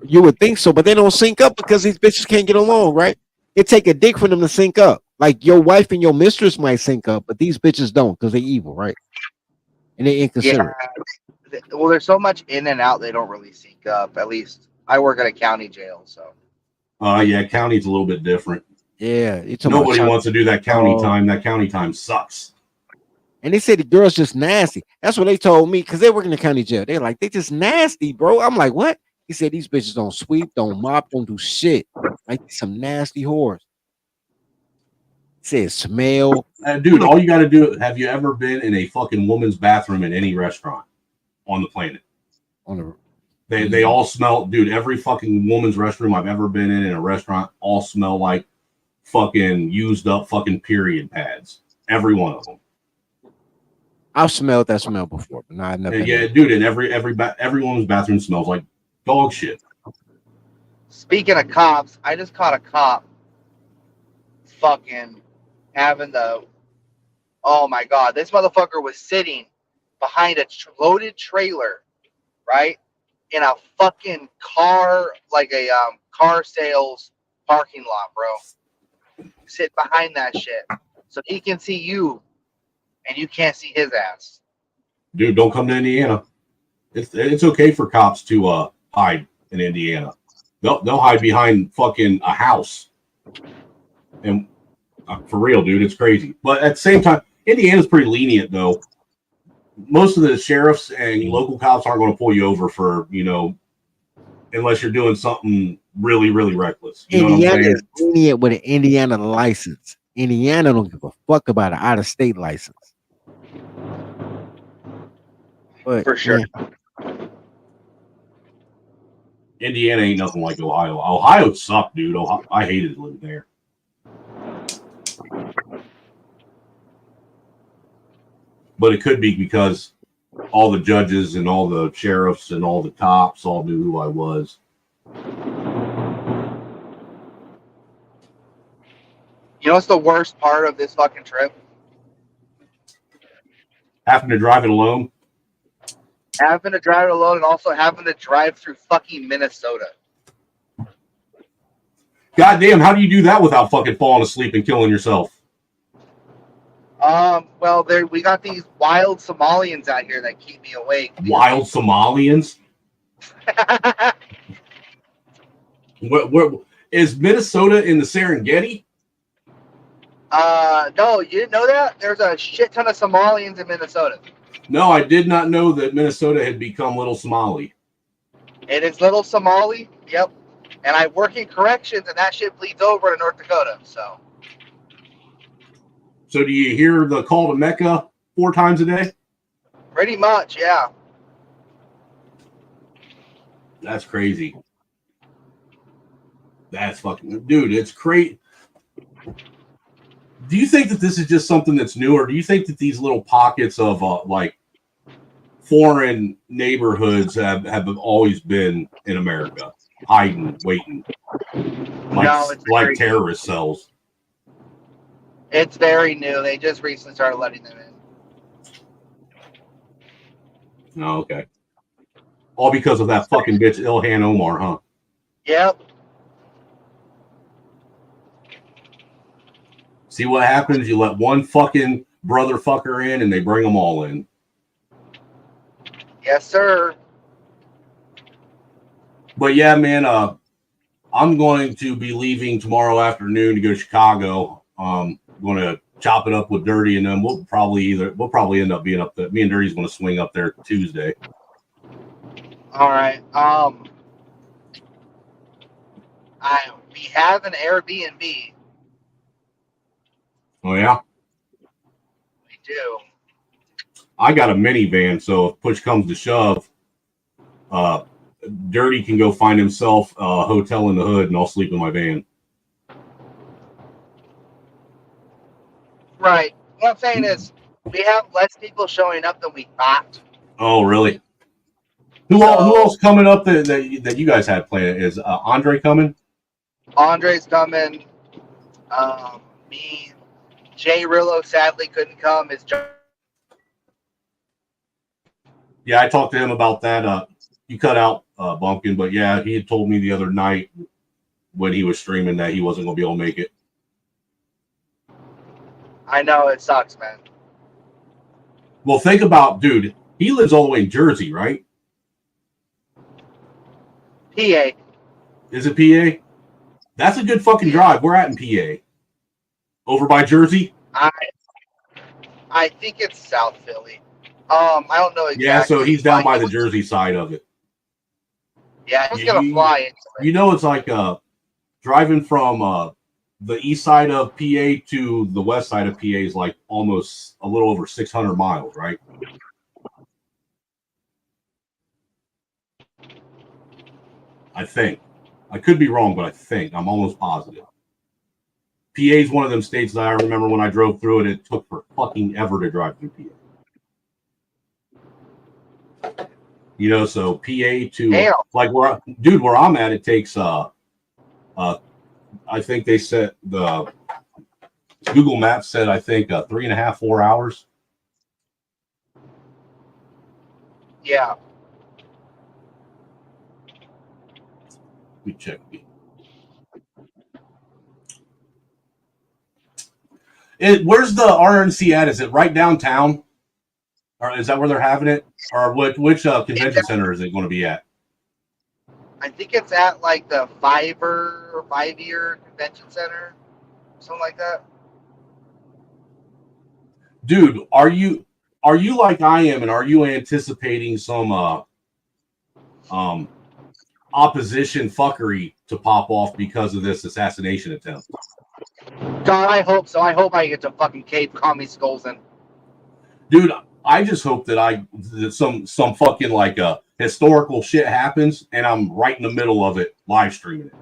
Speaker 6: You would think so, but they don't sync up because these bitches can't get along, right? It take a dick for them to sync up. Like your wife and your mistress might sync up, but these bitches don't because they evil, right? And they inconsiderate.
Speaker 7: Yeah. Well, there's so much in and out they don't really sync up. At least I work at a county jail, so.
Speaker 1: Yeah, county's a little bit different.
Speaker 6: Yeah,
Speaker 1: nobody wants to do that county time. That county time sucks.
Speaker 6: And they say the girls just nasty. That's what they told me because they work in the county jail. They're like, they just nasty, bro. I'm like, what? He said these bitches don't sweep, don't mop, don't do shit. Like some nasty whores. He said smell.
Speaker 1: Dude, all you got to do. Have you ever been in a fucking woman's bathroom in any restaurant on the planet? They all smell, dude. Every fucking woman's restroom I've ever been in a restaurant all smell like fucking used up fucking period pads. Every one of them.
Speaker 6: I've smelled that smell before, but I've never.
Speaker 1: Yeah, dude. And every woman's bathroom smells like dog shit.
Speaker 7: Speaking of cops, I just caught a cop fucking having the. Oh my god, this motherfucker was sitting behind a loaded trailer, right? In a fucking car, like a car sales parking lot, bro. Sit behind that shit so he can see you and you can't see his ass.
Speaker 1: Dude, don't come to Indiana. It's okay for cops to hide in Indiana. They'll hide behind fucking a house. And for real, dude, it's crazy. But at the same time, Indiana's pretty lenient though. Most of the sheriffs and local cops aren't going to pull you over for, unless you're doing something really, really reckless. You know
Speaker 6: Indiana
Speaker 1: what I'm saying?
Speaker 6: is lenient with an Indiana license. Indiana don't give a fuck about an out-of-state license. But,
Speaker 7: for sure.
Speaker 1: Indiana ain't nothing like Ohio. Ohio sucked, dude. I hated living there. But it could be because all the judges and all the sheriffs and all the cops all knew who I was.
Speaker 7: You know what's the worst part of this fucking trip?
Speaker 1: Having to drive it alone.
Speaker 7: Having to drive it alone and also having to drive through fucking Minnesota.
Speaker 1: Goddamn, how do you do that without fucking falling asleep and killing yourself?
Speaker 7: Well, we got these wild Somalians out here that keep me awake.
Speaker 1: Wild Somalians? Where is Minnesota in the Serengeti?
Speaker 7: No, you didn't know that? There's a shit ton of Somalians in Minnesota.
Speaker 1: No, I did not know that Minnesota had become Little Somali.
Speaker 7: It is Little Somali, yep. And I work in corrections, and that shit bleeds over to North Dakota, so.
Speaker 1: So do you hear the call to Mecca 4 times a day?
Speaker 7: Pretty much, yeah.
Speaker 1: That's crazy. That's fucking... Dude, it's crazy. Do you think that this is just something that's new, or do you think that these little pockets of, like, foreign neighborhoods have always been in America? Hiding, waiting. Like terrorist cells.
Speaker 7: It's very new. They just recently started letting them in.
Speaker 1: Oh, okay. All because of that fucking bitch Ilhan Omar, huh?
Speaker 7: Yep.
Speaker 1: See what happens? You let one fucking brother fucker in and they bring them all in.
Speaker 7: Yes, sir.
Speaker 1: But yeah, man, I'm going to be leaving tomorrow afternoon to go to Chicago. Going to chop it up with Dirty, and then we'll probably end up being up there. Me and Dirty's going to swing up there Tuesday.
Speaker 7: All right. We have an Airbnb.
Speaker 1: Oh yeah,
Speaker 7: we do.
Speaker 1: I got a minivan, so if push comes to shove, Dirty can go find himself a hotel in the hood, and I'll sleep in my van.
Speaker 7: Right. What I'm saying is, we have less people showing up than we thought.
Speaker 1: Oh, really? Who else coming up that you guys had planned? Is Andre coming?
Speaker 7: Andre's coming. Me. Jay Rillo sadly couldn't come.
Speaker 1: Yeah, I talked to him about that. You cut out Bumpkin, but yeah, he had told me the other night when he was streaming that he wasn't going to be able to make it.
Speaker 7: I know, it sucks, man.
Speaker 1: Well, think about, dude, he lives all the way in Jersey, right?
Speaker 7: PA.
Speaker 1: Is it PA? That's a good fucking drive. We're at in PA. Over by Jersey?
Speaker 7: I think it's South Philly. I don't know exactly.
Speaker 1: Yeah, so he's down by the Jersey side of it.
Speaker 7: Yeah, he's going to fly into it.
Speaker 1: You know, it's like driving from the east side of PA to the west side of PA is like almost a little over 600 miles, right? I think. I could be wrong, but I think. I'm almost positive. PA is one of them states that I remember when I drove through it, it took for fucking ever to drive through PA. You know, so PA to like where I'm at, it takes I think they said the Google Maps said, I think 3.5, 4 hours.
Speaker 7: Yeah.
Speaker 1: Let me check. Where's the RNC at? Is it right downtown? Or is that where they're having it? Or which convention center is it going to be at?
Speaker 7: I think it's at like the 5-year convention center, something like that.
Speaker 1: Dude, are you like I am, and are you anticipating some opposition fuckery to pop off because of this assassination attempt?
Speaker 7: God, I hope so. I hope I get to fucking cave commie skulls in.
Speaker 1: Dude, I just hope that some fucking like historical shit happens, and I'm right in the middle of it, live streaming it.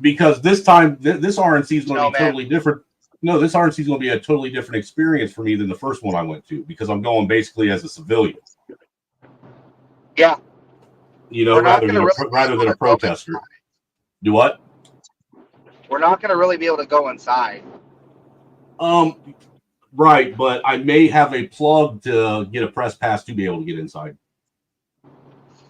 Speaker 1: Because this time, this RNC is going to be totally different. No, this RNC is going to be a totally different experience for me than the first one I went to, because I'm going basically as a civilian.
Speaker 7: Yeah.
Speaker 1: You know, rather than a protester. Do what?
Speaker 7: We're not going to really be able to go inside.
Speaker 1: Right, but I may have a plug to get a press pass to be able to get inside.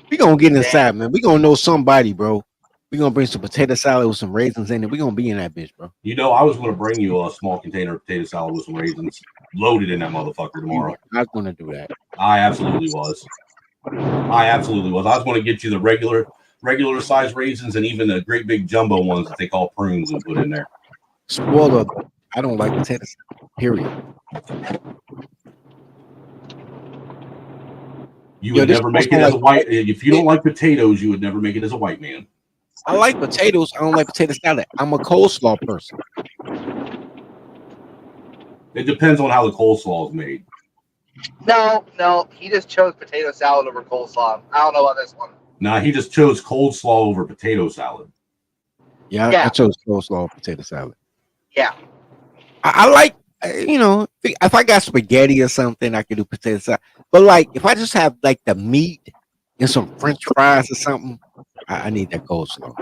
Speaker 6: We gonna get inside, man. We gonna know somebody, bro. We gonna bring some potato salad with some raisins in it. We gonna be in that bitch, bro.
Speaker 1: You know, I was going to bring you a small container of potato salad with some raisins loaded in that motherfucker tomorrow.
Speaker 6: I was gonna do that.
Speaker 1: I absolutely was. I was going to get you the regular size raisins and even the great big jumbo ones that they call prunes and put in there.
Speaker 6: Spoiler, I don't like potato salad, period.
Speaker 1: You would never make it as a white. If you don't like potatoes, you would never make it as a white man.
Speaker 6: I like potatoes. I don't like potato salad. I'm a coleslaw person.
Speaker 1: It depends on how the coleslaw is made.
Speaker 7: No, he just chose potato salad over coleslaw. I don't know about this one.
Speaker 1: Nah, he just chose coleslaw over potato salad.
Speaker 6: Yeah. I chose coleslaw over potato salad.
Speaker 7: Yeah.
Speaker 6: I like, you know, if I got spaghetti or something, I could do potato salad. But like, if I just have like the meat and some French fries or something, I need that coleslaw.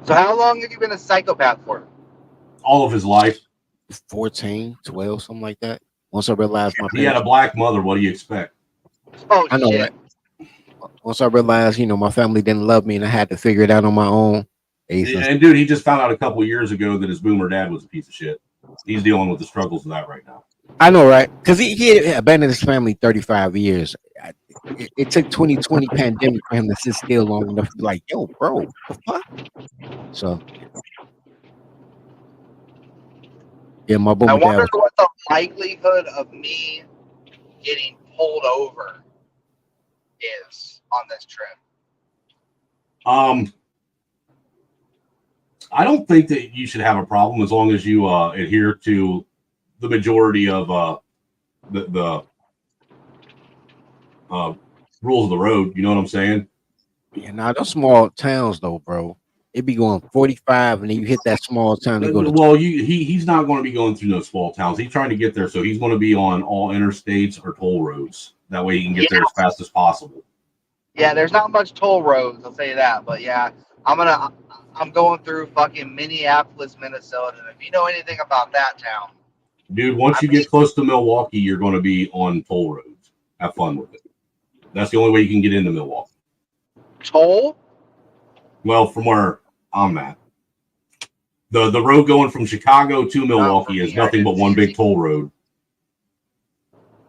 Speaker 7: So how long have you been a psychopath for?
Speaker 1: All of his life.
Speaker 6: 14, 12, something like that. Once I realized
Speaker 1: he had a black mother, what do you expect?
Speaker 7: Oh,
Speaker 6: I know that. Once I realized, you know, my family didn't love me and I had to figure it out on my own.
Speaker 1: And dude, he just found out a couple of years ago that his boomer dad was a piece of shit. He's dealing with the struggles of that right now.
Speaker 6: I know, right? Because he had abandoned his family 35 years. It took 2020 pandemic for him to sit still long enough to be like, yo, bro, what the fuck? So, yeah, my boomer
Speaker 7: I wonder
Speaker 6: dad.
Speaker 7: what the likelihood of me getting pulled over is on this trip.
Speaker 1: I don't think that you should have a problem as long as you adhere to the majority of the rules of the road. You know what I'm saying?
Speaker 6: Yeah, now those small towns though, bro, it be going 45, and then you hit that small town. They go to
Speaker 1: well, he's not going to be going through no small towns. He's trying to get there, so he's going to be on all interstates or toll roads. That way, he can get there as fast as possible.
Speaker 7: Yeah, there's not much toll roads, I'll say that. But yeah, I'm going through fucking Minneapolis, Minnesota. And if you know anything about that town,
Speaker 1: dude, once you get close to Milwaukee, you're going to be on toll roads. Have fun with it. That's the only way you can get into Milwaukee.
Speaker 7: Toll?
Speaker 1: Well, from where I'm at, the road going from Chicago to Milwaukee is nothing but one big toll road.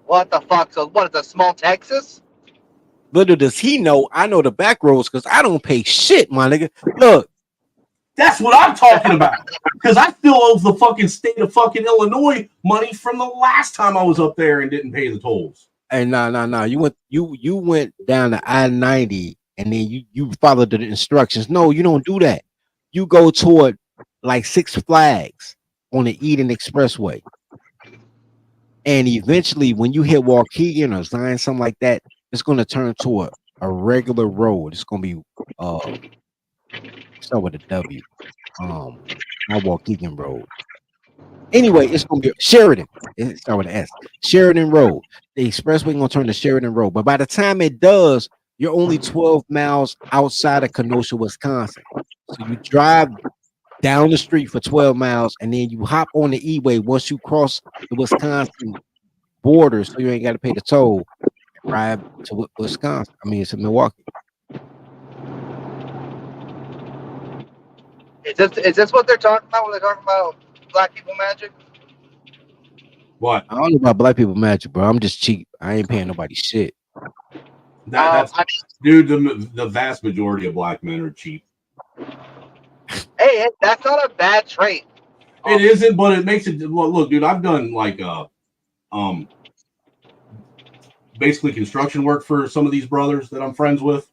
Speaker 7: What the fuck? So what is a small Texas?
Speaker 6: Little does he know, I know the back roads because I don't pay shit, my nigga. Look,
Speaker 1: that's what I'm talking about. Because I still owe the fucking state of fucking Illinois money from the last time I was up there and didn't pay the tolls.
Speaker 6: And no. You went down to I-90 and then you followed the instructions. No, you don't do that. You go toward like Six Flags on the Eden Expressway. And eventually when you hit Waukegan or Zion, something like that, it's going to turn to a regular road. It's going to be start with a W. Not Waukegan Road. Anyway, it's going to be Sheridan. It start with an S. Sheridan Road. The expressway going to turn to Sheridan Road. But by the time it does, you're only 12 miles outside of Kenosha, Wisconsin. So you drive down the street for 12 miles and then you hop on the E-way once you cross the Wisconsin border, so you ain't got to pay the toll. Drive to Wisconsin. I mean, it's in Milwaukee.
Speaker 7: Is this what they're talking about when they're talking about black people magic?
Speaker 1: What?
Speaker 6: I don't know about black people magic, bro. I'm just cheap. I ain't paying nobody shit.
Speaker 1: Dude, the vast majority of black men are cheap.
Speaker 7: Hey, that's not a bad trait.
Speaker 1: It isn't, but it makes it. Well, look, dude, I've done like basically construction work for some of these brothers that I'm friends with,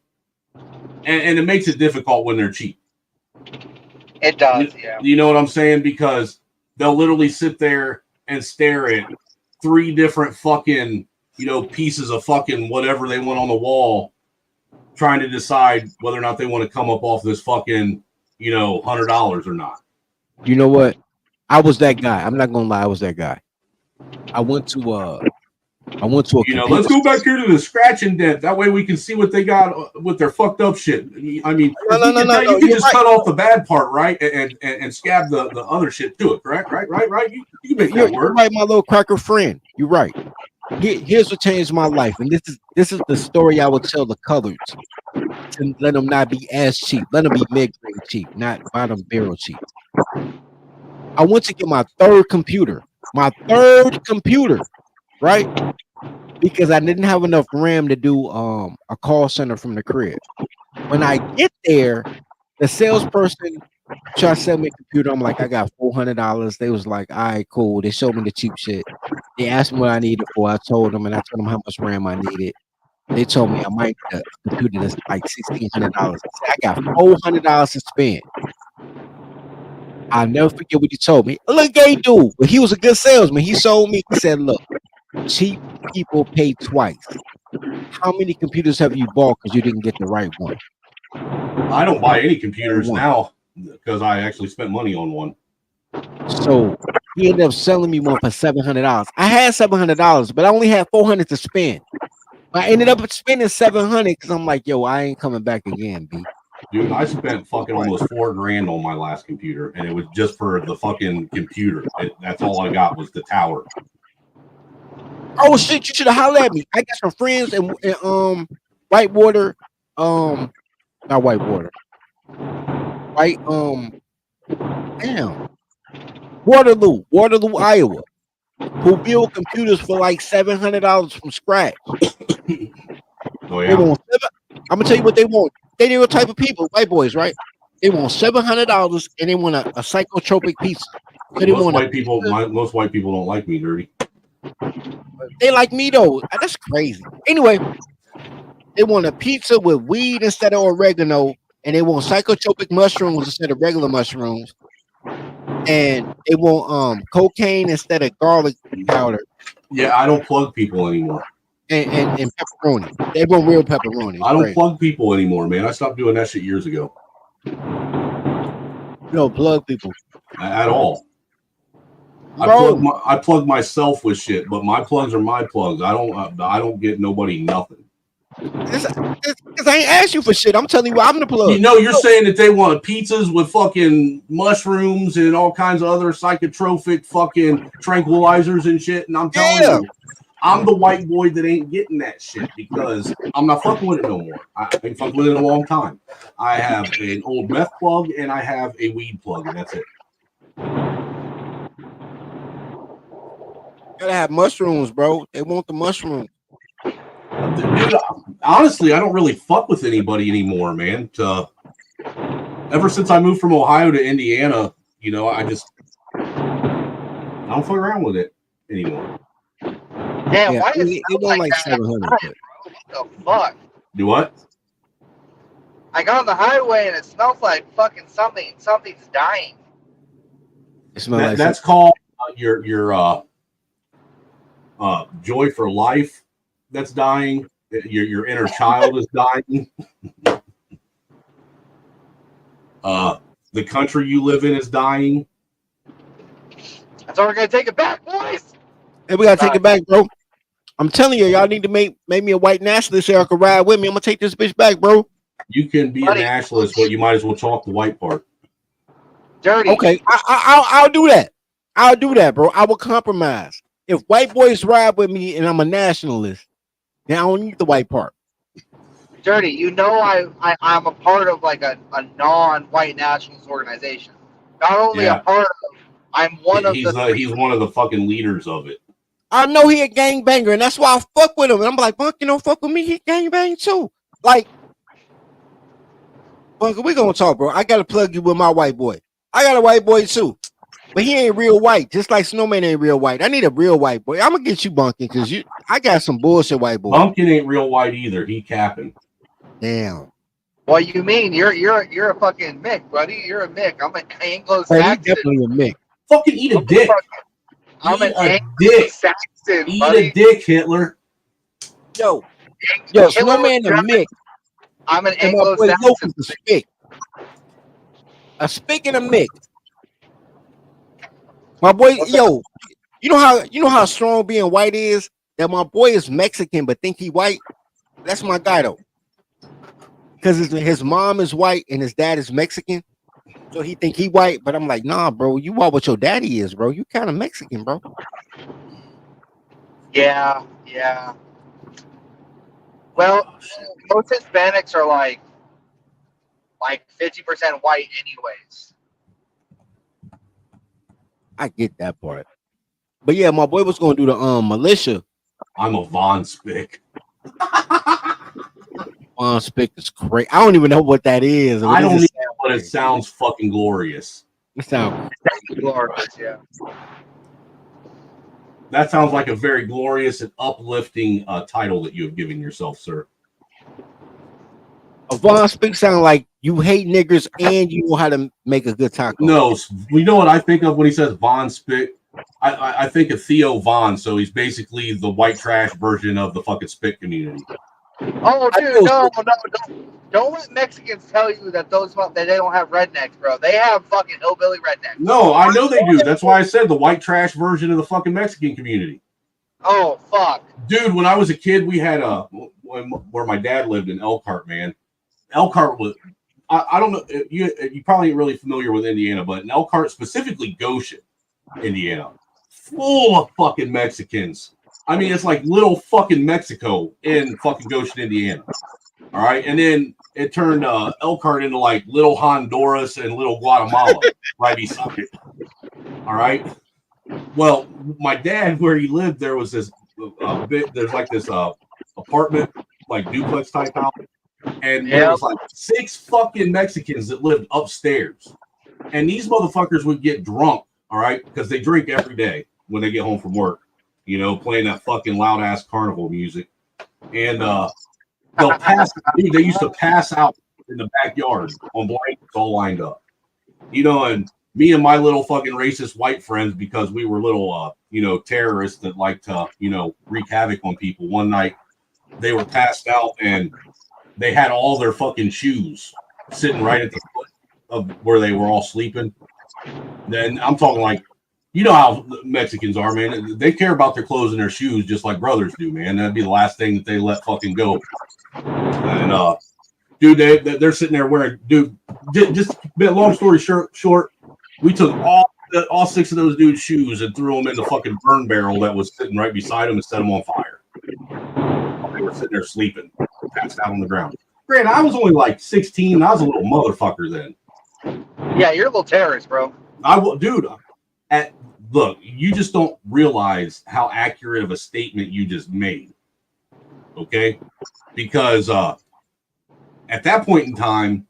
Speaker 1: and it makes it difficult when they're cheap.
Speaker 7: It does, yeah.
Speaker 1: You know what I'm saying? Because they'll literally sit there and stare at 3 different fucking, pieces of fucking whatever they want on the wall, trying to decide whether or not they want to come up off this fucking, $100 or not.
Speaker 6: You know what? I was that guy. I'm not gonna lie, I was that guy. I went to a
Speaker 1: let's go back here to the scratch and dent. That way we can see what they got with their fucked up shit. I mean, you can just cut off the bad part, right? And scab the other shit to it, correct? Right? You can make that work.
Speaker 6: You're right, my little cracker friend. You're right. Here's what changed my life, and this is the story I would tell the coloreds to let them not be ass cheap, let them be mid-grade cheap, not bottom barrel cheap. I went to get my third computer, right? Because I didn't have enough RAM to do a call center from the crib. When I get there, the salesperson tried to sell me a computer. I'm like, I got $400. They was like, all right, cool. They showed me the cheap shit. They asked me what I needed for. I told them, and I told them how much RAM I needed. They told me I might get a computer that's like $1,600. I said, I got $400 to spend. I'll never forget what he told me. Look, gay dude, but he was a good salesman. He sold me. He said, look, cheap people pay twice. How many computers have you bought because you didn't get the right one?
Speaker 1: I don't buy any computers now because I actually spent money on one.
Speaker 6: So he ended up selling me one for $700. I had $700, but I only had $400 to spend. I ended up spending $700 because I'm like, yo, I ain't coming back again, B.
Speaker 1: Dude, I spent fucking almost $4,000 on my last computer, and it was just for the fucking computer. That's all I got was the tower.
Speaker 6: Oh shit! You should have hollered at me. I got some friends in Whitewater, not Whitewater, Waterloo, Iowa, who build computers for like $700 from scratch.
Speaker 1: Oh yeah.
Speaker 6: I'm gonna tell you what they want. They the type of people, white boys, right? They want $700 and they want a psychotropic pizza. So
Speaker 1: most white people don't like me, Dirty.
Speaker 6: They like me though. That's crazy. Anyway, they want a pizza with weed instead of oregano, and they want psychotropic mushrooms instead of regular mushrooms, and they want cocaine instead of garlic powder.
Speaker 1: Yeah, I don't plug people anymore.
Speaker 6: And pepperoni. They want real pepperoni.
Speaker 1: I don't plug people anymore, man. I stopped doing that shit years ago.
Speaker 6: You don't plug people
Speaker 1: at all. I plug myself with shit, but my plugs are my plugs. I don't get nobody nothing.
Speaker 6: Because I ain't asked you for shit. I'm telling you, I'm the plug.
Speaker 1: You're saying that they want pizzas with fucking mushrooms and all kinds of other psychotropic fucking tranquilizers and shit. And I'm telling you, I'm the white boy that ain't getting that shit because I'm not fucking with it no more. I ain't fucking with it in a long time. I have an old meth plug and I have a weed plug, and that's it.
Speaker 6: Gotta have mushrooms, bro. They want the mushrooms.
Speaker 1: Dude, honestly, I don't really fuck with anybody anymore, man. Ever since I moved from Ohio to Indiana, I don't fuck around with it anymore.
Speaker 7: Damn,
Speaker 6: Yeah,
Speaker 7: why is
Speaker 6: it
Speaker 7: it
Speaker 6: don't
Speaker 7: like
Speaker 6: like
Speaker 7: that?
Speaker 6: 700.
Speaker 7: What the fuck?
Speaker 1: Do what?
Speaker 7: I got on the highway and it smells like fucking something's dying.
Speaker 6: It smells like
Speaker 1: that's called your joy for life. That's dying. Your inner child is dying. The country you live in is dying.
Speaker 7: That's why we're gonna take it back, boys.
Speaker 6: Hey, we gotta take it back, bro. I'm telling you, y'all need to make me a white nationalist so y'all can ride with me. I'm gonna take this bitch back, bro.
Speaker 1: You can be a nationalist, but you might as well chalk the white part.
Speaker 7: Dirty.
Speaker 6: Okay, I'll do that. I'll do that, bro. I will compromise. If white boys ride with me and I'm a nationalist, then I don't need the white part.
Speaker 7: Dirty, I'm a part of like a non-white nationalist organization. Not only a part of, I'm one of the.
Speaker 1: He's one of the fucking leaders of it.
Speaker 6: I know he a gangbanger, and that's why I fuck with him. And I'm like, fuck, fuck with me. He gangbang too. Like, fuck, we gonna talk, bro. I gotta plug you with my white boy. I got a white boy too, but he ain't real white. Just like Snowman ain't real white. I need a real white boy. I'm gonna get you Bunkin because I got some bullshit white boy.
Speaker 1: Bunkin ain't real white either. He capping.
Speaker 6: Damn.
Speaker 7: What you mean? You're a fucking Mick, buddy. You're a Mick. I'm an Anglo-Saxon.
Speaker 6: Definitely a Mick.
Speaker 1: Fucking eat a dick.
Speaker 7: I'm
Speaker 1: Eat
Speaker 7: an
Speaker 1: a
Speaker 7: Angry
Speaker 1: dick.
Speaker 7: Saxon,
Speaker 1: Eat
Speaker 7: buddy.
Speaker 1: a dick, Hitler.
Speaker 6: Yo,
Speaker 7: Hitler
Speaker 6: Snowman
Speaker 7: was
Speaker 6: and Mick.
Speaker 7: I'm an
Speaker 6: And my boy
Speaker 7: Anglo-Saxon.
Speaker 6: Loki's a spick. A spick and a Mick. My boy, yo, you know how strong being white is? That my boy is Mexican but think he white. That's my guy though. Because his mom is white and his dad is Mexican. So he think he white, but I'm like, nah, bro, you are what your daddy is, bro. You kind of Mexican, bro.
Speaker 7: Yeah. Well, most Hispanics are like 50% white anyways.
Speaker 6: I get that part. But yeah, my boy was gonna do the militia.
Speaker 1: I'm a Von Spick.
Speaker 6: Von Spick is great. I don't even know what that is.
Speaker 1: I don't even know, but it sounds fucking glorious.
Speaker 6: It sounds
Speaker 7: glorious, yeah.
Speaker 1: That sounds like a very glorious and uplifting title that you have given yourself, sir.
Speaker 6: A Von Spick sound like you hate niggers and you know how to make a good taco.
Speaker 1: No, you know what I think of when he says Von Spick? I think of Theo Von, so he's basically the white trash version of the fucking Spick community.
Speaker 7: Oh, dude, no. Don't let Mexicans tell you that that they don't have rednecks, bro. They have fucking hillbilly rednecks.
Speaker 1: No, I know they do. That's why I said the white trash version of the fucking Mexican community.
Speaker 7: Oh, fuck.
Speaker 1: Dude, when I was a kid, we had where my dad lived in Elkhart, man. Elkhart was, I don't know, you probably ain't really familiar with Indiana, but in Elkhart, specifically Goshen, Indiana, full of fucking Mexicans. I mean, it's like little fucking Mexico in fucking Goshen, Indiana. All right. And then it turned Elkhart into like little Honduras and little Guatemala right beside it. All right. Well, my dad, where he lived, there was this there's like this apartment, like duplex type house. And there was like 6 fucking Mexicans that lived upstairs. And these motherfuckers would get drunk, all right, because they drink every day when they get home from work, you know, playing that fucking loud ass carnival music. And they'll pass, dude, they used to pass out in the backyard on blankets all lined up. You know, and me and my little fucking racist white friends, because we were little, you know, terrorists that like to, you know, wreak havoc on people. One night they were passed out and they had all their fucking shoes sitting right at the foot of where they were all sleeping. Then I'm talking like, you know how Mexicans are, man. They care about their clothes and their shoes just like brothers do, man. That'd be the last thing that they let fucking go. And dude, they're sitting there wearing, dude. Just long story short, we took all 6 of those dudes' shoes and threw them in the fucking burn barrel that was sitting right beside them and set them on fire. They were sitting there sleeping, passed out on the ground. Granted, I was only like 16. And I was a little motherfucker then.
Speaker 7: Yeah, you're a little terrorist, bro.
Speaker 1: Dude. Look, you just don't realize how accurate of a statement you just made. Okay, because at that point in time,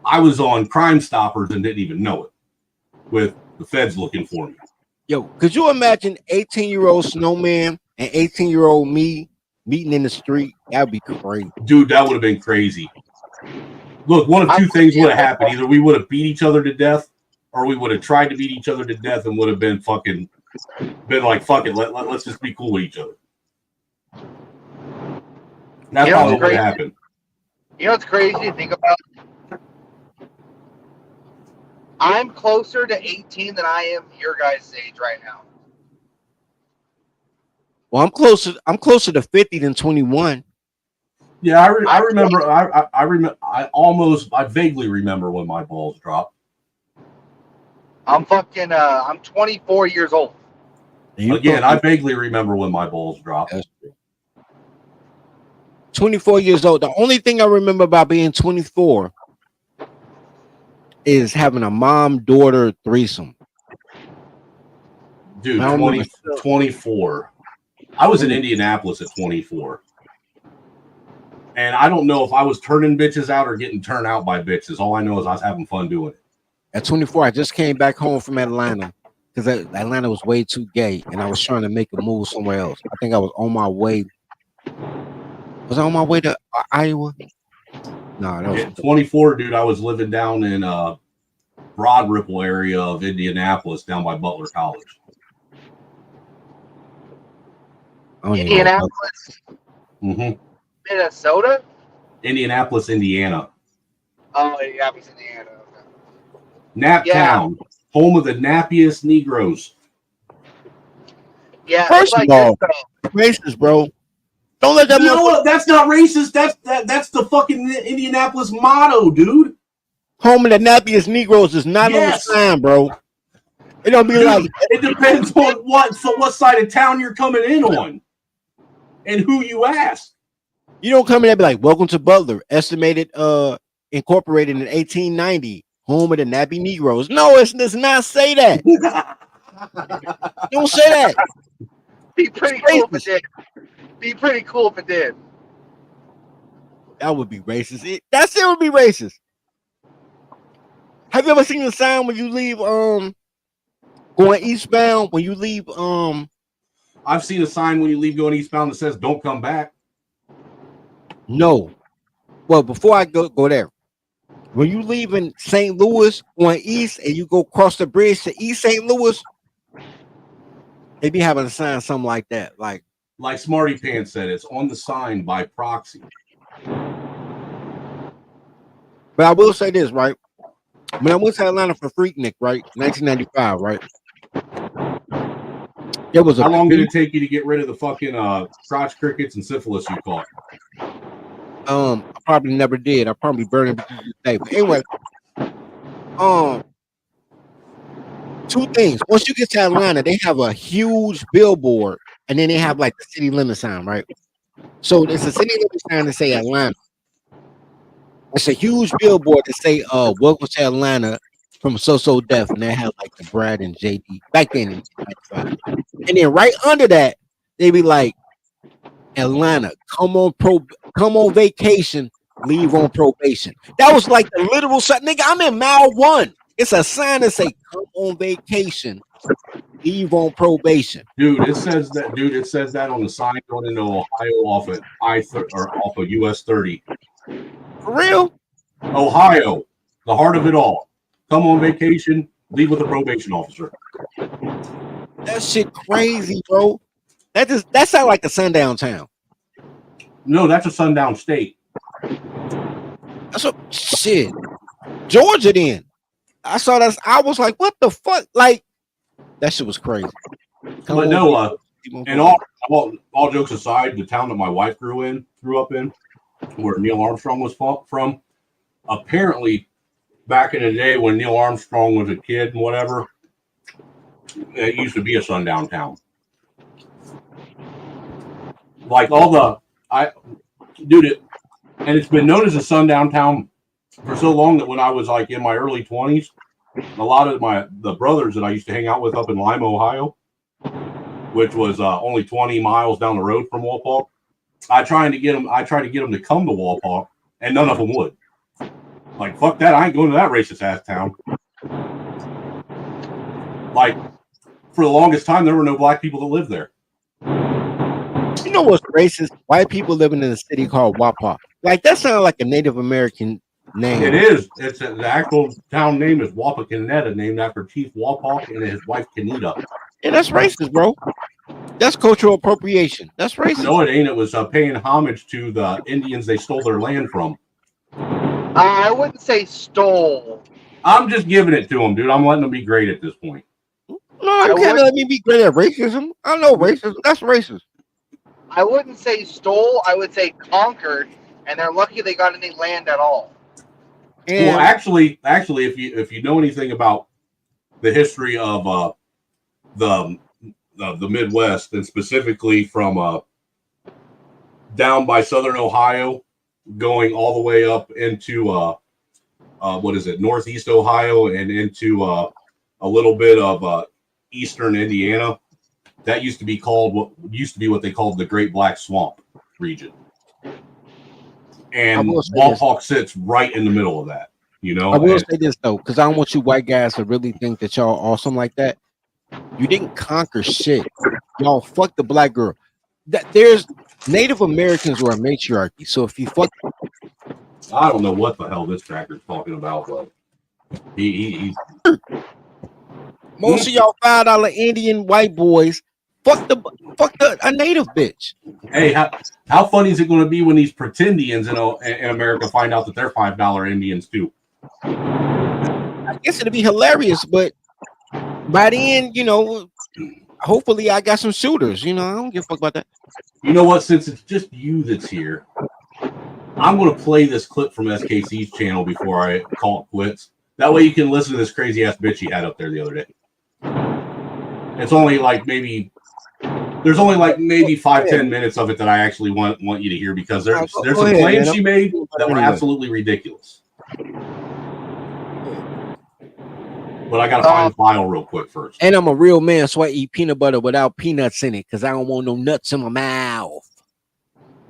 Speaker 1: I was on Crime Stoppers and didn't even know it, with the feds looking for me.
Speaker 6: Yo, could you imagine 18-year-old Snowman and 18-year-old me meeting in the street? That'd be crazy.
Speaker 1: Dude, that would have been crazy. Look, one of two things would have happened. Either we would have beat each other to death, or we would have tried to beat each other to death and would have been like, fuck it, let's just be cool with each other. That's probably what happened.
Speaker 7: You know what's crazy to think about? I'm closer to 18 than I am your guys' age right now.
Speaker 6: Well, I'm closer to 50 than 21.
Speaker 1: Yeah, I remember. I vaguely remember when my balls dropped.
Speaker 7: I'm 24 years old.
Speaker 1: Again, I vaguely remember when my balls dropped.
Speaker 6: 24 years old. The only thing I remember about being 24 is having a mom-daughter threesome.
Speaker 1: Dude, 24. I was in Indianapolis at 24. And I don't know if I was turning bitches out or getting turned out by bitches. All I know is I was having fun doing it. At
Speaker 6: 24, I just came back home from Atlanta because Atlanta was way too gay, and I was trying to make a move somewhere else. I think I was on my way. Was I on my way to Iowa? No, that was
Speaker 1: 24, dude. I was living down in Broad Ripple area of Indianapolis, down by Butler College.
Speaker 7: Indianapolis,
Speaker 1: Mm-hmm.
Speaker 7: Minnesota.
Speaker 1: Indianapolis, Indiana.
Speaker 7: Oh, Indianapolis, Indiana. Okay.
Speaker 1: Nap Town, home of the nappiest Negroes.
Speaker 7: Yeah.
Speaker 6: First
Speaker 7: it's like
Speaker 6: of all,
Speaker 7: this,
Speaker 6: racist, bro. Don't let that.
Speaker 1: No, that's not racist. That's the fucking Indianapolis motto, dude.
Speaker 6: Home of the nappiest Negroes is not on the sign, bro. It don't be
Speaker 1: Dude,
Speaker 6: like.
Speaker 1: It depends on what side of town you're coming in on, and who you ask.
Speaker 6: You don't come in and be like, "Welcome to Butler, estimated, incorporated in 1890, home of the nappy Negroes." No, it does not say that. Don't say that.
Speaker 7: Be pretty cool if it did. Be pretty cool if it did.
Speaker 6: That would be racist. That still would be racist. Have you ever seen the sign when you leave going eastbound? When you leave
Speaker 1: I've seen a sign when you leave going eastbound that says "Don't come back."
Speaker 6: No. Well, before I go there, when you leave in St. Louis going east and you go across the bridge to East St. Louis, they be having a sign something like that, like
Speaker 1: Smarty Pants said, it's on the sign by proxy.
Speaker 6: But I will say this, right? When I went to Atlanta for Freaknik, right, 1995, right? There was a
Speaker 1: How long did it take you to get rid of the fucking crotch crickets and syphilis you caught?
Speaker 6: I probably never did. I probably burned it today. But anyway, two things. Once you get to Atlanta, they have a huge billboard, and then they have like the city limit sign, right? So it's a city limit sign to say Atlanta. It's a huge billboard to say "Welcome to Atlanta" from So Def, and they have like the Brad and JD back then. And then right under that, they be like, "Atlanta, come on vacation, leave on probation." That was like the literal sign. Nigga, I'm in mile 1. It's a sign that say "Come on vacation, leave on probation."
Speaker 1: Dude, it says that. Dude, it says that on the sign going into Ohio off of off of US 30.
Speaker 6: For real?
Speaker 1: Ohio, the heart of it all. Come on vacation, leave with a probation officer.
Speaker 6: That shit crazy, bro. That sounds like a sundown town.
Speaker 1: No, that's a sundown state.
Speaker 6: That's a shit. Georgia then. I saw that. I was like, what the fuck? Like, that shit was crazy.
Speaker 1: But no, and all jokes aside, the town that my wife grew up in, where Neil Armstrong was from, apparently back in the day when Neil Armstrong was a kid and whatever, it used to be a sundown town. Like and it's been known as a sundown town for so long that when I was like in my early 20s, a lot of the brothers that I used to hang out with up in Lima, Ohio, which was only 20 miles down the road from Walpaw, I tried to get them to come to Walpaw, and none of them would. Like, fuck that, I ain't going to that racist ass town. Like, for the longest time, there were no black people that lived there.
Speaker 6: You know what's racist? White people living in a city called Wapak. Like, that sounds like a Native American name.
Speaker 1: It is. The actual town name is Wapakoneta, named after Chief Wapak and his wife Kenita.
Speaker 6: And that's racist, bro. That's cultural appropriation. That's racist.
Speaker 1: No, it ain't. It was paying homage to the Indians they stole their land from.
Speaker 7: I wouldn't say stole.
Speaker 1: I'm just giving it to them, dude. I'm letting them be great at this point.
Speaker 6: No, you can't let me be great at racism. I know racism. That's racist.
Speaker 7: I wouldn't say stole. I would say conquered, and they're lucky they got any land at all.
Speaker 1: And well, actually, if you know anything about the history of the Midwest, and specifically from down by southern Ohio, going all the way up into northeast Ohio and into a little bit of eastern Indiana, that used to be what they called the Great Black Swamp region. And Walpaw sits right in the middle of that, you know.
Speaker 6: I will say this though, because I don't want you white guys to really think that y'all are awesome like that. You didn't conquer shit. Y'all fuck the black girl. There's Native Americans were a matriarchy. So if you fuck,
Speaker 1: I don't know what the hell this tracker's talking about, but He's
Speaker 6: Most of y'all $5 Indian white boys fuck a native bitch.
Speaker 1: Hey, how funny is it going to be when these pretendians in America find out that they're $5 Indians too?
Speaker 6: I guess it'd be hilarious, but by the end, hopefully I got some shooters. I don't give a fuck about that.
Speaker 1: You know what? Since it's just you that's here, I'm going to play this clip from SKC's channel before I call it quits. That way you can listen to this crazy ass bitch he had up there the other day. It's only like maybe 5-10 minutes of it that I actually want you to hear, because there's some claims she made that were absolutely ridiculous. But I gotta find the file real quick first.
Speaker 6: And I'm a real man, so I eat peanut butter without peanuts in it because I don't want no nuts in my mouth.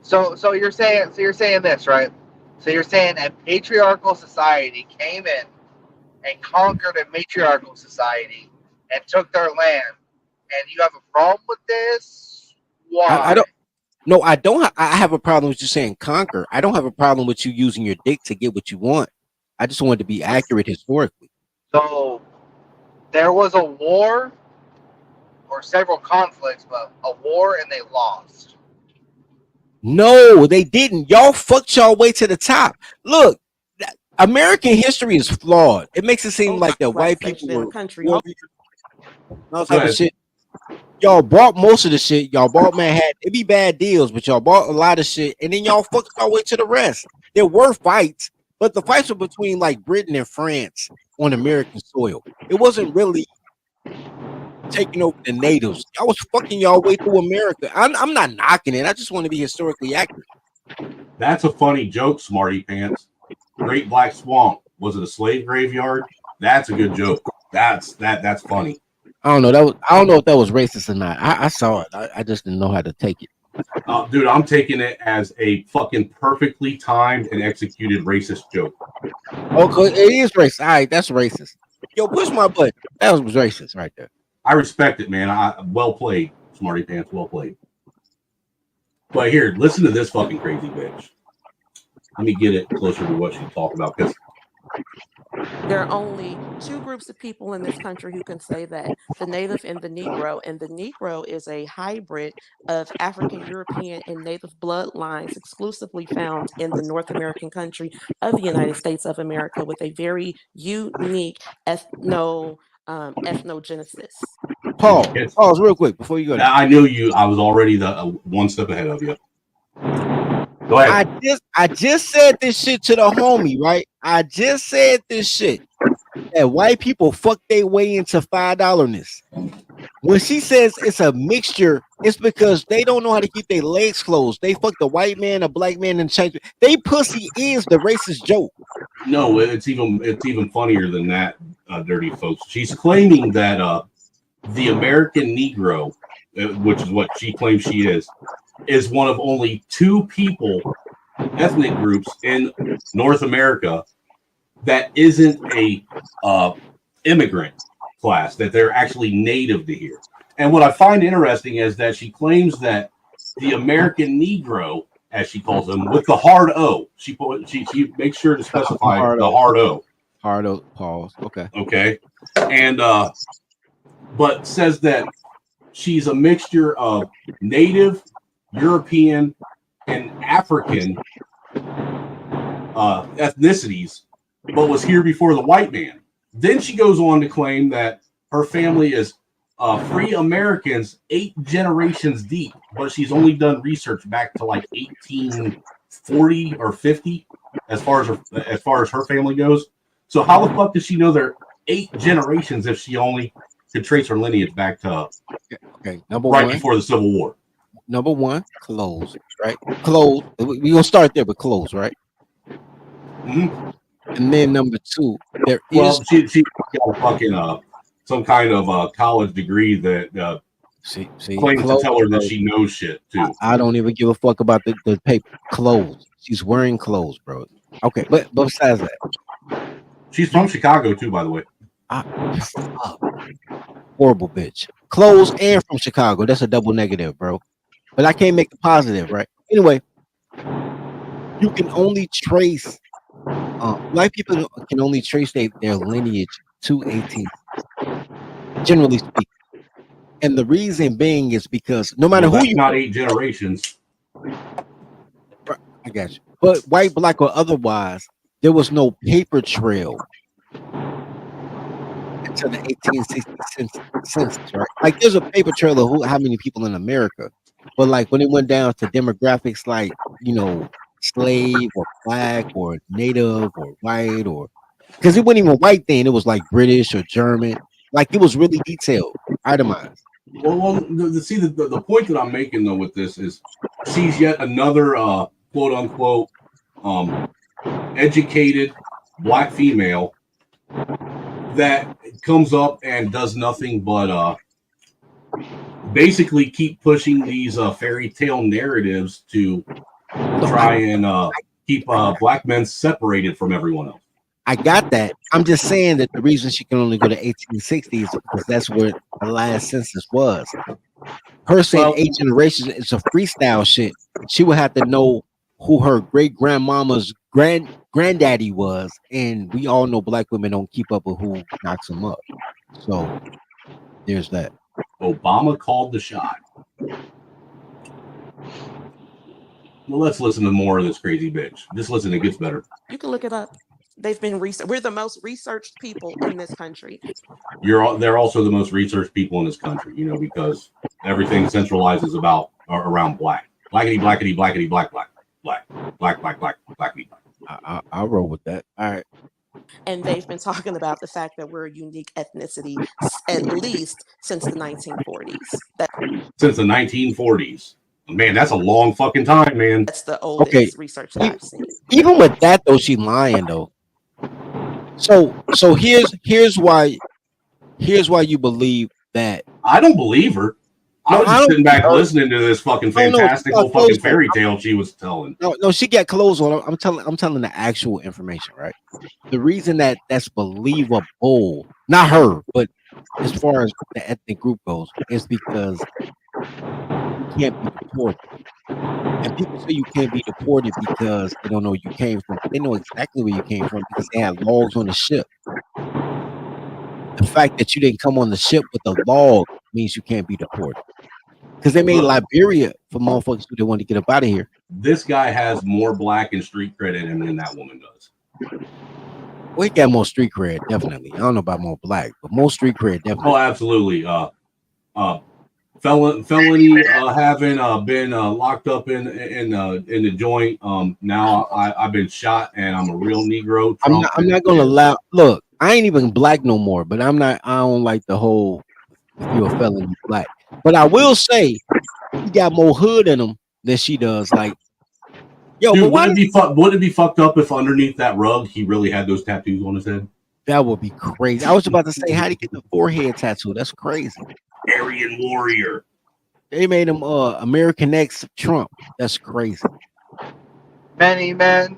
Speaker 7: So you're saying this, right? So you're saying a patriarchal society came in and conquered a matriarchal society and took their land, and you have a problem with this? Why?
Speaker 6: I don't. No, I don't. I have a problem with you saying conquer. I don't have a problem with you using your dick to get what you want. I just want to be accurate historically.
Speaker 7: So there was a war or several conflicts, but a war, and they lost.
Speaker 6: No, they didn't. Y'all fucked y'all way to the top. Look, American history is flawed. It makes it seem like the white people were country. All type of shit. Y'all bought most of the shit. Y'all bought Manhattan. It'd be bad deals, but y'all bought a lot of shit, and then y'all fucked y'all way to the rest. There were fights, but the fights were between like Britain and France on American soil. It wasn't really taking over the natives. Y'all was fucking y'all way through America. I'm not knocking it. I just want to be historically accurate.
Speaker 1: That's a funny joke, Smarty Pants. Great Black Swamp, was it a slave graveyard? That's a good joke. That's funny.
Speaker 6: I don't know. I don't know if that was racist or not. I saw it. I just didn't know how to take it.
Speaker 1: Dude, I'm taking it as a fucking perfectly timed and executed racist joke.
Speaker 6: Okay, it is racist. All right, that's racist. Yo, push my button. That was racist right there.
Speaker 1: I respect it, man. Well played, Smarty Pants. Well played. But here, listen to this fucking crazy bitch. Let me get it closer to what she's talking about, because
Speaker 9: there are only two groups of people in this country who can say that: the Native and the Negro. And the Negro is a hybrid of African, European, and Native bloodlines exclusively found in the North American country of the United States of America, with a very unique ethnogenesis.
Speaker 6: Pause real quick before you go there.
Speaker 1: I knew you. I was already one step ahead of you. Go ahead.
Speaker 6: I just said this shit to the homie, right? I just said this shit that white people fuck their way into $5-ness. When she says it's a mixture, it's because they don't know how to keep their legs closed. They fuck the white man, a black man, and change. They pussy is the racist joke.
Speaker 1: No, it's even funnier than that, dirty folks. She's claiming that the American Negro, which is what she claims she is one of only two ethnic groups in North America that isn't a immigrant class, that they're actually native to here. And what I find interesting is that she claims that the American Negro, as she calls them, with the hard O, she makes sure to specify the hard O.
Speaker 6: Hard O, pause.
Speaker 1: Okay. And but says that she's a mixture of Native, European, and African ethnicities, but was here before the white man. Then she goes on to claim that her family is free Americans 8 generations deep, but she's only done research back to like 1840 or 50 as far as her family goes. So how the fuck does she know they're 8 generations if she only could trace her lineage back to before the Civil War?
Speaker 6: Number one, clothes, right? Clothes. We're gonna start there with clothes, right?
Speaker 1: Mm-hmm.
Speaker 6: And then number two,
Speaker 1: she got a fucking some kind of college degree that claims to tell her that she knows shit too.
Speaker 6: I don't even give a fuck about the paper. Clothes. She's wearing clothes, bro. Okay, but besides that,
Speaker 1: she's from Chicago too, by the way.
Speaker 6: Horrible bitch. Clothes and from Chicago. That's a double negative, bro. But I can't make the positive, right? Anyway, you can only trace Black people can only trace their lineage to 18, generally speaking. And the reason being is because no matter
Speaker 1: Well,
Speaker 6: who
Speaker 1: that's
Speaker 6: you
Speaker 1: not 8 generations.
Speaker 6: I got you. But white, black, or otherwise, there was no paper trail until the 1860 census, right? Like there's a paper trail of how many people in America. But like when it went down to demographics like, slave or black or native or white or because it wasn't even white then, it was like British or German. Like it was really detailed, itemized.
Speaker 1: Well, the point that I'm making though with this is she's yet another quote unquote educated black female that comes up and does nothing but basically keep pushing these fairy tale narratives to try and keep black men separated from everyone else.
Speaker 6: I got that. I'm just saying that the reason she can only go to 1860 is because that's where the last census was. Her saying 8 generations is a freestyle shit. She would have to know who her great grandmama's granddaddy was, and we all know black women don't keep up with who knocks them up. So there's that.
Speaker 1: Obama called the shot. Well, let's listen to more of this crazy bitch. Just listen, it gets better.
Speaker 9: You can look it up. They've been we're the most researched people in this country.
Speaker 1: They're also the most researched people in this country, because everything centralizes around black. Blackity, blackity, blackity, black, black, black, black, black, black, blackity, black.
Speaker 6: I'll roll with that. All right.
Speaker 9: And they've been talking about the fact that we're a unique ethnicity at least since the 1940s.
Speaker 1: Since the 1940s. Man, that's a long fucking time, man.
Speaker 9: That's the oldest research that I've seen.
Speaker 6: Even with that though, she lying though. So here's why you believe that.
Speaker 1: I don't believe her. I was just sitting back listening to this fucking fantastical fucking fairy tale she was telling.
Speaker 6: No, she got clothes on. I'm telling the actual information, right? The reason that's believable, not her, but as far as the ethnic group goes, is because you can't be deported. And people say you can't be deported because they don't know where you came from. They know exactly where you came from because they had logs on the ship. The fact that you didn't come on the ship with a log means you can't be deported. Because they made Liberia for motherfuckers who they want to get up out of here.
Speaker 1: This guy has more black and street cred in him than that woman does.
Speaker 6: Well, he got more street cred, definitely. I don't know about more black, but more street cred, definitely.
Speaker 1: Oh, absolutely. Felony having been locked up in the joint. Now I've been shot and I'm a real Negro.
Speaker 6: I'm not gonna allow. Look, I ain't even black no more, but I don't like the whole if you're a felon, you black. But I will say he got more hood in him than she does. Like, yo,
Speaker 1: dude, wouldn't it be fucked up if underneath that rug he really had those tattoos on his head?
Speaker 6: That would be crazy. I was about to say, how do you get the forehead tattoo? That's crazy.
Speaker 1: Aryan warrior.
Speaker 6: They made him American X Trump. That's crazy.
Speaker 7: Many men.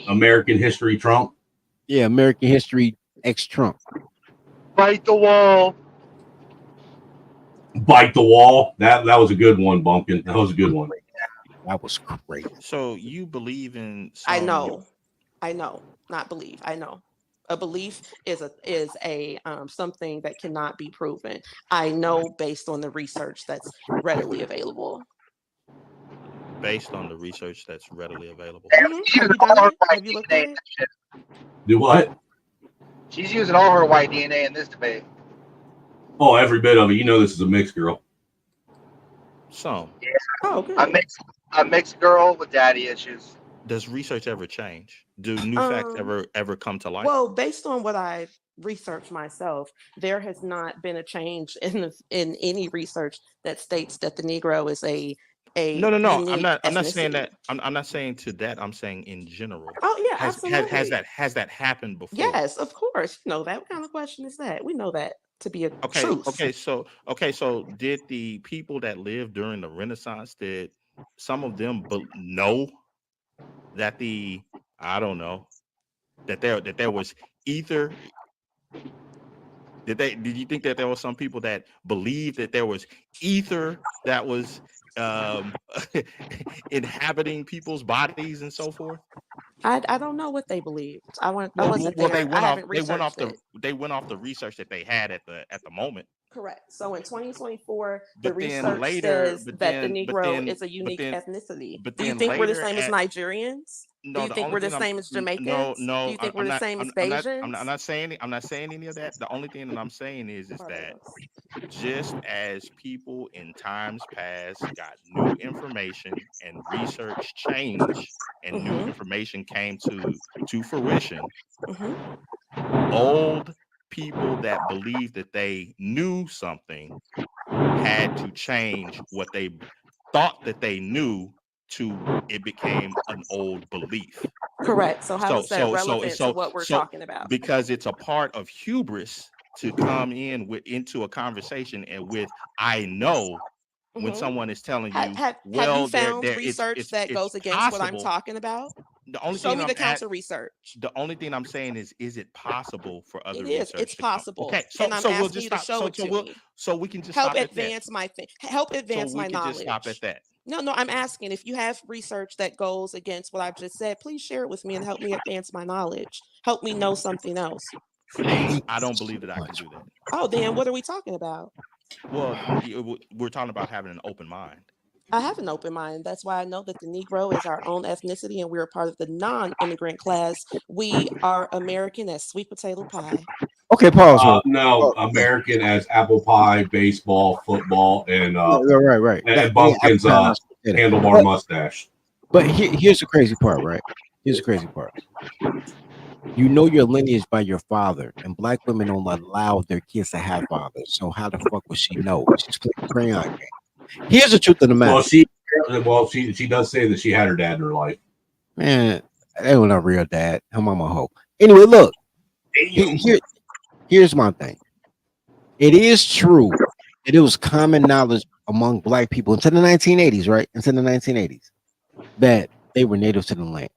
Speaker 1: American history Trump.
Speaker 6: Yeah, American history X Trump.
Speaker 7: Bite the wall.
Speaker 1: Bite the wall. That was a good one, Bumpkin. That was a good one.
Speaker 6: That was crazy.
Speaker 8: So you believe in?
Speaker 9: I know. Not believe. I know. A belief is a something that cannot be proven. I know based on the research that's readily available.
Speaker 8: Based on the research that's readily available.
Speaker 9: Have you done it? Have you looked at it?
Speaker 1: Do what?
Speaker 7: She's using all her white DNA in this debate.
Speaker 1: Oh, every bit of it. You know this is a mixed girl.
Speaker 8: So.
Speaker 7: Yeah.
Speaker 9: Oh, good.
Speaker 7: A mixed girl with daddy issues.
Speaker 8: Does research ever change? Do new facts ever come to light?
Speaker 9: Well, based on what I've researched myself, there has not been a change in any research that states that the Negro is a
Speaker 8: no. I'm not saying that. I'm not saying to that. I'm saying in general.
Speaker 9: Oh yeah, absolutely.
Speaker 8: Has that happened before?
Speaker 9: Yes, of course. You know that. What kind of question is that? We know that to be a truth.
Speaker 8: Okay. So did the people that lived during the Renaissance, did some of them know that that there was ether? Did you think that there were some people that believed that there was ether that was inhabiting people's bodies and so forth?
Speaker 9: I don't know what they believed. I
Speaker 8: Well,
Speaker 9: wasn't
Speaker 8: well,
Speaker 9: there. I haven't researched it.
Speaker 8: they went off the research that they had at the moment.
Speaker 9: Correct. So in 2024, the
Speaker 8: But then
Speaker 9: research
Speaker 8: later,
Speaker 9: says that the Negro is a unique ethnicity. Do you think we're the same as Nigerians? Do
Speaker 8: No,
Speaker 9: you
Speaker 8: the
Speaker 9: think
Speaker 8: only
Speaker 9: we're the
Speaker 8: thing
Speaker 9: same as
Speaker 8: no,
Speaker 9: Jamaicans? Do
Speaker 8: no,
Speaker 9: you think we're
Speaker 8: I'm
Speaker 9: the
Speaker 8: not,
Speaker 9: same as
Speaker 8: I'm
Speaker 9: Bajans?
Speaker 8: I'm not saying any of that. The only thing that I'm saying is that just as people in times past got new information and research changed and new information came to fruition, old people that believed that they knew something had to change what they thought that they knew to it became an old belief.
Speaker 9: Correct. So how is that relevant to what we're talking about?
Speaker 8: Because it's a part of hubris to come into a conversation and with I know when someone is telling you,
Speaker 9: have you found research that goes against what I'm talking about?
Speaker 8: The only
Speaker 9: Show
Speaker 8: thing
Speaker 9: me
Speaker 8: I'm
Speaker 9: the counter research.
Speaker 8: The only thing I'm saying is it possible for other
Speaker 9: It is.
Speaker 8: research
Speaker 9: It's
Speaker 8: to come?
Speaker 9: possible.
Speaker 8: Okay, so
Speaker 9: And I'm
Speaker 8: we'll
Speaker 9: asking
Speaker 8: just
Speaker 9: you to
Speaker 8: stop.
Speaker 9: show it to me.
Speaker 8: So we can just
Speaker 9: Help
Speaker 8: stop
Speaker 9: advance my thing. Help advance my knowledge.
Speaker 8: Just stop at that.
Speaker 9: No, I'm asking if you have research that goes against what I've just said, please share it with me and help me advance my knowledge. Help me know something else.
Speaker 8: I don't believe that I can do that.
Speaker 9: Oh, then what are we talking about?
Speaker 8: Well, we're talking about having an open mind.
Speaker 9: I have an open mind. That's why I know that the Negro is our own ethnicity and we're a part of the non-immigrant class. We are American as sweet potato pie.
Speaker 6: Okay, pause.
Speaker 1: No, American as apple pie, baseball, football, and
Speaker 6: right.
Speaker 1: and Bumpkin's handlebar mustache.
Speaker 6: But here's the crazy part, right? Here's the crazy part. You know your lineage by your father, and black women don't allow their kids to have fathers. So how the fuck would she know? She's playing the crayon game. Here's the truth of the matter.
Speaker 1: She does say that she had her dad in her life.
Speaker 6: Man, that was not real dad. Her mama hoe. Anyway, look. Here's my thing. It is true that it was common knowledge among black people until the 1980s, right? Until the 1980s, that they were native to the land.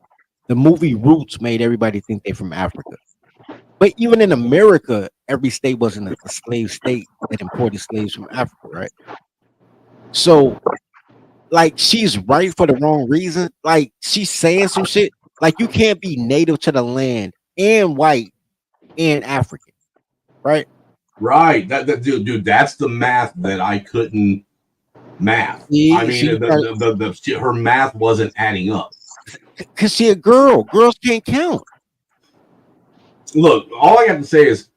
Speaker 6: The movie Roots made everybody think they're from Africa. But even in America, every state wasn't a slave state that imported slaves from Africa, right? So, like, she's right for the wrong reason. Like, she's saying some shit. Like, you can't be native to the land and white and African, right?
Speaker 1: Right. Dude, that's the math that I couldn't math. I mean, her math wasn't adding up.
Speaker 6: Because she a girl. Girls can't count.
Speaker 1: Look, all I got to say is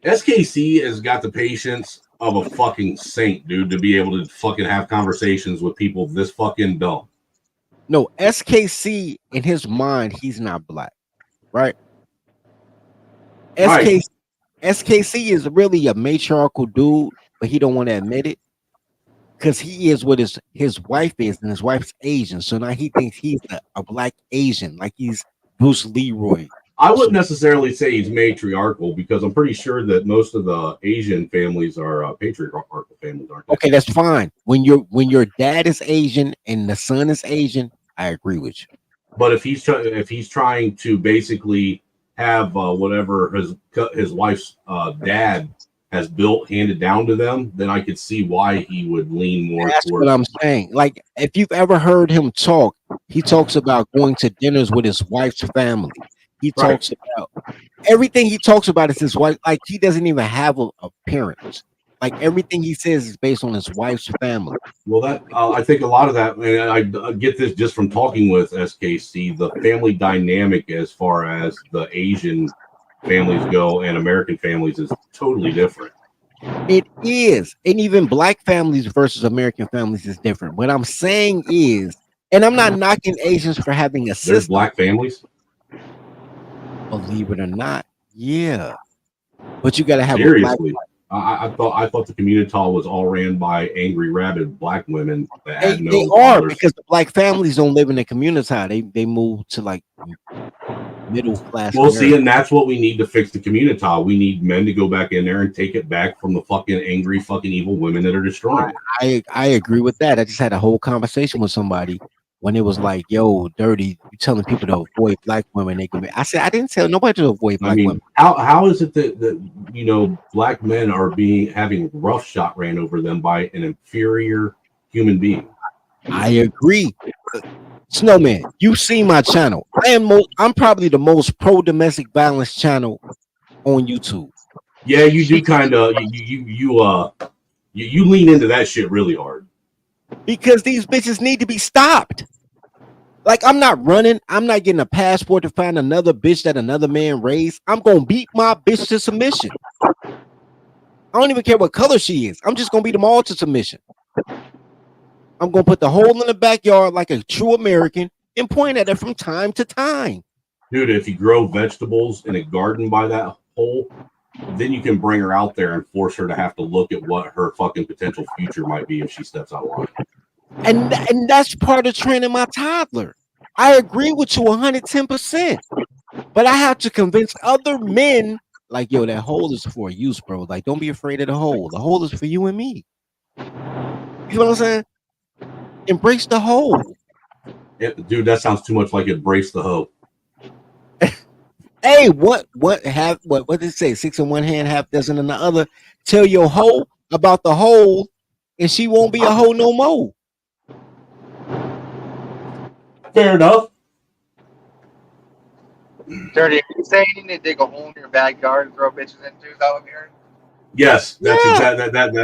Speaker 1: SKC has got the patience of a fucking saint, dude, to be able to fucking have conversations with people this fucking dumb.
Speaker 6: No, SKC in his mind, he's not black, right? SKC is really a matriarchal dude, but he don't want to admit it because he is what his wife is, and his wife's Asian. So now he thinks he's a black Asian, like he's Bruce Leroy.
Speaker 1: I wouldn't necessarily say he's matriarchal because I'm pretty sure that most of the Asian families are patriarchal families, aren't they?
Speaker 6: Okay, that's fine. When your dad is Asian and the son is Asian, I agree with you.
Speaker 1: But if he's trying to basically have whatever his wife's dad has built handed down to them, then I could see why he would lean more.
Speaker 6: That's what I'm saying. Like, if you've ever heard him talk, he talks about going to dinners with his wife's family. He talks about everything he talks about is his wife. Like, he doesn't even have a parent. Like, everything he says is based on his wife's family.
Speaker 1: Well, that I think a lot of that, and I get this just from talking with SKC, the family dynamic as far as the Asian families go and American families is totally different.
Speaker 6: It is. And even black families versus American families is different. What I'm saying is, and I'm not knocking Asians for having a system.
Speaker 1: There's black families?
Speaker 6: Believe it or not, yeah. But you got to have
Speaker 1: seriously. I thought the community hall was all ran by angry, rabid black women that had no
Speaker 6: they are, because the black families don't live in the community. They move to like middle class.
Speaker 1: Well, see, and that's what we need to fix the community. We need men to go back in there and take it back from the fucking angry, fucking evil women that are destroying it.
Speaker 6: I agree with that. I just had a whole conversation with somebody when it was like, "Yo, dirty, you telling people to avoid black women." I said, I didn't tell nobody to avoid black women.
Speaker 1: How is it that black men are having rough shot ran over them by an inferior human being?
Speaker 6: I agree. Snowman, you see my channel. I'm probably the most pro domestic violence channel on YouTube.
Speaker 1: Yeah, you do kind of you lean into that shit really hard
Speaker 6: because these bitches need to be stopped. Like, I'm not running. I'm not getting a passport to find another bitch that another man raised. I'm gonna beat my bitch to submission. I don't even care what color she is. I'm just gonna beat them all to submission. I'm gonna put the hole in the backyard like a true American and point at it from time to time.
Speaker 1: Dude, if you grow vegetables in a garden by that hole, then you can bring her out there and force her to have to look at what her fucking potential future might be if she steps out of line.
Speaker 6: And that's part of training my toddler. I agree with you 110%. But I have to convince other men, like, yo, that hole is for use, bro. Like, don't be afraid of the hole. The hole is for you and me. You know what I'm saying? Embrace the hole.
Speaker 1: Dude, that sounds too much like embrace the hoe.
Speaker 6: Hey, what did it say? 6 in one hand, half dozen in the other. Tell your hoe about the hole, and she won't be a hoe no more.
Speaker 1: Fair enough.
Speaker 7: Dirty, are you saying you need to dig a hole in your backyard and throw bitches into? Is that what I'm hearing?
Speaker 1: Yes, that's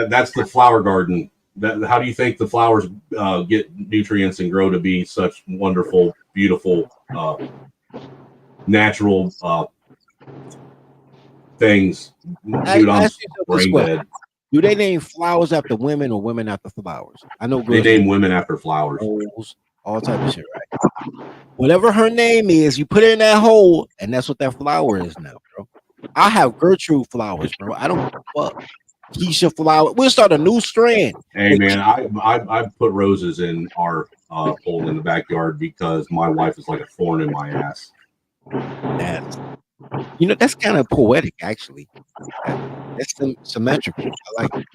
Speaker 1: that's the flower garden. How do you think the flowers get nutrients and grow to be such wonderful, beautiful, natural things? Dude, I'm brain dead.
Speaker 6: Do they name flowers after women or women after flowers? I know
Speaker 1: they name women after flowers.
Speaker 6: All type of shit, right? Whatever her name is, you put it in that hole, and that's what that flower is now, bro. I have Gertrude flowers, bro. I don't give a fuck. Keisha flower. We'll start a new strand.
Speaker 1: Hey man, I put roses in our hole in the backyard because my wife is like a thorn in my ass.
Speaker 6: That's kind of poetic, actually. That's symmetrical. I like it.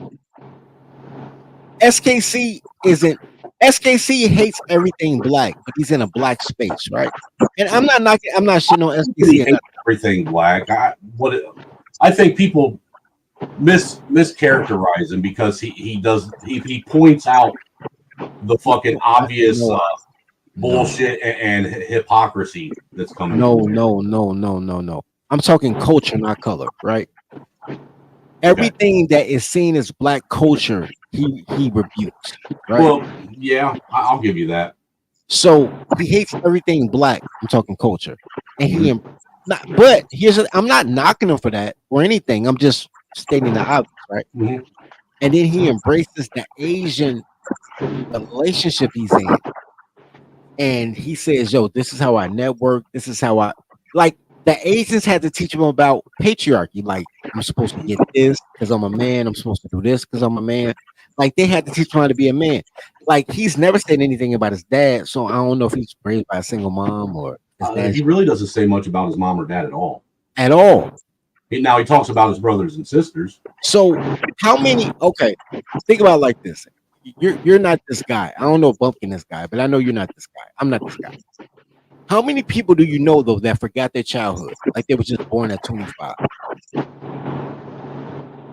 Speaker 6: SKC hates everything black, but he's in a black space, right? And I'm not shitting on SKC.
Speaker 1: Everything black. I think people mischaracterize him because he points out the fucking obvious bullshit and hypocrisy that's coming.
Speaker 6: No. I'm talking culture, not color, right? Everything that is seen as black culture, he rebukes. Right?
Speaker 1: Well, yeah, I'll give you that.
Speaker 6: So he hates everything black. I'm talking culture, and but I'm not knocking him for that or anything. I'm just stating the obvious, right?
Speaker 1: Mm-hmm.
Speaker 6: And then he embraces the Asian relationship he's in, and he says, "Yo, this is how I network. This is how I like." The Asians had to teach him about patriarchy. Like, I'm supposed to get this because I'm a man. I'm supposed to do this because I'm a man. Like, they had to teach him how to be a man. Like, he's never said anything about his dad, so I don't know if he's raised by a single mom or his dad.
Speaker 1: He really doesn't say much about his mom or dad at all.
Speaker 6: At all.
Speaker 1: Now he talks about his brothers and sisters.
Speaker 6: So how many? Okay, think about it like this. You're not this guy. I don't know if Bumpkin this guy, but I know you're not this guy. I'm not this guy. How many people do you know, though, that forgot their childhood? Like they were just born at 25?
Speaker 1: The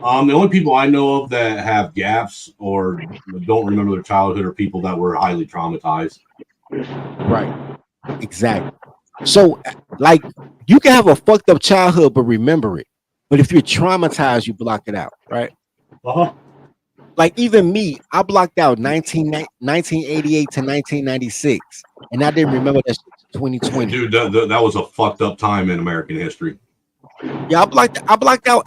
Speaker 1: only people I know of that have gaps or don't remember their childhood are people that were highly traumatized.
Speaker 6: Right. Exactly. So, like, you can have a fucked up childhood, but remember it. But if you're traumatized, you block it out, right?
Speaker 1: Uh-huh.
Speaker 6: Like, even me, I blocked out 1988 to 1996, and I didn't remember that shit. 2020,
Speaker 1: dude, that was a fucked up time in American history.
Speaker 6: Yeah, I blocked out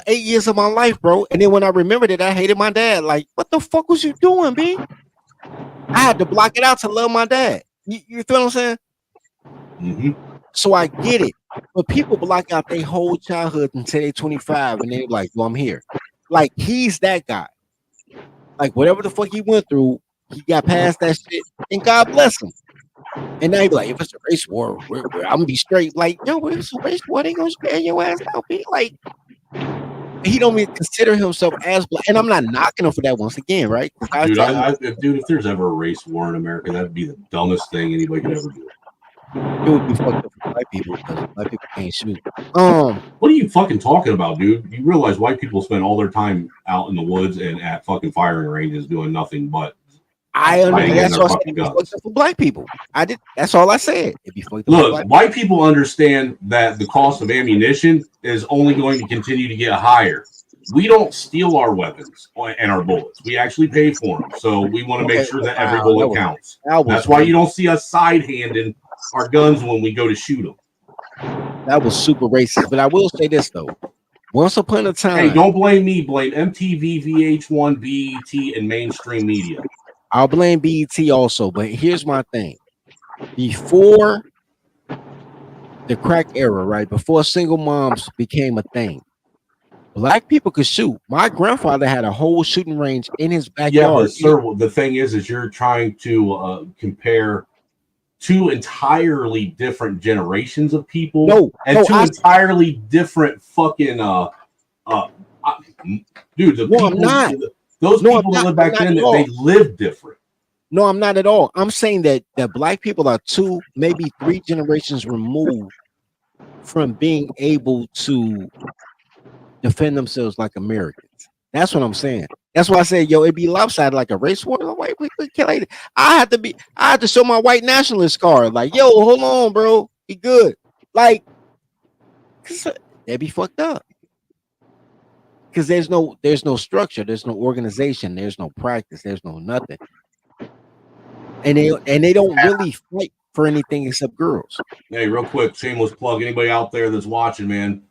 Speaker 6: 8 years of my life, bro. And then when I remembered it, I hated my dad. Like, what the fuck was you doing, B? I had to block it out to love my dad. You feel what I'm saying?
Speaker 1: Mm-hmm.
Speaker 6: So I get it, but people block out their whole childhood until they're 25, and they're like, "Well, I'm here." Like, he's that guy. Like, whatever the fuck he went through, he got past that shit, and God bless him. And now he be like, if it's a race war, I'm gonna be straight. Like, yo, if it's a race war, they gonna spare your ass out. Be like, he don't even consider himself as black. And I'm not knocking him for that once again, right?
Speaker 1: Dude, if there's ever a race war in America, that'd be the dumbest thing anybody could ever do.
Speaker 6: It would be fucked up for white people because black people can't shoot.
Speaker 1: What are you fucking talking about, dude? You realize white people spend all their time out in the woods and at fucking firing ranges doing nothing but
Speaker 6: I
Speaker 1: didn't
Speaker 6: understand.
Speaker 1: get
Speaker 6: That's
Speaker 1: no
Speaker 6: what I said.
Speaker 1: fucking
Speaker 6: It'd be
Speaker 1: guns.
Speaker 6: fucked up for black people. I did. That's all I said. It'd be fucked up for
Speaker 1: Look,
Speaker 6: black
Speaker 1: white people understand that the cost of ammunition is only going to continue to get higher. We don't steal our weapons and our bullets. We actually pay for them. So we want to
Speaker 6: people.
Speaker 1: make
Speaker 6: Okay.
Speaker 1: sure that every
Speaker 6: Wow.
Speaker 1: bullet counts.
Speaker 6: That was
Speaker 1: That's why you
Speaker 6: racist.
Speaker 1: don't see us side-handing our guns when we go to shoot them.
Speaker 6: That was super racist. But I will say this though. Once upon a time,
Speaker 1: Hey, don't blame me. Blame MTV, VH1, BET, and mainstream media.
Speaker 6: I'll blame BET also. But here's my thing. Before the crack era, right? Before single moms became a thing, black people could shoot. My grandfather had a whole shooting range in his
Speaker 1: Yeah,
Speaker 6: backyard.
Speaker 1: but sir, the thing is you're trying to compare two entirely different generations of people two entirely different fucking dude. The people,
Speaker 6: I'm not.
Speaker 1: Those
Speaker 6: No, I'm
Speaker 1: people that
Speaker 6: not.
Speaker 1: lived back
Speaker 6: I'm not
Speaker 1: then,
Speaker 6: at all.
Speaker 1: they lived different.
Speaker 6: No, I'm not at all. I'm saying that black people are 2, maybe 3 generations removed from being able to defend themselves like Americans. That's what I'm saying. That's why I said, yo, it'd be lopsided like a race war. Like, I had to show my white nationalist card. Like, yo, hold on, bro. Be good. Like, that'd be fucked up. Because there's no structure, there's no organization, there's no practice, there's no nothing. And they don't really fight for anything except girls.
Speaker 1: Hey, real quick, shameless plug. Anybody out there that's watching, man,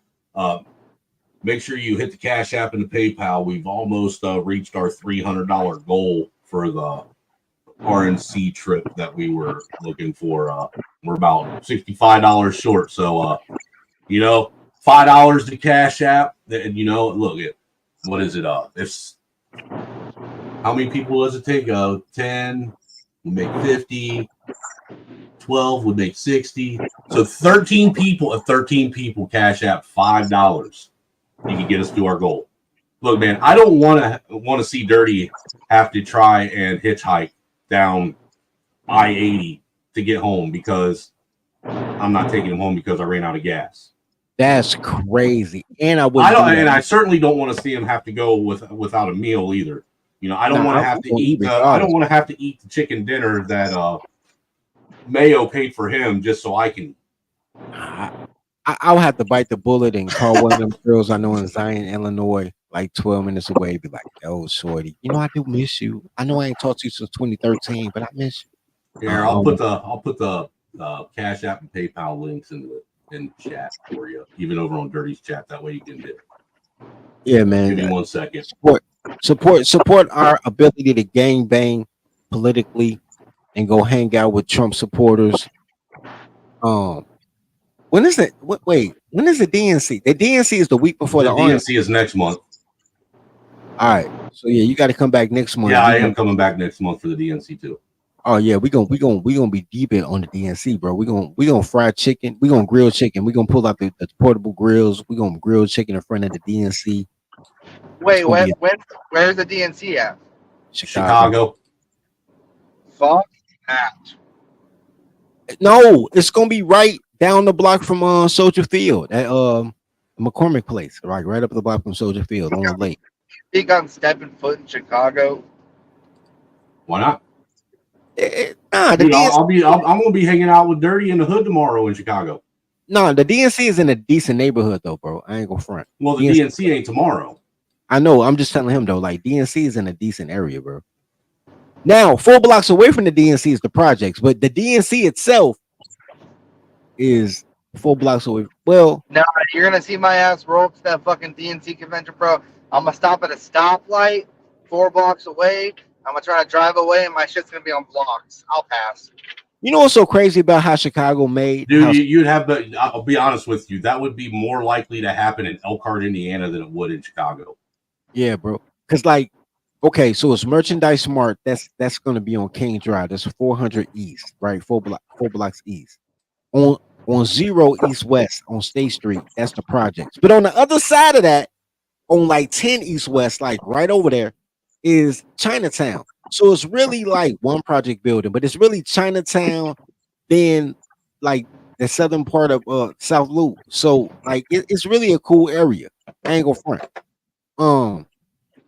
Speaker 1: make sure you hit the Cash App and the PayPal. We've almost reached our $300 goal for the RNC trip that we were looking for. We're about $65 short. So, $5 to Cash App. And, look, what is it? How many people does it take? 10 would make 50. 12 would make 60. So 13 people Cash App $5. You can get us to our goal. Look, man, I don't want to see Dirty have to try and hitchhike down I-80 to get home because I'm not taking him home because I ran out of gas.
Speaker 6: That's crazy. And
Speaker 1: I certainly don't want to see him have to go without a meal either. I don't want to have to eat. I don't want to have to eat the chicken dinner that Mayo paid for him just so I can.
Speaker 6: I'll have to bite the bullet and call one of them girls I know in Zion, Illinois, like 12 minutes away. Be like, "Yo, shorty, I do miss you. I know I ain't talked to you since 2013, but I miss you."
Speaker 1: Here, I'll put the Cash App and PayPal links in chat for you, even over on Dirty's chat. That way you can get.
Speaker 6: Yeah, man.
Speaker 1: Give me 1 second.
Speaker 6: Support our ability to gang bang politically and go hang out with Trump supporters. When is it? Wait, when is the DNC? The DNC is the week before the
Speaker 1: DNC is next month.
Speaker 6: All right, so yeah, you got to come back next month.
Speaker 1: Yeah, I am coming back next month for the DNC too.
Speaker 6: Oh yeah, we gonna be deep in on the DNC, bro. We gonna fry chicken. We gonna grill chicken. We gonna pull out the portable grills. We gonna grill chicken in front of the DNC.
Speaker 7: Wait, where's the DNC at?
Speaker 1: Chicago.
Speaker 7: Fuck that.
Speaker 6: No, it's gonna be right down the block from Soldier Field at McCormick Place, right up the block from Soldier Field on the lake.
Speaker 7: Think I'm stepping foot in Chicago?
Speaker 1: Why not?
Speaker 6: Dude,
Speaker 1: I'm gonna be hanging out with Dirty in the hood tomorrow in Chicago.
Speaker 6: No, the DNC is in a decent neighborhood though, bro. I ain't gonna front.
Speaker 1: Well, the DNC ain't tomorrow.
Speaker 6: I know. I'm just telling him though, like DNC is in a decent area, bro. Now, 4 blocks away from the DNC is the projects, but the DNC itself is 4 blocks away. Well,
Speaker 7: no, you're gonna see my ass roll up to that fucking DNC convention, bro. I'm gonna stop at a stoplight 4 blocks away. I'm gonna try to drive away, and my shit's gonna be on blocks. I'll pass.
Speaker 6: You know what's so crazy about how Chicago made?
Speaker 1: Dude, you'd have, but I'll be honest with you, that would be more likely to happen in Elkhart, Indiana, than it would in Chicago.
Speaker 6: Yeah, bro. Because okay, so it's Merchandise Mart. That's gonna be on King Drive. That's 400 East, right? 4 blocks east. On 0 East West on State Street, that's the projects. But on the other side of that, on 10 East West, right over there, is Chinatown. So it's really one project building, but it's really Chinatown, then the southern part of South Loop. So it's really a cool area. I ain't gonna front.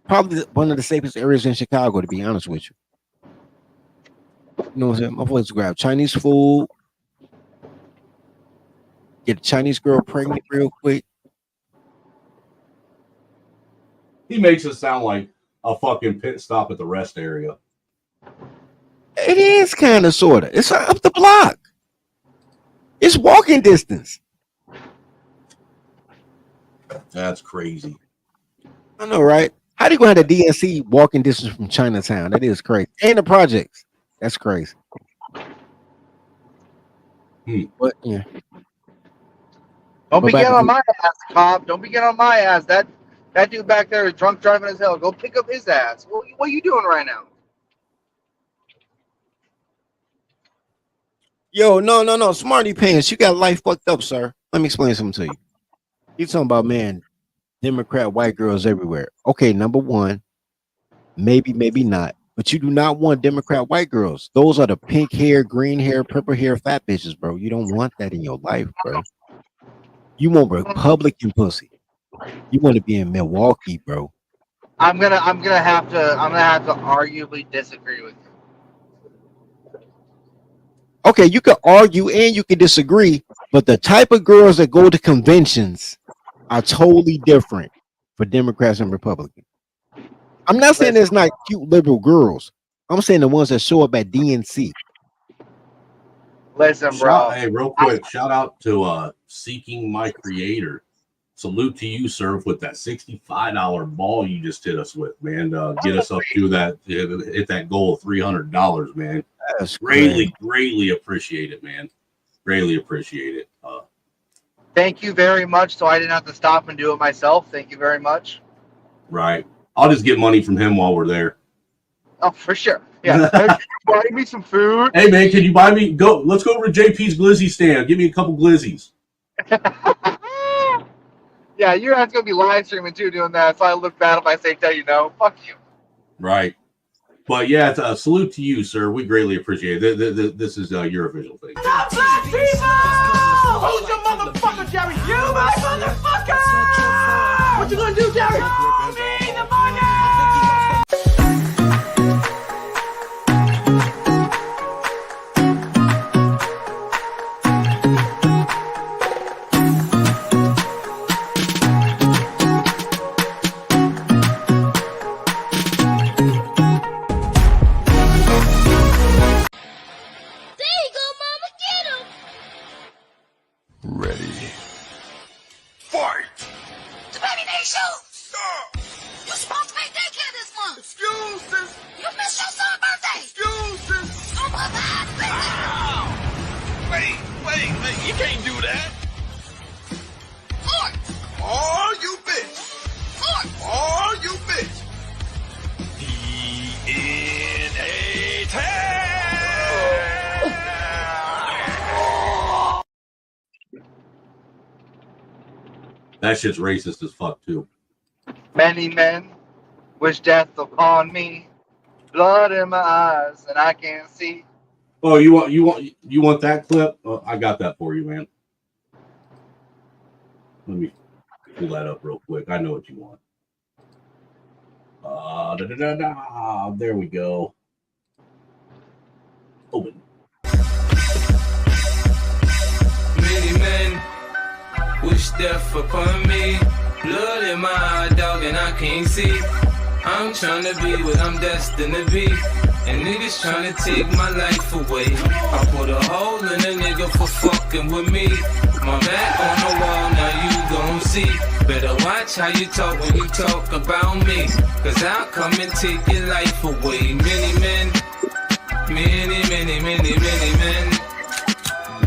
Speaker 6: Probably one of the safest areas in Chicago, to be honest with you. You know what I'm saying? My boys grab Chinese food, get a Chinese girl pregnant real quick.
Speaker 1: He makes it sound like a fucking pit stop at the rest area.
Speaker 6: It is kind of sort of. It's up the block. It's walking distance.
Speaker 1: That's crazy.
Speaker 6: I know, right? How do you go have a DNC walking distance from Chinatown? That is crazy. And the projects. That's crazy. But yeah.
Speaker 7: Don't be getting on my ass, cop. Don't be getting on my ass. That dude back there is drunk driving as hell. Go pick up his ass. What are you doing right now?
Speaker 6: Yo, no. Smarty Pants, you got life fucked up, sir. Let me explain something to you. You talking about, man, Democrat white girls everywhere. Okay, number one, maybe not. But you do not want Democrat white girls. Those are the pink hair, green hair, purple hair, fat bitches, bro. You don't want that in your life, bro. You want Republican pussy. You want to be in Milwaukee, bro.
Speaker 7: I'm gonna have to arguably disagree with you.
Speaker 6: Okay, you can argue and you can disagree, but the type of girls that go to conventions are totally different for Democrats and Republicans. I'm not saying there's not cute liberal girls. I'm saying the ones that show up at DNC.
Speaker 7: Listen, bro.
Speaker 1: Hey, real quick, shout out to Seeking My Creator. Salute to you, sir, with that $65 ball you just hit us with, man. Get us up to that, hit that goal of $300, man.
Speaker 6: That's
Speaker 1: greatly appreciate it, man. Greatly appreciate it.
Speaker 7: Thank you very much. So I didn't have to stop and do it myself. Thank you very much.
Speaker 1: Right. I'll just get money from him while we're there.
Speaker 7: Oh, for sure. Yeah. Hey, can you buy me some food?
Speaker 1: Hey, man, can you buy me? Let's go over to JP's Glizzy stand. Give me a couple Glizzies.
Speaker 7: Yeah, your ass gonna be live streaming too, doing that. So I look bad if I say tell you no. Fuck you.
Speaker 1: Right. But yeah, it's a salute to you, sir. We greatly appreciate it. This is your official thing.
Speaker 16: Black people! Who's your motherfucker, Jerry? You, my motherfucker! What you gonna do, Jerry? Show me the money!
Speaker 12: Ready.
Speaker 16: Fight!
Speaker 11: The baby needs you! You're supposed to be daycare this month!
Speaker 16: Excuses!
Speaker 11: You missed your son's birthday!
Speaker 16: Excuses!
Speaker 11: Oh my God!
Speaker 16: Wait, you can't do that!
Speaker 11: Court!
Speaker 16: Oh, you bitch!
Speaker 11: Court!
Speaker 16: Oh, you bitch! DNA
Speaker 1: That shit's racist as fuck too.
Speaker 7: Many men wish death upon me. Blood in my eyes, and I can't see.
Speaker 1: Oh, you want that clip? I got that for you, man. Let me pull that up real quick. I know what you want. There we go. Open.
Speaker 21: Many men wish death upon me. Blood in my eye, dog, and I can't see. I'm trying to be what I'm destined to be. And niggas trying to take my life away. I put a hole in a nigga for fucking with me. My back on the wall, now you gon' see. Better watch how you talk when you talk about me. Cause I'll come and take your life away. Many men, many men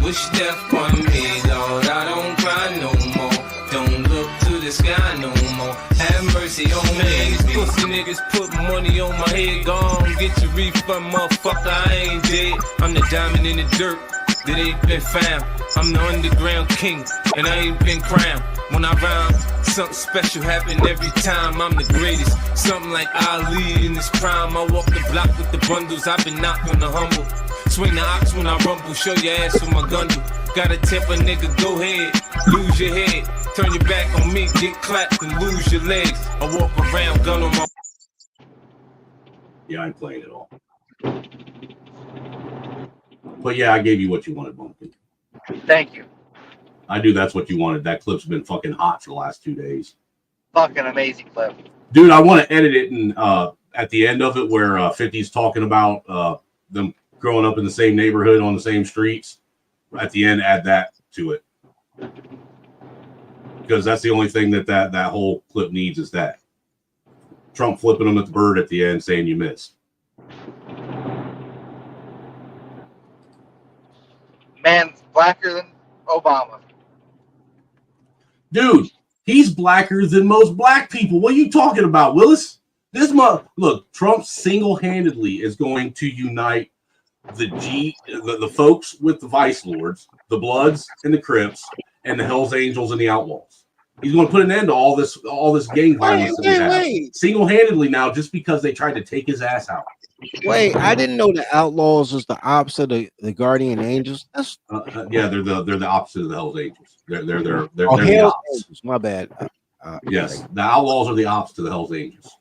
Speaker 21: wish death on me, Lord. I don't cry no more. Don't look to the sky no more. Have mercy on me. These pussy niggas put money on my head. Gone, get your refund, motherfucker. I ain't dead. I'm the diamond in the dirt that ain't been found. I'm the underground king, and I ain't been crowned. When I rhyme, something special happen every time. I'm the greatest, something like Ali in his prime. I walk the block with the bundles. I've been knocked on the humble. Swing the ox when I rumble. Show your ass with my gun do. Got a temper, nigga, go ahead. Lose your head. Turn your back on me, get clapped and lose your legs. I walk around, gun on my...
Speaker 1: Yeah, I'm playing it all. But yeah, I gave you what you wanted, Bumpkin.
Speaker 7: Thank you.
Speaker 1: I knew that's what you wanted. That clip's been fucking hot for the last 2 days.
Speaker 7: Fucking amazing clip.
Speaker 1: Dude, I want to edit it and at the end of it where 50's talking about them growing up in the same neighborhood on the same streets. At the end, add that to it. Because that's the only thing that whole clip needs is that. Trump flipping them at the bird at the end saying you missed.
Speaker 7: Man's blacker than Obama.
Speaker 1: Dude, he's blacker than most black people. What are you talking about, Willis? Look, Trump single-handedly is going to unite the folks with the vice lords, the Bloods and the Crips, and the Hells Angels and the Outlaws. He's going to put an end to all this gang violence that we have. Single-handedly now, just because they tried to take his ass out.
Speaker 6: Wait, I didn't know the Outlaws was the opposite of the Guardian Angels. That's
Speaker 1: yeah, they're the opposite of the Hells Angels. They're
Speaker 6: Hells
Speaker 1: the opposite.
Speaker 6: Angels. My bad.
Speaker 1: Yes, the Outlaws are the opposite of the Hells Angels.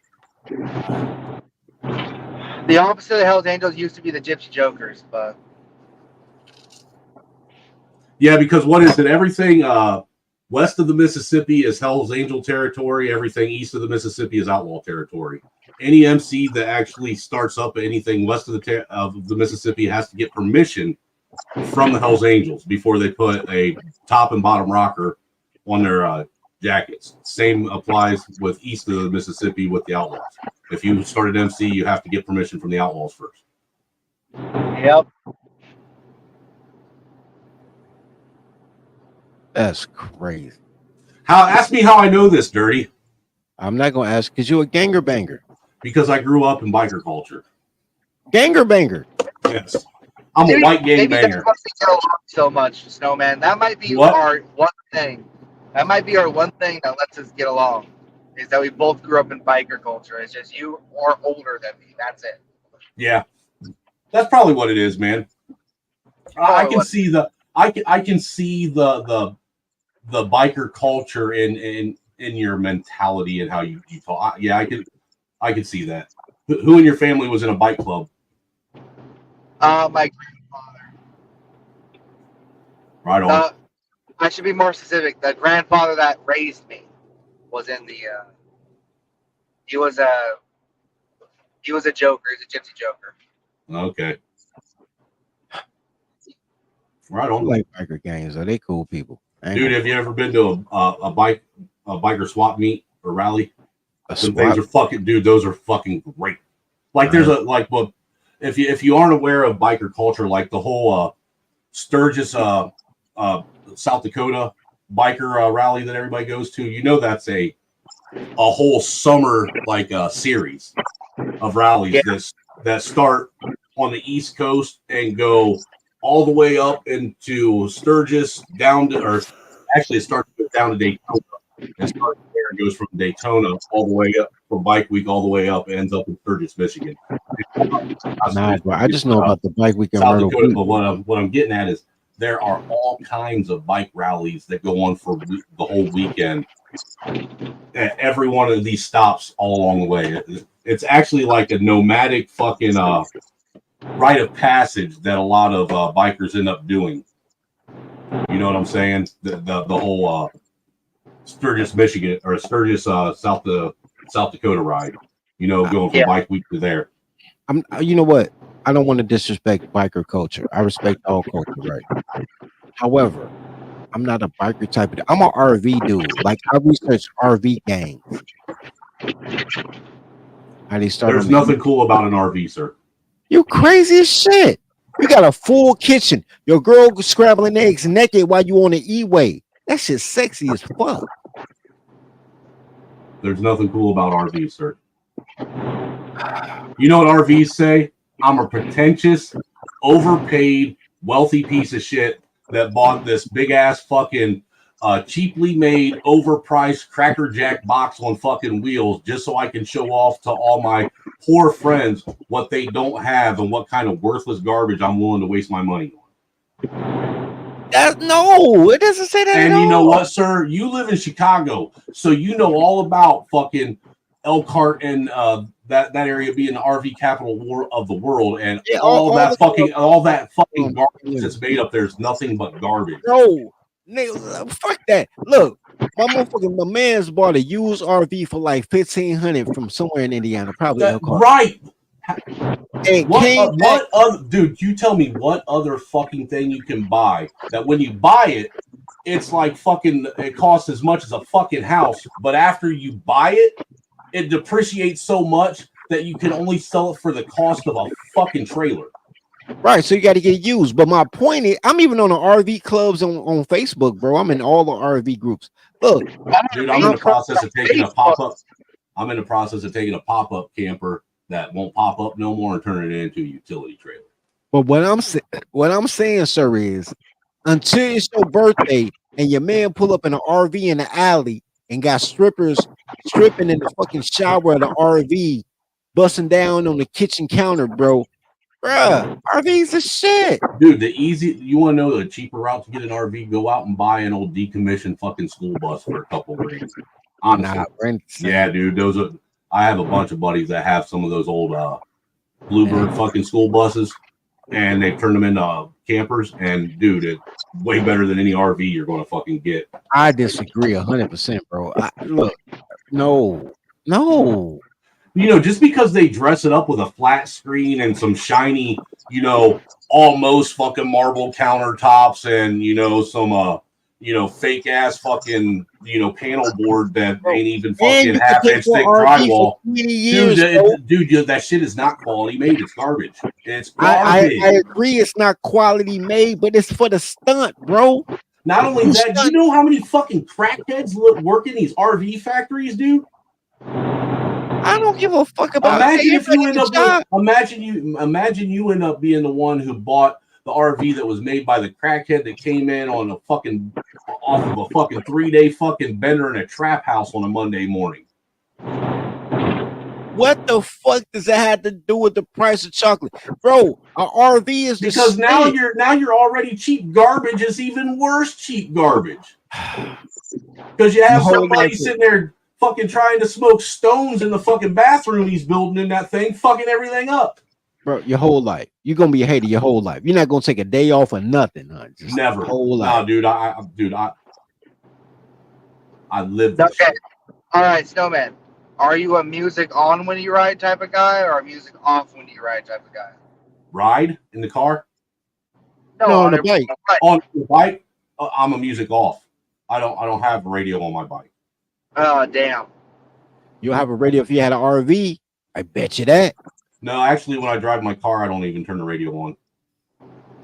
Speaker 7: The opposite of the Hells Angels used to be the Gypsy Jokers, but
Speaker 1: yeah, because what is it? Everything west of the Mississippi is Hells Angel territory. Everything east of the Mississippi is outlaw territory. Any MC that actually starts up anything west of the Mississippi has to get permission from the Hells Angels before they put a top and bottom rocker on their jackets. Same applies with east of the Mississippi with the Outlaws. If you started MC, you have to get permission from the Outlaws first.
Speaker 7: Yep.
Speaker 6: That's crazy.
Speaker 1: Ask me how I know this, Dirty.
Speaker 6: I'm not gonna ask because you're a ganger banger.
Speaker 1: Because I grew up in biker culture.
Speaker 6: Ganger banger.
Speaker 1: Yes. I'm a white gang banger.
Speaker 7: That's why we get along so much, Snowman. That might be
Speaker 1: What?
Speaker 7: our one thing. That might be our one thing that lets us get along. Is that we both grew up in biker culture. It's just you are older than me. That's it.
Speaker 1: Yeah. That's probably what it is, man. I can see the biker culture in your mentality and how you talk. Yeah, I can see that. Who in your family was in a bike club?
Speaker 7: My grandfather.
Speaker 1: Right on.
Speaker 7: I should be more specific. The grandfather that raised me was in the. He was a joker. He was a gypsy joker.
Speaker 1: Okay. Right on.
Speaker 6: I like biker gangs. Are they cool people?
Speaker 1: Dude, have you ever been to a biker swap meet or rally? Some things are fucking, dude. Those are fucking great. Like there's well, if you aren't aware of biker culture, like the whole Sturgis, South Dakota biker rally that everybody goes to, you know that's a whole summer like series of rallies that start on the East Coast and go all the way up into Sturgis down to, or actually it starts down to Daytona. It starts there and goes from Daytona all the way up from Bike Week all the way up, ends up in Sturgis, Michigan.
Speaker 6: Nah, bro, I just know about the Bike Week in
Speaker 1: South
Speaker 6: Myrtle
Speaker 1: Dakota.
Speaker 6: Beach.
Speaker 1: But what I'm getting at is there are all kinds of bike rallies that go on for the whole weekend. At every one of these stops all along the way. It's actually like a nomadic fucking rite of passage that a lot of bikers end up doing. You know what I'm saying? The whole Sturgis, Michigan, or Sturgis, South Dakota ride. You know, going from Bike Week to there.
Speaker 6: You know what? I don't want to disrespect biker culture. I respect all culture, right? However, I'm not a biker type of. I'm an RV dude. Like I research RV gangs. How they start?
Speaker 1: There's nothing cool about an RV, sir.
Speaker 6: You crazy as shit. You got a full kitchen. Your girl scrabbling eggs naked while you on the E-way. That shit's sexy as fuck.
Speaker 1: There's nothing cool about RVs, sir. You know what RVs say? I'm a pretentious, overpaid, wealthy piece of shit that bought this big ass fucking cheaply made, overpriced Cracker Jack box on fucking wheels just so I can show off to all my poor friends what they don't have and what kind of worthless garbage I'm willing to waste my money on.
Speaker 6: No, it doesn't say that.
Speaker 1: And you know what, sir? You live in Chicago, so you know all about fucking Elkhart and that area being the RV capital of the world, and
Speaker 6: Yeah,
Speaker 1: all that fucking
Speaker 6: yeah.
Speaker 1: garbage that's made up there's nothing but garbage.
Speaker 6: No, nigga, fuck that. Look, my man's bought a used RV for like $1,500 from somewhere in Indiana, probably Elkhart.
Speaker 1: Right.
Speaker 6: And
Speaker 1: What other dude? You tell me what other fucking thing you can buy that when you buy it, it's like fucking it costs as much as a fucking house, but after you buy it, it depreciates so much that you can only sell it for the cost of a fucking trailer.
Speaker 6: Right, so you got to get used. But my point is, I'm even on the RV clubs on Facebook, bro. I'm in all the RV groups. Look,
Speaker 1: dude, I'm in the process of taking a pop up. I'm in the process of taking a pop up camper that won't pop up no more and turn it into a utility trailer.
Speaker 6: But what I'm saying, sir, is until it's your birthday and your man pull up in an RV in the alley and got strippers stripping in the fucking shower of the RV, busting down on the kitchen counter, bro. Bruh, RVs are shit.
Speaker 1: Dude, you want to know the cheaper route to get an RV? Go out and buy an old decommissioned fucking school bus for a couple grand. Honestly. Yeah, dude, I have a bunch of buddies that have some of those old Bluebird fucking school buses, and they've turned them into campers, and dude, it's way better than any RV you're going to fucking get.
Speaker 6: I disagree 100%, bro. Look, no.
Speaker 1: You know, just because they dress it up with a flat screen and some shiny, you know, almost fucking marble countertops and, you know, some, you know, fake ass fucking, you know, panel board that ain't even fucking half-inch thick drywall. Dude, that shit is not quality made. It's garbage. It's garbage.
Speaker 6: I agree it's not quality made, but it's for the stunt, bro.
Speaker 1: Not only that, do you know how many fucking crackheads work in these RV factories, dude?
Speaker 6: I don't give a fuck about.
Speaker 1: Imagine if you end up. Imagine you end up being the one who bought the RV that was made by the crackhead that came in on a fucking off of a fucking 3-day fucking bender in a trap house on a Monday morning.
Speaker 6: What the fuck does that have to do with the price of chocolate, bro? An RV is
Speaker 1: because now you're already cheap garbage is even worse cheap garbage because you have somebody sitting there fucking trying to smoke stones in the fucking bathroom he's building in that thing, fucking everything up.
Speaker 6: Bro, your whole life. You're gonna be a hater your whole life. You're not gonna take a day off or nothing, huh? Just
Speaker 1: never.
Speaker 6: Whole life.
Speaker 1: No, dude, I live this shit.
Speaker 7: All right, Snowman. Are you a music on when you ride type of guy or a music off when you ride type of guy?
Speaker 1: Ride in the car?
Speaker 7: No,
Speaker 6: on the bike.
Speaker 1: On the bike, I'm a music off. I don't have radio on my bike.
Speaker 7: Oh, damn.
Speaker 6: You'll have a radio if you had an RV. I bet you that.
Speaker 1: No, actually, when I drive my car, I don't even turn the radio on.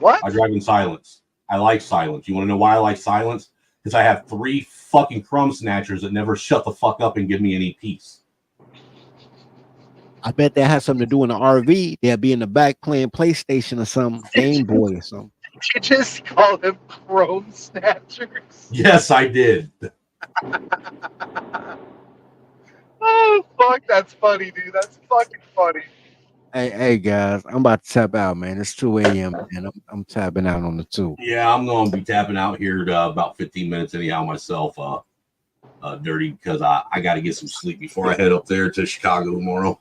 Speaker 7: What?
Speaker 1: I drive in silence. I like silence. You want to know why I like silence? Because I have 3 fucking crumb snatchers that never shut the fuck up and give me any peace.
Speaker 6: I bet that has something to do in the RV. They'll be in the back playing PlayStation or something, Game Boy or something.
Speaker 7: You just call them chrome snatchers?
Speaker 1: Yes, I did.
Speaker 7: Oh, fuck, that's funny, dude. That's fucking funny.
Speaker 6: Hey guys, I'm about to tap out, man. It's 2 a.m. and I'm tapping out on the 2.
Speaker 1: Yeah, I'm going to be tapping out here about 15 minutes anyhow myself, dirty, because I got to get some sleep before I head up there to Chicago tomorrow.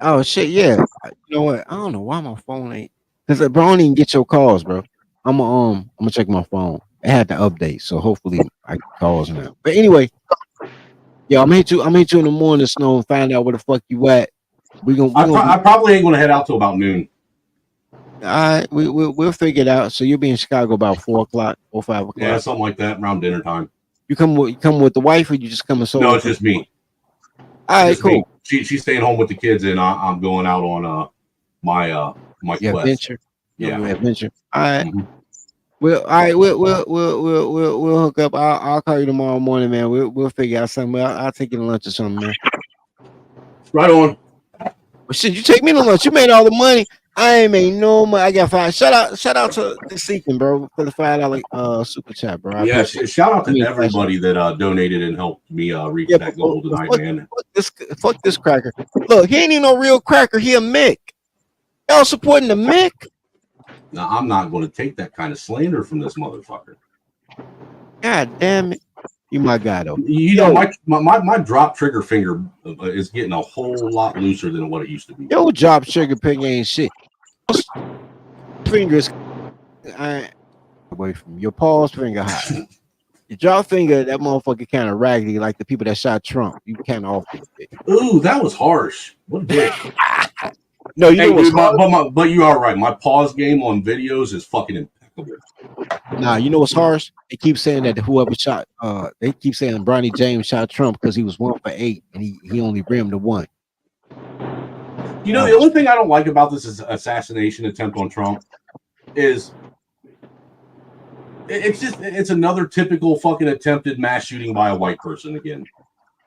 Speaker 6: Oh shit, yeah. You know what? I don't know why my phone ain't. Cause bro, I don't even get your calls, bro. I'm gonna check my phone. It had to update, so hopefully I get calls now. But anyway, yeah, I'm hit you in the morning, Snow, and find out where the fuck you at.
Speaker 1: I probably ain't gonna head out till about noon.
Speaker 6: All right, we'll figure it out. So you'll be in Chicago about 4 o'clock or 5 o'clock.
Speaker 1: Yeah, something like that around dinner time.
Speaker 6: You come with the wife, or you just come solo?
Speaker 1: No, it's just me.
Speaker 6: All right, cool.
Speaker 1: She's staying home with the kids, and I'm going out on my quest.
Speaker 6: Adventure.
Speaker 1: Yeah,
Speaker 6: adventure. All right. Mm-hmm. Well, all right. We'll hook up. I'll call you tomorrow morning, man. We'll figure out something. I'll take you to lunch or something, man.
Speaker 1: Right on.
Speaker 6: Well, shit, you take me to lunch. You made all the money. I ain't made no money. I got 5. Shout out to the Seeking, bro, for the $5 super chat, bro.
Speaker 1: Yeah, shout out to everybody that donated and helped me reach that goal tonight, man.
Speaker 6: Fuck this cracker. Look, he ain't even no real cracker. He a Mick. Y'all supporting the Mick?
Speaker 1: Now, I'm not going to take that kind of slander from this motherfucker.
Speaker 6: God damn it. You my guy though.
Speaker 1: You know, my drop trigger finger is getting a whole lot looser than what it used to be.
Speaker 6: Yo, drop trigger finger ain't shit. Fingers away from your pause finger high. Your drop finger, that motherfucker kind of raggedy, like the people that shot Trump. You kind of off this bit.
Speaker 1: Ooh, that was harsh. What a dick.
Speaker 6: No, you know what's
Speaker 1: dude, but you are right. My pause game on videos is fucking impeccable.
Speaker 6: Nah, you know what's harsh? They keep saying that whoever shot, they keep saying Bronny James shot Trump because he was 1 for 8 and he only rimmed to 1.
Speaker 1: You know, the only thing I don't like about this is assassination attempt on Trump is it's another typical fucking attempted mass shooting by a white person again.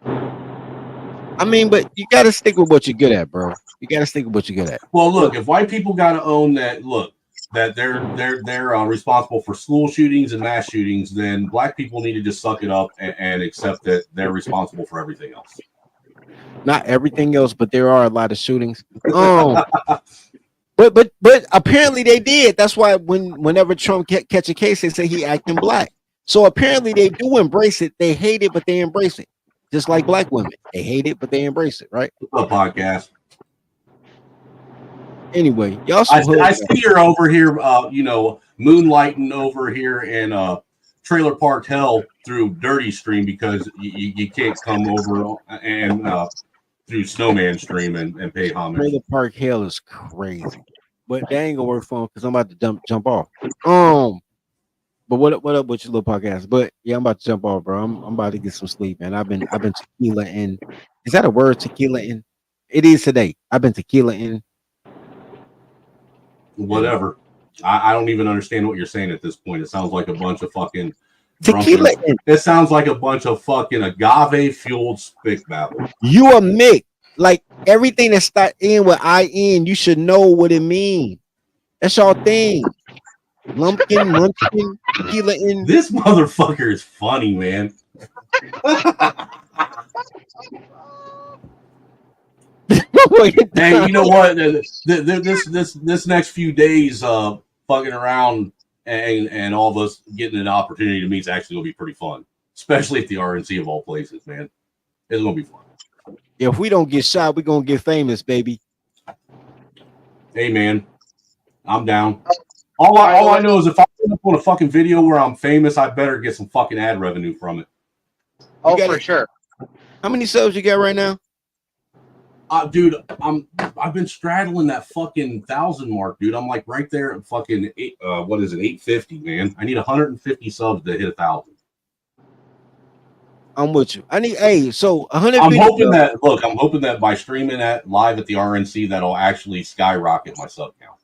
Speaker 6: I mean, but you got to stick with what you're good at, bro. You got to stick with what you're good at.
Speaker 1: Well, look, if white people got to own that, that they're responsible for school shootings and mass shootings, then black people need to just suck it up and accept that they're responsible for everything else.
Speaker 6: Not everything else, but there are a lot of shootings. But apparently they did. That's why whenever Trump catch a case, they say he acting black. So apparently they do embrace it. They hate it, but they embrace it. Just like black women, they hate it, but they embrace it, right?
Speaker 1: A podcast.
Speaker 6: Anyway, y'all.
Speaker 1: I see you're over here, moonlighting over here in Trailer Park Hell through Dirty Stream because you can't come over and through Snowman Stream and pay homage.
Speaker 6: Trailer Park Hell is crazy, but they ain't gonna work for him because I'm about to jump off. But what up with your little podcast? But yeah, I'm about to jump off, bro. I'm about to get some sleep, man. I've been tequila in. Is that a word? Tequila in? It is today. I've been tequila in.
Speaker 1: Whatever. I don't even understand what you're saying at this point. It sounds like a bunch of fucking
Speaker 6: tequila.
Speaker 1: It sounds like a bunch of fucking agave fueled spick babble.
Speaker 6: You a Mick. Like everything that start in with IN, you should know what it means. That's your thing. Lumpkin, munchkin, tequila in.
Speaker 1: This motherfucker is funny, man. Hey, you know what? This next few days, fucking around and all of us getting an opportunity to meet is actually gonna be pretty fun, especially at the RNC of all places, man. It's gonna be fun.
Speaker 6: If we don't get shot, we're gonna get famous, baby.
Speaker 1: Hey, man, I'm down. All I know is if I end up on a fucking video where I'm famous, I better get some fucking ad revenue from it.
Speaker 7: Oh, for sure.
Speaker 6: How many subs you got right now?
Speaker 1: Dude, I've been straddling that fucking 1,000 mark, dude. I'm like right there at fucking 850, man. I need 150 subs to hit 1,000.
Speaker 6: I'm with you. I need so 150.
Speaker 1: I'm hoping that by streaming that live at the RNC, that'll actually skyrocket my sub count.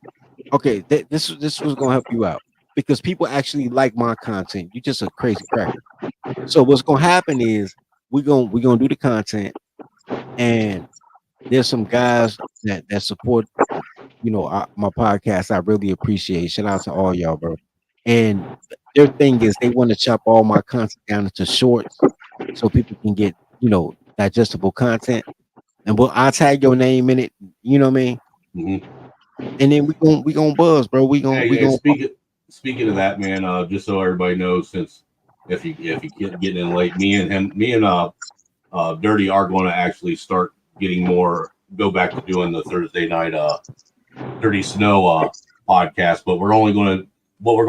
Speaker 6: Okay, this was gonna help you out because people actually like my content. You just a crazy cracker. So what's gonna happen is we're gonna do the content, and there's some guys that support, my podcast. I really appreciate. Shout out to all y'all, bro. And their thing is they want to chop all my content down into shorts so people can get digestible content. And I'll tag your name in it. You know what I mean?
Speaker 1: Mm-hmm.
Speaker 6: And then we gonna buzz, bro. We gonna
Speaker 1: speaking of that, man. Just so everybody knows, since if you get getting in late, me and Dirty are going to actually start go back to doing the Thursday night Dirty Snow podcast. But what we're going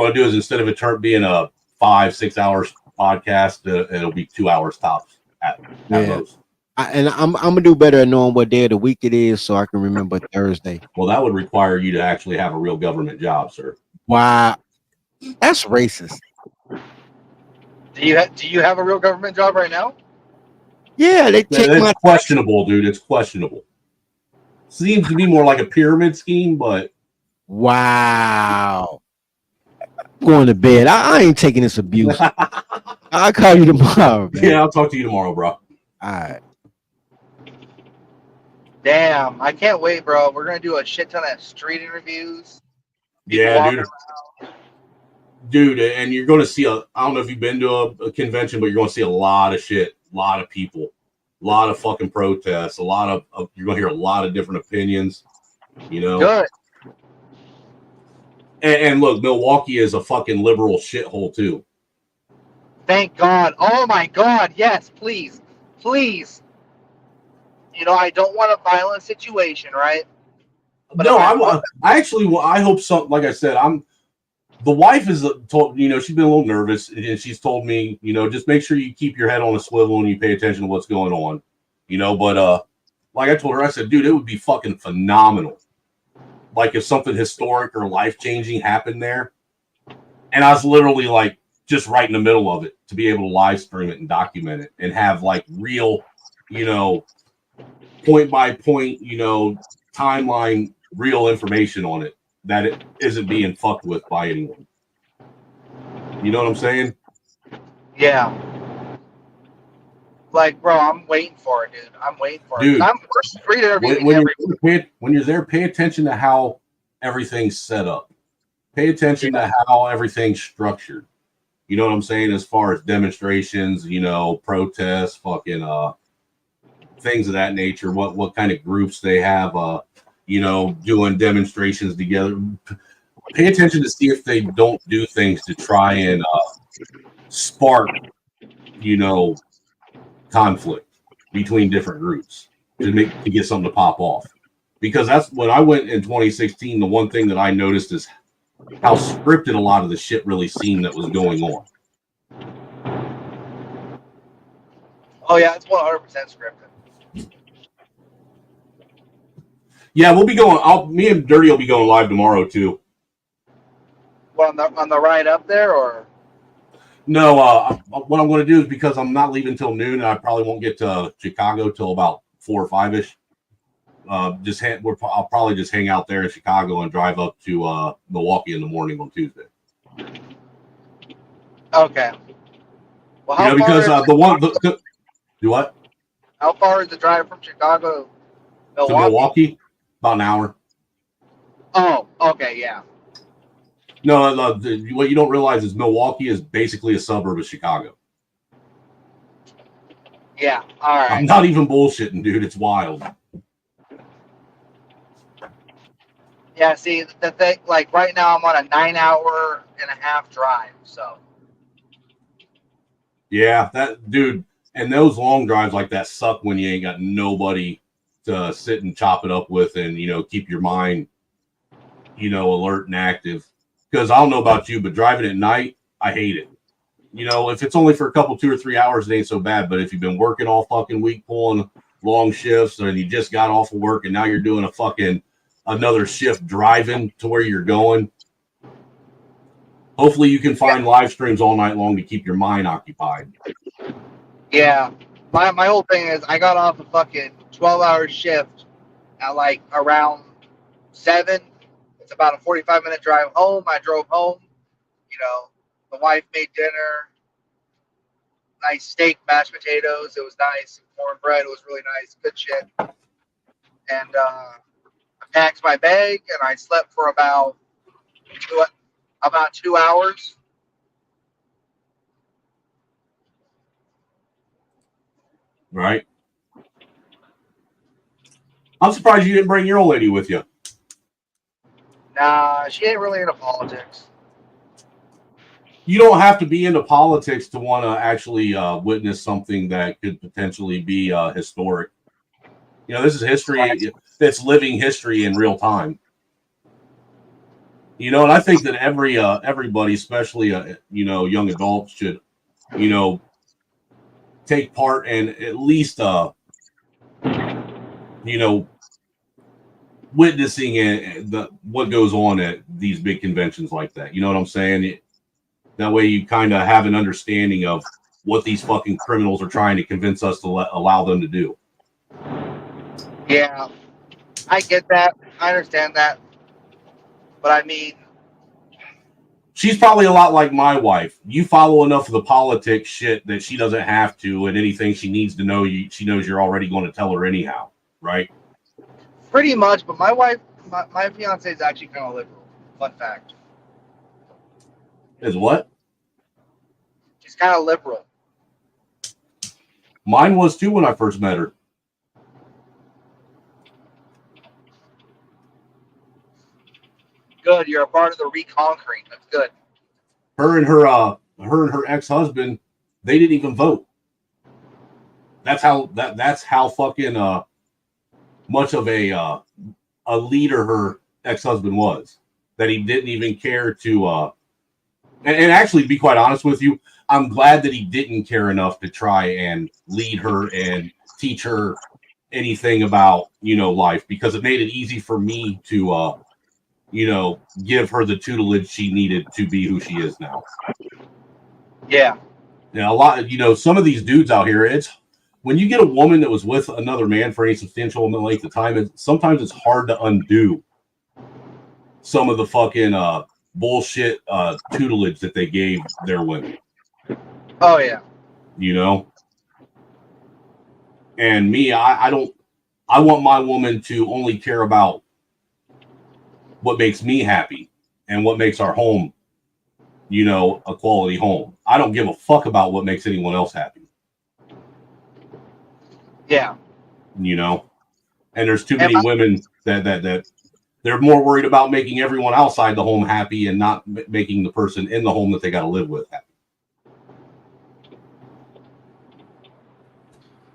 Speaker 1: to do is instead of it being a 5-6 hours podcast, it'll be 2 hours tops at most.
Speaker 6: I'm gonna do better at knowing what day of the week it is, so I can remember Thursday.
Speaker 1: Well, that would require you to actually have a real government job, sir.
Speaker 6: Wow, that's racist.
Speaker 7: Do you have a real government job right now?
Speaker 6: Yeah,
Speaker 1: it's questionable, dude. It's questionable. Seems to be more like a pyramid scheme, but
Speaker 6: wow. I'm going to bed. I ain't taking this abuse. I'll call you tomorrow, man.
Speaker 1: Yeah, I'll talk to you tomorrow, bro.
Speaker 6: All right.
Speaker 7: Damn, I can't wait, bro. We're gonna do a shit ton of street interviews.
Speaker 1: Yeah, dude, and you're gonna see I don't know if you've been to a convention, but you're gonna see a lot of shit, a lot of people, a lot of fucking protests, you're gonna hear a lot of different opinions,
Speaker 7: Good.
Speaker 1: And look, Milwaukee is a fucking liberal shithole too.
Speaker 7: Thank God. Oh my God. Yes, please. Please. You know, I don't want a violent situation, right? But
Speaker 1: no, I hope so. Like I said, the wife is told, she's been a little nervous, and she's told me, just make sure you keep your head on a swivel and you pay attention to what's going on, but like I told her, I said, dude, it would be fucking phenomenal. Like if something historic or life-changing happened there, and I was literally like just right in the middle of it to be able to live stream it and document it and have like real, point by point, timeline, real information on it that it isn't being fucked with by anyone. You know what I'm saying?
Speaker 7: Yeah. Like, bro, I'm waiting for it, dude. I'm waiting for it.
Speaker 1: Dude,
Speaker 7: I'm free to interviewing
Speaker 1: when you're there, pay attention to how everything's set up. Pay attention to how everything's structured. You know what I'm saying? As far as demonstrations, protests, fucking things of that nature. What kind of groups they have, doing demonstrations together. Pay attention to see if they don't do things to try and spark, conflict between different groups to get something to pop off. Because that's when I went in 2016. The one thing that I noticed is how scripted a lot of the shit really seemed that was going on.
Speaker 7: Oh yeah, it's 100% scripted.
Speaker 1: Yeah, we'll be going. Me and Dirty will be going live tomorrow too.
Speaker 7: What, on the ride up there, or?
Speaker 1: No, what I'm going to do is, because I'm not leaving till noon, and I probably won't get to Chicago till about 4 or 5ish. I'll probably just hang out there in Chicago and drive up to Milwaukee in the morning on Tuesday.
Speaker 7: Okay. Well, how
Speaker 1: because
Speaker 7: far
Speaker 1: do what?
Speaker 7: How far is the drive from Chicago to Milwaukee?
Speaker 1: To Milwaukee, about an hour.
Speaker 7: Oh, okay, yeah.
Speaker 1: No, what you don't realize is Milwaukee is basically a suburb of Chicago.
Speaker 7: Yeah, all right.
Speaker 1: I'm not even bullshitting, dude. It's wild.
Speaker 7: Yeah, see, the thing, like right now I'm on a 9.5-hour drive, so.
Speaker 1: Yeah, that dude, and those long drives like that suck when you ain't got nobody to sit and chop it up with and, keep your mind, alert and active. Because I don't know about you, but driving at night, I hate it. If it's only for a couple, 2 or 3 hours, it ain't so bad. But if you've been working all fucking week, pulling long shifts, and you just got off of work and now you're doing another shift driving to where you're going, hopefully you can find live streams all night long to keep your mind occupied.
Speaker 7: Yeah. My whole thing is I got off a fucking 12-hour shift at like around 7. It's about a 45-minute drive home. I drove home. The wife made dinner. Nice steak, mashed potatoes. It was nice. Cornbread. It was really nice. Good shit. And I packed my bag and I slept for about 2 hours.
Speaker 1: Right. I'm surprised you didn't bring your old lady with you.
Speaker 7: Nah, she ain't really into politics.
Speaker 1: You don't have to be into politics to want to actually witness something that could potentially be historic. This is history. It's living history in real time. And I think that everybody, especially young adults, should take part and at least witnessing what goes on at these big conventions like that. You know what I'm saying? That way you kind of have an understanding of what these fucking criminals are trying to convince us to allow them to do.
Speaker 7: Yeah, I get that. I understand that. But I mean,
Speaker 1: she's probably a lot like my wife. You follow enough of the politics shit that she doesn't have to, and anything she needs to know, she knows you're already going to tell her anyhow, right?
Speaker 7: Pretty much, but my wife, my fiance is actually kind of liberal. Fun fact.
Speaker 1: Is what?
Speaker 7: She's kind of liberal.
Speaker 1: Mine was too when I first met her.
Speaker 7: Good, you're a part of the reconquering. That's good.
Speaker 1: Her and her ex-husband They didn't even vote. That's how fucking much of a leader her ex-husband was, that he didn't even care to and actually, to be quite honest with you, I'm glad that he didn't care enough to try and lead her and teach her anything about, life, because it made it easy for me to give her the tutelage she needed to be who she is now.
Speaker 7: Yeah.
Speaker 1: Now, a lot, some of these dudes out here, it's when you get a woman that was with another man for any substantial length of time, sometimes it's hard to undo some of the fucking bullshit tutelage that they gave their women.
Speaker 7: Oh yeah.
Speaker 1: And me, I want my woman to only care about what makes me happy and what makes our home, a quality home. I don't give a fuck about what makes anyone else happy.
Speaker 7: Yeah.
Speaker 1: And there's too many women that they're more worried about making everyone outside the home happy and not making the person in the home that they got to live with happy.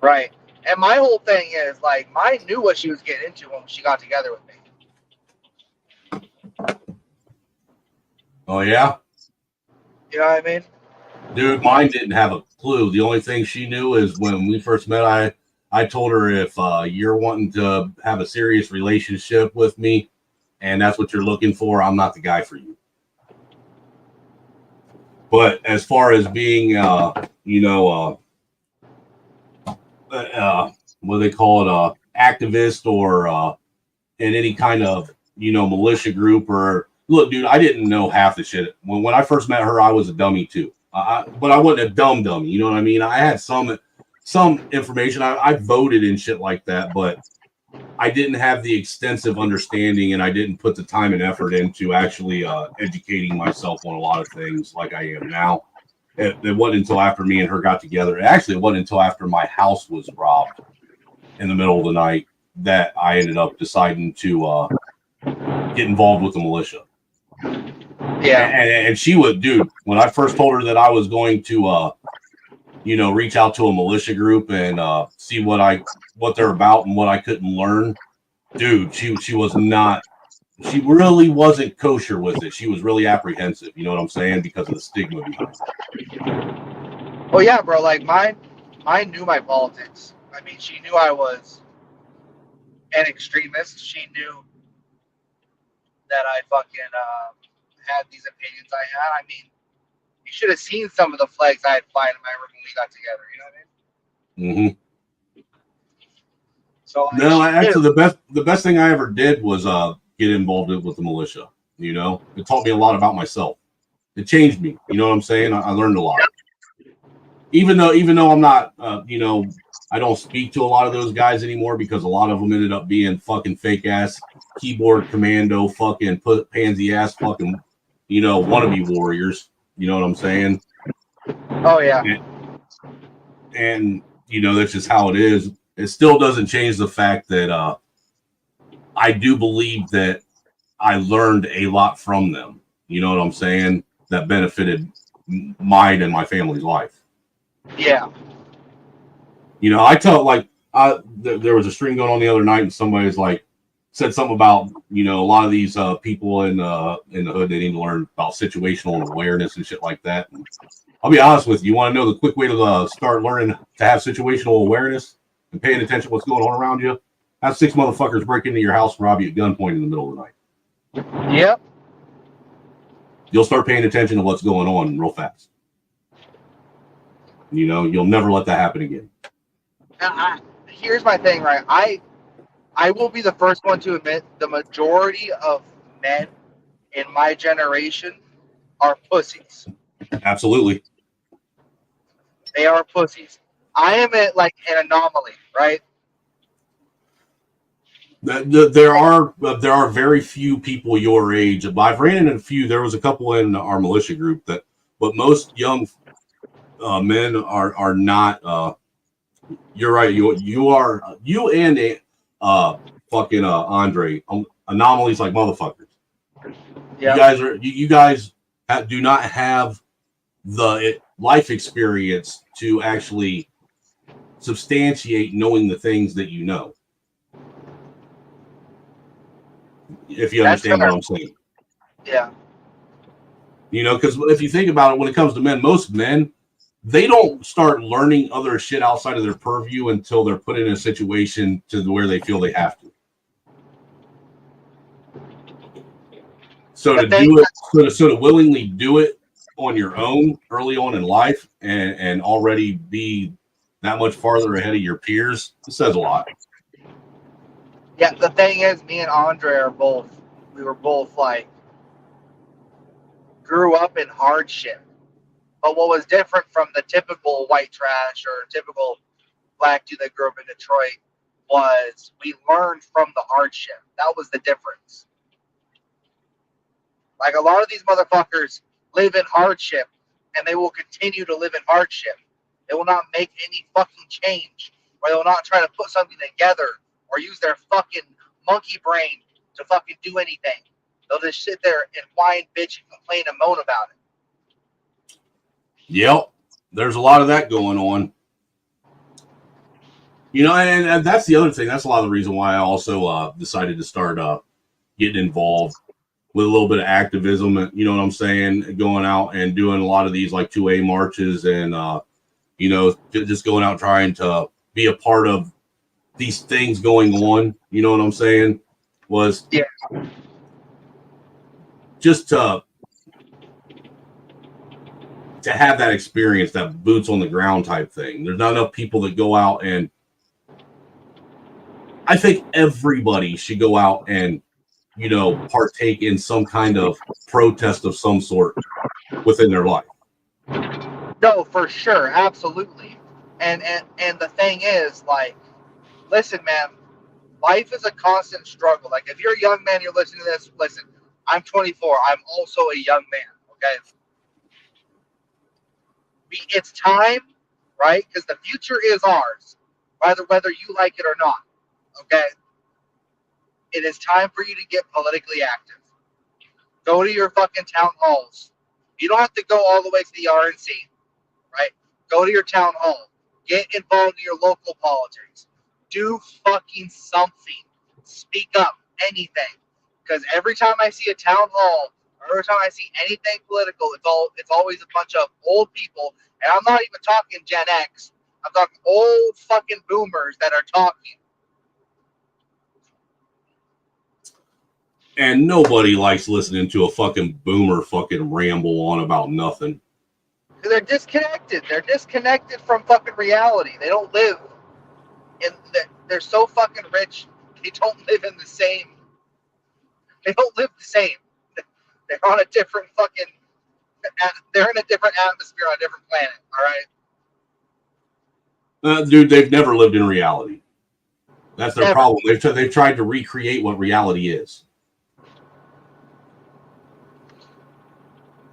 Speaker 7: Right. And my whole thing is, like, Mai knew what she was getting into when she got together with me.
Speaker 1: Oh, yeah?
Speaker 7: You know what I mean?
Speaker 1: Dude, mine didn't have a clue. The only thing she knew is when we first met, I told her, if you're wanting to have a serious relationship with me and that's what you're looking for, I'm not the guy for you. But as far as being, what do they call it, activist or in any kind of, militia group or look, dude, I didn't know half the shit. When I first met her, I was a dummy too. But I wasn't a dumb dummy. You know what I mean? I had some information. I voted and shit like that, but I didn't have the extensive understanding, and I didn't put the time and effort into actually educating myself on a lot of things like I am now. It wasn't until after me and her got together. Actually, it wasn't until after my house was robbed in the middle of the night that I ended up deciding to get involved with the militia.
Speaker 7: Yeah.
Speaker 1: And she would, dude, when I first told her that I was going to, reach out to a militia group and see what they're about and what I couldn't learn, dude, she really wasn't kosher with it. She was really apprehensive. You know what I'm saying? Because of the stigma behind it.
Speaker 7: Oh yeah, bro. Like mine knew my politics. I mean, she knew I was an extremist. She knew that I fucking had these opinions I had. I mean, you should have seen some of the flags I had flying in my room when we got together. You know what I mean?
Speaker 1: Mm-hmm.
Speaker 7: So
Speaker 1: no, actually, the best thing I ever did was get involved with the militia. It taught me a lot about myself. It changed me. You know what I'm saying? I learned a lot. Even though I'm not, I don't speak to a lot of those guys anymore because a lot of them ended up being fucking fake ass keyboard commando, fucking pansy ass, fucking, wannabe warriors. You know what I'm saying?
Speaker 7: Oh yeah.
Speaker 1: And that's just how it is. It still doesn't change the fact that I do believe that I learned a lot from them. You know what I'm saying? That benefited mine and my family's life.
Speaker 7: Yeah.
Speaker 1: I tell there was a stream going on the other night, and somebody's said something about a lot of these people in the hood, they need to learn about situational awareness and shit like that. And I'll be honest with you. You want to know the quick way to start learning to have situational awareness and paying attention to what's going on around you? Have 6 motherfuckers break into your house and rob you at gunpoint in the middle of the night.
Speaker 7: Yep.
Speaker 1: You'll start paying attention to what's going on real fast. You'll never let that happen again.
Speaker 7: Here's my thing, right? I will be the first one to admit the majority of men in my generation are pussies.
Speaker 1: Absolutely.
Speaker 7: They are pussies. I am an anomaly, right?
Speaker 1: There are very few people your age. I've ran into a few. There was a couple in our militia group but most young men are not. You're right. You and fucking Andre anomalies like motherfuckers.
Speaker 7: Yeah.
Speaker 1: You guys do not have the life experience to actually substantiate knowing the things that you know. If you understand what I'm saying.
Speaker 7: Yeah.
Speaker 1: You know, because if you think about it, when it comes to men, most men, they don't start learning other shit outside of their purview until they're put in a situation to where they feel they have to. So to do it, so to willingly do it on your own early on in life and already be that much farther ahead of your peers, it says a lot.
Speaker 7: Yeah, the thing is, me and Andre we were both like, grew up in hardship. But what was different from the typical white trash or typical black dude that grew up in Detroit was we learned from the hardship. That was the difference. Like a lot of these motherfuckers live in hardship and they will continue to live in hardship. They will not make any fucking change, or they will not try to put something together or use their fucking monkey brain to fucking do anything. They'll just sit there and whine, bitch, and complain and moan about it.
Speaker 1: Yep, there's a lot of that going on. You know, and that's the other thing. That's a lot of the reason why I also decided to start getting involved with a little bit of activism. You know what I'm saying? Going out and doing a lot of these like 2A marches and, you know, just going out trying to be a part of these things going on. You know what I'm saying? Was just to have that experience, that boots on the ground type thing. There's not enough people that go out, and I think everybody should go out and, you know, partake in some kind of protest of some sort within their life.
Speaker 7: No, for sure, absolutely. And the thing is, like, listen, man, life is a constant struggle. Like, if you're a young man, you're listening to this, listen, I'm 24. I'm also a young man, okay? It's time, right? Because the future is ours, whether you like it or not, okay? It is time for you to get politically active. Go to your fucking town halls. You don't have to go all the way to the RNC, right? Go to your town hall. Get involved in your local politics. Do fucking something. Speak up. Anything. Because every time I see a town hall, or every time I see anything political, it's always a bunch of old people. And I'm not even talking Gen X. I'm talking old fucking boomers that are talking.
Speaker 1: And nobody likes listening to a fucking boomer fucking ramble on about nothing.
Speaker 7: Because they're disconnected. They're disconnected from fucking reality. They don't live in they're so fucking rich, they don't live in the same. They don't live the same. They're on a different fucking. They're in a different atmosphere on a different planet. All right.
Speaker 1: Dude, they've never lived in reality. That's their problem. They've tried to recreate what reality is.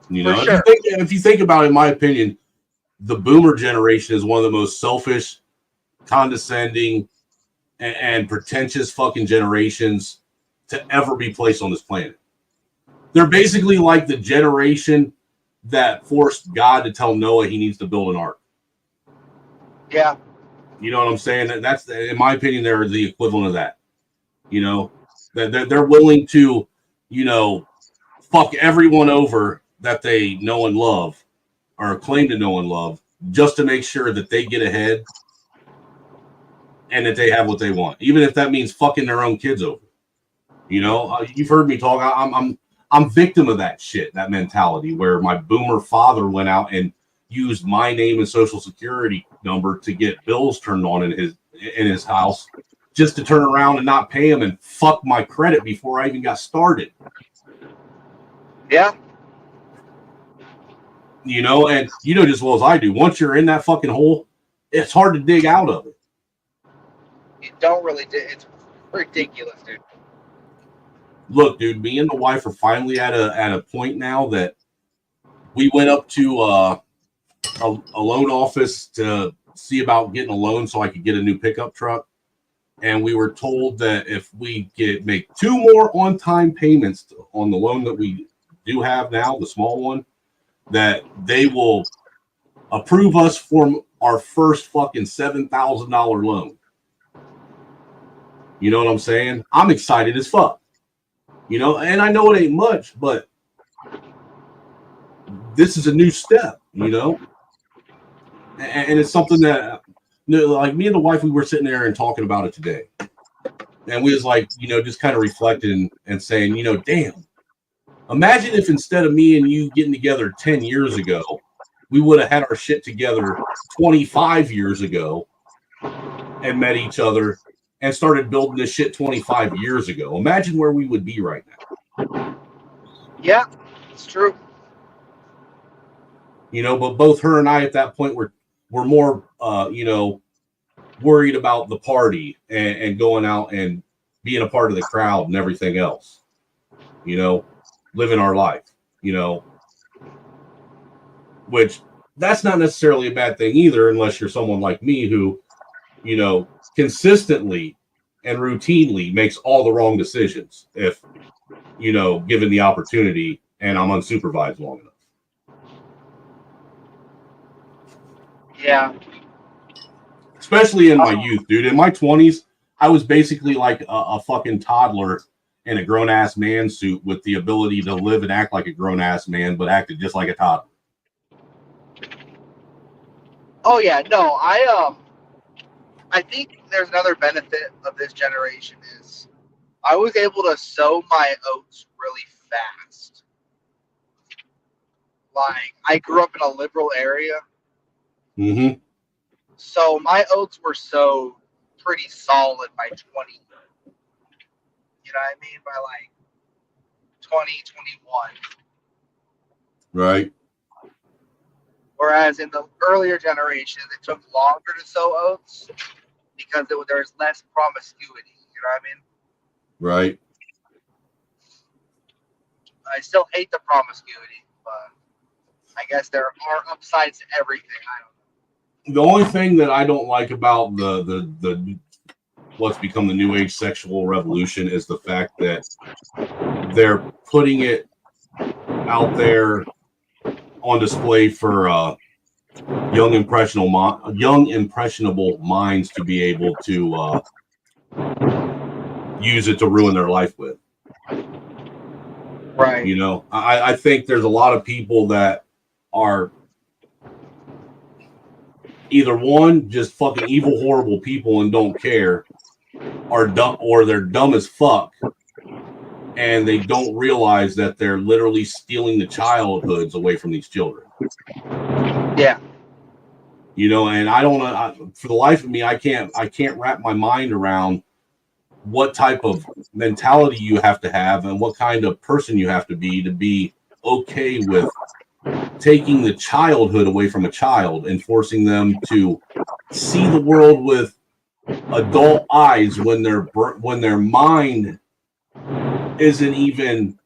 Speaker 1: You know,
Speaker 7: sure.
Speaker 1: if you think about it, in my opinion, the boomer generation is one of the most selfish, condescending, and pretentious fucking generations to ever be placed on this planet. They're basically like the generation that forced God to tell Noah he needs to build an ark.
Speaker 7: Yeah.
Speaker 1: You know what I'm saying? That's, in my opinion, they're the equivalent of that. You know, they're willing to, you know, fuck everyone over that they know and love, or claim to know and love, just to make sure that they get ahead and that they have what they want, even if that means fucking their own kids over. You know, you've heard me talk. I'm victim of that shit, that mentality where my boomer father went out and used my name and social security number to get bills turned on in his house, just to turn around and not pay him and fuck my credit before I even got started.
Speaker 7: Yeah.
Speaker 1: You know, and you know just as well as I do, once you're in that fucking hole, it's hard to dig out of it.
Speaker 7: You don't really do. It's ridiculous, dude.
Speaker 1: Look, dude, me and the wife are finally at a point now that we went up to a loan office to see about getting a loan so I could get a new pickup truck. And we were told that if we could make 2 more on-time payments on the loan that we do have now, the small one, that they will approve us for our first fucking $7,000 loan. You know what I'm saying? I'm excited as fuck. You know, and I know it ain't much, but this is a new step, you know? And it's something that, like, me and the wife, we were sitting there and talking about it today. And we was like, you know, just kind of reflecting and saying, you know, damn, imagine if instead of me and you getting together 10 years ago, we would have had our shit together 25 years ago and met each other and started building this shit 25 years ago. Imagine where we would be right now.
Speaker 7: Yeah, it's true.
Speaker 1: You know, but both her and I at that point were more, you know, worried about the party and going out and being a part of the crowd and everything else, you know, living our life, you know, which that's not necessarily a bad thing either, unless you're someone like me who, you know, consistently and routinely makes all the wrong decisions if, you know, given the opportunity and I'm unsupervised long enough.
Speaker 7: Yeah.
Speaker 1: Especially in my youth, dude. In my 20s, I was basically like a fucking toddler in a grown-ass man suit with the ability to live and act like a grown-ass man, but acted just like a toddler.
Speaker 7: Oh yeah, no, I think there's another benefit of this generation is I was able to sow my oats really fast. Like, I grew up in a liberal area,
Speaker 1: Mm-hmm.
Speaker 7: so my oats were sowed pretty solid by 20. You know what I mean? By like 2021.
Speaker 1: Right.
Speaker 7: Whereas in the earlier generations, it took longer to sow oats because there's less promiscuity. You know what I mean?
Speaker 1: Right.
Speaker 7: I still hate the promiscuity, but I guess there are upsides to everything. I don't know.
Speaker 1: The only thing that I don't like about the what's become the new age sexual revolution is the fact that they're putting it out there on display for young impressionable minds to be able to use it to ruin their life with.
Speaker 7: Right.
Speaker 1: You know, I think there's a lot of people that are either one, just fucking evil, horrible people and don't care, or dumb, or they're dumb as fuck, and they don't realize that they're literally stealing the childhoods away from these children.
Speaker 7: Yeah.
Speaker 1: You know, and I don't, for the life of me, I can't wrap my mind around what type of mentality you have to have and what kind of person you have to be okay with taking the childhood away from a child and forcing them to see the world with adult eyes when their mind isn't even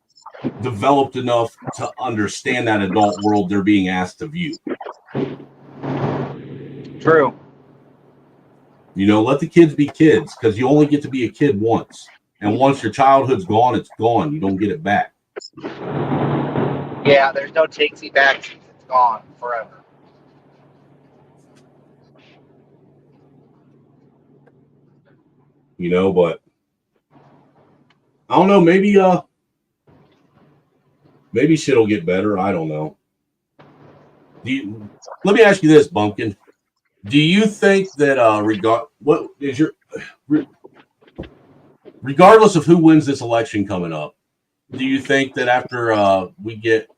Speaker 1: developed enough to understand that adult world they're being asked to view.
Speaker 7: True.
Speaker 1: You know, let the kids be kids, because you only get to be a kid once. And once your childhood's gone, it's gone. You don't get it back.
Speaker 7: Yeah, there's no takesy back. It's gone forever.
Speaker 1: You know, but I don't know, maybe shit'll get better. I don't know. Let me ask you this, Bumpkin. Do you think that regardless of who wins this election coming up, do you think that after we get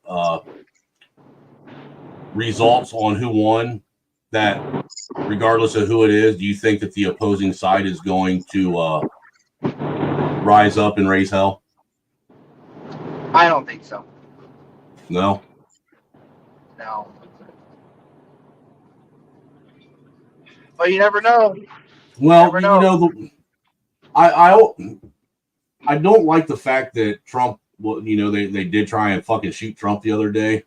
Speaker 1: results on who won, that regardless of who it is, do you think that the opposing side is going to rise up and raise hell?
Speaker 7: I don't think so.
Speaker 1: No.
Speaker 7: No. But you never know.
Speaker 1: Well, you know, I don't like the fact that Trump, well, you know, they did try and fucking shoot Trump the other day,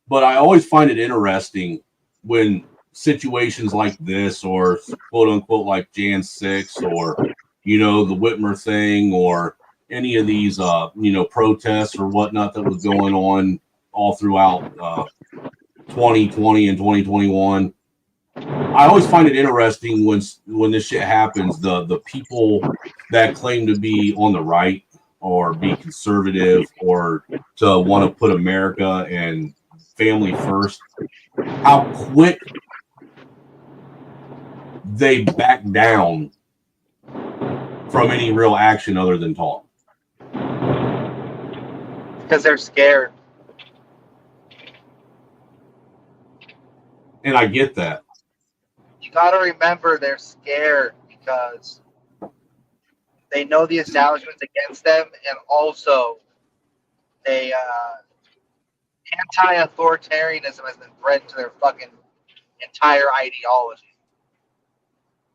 Speaker 1: but I always find it interesting when situations like this, or quote unquote like Jan 6, or, you know, the Whitmer thing, or any of these, you know, protests or whatnot that was going all throughout 2020 and 2021. I always find it interesting when this shit happens. The people that claim to be on the right or be conservative or to want to put America and family first, how quick they back down from any real action other than talk.
Speaker 7: Because they're scared.
Speaker 1: And I get that.
Speaker 7: You got to remember they're scared because they know the establishment's against them, and also they anti-authoritarianism has been bred into their fucking entire ideology.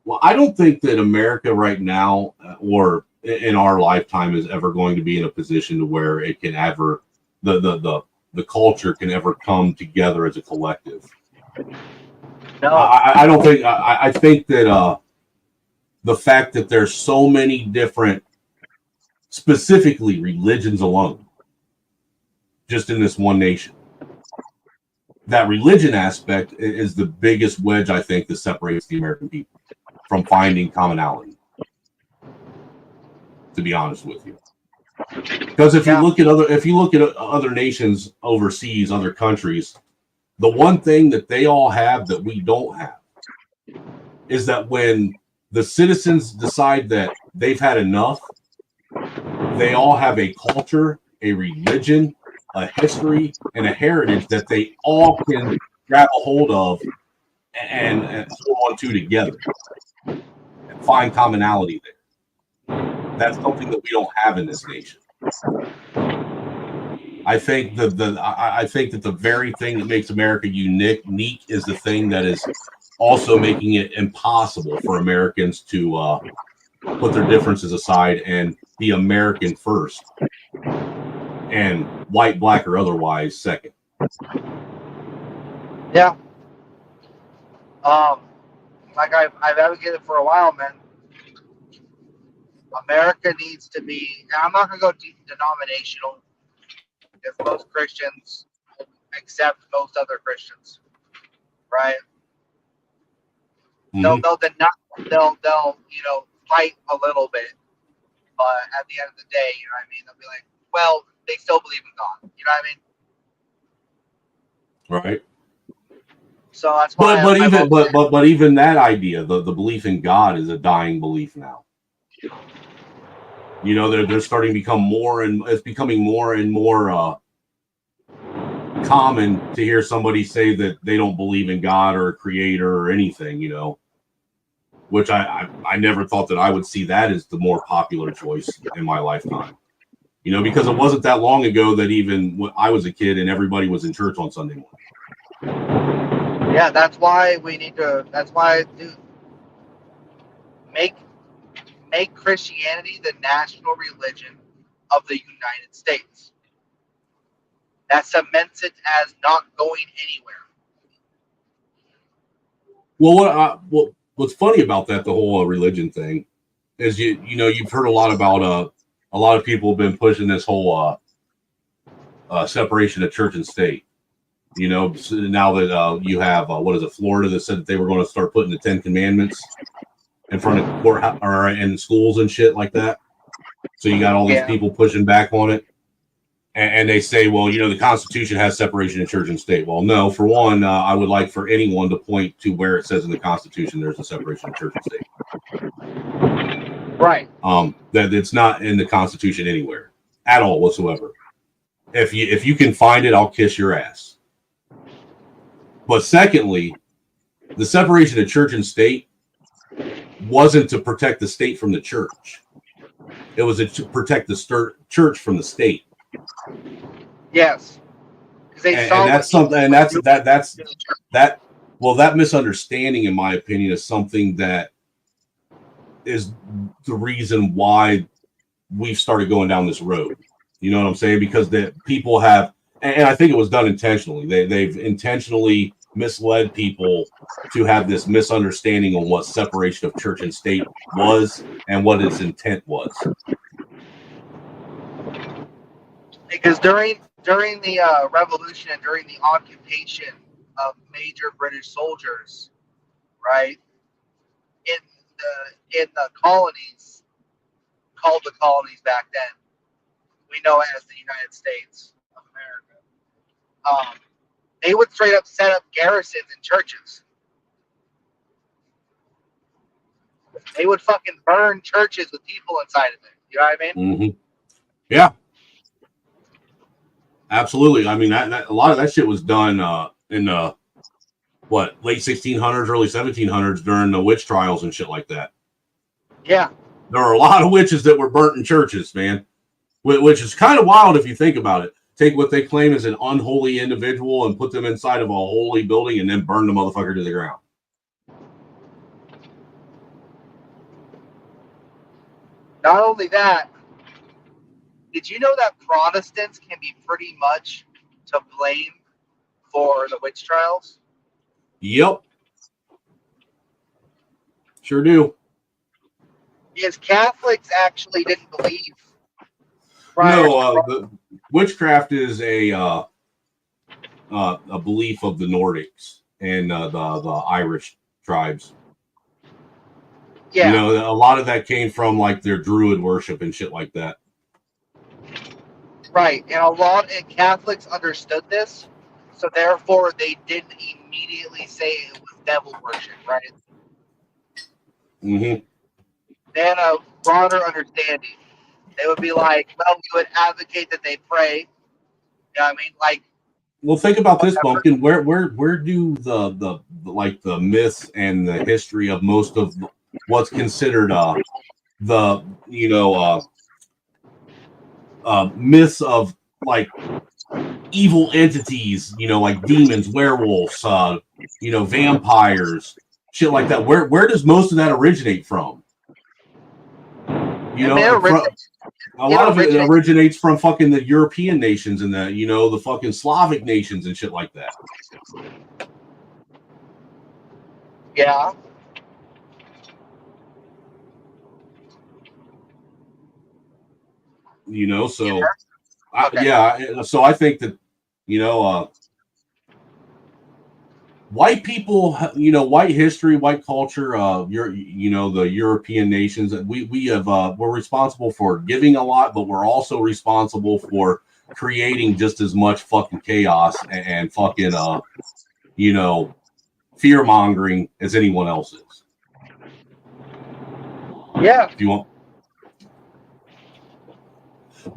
Speaker 1: Well, I don't think that America right now or in our lifetime is ever going to be in a position to where it can ever the culture can ever come together as a collective.
Speaker 7: No,
Speaker 1: I don't think. I think that the fact that there's so many different, specifically religions alone, just in this one nation, that religion aspect is the biggest wedge I think that separates the American people from finding commonality. To be honest with you, because if you look at other nations overseas, other countries, the one thing that they all have that we don't have is that when the citizens decide that they've had enough, they all have a culture, a religion, a history, and a heritage that they all can grab a hold of and hold on to together and find commonality there. That's something that we don't have in this nation. I think that the very thing that makes America unique is the thing that is also making it impossible for Americans to put their differences aside and be American first, and white, black, or otherwise second.
Speaker 7: Yeah. Like I've advocated for a while, man. America needs to be. Now I'm not gonna go denominational. If most Christians accept most other Christians, right?
Speaker 1: Mm-hmm.
Speaker 7: They'll fight a little bit, but at the end of the day, you know what I mean? They'll be like, well, they still believe in God. You know what I mean?
Speaker 1: Right.
Speaker 7: So that's why.
Speaker 1: But even that idea, the belief in God, is a dying belief now. You know, they're starting to become it's becoming more and more common to hear somebody say that they don't believe in God or a creator or anything, you know, which I never thought that I would see that as the more popular choice in my lifetime, you know, because it wasn't that long ago that even when I was a kid and everybody was in church on Sunday morning.
Speaker 7: Yeah, that's why dude, make Christianity the national religion of the United States. That cements it as not going anywhere.
Speaker 1: Well, what's funny about that, the whole religion thing, is you've heard a lot about a lot of people have been pushing this whole separation of church and state. You know, now that you have Florida that said that they were going to start putting the 10 Commandments in front of courthouse or in schools and shit like that. So you got all these people pushing back on it. And they say, well, you know, the Constitution has separation of church and state. Well, no, for one, I would like for anyone to point to where it says in the Constitution there's a separation of church and state.
Speaker 7: Right.
Speaker 1: That it's not in the Constitution anywhere at all whatsoever. If you can find it, I'll kiss your ass. But secondly, the separation of church and state wasn't to protect the state from the church. It was to protect the church from the state.
Speaker 7: Yes.
Speaker 1: And that's something, and that misunderstanding, in my opinion, is something that is the reason why we've started going down this road. You know what I'm saying? Because the people have, and I think it was done intentionally. They've intentionally misled people to have this misunderstanding on what separation of church and state was and what its intent was.
Speaker 7: Because during during the revolution and during the occupation of major British soldiers, right, in the colonies, called the colonies back then, we know it as the United States of America. They would straight up set up garrisons in churches. They would fucking burn churches with people inside of it. You know what I mean?
Speaker 1: Mm-hmm. Yeah. Absolutely. I mean, that a lot of that shit was done in the late 1600s, early 1700s during the witch trials and shit like that.
Speaker 7: Yeah.
Speaker 1: There were a lot of witches that were burnt in churches, man, which is kind of wild if you think about it. Take what they claim is an unholy individual and put them inside of a holy building and then burn the motherfucker to the ground.
Speaker 7: Not only that, did you know that Protestants can be pretty much to blame for the witch trials?
Speaker 1: Yep. Sure do.
Speaker 7: Because Catholics actually didn't believe.
Speaker 1: No, the witchcraft is a belief of the Nordics and the Irish tribes.
Speaker 7: Yeah.
Speaker 1: You know, a lot of that came from like their druid worship and shit like that.
Speaker 7: Right, and Catholics understood this, so therefore they didn't immediately say it was devil worship, right?
Speaker 1: Mm-hmm.
Speaker 7: They had a broader understanding. They would be like, well, we would advocate that they pray. You know what I mean? Like,
Speaker 1: well, think about this, Bumpkin. Where do the myths and the history of most of what's considered myths of like evil entities, you know, like demons, werewolves, vampires, shit like that. Where does most of that originate from? You know, a lot of it originates from fucking the European nations and the fucking Slavic nations and shit like that.
Speaker 7: Yeah.
Speaker 1: You know, so so I think that white people, white history, white culture, the European nations, we're responsible for giving a lot, but we're also responsible for creating just as much fucking chaos and fucking fear mongering as anyone else is.
Speaker 7: Yeah.
Speaker 1: If you want.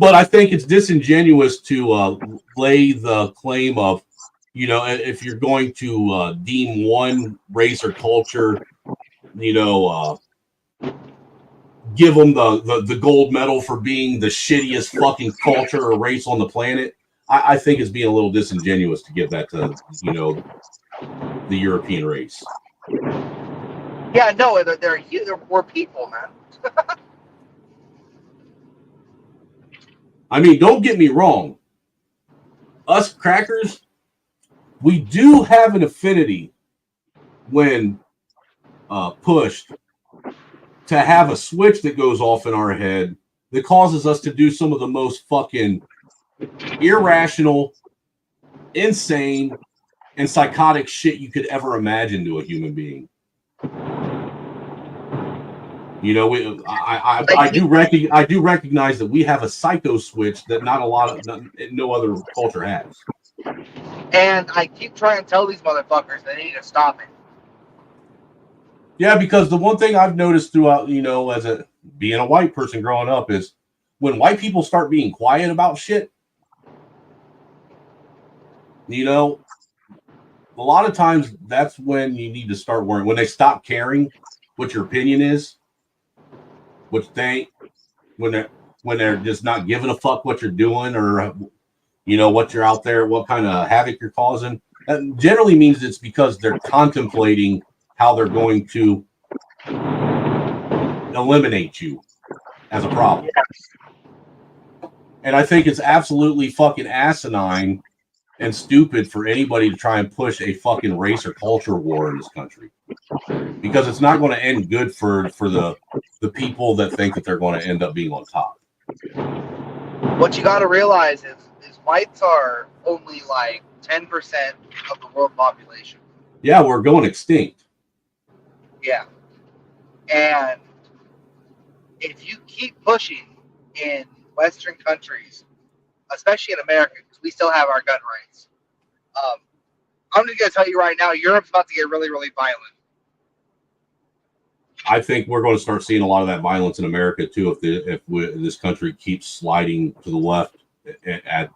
Speaker 1: But I think it's disingenuous to lay the claim of, if you're going to deem one race or culture, give them the gold medal for being the shittiest fucking culture or race on the planet. I think it's being a little disingenuous to give that to, the European race.
Speaker 7: Yeah, no, we're people, man.
Speaker 1: I mean, don't get me wrong. Us crackers, we do have an affinity when pushed to have a switch that goes off in our head that causes us to do some of the most fucking irrational, insane, and psychotic shit you could ever imagine to a human being. I do recognize that we have a psycho switch that no other culture has.
Speaker 7: And I keep trying to tell these motherfuckers they need to stop it.
Speaker 1: Yeah, because the one thing I've noticed throughout, as being a white person growing up is when white people start being quiet about shit, a lot of times that's when you need to start worrying. When they stop caring what your opinion is, which when they're just not giving a fuck what you're doing or what you're out there, what kind of havoc you're causing. That generally means it's because they're contemplating how they're going to eliminate you as a problem. And I think it's absolutely fucking asinine and stupid for anybody to try and push a fucking race or culture war in this country, because it's not going to end good for the people that think that they're going to end up being on top.
Speaker 7: What you got to realize is whites are only like 10% of the world population.
Speaker 1: Yeah, we're going extinct.
Speaker 7: Yeah. And if you keep pushing in Western countries, especially in America, because we still have our gun rights, I'm just going to tell you right now, Europe's about to get really, really violent.
Speaker 1: I think we're going to start seeing a lot of that violence in America too if this country keeps sliding to the left at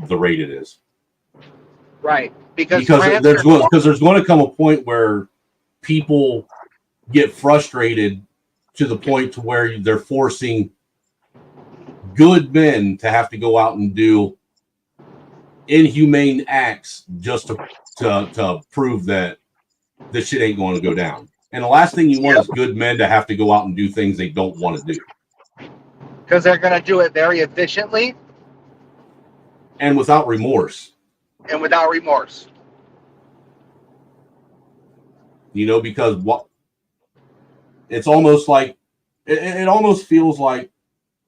Speaker 1: the rate it is.
Speaker 7: Right, because
Speaker 1: there's going to come a point where people get frustrated to the point to where they're forcing good men to have to go out and do inhumane acts just to prove that this shit ain't going to go down. And the last thing you want is good men to have to go out and do things they don't want to do.
Speaker 7: Because they're going to do it very efficiently.
Speaker 1: And without remorse. You know, because it's almost like, it almost feels like,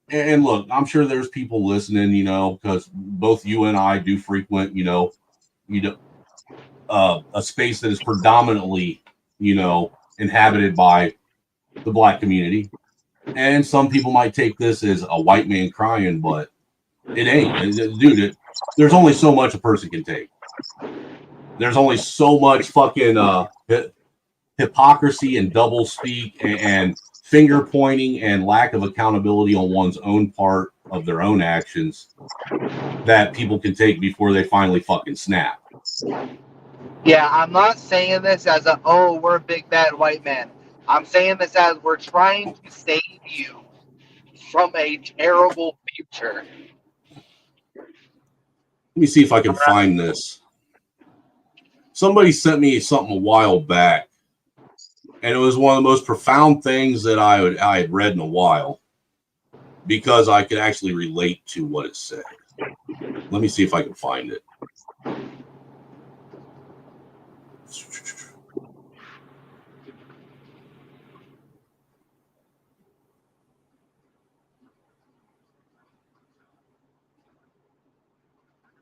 Speaker 1: and look, I'm sure there's people listening, you know, because both you and I do frequent, a space that is predominantly, inhabited by the black community. And some people might take this as a white man crying, but it ain't. Dude, there's only so much a person can take. There's only so much fucking hypocrisy and double speak and finger pointing and lack of accountability on one's own part of their own actions that people can take before they finally fucking snap.
Speaker 7: Yeah, I'm not saying this as we're a big bad white man. I'm saying this as we're trying to save you from a terrible future.
Speaker 1: Let me see if I can find this. Somebody sent me something a while back, and it was one of the most profound things that I had read in a while because I could actually relate to what it said. Let me see if I can find it.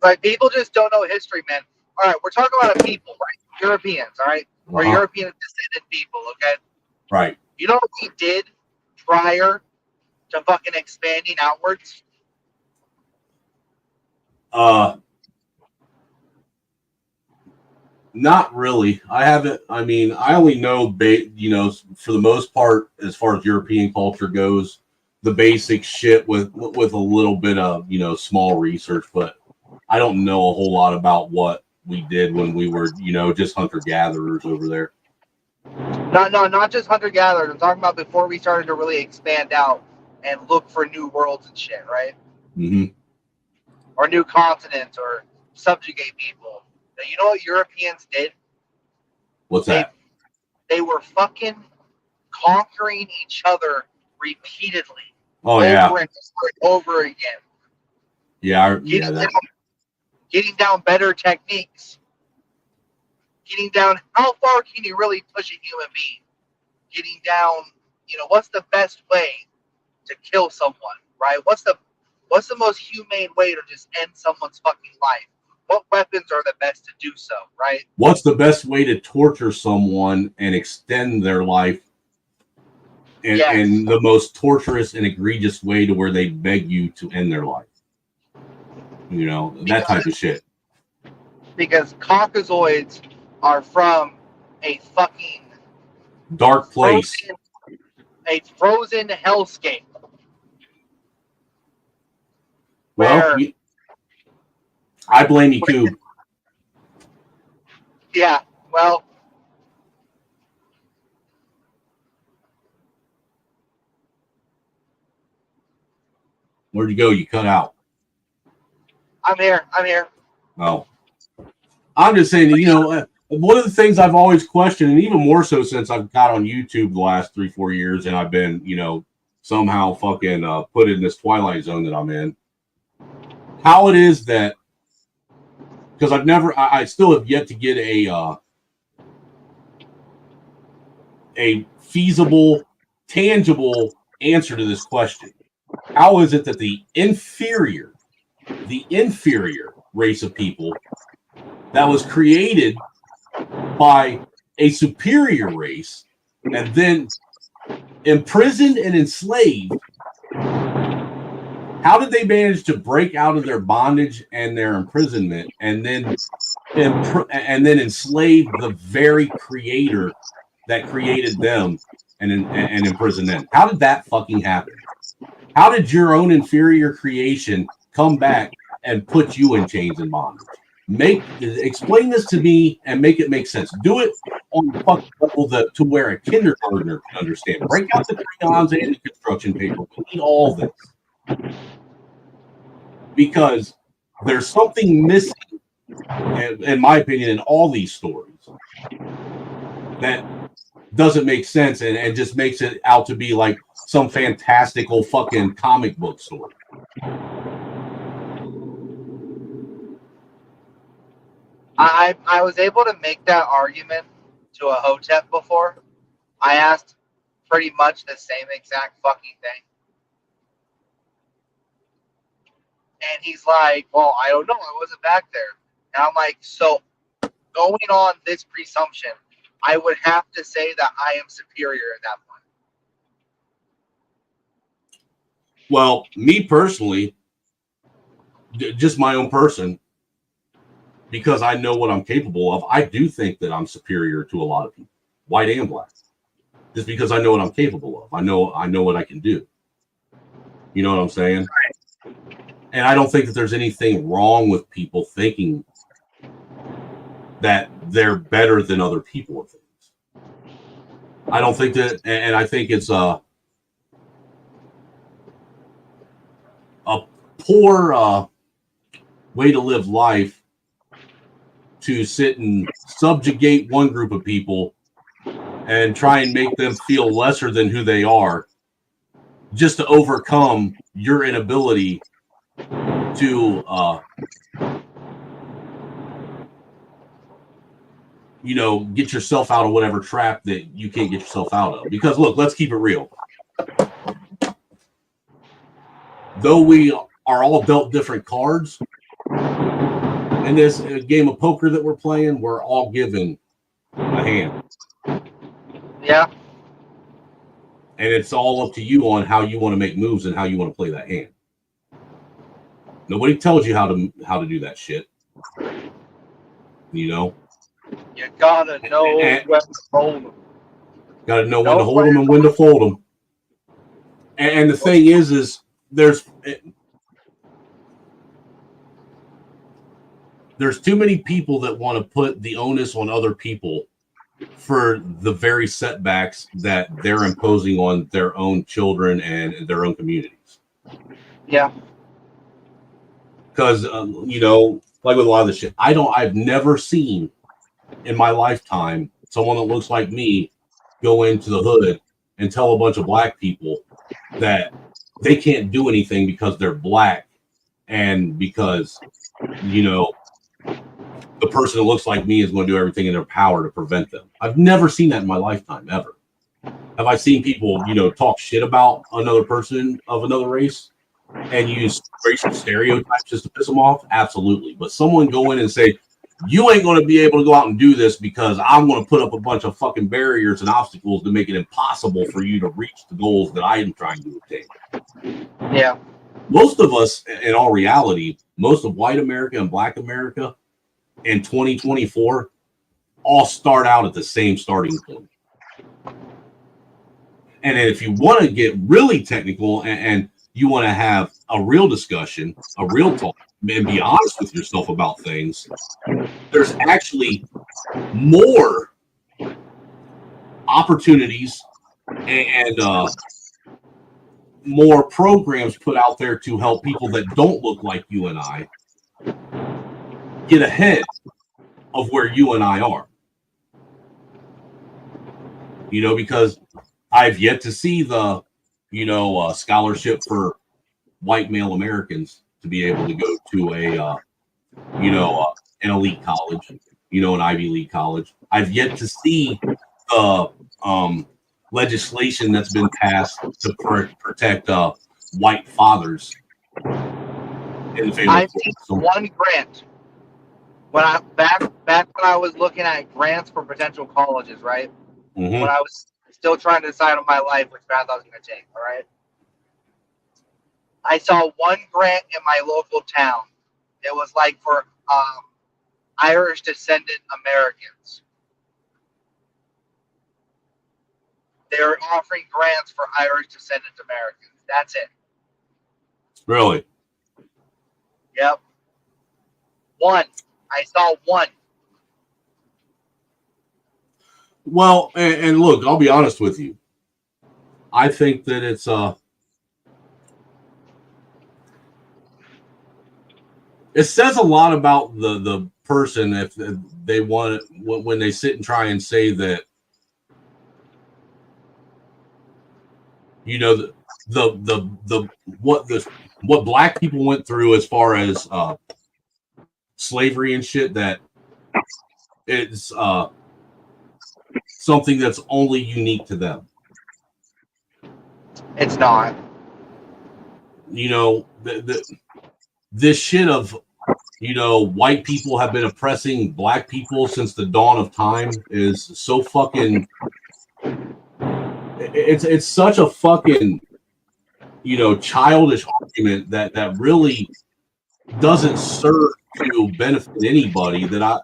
Speaker 7: Like, people just don't know history, man. All right, we're talking about a people, right? Europeans, all right? Or European descendant people, okay?
Speaker 1: Right.
Speaker 7: You know what we did prior to fucking expanding outwards?
Speaker 1: Not really. I haven't. I mean, I only know, for the most part, as far as European culture goes, the basic shit with a little bit of, small research, but I don't know a whole lot about what we did when we were, just hunter-gatherers over there.
Speaker 7: Not just hunter-gatherers. I'm talking about before we started to really expand out and look for new worlds and shit, right?
Speaker 1: Mm-hmm.
Speaker 7: Or new continents or subjugate people. Now, you know what Europeans did?
Speaker 1: What's that?
Speaker 7: They were fucking conquering each other repeatedly.
Speaker 1: Oh, yeah.
Speaker 7: Over and over again.
Speaker 1: Yeah.
Speaker 7: Getting down better techniques. Getting down, how far can you really push a human being? Getting down, what's the best way to kill someone, right? What's the most humane way to just end someone's fucking life? What weapons are the best to do so, right?
Speaker 1: What's the best way to torture someone and extend their life and the most torturous and egregious way to where they beg you to end their life? That type of shit.
Speaker 7: Because Caucasoids are from a fucking
Speaker 1: dark place.
Speaker 7: A frozen hellscape.
Speaker 1: Well, I blame you too.
Speaker 7: Yeah, well.
Speaker 1: Where'd you go? You cut out.
Speaker 7: I'm here.
Speaker 1: Oh. I'm just saying, one of the things I've always questioned, and even more so since I've got on YouTube the last 3-4 years and I've been, somehow fucking put in this twilight zone that I'm in, how it is that, because I still have yet to get a feasible, tangible answer to this question. How is it that the inferior the inferior race of people that was created by a superior race and then imprisoned and enslaved. How did they manage to break out of their bondage and their imprisonment and then enslave the very creator that created them and imprison them? How did that fucking happen? How did your own inferior creation come back and put you in chains and bondage? Explain this to me and make it make sense. Do it on the fucking level to where a kindergartner can understand. Break out the crayons and the construction paper. We need all this. Because there's something missing, in my opinion, in all these stories that doesn't make sense and just makes it out to be like some fantastical fucking comic book story.
Speaker 7: I was able to make that argument to a Hotep before. I asked pretty much the same exact fucking thing. And he's like, well, I don't know. I wasn't back there. And I'm like, so going on this presumption, I would have to say that I am superior at that point.
Speaker 1: Well, me personally, just my own person, because I know what I'm capable of, I do think that I'm superior to a lot of people, white and black, just because I know what I'm capable of. I know what I can do. You know what I'm saying? And I don't think that there's anything wrong with people thinking that they're better than other people at things. I don't think that, and I think it's a poor way to live life to sit and subjugate one group of people and try and make them feel lesser than who they are just to overcome your inability to get yourself out of whatever trap that you can't get yourself out of. Because look, let's keep it real. Though we are all dealt different cards in this game of poker that we're playing, we're all given a hand.
Speaker 7: Yeah.
Speaker 1: And it's all up to you on how you want to make moves and how you want to play that hand. Nobody tells you how to do that shit. You know?
Speaker 7: You gotta know when to hold them.
Speaker 1: Gotta know when to hold them and when to fold them. And the thing is there's too many people that want to put the onus on other people for the very setbacks that they're imposing on their own children and their own communities.
Speaker 7: Yeah.
Speaker 1: Because, like with a lot of this shit, I've never seen in my lifetime someone that looks like me go into the hood and tell a bunch of black people that they can't do anything because they're black and because, the person that looks like me is going to do everything in their power to prevent them. I've never seen that in my lifetime, ever. Have I seen people, talk shit about another person of another race and use racial stereotypes just to piss them off? Absolutely. But someone go in and say, you ain't going to be able to go out and do this because I'm going to put up a bunch of fucking barriers and obstacles to make it impossible for you to reach the goals that I am trying to obtain.
Speaker 7: Yeah.
Speaker 1: Most of us, in all reality, most of white America and black America in 2024 all start out at the same starting point. And if you want to get really technical and you want to have a real discussion, a real talk, and be honest with yourself about things, there's actually more opportunities and more programs put out there to help people that don't look like you and I get ahead of where you and I are. Because I've yet to see the, scholarship for white male Americans to be able to go to an elite college, an Ivy League college. I've yet to see the legislation that's been passed to protect white fathers
Speaker 7: I've seen one grant. When I back when I was looking at grants for potential colleges, right?
Speaker 1: Mm-hmm.
Speaker 7: When I was still trying to decide on my life which path I was going to take, all right? I saw one grant in my local town. It was like for Irish descendant Americans. They were offering grants for Irish descendant Americans. That's it.
Speaker 1: Really?
Speaker 7: Yep. One. I saw one.
Speaker 1: Well, and look, I'll be honest with you. I think that it's it says a lot about the person if they want when they sit and try and say that, you know, the what black people went through as far as slavery and shit, that it's something that's only unique to them.
Speaker 7: It's not.
Speaker 1: You know, this shit of, you know, white people have been oppressing black people since the dawn of time is so fucking. It's such a fucking, you know, childish argument that really doesn't serve to benefit anybody, that I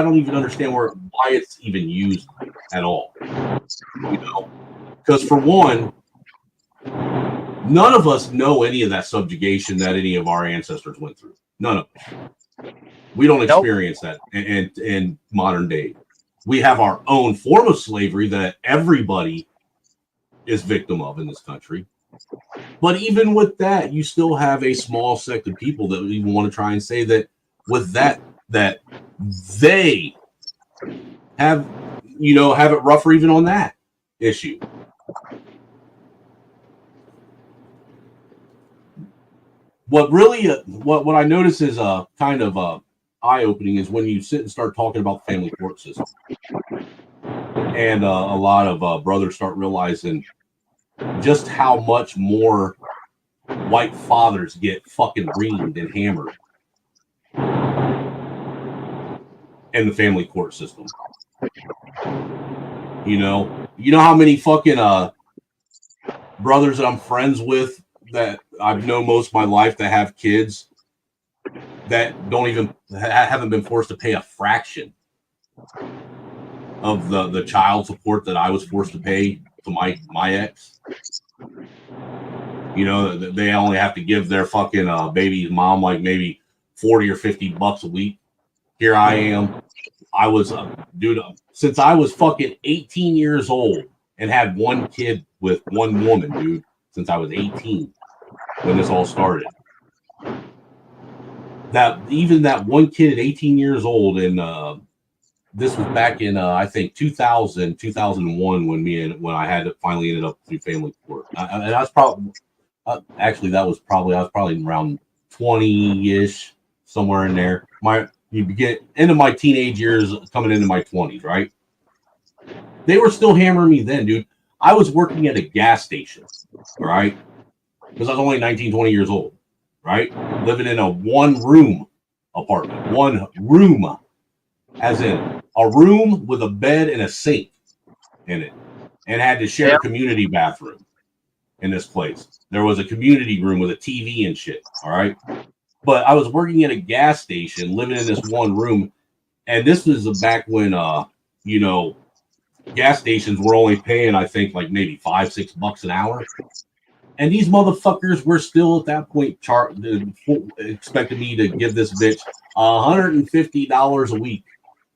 Speaker 1: don't even understand why it's even used at all. You know, because for one, none of us know any of that subjugation that any of our ancestors went through. None of us. We don't experience that in modern day. We have our own form of slavery that everybody is victim of in this country. But even with that, you still have a small sect of people that even want to try and say that with that they have, you know, have it rougher even on that issue. What really, what I notice is kind of eye-opening is when you sit and start talking about the family court system, and a lot of brothers start realizing just how much more white fathers get fucking reamed and hammered in the family court system. You know how many fucking brothers that I'm friends with that I've known most of my life that have kids that haven't been forced to pay a fraction of the child support that I was forced to pay to my ex. You know, they only have to give their fucking baby's mom like maybe $40 or $50 a week. Here I am. I was, dude, since I was fucking 18 years old and had one kid with one woman, dude, since I was 18 when this all started. That one kid at 18 years old, and this was back in I think 2001 when I had to finally ended up through family court. And I was probably I was probably around 20-ish, somewhere in there. You get into my teenage years, coming into my 20s, right? They were still hammering me then, dude. I was working at a gas station, right? Because I was only 19, 20 years old, right? Living in a one-room apartment. One room, as in a room with a bed and a sink in it, and had to share a community bathroom in this place. There was a community room with a TV and shit, all right? But I was working at a gas station, living in this one room, and this was back when, you know, gas stations were only paying, I think, like maybe $5-6 an hour. And these motherfuckers were still at that point expecting me to give this bitch $150 a week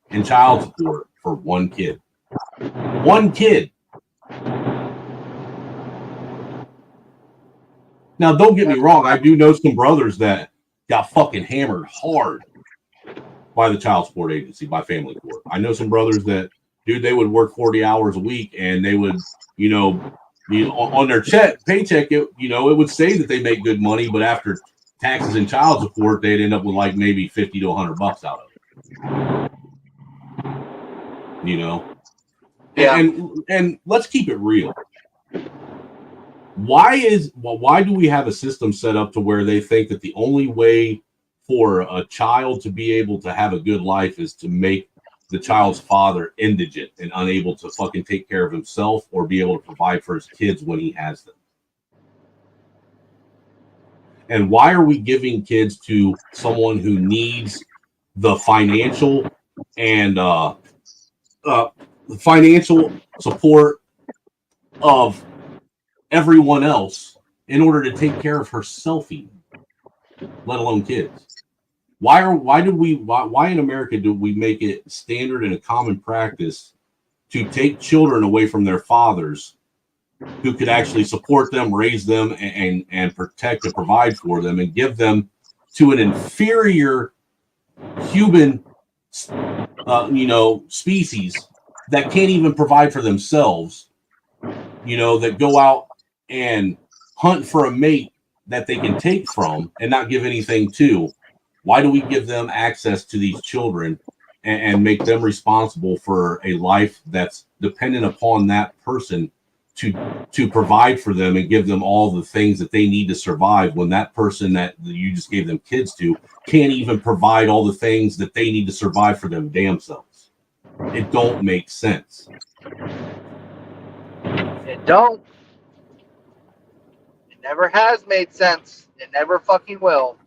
Speaker 1: in child support for one kid. One kid. Now, don't get me wrong. I do know some brothers that got fucking hammered hard by the child support agency, by family court. I know some brothers that, dude, they would work 40 hours a week, and they would, you know, on their paycheck, it would say that they make good money, but after taxes and child support, they'd end up with like maybe $50 to $100 out of it. You know, yeah. And let's keep it real. why do we have a system set up to where they think that the only way for a child to be able to have a good life is to make the child's father indigent and unable to fucking take care of himself or be able to provide for his kids when he has them? And why are we giving kids to someone who needs the financial and financial support of everyone else in order to take care of herself, even, let alone kids? Why in America do we make it standard and a common practice to take children away from their fathers who could actually support them, raise them, and protect and provide for them, and give them to an inferior human species that can't even provide for themselves, that go out and hunt for a mate that they can take from and not give anything to? Why do we give them access to these children and make them responsible for a life that's dependent upon that person to provide for them and give them all the things that they need to survive, when that person that you just gave them kids to can't even provide all the things that they need to survive for them damn selves? It don't make sense.
Speaker 7: It don't. It never has made sense. It never fucking will.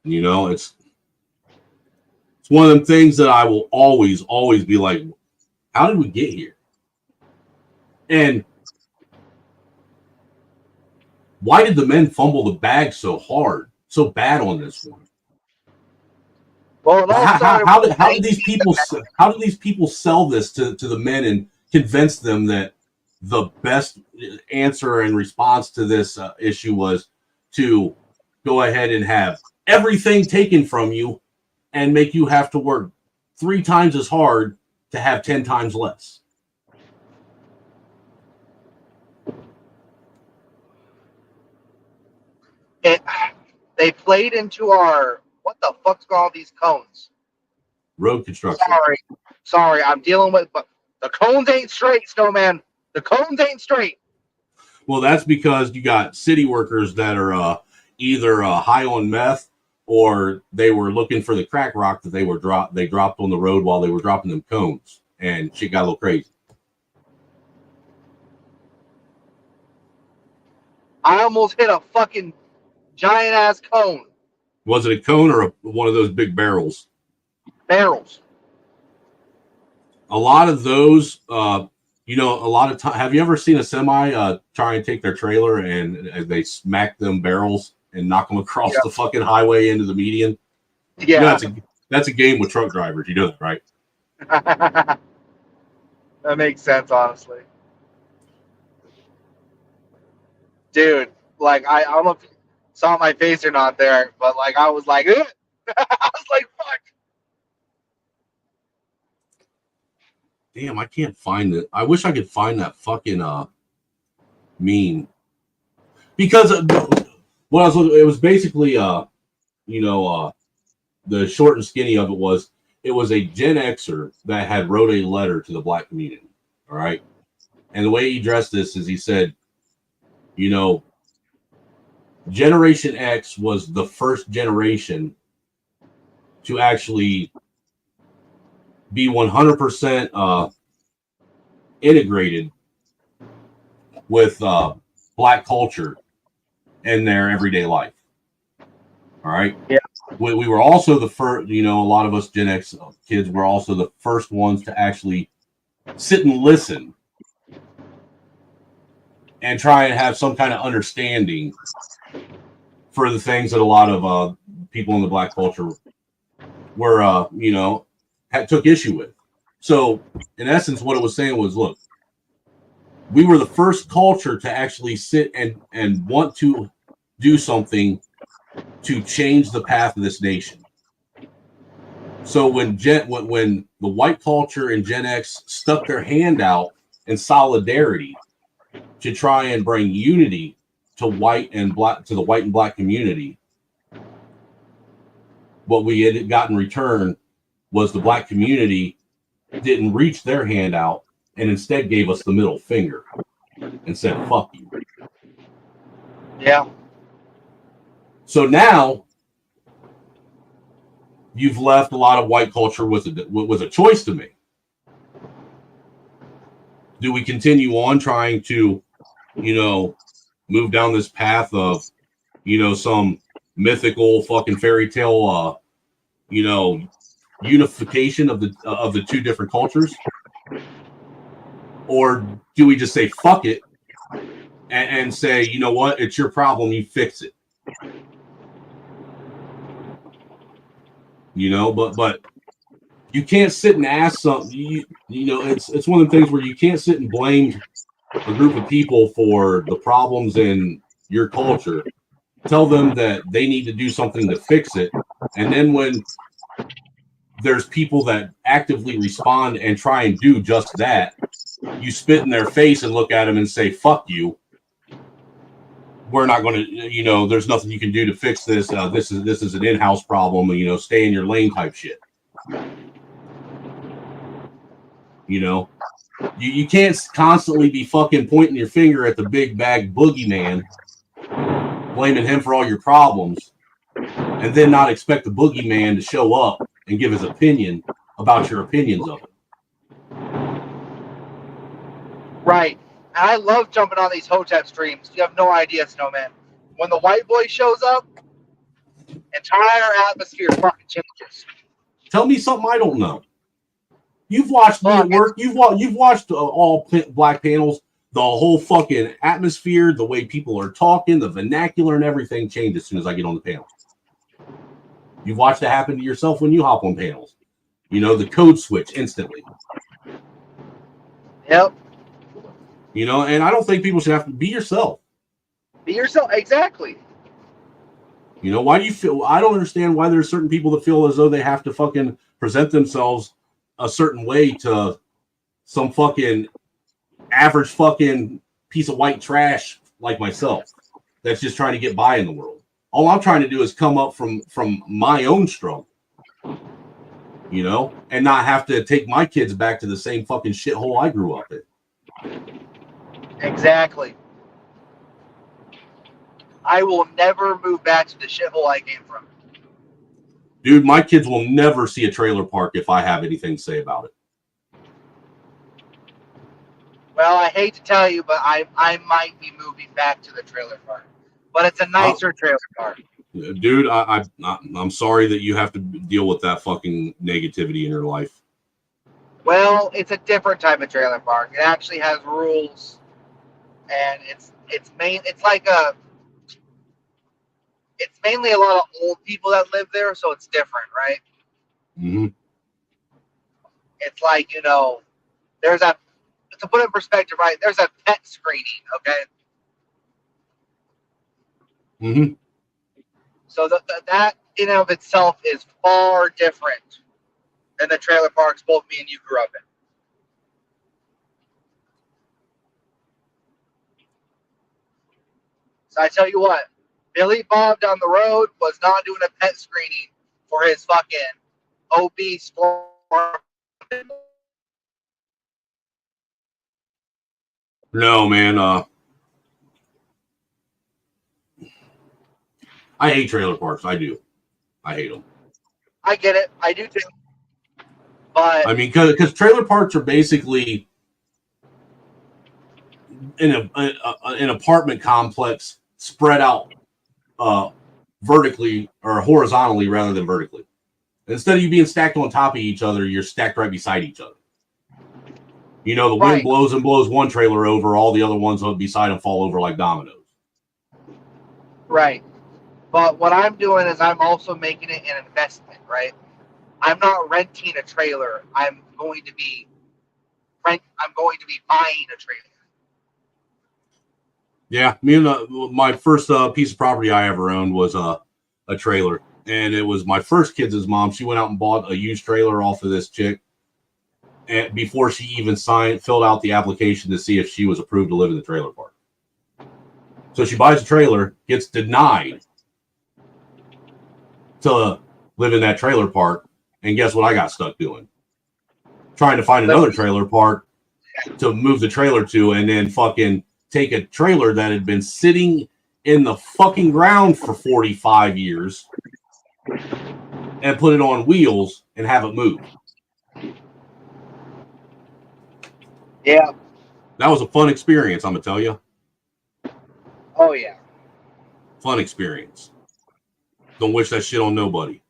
Speaker 1: It's one of them things that I will always be like, how did we get here? And why did the men fumble the bag so hard, so bad on this one?
Speaker 7: Well,
Speaker 1: how did these people sell this to the men and convince them that the best answer and response to this issue was to go ahead and have everything taken from you and make you have to work 3 times as hard to have 10 times less?
Speaker 7: They played into our, what the fuck's got all these cones?
Speaker 1: Road construction.
Speaker 7: Sorry, I'm dealing with, but the cones ain't straight, Snowman. The cones ain't straight.
Speaker 1: Well, that's because you got city workers that are either high on meth, or they were looking for the crack rock that they dropped on the road while they were dropping them cones, and shit got a little crazy.
Speaker 7: I almost hit a fucking giant ass cone.
Speaker 1: Was it a cone or one of those big barrels?
Speaker 7: Barrels.
Speaker 1: A lot of those, a lot of time. Have you ever seen a semi try and take their trailer and they smack them barrels and knock them across the fucking highway into the median?
Speaker 7: Yeah.
Speaker 1: That's a game with truck drivers. You know that, right?
Speaker 7: That makes sense, honestly. Dude, like, I don't know if you saw my face or not there, but like, I was like, ugh. I was like, fuck.
Speaker 1: Damn, I can't find it. I wish I could find that fucking meme. Because it was basically the short and skinny of it was a Gen Xer that had wrote a letter to the black community. All right. And the way he addressed this is he said, Generation X was the first generation to actually be 100% integrated with black culture in their everyday life. All right.
Speaker 7: Yeah.
Speaker 1: We were also the first, a lot of us Gen X kids were also the first ones to actually sit and listen and try and have some kind of understanding for the things that a lot of people in the black culture were, took issue with. So, in essence, what it was saying was, look, we were the first culture to actually sit and want to do something to change the path of this nation. So when the white culture and Gen X stuck their hand out in solidarity to try and bring unity to the white and black community, what we had got in return was the black community didn't reach their hand out and instead gave us the middle finger. and said, fuck you.
Speaker 7: Yeah.
Speaker 1: So now you've left a lot of white culture with a choice to make. Do we continue on trying to, move down this path of, some mythical fucking fairy tale, unification of the two different cultures? Or do we just say, fuck it, and say, you know what, it's your problem, you fix it? But you can't sit and ask something. It's one of the things where you can't sit and blame a group of people for the problems in your culture. Tell them that they need to do something to fix it, and then when there's people that actively respond and try and do just that, you spit in their face and look at them and say, "Fuck you. We're not going to, there's nothing you can do to fix this. This is an in-house problem. Stay in your lane," type shit. You can't constantly be fucking pointing your finger at the big bag boogeyman, blaming him for all your problems, and then not expect the boogeyman to show up and give his opinion about your opinions of it.
Speaker 7: Right. And I love jumping on these Hotep streams. You have no idea, Snowman. When the white boy shows up, entire atmosphere fucking changes.
Speaker 1: Tell me something I don't know. You've watched me at work. You've watched all black panels. The whole fucking atmosphere, the way people are talking, the vernacular and everything changes as soon as I get on the panel. You've watched it happen to yourself when you hop on panels. The code switch instantly.
Speaker 7: Yep.
Speaker 1: And I don't think people should have to be yourself.
Speaker 7: Be yourself, exactly.
Speaker 1: Why do you feel? I don't understand why there's certain people that feel as though they have to fucking present themselves a certain way to some fucking average fucking piece of white trash like myself that's just trying to get by in the world. All I'm trying to do is come up from my own struggle, and not have to take my kids back to the same fucking shithole I grew up in.
Speaker 7: Exactly. I will never move back to the shithole I came from.
Speaker 1: Dude, my kids will never see a trailer park if I have anything to say about it.
Speaker 7: Well, I hate to tell you, but I might be moving back to the trailer park. But it's a nicer trailer park.
Speaker 1: Dude, I'm sorry that you have to deal with that fucking negativity in your life.
Speaker 7: Well, it's a different type of trailer park. It actually has rules, and it's mainly a lot of old people that live there, so it's different, right?
Speaker 1: Mm-hmm.
Speaker 7: It's like, there's a, to put it in perspective, right? There's a pet screening, okay?
Speaker 1: Mm-hmm.
Speaker 7: So that in and of itself is far different than the trailer parks both me and you grew up in. So I tell you what, Billy Bob down the road was not doing a pet screening for his fucking obese
Speaker 1: No, man. I hate trailer parks. I do. I hate them.
Speaker 7: I get it. I do too. But
Speaker 1: I mean, because trailer parks are basically an apartment complex spread out vertically or horizontally rather than vertically. Instead of you being stacked on top of each other, you're stacked right beside each other. The wind blows and blows one trailer over, all the other ones beside them fall over like dominoes.
Speaker 7: Right. But what I'm doing is I'm also making it an investment, right? I'm not renting a trailer. I'm going to be buying a trailer.
Speaker 1: Yeah, me and my first piece of property I ever owned was a trailer, and it was my first kid's mom. She went out and bought a used trailer off of this chick, and before she even filled out the application to see if she was approved to live in the trailer park. So she buys a trailer, gets denied to live in that trailer park, and guess what I got stuck doing? Trying to find another trailer park to move the trailer to, and then fucking take a trailer that had been sitting in the fucking ground for 45 years and put it on wheels and have it move.
Speaker 7: Yeah.
Speaker 1: That was a fun experience, I'm gonna tell you.
Speaker 7: Oh yeah.
Speaker 1: Fun experience. Don't wish that shit on nobody.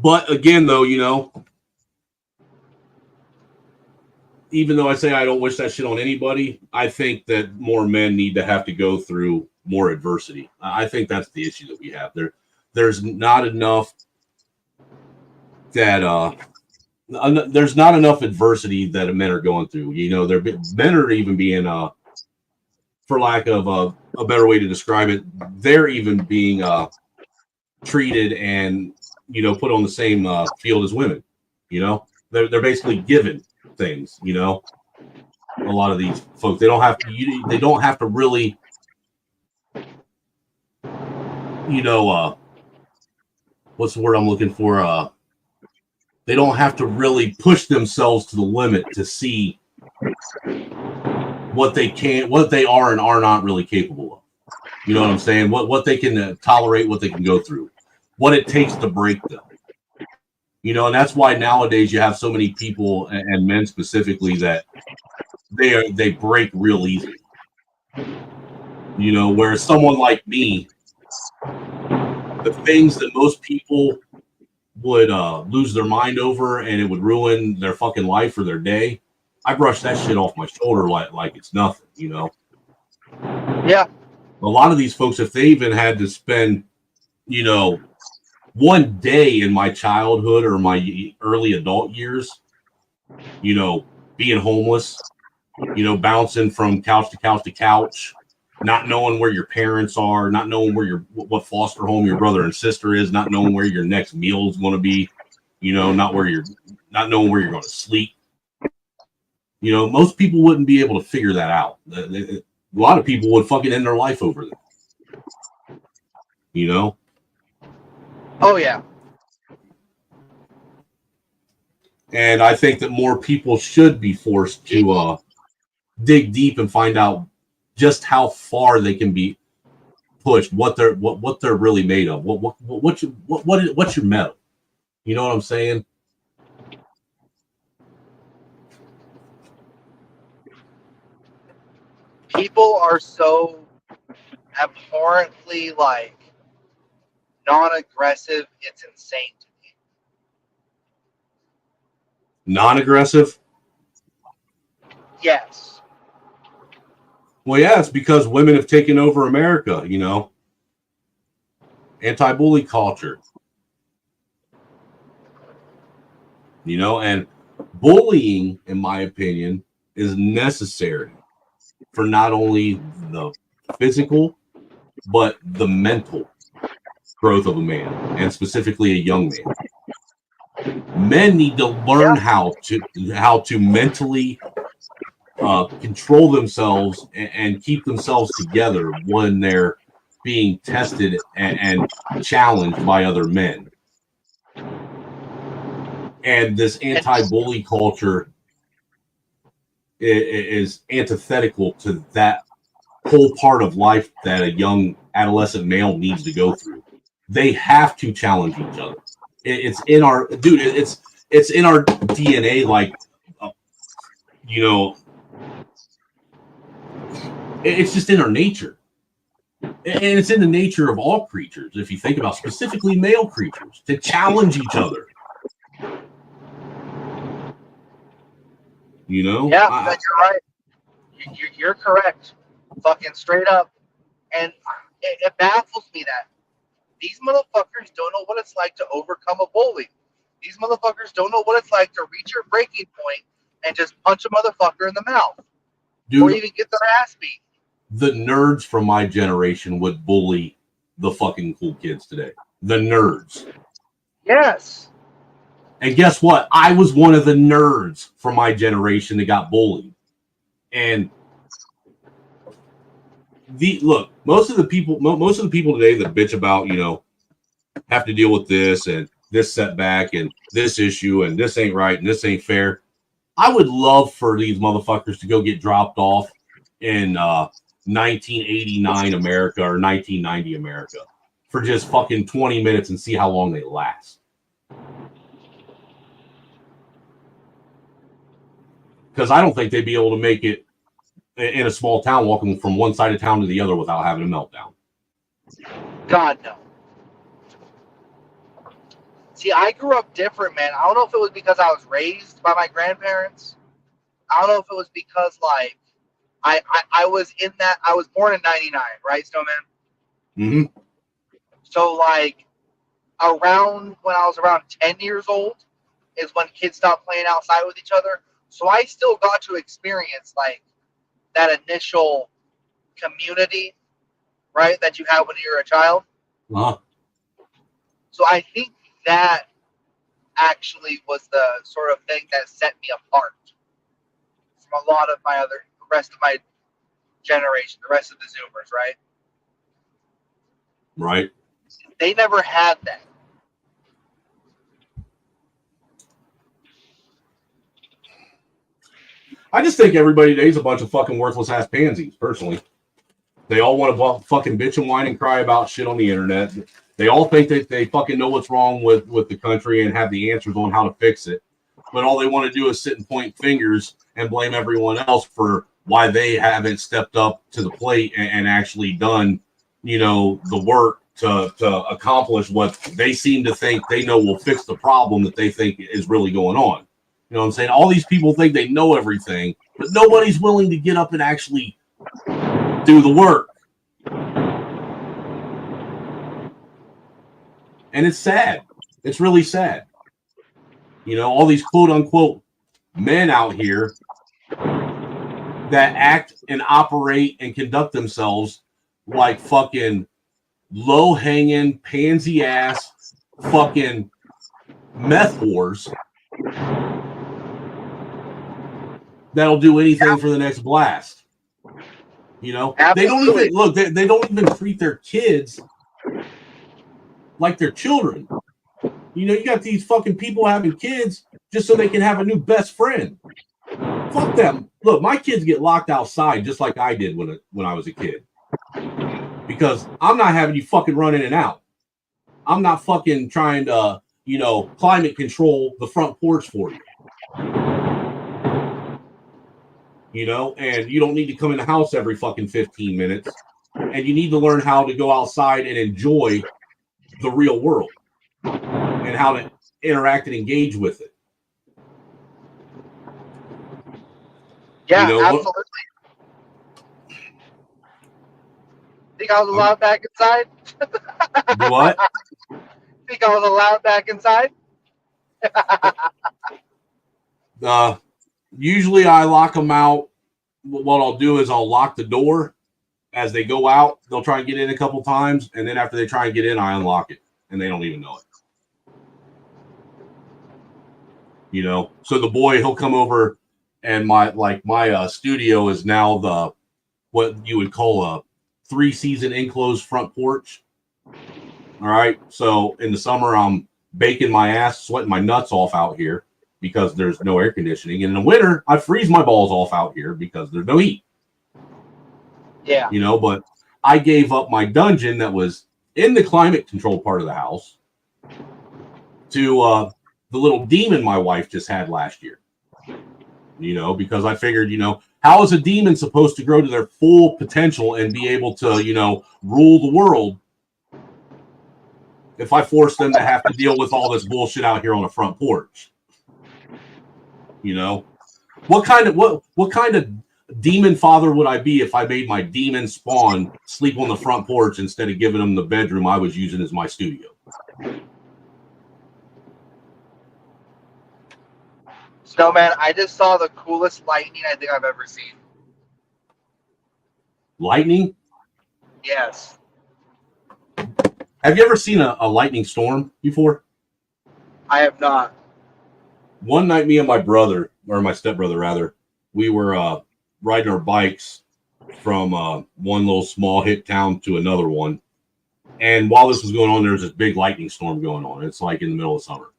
Speaker 1: But again, though, you know, even though I say I don't wish that shit on anybody, I think that more men need to have to go through more adversity. I think that's the issue that we have. There's not enough that there's not enough adversity that men are going through. You know, men are even being for lack of a better way to describe it, they're even being treated and, you know, put on the same field as women. You know, they're basically given things. You know, a lot of these folks, they don't have to really, you know, what's the word I'm looking for? They don't have to really push themselves to the limit to see what they are and are not really capable of. You know what I'm saying? What they can tolerate, what they can go through, what it takes to break them. You know, and that's why nowadays you have so many people and men specifically that they break real easy. You know, whereas someone like me, the things that most people would lose their mind over and it would ruin their fucking life or their day, I brush that shit off my shoulder like it's nothing, you know?
Speaker 7: Yeah.
Speaker 1: A lot of these folks, if they even had to spend, you know, one day in my childhood or my early adult years, you know, being homeless, you know, bouncing from couch to couch to couch, not knowing where your parents are, not knowing where what foster home your brother and sister is, not knowing where your next meal is going to be, you know, not knowing where you're going to sleep. You know, most people wouldn't be able to figure that out. A lot of people would fucking end their life over that. You know?
Speaker 7: Oh yeah.
Speaker 1: And I think that more people should be forced to dig deep and find out just how far they can be pushed, what they're really made of, what's your metal. You know what I'm saying?
Speaker 7: People are so abhorrently like non-aggressive. It's insane to me.
Speaker 1: Non-aggressive?
Speaker 7: Yes.
Speaker 1: Well, yeah, it's because women have taken over America, you know. Anti-bully culture. You know, and bullying, in my opinion, is necessary for not only the physical, but the mental growth of a man, and specifically a young man. Men need to learn how to mentally control themselves and keep themselves together when they're being tested and challenged by other men. And this anti-bully culture is antithetical to that whole part of life that a young adolescent male needs to go through. They have to challenge each other. It's in our it's in our DNA. Like, you know, it's just in our nature, and it's in the nature of all creatures. If you think about specifically male creatures, to challenge each other. You know?
Speaker 7: Yeah, you're right. You're correct. Fucking straight up. And it baffles me that these motherfuckers don't know what it's like to overcome a bully. These motherfuckers don't know what it's like to reach your breaking point and just punch a motherfucker in the mouth.
Speaker 1: Dude,
Speaker 7: or even get their ass beat.
Speaker 1: The nerds from my generation would bully the fucking cool kids today. The nerds.
Speaker 7: Yes.
Speaker 1: And guess what? I was one of the nerds from my generation that got bullied. And look, most of the people today that bitch about, you know, have to deal with this and this setback and this issue and this ain't right and this ain't fair. I would love for these motherfuckers to go get dropped off in 1989 America or 1990 America for just fucking 20 minutes and see how long they last. Because I don't think they'd be able to make it in a small town walking from one side of town to the other without having a meltdown.
Speaker 7: God, no. See, I grew up different, man. I don't know if it was because I was raised by my grandparents. I don't know if it was because, like, I was in that. I was born in 99, right, Snowman?
Speaker 1: Mm-hmm.
Speaker 7: So, like, around when I was around 10 years old is when kids stopped playing outside with each other. So I still got to experience, like, that initial community, right, that you have when you're a child.
Speaker 1: Uh-huh.
Speaker 7: So I think that actually was the sort of thing that set me apart from a lot of my the rest of my generation, the rest of the Zoomers, right?
Speaker 1: Right.
Speaker 7: They never had that.
Speaker 1: I just think everybody today is a bunch of fucking worthless ass pansies, personally. They all want to fucking bitch and whine and cry about shit on the internet. They all think that they fucking know what's wrong with the country and have the answers on how to fix it. But all they want to do is sit and point fingers and blame everyone else for why they haven't stepped up to the plate and actually done, you know, the work to accomplish what they seem to think they know will fix the problem that they think is really going on. You know what I'm saying? All these people think they know everything, but nobody's willing to get up and actually do the work. And it's sad. It's really sad. You know, all these quote unquote men out here that act and operate and conduct themselves like fucking low hanging, pansy ass fucking meth whores that'll do anything for the next blast. You know, they don't even look, they don't even treat their kids like they're children. You know, you got these fucking people having kids just so they can have a new best friend. Fuck them. Look, my kids get locked outside just like I did when I was a kid. Because I'm not having you fucking run in and out. I'm not fucking trying to, you know, climate control the front porch for you. You know, and you don't need to come in the house every fucking 15 minutes. And you need to learn how to go outside and enjoy the real world and how to interact and engage with it.
Speaker 7: Yeah,
Speaker 1: you know,
Speaker 7: absolutely. Think I was allowed back inside?
Speaker 1: What?
Speaker 7: Think I was allowed back inside?
Speaker 1: Usually I lock them out. What I'll do is I'll lock the door as they go out. They'll try and get in a couple times, and then after they try and get in, I unlock it, and they don't even know it. You know, so the boy, he'll come over, and my studio is now the what you would call a 3-season enclosed front porch. All right, so in the summer I'm baking my ass, sweating my nuts off out here because there's no air conditioning. And in the winter, I freeze my balls off out here because there's no heat.
Speaker 7: Yeah.
Speaker 1: You know, but I gave up my dungeon that was in the climate control part of the house to the little demon my wife just had last year. You know, because I figured, you know, how is a demon supposed to grow to their full potential and be able to, you know, rule the world if I force them to have to deal with all this bullshit out here on the front porch? You know, what kind of demon father would I be if I made my demon spawn sleep on the front porch instead of giving them the bedroom I was using as my studio?
Speaker 7: Snowman, I just saw the coolest lightning I think I've ever seen.
Speaker 1: Lightning?
Speaker 7: Yes.
Speaker 1: Have you ever seen a lightning storm before?
Speaker 7: I have not.
Speaker 1: One night, me and my brother, or my stepbrother rather, we were riding our bikes from one little small hick town to another one. And while this was going on, there was this big lightning storm going on. It's like in the middle of summer.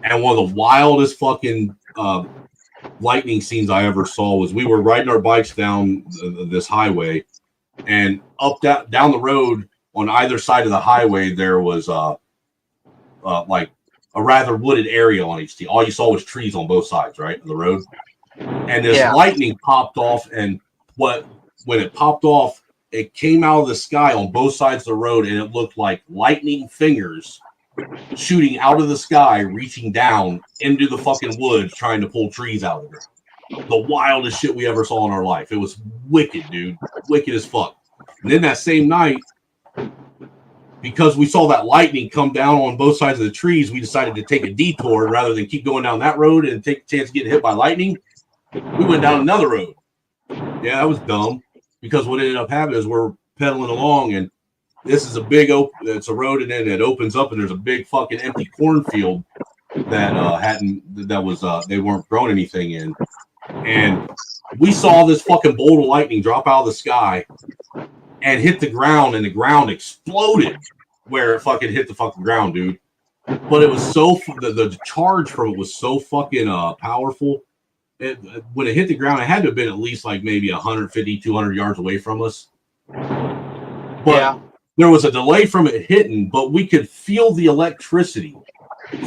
Speaker 1: And one of the wildest fucking lightning scenes I ever saw was we were riding our bikes down this highway, and down the road on either side of the highway there was like a rather wooded area on each side. All you saw was trees on both sides, right, of the road. And this lightning popped off, and when it popped off, it came out of the sky on both sides of the road, and it looked like lightning fingers shooting out of the sky, reaching down into the fucking woods, trying to pull trees out of it. The wildest shit we ever saw in our life. It was wicked, dude. Wicked as fuck. And then that same night, because we saw that lightning come down on both sides of the trees, we decided to take a detour rather than keep going down that road and take a chance of getting hit by lightning. We went down another road. Yeah, that was dumb, because what ended up happening is we're pedaling along, and this is a big it's a road, and then it opens up, and there's a big fucking empty cornfield that they weren't growing anything in. And we saw this fucking bolt of lightning drop out of the sky and hit the ground, and the ground exploded where it fucking hit the fucking ground, dude. But it was so the charge from it was so fucking powerful. When it hit the ground, it had to have been at least like maybe 150, 200 yards away from us. But there was a delay from it hitting, but we could feel the electricity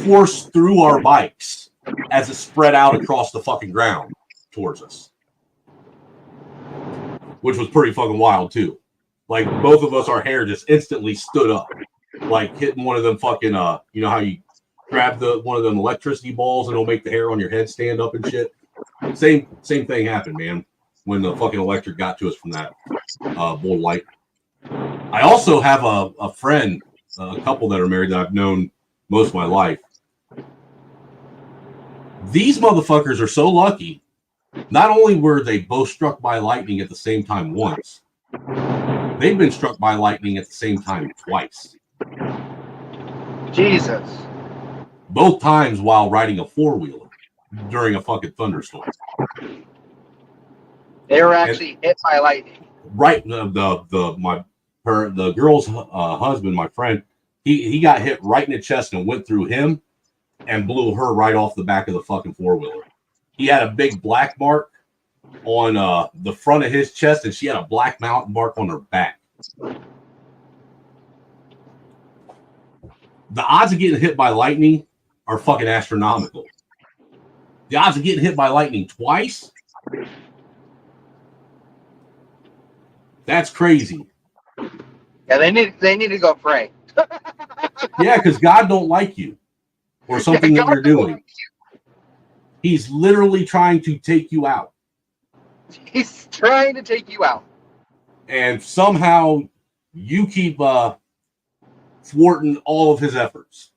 Speaker 1: course through our bikes as it spread out across the fucking ground towards us, which was pretty fucking wild too. Like, both of us, our hair just instantly stood up, like hitting one of them fucking you know how you grab one of them electricity balls and it'll make the hair on your head stand up and shit. Same thing happened, man, when the fucking electric got to us from that bull light. I also have a friend, a couple that are married that I've known most of my life. These motherfuckers are so lucky. Not only were they both struck by lightning at the same time once, they've been struck by lightning at the same time twice.
Speaker 7: Jesus.
Speaker 1: Both times while riding a four-wheeler during a fucking thunderstorm.
Speaker 7: They were actually hit by lightning.
Speaker 1: Right. The girl's husband, my friend, he got hit right in the chest and went through him and blew her right off the back of the fucking four-wheeler. He had a big black mark on the front of his chest, and she had a black mark on her back. The odds of getting hit by lightning are fucking astronomical. The odds of getting hit by lightning twice, that's crazy.
Speaker 7: Yeah, they need to go pray.
Speaker 1: Yeah, because God don't like you or something that you're doing. He's literally trying to take you out.
Speaker 7: He's trying to take you out. And
Speaker 1: somehow you keep thwarting all of his efforts.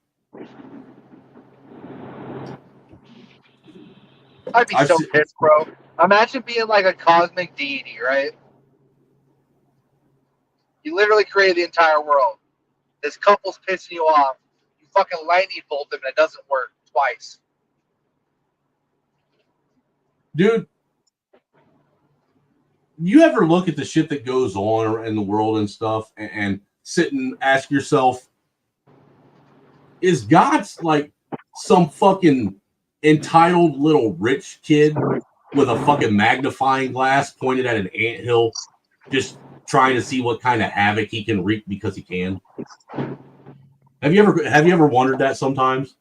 Speaker 7: I'd be so pissed, bro. Imagine being like a cosmic deity, right? You literally created the entire world. This couple's pissing you off. You fucking lightning bolt them and it doesn't work twice.
Speaker 1: Dude, you ever look at the shit that goes on in the world and stuff and sit and ask yourself, is God like some fucking entitled little rich kid with a fucking magnifying glass pointed at an anthill, just trying to see what kind of havoc he can wreak because he can? Have you ever wondered that sometimes?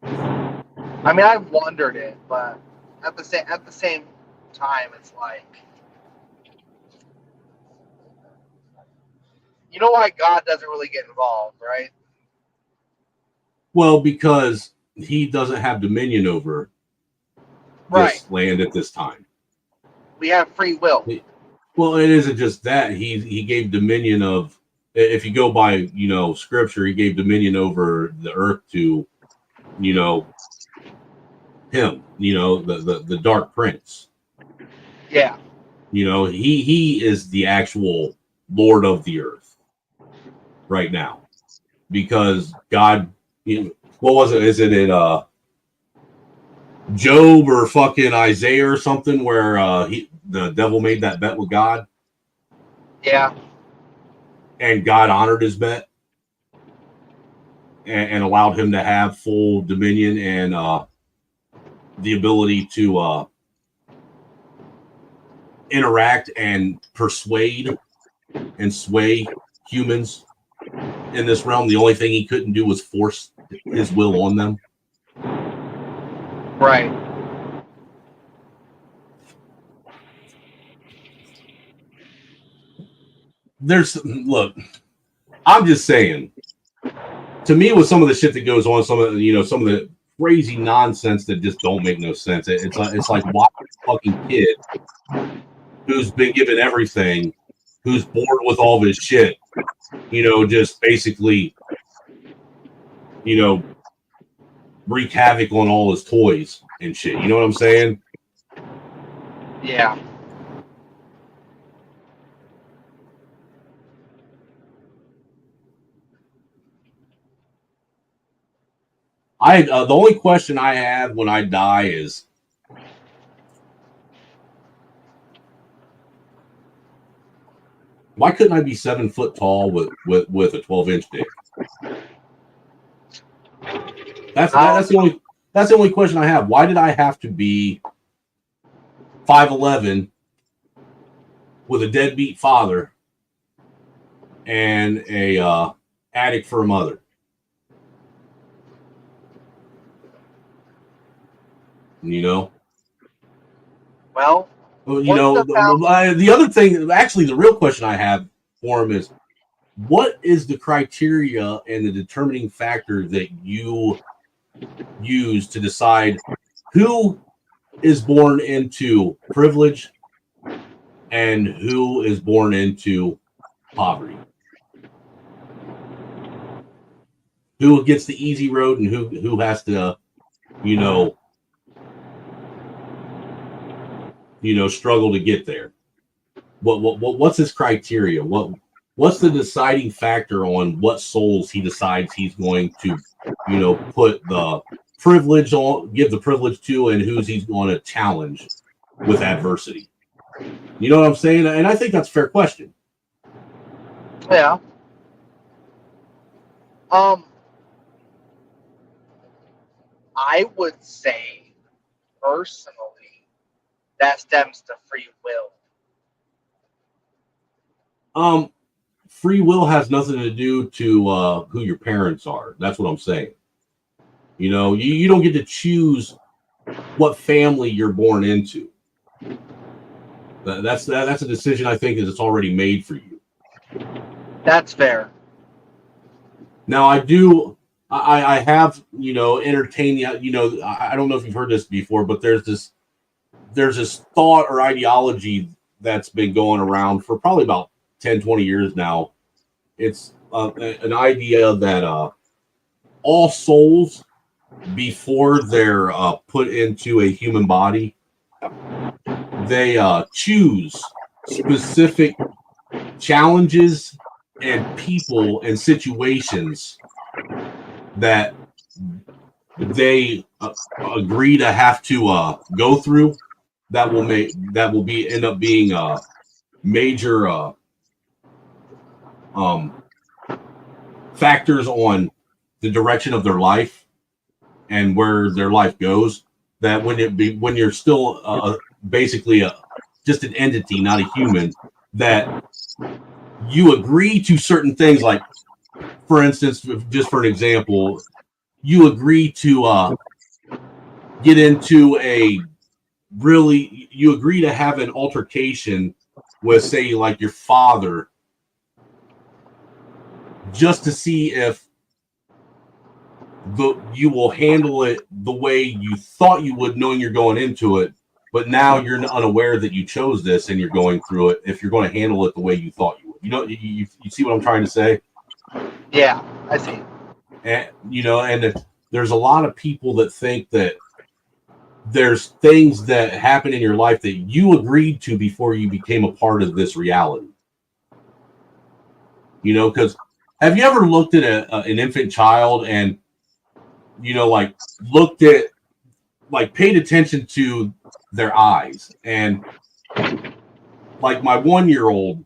Speaker 7: I mean, I've wondered it, but at the same time, it's like, you know why God doesn't really get involved, right?
Speaker 1: Well, because he doesn't have dominion over this land at this time.
Speaker 7: We have free will.
Speaker 1: Well, it isn't just that. He gave dominion of, if you go by, scripture, he gave dominion over the earth to, him, the dark prince.
Speaker 7: Yeah.
Speaker 1: He is the actual Lord of the earth right now, because God, what was it? Is it in Job or fucking Isaiah or something where the devil made that bet with God?
Speaker 7: Yeah.
Speaker 1: And God honored his bet and allowed him to have full dominion and the ability to interact and persuade and sway humans in this realm. The only thing he couldn't do was force his will on them.
Speaker 7: Right.
Speaker 1: Look, I'm just saying, to me, with some of the shit that goes on, some of the crazy nonsense that just don't make no sense. It's like watching a fucking kid who's been given everything, who's bored with all this shit, just basically, wreak havoc on all his toys and shit. You know what I'm saying?
Speaker 7: Yeah.
Speaker 1: The only question I have when I die is, why couldn't I be 7 foot tall with a 12-inch dick? That's the only question I have. Why did I have to be 5'11" with a deadbeat father and a addict for a mother?
Speaker 7: Well,
Speaker 1: the other thing, actually, the real question I have for him is, what is the criteria and the determining factor that you use to decide who is born into privilege and who is born into poverty? Who gets the easy road and who has to, struggle to get there? What's his criteria? What's the deciding factor on what souls he decides he's going to, put the privilege on, give the privilege to, and who's he's going to challenge with adversity? You know what I'm saying? And I think that's a fair question.
Speaker 7: Yeah. I would say, personally, that stems to free will.
Speaker 1: Free will has nothing to do to who your parents are. That's what I'm saying. You don't get to choose what family you're born into. That's a decision I think is already made for you.
Speaker 7: That's fair.
Speaker 1: Now I have entertained the, I don't know if you've heard this before, but there's this thought or ideology that's been going around for probably about 10, 20 years now. It's an idea that all souls, before they're put into a human body, they choose specific challenges and people and situations that they agree to have to go through, that will end up being major factors on the direction of their life and where their life goes. That when you're still basically just an entity, not a human, that you agree to certain things. Like, for instance, just for an example, you agree to get into you agree to have an altercation with, say, like your father, just to see if you will handle it the way you thought you would, knowing you're going into it, but now you're unaware that you chose this and you're going through it, if you're going to handle it the way you thought you would. You see what I'm trying to say?
Speaker 7: Yeah, I see.
Speaker 1: And and there's a lot of people that think that there's things that happen in your life that you agreed to before you became a part of this reality. Because have you ever looked at an infant child and looked at, paid attention to their eyes? And like my 1-year-old,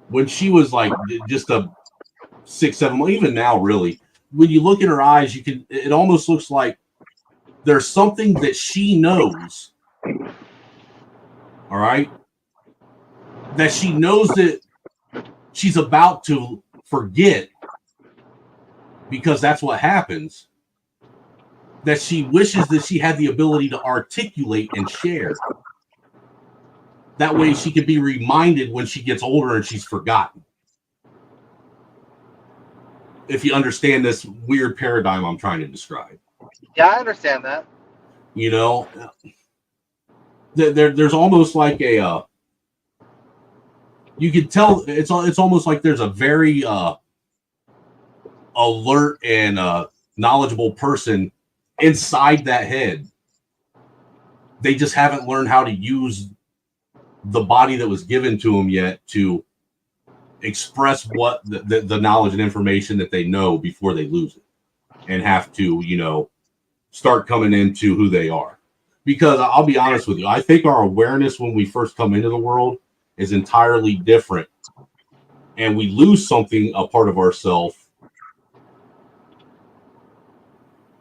Speaker 1: when she was just a 6, 7, even now, really, when you look in her eyes, it almost looks like there's something that she knows. All right. that she knows that she's about to forget because that's what happens, that she wishes that she had the ability to articulate and share. That way she can be reminded when she gets older and she's forgotten. If you understand this weird paradigm I'm trying to describe.
Speaker 7: Yeah, I understand that.
Speaker 1: You know, there's almost like a, you can tell it's almost like there's a very alert and knowledgeable person inside that head. They just haven't learned how to use the body that was given to them yet to express what the knowledge and information that they know before they lose it and have to, you know, start coming into who they are. Because I'll be honest with you, I think our awareness when we first come into the world is entirely different, and we lose something, a part of ourselves,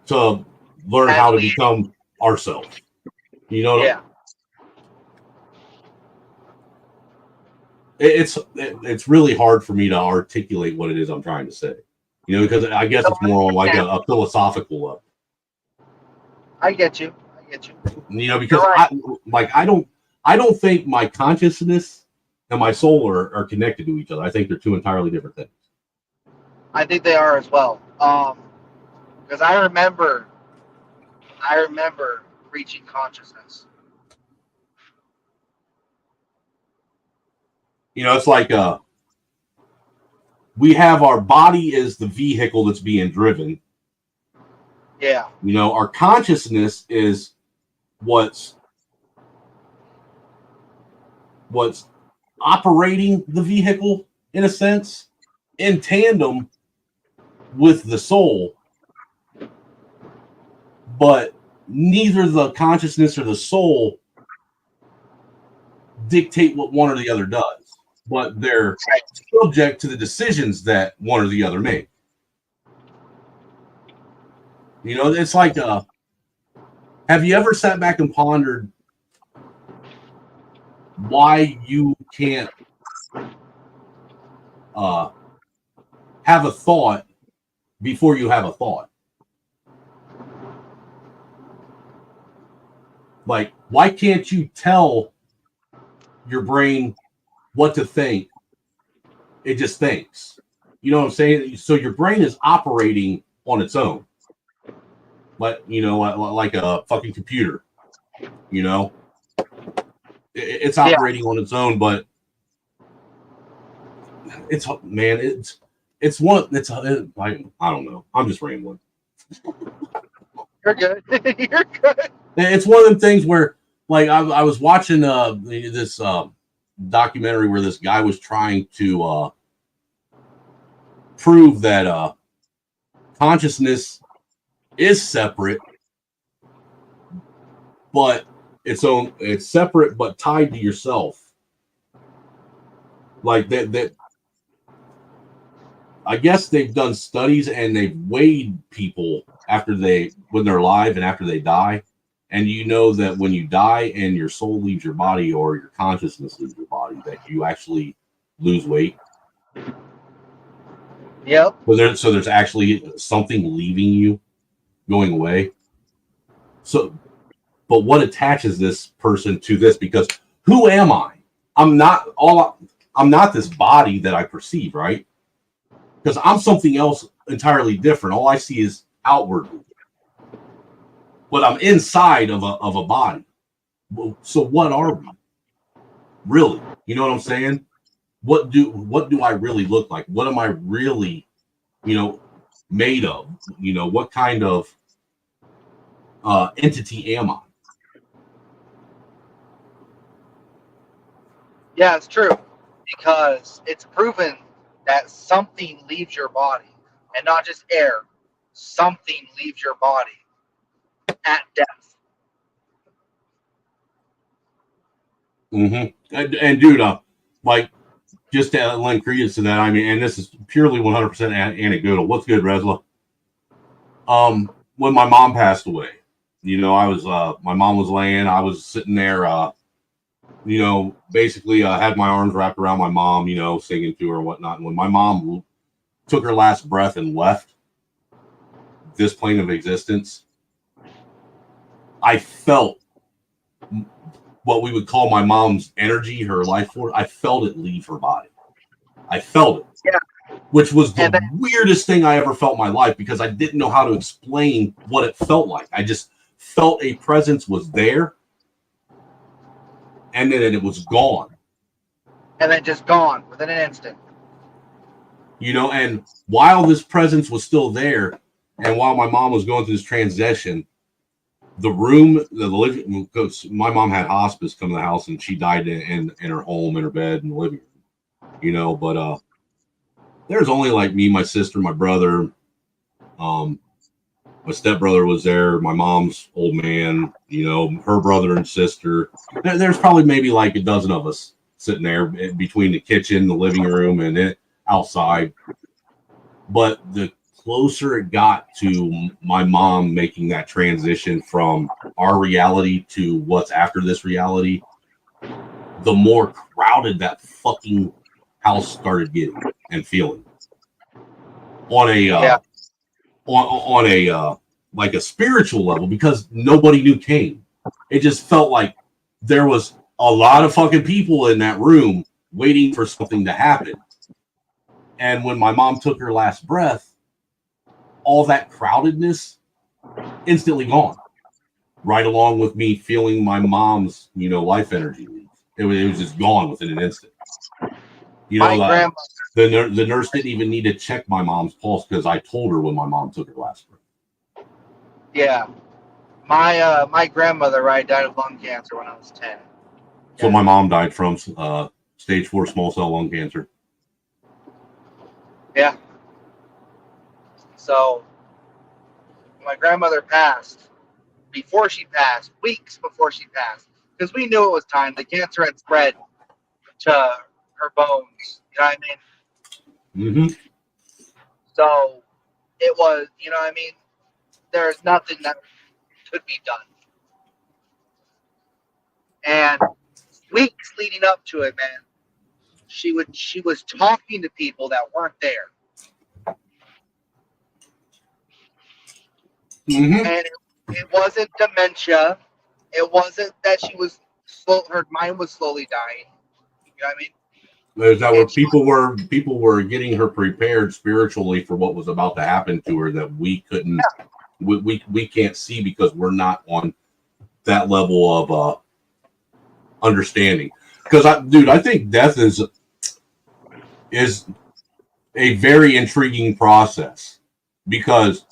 Speaker 1: to learn how to become ourselves. You know?
Speaker 7: Yeah.
Speaker 1: It's really hard for me to articulate what it is I'm trying to say. You know, because I guess it's more on like a philosophical level.
Speaker 7: I get you.
Speaker 1: You know, because I don't think my consciousness and my soul are connected to each other. I think they're two entirely different things.
Speaker 7: I think they are as well. Because I remember reaching consciousness.
Speaker 1: You know, it's like we have our body is the vehicle that's being driven.
Speaker 7: Yeah.
Speaker 1: You know, our consciousness is what's operating the vehicle in a sense, in tandem with the soul. But neither the consciousness or the soul dictate what one or the other does, but they're subject to the decisions that one or the other make. You know, it's like, have you ever sat back and pondered why you can't have a thought before you have a thought? Like, why can't you tell your brain what to think? It just thinks. You know what I'm saying? So your brain is operating on its own. But, you know, like a fucking computer, you know, it's operating on its own, but it's like, I don't know. I'm just rambling.
Speaker 7: You're good. You're good.
Speaker 1: It's one of them things where, like, I was watching this documentary where this guy was trying to prove that consciousness is separate, but it's separate but tied to yourself. Like that I guess they've done studies and they've weighed people when they're alive and after they die. And you know that when you die and your soul leaves your body or your consciousness leaves your body, that you actually lose weight.
Speaker 7: Yep.
Speaker 1: So there's actually something leaving you, going away. So, but what attaches this person to this? Because who am I? I'm not this body that I perceive, right? Because I'm something else entirely different. All I see is outwardly, but I'm inside of a body. So what are we really? You know what I'm saying? What do I really look like? What am I really, you know, made of? You know, what kind of entity am I?
Speaker 7: Yeah, it's true, because it's proven that something leaves your body, and not just air. Something leaves your body at death.
Speaker 1: Mm-hmm. And dude, like, just to lend credence to that, I mean, and this is purely 100% anecdotal. What's good, Resla? When my mom passed away, you know, my mom was laying, I was sitting there you know, basically had my arms wrapped around my mom, you know, singing to her and whatnot. And when my mom took her last breath and left this plane of existence, I felt what we would call my mom's energy, her life force. I felt it leave her body. I felt it.
Speaker 7: Yeah.
Speaker 1: Which was the weirdest thing I ever felt in my life, because I didn't know how to explain what it felt like. I just felt a presence was there, and then it was gone.
Speaker 7: And then just gone within an instant.
Speaker 1: You know, and while this presence was still there, and while my mom was going through this transition, the room, the living, because my mom had hospice come to the house, and she died in her home, in her bed, in the living room. You know, but there's only like me, my sister, my brother, my stepbrother was there, my mom's old man, you know, her brother and sister. There's probably maybe like a dozen of us sitting there between the kitchen, the living room, and it outside. But the closer it got to my mom making that transition from our reality to what's after this reality, the more crowded that fucking house started getting and feeling. On a on a like a spiritual level, because nobody knew came. It just felt like there was a lot of fucking people in that room waiting for something to happen. And when my mom took her last breath, all that crowdedness instantly gone, right along with me feeling my mom's, you know, life energy leave. It was just gone within an instant. You know, the nurse didn't even need to check my mom's pulse, because I told her when my mom took her last breath.
Speaker 7: Yeah. My grandmother, right, died of lung cancer when I was 10.
Speaker 1: So my mom died from stage 4 small cell lung cancer.
Speaker 7: Yeah. So my grandmother passed. Before she passed, weeks before she passed, because we knew it was time. The cancer had spread to her bones. You know what I mean?
Speaker 1: Mm-hmm.
Speaker 7: So it was, you know what I mean? There's nothing that could be done. And weeks leading up to it, man, she was talking to people that weren't there.
Speaker 1: Mm-hmm.
Speaker 7: And it wasn't dementia. It wasn't that she was her mind was slowly dying. You know what I mean?
Speaker 1: Is that where people were getting her prepared spiritually for what was about to happen to her, that we couldn't, we can't see, because we're not on that level of understanding. Because I think death is a very intriguing process, because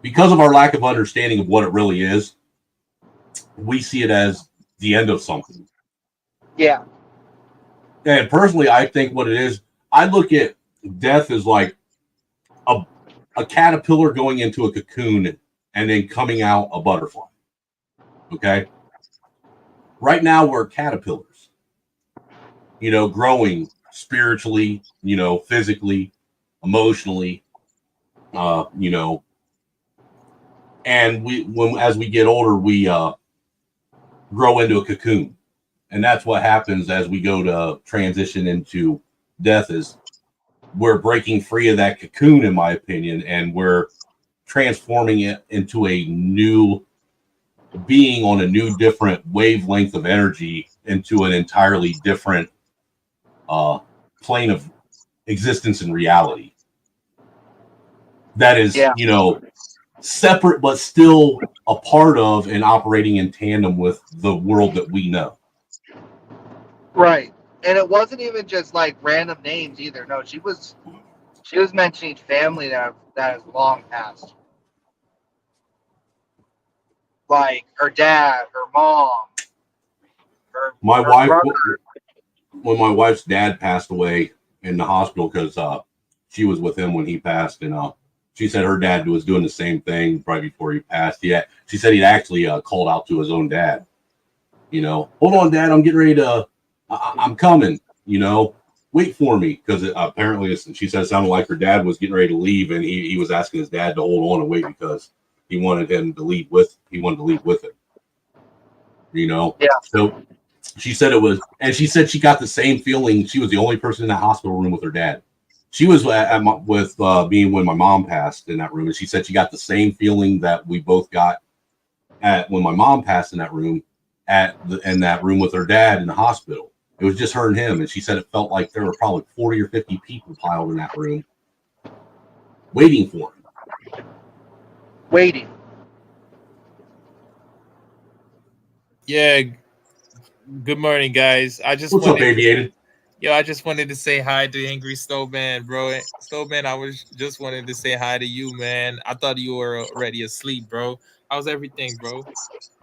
Speaker 1: of our lack of understanding of what it really is. We see it as the end of something.
Speaker 7: Yeah.
Speaker 1: And personally, I think what it is, I look at death as like a caterpillar going into a cocoon and then coming out a butterfly. Okay? Right now, we're caterpillars, you know, growing spiritually, you know, physically, emotionally, you know, and as we get older, we grow into a cocoon. And that's what happens as we go to transition into death, is we're breaking free of that cocoon, in my opinion, and we're transforming it into a new being on a new, different wavelength of energy, into an entirely different plane of existence and reality. That is, you know, separate, but still a part of and operating in tandem with the world that we know.
Speaker 7: Right. And it wasn't even just like random names either. No, she was mentioning family that has long passed. Like her dad, her mom, her
Speaker 1: wife,
Speaker 7: brother.
Speaker 1: when my wife's dad passed away in the hospital, because she was with him when he passed, and she said her dad was doing the same thing right before he passed. Yeah, she said he'd actually called out to his own dad. You know, hold on, Dad, I'm getting ready to. I'm coming, you know, wait for me. Because apparently, she said it sounded like her dad was getting ready to leave, and he was asking his dad to hold on and wait, because he wanted him to leave with him. You know?
Speaker 7: Yeah.
Speaker 1: So She said it was, and she said she got the same feeling. She was the only person in that hospital room with her dad. She was with being when my mom passed in that room, and she said she got the same feeling that we both got at when my mom passed in that room in that room with her dad in the hospital. It was just her and him, and she said it felt like there were probably 40 or 50 people piled in that room waiting for him.
Speaker 7: Waiting.
Speaker 2: Yeah. Good morning, guys. I just
Speaker 1: What's up, Aviated?
Speaker 2: Yo, I just wanted to say hi to Angry Snowman, bro. Snowman, I was just wanted to say hi to you, man. I thought you were already asleep, bro. How's everything, bro?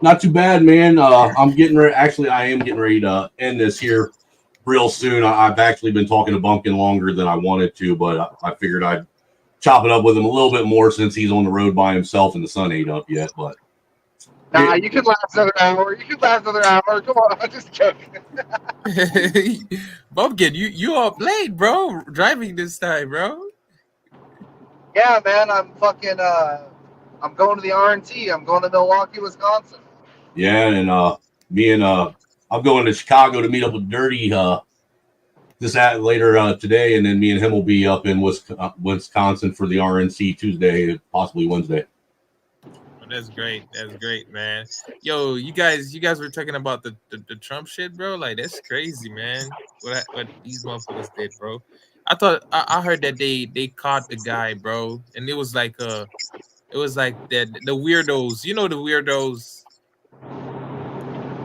Speaker 1: Not too bad, man. I'm getting ready. Actually, I am getting ready to end this here real soon. I've actually been talking to Bumpkin longer than I wanted to, but I figured I'd chop it up with him a little bit more since he's on the road by himself and the sun ain't up yet. But
Speaker 7: nah, you could last another hour. You could last another hour. Come on, I'm just joking.
Speaker 2: Bumpkin, you up late, bro. Driving this time, bro.
Speaker 7: Yeah, man. I'm fucking. I'm going to the RNC. I'm going to Milwaukee, Wisconsin.
Speaker 1: yeah, and I'm going to Chicago to meet up with Dirty later today, and then me and him will be up in Wisconsin for the RNC Tuesday, possibly Wednesday.
Speaker 2: That's great. That's great, man. Yo, you guys were talking about the Trump shit, bro. Like, that's crazy, man. What these motherfuckers did, bro. I heard that they caught the guy, bro, and it was like the weirdos. You know the weirdos.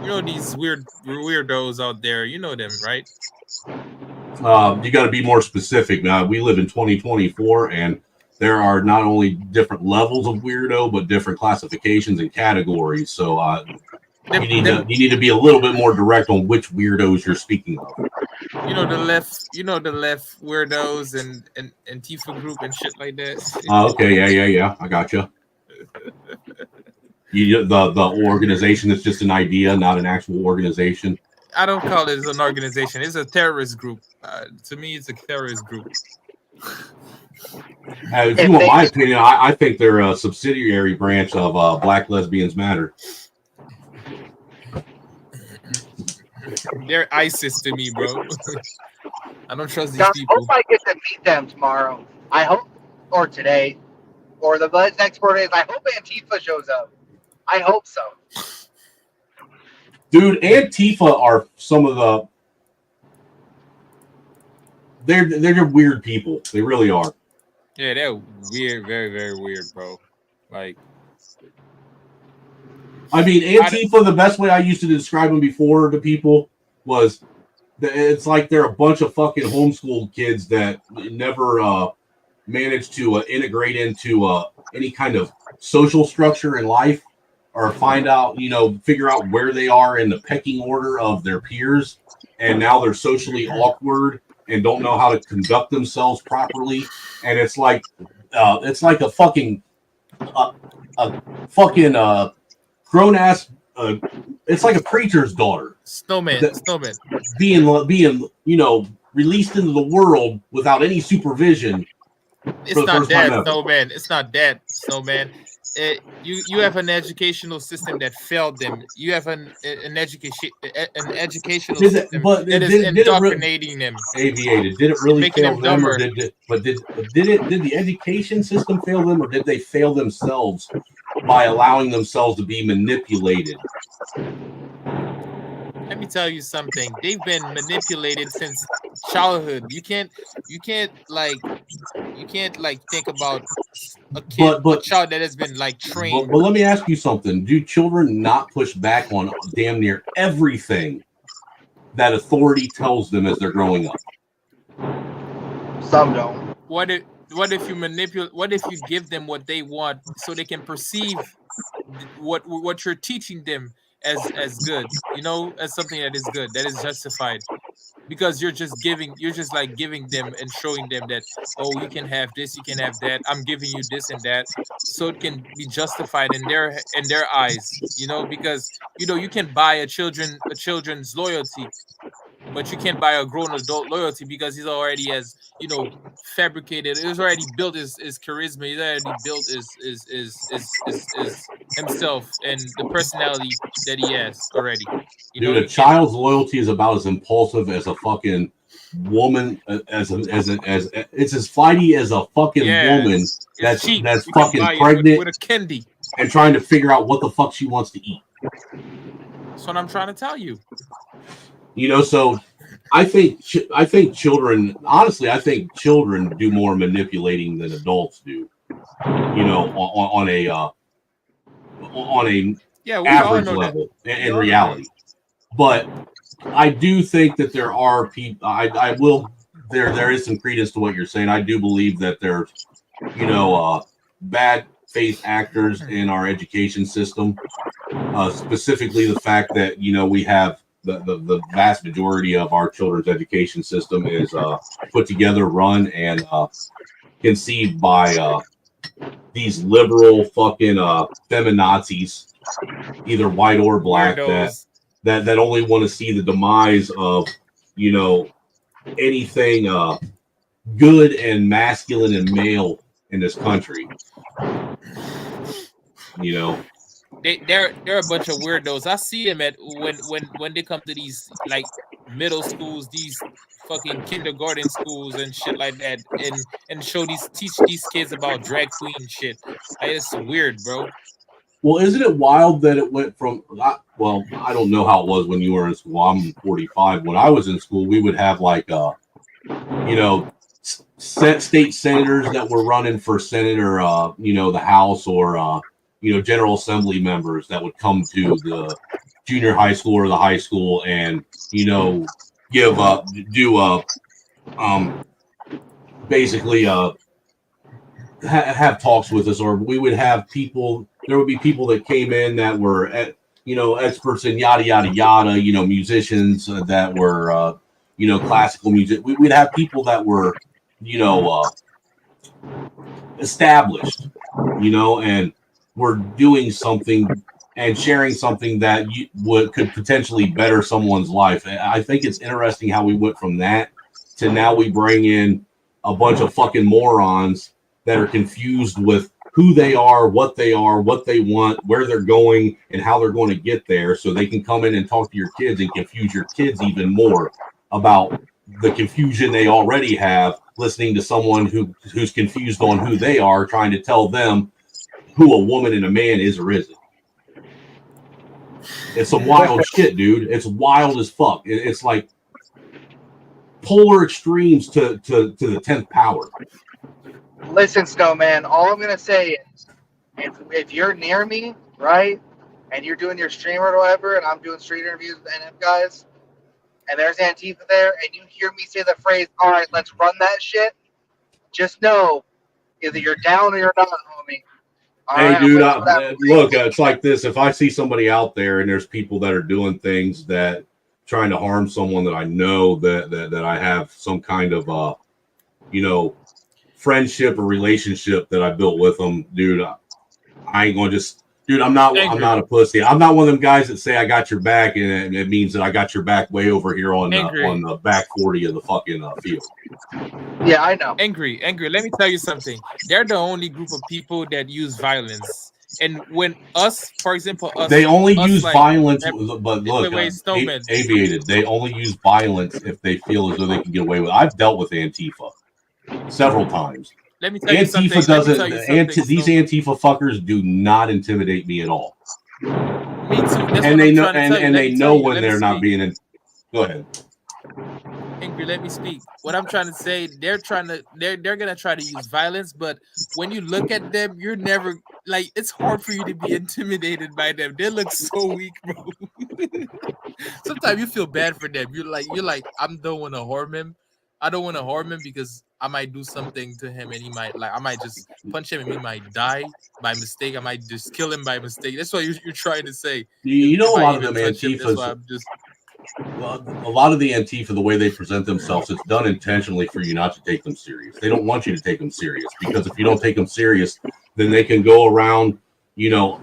Speaker 2: You know these weirdos out there. You know them, right?
Speaker 1: You got to be more specific, man. We live in 2024, and there are not only different levels of weirdo, but different classifications and categories. So you need to be a little bit more direct on which weirdos you're speaking of.
Speaker 2: You know the left weirdos and Antifa group and shit like that.
Speaker 1: Okay, yeah. I got you. The organization is just an idea, not an actual organization.
Speaker 2: I don't call it an organization. It's a terrorist group. To me, it's a terrorist group.
Speaker 1: If you want my opinion, I think they're a subsidiary branch of Black Lesbians Matter.
Speaker 2: They're ISIS to me, bro. I don't trust these
Speaker 7: I
Speaker 2: people.
Speaker 7: hope I get to meet them tomorrow. I hope, or today, or the next 4 days. I hope Antifa shows up. I hope so.
Speaker 1: Dude, Antifa are some of the they're weird people. They really are.
Speaker 2: Yeah, they're weird, very, very weird, bro. Like,
Speaker 1: I mean, Antifa, the best way I used to describe them before to people was it's like they're a bunch of fucking homeschool kids that never managed to integrate into any kind of social structure in life or figure out where they are in the pecking order of their peers. And now they're socially awkward and don't know how to conduct themselves properly. And it's like a fucking grown ass. It's like a preacher's daughter.
Speaker 2: Snowman.
Speaker 1: Being released into the world without any supervision.
Speaker 2: It's not that, Snowman. It's not that, Snowman. You have an educational system that failed them. You have an educational system that is indoctrinating them.
Speaker 1: Aviated. Did it really fail them, or did the education system fail them, or did they fail themselves by allowing themselves to be manipulated?
Speaker 2: Let me tell you something. They've been manipulated since childhood. You can't think about a kid, a child that has been trained.
Speaker 1: But let me ask you something. Do children not push back on damn near everything that authority tells them as they're growing up?
Speaker 7: Some don't.
Speaker 2: What if you manipulate? What if you give them what they want so they can perceive what you're teaching them as good, as something that is good, that is justified, because you're just giving them and showing them that, oh, you can have this, you can have that, I'm giving you this and that, so it can be justified in their eyes, because you can buy a children's loyalty, but you can't buy a grown adult loyalty, because he's already has fabricated. He's already built his charisma. He's already built his himself and the personality that he has already. You
Speaker 1: Dude,
Speaker 2: know,
Speaker 1: a child's loyalty is about as impulsive as a fucking woman, as it's as flighty as a fucking woman
Speaker 2: it's
Speaker 1: that's
Speaker 2: cheap.
Speaker 1: that's
Speaker 2: You can
Speaker 1: fucking
Speaker 2: buy it
Speaker 1: pregnant
Speaker 2: with a candy.
Speaker 1: and trying to figure out what the fuck she wants to eat.
Speaker 2: That's what I'm trying to tell you.
Speaker 1: You know, so I think children, honestly, I think children do more manipulating than adults do. You know, on a
Speaker 2: Yeah, we all
Speaker 1: average
Speaker 2: know that.
Speaker 1: level
Speaker 2: We
Speaker 1: in
Speaker 2: all know
Speaker 1: reality. But I do think that there are people. I will. There is some credence to what you're saying. I do believe that there's, you know, bad faith actors in our education system. Specifically, the fact that, you know, we have the vast majority of our children's education system is put together, run, and conceived by these liberal fucking feminazis, either white or black,
Speaker 2: Weirdos.
Speaker 1: that only want to see the demise of, you know, anything good and masculine and male in this country. You know,
Speaker 2: they're a bunch of weirdos. I see them at when they come to these like middle schools, these fucking kindergarten schools and shit like that, and teach these kids about drag queen shit. Like, it's weird, bro.
Speaker 1: well, isn't it wild that it went from, well, I don't know how it was when you were in school. I'm 45. When I was in school, we would have like, you know, state senators that were running for Senate or, you know, the House or, you know, General Assembly members that would come to the junior high school or the high school and, you know, basically have talks with us, or we would have people. There would be people that came in that were, you know, experts in yada yada yada. You know, musicians that were, you know, classical music. We'd have people that were, you know, established, you know, and were doing something and sharing something that could potentially better someone's life. I think it's interesting how we went from that to now we bring in a bunch of fucking morons that are confused with who they are, what they want, where they're going, and how they're going to get there, so they can come in and talk to your kids and confuse your kids even more about the confusion they already have, listening to someone who's confused on who they are, trying to tell them who a woman and a man is or isn't. It's some wild shit, dude. It's wild as fuck. It's like polar extremes to the 10th power.
Speaker 7: Listen, Snowman, all I'm going to say is if you're near me, right, and you're doing your stream or whatever, and I'm doing street interviews with NF guys, and there's Antifa there, and you hear me say the phrase, all right, let's run that shit, just know either you're down or you're not, homie. All
Speaker 1: hey,
Speaker 7: right,
Speaker 1: dude, look, it's like this. If I see somebody out there and there's people that are doing things that trying to harm someone that I know that I have some kind of, you know, friendship or relationship that I built with them, dude, I ain't going to just, dude, I'm not a pussy. I'm not one of them guys that say I got your back and it means that I got your back way over here on the back 40 of the fucking field.
Speaker 7: Yeah, I know.
Speaker 2: Angry. Let me tell you something. They're the only group of people that use violence. And when us, for example,
Speaker 1: they only use
Speaker 2: like,
Speaker 1: violence, but look,
Speaker 2: Snowman.
Speaker 1: Aviated, they only use violence if they feel as though they can get away with it. I've dealt with Antifa several times.
Speaker 2: Let me tell you something.
Speaker 1: These Antifa fuckers do not intimidate me at all.
Speaker 2: Me too. That's
Speaker 1: And they know, and they know when they're not being in. Go ahead.
Speaker 2: Angry, let me speak. What I'm trying to say, they're gonna try to use violence, but when you look at them, you're never like, it's hard for you to be intimidated by them. They look so weak, bro. Sometimes you feel bad for them. You're like, I don't want to harm him. I don't want to harm him because I might do something to him and I might just punch him and he might die by mistake. I might just kill him by mistake. That's what you're trying to say.
Speaker 1: You know, a lot of them Antifas.
Speaker 2: Well,
Speaker 1: a lot of the Antifa, the way they present themselves, it's done intentionally for you not to take them serious. They don't want you to take them serious because if you don't take them serious, then they can go around, you know,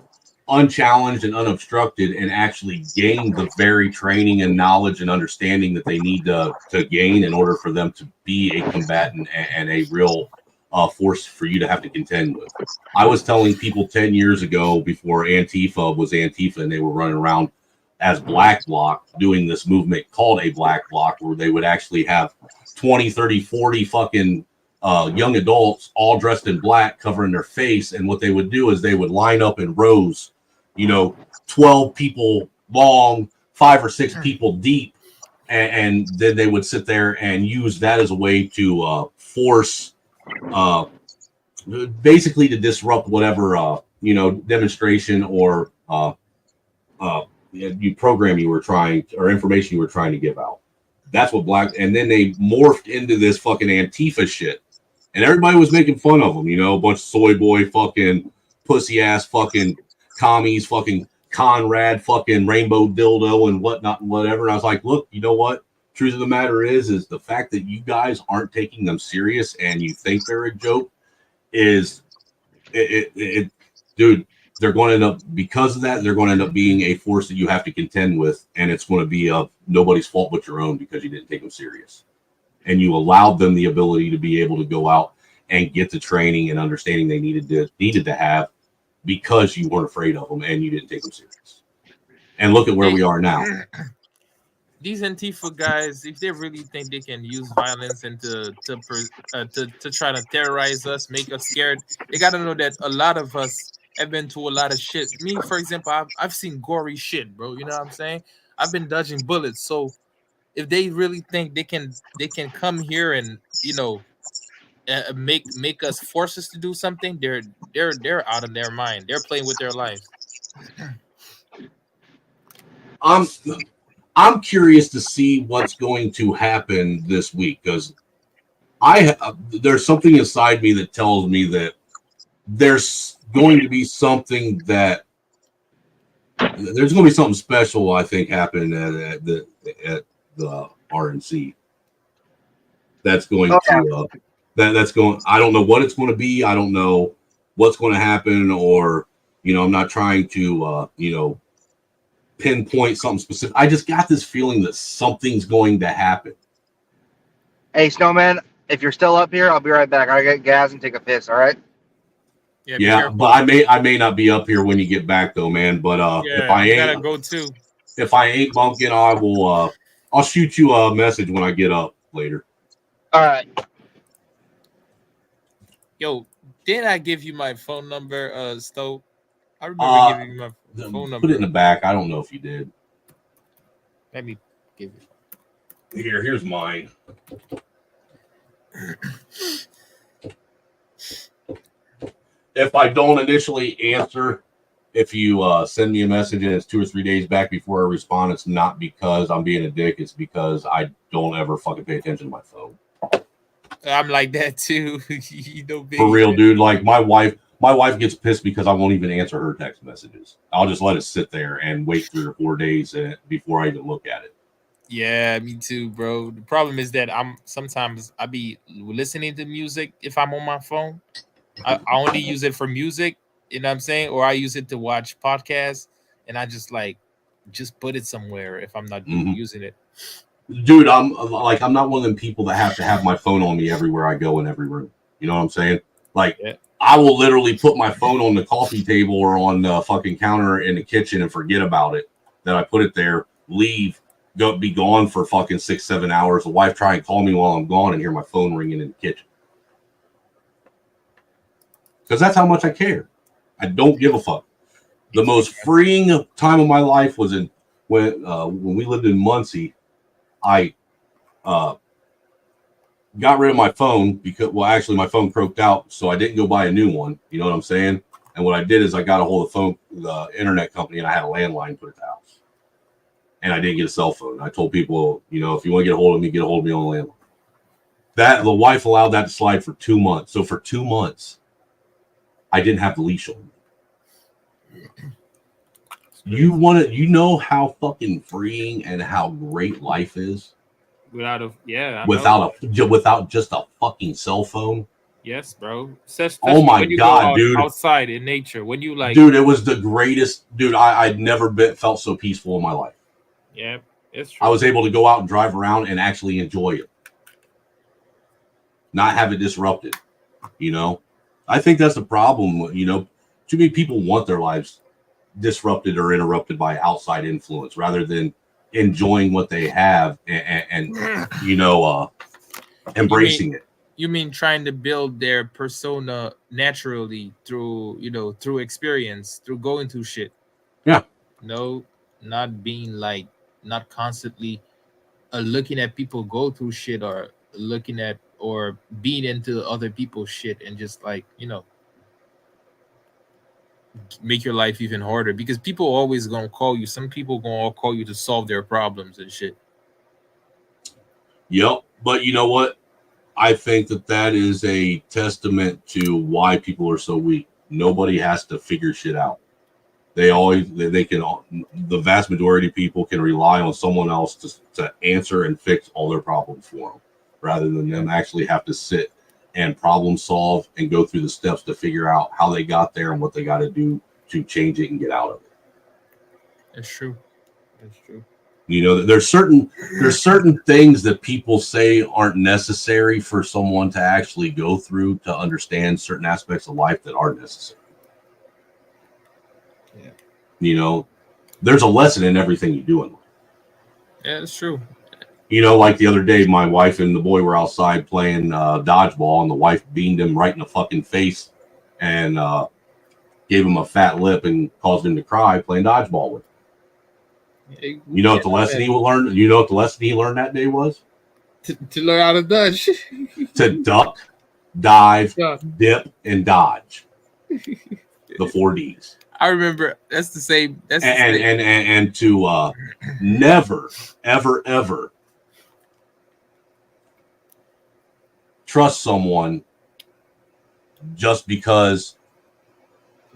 Speaker 1: unchallenged and unobstructed and actually gain the very training and knowledge and understanding that they need to gain in order for them to be a combatant and a real force for you to have to contend with. I was telling people 10 years ago, before Antifa was Antifa, and they were running around as Black Bloc doing this movement called a Black Bloc, where they would actually have 20, 30, 40 fucking young adults all dressed in black covering their face. And what they would do is they would line up in rows, 12 people long, 5 or 6 people deep. And then they would sit there and use that as a way to force, basically to disrupt whatever, demonstration or program you were trying, or information you were trying to give out. That's what and then they morphed into this fucking Antifa shit. And everybody was making fun of them, a bunch of soy boy fucking pussy ass fucking commies, fucking Conrad fucking rainbow dildo and whatnot and whatever. And I was like, look, you know what? Truth of the matter is the fact that you guys aren't taking them serious and you think they're a joke is dude, they're going to end up, because of that, they're going to end up being a force that you have to contend with. And it's going to be of nobody's fault but your own, because you didn't take them serious. And you allowed them the ability to be able to go out and get the training and understanding they needed to have, because you weren't afraid of them and you didn't take them serious. And look at where we are now.
Speaker 2: These Antifa guys, if they really think they can use violence and to try to terrorize us, make us scared, they got to know that a lot of us have been to a lot of shit. Me, for example, I've seen gory shit, bro. You know what I'm saying? I've been dodging bullets. So if they really think they can come here and make us, force us to do something, they're out of their mind. They're playing with their lives.
Speaker 1: I'm curious to see what's going to happen this week, because there's something inside me that tells me that there's going to be something special, I think, happening at the RNC. That's going to that's going. I don't know what it's going to be. I don't know what's going to happen, or I'm not trying to pinpoint something specific. I just got this feeling that something's going to happen.
Speaker 7: Hey, Snowman, if you're still up here, I'll be right back. I get gas and take a piss. All right.
Speaker 1: Yeah, but I may not be up here when you get back though, man. But if I ain't,
Speaker 2: gotta go too.
Speaker 1: If I ain't bunking, I will. I'll shoot you a message when I get up later.
Speaker 7: All right.
Speaker 2: Yo, did I give you my phone number, Stowe? I remember giving you my phone number.
Speaker 1: Put it in the back. I don't know if you did.
Speaker 2: Let me give it.
Speaker 1: Here's mine. If I don't initially answer, if you send me a message and it's 2 or 3 days back before I respond, it's not because I'm being a dick. It's because I don't ever fucking pay attention to my phone.
Speaker 2: I'm like that too.
Speaker 1: For real, dude. Like my wife gets pissed because I won't even answer her text messages. I'll just let it sit there and wait 3 or 4 days before I even look at it.
Speaker 2: Yeah, me too, bro. The problem is that sometimes I be listening to music if I'm on my phone. I only use it for music, you know what I'm saying? Or I use it to watch podcasts, and I just put it somewhere if I'm not using it.
Speaker 1: Dude, I'm not one of them people that have to have my phone on me everywhere I go in every room. You know what I'm saying? Like, yeah. I will literally put my phone on the coffee table or on the fucking counter in the kitchen and forget about it. That I put it there, leave, be gone for fucking 6-7 hours. The wife try and call me while I'm gone and hear my phone ringing in the kitchen. Because that's how much I care. I don't give a fuck. The most freeing time of my life was when we lived in Muncie. I got rid of my phone because, actually my phone croaked out, so I didn't go buy a new one. You know what I'm saying? And what I did is I got a hold of the internet company, and I had a landline put at the house. And I didn't get a cell phone. I told people, if you want to get a hold of me, get a hold of me on the landline. The wife allowed that to slide for 2 months. So for 2 months, I didn't have the leash on me. You know how fucking freeing and how great life is without just a fucking cell phone.
Speaker 2: Yes, bro.
Speaker 1: Oh my god, dude!
Speaker 2: Outside in nature, when you
Speaker 1: dude, it was the greatest. Dude, I'd never felt so peaceful in my life.
Speaker 2: Yeah, it's true.
Speaker 1: I was able to go out and drive around and actually enjoy it, not have it disrupted. You know, I think that's the problem. You know, too many people want their lives disrupted or interrupted by outside influence rather than enjoying what they have and you know, embracing it.
Speaker 2: You mean trying to build their persona naturally through, you know, through experience, through going through shit.
Speaker 1: Yeah.
Speaker 2: No, not being like, not constantly looking at people go through shit, or looking at or being into other people's shit, and just like, you know, make your life even harder, because people always gonna call you. Some people gonna call you to solve their problems and shit.
Speaker 1: Yep. But you know what? I think that is a testament to why people are so weak. Nobody has to figure shit out. They can, the vast majority of people can rely on someone else to answer and fix all their problems for them, rather than them actually have to sit and problem solve and go through the steps to figure out how they got there and what they got to do to change it and get out of it.
Speaker 2: That's true. That's true.
Speaker 1: You know, there's certain things that people say aren't necessary for someone to actually go through to understand certain aspects of life that are necessary.
Speaker 2: Yeah.
Speaker 1: You know, there's a lesson in everything you do in life.
Speaker 2: Yeah, that's true.
Speaker 1: You know, like the other day, my wife and the boy were outside playing dodgeball, and the wife beamed him right in the fucking face and gave him a fat lip and caused him to cry playing dodgeball with him. You know what the lesson he learned? You know what the lesson he learned that day was?
Speaker 2: To learn how to dodge.
Speaker 1: To duck, dive, dip, and dodge. The 4 Ds.
Speaker 2: I remember that's the same. That's the
Speaker 1: and,
Speaker 2: same.
Speaker 1: And to never, ever, ever trust someone just because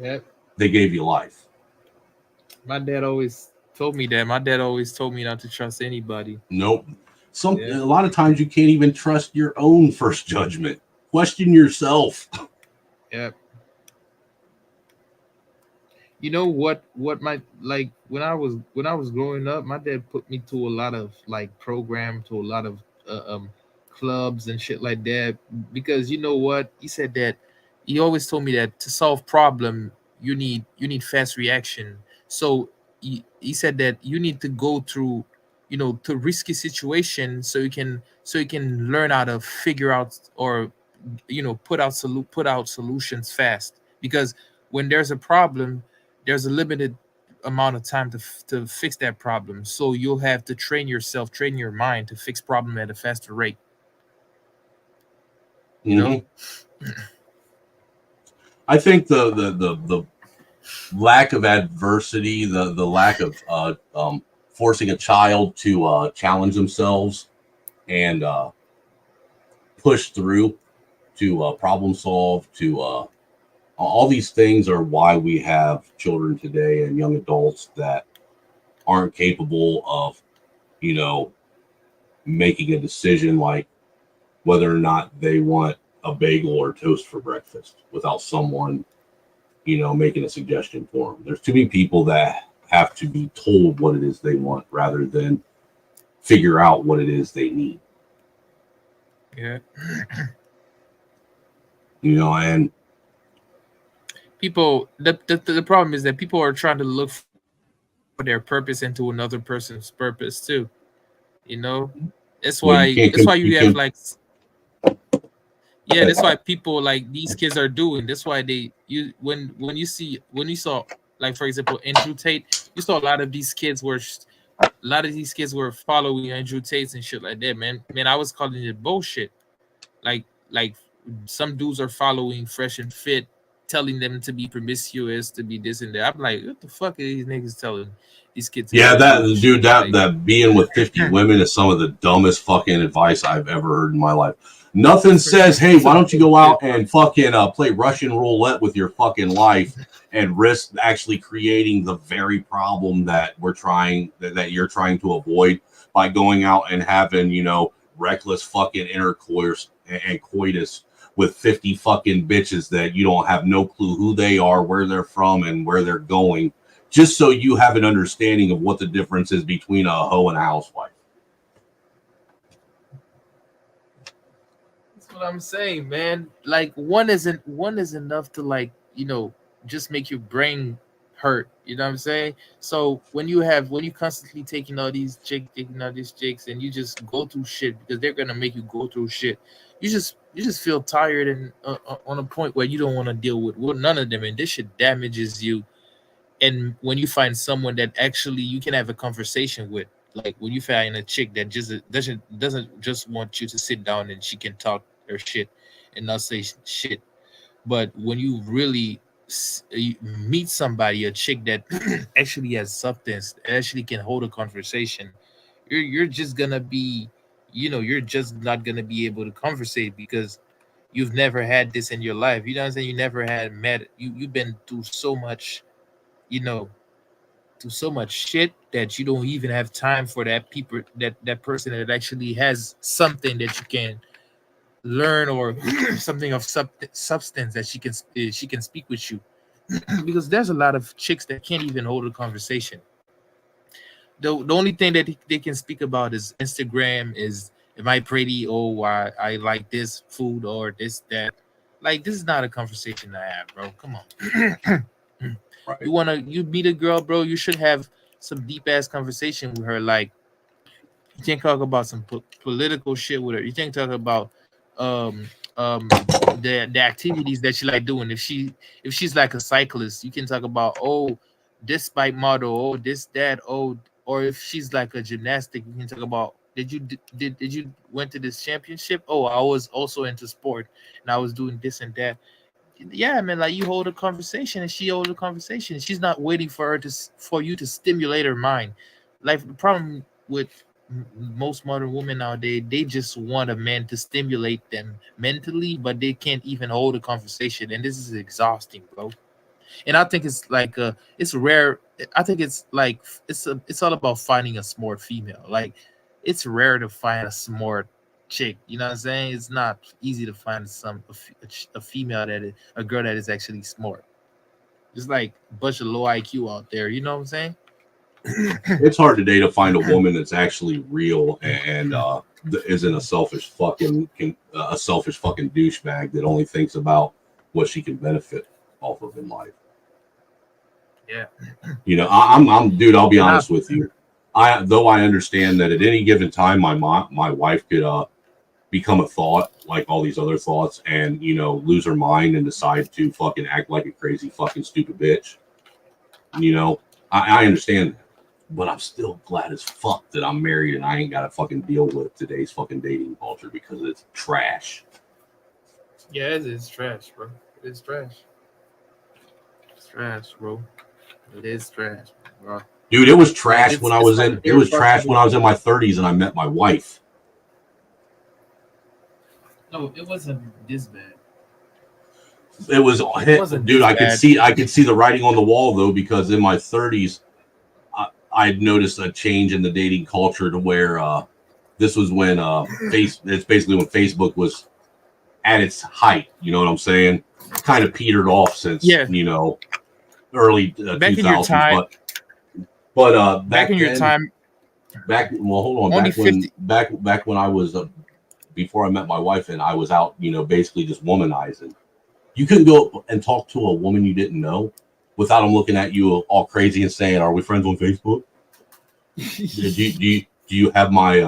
Speaker 2: Yep.
Speaker 1: they gave you life.
Speaker 2: My dad always told me that. My dad always told me not to trust anybody.
Speaker 1: Nope. A lot of times you can't even trust your own first judgment. Question yourself.
Speaker 2: Yep. You know what my, like, when I was growing up, my dad put me to a lot of like program, to a lot of clubs and shit like that, because you know what, he said that he always told me that to solve problem you need fast reaction. So he said that you need to go through, you know, to risky situation so you can learn how to figure out, or you know, put out solutions fast, because when there's a problem, there's a limited amount of time to fix that problem. So you'll have to train your mind to fix problem at a faster rate. You know?
Speaker 1: I think the lack of adversity, the lack of forcing a child to challenge themselves and push through, to problem solve, to all these things are why we have children today and young adults that aren't capable of, you know, making a decision like whether or not they want a bagel or toast for breakfast without someone, you know, making a suggestion for them. There's too many people that have to be told what it is they want rather than figure out what it is they need.
Speaker 2: Yeah.
Speaker 1: You know, and
Speaker 2: people, the problem is that people are trying to look for their purpose into another person's purpose too. You know, that's why you have like, yeah, that's why people like these kids are doing. That's why when you saw, like, for example, Andrew Tate, you saw a lot of these kids were following Andrew Tate and shit like that, man. I was calling it bullshit. Like some dudes are following Fresh and Fit, telling them to be promiscuous, to be this and that. I'm like, what the fuck are these niggas telling these kids?
Speaker 1: Yeah, that being with 50 women is some of the dumbest fucking advice I've ever heard in my life. Nothing says, hey, why don't you go out and fucking play Russian roulette with your fucking life and risk actually creating the very problem that you're trying to avoid by going out and having, you know, reckless fucking intercourse and coitus with 50 fucking bitches that you don't have no clue who they are, where they're from, and where they're going, just so you have an understanding of what the difference is between a hoe and a housewife.
Speaker 2: That's what what I'm saying, man. Like one is enough to like, just make your brain hurt. You know what I'm saying? So when you constantly taking all these chicks, and you just go through shit because they're gonna make you go through shit, you just feel tired and on a point where you don't want to deal with none of them, and this shit damages you. And when you find someone that actually you can have a conversation with, like when you find a chick that just doesn't just want you to sit down and she can talk her shit and not say shit, but when you really you meet somebody, a chick that actually has substance, actually can hold a conversation, you're just gonna be, you're just not gonna be able to conversate because you've never had this in your life. You know what I'm saying? You never had met you've been through so much, you know, to so much shit that you don't even have time for that person that actually has something that you can learn, or something of substance that she can speak with you. Because there's a lot of chicks that can't even hold a conversation. The only thing that they can speak about is Instagram, is am I pretty, oh I like this food or this that. Like, this is not a conversation to have, bro. Come on.
Speaker 1: Right.
Speaker 2: You meet a girl, bro, you should have some deep ass conversation with her. Like, you can't talk about some political shit with her. You can't talk about um the activities that she like doing. If she's like a cyclist, you can talk about, oh, this bike model, oh, this that, oh. Or if she's like a gymnastic, you can talk about, did you went to this championship? Oh, I was also into sport and I was doing this and that. Yeah, man, like, you hold a conversation and she hold a conversation. She's not waiting for for you to stimulate her mind. Like, the problem with most modern women nowadays, they just want a man to stimulate them mentally, but they can't even hold a conversation, and this is exhausting, bro. And I think it's like it's rare. I think it's like it's all about finding a smart female. Like, it's rare to find a smart chick. You know what I'm saying? It's not easy to find a female a girl that is actually smart. It's like a bunch of low IQ out there. You know what I'm saying?
Speaker 1: It's hard today to find a woman that's actually real and isn't a selfish fucking douchebag that only thinks about what she can benefit off of in life.
Speaker 2: Yeah.
Speaker 1: I'm dude, I'll be honest with you. I understand that at any given time my wife could become a thought like all these other thoughts and lose her mind and decide to fucking act like a crazy fucking stupid bitch. I understand that. But I'm still glad as fuck that I'm married and I ain't got to fucking deal with today's fucking dating culture because it's trash.
Speaker 2: Yeah, it is trash, bro. It is trash. It's trash, bro. It is trash, bro.
Speaker 1: Dude, it was trash when I was in my 30s and I met my wife.
Speaker 2: No, it wasn't this bad.
Speaker 1: It wasn't, dude. I could see the writing on the wall though, because in my 30s, I'd noticed a change in the dating culture to where this was when it's basically when Facebook was at its height. You know what I'm saying? Kind of petered off since early 2000s. But back in your time, hold on. Back when I was before I met my wife and I was out, basically just womanizing. You couldn't go and talk to a woman you didn't know without them looking at you all crazy and saying, "Are we friends on Facebook? do you have my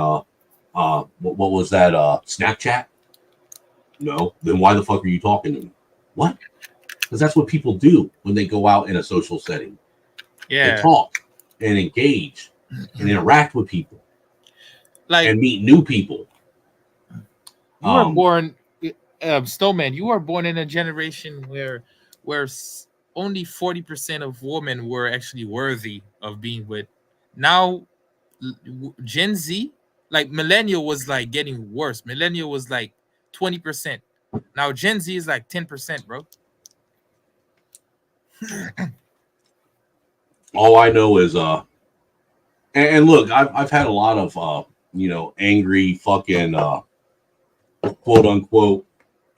Speaker 1: what was that Snapchat? No. Then why the fuck are you talking to me? What? Because that's what people do when they go out in a social setting.
Speaker 2: Yeah,
Speaker 1: they talk and engage and interact with people,
Speaker 2: like,
Speaker 1: and meet new people.
Speaker 2: You were born, Snowman. You were born in a generation where only 40% of women were actually worthy of being with. Now, Gen Z, like millennial, was like getting worse. Millennial was like 20%. Now Gen Z is like 10%, bro.
Speaker 1: All I know is and look, I've had a lot of angry fucking quote unquote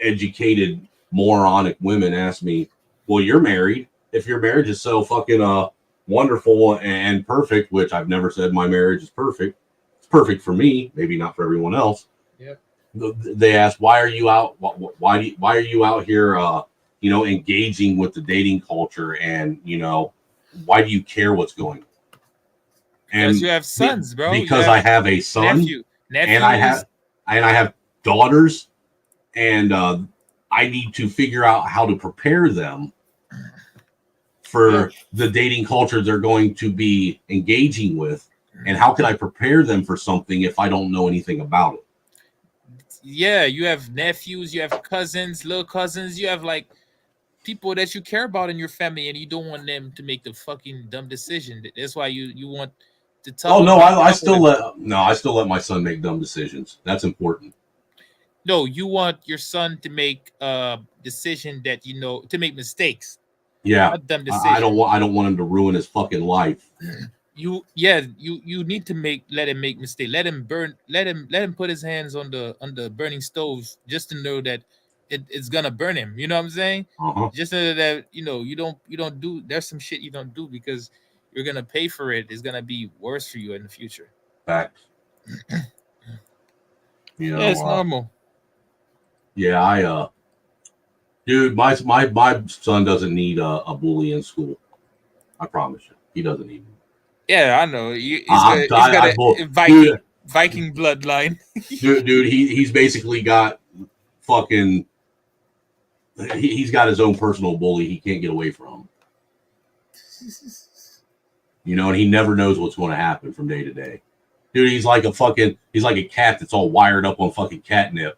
Speaker 1: educated moronic women ask me, well, you're married. If your marriage is so fucking wonderful and perfect, which I've never said my marriage is perfect. It's perfect for me, maybe not for everyone else.
Speaker 2: Yep.
Speaker 1: they ask, why are you out? Why are you out here? Engaging with the dating culture, and why do you care what's going on?
Speaker 2: Because you have sons, bro.
Speaker 1: Because I have a son, and I have daughters, and I need to figure out how to prepare them for the dating culture they're going to be engaging with, and how can I prepare them for something if I don't know anything about it?
Speaker 2: Yeah, you have nephews, you have cousins, little cousins, you have like people that you care about in your family, and you don't want them to make the fucking dumb decision. That's why you want to tell.
Speaker 1: Oh no, I still let my son make dumb decisions. That's important.
Speaker 2: No, you want your son to make a decision that to make mistakes.
Speaker 1: Yeah,
Speaker 2: not dumb decision.
Speaker 1: I don't want him to ruin his fucking life.
Speaker 2: You need to let him make mistakes. Let him put his hands on the burning stove just to know that it's gonna burn him. You know what I'm saying? Just so that you don't do. There's some shit you don't do because you're gonna pay for it. It's gonna be worse for you in the future.
Speaker 1: Facts.
Speaker 2: Yeah, it's normal.
Speaker 1: Yeah, dude, my son doesn't need a bully in school. I promise you, he doesn't need me.
Speaker 2: Yeah, I know. He's got a Viking bloodline.
Speaker 1: dude, he's basically got fucking. He's got his own personal bully he can't get away from. And he never knows what's going to happen from day to day. Dude, he's like a cat that's all wired up on fucking catnip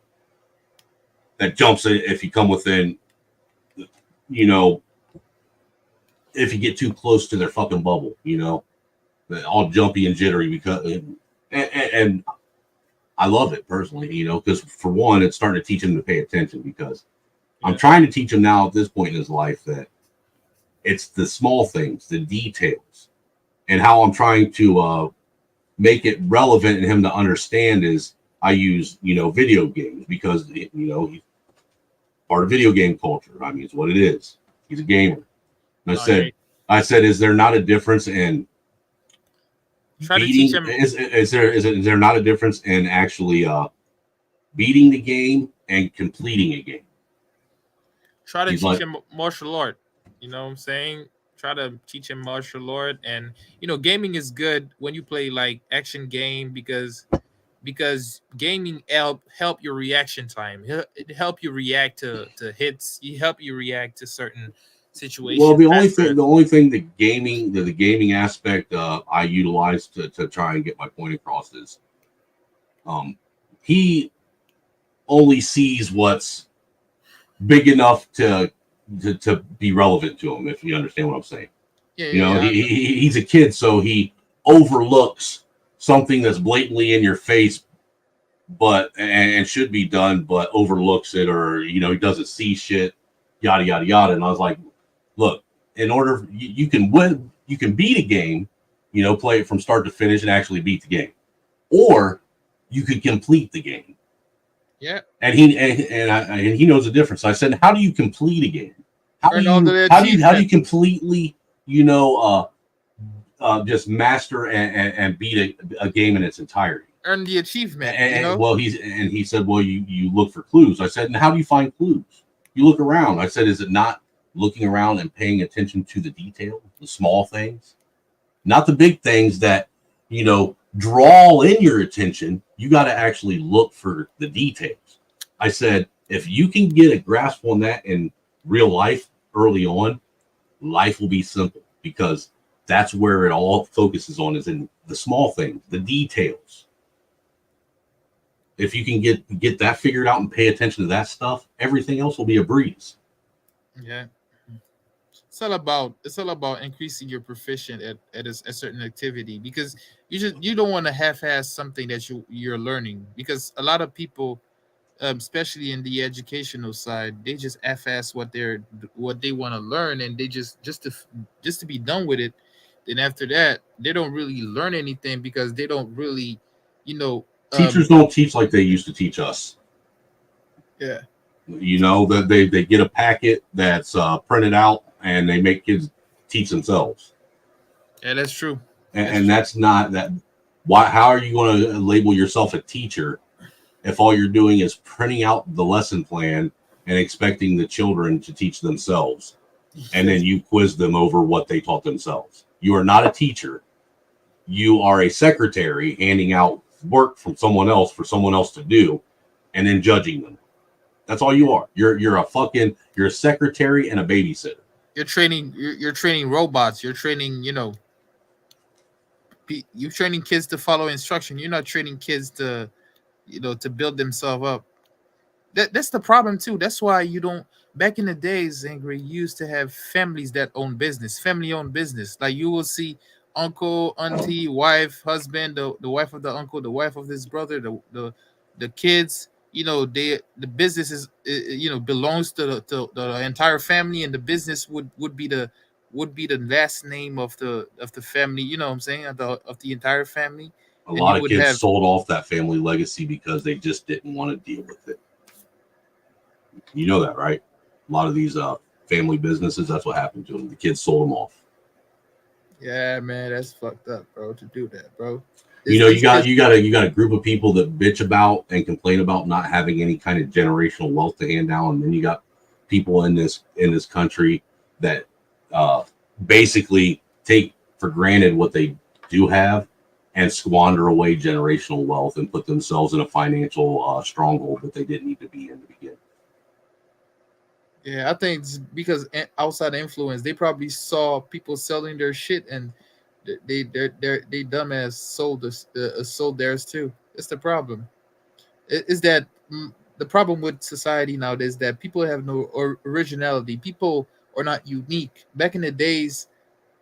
Speaker 1: that jumps if you come within, if you get too close to their fucking bubble, all jumpy and jittery because, and I love it personally, because for one, it's starting to teach him to pay attention because I'm trying to teach him now at this point in his life that it's the small things, the details, and how I'm trying to make it relevant in him to understand is I use, video games because, he's part of video game culture. I mean, it's what it is. He's a gamer. And I said, is there not a difference in beating? Is there not a difference in actually beating the game and completing a game?
Speaker 2: Try to teach him martial art. You know what I'm saying? Try to teach him martial art, and gaming is good when you play like action game because gaming help your reaction time. It help you react to hits. It help you react to certain situations.
Speaker 1: Well, the only thing the gaming aspect I utilize to try and get my point across is, he only sees what's big enough to be relevant to him. If you understand what I'm saying, he's a kid, so he overlooks something that's blatantly in your face, but and should be done, but overlooks it, or he doesn't see shit, yada yada yada. And I was like, look, in order you can win, you can beat a game, play it from start to finish and actually beat the game, or you could complete the game.
Speaker 2: Yeah,
Speaker 1: and he knows the difference. So I said, how do you complete a game? How do you completely just master and beat a game in its entirety?
Speaker 2: Earn the achievement.
Speaker 1: He said, well, you look for clues. I said, and how do you find clues? You look around. I said, is it not looking around and paying attention to the detail, the small things, not the big things that draw in your attention? You got to actually look for the details. I said, if you can get a grasp on that in real life early on, life will be simple because that's where it all focuses on, is in the small things, the details. If you can get that figured out and pay attention to that stuff, everything else will be a breeze.
Speaker 2: Yeah. It's all about increasing your proficient at a certain activity, because you don't want to half-ass something that you're learning, because a lot of people, especially in the educational side, they just half-ass what they want to learn, and they just to be done with it. Then after that, they don't really learn anything because they don't really,
Speaker 1: teachers don't teach like they used to teach us.
Speaker 2: Yeah.
Speaker 1: That they get a packet that's printed out and they make kids teach themselves.
Speaker 2: Yeah, that's true.
Speaker 1: And that's not that. Why? How are you going to label yourself a teacher if all you're doing is printing out the lesson plan and expecting the children to teach themselves, and then you quiz them over what they taught themselves. You are not a teacher. You are a secretary handing out work from someone else for someone else to do, and then judging them. That's all you are. You're a secretary and a babysitter.
Speaker 2: You're training robots. You're training, you're training kids to follow instruction. You're not training kids to, to build themselves up. That's the problem too. That's why you don't. Back in the days, Angry, you used to have families that own business, family-owned business. Like you will see uncle, auntie, wife, husband, the wife of the uncle, the wife of his brother, the kids. The business is belongs to the entire family, and the business would be the last name of the family. You know what I'm saying? Of the entire family.
Speaker 1: A lot of kids sold off that family legacy because they just didn't want to deal with it. You know that, right? A lot of these family businesses, that's what happened to them. The kids sold them off.
Speaker 2: Yeah, man, that's fucked up, bro. To do that, bro.
Speaker 1: You got a group of people that bitch about and complain about not having any kind of generational wealth to hand down, and then you got people in this country that basically take for granted what they do have and squander away generational wealth and put themselves in a financial stronghold that they didn't need to be in to begin.
Speaker 2: Yeah, I think it's because outside influence, they probably saw people selling their shit, and they dumbass sold theirs too. It's the problem. Is that the problem with society nowadays? That people have no originality. People are not unique. Back in the days,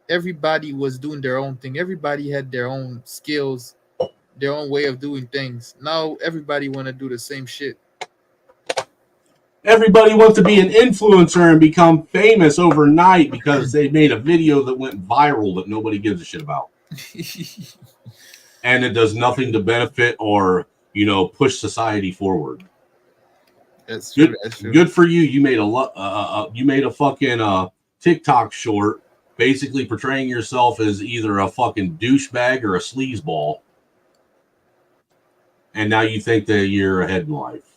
Speaker 2: everybody was doing their own thing. Everybody had their own skills, their own way of doing things. Now everybody want to do the same shit.
Speaker 1: Everybody wants to be an influencer and become famous overnight because they made a video that went viral that nobody gives a shit about. And it does nothing to benefit or, push society forward.
Speaker 2: That's true.
Speaker 1: Good for you. You made a fucking TikTok short basically portraying yourself as either a fucking douchebag or a sleazeball. And now you think that you're ahead in life.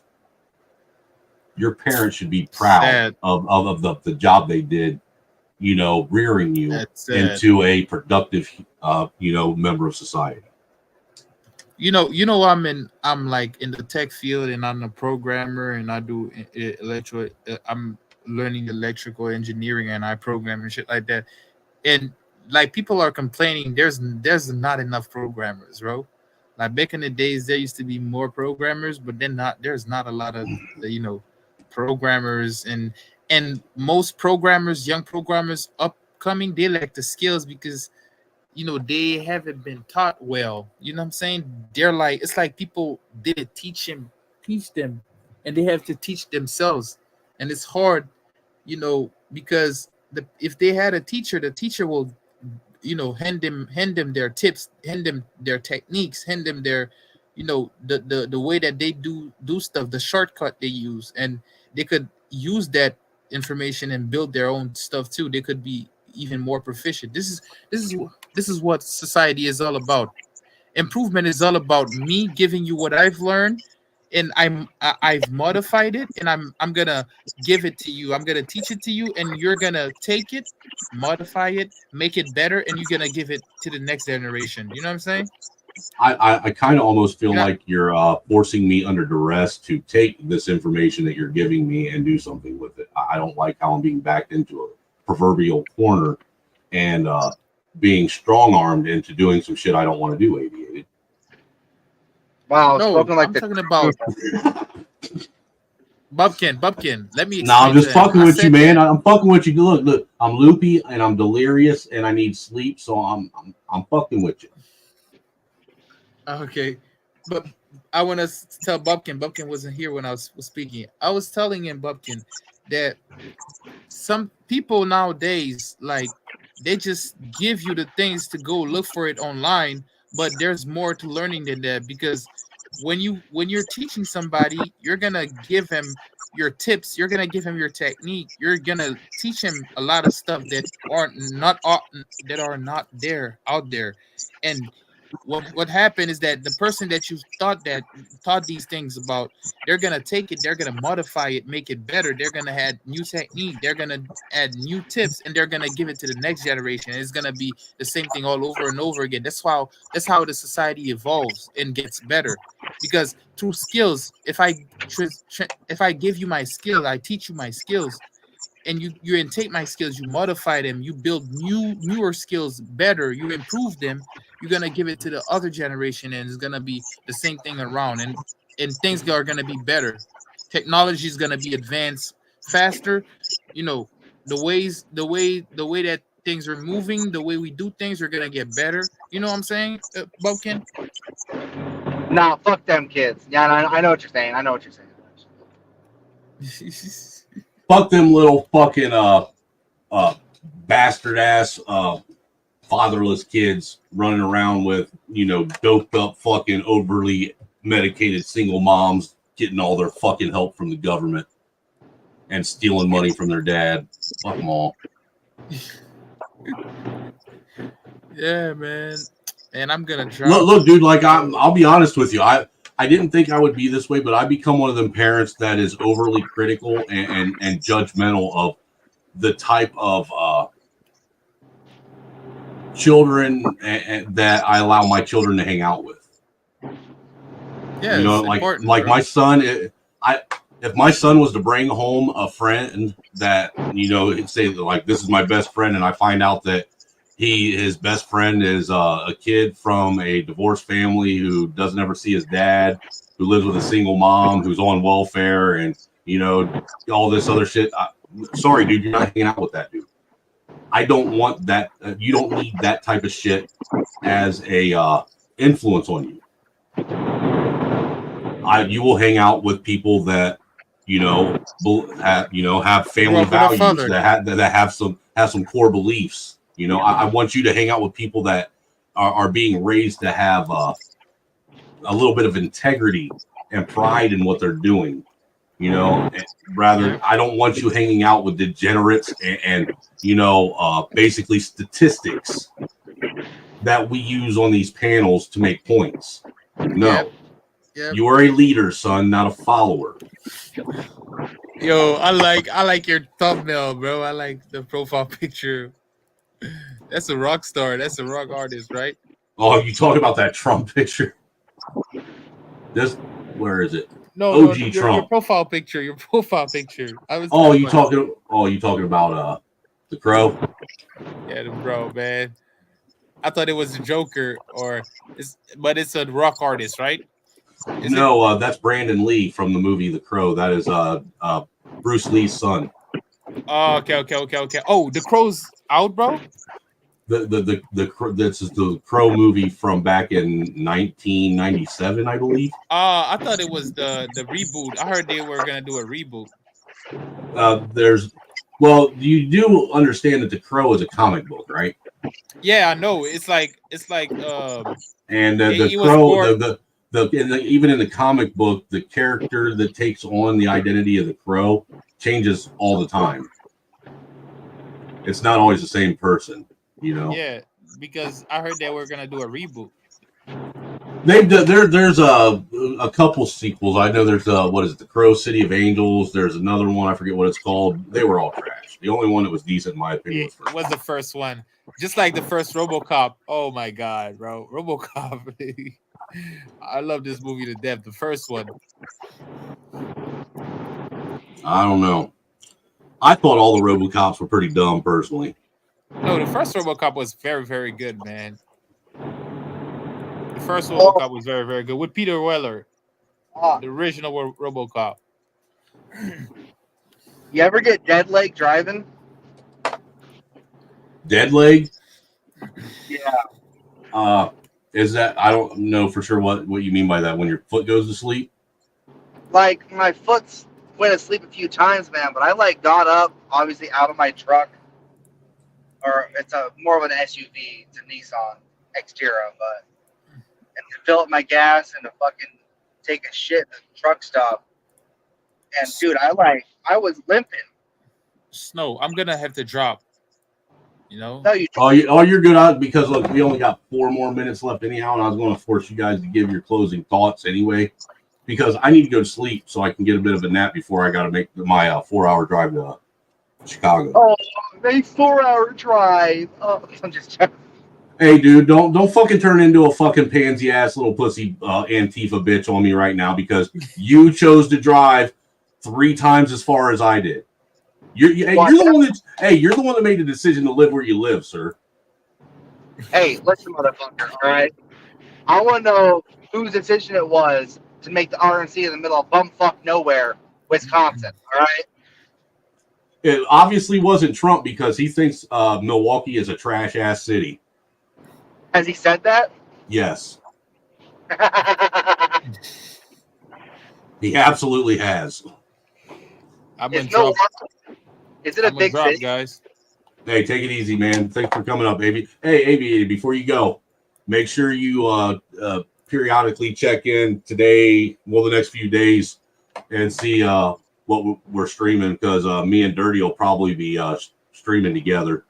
Speaker 1: Your parents should be proud of the job they did, rearing you into a productive, member of society.
Speaker 2: I'm like in the tech field, and I'm a programmer, and I do I'm learning electrical engineering, and I program and shit like that. And like people are complaining, there's not enough programmers, bro. Like back in the days, there used to be more programmers, but there's not a lot of programmers, and most programmers, young programmers upcoming, they lack the skills because they haven't been taught well. You know what I'm saying? They're like, it's like people didn't teach them, and they have to teach themselves, and it's hard, because if they had a teacher, the teacher will hand them their tips, hand them their techniques, hand them their the way that they do stuff, the shortcut they use, and they could use that information and build their own stuff too. They could be even more proficient. This is what society is all about. Improvement is all about me giving you what I've learned, and I've modified it, and I'm gonna give it to you. I'm gonna teach it to you, and you're gonna take it, modify it, make it better, and you're gonna give it to the next generation. You know what I'm saying?
Speaker 1: I kind of almost feel like you're forcing me under duress to take this information that you're giving me and do something with it. I don't like how I'm being backed into a proverbial corner and being strong-armed into doing some shit I don't want to do, Aviated.
Speaker 7: Wow,
Speaker 2: no,
Speaker 7: spoken like
Speaker 2: I'm talking about Bubkin. Let me.
Speaker 1: No, I'm just fucking with you, man. I'm fucking with you. Look, I'm loopy and I'm delirious and I need sleep, so I'm fucking with you.
Speaker 2: Okay, but I want to tell Bubkin. Bubkin wasn't here when I was speaking. I was telling him, Bubkin, that some people nowadays, like, they just give you the things to go look for it online, but there's more to learning than that, because when you're teaching somebody, you're gonna give him your tips, you're gonna give him your technique, you're gonna teach him a lot of stuff that are not there out there, and what happened is that the person that you taught these things about, they're gonna take it, they're gonna modify it, make it better. They're gonna add new technique, they're gonna add new tips, and they're gonna give it to the next generation. It's gonna be the same thing all over and over again. That's how the society evolves and gets better. Because through skills, if I give you my skills, I teach you my skills, and you intake my skills, you modify them, you build newer skills better, you improve them, you're gonna give it to the other generation, and it's gonna be the same thing around, and things are gonna be better. Technology is gonna be advanced faster. You know, the way that things are moving, the way we do things are gonna get better. You know what I'm saying, Bumpkin?
Speaker 7: Nah, fuck them kids. Yeah, I know what you're saying. I know what you're saying.
Speaker 1: Fuck them little fucking bastard ass fatherless kids running around with, you know, doped up fucking overly medicated single moms getting all their fucking help from the government and stealing money from their dad. Fuck them all.
Speaker 2: Yeah, man. And I'm gonna drop.
Speaker 1: Look, dude. Like I'll be honest with you. I didn't think I would be this way, but I become one of them parents that is overly critical and judgmental of the type of children that I allow my children to hang out with.
Speaker 2: Yeah,
Speaker 1: you know, like my son. If my son was to bring home a friend that, you know, say like, this is my best friend, and I find out that his best friend is a kid from a divorced family who doesn't ever see his dad, who lives with a single mom, who's on welfare, and, you know, all this other shit. Sorry, dude, you're not hanging out with that dude. I don't want that. You don't need that type of shit as a influence on you. You will hang out with people that, you know, have family values, that have some core beliefs. You know, I want you to hang out with people that are being raised to have a little bit of integrity and pride in what they're doing. You know, rather, I don't want you hanging out with degenerates and you know, basically statistics that we use on these panels to make points. No. Yep. You are a leader, son, not a follower.
Speaker 2: Yo, I like your thumbnail, bro. I like the profile picture. That's a rock star. That's a rock artist, right?
Speaker 1: Oh, you talk about that Trump picture. Where is it?
Speaker 2: No,
Speaker 1: OG
Speaker 2: your
Speaker 1: Trump.
Speaker 2: Your profile picture. Your profile picture.
Speaker 1: You talking about the Crow?
Speaker 2: Yeah, the bro, man. I thought it was the Joker, but it's a rock artist, right?
Speaker 1: That's Brandon Lee from the movie The Crow. That is Bruce Lee's son.
Speaker 2: Oh, okay. Oh, The Crow's out, bro.
Speaker 1: This is the Crow movie from back in 1997, I believe.
Speaker 2: I thought it was the reboot. I heard they were gonna do a reboot.
Speaker 1: You do understand that The Crow is a comic book, right?
Speaker 2: Yeah, I know. It's like
Speaker 1: and the Crow, even in the comic book, the character that takes on the identity of the Crow changes all the time. It's not always the same person, you know.
Speaker 2: Yeah, because I heard they were gonna do a reboot.
Speaker 1: There's a couple sequels. I know there's what is it, The Crow City of Angels. There's another one, I forget what it's called. They were all trash. The only one that was decent, in my opinion,
Speaker 2: was the first one. Just like the first RoboCop. Oh my god, bro, RoboCop. I love this movie to death. The first one.
Speaker 1: I don't know. I thought all the RoboCops were pretty dumb, personally.
Speaker 2: No, the first RoboCop was very, very good, man. The first RoboCop was very, very good with Peter Weller, the original RoboCop.
Speaker 7: You ever get dead leg driving?
Speaker 1: Dead leg?
Speaker 7: Yeah.
Speaker 1: Is that, I don't know for sure what you mean by that, when your foot goes to sleep?
Speaker 7: Like, my foot's went to sleep a few times, man, but I got up, obviously out of my truck, or it's more of an SUV, it's a Nissan Xterra, and to fill up my gas and to fucking take a shit at the truck stop. And dude, I was limping.
Speaker 2: Snow, I'm gonna have to drop. You know.
Speaker 7: No, you.
Speaker 1: You're good out because look, we only got 4 more minutes left anyhow, and I was going to force you guys to give your closing thoughts anyway, because I need to go to sleep so I can get a bit of a nap before I got to make my 4-hour drive to Chicago.
Speaker 7: Oh, a 4-hour drive. Oh, I'm just joking.
Speaker 1: Hey, dude, don't fucking turn into a fucking pansy ass little pussy Antifa bitch on me right now because you chose to drive 3 times as far as I did. You're the one that made the decision to live where you live, sir.
Speaker 7: Hey, listen, motherfucker. All right, I want to know whose decision it was to make the RNC in the middle of bumfuck nowhere, Wisconsin. All right.
Speaker 1: It obviously wasn't Trump because he thinks Milwaukee is a trash ass city.
Speaker 7: Has he said that?
Speaker 1: Yes. He absolutely has.
Speaker 7: Is it a big city?
Speaker 2: Guys?
Speaker 1: Hey, take it easy, man. Thanks for coming up, baby. Hey, Aviator, before you go, make sure you periodically check in today, the next few days, and see what we're streaming because me and Dirty will probably be streaming together.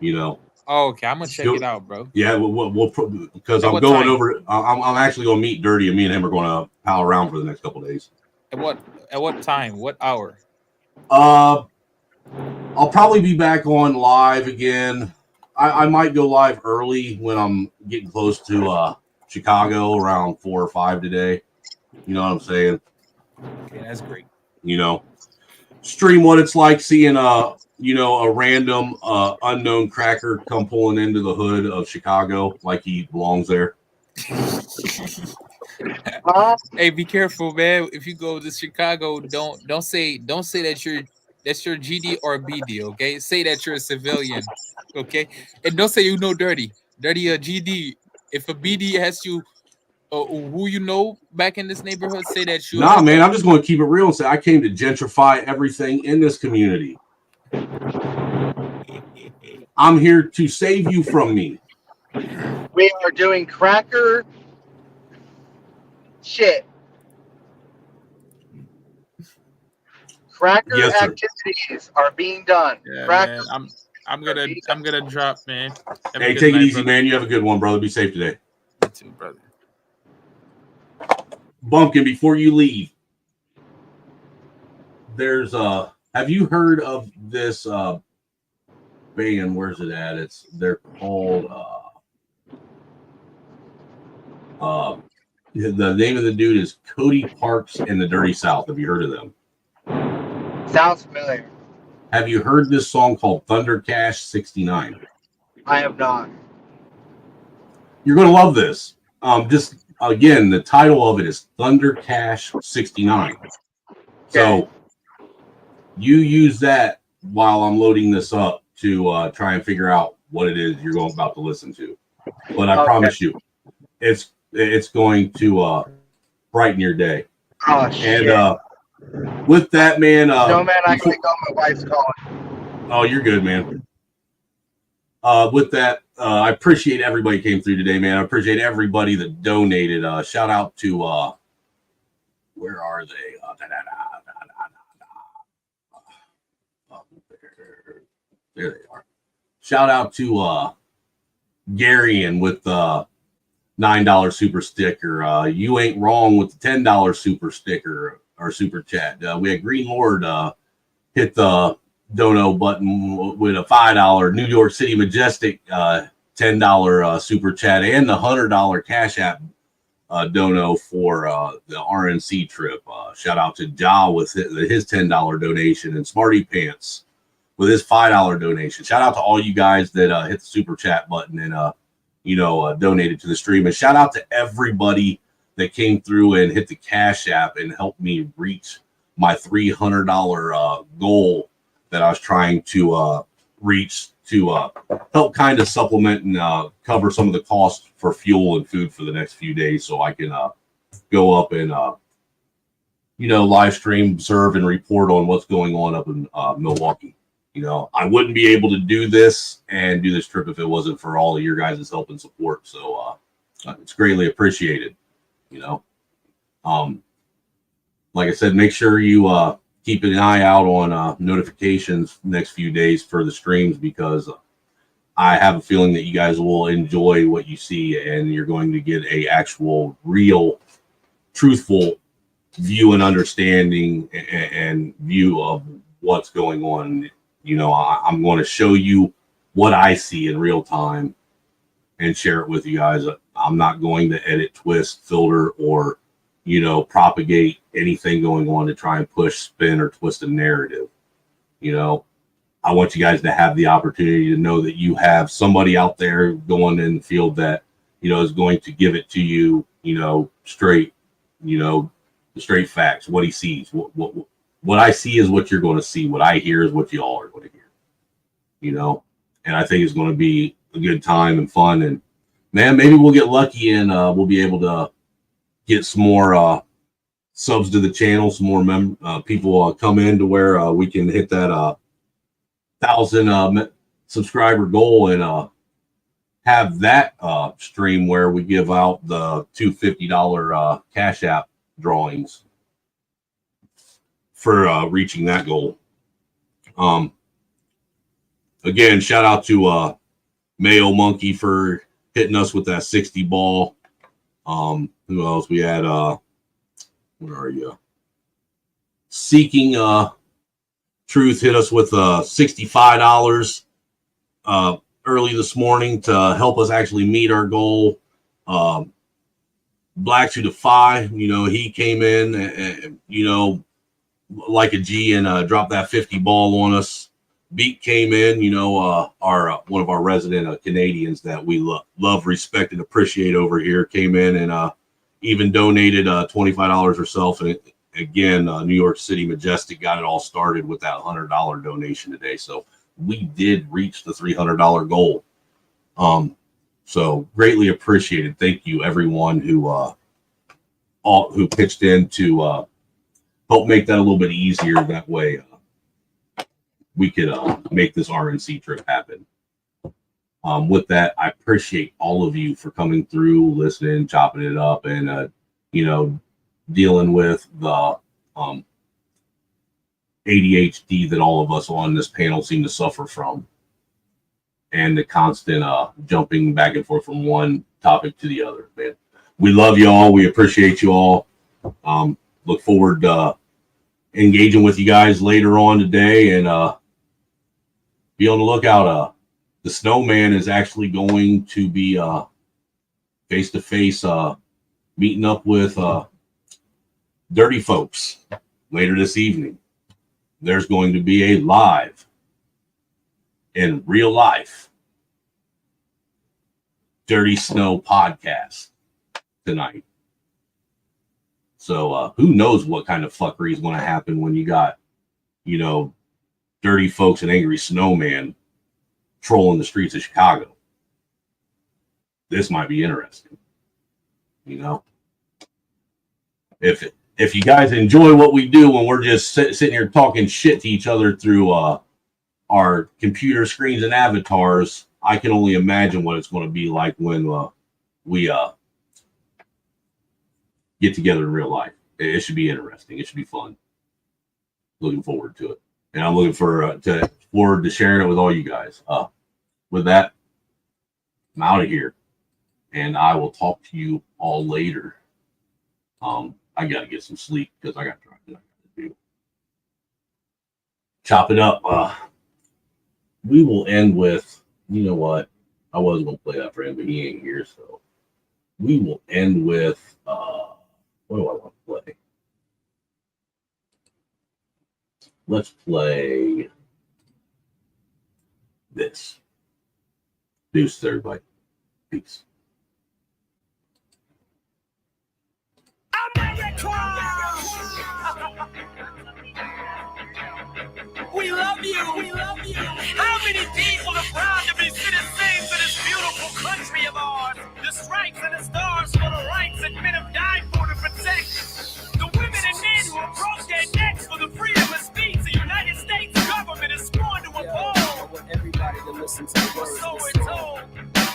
Speaker 1: You know.
Speaker 2: Oh, okay, I'm gonna check it out, bro.
Speaker 1: Yeah, we'll because I'm going over. I'm actually gonna meet Dirty, and me and him are gonna pal around for the next couple of days.
Speaker 2: At what time? What hour?
Speaker 1: I'll probably be back on live again. I might go live early when I'm getting close to Chicago around 4 or 5 today. You know what I'm saying?
Speaker 2: Okay, that's great.
Speaker 1: You know, stream what it's like seeing a random unknown cracker come pulling into the hood of Chicago like he belongs there.
Speaker 2: Hey, be careful, man. If you go to Chicago, don't say that's your GD or BD, okay? Say that you're a civilian, okay? And don't say you know Dirty a GD. If a BD has you, who you know back in this neighborhood, say that you.
Speaker 1: Nah, man, I'm just going to keep it real and say I came to gentrify everything in this community. I'm here to save you from me.
Speaker 7: We are doing cracker shit. Cracker activities are being done.
Speaker 2: Yeah,
Speaker 7: Cracker.
Speaker 2: man. I'm gonna drop, man.
Speaker 1: Hey, take it easy, man. You have a good one, brother. Be safe today.
Speaker 2: You too, brother.
Speaker 1: Bumpkin, before you leave, there's have you heard of this band? Where's it at? They're called the name of the dude is Cody Parks and the Dirty South. Have you heard of them?
Speaker 7: Sounds familiar.
Speaker 1: Have you heard this song called Thunder Cash 69?
Speaker 7: I have not.
Speaker 1: You're gonna love this. Just again, the title of it is Thunder Cash 69. Okay. So you use that while I'm loading this up to try and figure out what it is you're about to listen to. But I promise you, it's going to brighten your day.
Speaker 7: Oh shit!
Speaker 1: And with that, man.
Speaker 7: No, man, I gotta go. My wife's calling.
Speaker 1: Oh, you're good, man. With that, I appreciate everybody who came through today, man. I appreciate everybody that donated. Shout out to where are they? There they are. Shout out to Gary and with the $9 super sticker. You ain't wrong with the $10 super sticker or super chat. We had Green Lord hit the dono button with a $5 New York City Majestic $10 super chat and the $100 Cash App dono for the RNC trip. Shout out to Ja with his $10 donation and Smarty Pants with his $5 donation. Shout out to all you guys that hit the super chat button and donated to the stream. And shout out to everybody that came through and hit the Cash App and helped me reach my $300 goal that I was trying to reach to help kind of supplement and cover some of the costs for fuel and food for the next few days so I can go up and, live stream, observe, and report on what's going on up in Milwaukee. I wouldn't be able to do this and do this trip if it wasn't for all of your guys' help and support. So it's greatly appreciated. Like I said, make sure you keep an eye out on notifications next few days for the streams because I have a feeling that you guys will enjoy what you see, and you're going to get a actual, real, truthful view and understanding and view of what's going on. You know, I'm going to show you what I see in real time and share it with you guys. I'm not going to edit, twist, filter, or, you know, propagate anything going on to try and push, spin, or twist a narrative. You know, I want you guys to have the opportunity to know that you have somebody out there going in the field that, you know, is going to give it to you, you know, straight, you know, the straight facts, what he sees. What I see is what you're going to see. What I hear is what you all are going to hear, you know, and I think it's going to be a good time and fun. And man, maybe we'll get lucky and we'll be able to get some more subs to the channel, some more people come in to where we can hit that 1,000 subscriber goal and have that stream where we give out the $250 Cash App drawings for reaching that goal. Again, shout out to Mayo Monkey for hitting us with that 60 ball. Who else? We had where are you? Seeking Truth hit us with $65 early this morning to help us actually meet our goal. Black to Defy, you know, he came in and, you know, like a G and dropped that 50 ball on us. Beat came in, you know, our one of our resident Canadians that we love, respect, and appreciate over here came in and even donated $25 herself. And again, New York City Majestic got it all started with that $100 donation today. So we did reach the $300 goal. So greatly appreciated. Thank you, everyone who pitched in to help make that a little bit easier. That way we could make this RNC trip happen. With that, I appreciate all of you for coming through, listening, chopping it up, and you know, dealing with the ADHD that all of us on this panel seem to suffer from, and the constant jumping back and forth from one topic to the other. Man, we love you all. We appreciate you all. Look forward to engaging with you guys later on today, and be on the lookout. The Snowman is actually going to be face-to-face meeting up with Dirty Folks later this evening. There's going to be a live in real life Dirty Snow podcast tonight. So who knows what kind of fuckery is going to happen when you got, you know, Dirty Folks and Angry Snowman trolling the streets of Chicago. This might be interesting. You know, if you guys enjoy what we do when we're just sitting here talking shit to each other through our computer screens and avatars, I can only imagine what it's going to be like when we get together in real life. It should be interesting. It should be fun. Looking forward to it, and I'm looking forward to sharing it with all you guys. With that, I'm out of here, and I will talk to you all later. I got to get some sleep because I got to do. Chop it up. We will end with, you know what? I was going to play that for him, but he ain't here, so we will end with what do I want to play? Let's play this. Deuces, everybody. Peace.
Speaker 3: We love you. We love you. How many people are proud to be citizens of this beautiful country of ours? The stripes and the stars for the rights that men have died for to protect. The women and men who have broke their necks for the freedom of speech. The United States government is sworn to uphold. Everybody to listen to the words. So we're told.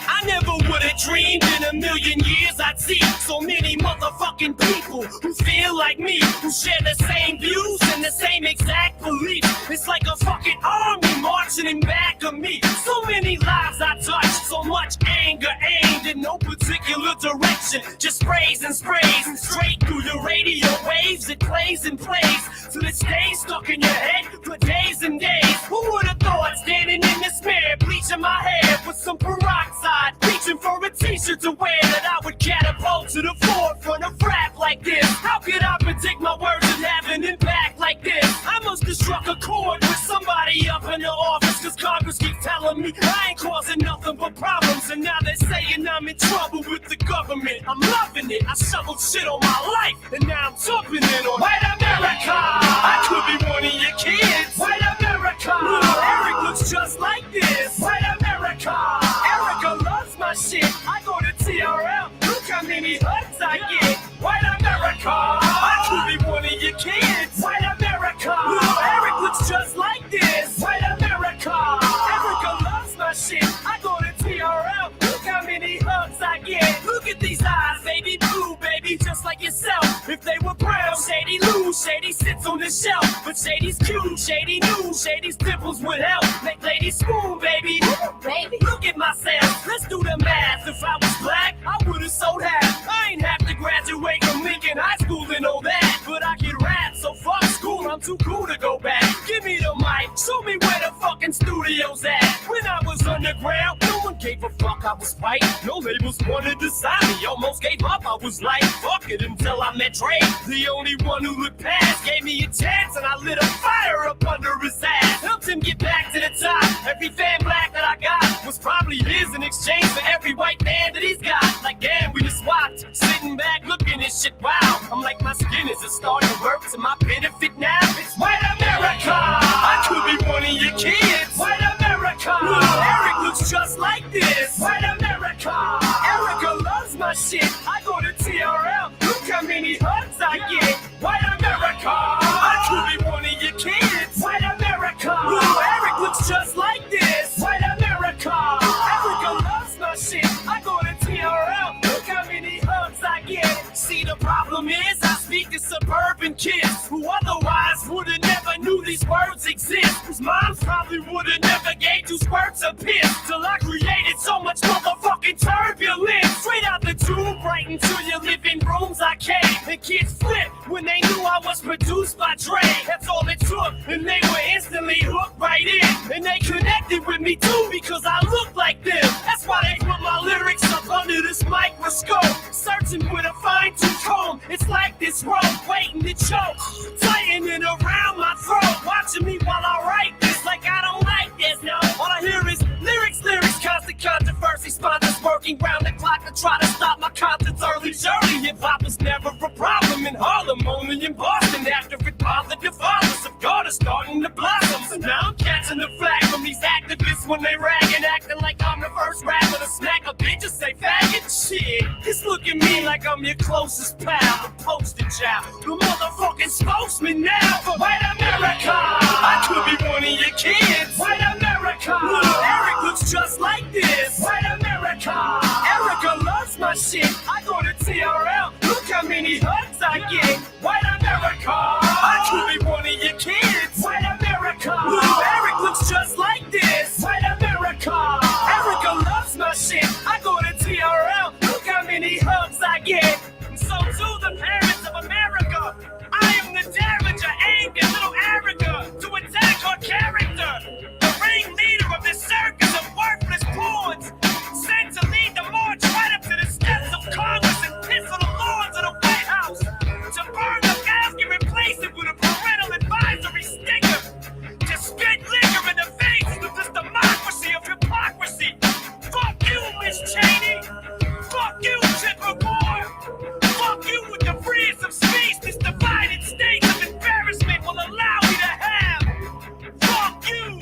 Speaker 3: I never would have dreamed in a million years I'd see so many motherfucking people who feel like me, who share the same views and the same exact beliefs. It's like a fucking army march watching in back of me. So many lives I touched, so much anger aimed in no particular direction. Just sprays and sprays straight through your radio waves. It plays and plays till it stays stuck in your head for days and days. Who would have thought standing in this mirror, bleaching my hair with some peroxide, reaching for a t-shirt to wear that I would catapult to the forefront of rap like this? How could I predict my words and have an impact like this? I must have struck a chord with somebody up in the office, cause Congress keeps telling me I ain't causing nothing but problems. And now they're saying I'm in trouble with the government. I'm loving it. I shoveled shit on my life, and now I'm jumping in on White America. I could be one of your kids. White America. Eric looks just like this. White America. Erica loves my shit. I go to TRL. Look how many hugs I get. White America. I could be one of your kids. White America. Eric looks just like this. White America. Erica loves my shit. I go to TRL. Look how many hugs I get. Look at these eyes, baby blue, baby, just like yourself. If they were brown, Shady lose. Shady sits on the shelf, but Shady's cute. Shady knew Shady's dimples would help make ladies swoon, baby. Baby, look at myself. Let's do the math. If I was black, I would've sold half. I ain't have to graduate from Lincoln High School and all that, but I can rap, so fuck school. I'm too cool to go back. Give me the mic. Show me where the fucking studio's at. When I was underground, no one gave a fuck. I was white. No labels wanted to sign me. Almost gave up. I was like, fuck it, until I met Dre. The only one who looked past gave me a chance, and I lit a fire up under his ass. Helped him get back to the top. Every fan black that I got was probably his in exchange for every white man that he's got. Like, damn, we just swapped. Sitting back looking at shit, wow. I'm like, my skin is a starting to work to my benefit now. It's White America. I could be one of your kids. White America. Eric looks just like this. White America. Erica loves my shit. I go to TRL. Look how many hugs I get. White America. I could be one of your kids. White America. Eric looks just like this. White America. Erica loves my shit. I go to TRL. Look how many hugs I get. See, the problem is I speak to suburban kids who otherwise would've never knew these words exist. Whose moms probably would've never gave 2 squirts of piss till I created so much motherfucking turbulence. Straight out the tube, right into your living rooms I came. And kids flipped when they knew I was produced by Dre. That's all it took, and they were instantly hooked right in. And they connected with me too because I look like them. That's why they put my lyrics up under this microscope, searching with a fine-tooth comb. It's like this rope waiting to choke, tightening around my throat, watching me while I write this like I don't like this. No, all I hear is lyrics, constant controversy, sponsors working round the clock to try to stop my content's early journey. Hip-hop was never a problem in Harlem, only in Boston. After it bothered the fathers of God is starting to blossom. So now I'm catching the flag from these activists when they rag and acting like I'm the first rapper to smack a bitch and say faggot. Shit, just look at me like I'm your closest pal, the poster child, the motherfucking spokesman now for White America. I could be one of your kids. White America. Eric looks just like this. White America. Erica loves my shit. I go to TRL. Look how many hugs I get. White America.